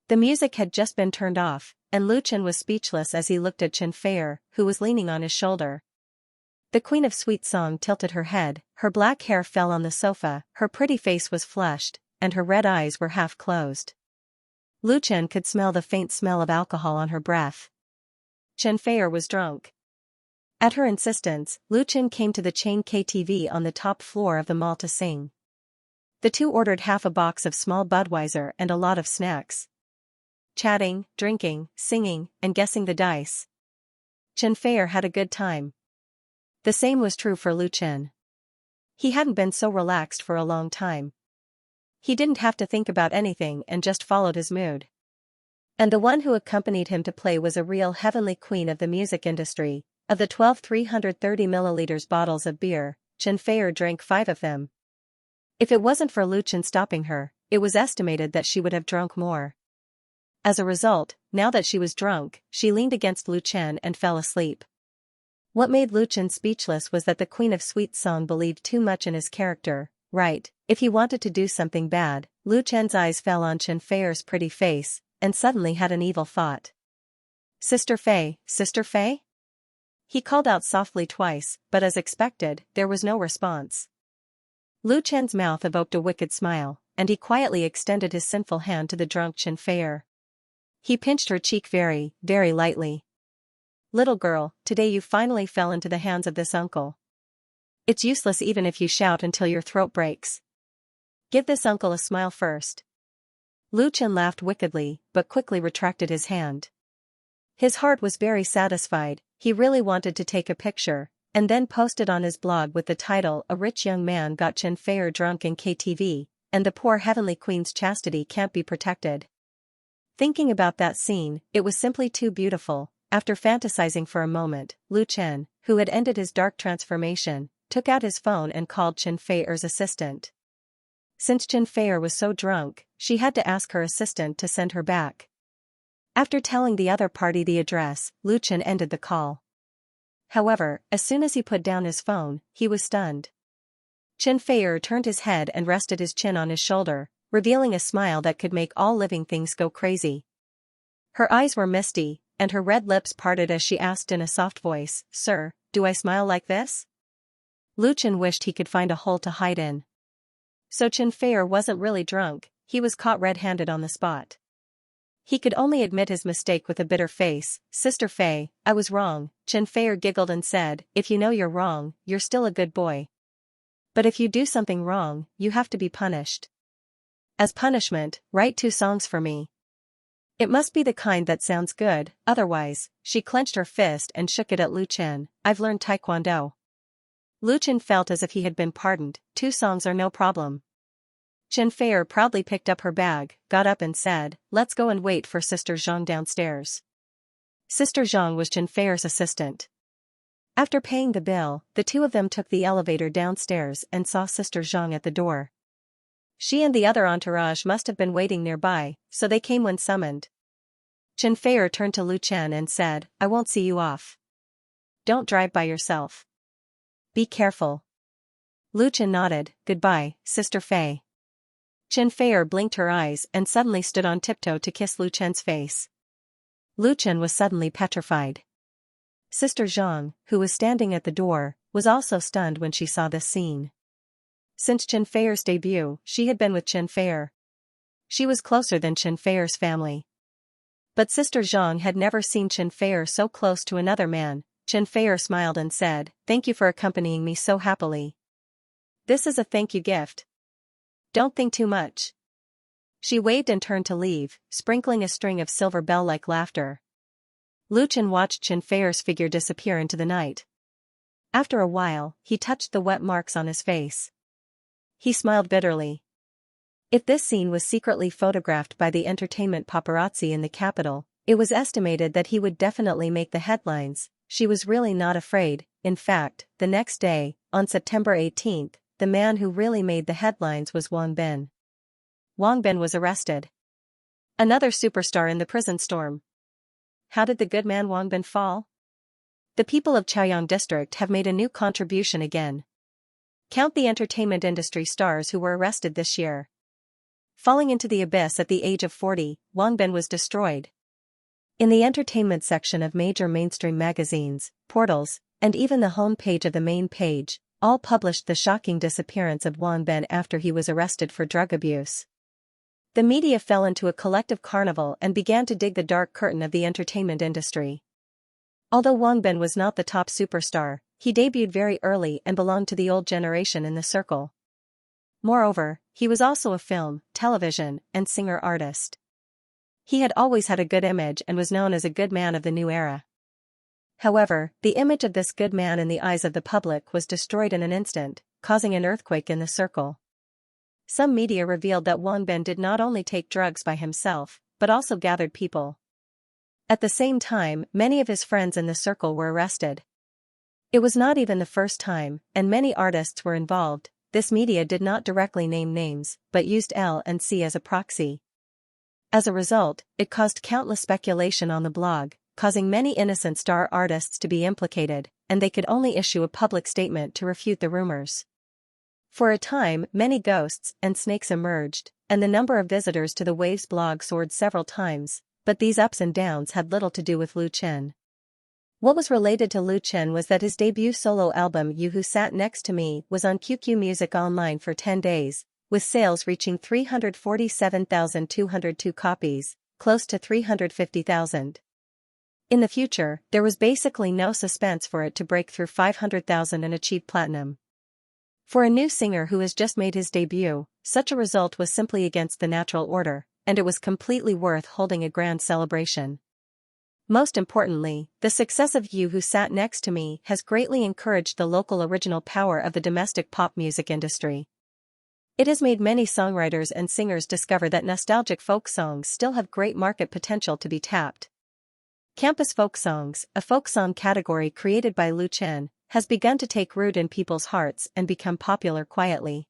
The music had just been turned off, and Lu Chen was speechless as he looked at Chen Fei, who was leaning on his shoulder. The Queen of Sweet Song tilted her head, her black hair fell on the sofa, her pretty face was flushed, and her red eyes were half closed. Lu Chen could smell the faint smell of alcohol on her breath. Chen Fei was drunk. At her insistence, Lu Chen came to the chain KTV on the top floor of the mall to sing. The two ordered half a box of small Budweiser and a lot of snacks. Chatting, drinking, singing, and guessing the dice. Chen Fei had a good time. The same was true for Lu Chen. He hadn't been so relaxed for a long time. He didn't have to think about anything and just followed his mood. And the one who accompanied him to play was a real heavenly queen of the music industry. Of the 12 330 milliliters bottles of beer, Chen Fei drank 5 of them. If it wasn't for Lu Chen stopping her, it was estimated that she would have drunk more. As a result, now that she was drunk, she leaned against Lu Chen and fell asleep. What made Lu Chen speechless was that the Queen of Sweet Song believed too much in his character. Right, if he wanted to do something bad, Lu Chen's eyes fell on Chen Fei's pretty face, and suddenly had an evil thought. "Sister Fei, Sister Fei?" He called out softly twice, but as expected, there was no response. Lu Chen's mouth evoked a wicked smile, and he quietly extended his sinful hand to the drunk Chen Fei. He pinched her cheek very, very lightly. Little girl, today you finally fell into the hands of this uncle. It's useless even if you shout until your throat breaks. Give this uncle a smile first. Lu Chen laughed wickedly, but quickly retracted his hand. His heart was very satisfied. He really wanted to take a picture, and then post it on his blog with the title "A Rich Young Man Got Xianxia Drunk in KTV, and the Poor Heavenly Queen's Chastity Can't Be Protected." Thinking about that scene, it was simply too beautiful. After fantasizing for a moment, Lu Chen, who had ended his dark transformation, took out his phone and called Xianxia's assistant. Since Xianxia was so drunk, she had to ask her assistant to send her back. After telling the other party the address, Lu Chen ended the call. However, as soon as he put down his phone, he was stunned. Xianxia turned his head and rested his chin on his shoulder, revealing a smile that could make all living things go crazy. Her eyes were misty, and her red lips parted as she asked in a soft voice, "Sir, do I smile like this?" Lu Chen wished he could find a hole to hide in. So Xianxia wasn't really drunk, he was caught red-handed on the spot. He could only admit his mistake with a bitter face. "Sister Fei, I was wrong." Xianxia giggled and said, "If you know you're wrong, you're still a good boy. But if you do something wrong, you have to be punished. As punishment, write 2 songs for me. It must be the kind that sounds good, otherwise." She clenched her fist and shook it at Lu Chen. "I've learned taekwondo." Lu Chen felt as if he had been pardoned. 2 songs are no problem. Xianxia proudly picked up her bag, got up and said, "Let's go and wait for Sister Zhang downstairs." Sister Zhang was Xianxia's assistant. After paying the bill, the two of them took the elevator downstairs and saw Sister Zhang at the door. She and the other entourage must have been waiting nearby, so they came when summoned. Xianxia turned to Lu Chen and said, "I won't see you off. Don't drive by yourself. Be careful." Lu Chen nodded. "Goodbye, Sister Fei." Xianxia blinked her eyes and suddenly stood on tiptoe to kiss Lu Chen's face. Lu Chen was suddenly petrified. Sister Zhang, who was standing at the door, was also stunned when she saw this scene. Since Xianxia's debut, she had been with Xianxia. She was closer than Xianxia's family. But Sister Zhang had never seen Xianxia so close to another man. Xianxia smiled and said, "Thank you for accompanying me so happily. This is a thank you gift. Don't think too much." She waved and turned to leave, sprinkling a string of silver bell-like laughter. Lu Chen watched Xianxia's figure disappear into the night. After a while, he touched the wet marks on his face. He smiled bitterly. If this scene was secretly photographed by the entertainment paparazzi in the capital, it was estimated that he would definitely make the headlines. She was really not afraid. In fact, the next day, on September 18th, the man who really made the headlines was Wang Bin. Wang Bin was arrested. Another superstar in the prison storm. How did the good man Wang Bin fall? The people of Chaoyang district have made a new contribution again. Count the entertainment industry stars who were arrested this year. Falling into the abyss at the age of 40, Wang Bin was destroyed. In the entertainment section of major mainstream magazines, portals, and even the home page of the main page, all published the shocking disappearance of Wang Bin after he was arrested for drug abuse. The media fell into a collective carnival and began to dig the dark curtain of the entertainment industry. Although Wang Bin was not the top superstar, he debuted very early and belonged to the old generation in the circle. Moreover, he was also a film, television, and singer-artist. He had always had a good image and was known as a good man of the new era. However, the image of this good man in the eyes of the public was destroyed in an instant, causing an earthquake in the circle. Some media revealed that Wang Bin did not only take drugs by himself, but also gathered people. At the same time, many of his friends in the circle were arrested. It was not even the first time, and many artists were involved. This media did not directly name names, but used L and C as a proxy. As a result, it caused countless speculation on the blog, causing many innocent star artists to be implicated, and they could only issue a public statement to refute the rumors. For a time, many ghosts and snakes emerged, and the number of visitors to the Waves blog soared several times, but these ups and downs had little to do with Lu Chen. What was related to Lu Chen was that his debut solo album You Who Sat Next to Me was on QQ Music Online for 10 days, with sales reaching 347,202 copies, close to 350,000. In the future, there was basically no suspense for it to break through 500,000 and achieve platinum. For a new singer who has just made his debut, such a result was simply against the natural order, and it was completely worth holding a grand celebration. Most importantly, the success of You Who Sat Next to Me has greatly encouraged the local original power of the domestic pop music industry. It has made many songwriters and singers discover that nostalgic folk songs still have great market potential to be tapped. Campus folk songs, a folk song category created by Lu Chen, has begun to take root in people's hearts and become popular quietly.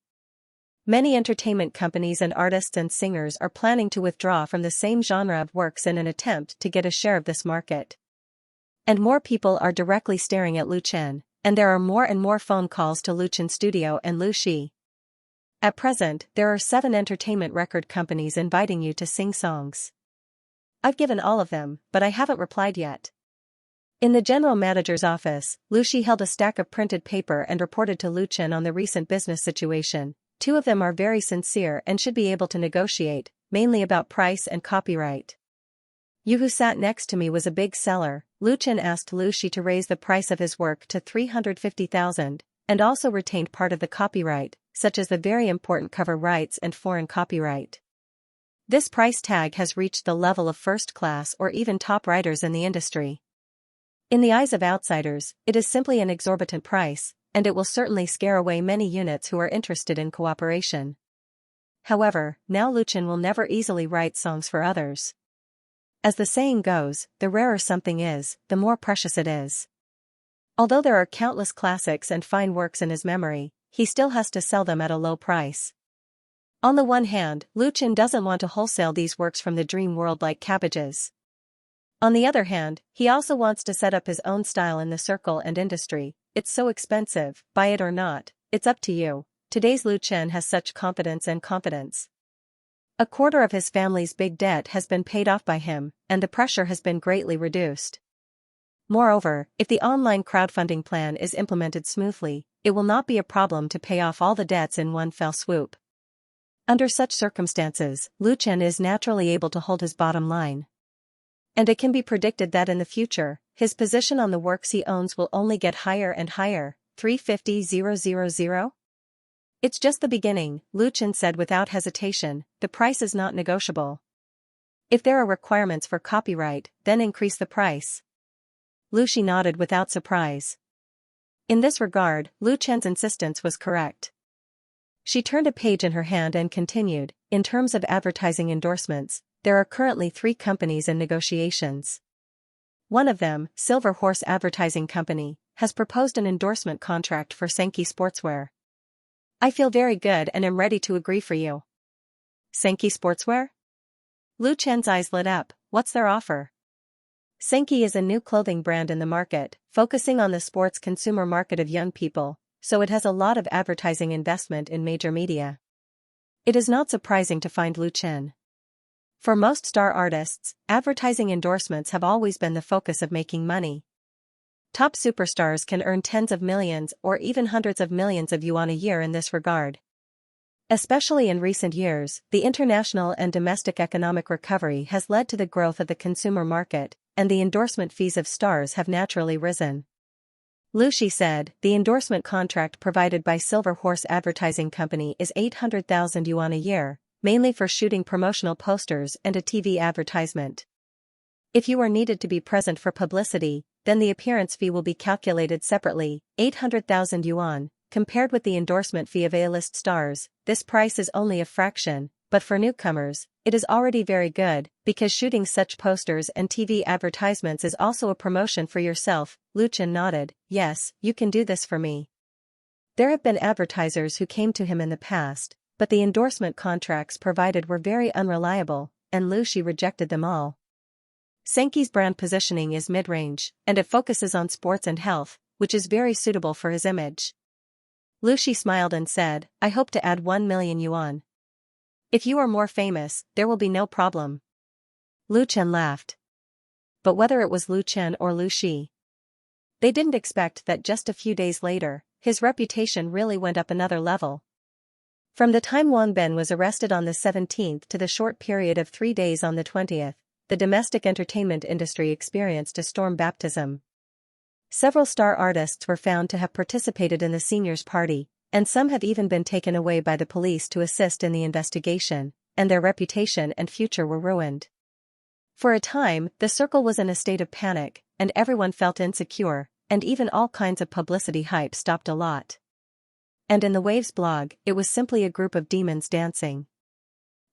Many entertainment companies and artists and singers are planning to withdraw from the same genre of works in an attempt to get a share of this market. And more people are directly staring at Lu Chen, and there are more and more phone calls to Lu Chen Studio and Lu Shi. At present, there are 7 entertainment record companies inviting you to sing songs. I've given all of them, but I haven't replied yet. In the general manager's office, Lu Shi held a stack of printed paper and reported to Lu Chen on the recent business situation. 2 of them are very sincere and should be able to negotiate, mainly about price and copyright. You Who Sat Next to Me was a big seller. Lu Chen asked Lu Shi to raise the price of his work to 350,000, and also retained part of the copyright, such as the very important cover rights and foreign copyright. This price tag has reached the level of first-class or even top writers in the industry. In the eyes of outsiders, it is simply an exorbitant price, and it will certainly scare away many units who are interested in cooperation. However, now Lu Chen will never easily write songs for others. As the saying goes, the rarer something is, the more precious it is. Although there are countless classics and fine works in his memory, he still has to sell them at a low price. On the one hand, Lu Chen doesn't want to wholesale these works from the dream world like cabbages. On the other hand, he also wants to set up his own style in the circle and industry. It's so expensive, buy it or not, it's up to you. Today's Lu Chen has such confidence and confidence. A quarter of his family's big debt has been paid off by him, and the pressure has been greatly reduced. Moreover, if the online crowdfunding plan is implemented smoothly, it will not be a problem to pay off all the debts in one fell swoop. Under such circumstances, Lu Chen is naturally able to hold his bottom line. And it can be predicted that in the future, his position on the works he owns will only get higher and higher. 350,000? It's just the beginning, Lu Chen said without hesitation. The price is not negotiable. If there are requirements for copyright, then increase the price. Lu Shi nodded without surprise. In this regard, Lu Chen's insistence was correct. She turned a page in her hand and continued, in terms of advertising endorsements, there are currently 3 companies in negotiations. One of them, Silver Horse Advertising Company, has proposed an endorsement contract for Xianxia Sportswear. I feel very good and am ready to agree for you. Xianxia Sportswear? Lu Chen's eyes lit up. What's their offer? Xianxia is a new clothing brand in the market, focusing on the sports consumer market of young people, so it has a lot of advertising investment in major media. It is not surprising to find Lu Chen. For most star artists, advertising endorsements have always been the focus of making money. Top superstars can earn tens of millions or even hundreds of millions of yuan a year in this regard. Especially in recent years, the international and domestic economic recovery has led to the growth of the consumer market, and the endorsement fees of stars have naturally risen. Lu Shi said, the endorsement contract provided by Silver Horse Advertising Company is 800,000 yuan a year, mainly for shooting promotional posters and a TV advertisement. If you are needed to be present for publicity, then the appearance fee will be calculated separately, 800,000 yuan, compared with the endorsement fee of A-list stars. This price is only a fraction, but for newcomers, it is already very good, because shooting such posters and TV advertisements is also a promotion for yourself. Lu Chen nodded, yes, you can do this for me. There have been advertisers who came to him in the past, but the endorsement contracts provided were very unreliable, and Lu Shi rejected them all. Xianxia's brand positioning is mid-range, and it focuses on sports and health, which is very suitable for his image. Lu Shi smiled and said, I hope to add 1 million yuan. If you are more famous, there will be no problem. Lu Chen laughed. But whether it was Lu Chen or Lu Shi, they didn't expect that just a few days later, his reputation really went up another level. From the time Wang Ben was arrested on the 17th to the short period of 3 days on the 20th, the domestic entertainment industry experienced a storm baptism. Several star artists were found to have participated in the seniors' party, and some have even been taken away by the police to assist in the investigation, and their reputation and future were ruined. For a time, the circle was in a state of panic, and everyone felt insecure, and even all kinds of publicity hype stopped a lot. And in the Waves blog, it was simply a group of demons dancing.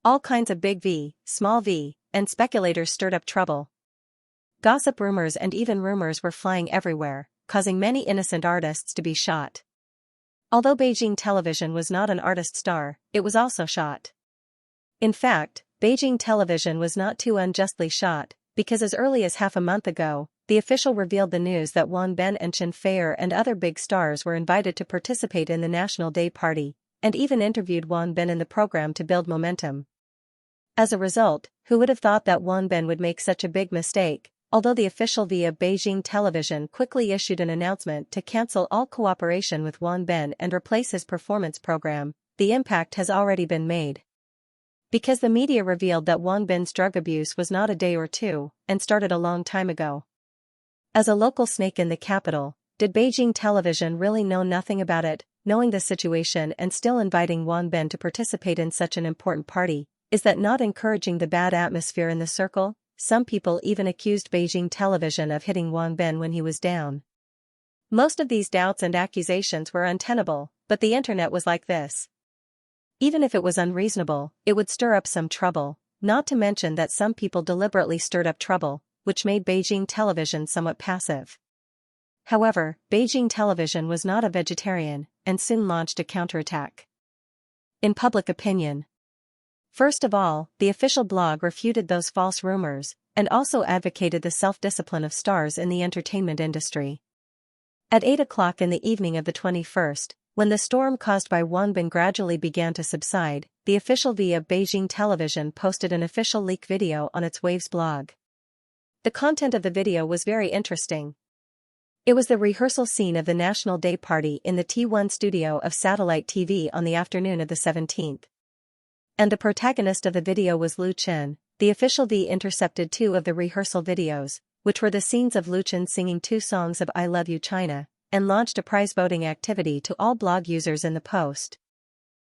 All kinds of big V, small v, and speculators stirred up trouble. Gossip rumors and even rumors were flying everywhere, causing many innocent artists to be shot. Although Beijing Television was not an artist star, it was also shot. In fact, Beijing Television was not too unjustly shot, because as early as half a month ago, the official revealed the news that Wang Ben and Chen Feier and other big stars were invited to participate in the National Day party, and even interviewed Wang Ben in the program to build momentum. As a result, who would have thought that Wang Ben would make such a big mistake? Although the official V of Beijing Television quickly issued an announcement to cancel all cooperation with Wang Ben and replace his performance program, the impact has already been made. Because the media revealed that Wang Ben's drug abuse was not a day or two, and started a long time ago. As a local snake in the capital, did Beijing Television really know nothing about it, knowing the situation and still inviting Wang Ben to participate in such an important party? Is that not encouraging the bad atmosphere in the circle? Some people even accused Beijing Television of hitting Wang Ben when he was down. Most of these doubts and accusations were untenable, but the internet was like this. Even if it was unreasonable, it would stir up some trouble, not to mention that some people deliberately stirred up trouble, which made Beijing Television somewhat passive. However, Beijing Television was not a vegetarian, and soon launched a counterattack. In public opinion. First of all, the official blog refuted those false rumors, and also advocated the self-discipline of stars in the entertainment industry. At 8 o'clock in the evening of the 21st, when the storm caused by Wang Ben gradually began to subside, the official V of Beijing Television posted an official leak video on its Waves blog. The content of the video was very interesting. It was the rehearsal scene of the National Day party in the T1 studio of satellite TV on the afternoon of the 17th. And the protagonist of the video was Lu Chen. The official V intercepted 2 of the rehearsal videos, which were the scenes of Lu Chen singing 2 songs of I Love You China, and launched a prize voting activity to all blog users in the post.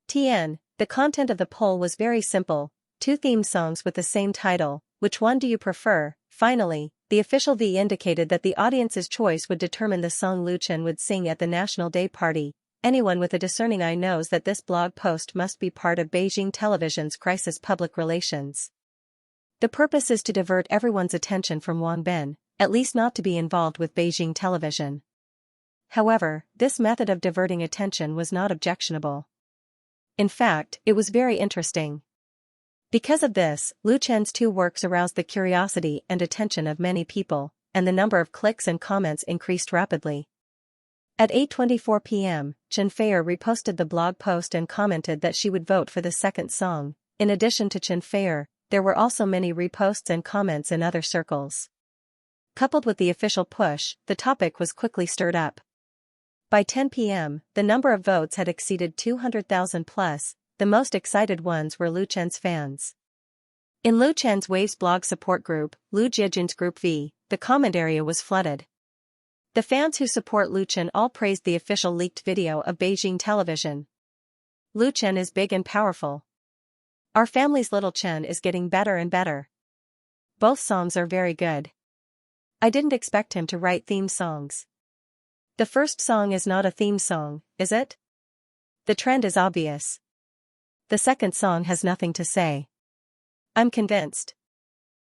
The content of the poll was very simple, 2 theme songs with the same title, which one do you prefer? Finally, the official V indicated that the audience's choice would determine the song Lu Chen would sing at the National Day party. Anyone with a discerning eye knows that this blog post must be part of Beijing Television's crisis public relations. The purpose is to divert everyone's attention from Wang Ben, at least not to be involved with Beijing Television. However, this method of diverting attention was not objectionable. In fact, it was very interesting. Because of this, Lu Chen's 2 works aroused the curiosity and attention of many people, and the number of clicks and comments increased rapidly. At 8:24 p.m., Chen Feier reposted the blog post and commented that she would vote for the second song. In addition to Chen Feier, there were also many reposts and comments in other circles. Coupled with the official push, the topic was quickly stirred up. By 10 p.m., the number of votes had exceeded 200,000 plus. The most excited ones were Lu Chen's fans. In Lu Chen's Waves blog support group, Lu Jiejun's Group V, the comment area was flooded. The fans who support Lu Chen all praised the official leaked video of Beijing Television. Lu Chen is big and powerful. Our family's little Chen is getting better and better. Both songs are very good. I didn't expect him to write theme songs. The first song is not a theme song, is it? The trend is obvious. The second song has nothing to say. I'm convinced.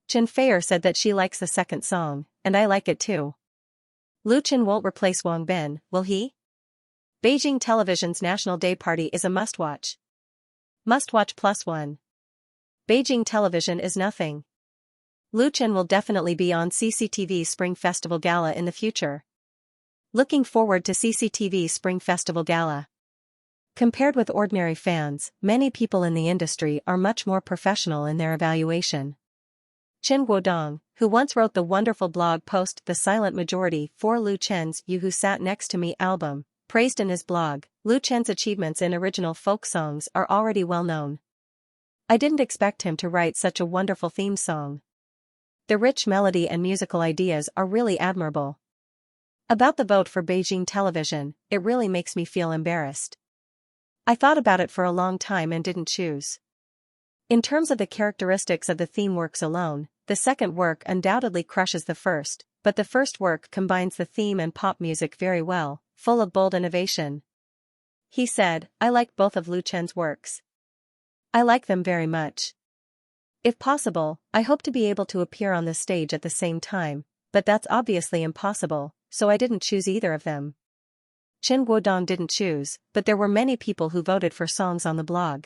Chen Feier said that she likes the second song, and I like it too. Lu Chen won't replace Wang Ben, will he? Beijing Television's National Day party is a must-watch. Must-watch +1. Beijing Television is nothing. Lu Chen will definitely be on CCTV's Spring Festival Gala in the future. Looking forward to CCTV's Spring Festival Gala. Compared with ordinary fans, many people in the industry are much more professional in their evaluation. Chen Guodong, who once wrote the wonderful blog post The Silent Majority for Lu Chen's You Who Sat Next to Me album, praised in his blog, Lu Chen's achievements in original folk songs are already well known. I didn't expect him to write such a wonderful theme song. The rich melody and musical ideas are really admirable. About the vote for Beijing television, it really makes me feel embarrassed. I thought about it for a long time and didn't choose. In terms of the characteristics of the theme works alone, the second work undoubtedly crushes the first, but the first work combines the theme and pop music very well, full of bold innovation. He said, I like both of Lu Chen's works. I like them very much. If possible, I hope to be able to appear on the stage at the same time, but that's obviously impossible, so I didn't choose either of them. Chen Guodong didn't choose, but there were many people who voted for songs on the blog.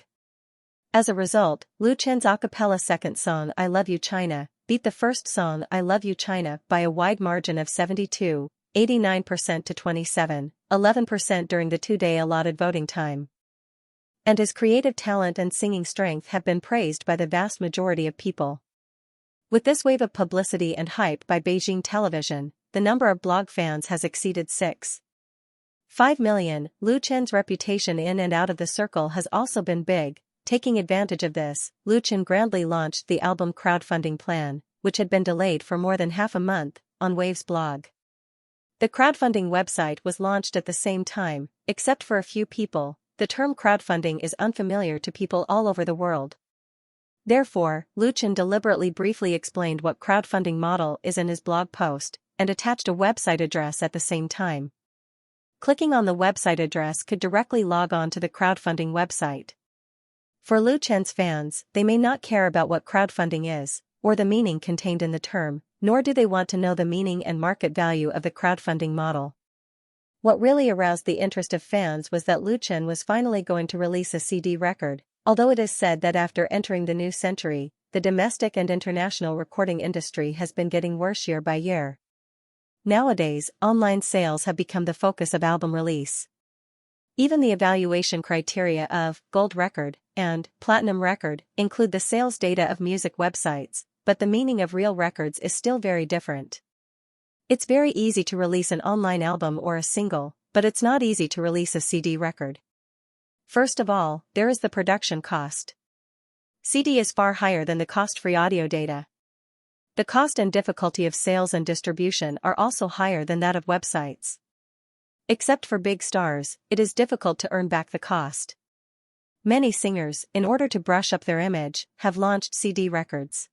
As a result, Lu Chen's a cappella second song I Love You China beat the first song I Love You China by a wide margin of 72.89% to 27.11% during the 2-day allotted voting time. And his creative talent and singing strength have been praised by the vast majority of people. With this wave of publicity and hype by Beijing television, the number of blog fans has exceeded 6.5 million. Lu Chen's reputation in and out of the circle has also been big. Taking advantage of this, Lu Chen grandly launched the album crowdfunding plan, which had been delayed for more than half a month, on Wave's blog. The crowdfunding website was launched at the same time, except for a few people. The term crowdfunding is unfamiliar to people all over the world. Therefore, Lu Chen deliberately briefly explained what crowdfunding model is in his blog post, and attached a website address at the same time. Clicking on the website address could directly log on to the crowdfunding website. For Lu Chen's fans, they may not care about what crowdfunding is, or the meaning contained in the term, nor do they want to know the meaning and market value of the crowdfunding model. What really aroused the interest of fans was that Lu Chen was finally going to release a CD record, although it is said that after entering the new century, the domestic and international recording industry has been getting worse year by year. Nowadays, online sales have become the focus of album release. Even the evaluation criteria of gold record and platinum record include the sales data of music websites, but the meaning of real records is still very different. It's very easy to release an online album or a single, but it's not easy to release a CD record. First of all, there is the production cost. CD is far higher than the cost-free audio data. The cost and difficulty of sales and distribution are also higher than that of websites. Except for big stars, it is difficult to earn back the cost. Many singers, in order to brush up their image, have launched CD records.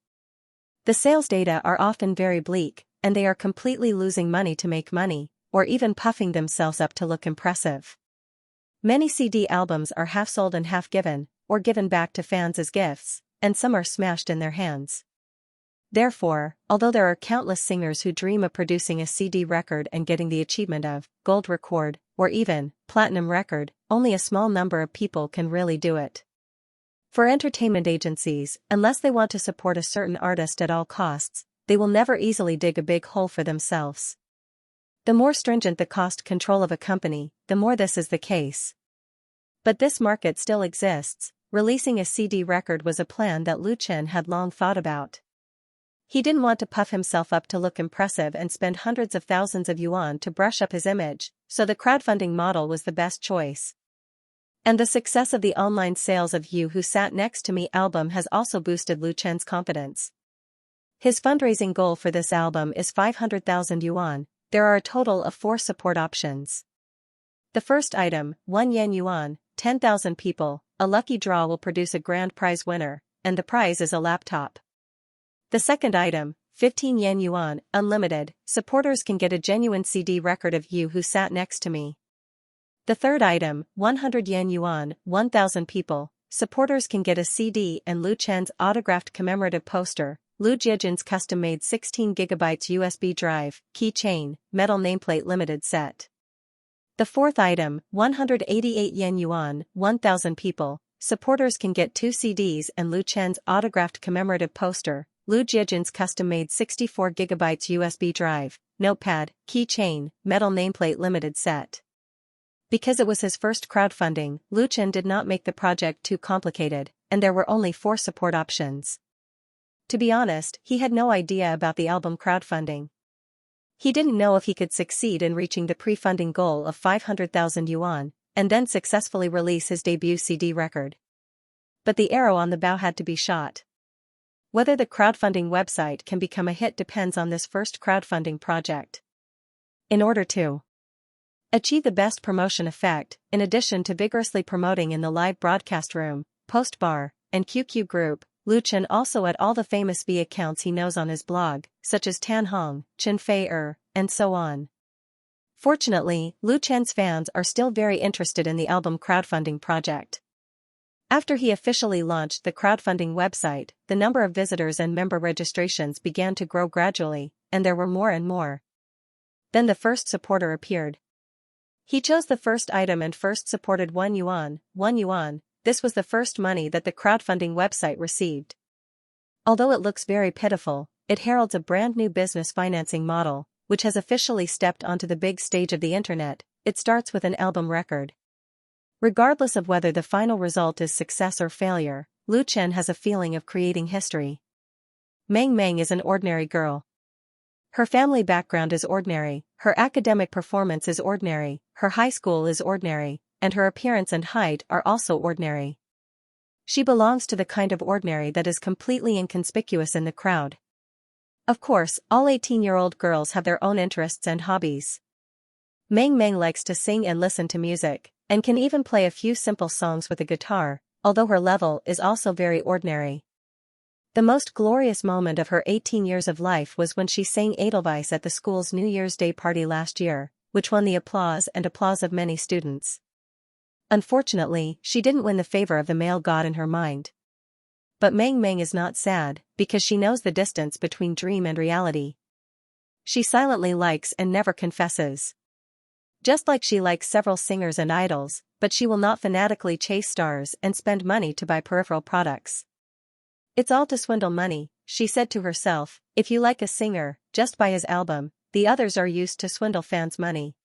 The sales data are often very bleak, and they are completely losing money to make money, or even puffing themselves up to look impressive. Many CD albums are half sold and half given, or given back to fans as gifts, and some are smashed in their hands. Therefore, although there are countless singers who dream of producing a CD record and getting the achievement of gold record, or even platinum record, only a small number of people can really do it. For entertainment agencies, unless they want to support a certain artist at all costs, they will never easily dig a big hole for themselves. The more stringent the cost control of a company, the more this is the case. But this market still exists. Releasing a CD record was a plan that Lu Chen had long thought about. He didn't want to puff himself up to look impressive and spend hundreds of thousands of yuan to brush up his image, so the crowdfunding model was the best choice. And the success of the online sales of You Who Sat Next to Me album has also boosted Lu Chen's confidence. His fundraising goal for this album is 500,000 yuan. There are a total of 4 support options. The first item, 1 yen yuan, 10,000 people, a lucky draw will produce a grand prize winner, and the prize is a laptop. The second item, 15 yen yuan, unlimited, supporters can get a genuine CD record of You Who Sat Next to Me. The third item, 100 yen yuan, 1,000 people, supporters can get a CD and Lu Chen's autographed commemorative poster, Lu Jiejin's custom-made 16 GB USB drive, keychain, metal nameplate limited set. The fourth item, 188 yen yuan, 1,000 people, supporters can get 2 CDs and Lu Chen's autographed commemorative poster, Lu Jiejin's custom-made 64 GB USB drive, notepad, keychain, metal nameplate limited set. Because it was his first crowdfunding, Lu Chen did not make the project too complicated, and there were only 4 support options. To be honest, he had no idea about the album crowdfunding. He didn't know if he could succeed in reaching the pre-funding goal of 500,000 yuan, and then successfully release his debut CD record. But the arrow on the bow had to be shot. Whether the crowdfunding website can become a hit depends on this first crowdfunding project. In order to achieve the best promotion effect, in addition to vigorously promoting in the live broadcast room, post bar, and QQ group, Lu Chen also at all the famous V accounts he knows on his blog, such as Tan Hong, Chen Fei and so on. Fortunately, Lu Chen's fans are still very interested in the album crowdfunding project. After he officially launched the crowdfunding website, the number of visitors and member registrations began to grow gradually, and there were more and more. Then the first supporter appeared. He chose the first item and first supported 1 yuan, 1 yuan. This was the first money that the crowdfunding website received. Although it looks very pitiful, it heralds a brand new business financing model, which has officially stepped onto the big stage of the internet. It starts with an album record. Regardless of whether the final result is success or failure, Lu Chen has a feeling of creating history. Meng Meng is an ordinary girl. Her family background is ordinary, her academic performance is ordinary, her high school is ordinary, and her appearance and height are also ordinary. She belongs to the kind of ordinary that is completely inconspicuous in the crowd. Of course, all 18-year-old girls have their own interests and hobbies. Meng Meng likes to sing and listen to music, and can even play a few simple songs with a guitar, although her level is also very ordinary. The most glorious moment of her 18 years of life was when she sang Edelweiss at the school's New Year's Day party last year, which won the applause of many students. Unfortunately, she didn't win the favor of the male god in her mind. But Meng Meng is not sad, because she knows the distance between dream and reality. She silently likes and never confesses. Just like she likes several singers and idols, but she will not fanatically chase stars and spend money to buy peripheral products. It's all to swindle money, she said to herself. If you like a singer, just buy his album. The others are used to swindle fans' money.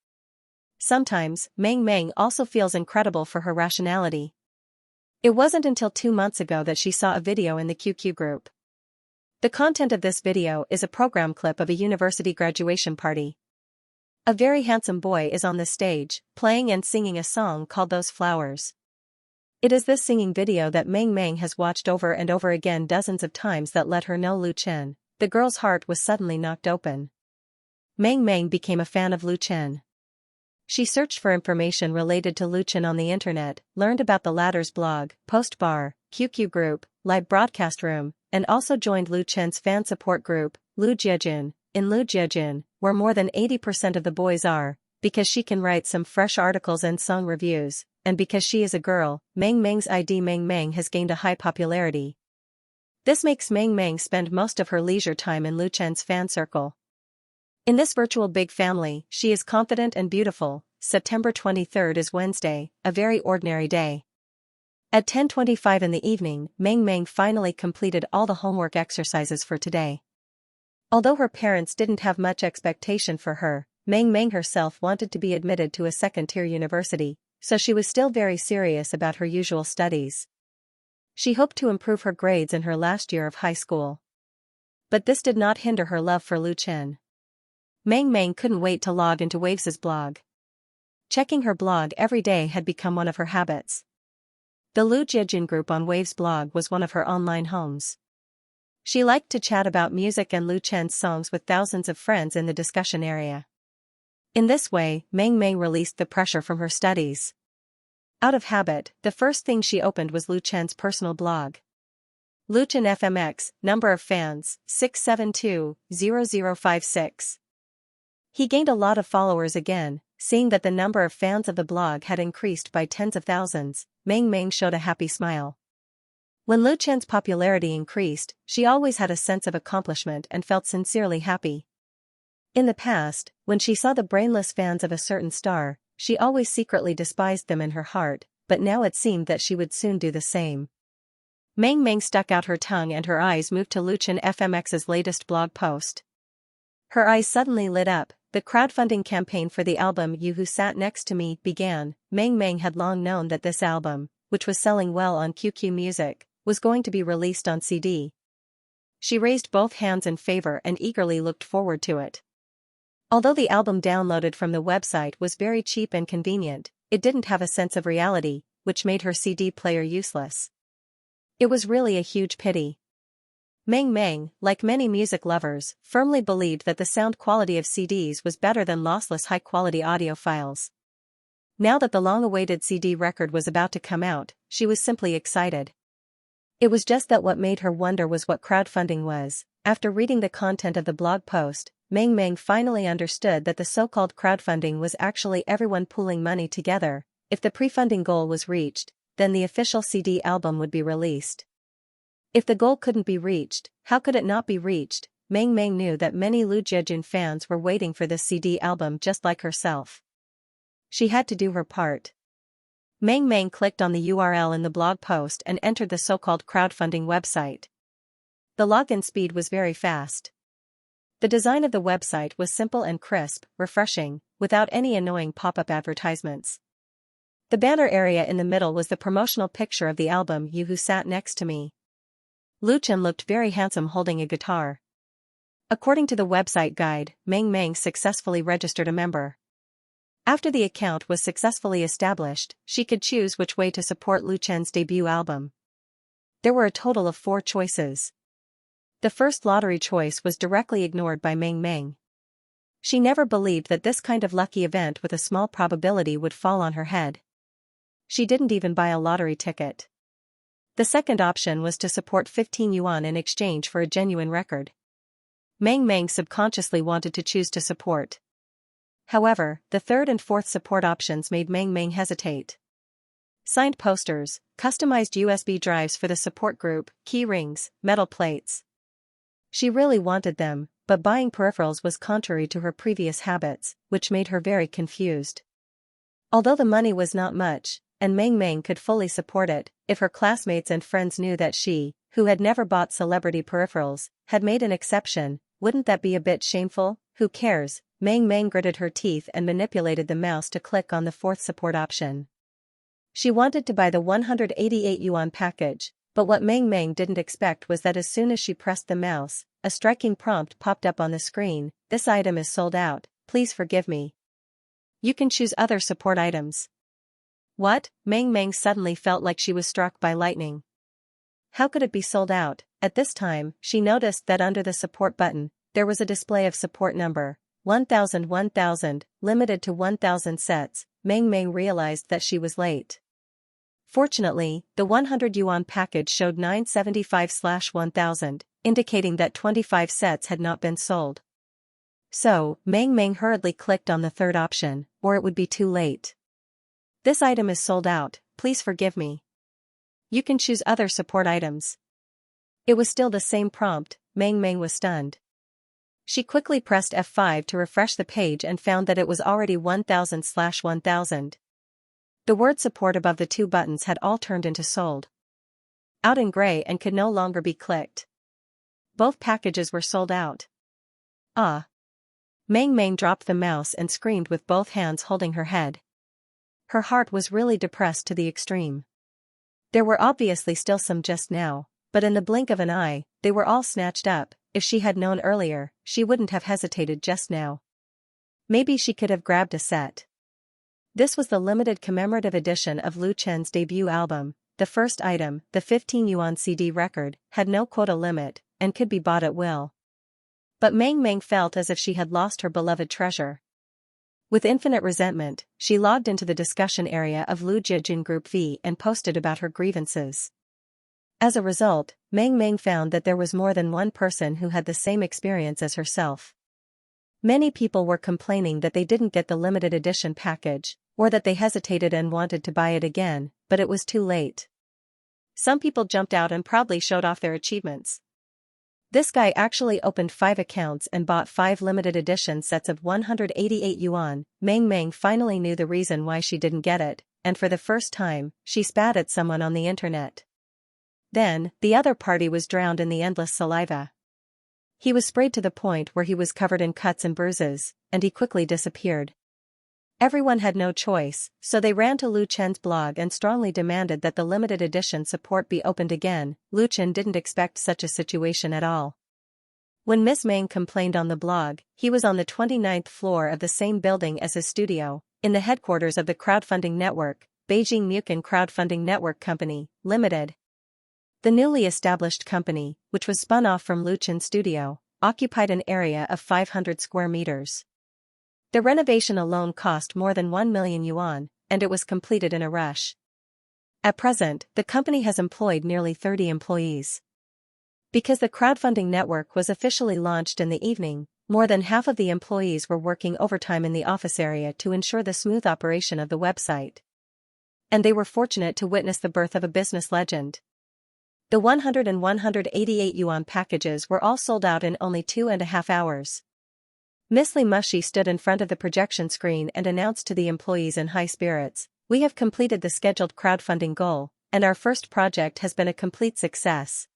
Sometimes, Meng Meng also feels incredible for her rationality. It wasn't until 2 months ago that she saw a video in the QQ group. The content of this video is a program clip of a university graduation party. A very handsome boy is on the stage, playing and singing a song called Those Flowers. It is this singing video that Meng Meng has watched over and over again dozens of times that let her know Lu Chen. The girl's heart was suddenly knocked open. Meng Meng became a fan of Lu Chen. She searched for information related to Lu Chen on the internet, learned about the latter's blog, post bar, QQ group, live broadcast room, and also joined Lu Chen's fan support group, Lu Jiejun. In Lu Jiejun, where more than 80% of the boys are, because she can write some fresh articles and song reviews, and because she is a girl, Meng Meng's ID Meng Meng has gained a high popularity. This makes Meng Meng spend most of her leisure time in Lu Chen's fan circle. In this virtual big family, she is confident and beautiful. September 23rd is Wednesday, a very ordinary day. At 10:25 in the evening, Meng Meng finally completed all the homework exercises for today. Although her parents didn't have much expectation for her, Meng Meng herself wanted to be admitted to a second-tier university, so she was still very serious about her usual studies. She hoped to improve her grades in her last year of high school. But this did not hinder her love for Lu Chen. Meng Meng couldn't wait to log into Waves's blog. Checking her blog every day had become one of her habits. The Lu Jiejun group on Waves blog was one of her online homes. She liked to chat about music and Lu Chen's songs with thousands of friends in the discussion area. In this way, Meng Meng released the pressure from her studies. Out of habit, the first thing she opened was Lu Chen's personal blog. Lu Chen FMX, number of fans, 672,0056. He gained a lot of followers again, seeing that the number of fans of the blog had increased by tens of thousands. Meng Meng showed a happy smile. When Lu Chen's popularity increased, she always had a sense of accomplishment and felt sincerely happy. In the past, when she saw the brainless fans of a certain star, she always secretly despised them in her heart, but now it seemed that she would soon do the same. Meng Meng stuck out her tongue and her eyes moved to Lu Chen FMX's latest blog post. Her eyes suddenly lit up. The crowdfunding campaign for the album You Who Sat Next to Me began. Meng Meng had long known that this album, which was selling well on QQ Music, was going to be released on CD. She raised both hands in favor and eagerly looked forward to it. Although the album downloaded from the website was very cheap and convenient, it didn't have a sense of reality, which made her CD player useless. It was really a huge pity. Meng Meng, like many music lovers, firmly believed that the sound quality of CDs was better than lossless high-quality audio files. Now that the long-awaited CD record was about to come out, she was simply excited. It was just that what made her wonder was what crowdfunding was. After reading the content of the blog post, Meng Meng finally understood that the so-called crowdfunding was actually everyone pooling money together. If the pre-funding goal was reached, then the official CD album would be released. If the goal couldn't be reached, how could it not be reached? Meng Meng knew that many Lu Jiejun fans were waiting for this CD album just like herself. She had to do her part. Meng Meng clicked on the URL in the blog post and entered the so-called crowdfunding website. The login speed was very fast. The design of the website was simple and crisp, refreshing, without any annoying pop-up advertisements. The banner area in the middle was the promotional picture of the album You Who Sat Next to Me. Lu Chen looked very handsome holding a guitar. According to the website guide, Meng Meng successfully registered a member. After the account was successfully established, she could choose which way to support Lu Chen's debut album. There were a total of 4 choices. The first lottery choice was directly ignored by Meng Meng. She never believed that this kind of lucky event with a small probability would fall on her head. She didn't even buy a lottery ticket. The second option was to support 15 yuan in exchange for a genuine record. Meng Meng subconsciously wanted to choose to support. However, the third and fourth support options made Meng Meng hesitate. Signed posters, customized USB drives for the support group, key rings, metal plates. She really wanted them, but buying peripherals was contrary to her previous habits, which made her very confused. Although the money was not much, and Meng Meng could fully support it, if her classmates and friends knew that she, who had never bought celebrity peripherals, had made an exception, wouldn't that be a bit shameful? Who cares? Meng Meng gritted her teeth and manipulated the mouse to click on the fourth support option. She wanted to buy the 188 yuan package, but what Meng Meng didn't expect was that as soon as she pressed the mouse, a striking prompt popped up on the screen: "This item is sold out, please forgive me. You can choose other support items." What? Meng Meng suddenly felt like she was struck by lightning. How could it be sold out? At this time, she noticed that under the support button, there was a display of support number, 1000, limited to 1000 sets. Meng Meng realized that she was late. Fortunately, the 100 yuan package showed 975/1000, indicating that 25 sets had not been sold. So, Meng Meng hurriedly clicked on the third option, or it would be too late. "This item is sold out, please forgive me. You can choose other support items." It was still the same prompt. Meng Meng was stunned. She quickly pressed F5 to refresh the page and found that it was already 1000/1000. The word support above the 2 buttons had all turned into sold out in gray and could no longer be clicked. Both packages were sold out. Ah! Meng Meng dropped the mouse and screamed with both hands holding her head. Her heart was really depressed to the extreme. There were obviously still some just now, but in the blink of an eye, they were all snatched up. If she had known earlier, she wouldn't have hesitated just now. Maybe she could have grabbed a set. This was the limited commemorative edition of Lu Chen's debut album. The first item, the 15 yuan CD record, had no quota limit, and could be bought at will. But Meng Meng felt as if she had lost her beloved treasure. With infinite resentment, she logged into the discussion area of Lu Jiejun Group V and posted about her grievances. As a result, Meng Meng found that there was more than one person who had the same experience as herself. Many people were complaining that they didn't get the limited edition package, or that they hesitated and wanted to buy it again, but it was too late. Some people jumped out and proudly showed off their achievements. This guy actually opened 5 accounts and bought 5 limited edition sets of 188 yuan. Meng Meng finally knew the reason why she didn't get it, and for the first time, she spat at someone on the internet. Then, the other party was drowned in the endless saliva. He was sprayed to the point where he was covered in cuts and bruises, and he quickly disappeared. Everyone had no choice, so they ran to Lu Chen's blog and strongly demanded that the limited edition support be opened again. Lu Chen didn't expect such a situation at all. When Miss Meng complained on the blog, he was on the 29th floor of the same building as his studio, in the headquarters of the crowdfunding network, Beijing Mucan Crowdfunding Network Company, Limited. The newly established company, which was spun off from Lu Chen's studio, occupied an area of 500 square meters. The renovation alone cost more than 1 million yuan, and it was completed in a rush. At present, the company has employed nearly 30 employees. Because the crowdfunding network was officially launched in the evening, more than half of the employees were working overtime in the office area to ensure the smooth operation of the website. And they were fortunate to witness the birth of a business legend. The 100 and 188 yuan packages were all sold out in only 2.5 hours. Miss Li Mushi stood in front of the projection screen and announced to the employees in high spirits, "We have completed the scheduled crowdfunding goal, and our first project has been a complete success."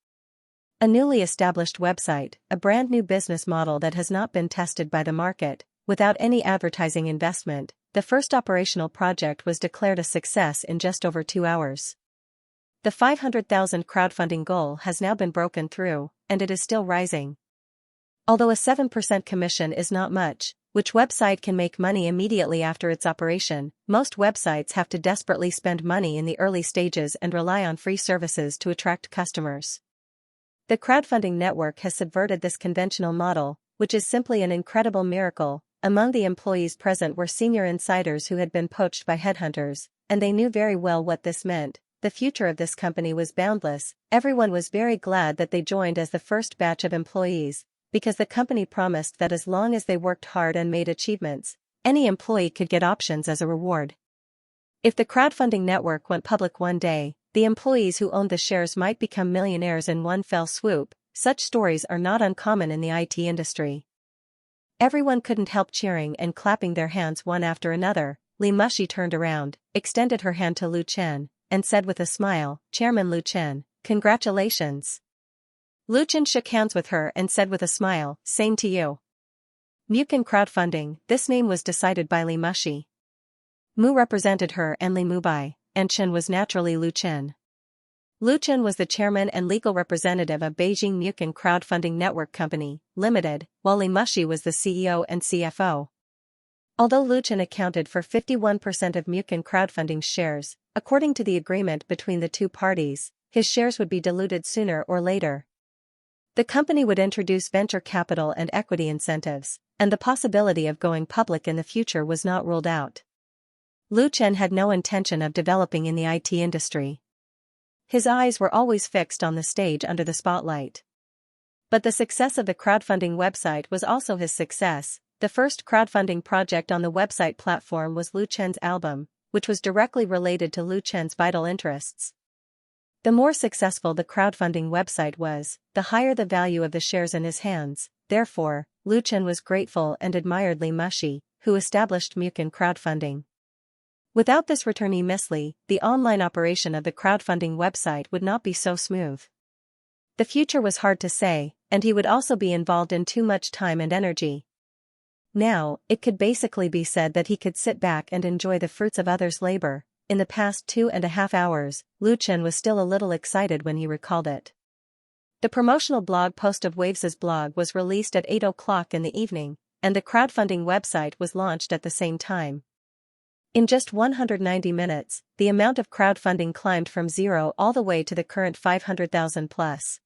A newly established website, a brand new business model that has not been tested by the market, without any advertising investment, the first operational project was declared a success in just over 2 hours. The 500,000 crowdfunding goal has now been broken through, and it is still rising. Although a 7% commission is not much, which website can make money immediately after its operation, most websites have to desperately spend money in the early stages and rely on free services to attract customers. The crowdfunding network has subverted this conventional model, which is simply an incredible miracle. Among the employees present were senior insiders who had been poached by headhunters, and they knew very well what this meant. The future of this company was boundless. Everyone was very glad that they joined as the first batch of employees, because the company promised that as long as they worked hard and made achievements, any employee could get options as a reward. If the crowdfunding network went public one day, the employees who owned the shares might become millionaires in one fell swoop. Such stories are not uncommon in the IT industry. Everyone couldn't help cheering and clapping their hands one after another. Li Mushi turned around, extended her hand to Lu Chen, and said with a smile, "Chairman Lu Chen, congratulations." Lu Chen shook hands with her and said with a smile, "Same to you." Mukin crowdfunding, this name was decided by Li Mushi. Mu represented her and Li Mubai, and Chen was naturally Lu Chen. Lu Chen was the chairman and legal representative of Beijing Mukin Crowdfunding Network Company, Limited, while Li Mushi was the CEO and CFO. Although Lu Chen accounted for 51% of Mukin Crowdfunding's shares, according to the agreement between the two parties, his shares would be diluted sooner or later. The company would introduce venture capital and equity incentives, and the possibility of going public in the future was not ruled out. Lu Chen had no intention of developing in the IT industry. His eyes were always fixed on the stage under the spotlight. But the success of the crowdfunding website was also his success. The first crowdfunding project on the website platform was Lu Chen's album, which was directly related to Lu Chen's vital interests. The more successful the crowdfunding website was, the higher the value of the shares in his hands. Therefore, Lu Chen was grateful and admired Li Mushi, who established Mukin crowdfunding. Without this returnee Miss Li, the online operation of the crowdfunding website would not be so smooth. The future was hard to say, and he would also be involved in too much time and energy. Now, it could basically be said that he could sit back and enjoy the fruits of others' labor. In the past 2.5 hours, Lu Chen was still a little excited when he recalled it. The promotional blog post of Waves's blog was released at 8 o'clock in the evening, and the crowdfunding website was launched at the same time. In just 190 minutes, the amount of crowdfunding climbed from zero all the way to the current 500,000 plus.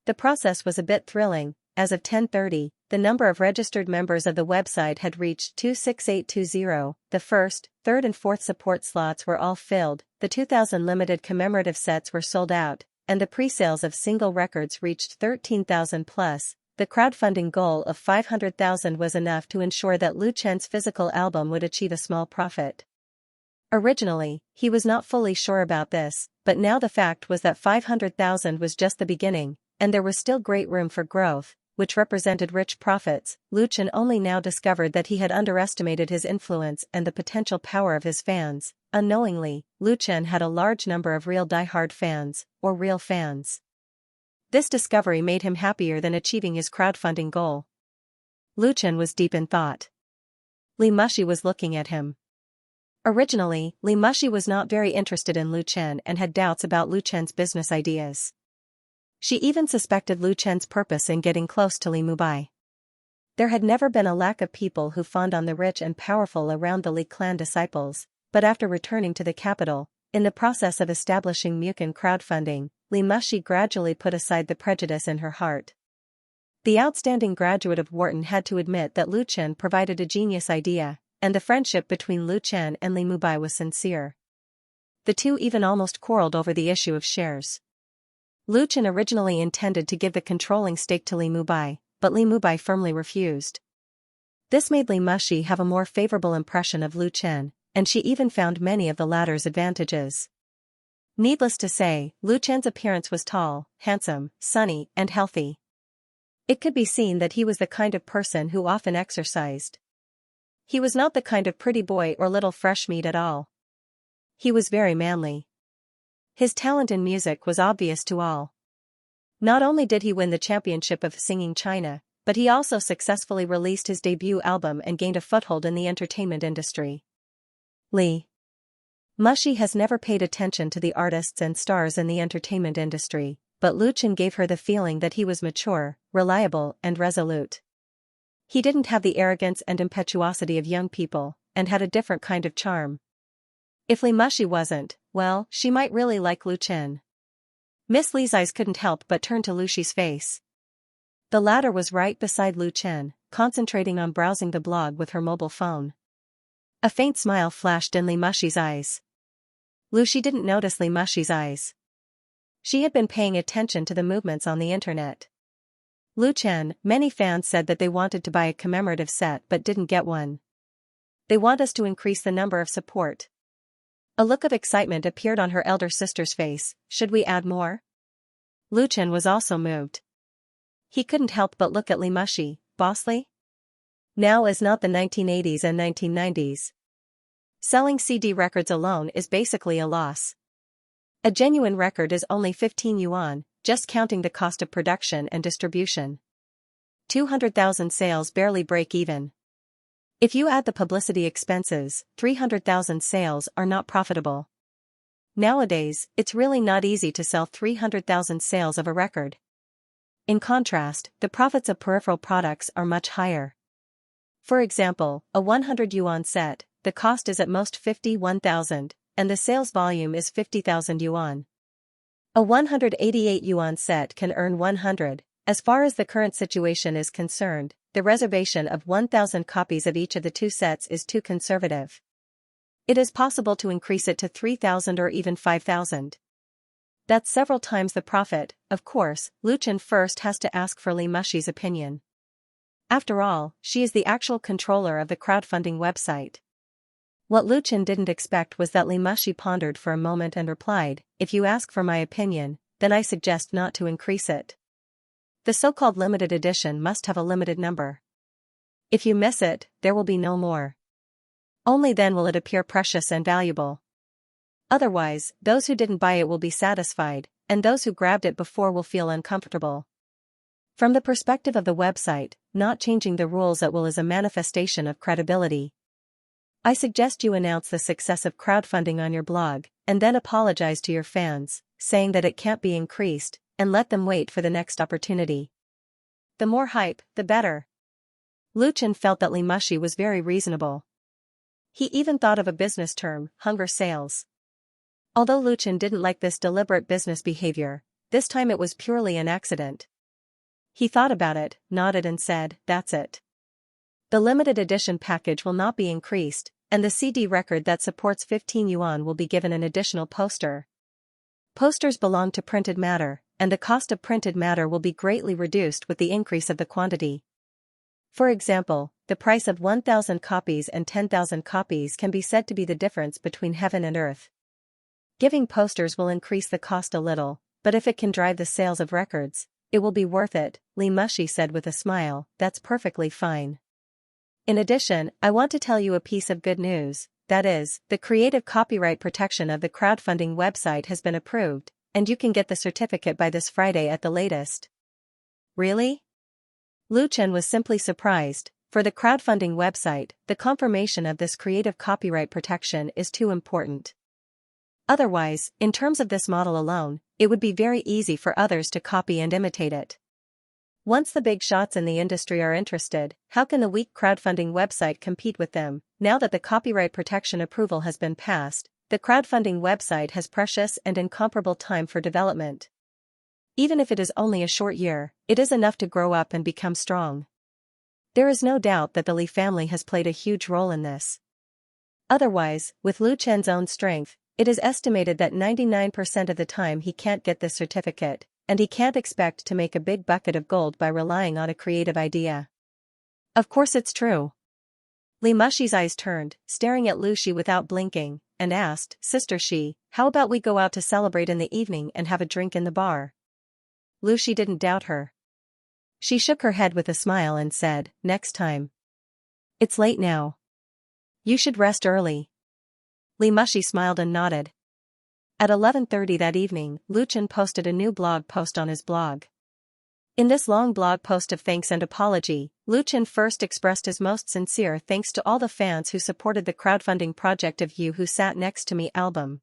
The process was a bit thrilling. As of 10:30, the number of registered members of the website had reached 26820. The first, third and fourth support slots were all filled, the 2000 limited commemorative sets were sold out, and the pre-sales of single records reached 13,000 plus. The crowdfunding goal of 500,000 was enough to ensure that Lu Chen's physical album would achieve a small profit. Originally, he was not fully sure about this, but now the fact was that 500,000 was just the beginning, and there was still great room for growth, which represented rich profits. Lu Chen only now discovered that he had underestimated his influence and the potential power of his fans. Unknowingly, Lu Chen had a large number of real die-hard fans, or real fans. This discovery made him happier than achieving his crowdfunding goal. Lu Chen was deep in thought. Li Mushi was looking at him. Originally, Li Mushi was not very interested in Lu Chen and had doubts about Lu Chen's business ideas. She even suspected Lu Chen's purpose in getting close to Li Mubai. There had never been a lack of people who fawned on the rich and powerful around the Li clan disciples, but after returning to the capital, in the process of establishing Mukin crowdfunding, Li Mushi gradually put aside the prejudice in her heart. The outstanding graduate of Wharton had to admit that Lu Chen provided a genius idea, and the friendship between Lu Chen and Li Mubai was sincere. The two even almost quarreled over the issue of shares. Lu Chen originally intended to give the controlling stake to Li Mubai, but Li Mubai firmly refused. This made Li Mushi have a more favorable impression of Lu Chen, and she even found many of the latter's advantages. Needless to say, Lu Chen's appearance was tall, handsome, sunny, and healthy. It could be seen that he was the kind of person who often exercised. He was not the kind of pretty boy or little fresh meat at all. He was very manly. His talent in music was obvious to all. Not only did he win the championship of singing China, but he also successfully released his debut album and gained a foothold in the entertainment industry. Li Mushi has never paid attention to the artists and stars in the entertainment industry, but Lu Chen gave her the feeling that he was mature, reliable, and resolute. He didn't have the arrogance and impetuosity of young people, and had a different kind of charm. If Li Mushi wasn't, well, she might really like Lu Chen. Miss Li's eyes couldn't help but turn to Lu Shi's face. The latter was right beside Lu Chen, concentrating on browsing the blog with her mobile phone. A faint smile flashed in Li Mushi's eyes. Lu Shi didn't notice Li Mushi's eyes. She had been paying attention to the movements on the internet. Lu Chen, many fans said that they wanted to buy a commemorative set but didn't get one. They want us to increase the number of support. A look of excitement appeared on her elder sister's face. Should we add more? Lu Chen was also moved. He couldn't help but look at Li Mushi. Bossly? Now is not the 1980s and 1990s. Selling CD records alone is basically a loss. A genuine record is only 15 yuan, just counting the cost of production and distribution. 200,000 sales barely break even. If you add the publicity expenses, 300,000 sales are not profitable. Nowadays, it's really not easy to sell 300,000 sales of a record. In contrast, the profits of peripheral products are much higher. For example, a 100 yuan set, the cost is at most 51,000, and the sales volume is 50,000 yuan. A 188 yuan set can earn 100. As far as the current situation is concerned, the reservation of 1,000 copies of each of the two sets is too conservative. It is possible to increase it to 3,000 or even 5,000. That's several times the profit. Of course, Lu Chen first has to ask for Li Mushi's opinion. After all, she is the actual controller of the crowdfunding website. What Lu Chen didn't expect was that Li Mushi pondered for a moment and replied, "If you ask for my opinion, then I suggest not to increase it. The so-called limited edition must have a limited number. If you miss it, there will be no more. Only then will it appear precious and valuable. Otherwise, those who didn't buy it will be satisfied, and those who grabbed it before will feel uncomfortable." From the perspective of the website, not changing the rules at will is a manifestation of credibility. I suggest you announce the success of crowdfunding on your blog, and then apologize to your fans, saying that it can't be increased, and let them wait for the next opportunity. The more hype, the better. Lu Chen felt that Li Mushi was very reasonable. He even thought of a business term, hunger sales. Although Lu Chen didn't like this deliberate business behavior, this time it was purely an accident. He thought about it, nodded and said, "That's it. The limited edition package will not be increased, and the CD record that supports 15 yuan will be given an additional poster. Posters belong to printed matter, and the cost of printed matter will be greatly reduced with the increase of the quantity. For example, the price of 1,000 copies and 10,000 copies can be said to be the difference between heaven and earth. Giving posters will increase the cost a little, but if it can drive the sales of records, it will be worth it," Li Mushi said with a smile. "That's perfectly fine. In addition, I want to tell you a piece of good news, that is, the creative copyright protection of the crowdfunding website has been approved, and you can get the certificate by this Friday at the latest." Really? Lu Chen was simply surprised. For the crowdfunding website, the confirmation of this creative copyright protection is too important. Otherwise, in terms of this model alone, it would be very easy for others to copy and imitate it. Once the big shots in the industry are interested, how can the weak crowdfunding website compete with them? Now that the copyright protection approval has been passed, the crowdfunding website has precious and incomparable time for development. Even if it is only a short year, it is enough to grow up and become strong. There is no doubt that the Li family has played a huge role in this. Otherwise, with Lu Chen's own strength, it is estimated that 99% of the time he can't get this certificate, and he can't expect to make a big bucket of gold by relying on a creative idea. Of course it's true. Li Mushi's eyes turned, staring at Lu Shi without blinking, and asked, Sister Shi, how about we go out to celebrate in the evening and have a drink in the bar? Lu Shi didn't doubt her. She shook her head with a smile and said, next time. It's late now. You should rest early. Li Mushi smiled and nodded. At 11:30 that evening, Lu Chen posted a new blog post on his blog. In this long blog post of thanks and apology, Lu Chen first expressed his most sincere thanks to all the fans who supported the crowdfunding project of You Who Sat Next to Me album.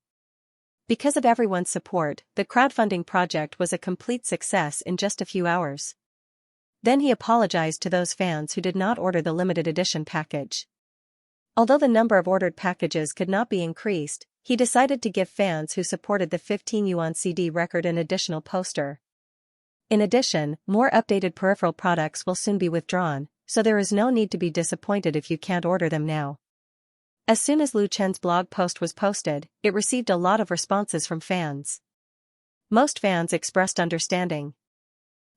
Because of everyone's support, the crowdfunding project was a complete success in just a few hours. Then he apologized to those fans who did not order the limited edition package. Although the number of ordered packages could not be increased, he decided to give fans who supported the 15 yuan CD record an additional poster. In addition, more updated peripheral products will soon be withdrawn, so there is no need to be disappointed if you can't order them now. As soon as Lu Chen's blog post was posted, it received a lot of responses from fans. Most fans expressed understanding.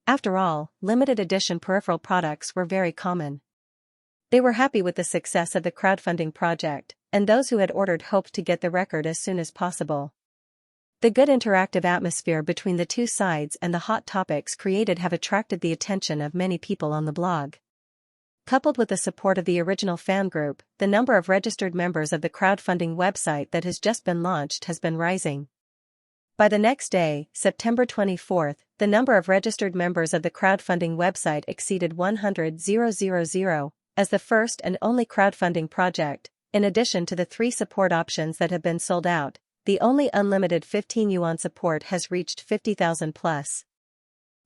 After all, limited edition peripheral products were very common. They were happy with the success of the crowdfunding project, and those who had ordered hoped to get the record as soon as possible. The good interactive atmosphere between the two sides and the hot topics created have attracted the attention of many people on the blog. Coupled with the support of the original fan group, the number of registered members of the crowdfunding website that has just been launched has been rising. By the next day, September 24th, the number of registered members of the crowdfunding website exceeded 100,000, as the first and only crowdfunding project, in addition to the 3 support options that have been sold out. The only unlimited 15 yuan support has reached 50,000 plus.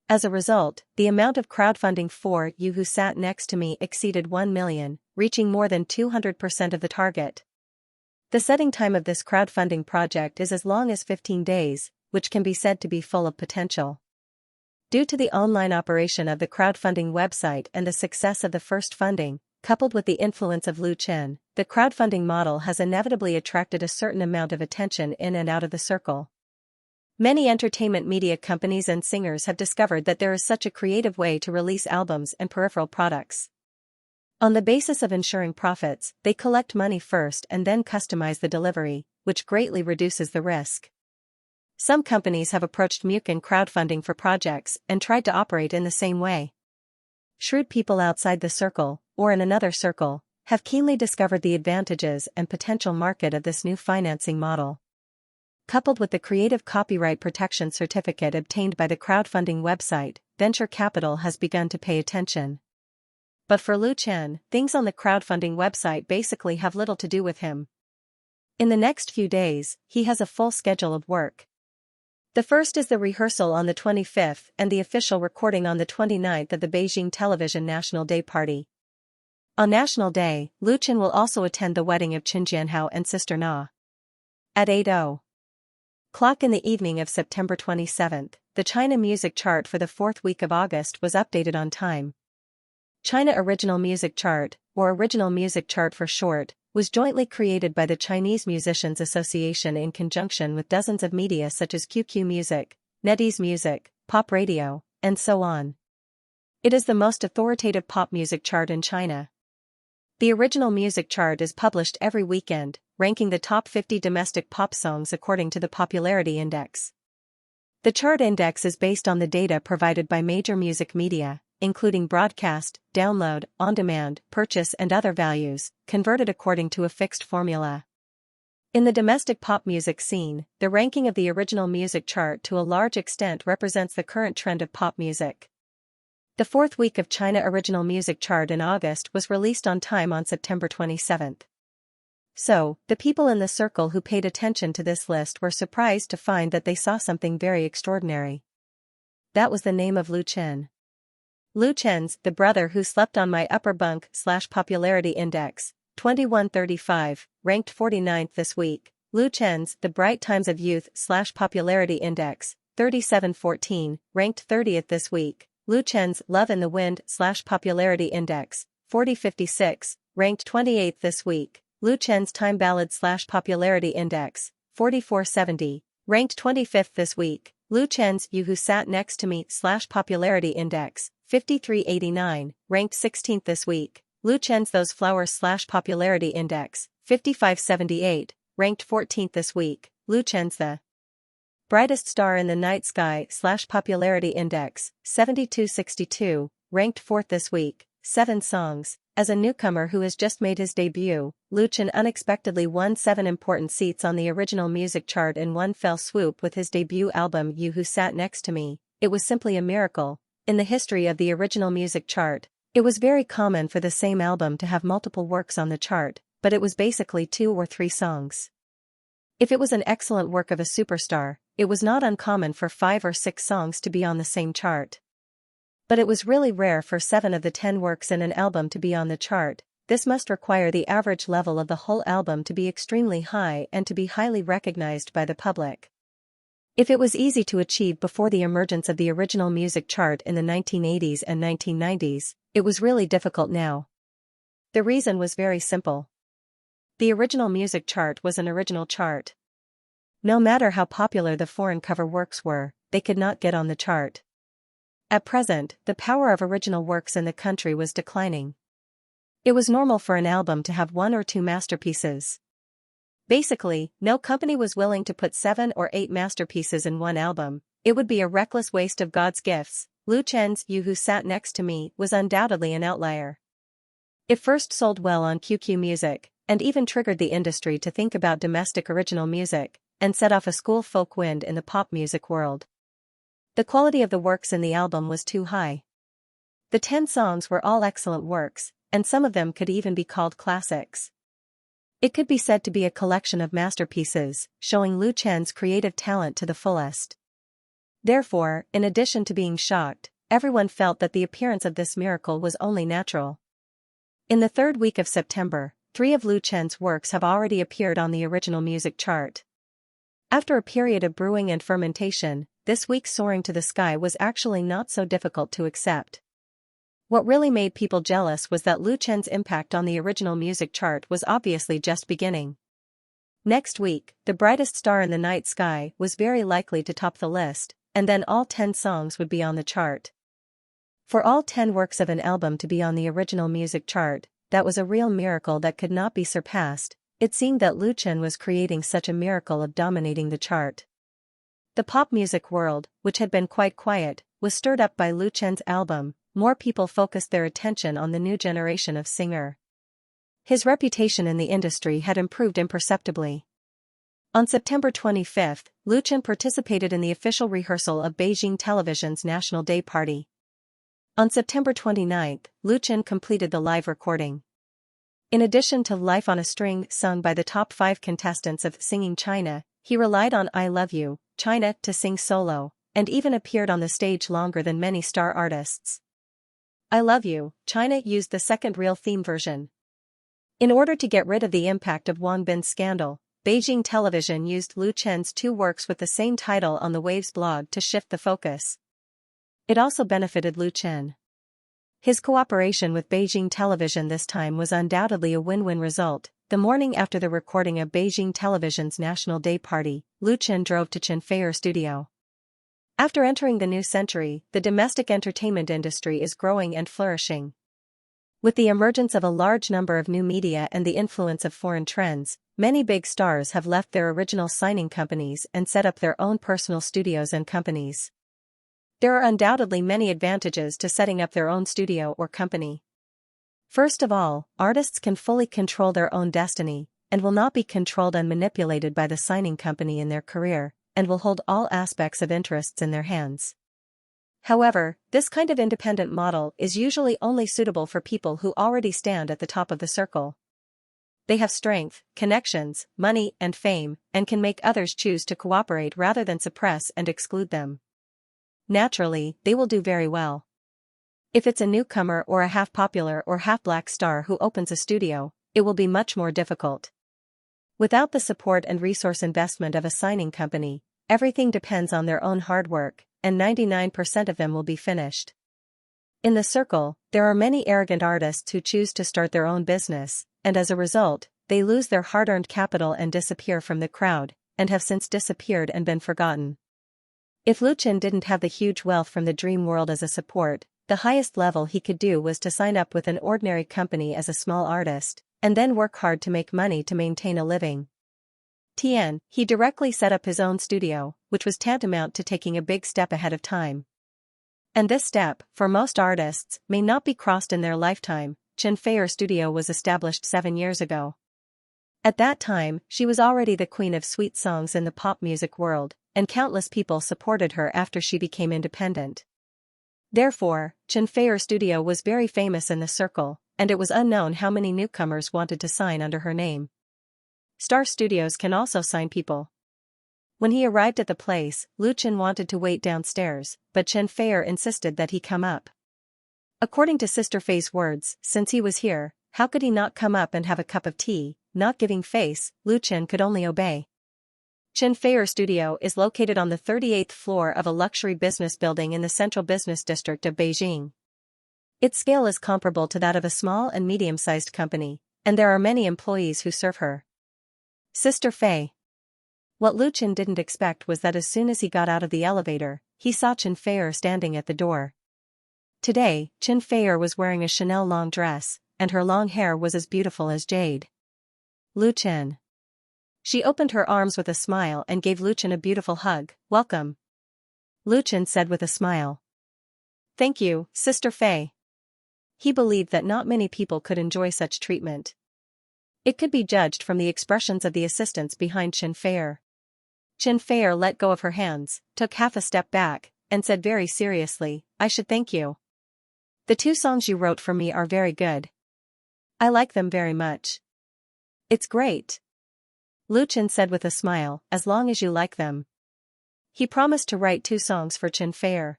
As a result, the amount of crowdfunding for You Who Sat Next to Me exceeded 1 million, reaching more than 200% of the target. The setting time of this crowdfunding project is as long as 15 days, which can be said to be full of potential. Due to the online operation of the crowdfunding website and the success of the first funding, coupled with the influence of Lu Chen, the crowdfunding model has inevitably attracted a certain amount of attention in and out of the circle. Many entertainment media companies and singers have discovered that there is such a creative way to release albums and peripheral products. On the basis of ensuring profits, they collect money first and then customize the delivery, which greatly reduces the risk. Some companies have approached Mukin crowdfunding for projects and tried to operate in the same way. Shrewd people outside the circle, or in another circle, have keenly discovered the advantages and potential market of this new financing model. Coupled with the creative copyright protection certificate obtained by the crowdfunding website, venture capital has begun to pay attention. But for Lu Chen, things on the crowdfunding website basically have little to do with him. In the next few days, he has a full schedule of work. The first is the rehearsal on the 25th and the official recording on the 29th of the Beijing Television National Day Party. On National Day, Lu Chen will also attend the wedding of Qin Jianhao and Sister Na. At 8:00 in the evening of September 27th, the China Music Chart for the 4th week of August was updated on time. China Original Music Chart, or Original Music Chart for short, was jointly created by the Chinese Musicians Association in conjunction with dozens of media such as QQ Music, NetEase Music, Pop Radio, and so on. It is the most authoritative pop music chart in China. The Original Music Chart is published every weekend, ranking the top 50 domestic pop songs according to the Popularity Index. The chart index is based on the data provided by major music media, including broadcast, download, on-demand, purchase and other values, converted according to a fixed formula. In the domestic pop music scene, the ranking of the Original Music Chart to a large extent represents the current trend of pop music. The 4th week of China Original Music Chart in August was released on time on September 27th. So, the people in the circle who paid attention to this list were surprised to find that they saw something very extraordinary. That was the name of Lu Chen. Lu Chen's The Brother Who Slept on My Upper Bunk / Popularity Index, 2135, ranked 49th this week. Lu Chen's The Bright Times of Youth / Popularity Index, 3714, ranked 30th this week. Lu Chen's Love in the Wind / Popularity Index, 4056, ranked 28th this week. Lu Chen's Time Ballad / Popularity Index, 4470, ranked 25th this week. Lu Chen's You Who Sat Next to Me / Popularity Index, 5389, ranked 16th this week. Lu Chen's Those Flowers / Popularity Index, 5578, ranked 14th this week. Lu Chen's The Brightest Star in the Night Sky / Popularity Index, 7262, ranked 4th this week. 7 songs. As a newcomer who has just made his debut, Lu Chen unexpectedly won 7 important seats on the original music chart in one fell swoop with his debut album You Who Sat Next to Me. It was simply a miracle. In the history of the original music chart, it was very common for the same album to have multiple works on the chart, but it was basically 2 or 3 songs. If it was an excellent work of a superstar, it was not uncommon for 5 or 6 songs to be on the same chart. But it was really rare for 7 of the 10 works in an album to be on the chart. This must require the average level of the whole album to be extremely high and to be highly recognized by the public. If it was easy to achieve before the emergence of the original music chart in the 1980s and 1990s, it was really difficult now. The reason was very simple. The original music chart was an original chart. No matter how popular the foreign cover works were, they could not get on the chart. At present, the power of original works in the country was declining. It was normal for an album to have 1 or 2 masterpieces. Basically, no company was willing to put 7 or 8 masterpieces in one album. It would be a reckless waste of God's gifts. Lu Chen's You Who Sat Next to Me was undoubtedly an outlier. It first sold well on QQ Music, and even triggered the industry to think about domestic original music, and set off a school folk wind in the pop music world. The quality of the works in the album was too high. The 10 songs were all excellent works, and some of them could even be called classics. It could be said to be a collection of masterpieces, showing Lu Chen's creative talent to the fullest. Therefore, in addition to being shocked, everyone felt that the appearance of this miracle was only natural. In the 3rd week of September, 3 of Lu Chen's works have already appeared on the original music chart. After a period of brewing and fermentation, this week's Soaring to the Sky was actually not so difficult to accept. What really made people jealous was that Lu Chen's impact on the original music chart was obviously just beginning. Next week, The Brightest Star in the Night Sky was very likely to top the list, and then all 10 songs would be on the chart. For all 10 works of an album to be on the original music chart, that was a real miracle that could not be surpassed. It seemed that Lu Chen was creating such a miracle of dominating the chart. The pop music world, which had been quite quiet, was stirred up by Lu Chen's album. More people focused their attention on the new generation of singer. His reputation in the industry had improved imperceptibly. On September 25, Lu Chen participated in the official rehearsal of Beijing Television's National Day Party. On September 29, Lu Chen completed the live recording. In addition to Life on a String sung by the top 5 contestants of Singing China, he relied on I Love You, China to sing solo, and even appeared on the stage longer than many star artists. I Love You, China used the second reel theme version. In order to get rid of the impact of Wang Bin's scandal, Beijing Television used Lu Chen's 2 works with the same title on the Waves blog to shift the focus. It also benefited Lu Chen. His cooperation with Beijing Television this time was undoubtedly a win-win result. The morning after the recording of Beijing Television's National Day Party, Lu Chen drove to Chen studio. After entering the new century, the domestic entertainment industry is growing and flourishing. With the emergence of a large number of new media and the influence of foreign trends, many big stars have left their original signing companies and set up their own personal studios and companies. There are undoubtedly many advantages to setting up their own studio or company. First of all, artists can fully control their own destiny, and will not be controlled and manipulated by the signing company in their career, and will hold all aspects of interests in their hands. However, this kind of independent model is usually only suitable for people who already stand at the top of the circle. They have strength, connections, money, and fame, and can make others choose to cooperate rather than suppress and exclude them. Naturally, they will do very well. If it's a newcomer or a half-popular or half-black star who opens a studio, it will be much more difficult. Without the support and resource investment of a signing company, everything depends on their own hard work, and 99% of them will be finished. In the circle, there are many arrogant artists who choose to start their own business, and as a result, they lose their hard-earned capital and disappear from the crowd, and have since disappeared and been forgotten. If Lu Chen didn't have the huge wealth from the dream world as a support, the highest level he could do was to sign up with an ordinary company as a small artist, and then work hard to make money to maintain a living. He directly set up his own studio, which was tantamount to taking a big step ahead of time. And this step, for most artists, may not be crossed in their lifetime. Xianxia Studio was established 7 years ago. At that time, she was already the queen of sweet songs in the pop music world, and countless people supported her after she became independent. Therefore, Xianxia Studio was very famous in the circle, and it was unknown how many newcomers wanted to sign under her name. Star Studios can also sign people. When he arrived at the place, Lu Chen wanted to wait downstairs, but Xianxia insisted that he come up. According to Sister Fei's words, since he was here, how could he not come up and have a cup of tea? Not giving face, Lu Chen could only obey. Xianxia Studio is located on the 38th floor of a luxury business building in the central business district of Beijing. Its scale is comparable to that of a small and medium-sized company, and there are many employees who serve her. Sister Fei. What Lu Chen didn't expect was that as soon as he got out of the elevator, he saw Xianxia standing at the door. Today, Xianxia was wearing a Chanel long dress, and her long hair was as beautiful as jade. Lu Chen. She opened her arms with a smile and gave Lu Chen a beautiful hug. Welcome. Lu Chen said with a smile. Thank you, Sister Fei. He believed that not many people could enjoy such treatment. It could be judged from the expressions of the assistants behind Xianxia. Xianxia let go of her hands, took half a step back, and said very seriously, I should thank you. The 2 songs you wrote for me are very good. I like them very much. It's great. Lu Chen said with a smile, as long as you like them. He promised to write 2 songs for Xianxia.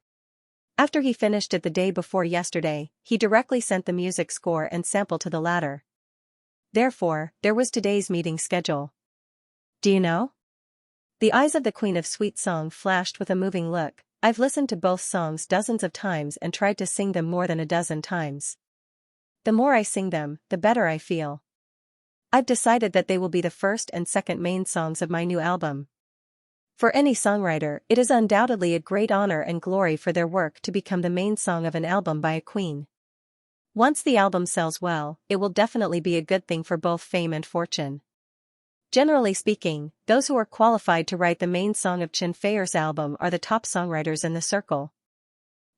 After he finished it the day before yesterday, he directly sent the music score and sample to the latter. Therefore, there was today's meeting schedule. Do you know? The eyes of the Queen of Sweet Song flashed with a moving look. I've listened to both songs dozens of times and tried to sing them more than a dozen times. The more I sing them, the better I feel. I've decided that they will be the first and second main songs of my new album. For any songwriter, it is undoubtedly a great honor and glory for their work to become the main song of an album by a queen. Once the album sells well, it will definitely be a good thing for both fame and fortune. Generally speaking, those who are qualified to write the main song of Xianxia's album are the top songwriters in the circle.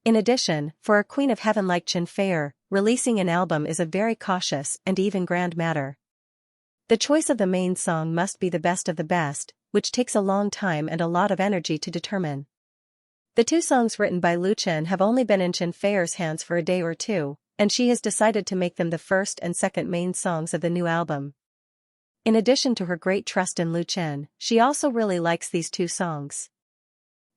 In addition, for a queen of heaven like Xianxia, releasing an album is a very cautious and even grand matter. The choice of the main song must be the best of the best, which takes a long time and a lot of energy to determine. The 2 songs written by Lu Chen have only been in Xianxia's hands for a day or two, and she has decided to make them the first and second main songs of the new album. In addition to her great trust in Lu Chen, she also really likes these 2 songs.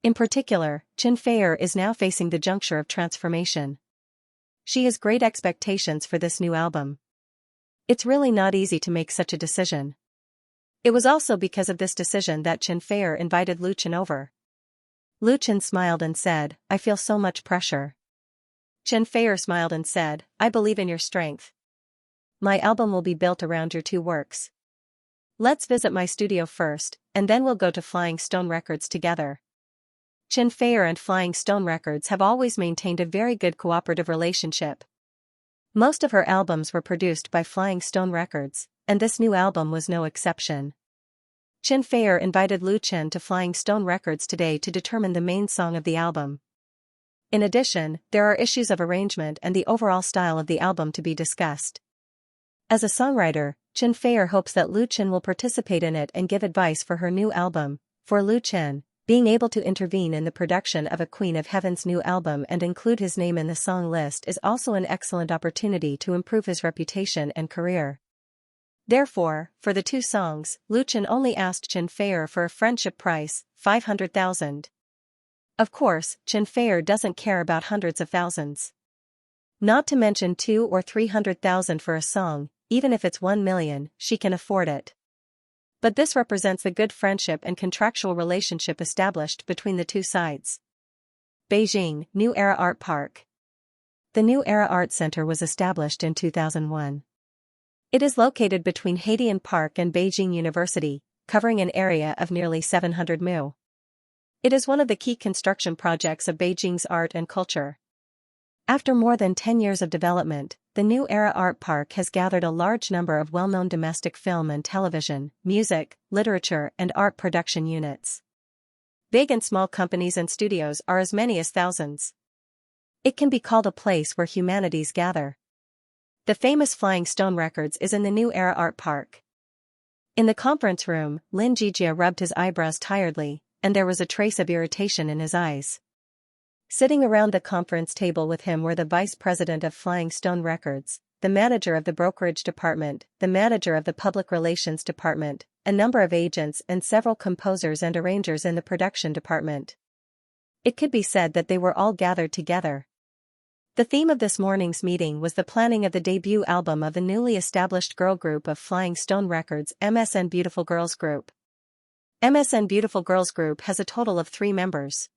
In particular, Xianxia is now facing the juncture of transformation. She has great expectations for this new album. It's really not easy to make such a decision. It was also because of this decision that Xianxia invited Lu Chen over. Lu Chen smiled and said, I feel so much pressure. Xianxia smiled and said, I believe in your strength. My album will be built around your 2 works. Let's visit my studio first, and then we'll go to Flying Stone Records together. Xianxia and Flying Stone Records have always maintained a very good cooperative relationship. Most of her albums were produced by Flying Stone Records, and this new album was no exception. Xianxia invited Lu Chen to Flying Stone Records today to determine the main song of the album. In addition, there are issues of arrangement and the overall style of the album to be discussed. As a songwriter, Xianxia hopes that Lu Chen will participate in it and give advice for her new album. For Lu Chen, being able to intervene in the production of a Queen of Heaven's new album and include his name in the song list is also an excellent opportunity to improve his reputation and career. Therefore, for the 2 songs, Lu Chen only asked Xianxia for a friendship price, 500,000. Of course, Xianxia doesn't care about hundreds of thousands. Not to mention 200,000 or 300,000 for a song, even if it's 1 million, she can afford it. But this represents the good friendship and contractual relationship established between the two sides. Beijing, New Era Art Park. The New Era Art Center was established in 2001. It is located between Haidian Park and Beijing University, covering an area of nearly 700 mu. It is one of the key construction projects of Beijing's art and culture. After more than 10 years of development, the New Era Art Park has gathered a large number of well-known domestic film and television, music, literature, and art production units. Big and small companies and studios are as many as thousands. It can be called a place where humanities gather. The famous Flying Stone Records is in the New Era Art Park. In the conference room, Lin Jijia rubbed his eyebrows tiredly, and there was a trace of irritation in his eyes. Sitting around the conference table with him were the vice president of Flying Stone Records, the manager of the brokerage department, the manager of the public relations department, a number of agents and several composers and arrangers in the production department. It could be said that they were all gathered together. The theme of this morning's meeting was the planning of the debut album of the newly established girl group of Flying Stone Records, MSN Beautiful Girls Group. MSN Beautiful Girls Group has a total of 3 members.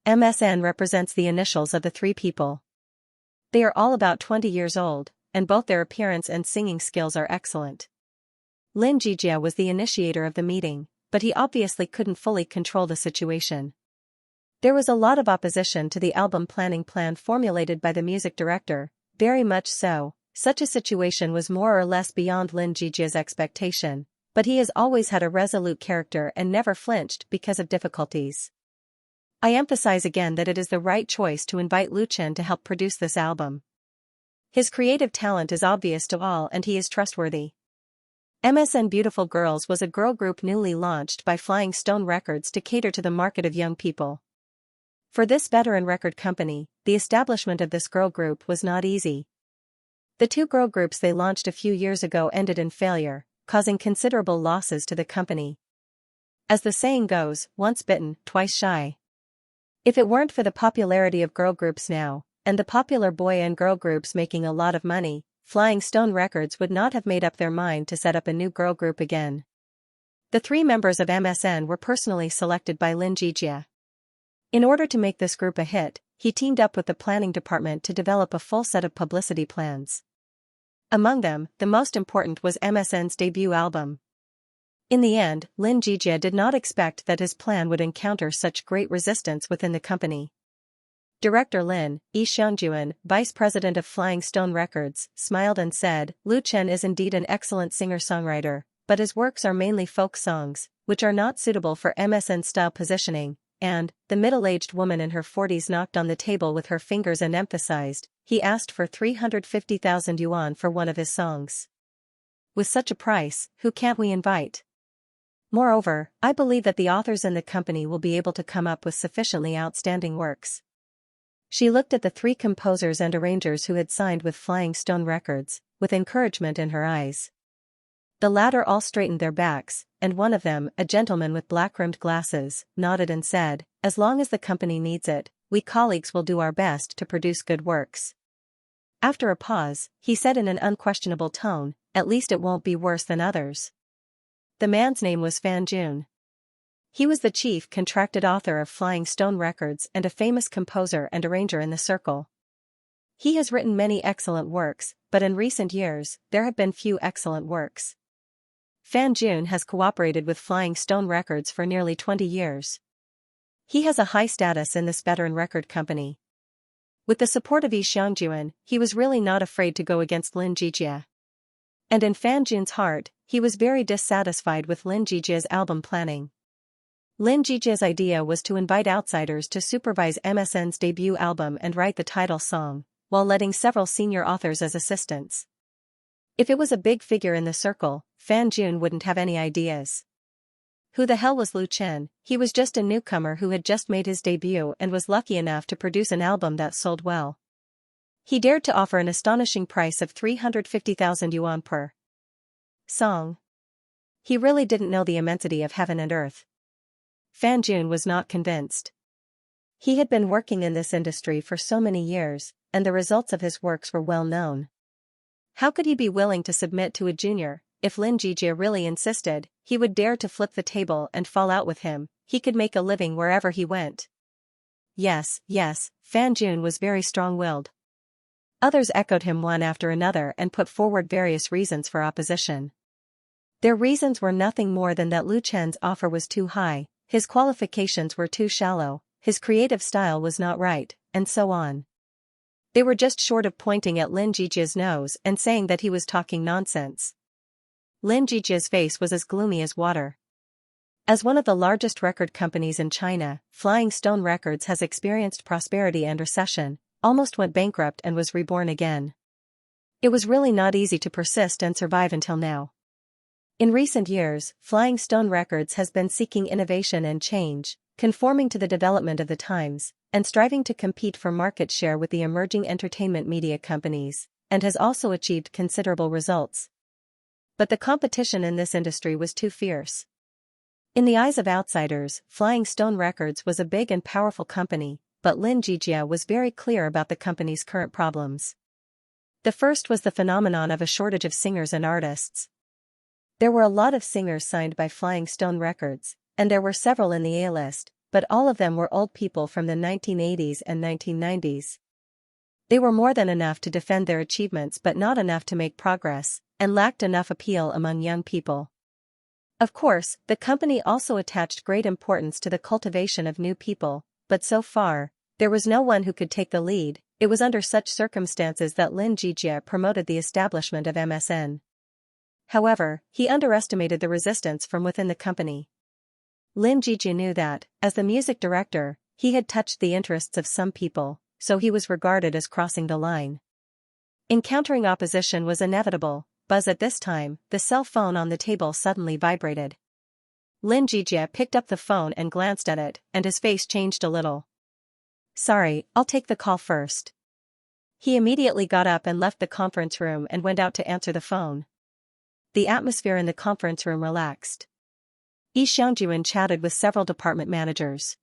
MSN represents the initials of the 3 people. They are all about 20 years old, and both their appearance and singing skills are excellent. Lin Jijia was the initiator of the meeting, but he obviously couldn't fully control the situation. There was a lot of opposition to the album planning plan formulated by the music director, very much so. Such a situation was more or less beyond Lin Jijia's expectation, but he has always had a resolute character and never flinched because of difficulties. I emphasize again that it is the right choice to invite Lu Chen to help produce this album. His creative talent is obvious to all and he is trustworthy. MSN Beautiful Girls was a girl group newly launched by Flying Stone Records to cater to the market of young people. For this veteran record company, the establishment of this girl group was not easy. The 2 girl groups they launched a few years ago ended in failure, causing considerable losses to the company. As the saying goes, once bitten, twice shy. If it weren't for the popularity of girl groups now, and the popular boy and girl groups making a lot of money, Flying Stone Records would not have made up their mind to set up a new girl group again. The 3 members of MSN were personally selected by Lin Jijia. In order to make this group a hit, he teamed up with the planning department to develop a full set of publicity plans. Among them, the most important was MSN's debut album. In the end, Lin Jijia did not expect that his plan would encounter such great resistance within the company. Director Lin, Xianxia, vice president of Flying Stone Records, smiled and said, Lu Chen is indeed an excellent singer-songwriter, but his works are mainly folk songs, which are not suitable for MSN style positioning. And, the middle-aged woman in her 40s knocked on the table with her fingers and emphasized, he asked for 350,000 yuan for one of his songs. With such a price, who can't we invite? Moreover, I believe that the authors in the company will be able to come up with sufficiently outstanding works. She looked at the 3 composers and arrangers who had signed with Flying Stone Records, with encouragement in her eyes. The latter all straightened their backs, and one of them, a gentleman with black-rimmed glasses, nodded and said, as long as the company needs it, we colleagues will do our best to produce good works. After a pause, he said in an unquestionable tone, at least it won't be worse than others. The man's name was Fan Jun. He was the chief contracted author of Flying Stone Records and a famous composer and arranger in the circle. He has written many excellent works, but in recent years, there have been few excellent works. Fan Jun has cooperated with Flying Stone Records for nearly 20 years. He has a high status in this veteran record company. With the support of Xianxia, he was really not afraid to go against Lin Jijia. And in Fan Jun's heart, he was very dissatisfied with Lin Jijia's album planning. Lin Jijia's idea was to invite outsiders to supervise MSN's debut album and write the title song, while letting several senior authors as assistants. If it was a big figure in the circle, Fan Jun wouldn't have any ideas. Who the hell was Lu Chen? He was just a newcomer who had just made his debut and was lucky enough to produce an album that sold well. He dared to offer an astonishing price of 350,000 yuan per song. He really didn't know the immensity of heaven and earth. Fan Jun was not convinced. He had been working in this industry for so many years, and the results of his works were well known. How could he be willing to submit to a junior, if Lin Jijie really insisted, he would dare to flip the table and fall out with him. He could make a living wherever he went. Yes, yes, Fan Jun was very strong-willed. Others echoed him one after another and put forward various reasons for opposition. Their reasons were nothing more than that Lu Chen's offer was too high, his qualifications were too shallow, his creative style was not right, and so on. They were just short of pointing at Lin Jijie's nose and saying that he was talking nonsense. Lin Jijie's face was as gloomy as water. As one of the largest record companies in China, Flying Stone Records has experienced prosperity and recession, almost went bankrupt and was reborn again. It was really not easy to persist and survive until now. In recent years, Flying Stone Records has been seeking innovation and change, conforming to the development of the times, and striving to compete for market share with the emerging entertainment media companies, and has also achieved considerable results. But the competition in this industry was too fierce. In the eyes of outsiders, Flying Stone Records was a big and powerful company, but Lin Jijie was very clear about the company's current problems. The first was the phenomenon of a shortage of singers and artists. There were a lot of singers signed by Flying Stone Records, and there were several in the A-list, but all of them were old people from the 1980s and 1990s. They were more than enough to defend their achievements but not enough to make progress, and lacked enough appeal among young people. Of course, the company also attached great importance to the cultivation of new people, but so far, there was no one who could take the lead. It was under such circumstances that Lin Jijie promoted the establishment of MSN. However, he underestimated the resistance from within the company. Lin Jijie knew that, as the music director, he had touched the interests of some people, so he was regarded as crossing the line. Encountering opposition was inevitable. Buzz at this time, the cell phone on the table suddenly vibrated. Lin Jijie picked up the phone and glanced at it, and his face changed a little. "Sorry, I'll take the call first." He immediately got up and left the conference room and went out to answer the phone. The atmosphere in the conference room relaxed. Xianxia chatted with several department managers.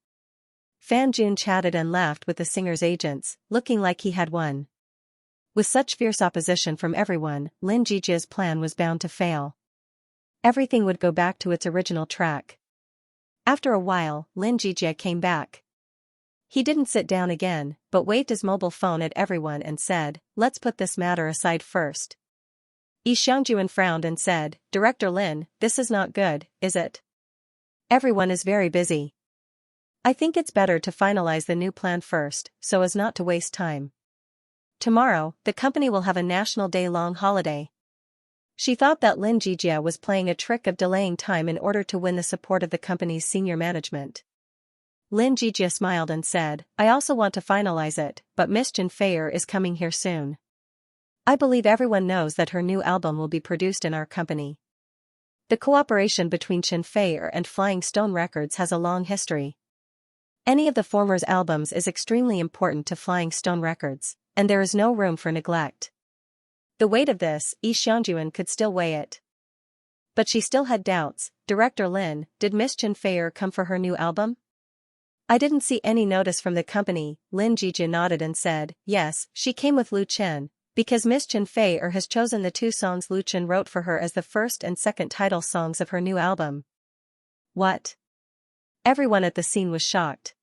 Fan Jun chatted and laughed with the singer's agents, looking like he had won. With such fierce opposition from everyone, Lin Jijie's plan was bound to fail. Everything would go back to its original track. After a while, Lin Jijie came back. He didn't sit down again, but waved his mobile phone at everyone and said, "Let's put this matter aside first." Xianxia frowned and said, "Director Lin, this is not good, is it? Everyone is very busy. I think it's better to finalize the new plan first, so as not to waste time. Tomorrow, the company will have a national day-long holiday." She thought that Lin Jijie was playing a trick of delaying time in order to win the support of the company's senior management. Lin Jijie smiled and said, "I also want to finalize it, but Miss Xianxia is coming here soon. I believe everyone knows that her new album will be produced in our company." The cooperation between Xianxia and Flying Stone Records has a long history. Any of the former's albums is extremely important to Flying Stone Records, and there is no room for neglect. The weight of this, Xianxia could still weigh it. But she still had doubts. "Director Lin, did Miss Xianxia come for her new album?" "I didn't see any notice from the company." Lin Jijie nodded and said, "Yes, she came with Lu Chen, because Miss Xianxia has chosen the two songs Lu Chen wrote for her as the first and second title songs of her new album." What? Everyone at the scene was shocked.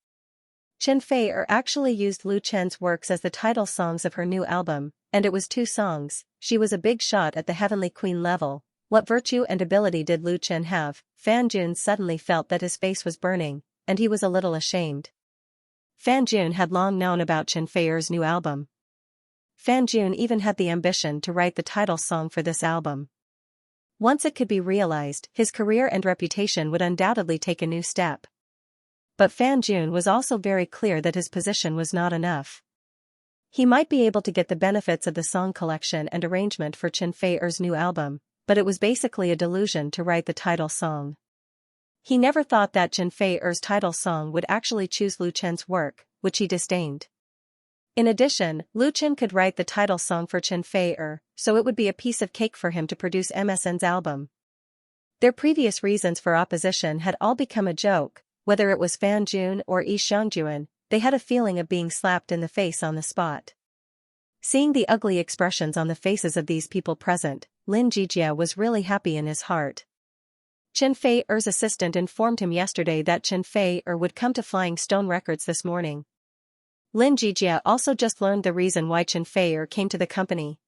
Xianxia actually used Lu Chen's works as the title songs of her new album, and it was two songs. She was a big shot at the Heavenly Queen level. What virtue and ability did Lu Chen have? Fan Jun suddenly felt that his face was burning, and he was a little ashamed. Fan Jun had long known about Xianxia's new album. Fan Jun even had the ambition to write the title song for this album. Once it could be realized, his career and reputation would undoubtedly take a new step. But Fan Jun was also very clear that his position was not enough. He might be able to get the benefits of the song collection and arrangement for Xianxia's new album, but it was basically a delusion to write the title song. He never thought that Xianxia's title song would actually choose Lu Chen's work, which he disdained. In addition, Lu Chen could write the title song for Xianxia, so it would be a piece of cake for him to produce MSN's album. Their previous reasons for opposition had all become a joke. Whether it was Fan Jun or Xianxia, they had a feeling of being slapped in the face on the spot. Seeing the ugly expressions on the faces of these people present, Lin Jijia was really happy in his heart. Chen Fei-er's assistant informed him yesterday that Chen Fei-er would come to Flying Stone Records this morning. Lin Jijia also just learned the reason why Chen Fei-er came to the company.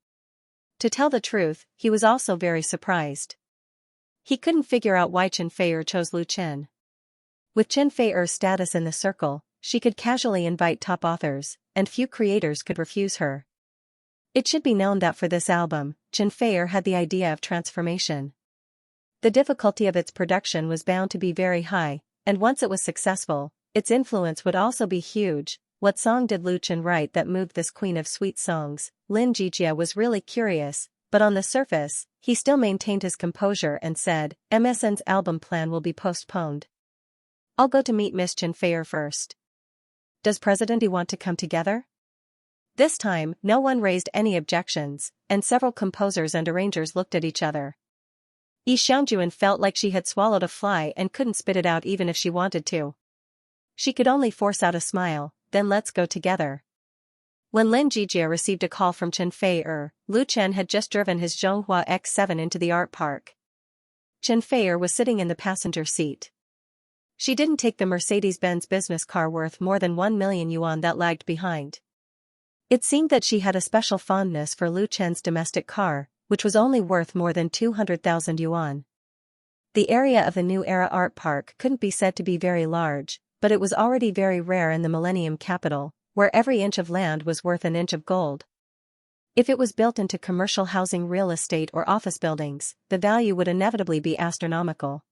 To tell the truth, he was also very surprised. He couldn't figure out why Chen Fei-er chose Lu Chen. With Chen Fei-er's status in the circle, she could casually invite top authors, and few creators could refuse her. It should be known that for this album, Chen Fei-er had the idea of transformation. The difficulty of its production was bound to be very high, and once it was successful, its influence would also be huge. What song did Lu Chen write that moved this queen of sweet songs? Lin Jijia was really curious, but on the surface, he still maintained his composure and said, MSN's album plan will be postponed. I'll go to meet Miss Chen Fei-er first. Does President Yi want to come together? This time, no one raised any objections, and several composers and arrangers looked at each other. Xianxia felt like she had swallowed a fly and couldn't spit it out even if she wanted to. She could only force out a smile, then let's go together. When Lin Jijia received a call from Chen Fei-er, Lu Chen had just driven his Xianxia X7 into the art park. Chen Fei-er was sitting in the passenger seat. She didn't take the Mercedes-Benz business car worth more than 1 million yuan that lagged behind. It seemed that she had a special fondness for Lu Chen's domestic car, which was only worth more than 200,000 yuan. The area of the New Era Art Park couldn't be said to be very large, but it was already very rare in the Millennium Capital, where every inch of land was worth an inch of gold. If it was built into commercial housing, real estate or office buildings, the value would inevitably be astronomical.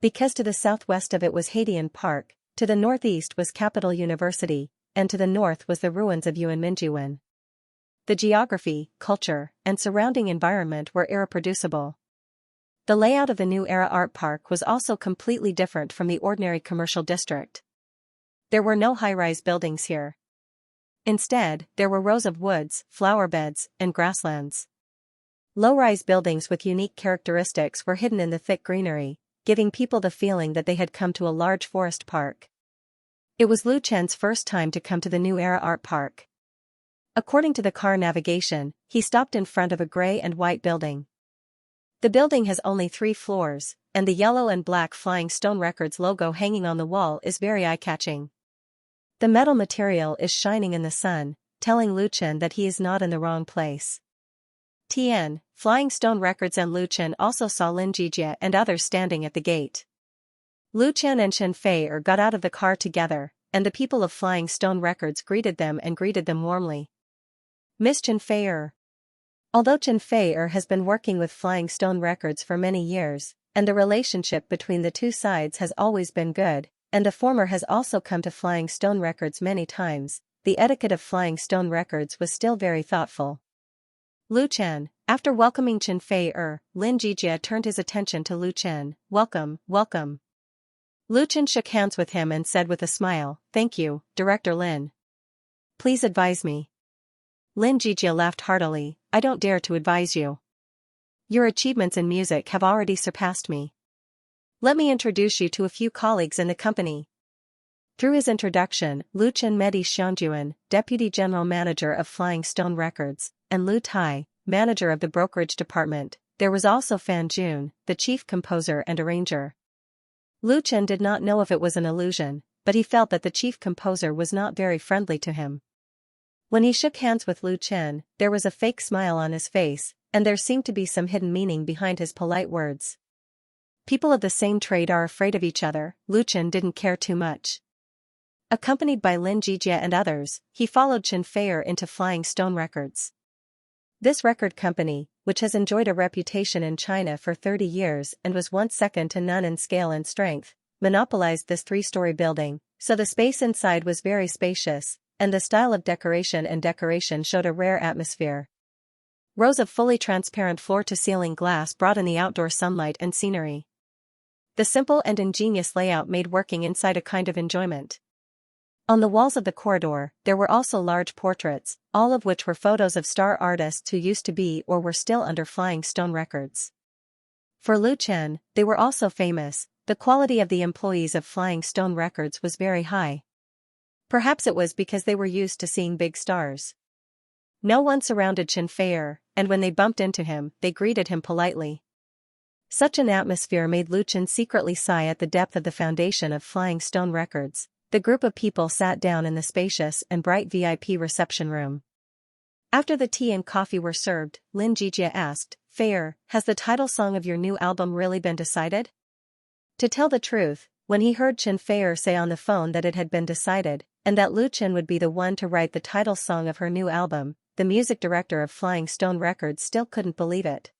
Because to the southwest of it was Hadian Park, to the northeast was Capital University, and to the north was the ruins of Yuanmingyuan. The geography, culture, and surrounding environment were irreproducible. The layout of the New Era Art Park was also completely different from the ordinary commercial district. There were no high-rise buildings here. Instead, there were rows of woods, flower beds, and grasslands. Low-rise buildings with unique characteristics were hidden in the thick greenery, giving people the feeling that they had come to a large forest park. It was Lu Chen's first time to come to the New Era Art Park. According to the car navigation, he stopped in front of a gray and white building. The building has only 3 floors, and the yellow and black Flying Stone Records logo hanging on the wall is very eye-catching. The metal material is shining in the sun, telling Lu Chen that he is not in the wrong place. Tian, Flying Stone Records and Lu Chen also saw Lin Jijia and others standing at the gate. Lu Chen and Chen Fei-er got out of the car together, and the people of Flying Stone Records greeted them warmly. Miss Chen Fei-er. Although Chen Fei-er has been working with Flying Stone Records for many years, and the relationship between the two sides has always been good, and the former has also come to Flying Stone Records many times, the etiquette of Flying Stone Records was still very thoughtful. Lu Chen, after welcoming Chen Fei-er, Lin Jijia turned his attention to Lu Chen. Welcome, welcome. Lu Chen shook hands with him and said with a smile, Thank you, Director Lin. Please advise me. Lin Jijia laughed heartily, I don't dare to advise you. Your achievements in music have already surpassed me. Let me introduce you to a few colleagues in the company. Through his introduction, Lu Chen met Xianxia, Deputy General Manager of Flying Stone Records, and Lu Tai, Manager of the Brokerage Department. There was also Fan Jun, the Chief Composer and Arranger. Lu Chen did not know if it was an illusion, but he felt that the Chief Composer was not very friendly to him. When he shook hands with Lu Chen, there was a fake smile on his face, and there seemed to be some hidden meaning behind his polite words. People of the same trade are afraid of each other. Lu Chen didn't care too much. Accompanied by Lin Jijia and others, he followed Chen Fei-er into Flying Stone Records. This record company, which has enjoyed a reputation in China for 30 years and was once second to none in scale and strength, monopolized this 3-story building, so the space inside was very spacious, and the style of decoration showed a rare atmosphere. Rows of fully transparent floor-to-ceiling glass brought in the outdoor sunlight and scenery. The simple and ingenious layout made working inside a kind of enjoyment. On the walls of the corridor, there were also large portraits, all of which were photos of star artists who used to be or were still under Flying Stone Records. For Lu Chen, they were also famous. The quality of the employees of Flying Stone Records was very high. Perhaps it was because they were used to seeing big stars. No one surrounded Xianxia, and when they bumped into him, they greeted him politely. Such an atmosphere made Lu Chen secretly sigh at the depth of the foundation of Flying Stone Records. The group of people sat down in the spacious and bright VIP reception room. After the tea and coffee were served, Lin Jijia asked, "Fair, has the title song of your new album really been decided?" To tell the truth, when he heard Xianxia say on the phone that it had been decided, and that Lu Chen would be the one to write the title song of her new album, the music director of Flying Stone Records still couldn't believe it.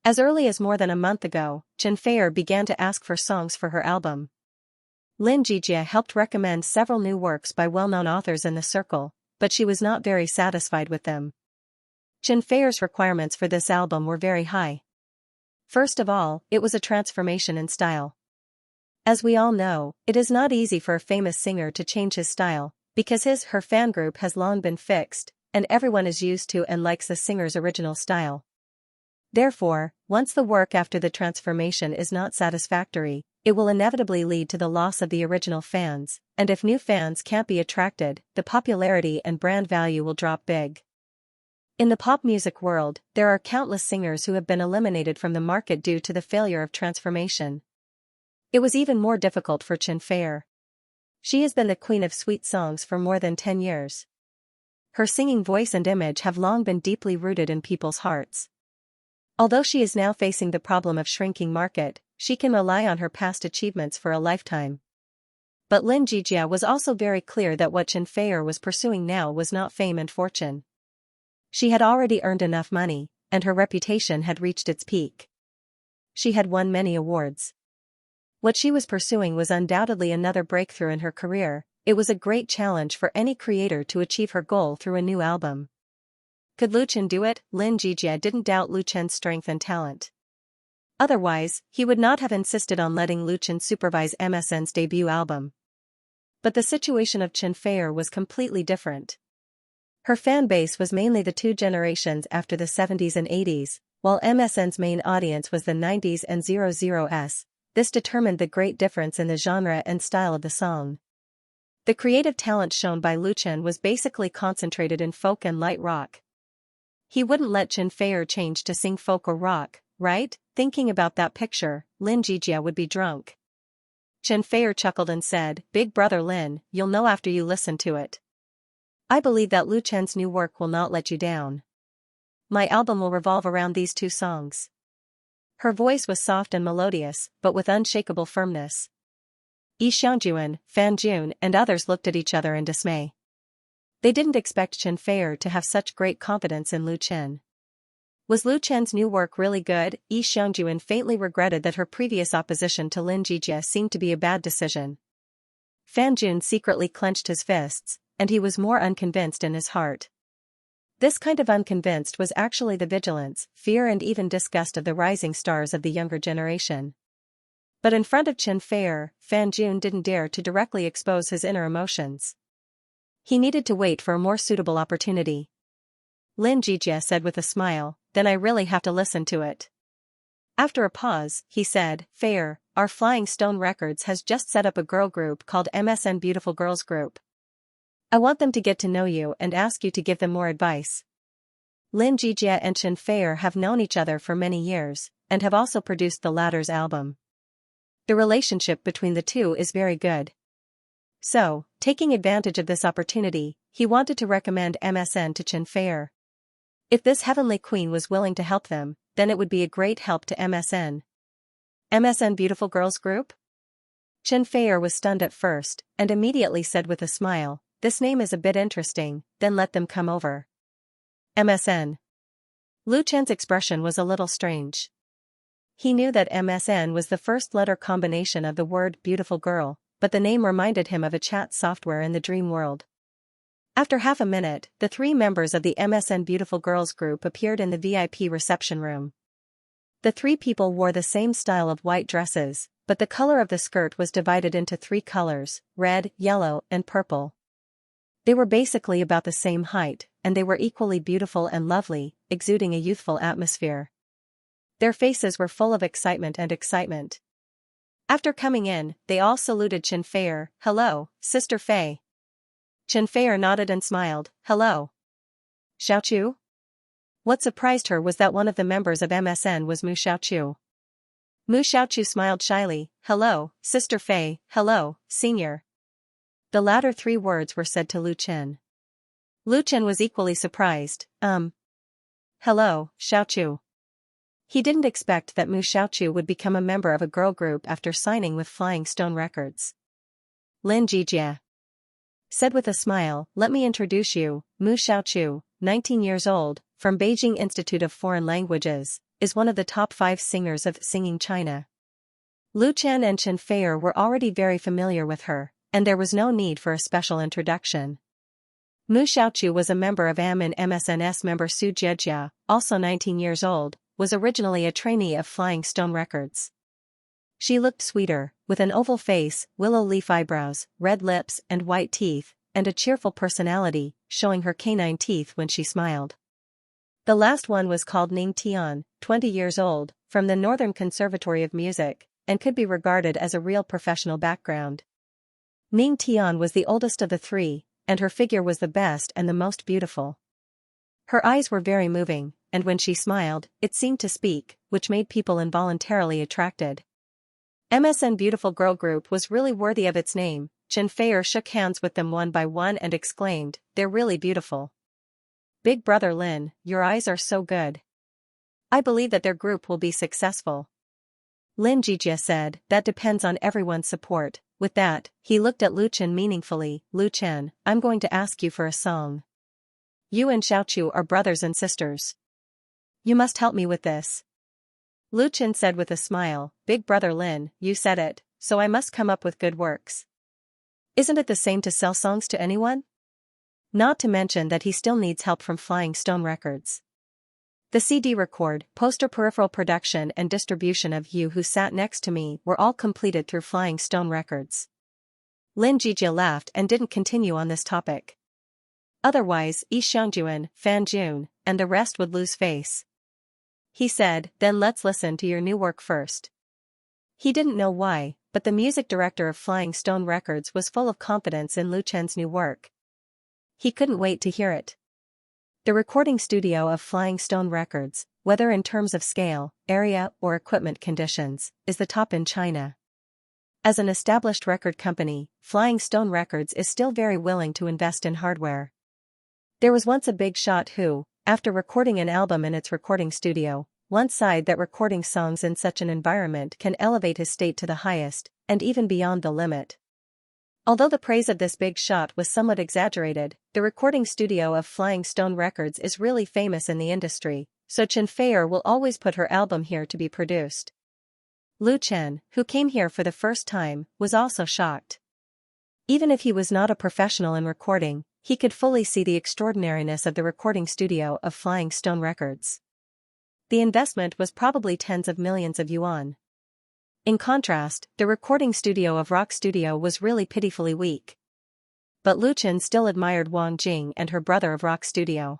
As early as more than a month ago, Xianxia began to ask for songs for her album. Lin Jijia helped recommend several new works by well-known authors in the circle, but she was not very satisfied with them. Xianxia's requirements for this album were very high. First of all, it was a transformation in style. As we all know, it is not easy for a famous singer to change his style, because her fan group has long been fixed, and everyone is used to and likes the singer's original style. Therefore, once the work after the transformation is not satisfactory, it will inevitably lead to the loss of the original fans, and if new fans can't be attracted, the popularity and brand value will drop big. In the pop music world, there are countless singers who have been eliminated from the market due to the failure of transformation. It was even more difficult for Xianxia. She has been the queen of sweet songs for more than 10 years. Her singing voice and image have long been deeply rooted in people's hearts. Although she is now facing the problem of shrinking market, she can rely on her past achievements for a lifetime. But Lin Jijia was also very clear that what Xianxia was pursuing now was not fame and fortune. She had already earned enough money, and her reputation had reached its peak. She had won many awards. What she was pursuing was undoubtedly another breakthrough in her career. It was a great challenge for any creator to achieve her goal through a new album. Could Lu Chen do it? Lin Jijia didn't doubt Lu Chen's strength and talent. Otherwise, he would not have insisted on letting Lu Chen supervise MSN's debut album. But the situation of Xianxia was completely different. Her fan base was mainly the two generations after the 70s and 80s, while MSN's main audience was the 90s and 00s. This determined the great difference in the genre and style of the song. The creative talent shown by Lu Chen was basically concentrated in folk and light rock. He wouldn't let Xianxia change to sing folk or rock, right? Thinking about that picture, Lin Jijia would be drunk. Xianxia chuckled and said, "Big brother Lin, you'll know after you listen to it. I believe that Lu Chen's new work will not let you down. My album will revolve around these two songs." Her voice was soft and melodious, but with unshakable firmness. Xianxia, Fan Jun, and others looked at each other in dismay. They didn't expect Xianxia to have such great confidence in Lu Chen. Was Lu Chen's new work really good? Xianxia faintly regretted that her previous opposition to Lin Jijia seemed to be a bad decision. Fan Jun secretly clenched his fists, and he was more unconvinced in his heart. This kind of unconvinced was actually the vigilance, fear and even disgust of the rising stars of the younger generation. But in front of Xianxia, Fan Jun didn't dare to directly expose his inner emotions. He needed to wait for a more suitable opportunity. Lin Jijia said with a smile, "Then I really have to listen to it." After a pause, he said, "Fair, our Flying Stone Records has just set up a girl group called MSN Beautiful Girls Group. I want them to get to know you and ask you to give them more advice." Lin Jijia and Xianxia have known each other for many years, and have also produced the latter's album. The relationship between the two is very good. So, taking advantage of this opportunity, he wanted to recommend MSN to Xianxia. If this heavenly queen was willing to help them, then it would be a great help to MSN. MSN Beautiful Girls Group? Xianxia was stunned at first, and immediately said with a smile, "This name is a bit interesting, then let them come over." MSN. Lu Chen's expression was a little strange. He knew that MSN was the first letter combination of the word beautiful girl, but the name reminded him of a chat software in the dream world. After half a minute, the three members of the MSN Beautiful Girls group appeared in the VIP reception room. The three people wore the same style of white dresses, but the color of the skirt was divided into three colors: red, yellow, and purple. They were basically about the same height, and they were equally beautiful and lovely, exuding a youthful atmosphere. Their faces were full of excitement. After coming in, they all saluted Xianxia. "Hello, Sister Fei." Xianxia nodded and smiled, "Hello." Xiaoqiu? What surprised her was that one of the members of MSN was Mu Xiaoqiu. Mu Xiaoqiu smiled shyly. Hello, Sister Fei, hello, Senior. The latter three words were said to Lu Chen. Lu Chen was equally surprised. Hello, Xiaoqiu. He didn't expect that Mu Xiaoqiu would become a member of a girl group after signing with Flying Stone Records. Lin Jijie said with a smile, let me introduce you, Mu Xiaoqiu, 19 years old, from Beijing Institute of Foreign Languages, is one of the top 5 singers of Singing China. Lu Chen and Chen Feier were already very familiar with her, and there was no need for a special introduction. Mu Xiaoqiu was a member of AM and MSNS member Su Jiejia, also 19 years old, was originally a trainee of Flying Stone Records. She looked sweeter, with an oval face, willow leaf eyebrows, red lips and white teeth, and a cheerful personality, showing her canine teeth when she smiled. The last one was called Ning Tian, 20 years old, from the Northern Conservatory of Music, and could be regarded as a real professional background. Ning Tian was the oldest of the three, and her figure was the best and the most beautiful. Her eyes were very moving, and when she smiled, it seemed to speak, which made people involuntarily attracted. MSN Beautiful Girl Group was really worthy of its name. Chen Feier shook hands with them one by one and exclaimed, they're really beautiful. Big brother Lin, your eyes are so good. I believe that their group will be successful. Lin Jijie said, that depends on everyone's support. With that, he looked at Lu Chen meaningfully. Lu Chen, I'm going to ask you for a song. You and Xiaoqiu are brothers and sisters. You must help me with this. Lu Chen said with a smile, Big brother Lin, you said it, so I must come up with good works. Isn't it the same to sell songs to anyone? Not to mention that he still needs help from Flying Stone Records. The CD record, poster peripheral production and distribution of You Who Sat Next to Me were all completed through Flying Stone Records. Lin Jijie laughed and didn't continue on this topic. Otherwise, Yi Xiangjuan, Fan Jun, and the rest would lose face. He said, then let's listen to your new work first. He didn't know why, but the music director of Flying Stone Records was full of confidence in Lu Chen's new work. He couldn't wait to hear it. The recording studio of Flying Stone Records, whether in terms of scale, area, or equipment conditions, is the top in China. As an established record company, Flying Stone Records is still very willing to invest in hardware. There was once a big shot who, after recording an album in its recording studio, once sighed that recording songs in such an environment can elevate his state to the highest, and even beyond the limit. Although the praise of this big shot was somewhat exaggerated, the recording studio of Flying Stone Records is really famous in the industry, so Chen Feier will always put her album here to be produced. Lu Chen, who came here for the first time, was also shocked. Even if he was not a professional in recording, he could fully see the extraordinariness of the recording studio of Flying Stone Records. The investment was probably tens of millions of yuan. In contrast, the recording studio of Rock Studio was really pitifully weak. But Lu Chen still admired Wang Jing and her brother of Rock Studio.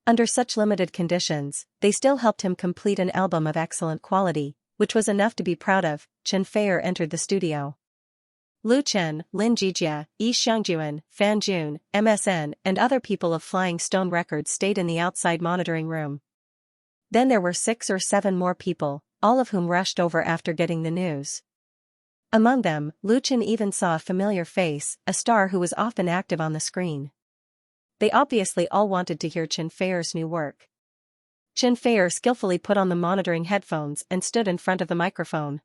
Under such limited conditions, they still helped him complete an album of excellent quality, which was enough to be proud of. Chen Feier entered the studio. Lu Chen, Lin Jijie, Yi Xiangjuan, Fan Jun, MSN, and other people of Flying Stone Records stayed in the outside monitoring room. Then there were 6 or 7 more people, all of whom rushed over after getting the news. Among them, Lu Chen even saw a familiar face, a star who was often active on the screen. They obviously all wanted to hear Chen Feier's new work. Chen Feier skillfully put on the monitoring headphones and stood in front of the microphone.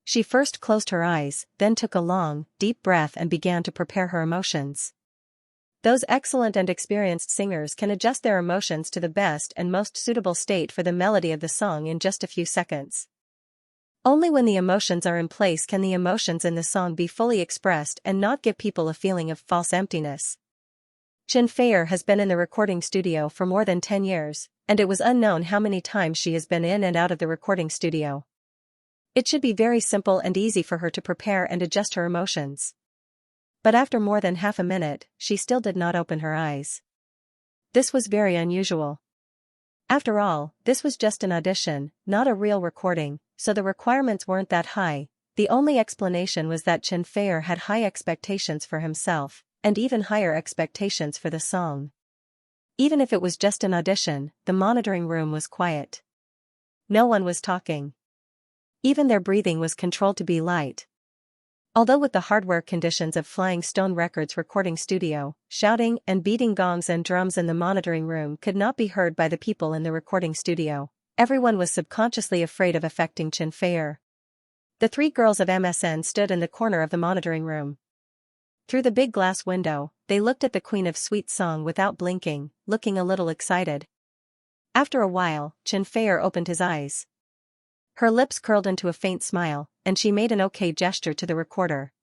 She first closed her eyes, then took a long, deep breath and began to prepare her emotions. Those excellent and experienced singers can adjust their emotions to the best and most suitable state for the melody of the song in just a few seconds. Only when the emotions are in place can the emotions in the song be fully expressed and not give people a feeling of false emptiness. Chen Feier has been in the recording studio for more than 10 years, and it was unknown how many times she has been in and out of the recording studio. It should be very simple and easy for her to prepare and adjust her emotions. But after more than half a minute, she still did not open her eyes. This was very unusual. After all, this was just an audition, not a real recording, so the requirements weren't that high. The only explanation was that Chen Feier had high expectations for himself, and even higher expectations for the song. Even if it was just an audition, the monitoring room was quiet. No one was talking. Even their breathing was controlled to be light. Although with the hardware conditions of Flying Stone Records recording studio, shouting and beating gongs and drums in the monitoring room could not be heard by the people in the recording studio, everyone was subconsciously afraid of affecting Xianxia. The three girls of MSN stood in the corner of the monitoring room. Through the big glass window, they looked at the Queen of Sweet Song without blinking, looking a little excited. After a while, Xianxia opened his eyes. Her lips curled into a faint smile, and she made an OK gesture to the recorder.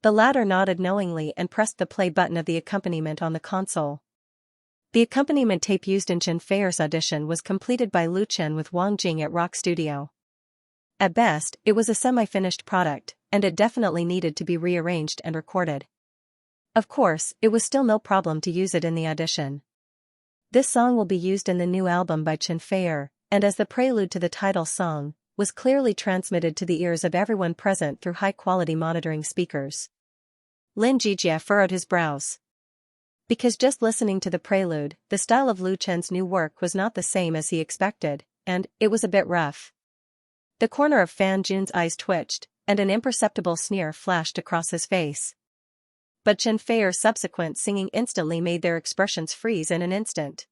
The latter nodded knowingly and pressed the play button of the accompaniment on the console. The accompaniment tape used in Xianxia's audition was completed by Lu Chen with Wang Jing at Rock Studio. At best, it was a semi-finished product, and it definitely needed to be rearranged and recorded. Of course, it was still no problem to use it in the audition. This song will be used in the new album by Xianxia, and as the prelude to the title song, was clearly transmitted to the ears of everyone present through high-quality monitoring speakers. Lin Jijie furrowed his brows. Because just listening to the prelude, the style of Lu Chen's new work was not the same as he expected, and it was a bit rough. The corner of Fan Jun's eyes twitched, and an imperceptible sneer flashed across his face. But Xianxia's subsequent singing instantly made their expressions freeze in an instant.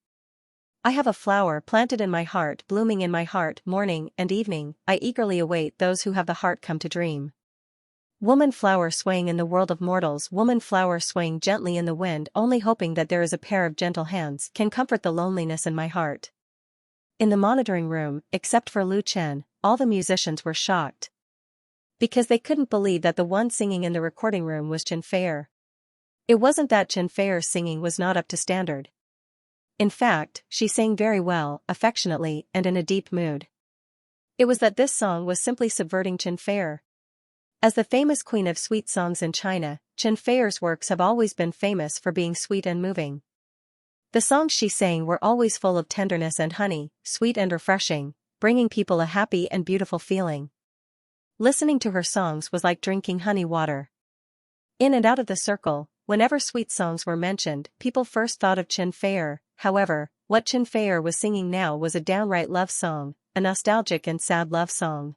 I have a flower planted in my heart, blooming in my heart, morning and evening, I eagerly await those who have the heart come to dream. Woman flower swaying in the world of mortals, woman flower swaying gently in the wind, only hoping that there is a pair of gentle hands can comfort the loneliness in my heart. In the monitoring room, except for Lu Chen, all the musicians were shocked. Because they couldn't believe that the one singing in the recording room was Xianxia. It wasn't that Xianxia's singing was not up to standard. In fact, she sang very well, affectionately, and in a deep mood. It was that this song was simply subverting Xianxia. As the famous queen of sweet songs in China, Xianxia's works have always been famous for being sweet and moving. The songs she sang were always full of tenderness and honey, sweet and refreshing, bringing people a happy and beautiful feeling. Listening to her songs was like drinking honey water. In and out of the circle, whenever sweet songs were mentioned, people first thought of Xianxia. However, what Xianxia was singing now was a downright love song, a nostalgic and sad love song.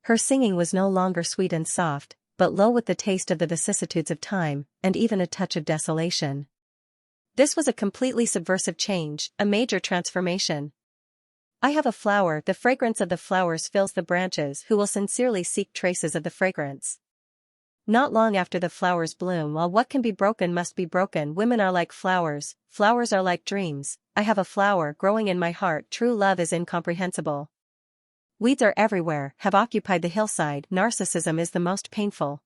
Her singing was no longer sweet and soft, but low with the taste of the vicissitudes of time, and even a touch of desolation. This was a completely subversive change, a major transformation. I have a flower, the fragrance of the flowers fills the branches, who will sincerely seek traces of the fragrance. Not long after the flowers bloom, while what can be broken must be broken. Women are like flowers, flowers are like dreams, I have a flower growing in my heart, true love is incomprehensible. Weeds are everywhere, have occupied the hillside, narcissism is the most painful.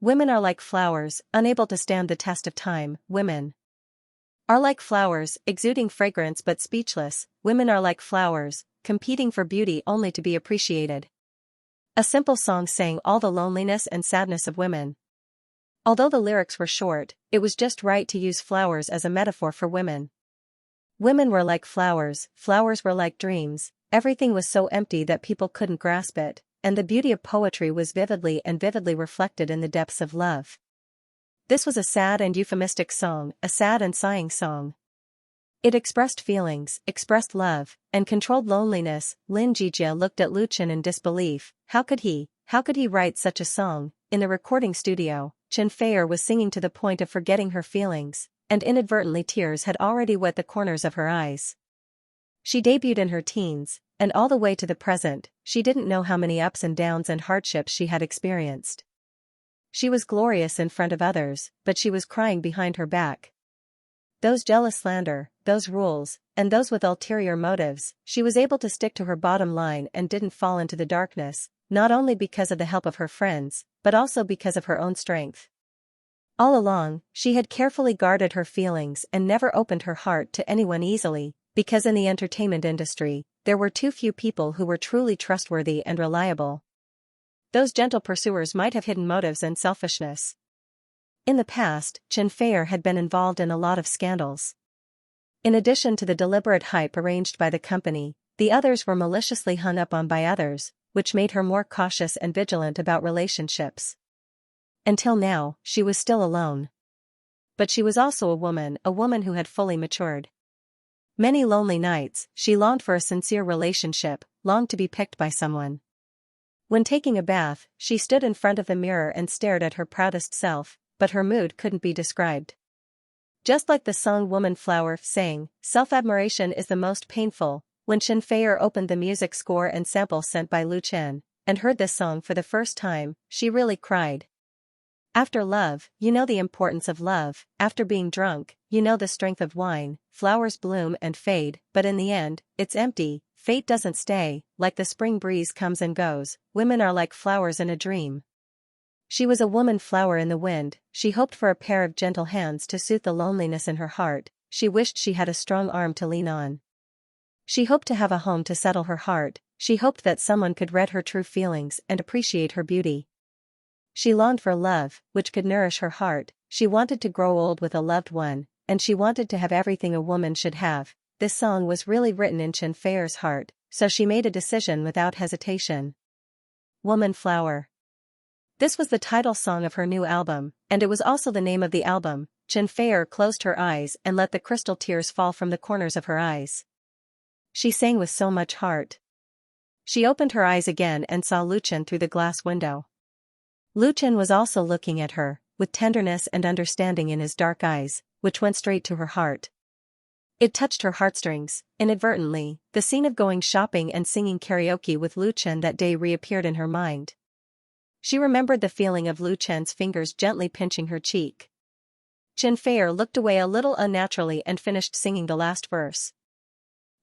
Women are like flowers, unable to stand the test of time, women are like flowers, exuding fragrance but speechless, women are like flowers, competing for beauty only to be appreciated. A simple song sang all the loneliness and sadness of women. Although the lyrics were short, it was just right to use flowers as a metaphor for women. Women were like flowers were like dreams, everything was so empty that people couldn't grasp it, and the beauty of poetry was vividly reflected in the depths of love. This was a sad and euphemistic song, a sad and sighing song. It expressed feelings, expressed love, and controlled loneliness. Lin Jijie looked at Lu Chen in disbelief. How could he write such a song? In the recording studio, Xianxia was singing to the point of forgetting her feelings, and inadvertently tears had already wet the corners of her eyes. She debuted in her teens, and all the way to the present, she didn't know how many ups and downs and hardships she had experienced. She was glorious in front of others, but she was crying behind her back. Those jealous slander, those rules, and those with ulterior motives, she was able to stick to her bottom line and didn't fall into the darkness, not only because of the help of her friends, but also because of her own strength. All along, she had carefully guarded her feelings and never opened her heart to anyone easily, because in the entertainment industry, there were too few people who were truly trustworthy and reliable. Those gentle pursuers might have hidden motives and selfishness. In the past, Xianxia had been involved in a lot of scandals. In addition to the deliberate hype arranged by the company, the others were maliciously hung up on by others, which made her more cautious and vigilant about relationships. Until now, she was still alone. but she was also a woman who had fully matured. Many lonely nights, she longed for a sincere relationship, longed to be picked by someone. When taking a bath, she stood in front of the mirror and stared at her proudest self, but her mood couldn't be described. Just like the song Woman Flower sang, self-admiration is the most painful. When Xianxia opened the music score and sample sent by Lu Chen, and heard this song for the first time, she really cried. After love, you know the importance of love. After being drunk, you know the strength of wine. Flowers bloom and fade, but in the end, it's empty. Fate doesn't stay, like the spring breeze comes and goes. Women are like flowers in a dream. She was a woman flower in the wind. She hoped for a pair of gentle hands to soothe the loneliness in her heart. She wished she had a strong arm to lean on. She hoped to have a home to settle her heart. She hoped that someone could read her true feelings and appreciate her beauty. She longed for love, which could nourish her heart. She wanted to grow old with a loved one, and she wanted to have everything a woman should have. This song was really written in Xianxia's heart, so she made a decision without hesitation. Woman Flower. This was the title song of her new album, and it was also the name of the album. Xianxia closed her eyes and let the crystal tears fall from the corners of her eyes. She sang with so much heart. She opened her eyes again and saw Lu Chen through the glass window. Lu Chen was also looking at her, with tenderness and understanding in his dark eyes, which went straight to her heart. It touched her heartstrings. Inadvertently, the scene of going shopping and singing karaoke with Lu Chen that day reappeared in her mind. She remembered the feeling of Lu Chen's fingers gently pinching her cheek. Xianxia looked away a little unnaturally and finished singing the last verse.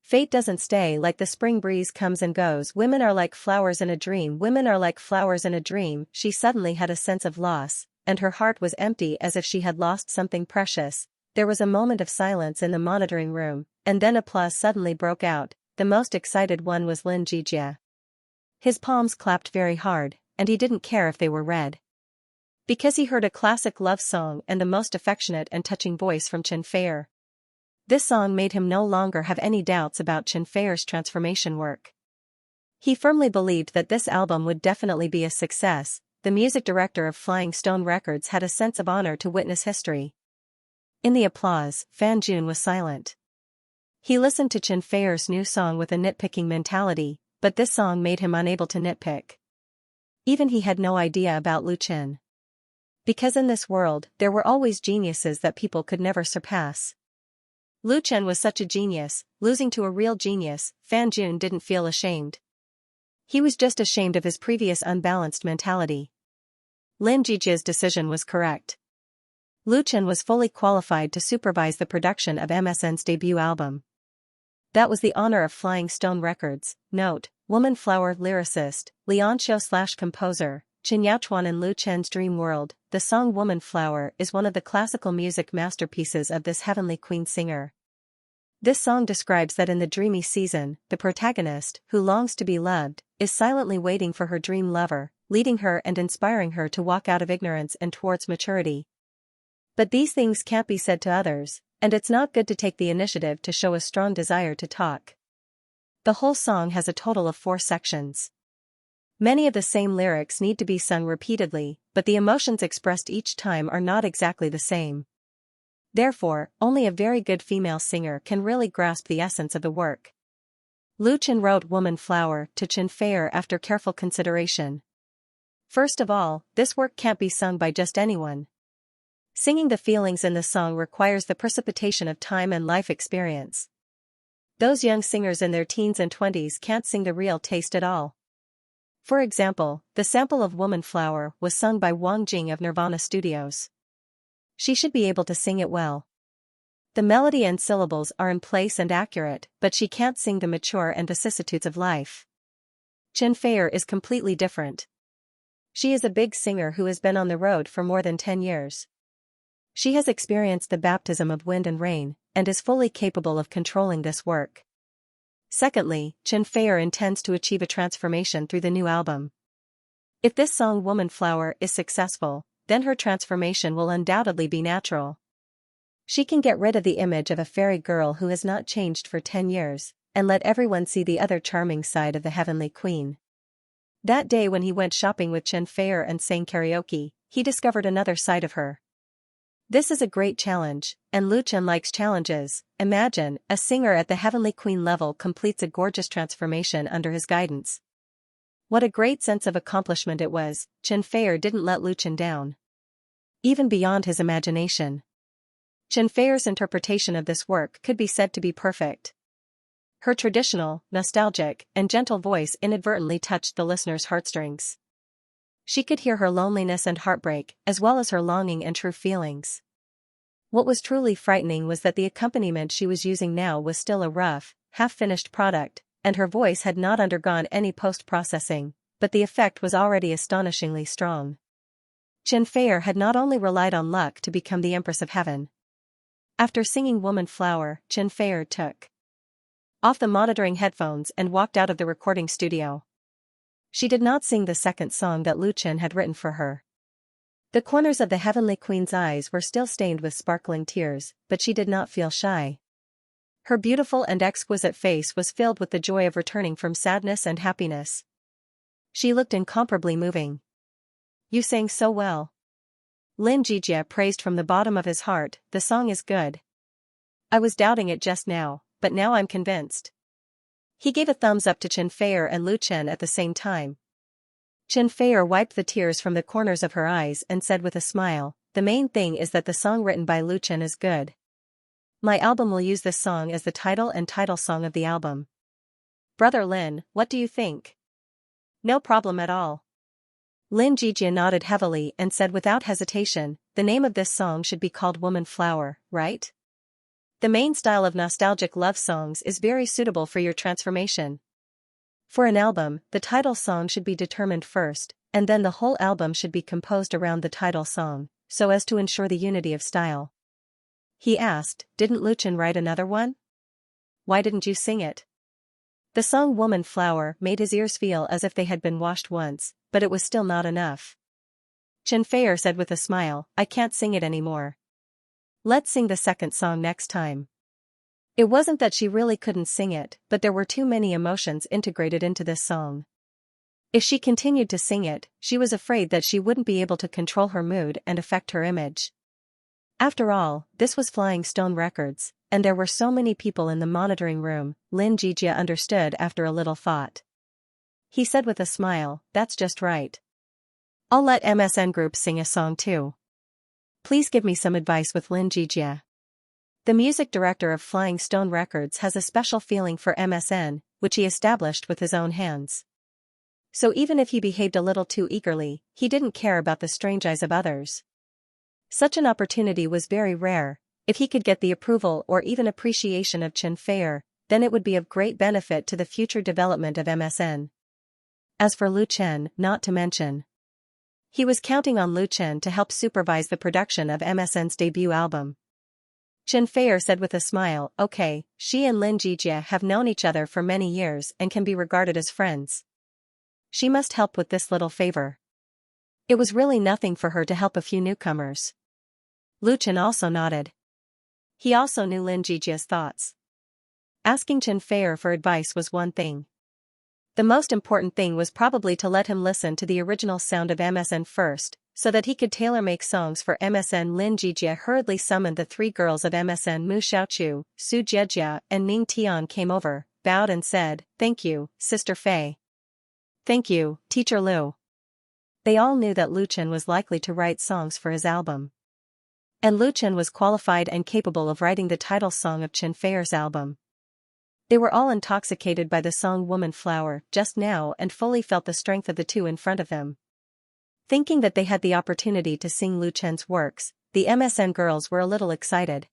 Fate doesn't stay, like the spring breeze comes and goes. Women are like flowers in a dream. Women are like flowers in a dream. She suddenly had a sense of loss, and her heart was empty as if she had lost something precious. There was a moment of silence in the monitoring room, and then applause suddenly broke out. The most excited one was Lin Jijia. His palms clapped very hard, and he didn't care if they were red. Because he heard a classic love song and the most affectionate and touching voice from Xianxia. This song made him no longer have any doubts about Xianxia's transformation work. He firmly believed that this album would definitely be a success. The music director of Flying Stone Records had a sense of honor to witness history. In the applause, Fan Jun was silent. He listened to Xianxia's new song with a nitpicking mentality, but this song made him unable to nitpick. Even he had no idea about Lu Chen. Because in this world, there were always geniuses that people could never surpass. Lu Chen was such a genius. Losing to a real genius, Fan Jun didn't feel ashamed. He was just ashamed of his previous unbalanced mentality. Lin Jijia's decision was correct. Lu Chen was fully qualified to supervise the production of MSN's debut album. That was the honor of Flying Stone Records. Note: Woman Flower lyricist, Xianxia/composer, Chen Yaochuan in Lu Chen's dream world. The song Woman Flower is one of the classical music masterpieces of this heavenly queen singer. This song describes that in the dreamy season, the protagonist, who longs to be loved, is silently waiting for her dream lover, leading her and inspiring her to walk out of ignorance and towards maturity. But these things can't be said to others, and it's not good to take the initiative to show a strong desire to talk. The whole song has a total of 4 sections. Many of the same lyrics need to be sung repeatedly, but the emotions expressed each time are not exactly the same. Therefore, only a very good female singer can really grasp the essence of the work. Lu Chen wrote Woman Flower to Xianxia after careful consideration. First of all, this work can't be sung by just anyone. Singing the feelings in the song requires the precipitation of time and life experience. Those young singers in their teens and 20s can't sing the real taste at all. For example, the sample of Woman Flower was sung by Wang Jing of Nirvana Studios. She should be able to sing it well. The melody and syllables are in place and accurate, but she can't sing the mature and vicissitudes of life. Xianxia is completely different. She is a big singer who has been on the road for more than 10 years. She has experienced the baptism of wind and rain, and is fully capable of controlling this work. Secondly, Xianxia intends to achieve a transformation through the new album. If this song Woman Flower is successful, then her transformation will undoubtedly be natural. She can get rid of the image of a fairy girl who has not changed for 10 years, and let everyone see the other charming side of the heavenly queen. That day when he went shopping with Xianxia and sang karaoke, he discovered another side of her. This is a great challenge, and Lu Chen likes challenges. Imagine, a singer at the Heavenly Queen level completes a gorgeous transformation under his guidance. What a great sense of accomplishment it was. Chen Feier didn't let Lu Chen down. Even beyond his imagination. Chen Feier's interpretation of this work could be said to be perfect. Her traditional, nostalgic, and gentle voice inadvertently touched the listener's heartstrings. She could hear her loneliness and heartbreak, as well as her longing and true feelings. What was truly frightening was that the accompaniment she was using now was still a rough, half-finished product, and her voice had not undergone any post-processing, but the effect was already astonishingly strong. Chen Feier had not only relied on luck to become the Empress of Heaven. After singing Woman Flower, Chen Feier took off the monitoring headphones and walked out of the recording studio. She did not sing the second song that Lu Chen had written for her. The corners of the Heavenly Queen's eyes were still stained with sparkling tears, but she did not feel shy. Her beautiful and exquisite face was filled with the joy of returning from sadness and happiness. She looked incomparably moving. You sang so well. Lin Jijie praised from the bottom of his heart, the song is good. I was doubting it just now, but now I'm convinced. He gave a thumbs up to Chen Feier and Lu Chen at the same time. Chen Feier wiped the tears from the corners of her eyes and said with a smile, the main thing is that the song written by Lu Chen is good. My album will use this song as the title and title song of the album. Brother Lin, what do you think? No problem at all. Lin Jijie nodded heavily and said without hesitation, the name of this song should be called Woman Flower, right? The main style of nostalgic love songs is very suitable for your transformation. For an album, the title song should be determined first, and then the whole album should be composed around the title song, so as to ensure the unity of style. He asked, didn't Lu Chen write another one? Why didn't you sing it? The song Woman Flower made his ears feel as if they had been washed once, but it was still not enough. Chen Feier said with a smile, I can't sing it anymore. Let's sing the second song next time. It wasn't that she really couldn't sing it, but there were too many emotions integrated into this song. If she continued to sing it, she was afraid that she wouldn't be able to control her mood and affect her image. After all, this was Flying Stone Records, and there were so many people in the monitoring room. Lin Jijie understood after a little thought. He said with a smile, that's just right. I'll let MSN Group sing a song too. Please give me some advice with Lin Jijie. The music director of Flying Stone Records has a special feeling for MSN, which he established with his own hands. So even if he behaved a little too eagerly, he didn't care about the strange eyes of others. Such an opportunity was very rare. If he could get the approval or even appreciation of Chen Feier, then it would be of great benefit to the future development of MSN. As for Lu Chen, not to mention. He was counting on Lu Chen to help supervise the production of MSN's debut album. Chen Feier said with a smile, okay, she and Lin Jijie have known each other for many years and can be regarded as friends. She must help with this little favor. It was really nothing for her to help a few newcomers. Lu Chen also nodded. He also knew Lin Jijie's thoughts. Asking Chen Feier for advice was one thing. The most important thing was probably to let him listen to the original sound of MSN first, so that he could tailor-make songs for MSN. Lin Jijie hurriedly summoned the three girls of MSN. Mu Xiaochu, Su Jiejia, and Ning Tian came over, bowed and said, thank you, Sister Fei. Thank you, Teacher Lu. They all knew that Lu Chen was likely to write songs for his album. And Lu Chen was qualified and capable of writing the title song of Chen Feier's album. They were all intoxicated by the song Woman Flower just now and fully felt the strength of the two in front of them. Thinking that they had the opportunity to sing Lu Chen's works, the MSN girls were a little excited.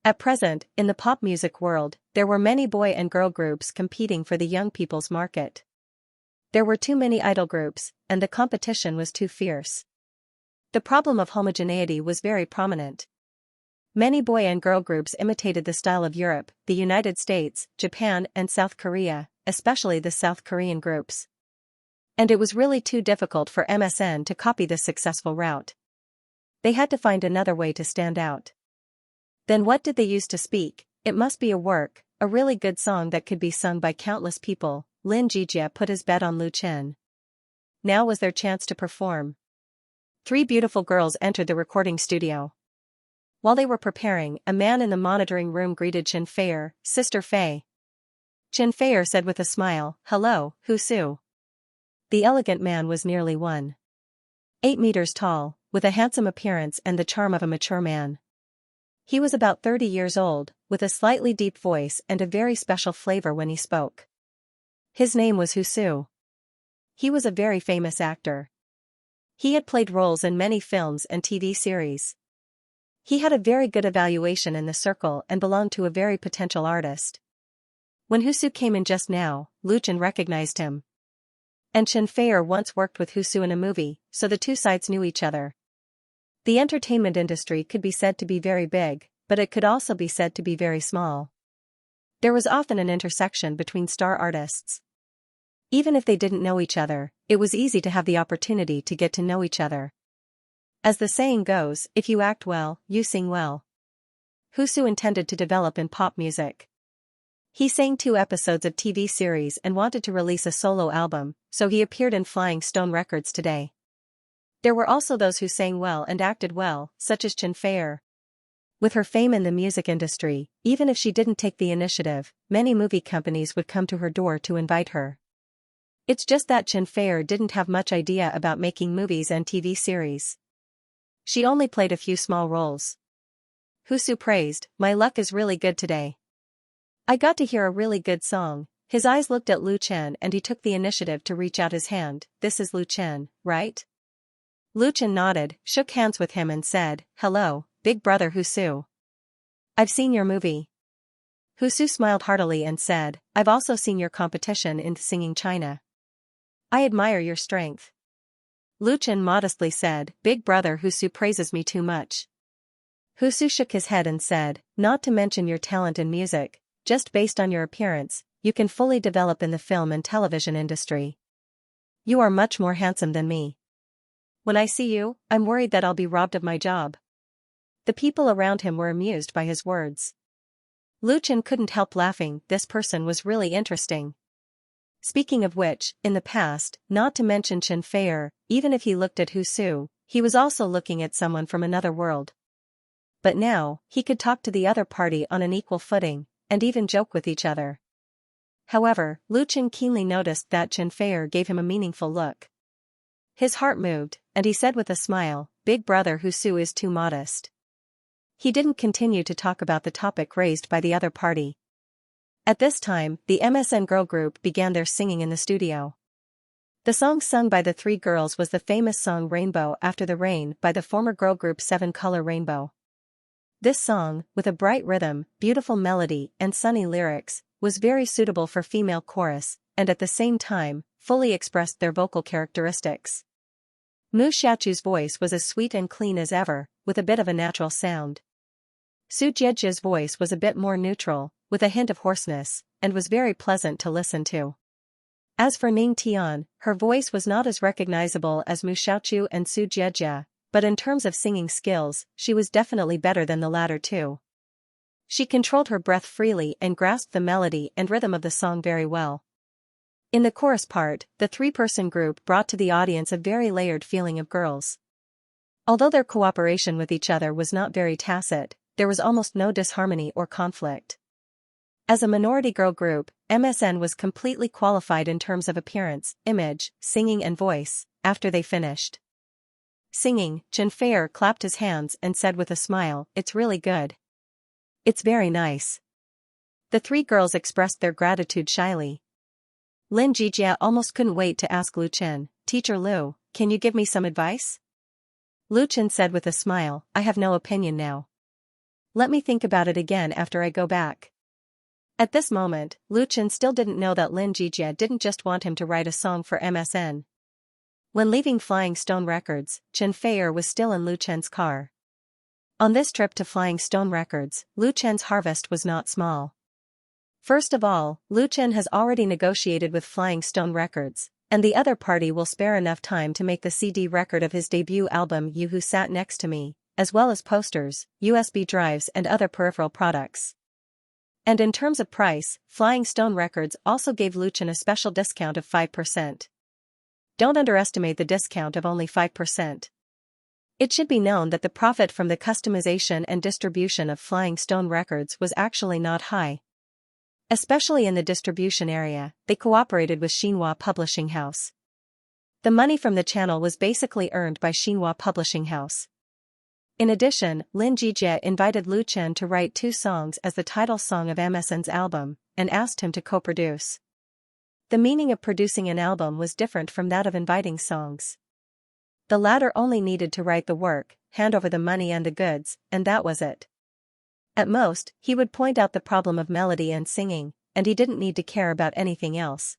At present, in the pop music world, there were many boy and girl groups competing for the young people's market. There were too many idol groups, and the competition was too fierce. The problem of homogeneity was very prominent. Many boy and girl groups imitated the style of Europe, the United States, Japan, and South Korea, especially the South Korean groups. And it was really too difficult for MSN to copy this successful route. They had to find another way to stand out. Then what did they use to speak? It must be a work, a really good song that could be sung by countless people. Lin Jijie put his bet on Lu Chen. Now was their chance to perform. Three beautiful girls entered the recording studio. While they were preparing, a man in the monitoring room greeted Xianxia, Sister Fei. Xianxia said with a smile, "Hello, Husu." The elegant man was nearly 1.8 meters tall, with a handsome appearance and the charm of a mature man. He was about 30 years old, with a slightly deep voice and a very special flavor when he spoke. His name was Husu. He was a very famous actor. He had played roles in many films and TV series. He had a very good evaluation in the circle and belonged to a very potential artist. When Husu came in just now, Lu Chen recognized him. And Xianxia once worked with Husu in a movie, so the two sides knew each other. The entertainment industry could be said to be very big, but it could also be said to be very small. There was often an intersection between star artists. Even if they didn't know each other, it was easy to have the opportunity to get to know each other. As the saying goes, if you act well, you sing well. Husu intended to develop in pop music. He sang 2 episodes of TV series and wanted to release a solo album, so he appeared in Flying Stone Records today. There were also those who sang well and acted well, such as Xianxia. With her fame in the music industry, even if she didn't take the initiative, many movie companies would come to her door to invite her. It's just that Xianxia didn't have much idea about making movies and TV series. She only played a few small roles. Husu praised, "My luck is really good today. I got to hear a really good song." His eyes looked at Lu Chen and he took the initiative to reach out his hand. "This is Lu Chen, right?" Lu Chen nodded, shook hands with him and said, "Hello, big brother Husu. I've seen your movie." Husu smiled heartily and said, "I've also seen your competition in singing China. I admire your strength." Lu Chen modestly said, "Big brother Husu praises me too much." Husu shook his head and said, "Not to mention your talent in music, just based on your appearance, you can fully develop in the film and television industry. You are much more handsome than me. When I see you, I'm worried that I'll be robbed of my job." The people around him were amused by his words. Lu Chen couldn't help laughing. This person was really interesting. Speaking of which, in the past, not to mention Xianxia, even if he looked at Husu, he was also looking at someone from another world. But now, he could talk to the other party on an equal footing, and even joke with each other. However, Lu Chen keenly noticed that Xianxia gave him a meaningful look. His heart moved, and he said with a smile, "Big brother Husu is too modest." He didn't continue to talk about the topic raised by the other party. At this time, the MSN girl group began their singing in the studio. The song sung by the 3 girls was the famous song "Rainbow After the Rain" by the former girl group 7 Color Rainbow. This song, with a bright rhythm, beautiful melody, and sunny lyrics, was very suitable for female chorus, and at the same time, fully expressed their vocal characteristics. Mu Xiaochu's voice was as sweet and clean as ever, with a bit of a natural sound. Su Jiejia's voice was a bit more neutral, with a hint of hoarseness, and was very pleasant to listen to. As for Ning Tian, her voice was not as recognizable as Mu Xiaochu and Su Jiejia, but in terms of singing skills, she was definitely better than the latter two. She controlled her breath freely and grasped the melody and rhythm of the song very well. In the chorus part, the 3-person group brought to the audience a very layered feeling of girls. Although their cooperation with each other was not very tacit, there was almost no disharmony or conflict. As a minority girl group, MSN was completely qualified in terms of appearance, image, singing and voice. After they finished singing, Xianxia clapped his hands and said with a smile, "It's really good. It's very nice." The 3 girls expressed their gratitude shyly. Lin Jijia almost couldn't wait to ask Lu Chen, "Teacher Lu, can you give me some advice?" Lu Chen said with a smile, "I have no opinion now. Let me think about it again after I go back." At this moment, Lu Chen still didn't know that Lin Jijia didn't just want him to write a song for MSN. When leaving Flying Stone Records, Xianxia was still in Lu Chen's car. On this trip to Flying Stone Records, Lu Chen's harvest was not small. First of all, Lu Chen has already negotiated with Flying Stone Records, and the other party will spare enough time to make the CD record of his debut album You Who Sat Next to Me, as well as posters, USB drives and other peripheral products. And in terms of price, Flying Stone Records also gave Lu Chen a special discount of 5%. Don't underestimate the discount of only 5%. It should be known that the profit from the customization and distribution of Flying Stone records was actually not high. Especially in the distribution area, they cooperated with Xianxia Publishing House. The money from the channel was basically earned by Xianxia Publishing House. In addition, Lin Jijie invited Lu Chen to write 2 songs as the title song of MSN's album, and asked him to co-produce. The meaning of producing an album was different from that of inviting songs. The latter only needed to write the work, hand over the money and the goods, and that was it. At most, he would point out the problem of melody and singing, and he didn't need to care about anything else.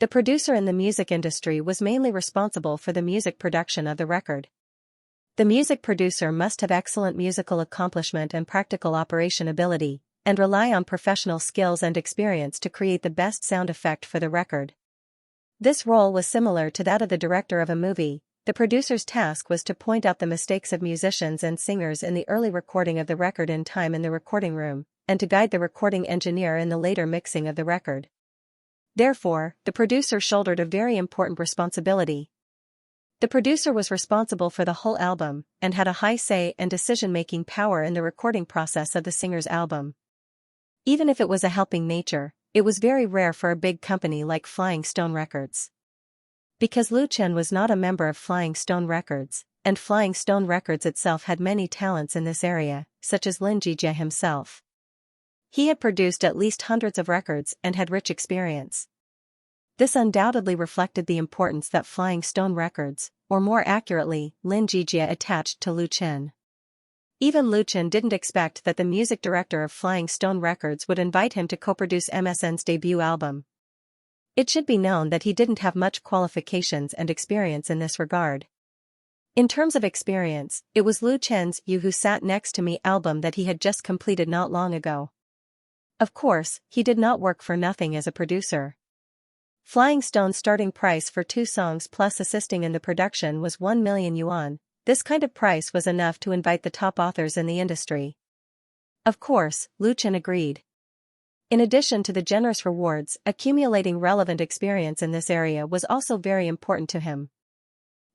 The producer in the music industry was mainly responsible for the music production of the record. The music producer must have excellent musical accomplishment and practical operation ability, and rely on professional skills and experience to create the best sound effect for the record. This role was similar to that of the director of a movie. The producer's task was to point out the mistakes of musicians and singers in the early recording of the record in time in the recording room, and to guide the recording engineer in the later mixing of the record. Therefore, the producer shouldered a very important responsibility. The producer was responsible for the whole album, and had a high say and decision-making power in the recording process of the singer's album. Even if it was a helping nature, it was very rare for a big company like Flying Stone Records. Because Lu Chen was not a member of Flying Stone Records, and Flying Stone Records itself had many talents in this area, such as Lin Jijie himself. He had produced at least hundreds of records and had rich experience. This undoubtedly reflected the importance that Flying Stone Records, or more accurately, Lin Jijie, attached to Lu Chen. Even Lu Chen didn't expect that the music director of Flying Stone Records would invite him to co-produce MSN's debut album. It should be known that he didn't have much qualifications and experience in this regard. In terms of experience, it was Lu Chen's You Who Sat Next to Me album that he had just completed not long ago. Of course, he did not work for nothing as a producer. Flying Stone's starting price for 2 songs plus assisting in the production was 1 million yuan. This kind of price was enough to invite the top authors in the industry. Of course, Lu Chen agreed. In addition to the generous rewards, accumulating relevant experience in this area was also very important to him.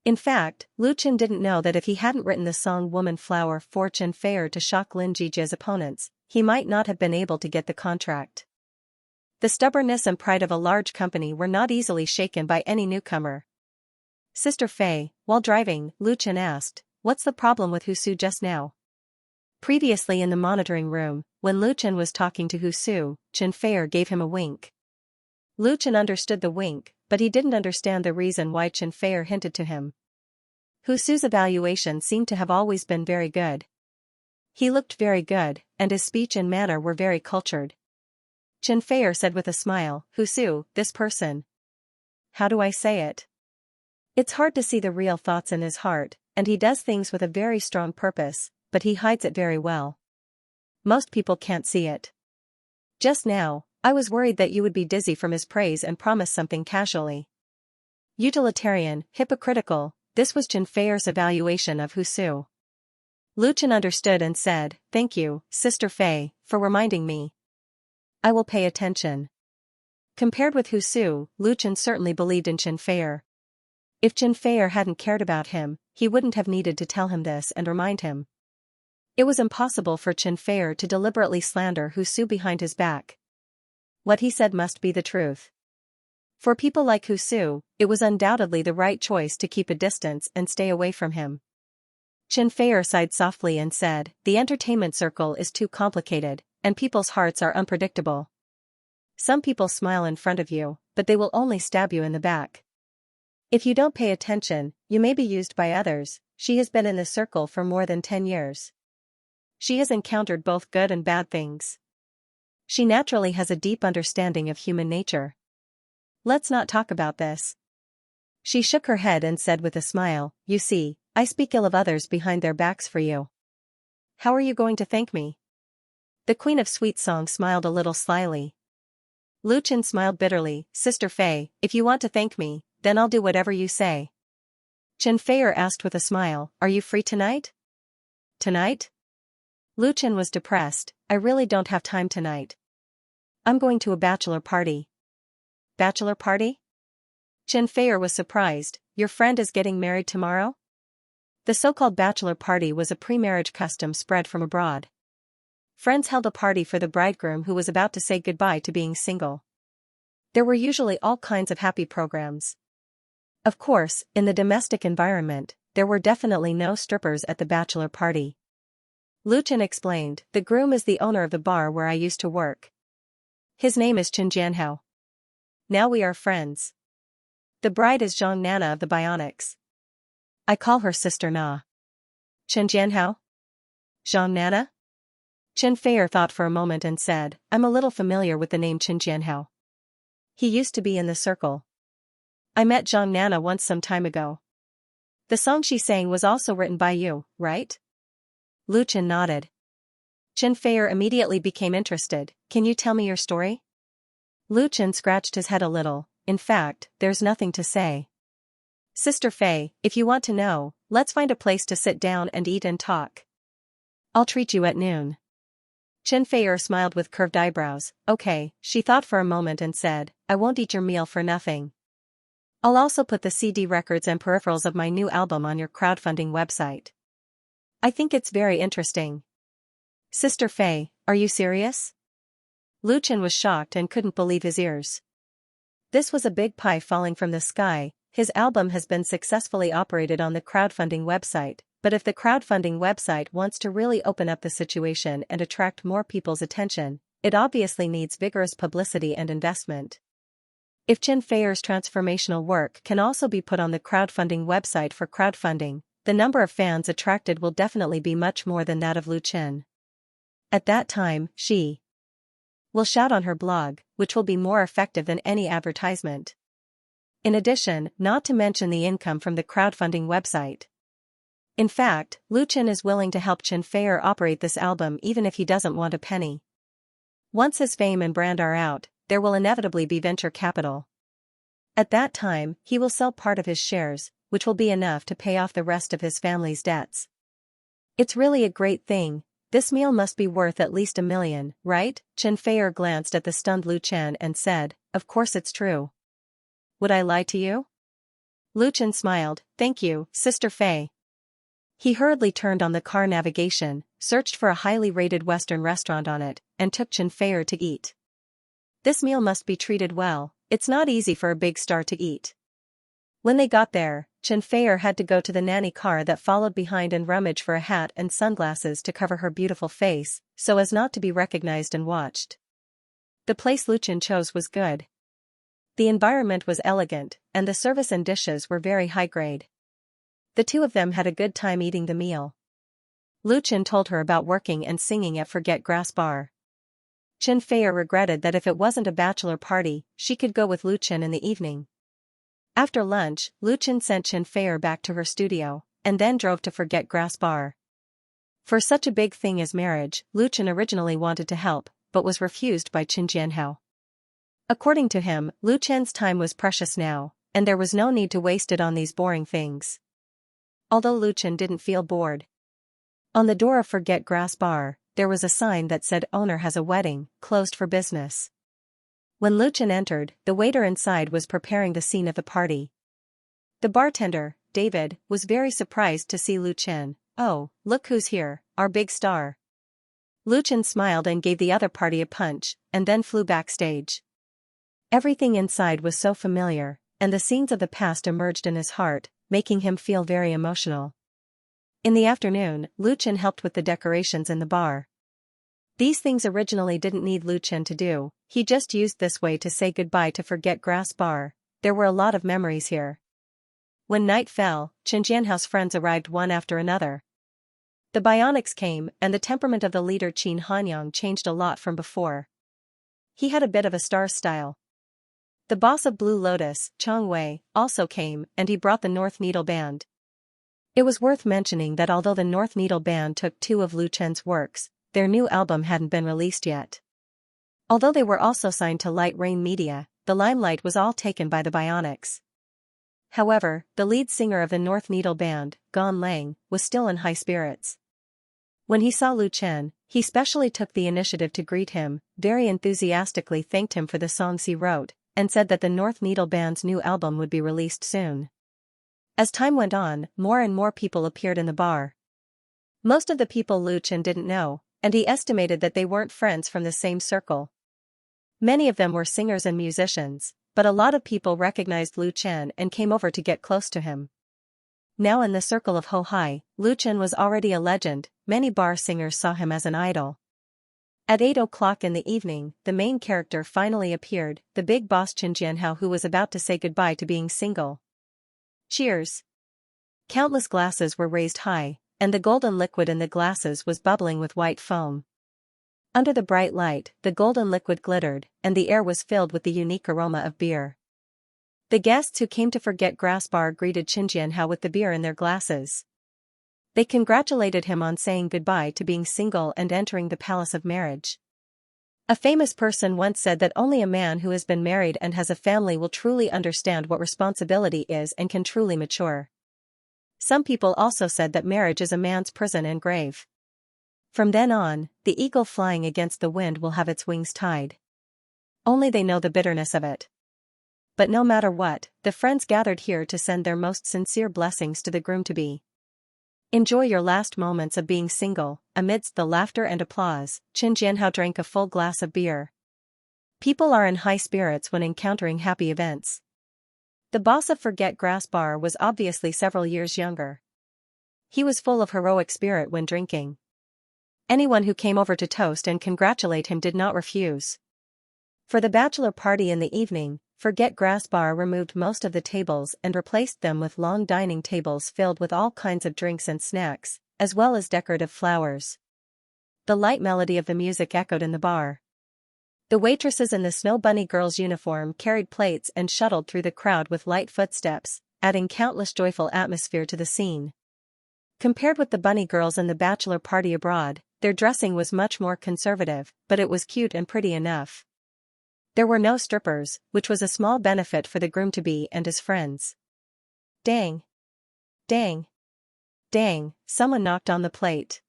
In fact, Lu Chen didn't know that if he hadn't written the song Woman Flower for Chen Feier to shock Lin Jijie's opponents, he might not have been able to get the contract. The stubbornness and pride of a large company were not easily shaken by any newcomer. Sister Fei, while driving, Lu Chen asked, "What's the problem with Husu just now?" Previously in the monitoring room, when Lu Chen was talking to Husu, Chen Feier gave him a wink. Lu Chen understood the wink, but he didn't understand the reason why Chen Feier hinted to him. Husu's evaluation seemed to have always been very good. He looked very good, and his speech and manner were very cultured. Chen Feier said with a smile, "Husu, this person. How do I say it? It's hard to see the real thoughts in his heart, and he does things with a very strong purpose, but he hides it very well. Most people can't see it. Just now, I was worried that you would be dizzy from his praise and promise something casually. Utilitarian, hypocritical." This was Chen Feier's evaluation of Husu. Lu Chen understood and said, "Thank you, Sister Fei, for reminding me. I will pay attention." Compared with Husu, Lu Chen certainly believed in Chen Feier. If Chen Feier hadn't cared about him, he wouldn't have needed to tell him this and remind him. It was impossible for Chen Feier to deliberately slander Husu behind his back. What he said must be the truth. For people like Husu, it was undoubtedly the right choice to keep a distance and stay away from him. Chen Feier sighed softly and said, "The entertainment circle is too complicated, and people's hearts are unpredictable. Some people smile in front of you, but they will only stab you in the back. If you don't pay attention, you may be used by others." She has been in the circle for more than 10 years. She has encountered both good and bad things. She naturally has a deep understanding of human nature. Let's not talk about this. She shook her head and said with a smile, "You see, I speak ill of others behind their backs for you. How are you going to thank me?" The Queen of Sweet Song smiled a little slyly. Lu Chen smiled bitterly, "Sister Fei, if you want to thank me, then I'll do whatever you say." Chen Feier asked with a smile, "Are you free tonight?" "Tonight?" Lu Chen was depressed. "I really don't have time tonight. I'm going to a bachelor party." "Bachelor party?" Chen Feier was surprised. "Your friend is getting married tomorrow?" The so-called bachelor party was a pre-marriage custom spread from abroad. Friends held a party for the bridegroom who was about to say goodbye to being single. There were usually all kinds of happy programs. Of course, in the domestic environment, there were definitely no strippers at the bachelor party. Lu Chen explained, the groom is the owner of the bar where I used to work. His name is Chen Jianhao. Now we are friends. The bride is Zhang Nana of the Bionics. I call her Sister Na. Chen Jianhao? Zhang Nana? Chen Feier thought for a moment and said, I'm a little familiar with the name Chen Jianhao. He used to be in the circle. I met Zhang Nana once some time ago. The song she sang was also written by you, right? Lu Chen nodded. Chen Feier immediately became interested. Can you tell me your story? Lu Chen scratched his head a little. In fact, there's nothing to say. Sister Fei, if you want to know, let's find a place to sit down and eat and talk. I'll treat you at noon. Chen Feier smiled with curved eyebrows. Okay, she thought for a moment and said, I won't eat your meal for nothing. I'll also put the CD records and peripherals of my new album on your crowdfunding website. I think it's very interesting. Sister Fei, are you serious? Lu Chen was shocked and couldn't believe his ears. This was a big pie falling from the sky. His album has been successfully operated on the crowdfunding website, but if the crowdfunding website wants to really open up the situation and attract more people's attention, it obviously needs vigorous publicity and investment. If Chen Feier's transformational work can also be put on the crowdfunding website for crowdfunding, the number of fans attracted will definitely be much more than that of Lu Chen. At that time, she will shout on her blog, which will be more effective than any advertisement. In addition, not to mention the income from the crowdfunding website. In fact, Lu Chen is willing to help Chen Feier operate this album even if he doesn't want a penny. Once his fame and brand are out, there will inevitably be venture capital. At that time, he will sell part of his shares, which will be enough to pay off the rest of his family's debts. It's really a great thing. This meal must be worth at least $1 million, right? Chen Feier glanced at the stunned Lu Chen and said, of course it's true. Would I lie to you? Lu Chen smiled, thank you, Sister Fei. He hurriedly turned on the car navigation, searched for a highly rated Western restaurant on it, and took Chen Feier to eat. This meal must be treated well, it's not easy for a big star to eat. When they got there, Chen Feier had to go to the nanny car that followed behind and rummage for a hat and sunglasses to cover her beautiful face, so as not to be recognized and watched. The place Lu Chen chose was good. The environment was elegant, and the service and dishes were very high grade. The two of them had a good time eating the meal. Lu Chen told her about working and singing at Forget Grass Bar. Chen Feier regretted that if it wasn't a bachelor party, she could go with Lu Chen in the evening. After lunch, Lu Chen sent Chen Feier back to her studio, and then drove to Forget Grass Bar. For such a big thing as marriage, Lu Chen originally wanted to help, but was refused by Chen Jianhao. According to him, Lu Chen's time was precious now, and there was no need to waste it on these boring things. Although Lu Chen didn't feel bored. On the door of Forget Grass Bar, there was a sign that said owner has a wedding, closed for business. When Lu Chen entered, the waiter inside was preparing the scene of the party. The bartender, David, was very surprised to see Lu Chen. Oh, look who's here, our big star. Lu Chen smiled and gave the other party a punch, and then flew backstage. Everything inside was so familiar, and the scenes of the past emerged in his heart, making him feel very emotional. In the afternoon, Lu Chen helped with the decorations in the bar. These things originally didn't need Lu Chen to do, he just used this way to say goodbye to Forget Grass Bar. There were a lot of memories here. When night fell, Chen Jianhao's friends arrived one after another. The Bionics came, and the temperament of the leader Qin Hanyang changed a lot from before. He had a bit of a star style. The boss of Blue Lotus, Chong Wei, also came, and he brought the North Needle Band. It was worth mentioning that although the North Needle Band took two of Lu Chen's works, their new album hadn't been released yet. Although they were also signed to Light Rain Media, the limelight was all taken by the Bionics. However, the lead singer of the North Needle Band, Gan Lang, was still in high spirits. When he saw Lu Chen, he specially took the initiative to greet him, very enthusiastically thanked him for the songs he wrote, and said that the North Needle Band's new album would be released soon. As time went on, more and more people appeared in the bar. Most of the people Lu Chen didn't know, and he estimated that they weren't friends from the same circle. Many of them were singers and musicians, but a lot of people recognized Lu Chen and came over to get close to him. Now in the circle of Ho Hai, Lu Chen was already a legend. Many bar singers saw him as an idol. At 8 o'clock in the evening, the main character finally appeared, the big boss Qin Jianhao, who was about to say goodbye to being single. Cheers! Countless glasses were raised high, and the golden liquid in the glasses was bubbling with white foam. Under the bright light, the golden liquid glittered, and the air was filled with the unique aroma of beer. The guests who came to Forget Grass Bar greeted Qin Jianhao with the beer in their glasses. They congratulated him on saying goodbye to being single and entering the palace of marriage. A famous person once said that only a man who has been married and has a family will truly understand what responsibility is and can truly mature. Some people also said that marriage is a man's prison and grave. From then on, the eagle flying against the wind will have its wings tied. Only they know the bitterness of it. But no matter what, the friends gathered here to send their most sincere blessings to the groom-to-be. Enjoy your last moments of being single. Amidst the laughter and applause, Qin Jianhao drank a full glass of beer. People are in high spirits when encountering happy events. The boss of Forget Grass Bar was obviously several years younger. He was full of heroic spirit when drinking. Anyone who came over to toast and congratulate him did not refuse. For the bachelor party in the evening, Forget Grass Bar removed most of the tables and replaced them with long dining tables filled with all kinds of drinks and snacks, as well as decorative flowers. The light melody of the music echoed in the bar. The waitresses in the Snow Bunny Girls' uniform carried plates and shuttled through the crowd with light footsteps, adding countless joyful atmosphere to the scene. Compared with the bunny girls in the bachelor party abroad, their dressing was much more conservative, but it was cute and pretty enough. There were no strippers, which was a small benefit for the groom-to-be and his friends. Dang! Dang! Dang! Someone knocked on the plate.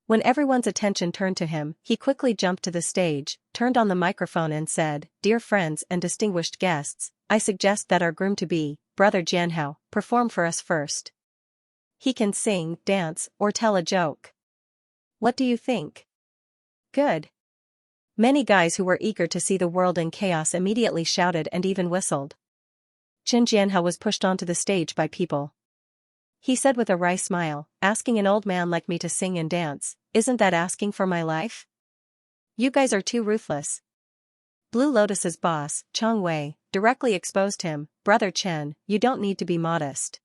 When everyone's attention turned to him, he quickly jumped to the stage, turned on the microphone and said, "Dear friends and distinguished guests, I suggest that our groom-to-be, Brother Jianhao, perform for us first. He can sing, dance, or tell a joke. What do you think? Good." Many guys who were eager to see the world in chaos immediately shouted and even whistled. Qin Jianhao was pushed onto the stage by people. He said with a wry smile, "Asking an old man like me to sing and dance, isn't that asking for my life? You guys are too ruthless." Blue Lotus's boss, Chong Wei, directly exposed him. "Brother Chen, you don't need to be modest.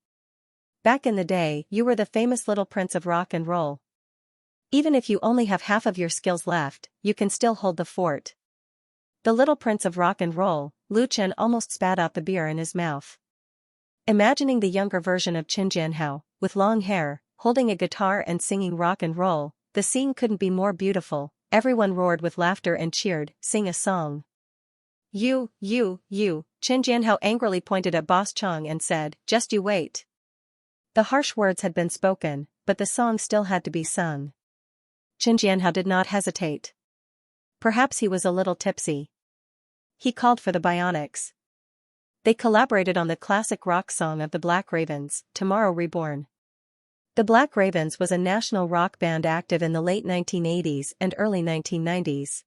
Back in the day, you were the famous little prince of rock and roll. Even if you only have half of your skills left, you can still hold the fort." The little prince of rock and roll, Lu Chen almost spat out the beer in his mouth. Imagining the younger version of Qin Jianhao, with long hair, holding a guitar and singing rock and roll, the scene couldn't be more beautiful. Everyone roared with laughter and cheered, "Sing a song." You, Qin Jianhao angrily pointed at Boss Chong and said, "Just you wait." The harsh words had been spoken, but the song still had to be sung. Qin Jianhao did not hesitate. Perhaps he was a little tipsy. He called for the Bionics. They collaborated on the classic rock song of the Black Ravens, "Tomorrow Reborn." The Black Ravens was a national rock band active in the late 1980s and early 1990s.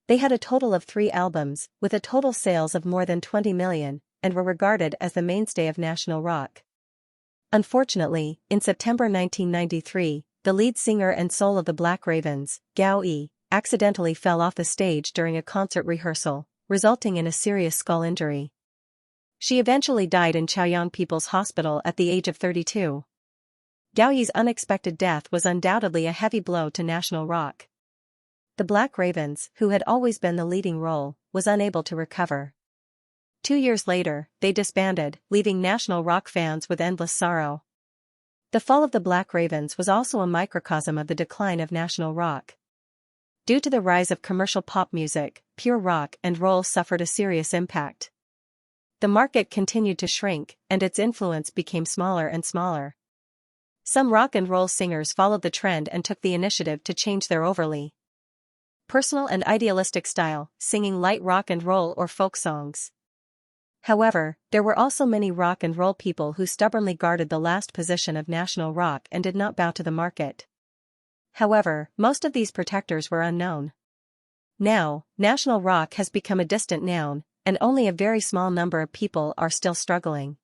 They had a total of 3 albums, with a total sales of more than 20 million, and were regarded as the mainstay of national rock. Unfortunately, in September 1993, the lead singer and soul of the Black Ravens, Gao Yi, accidentally fell off the stage during a concert rehearsal, resulting in a serious skull injury. She eventually died in Chaoyang People's Hospital at the age of 32. Gao Yi's unexpected death was undoubtedly a heavy blow to national rock. The Black Ravens, who had always been the leading role, was unable to recover. 2 years later, they disbanded, leaving national rock fans with endless sorrow. The fall of the Black Ravens was also a microcosm of the decline of national rock. Due to the rise of commercial pop music, pure rock and roll suffered a serious impact. The market continued to shrink, and its influence became smaller and smaller. Some rock and roll singers followed the trend and took the initiative to change their overly personal and idealistic style, singing light rock and roll or folk songs. However, there were also many rock and roll people who stubbornly guarded the last position of national rock and did not bow to the market. However, most of these protectors were unknown. Now, national rock has become a distant noun, and only a very small number of people are still struggling.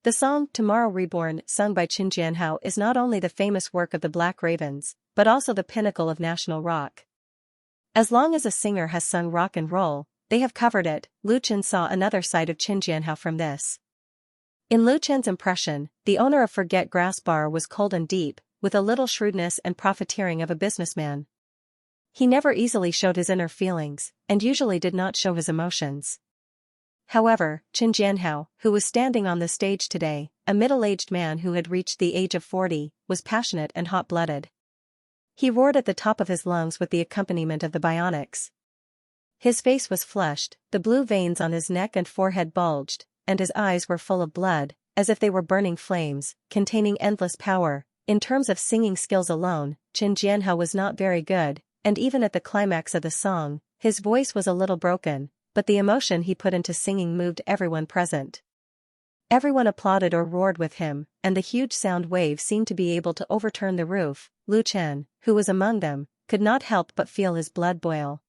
The song Tomorrow Reborn, sung by Xianxia, is not only the famous work of the Black Ravens, but also the pinnacle of national rock. As long as a singer has sung rock and roll, they have covered it. Lu Chen saw another side of Xianxia from this. In Lu Chen's impression, the owner of Forget Grass Bar was cold and deep, with a little shrewdness and profiteering of a businessman. He never easily showed his inner feelings, and usually did not show his emotions. However, Xianxia, who was standing on the stage today, a middle-aged man who had reached the age of 40, was passionate and hot-blooded. He roared at the top of his lungs with the accompaniment of the bionics. His face was flushed, the blue veins on his neck and forehead bulged, and his eyes were full of blood, as if they were burning flames, containing endless power. In terms of singing skills alone, Xianxia was not very good, and even at the climax of the song, his voice was a little broken, but the emotion he put into singing moved everyone present. Everyone applauded or roared with him, and the huge sound wave seemed to be able to overturn the roof. Lu Chen, who was among them, could not help but feel his blood boil.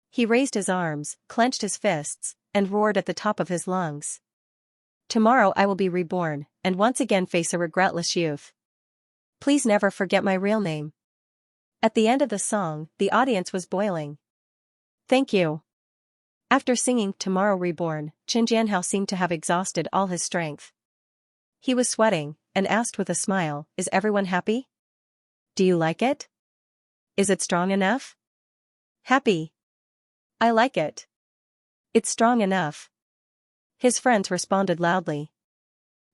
He raised his arms, clenched his fists, and roared at the top of his lungs. Tomorrow I will be reborn, and once again face a regretless youth. Please never forget my real name. At the end of the song, the audience was boiling. Thank you. After singing Tomorrow Reborn, Xianxia seemed to have exhausted all his strength. He was sweating, and asked with a smile, "Is everyone happy? Do you like it? Is it strong enough?" "Happy. I like it. It's strong enough." His friends responded loudly.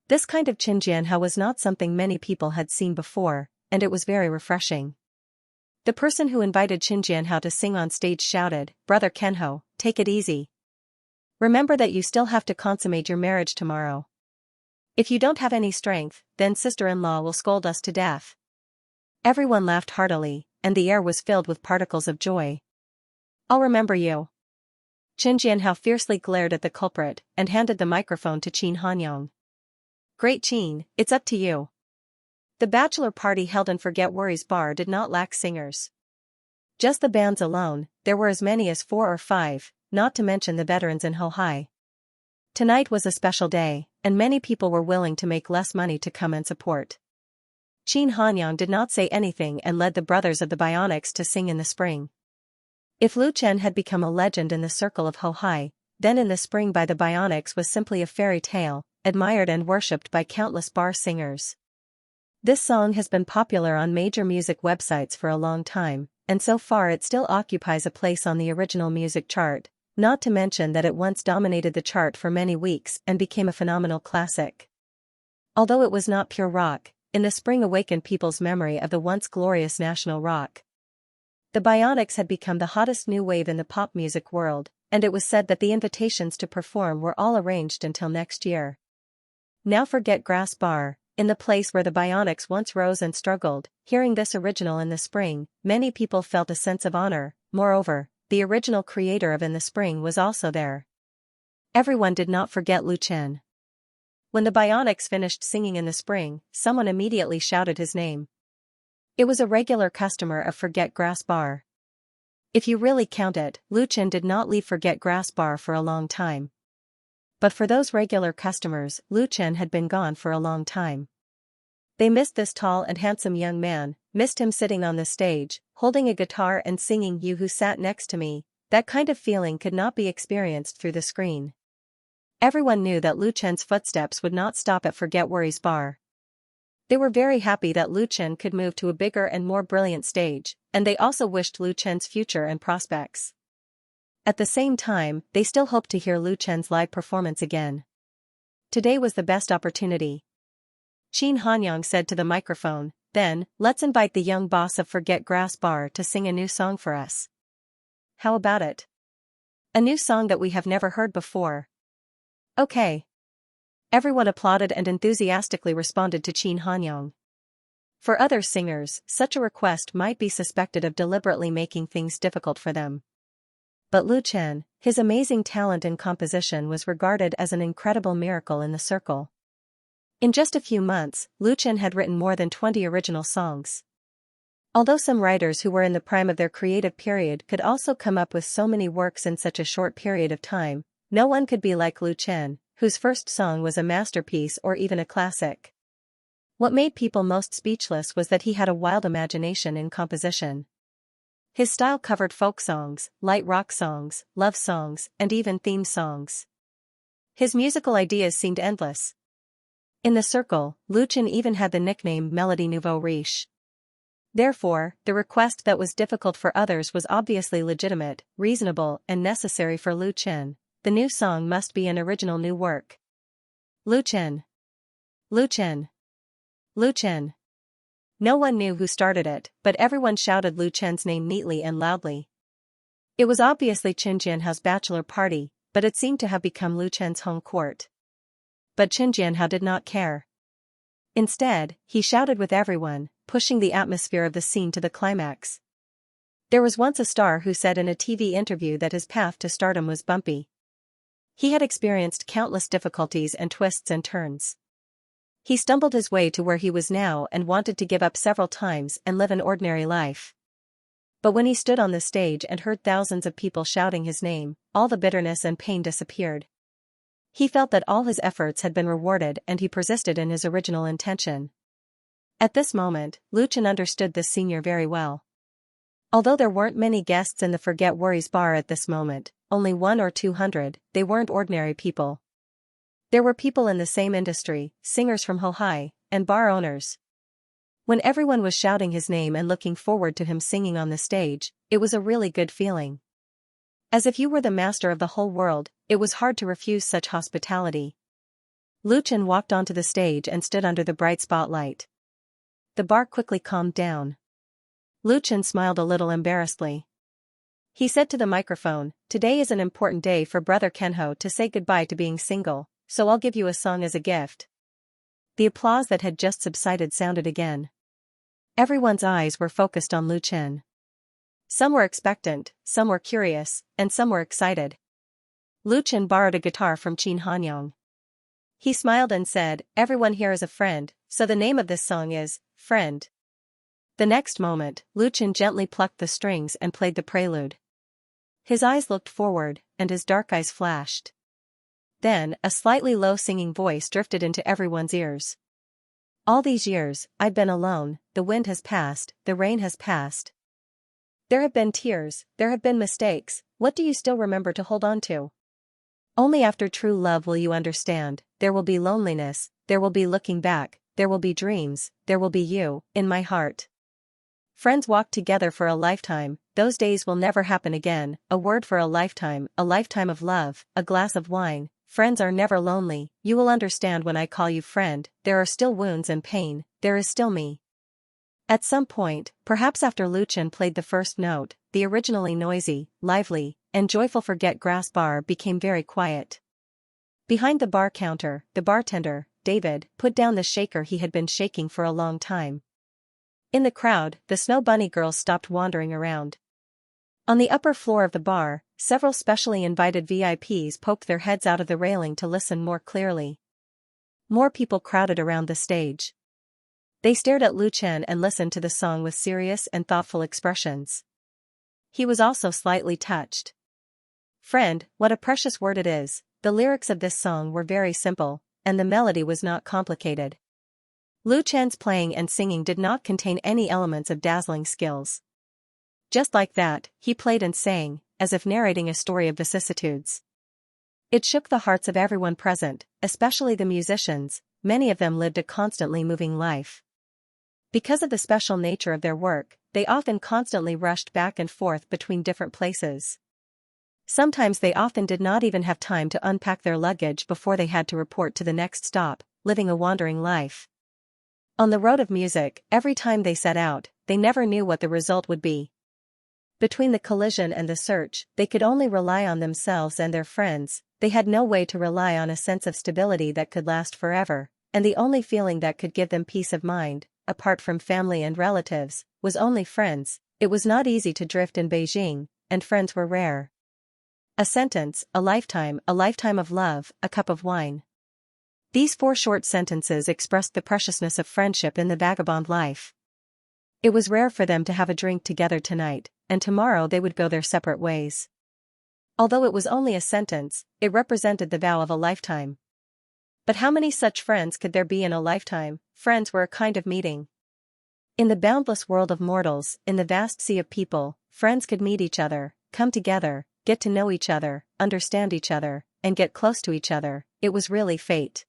This kind of Xianxia was not something many people had seen before, and it was very refreshing. The person who invited Xianxia to sing on stage shouted, "Brother Kenho, take it easy. Remember that you still have to consummate your marriage tomorrow. If you don't have any strength, then sister-in-law will scold us to death." Everyone laughed heartily, and the air was filled with particles of joy. "I'll remember you." Xianxia fiercely glared at the culprit, and handed the microphone to Qin Hanyang. "Great Qin, it's up to you." The bachelor party held in Forget Worries Bar did not lack singers. Just the bands alone, there were as many as 4 or 5, not to mention the veterans in Hohai. Tonight was a special day, and many people were willing to make less money to come and support. Qin Hanyang did not say anything and led the brothers of the Bionics to sing in the spring. If Lu Chen had become a legend in the circle of Hohai, then In the Spring by the Bionics was simply a fairy tale, admired and worshipped by countless bar singers. This song has been popular on major music websites for a long time, and so far it still occupies a place on the original music chart, not to mention that it once dominated the chart for many weeks and became a phenomenal classic. Although it was not pure rock, In the Spring awakened people's memory of the once glorious national rock. The Bionics had become the hottest new wave in the pop music world, and it was said that the invitations to perform were all arranged until next year. Now Forget Grass Bar, in the place where the Bionics once rose and struggled, hearing this original In the Spring, many people felt a sense of honor. Moreover, the original creator of In the Spring was also there. Everyone did not forget Lu Chen. When the Bionics finished singing In the Spring, someone immediately shouted his name. It was a regular customer of Forget Grass Bar. If you really count it, Lu Chen did not leave Forget Grass Bar for a long time. But for those regular customers, Lu Chen had been gone for a long time. They missed this tall and handsome young man, missed him sitting on the stage, holding a guitar and singing You Who Sat Next to Me. That kind of feeling could not be experienced through the screen. Everyone knew that Lu Chen's footsteps would not stop at Forget Worries Bar. They were very happy that Lu Chen could move to a bigger and more brilliant stage, and they also wished Lu Chen's future and prospects. At the same time, they still hoped to hear Lu Chen's live performance again. Today was the best opportunity. Qin Hanyang said to the microphone, "Then, let's invite the young boss of Forget Grass Bar to sing a new song for us. How about it? A new song that we have never heard before." "Okay." Everyone applauded and enthusiastically responded to Qin Hanyang. For other singers, such a request might be suspected of deliberately making things difficult for them. but Lu Chen, his amazing talent in composition was regarded as an incredible miracle in the circle. In just a few months, Lu Chen had written more than 20 original songs. Although some writers who were in the prime of their creative period could also come up with so many works in such a short period of time, no one could be like Lu Chen, whose first song was a masterpiece or even a classic. What made people most speechless was that he had a wild imagination in composition. His style covered folk songs, light rock songs, love songs, and even theme songs. His musical ideas seemed endless. In the circle, Lu Chen even had the nickname Melody Nouveau Riche. Therefore, the request that was difficult for others was obviously legitimate, reasonable, and necessary for Lu Chen. The new song must be an original new work. Lu Chen. Lu Chen. Lu Chen. No one knew who started it, but everyone shouted Lu Chen's name neatly and loudly. It was obviously Xianxia's bachelor party, but it seemed to have become Lu Chen's home court. But Xianxia did not care. Instead, he shouted with everyone, pushing the atmosphere of the scene to the climax. There was once a star who said in a TV interview that his path to stardom was bumpy. He had experienced countless difficulties and twists and turns. He stumbled his way to where he was now and wanted to give up several times and live an ordinary life. But when he stood on the stage and heard thousands of people shouting his name, all the bitterness and pain disappeared. He felt that all his efforts had been rewarded and he persisted in his original intention. At this moment, Lu Chen understood this senior very well. Although there weren't many guests in the Forget Worries bar at this moment, only 100 or 200, they weren't ordinary people. There were people in the same industry, singers from Hohai, and bar owners. When everyone was shouting his name and looking forward to him singing on the stage, it was a really good feeling. As if you were the master of the whole world, it was hard to refuse such hospitality. Lu Chen walked onto the stage and stood under the bright spotlight. The bar quickly calmed down. Lu Chen smiled a little embarrassedly. He said to the microphone, "Today is an important day for Brother Kenho to say goodbye to being single, so I'll give you a song as a gift." The applause that had just subsided sounded again. Everyone's eyes were focused on Lu Chen. Some were expectant, some were curious, and some were excited. Lu Chen borrowed a guitar from Qin Hanyang. He smiled and said, "Everyone here is a friend, so the name of this song is Friend." The next moment, Lu Chen gently plucked the strings and played the prelude. His eyes looked forward, and his dark eyes flashed. Then, a slightly low singing voice drifted into everyone's ears. "All these years, I've been alone, the wind has passed, the rain has passed. There have been tears, there have been mistakes, what do you still remember to hold on to? Only after true love will you understand, there will be loneliness, there will be looking back, there will be dreams, there will be you, in my heart. Friends walk together for a lifetime, those days will never happen again, a word for a lifetime of love, a glass of wine. Friends are never lonely, you will understand when I call you friend, there are still wounds and pain, there is still me." At some point, perhaps after Lu Chen played the first note, the originally noisy, lively, and joyful Forget Grass bar became very quiet. Behind the bar counter, the bartender, David, put down the shaker he had been shaking for a long time. In the crowd, the Snow Bunny girls stopped wandering around. On the upper floor of the bar, several specially invited VIPs poked their heads out of the railing to listen more clearly. More people crowded around the stage. They stared at Lu Chen and listened to the song with serious and thoughtful expressions. He was also slightly touched. "Friend, what a precious word it is." The lyrics of this song were very simple, and the melody was not complicated. Lu Chen's playing and singing did not contain any elements of dazzling skills. Just like that, he played and sang, as if narrating a story of vicissitudes. It shook the hearts of everyone present, especially the musicians. Many of them lived a constantly moving life. Because of the special nature of their work, they often constantly rushed back and forth between different places. Sometimes they often did not even have time to unpack their luggage before they had to report to the next stop, living a wandering life. On the road of music, every time they set out, they never knew what the result would be. Between the collision and the search, they could only rely on themselves and their friends. They had no way to rely on a sense of stability that could last forever, and the only feeling that could give them peace of mind, apart from family and relatives, was only friends. It was not easy to drift in Beijing, and friends were rare. A sentence, a lifetime of love, a cup of wine. These 4 short sentences expressed the preciousness of friendship in the vagabond life. It was rare for them to have a drink together tonight, and tomorrow they would go their separate ways. Although it was only a sentence, it represented the vow of a lifetime. But how many such friends could there be in a lifetime? Friends were a kind of meeting. In the boundless world of mortals, in the vast sea of people, friends could meet each other, come together, get to know each other, understand each other, and get close to each other. It was really fate.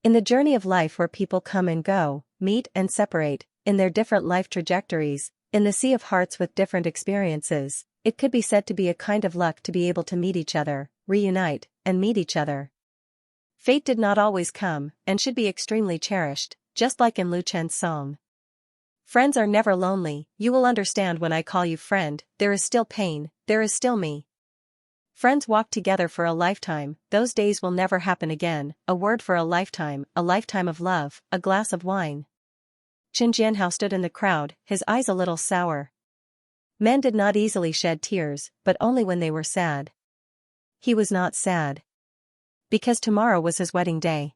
In the journey of life where people come and go, meet and separate, in their different life trajectories, in the sea of hearts with different experiences, it could be said to be a kind of luck to be able to meet each other, reunite, and meet each other. Fate did not always come, and should be extremely cherished, just like in Lu Chen's song. Friends are never lonely, you will understand when I call you friend, there is still pain, there is still me. Friends walk together for a lifetime, those days will never happen again, a word for a lifetime of love, a glass of wine. Qin Jianhao stood in the crowd, his eyes a little sour. Men did not easily shed tears, but only when they were sad. He was not sad. Because tomorrow was his wedding day.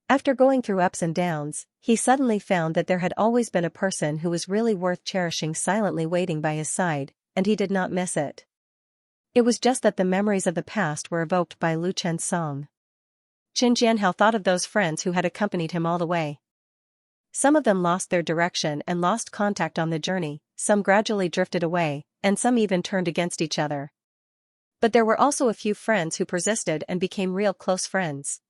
After going through ups and downs, he suddenly found that there had always been a person who was really worth cherishing silently waiting by his side, and he did not miss it. It was just that the memories of the past were evoked by Lu Chen's song. Qin Jianhao thought of those friends who had accompanied him all the way. Some of them lost their direction and lost contact on the journey, some gradually drifted away, and some even turned against each other. But there were also a few friends who persisted and became real close friends.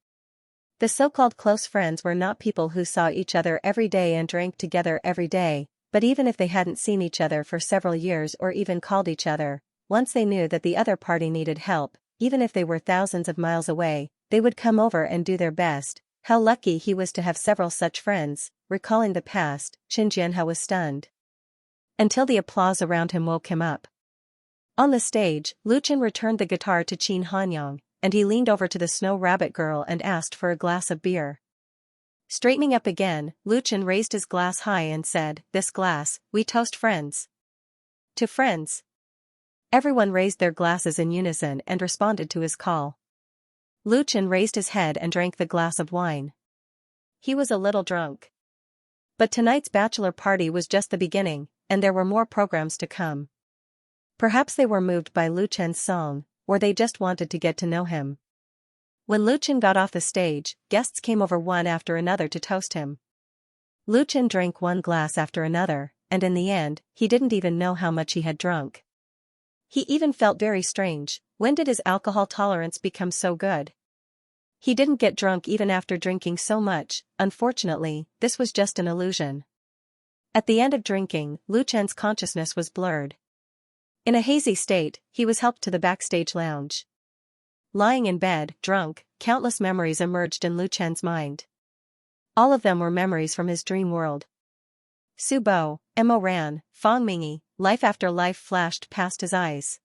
The so-called close friends were not people who saw each other every day and drank together every day, but even if they hadn't seen each other for several years or even called each other, once they knew that the other party needed help, even if they were thousands of miles away, they would come over and do their best. How lucky he was to have several such friends. Recalling the past, Qin Jianhao was stunned. Until the applause around him woke him up. On the stage, Lu Chen returned the guitar to Qin Hanyang, and he leaned over to the Snow Rabbit girl and asked for a glass of beer. Straightening up again, Lu Chen raised his glass high and said, "This glass, we toast friends." To friends. Everyone raised their glasses in unison and responded to his call. Lu Chen raised his head and drank the glass of wine. He was a little drunk. But tonight's bachelor party was just the beginning, and there were more programs to come. Perhaps they were moved by Lu Chen's song, or they just wanted to get to know him. When Lu Chen got off the stage, guests came over one after another to toast him. Lu Chen drank one glass after another, and in the end, he didn't even know how much he had drunk. He even felt very strange. When did his alcohol tolerance become so good? He didn't get drunk even after drinking so much. Unfortunately, this was just an illusion. At the end of drinking, Lu Chen's consciousness was blurred. In a hazy state, he was helped to the backstage lounge. Lying in bed, drunk, countless memories emerged in Lu Chen's mind. All of them were memories from his dream world. Su Bo, Mo Ran, Fang Mingi, life after life flashed past his eyes.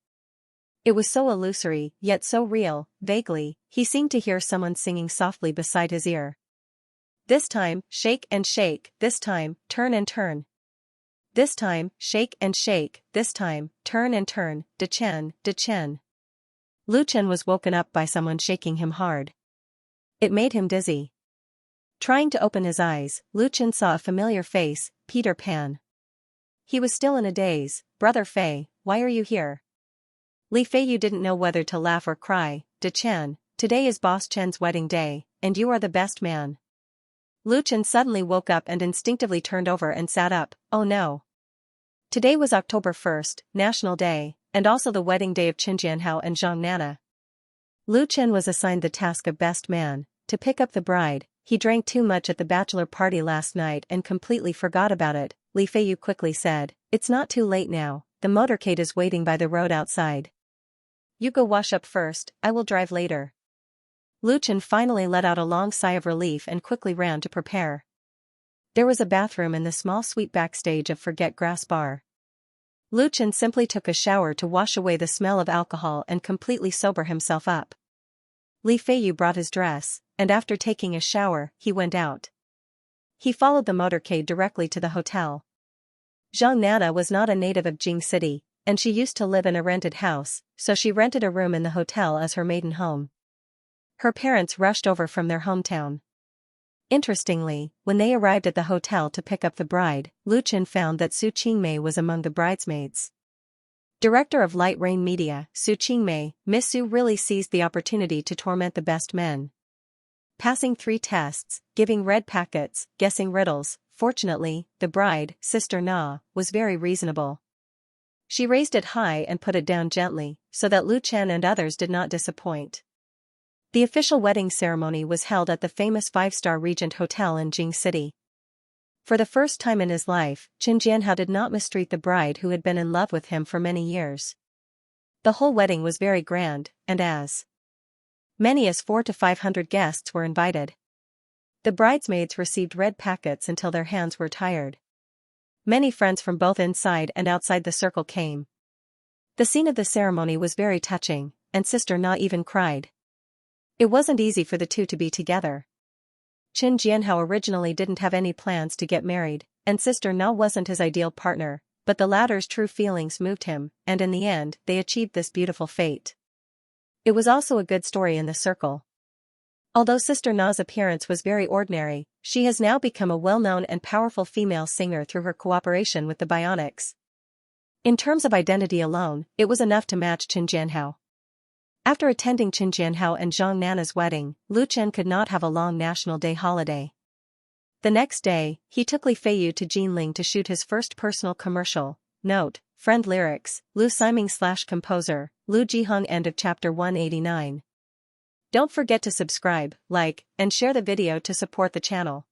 It was so illusory, yet so real. Vaguely, he seemed to hear someone singing softly beside his ear. This time, shake and shake, this time, turn and turn. This time, shake and shake, this time, turn and turn, de Chen, de Chen. Lu Chen was woken up by someone shaking him hard. It made him dizzy. Trying to open his eyes, Lu Chen saw a familiar face, Peter Pan. He was still in a daze. "Brother Fei, why are you here?" Li Fei, you didn't know whether to laugh or cry. "De Chen, today is Boss Chen's wedding day, and you are the best man." Lu Chen suddenly woke up and instinctively turned over and sat up. Oh no. Today was October 1st, National Day, and also the wedding day of Qin Jianhao and Zhang Nana. Lu Chen was assigned the task of best man, to pick up the bride. He drank too much at the bachelor party last night and completely forgot about it. Li Feiyu quickly said, "It's not too late now, the motorcade is waiting by the road outside. You go wash up first, I will drive later." Lu Chen finally let out a long sigh of relief and quickly ran to prepare. There was a bathroom in the small suite backstage of Forget Grass Bar. Lu Chen simply took a shower to wash away the smell of alcohol and completely sober himself up. Li Feiyu brought his dress, and after taking a shower, he went out. He followed the motorcade directly to the hotel. Zhang Nana was not a native of Jing City, and she used to live in a rented house, so she rented a room in the hotel as her maiden home. Her parents rushed over from their hometown. Interestingly, when they arrived at the hotel to pick up the bride, Lu Chen found that Su Qingmei was among the bridesmaids. Director of Light Rain Media, Su Qingmei, Miss Su really seized the opportunity to torment the best men. Passing 3 tests, giving red packets, guessing riddles. Fortunately, the bride, Sister Na, was very reasonable. She raised it high and put it down gently, so that Lu Chen and others did not disappoint. The official wedding ceremony was held at the famous 5-star Regent Hotel in Jing City. For the first time in his life, Qin Jianhao did not mistreat the bride who had been in love with him for many years. The whole wedding was very grand, and as many as 400 to 500 guests were invited. The bridesmaids received red packets until their hands were tired. Many friends from both inside and outside the circle came. The scene of the ceremony was very touching, and Sister Na even cried. It wasn't easy for the two to be together. Qin Jianhao originally didn't have any plans to get married, and Sister Na wasn't his ideal partner, but the latter's true feelings moved him, and in the end, they achieved this beautiful fate. It was also a good story in the circle. Although Sister Na's appearance was very ordinary, she has now become a well-known and powerful female singer through her cooperation with the Bionics. In terms of identity alone, it was enough to match Qin Jianhao. After attending Qin Jianhao and Zhang Nana's wedding, Lu Chen could not have a long National Day holiday. The next day, he took Li Feiyu to Jinling to shoot his first personal commercial. Note, friend lyrics, Lu Siming/composer, Lu Jihong. End of chapter 189. Don't forget to subscribe, like, and share the video to support the channel.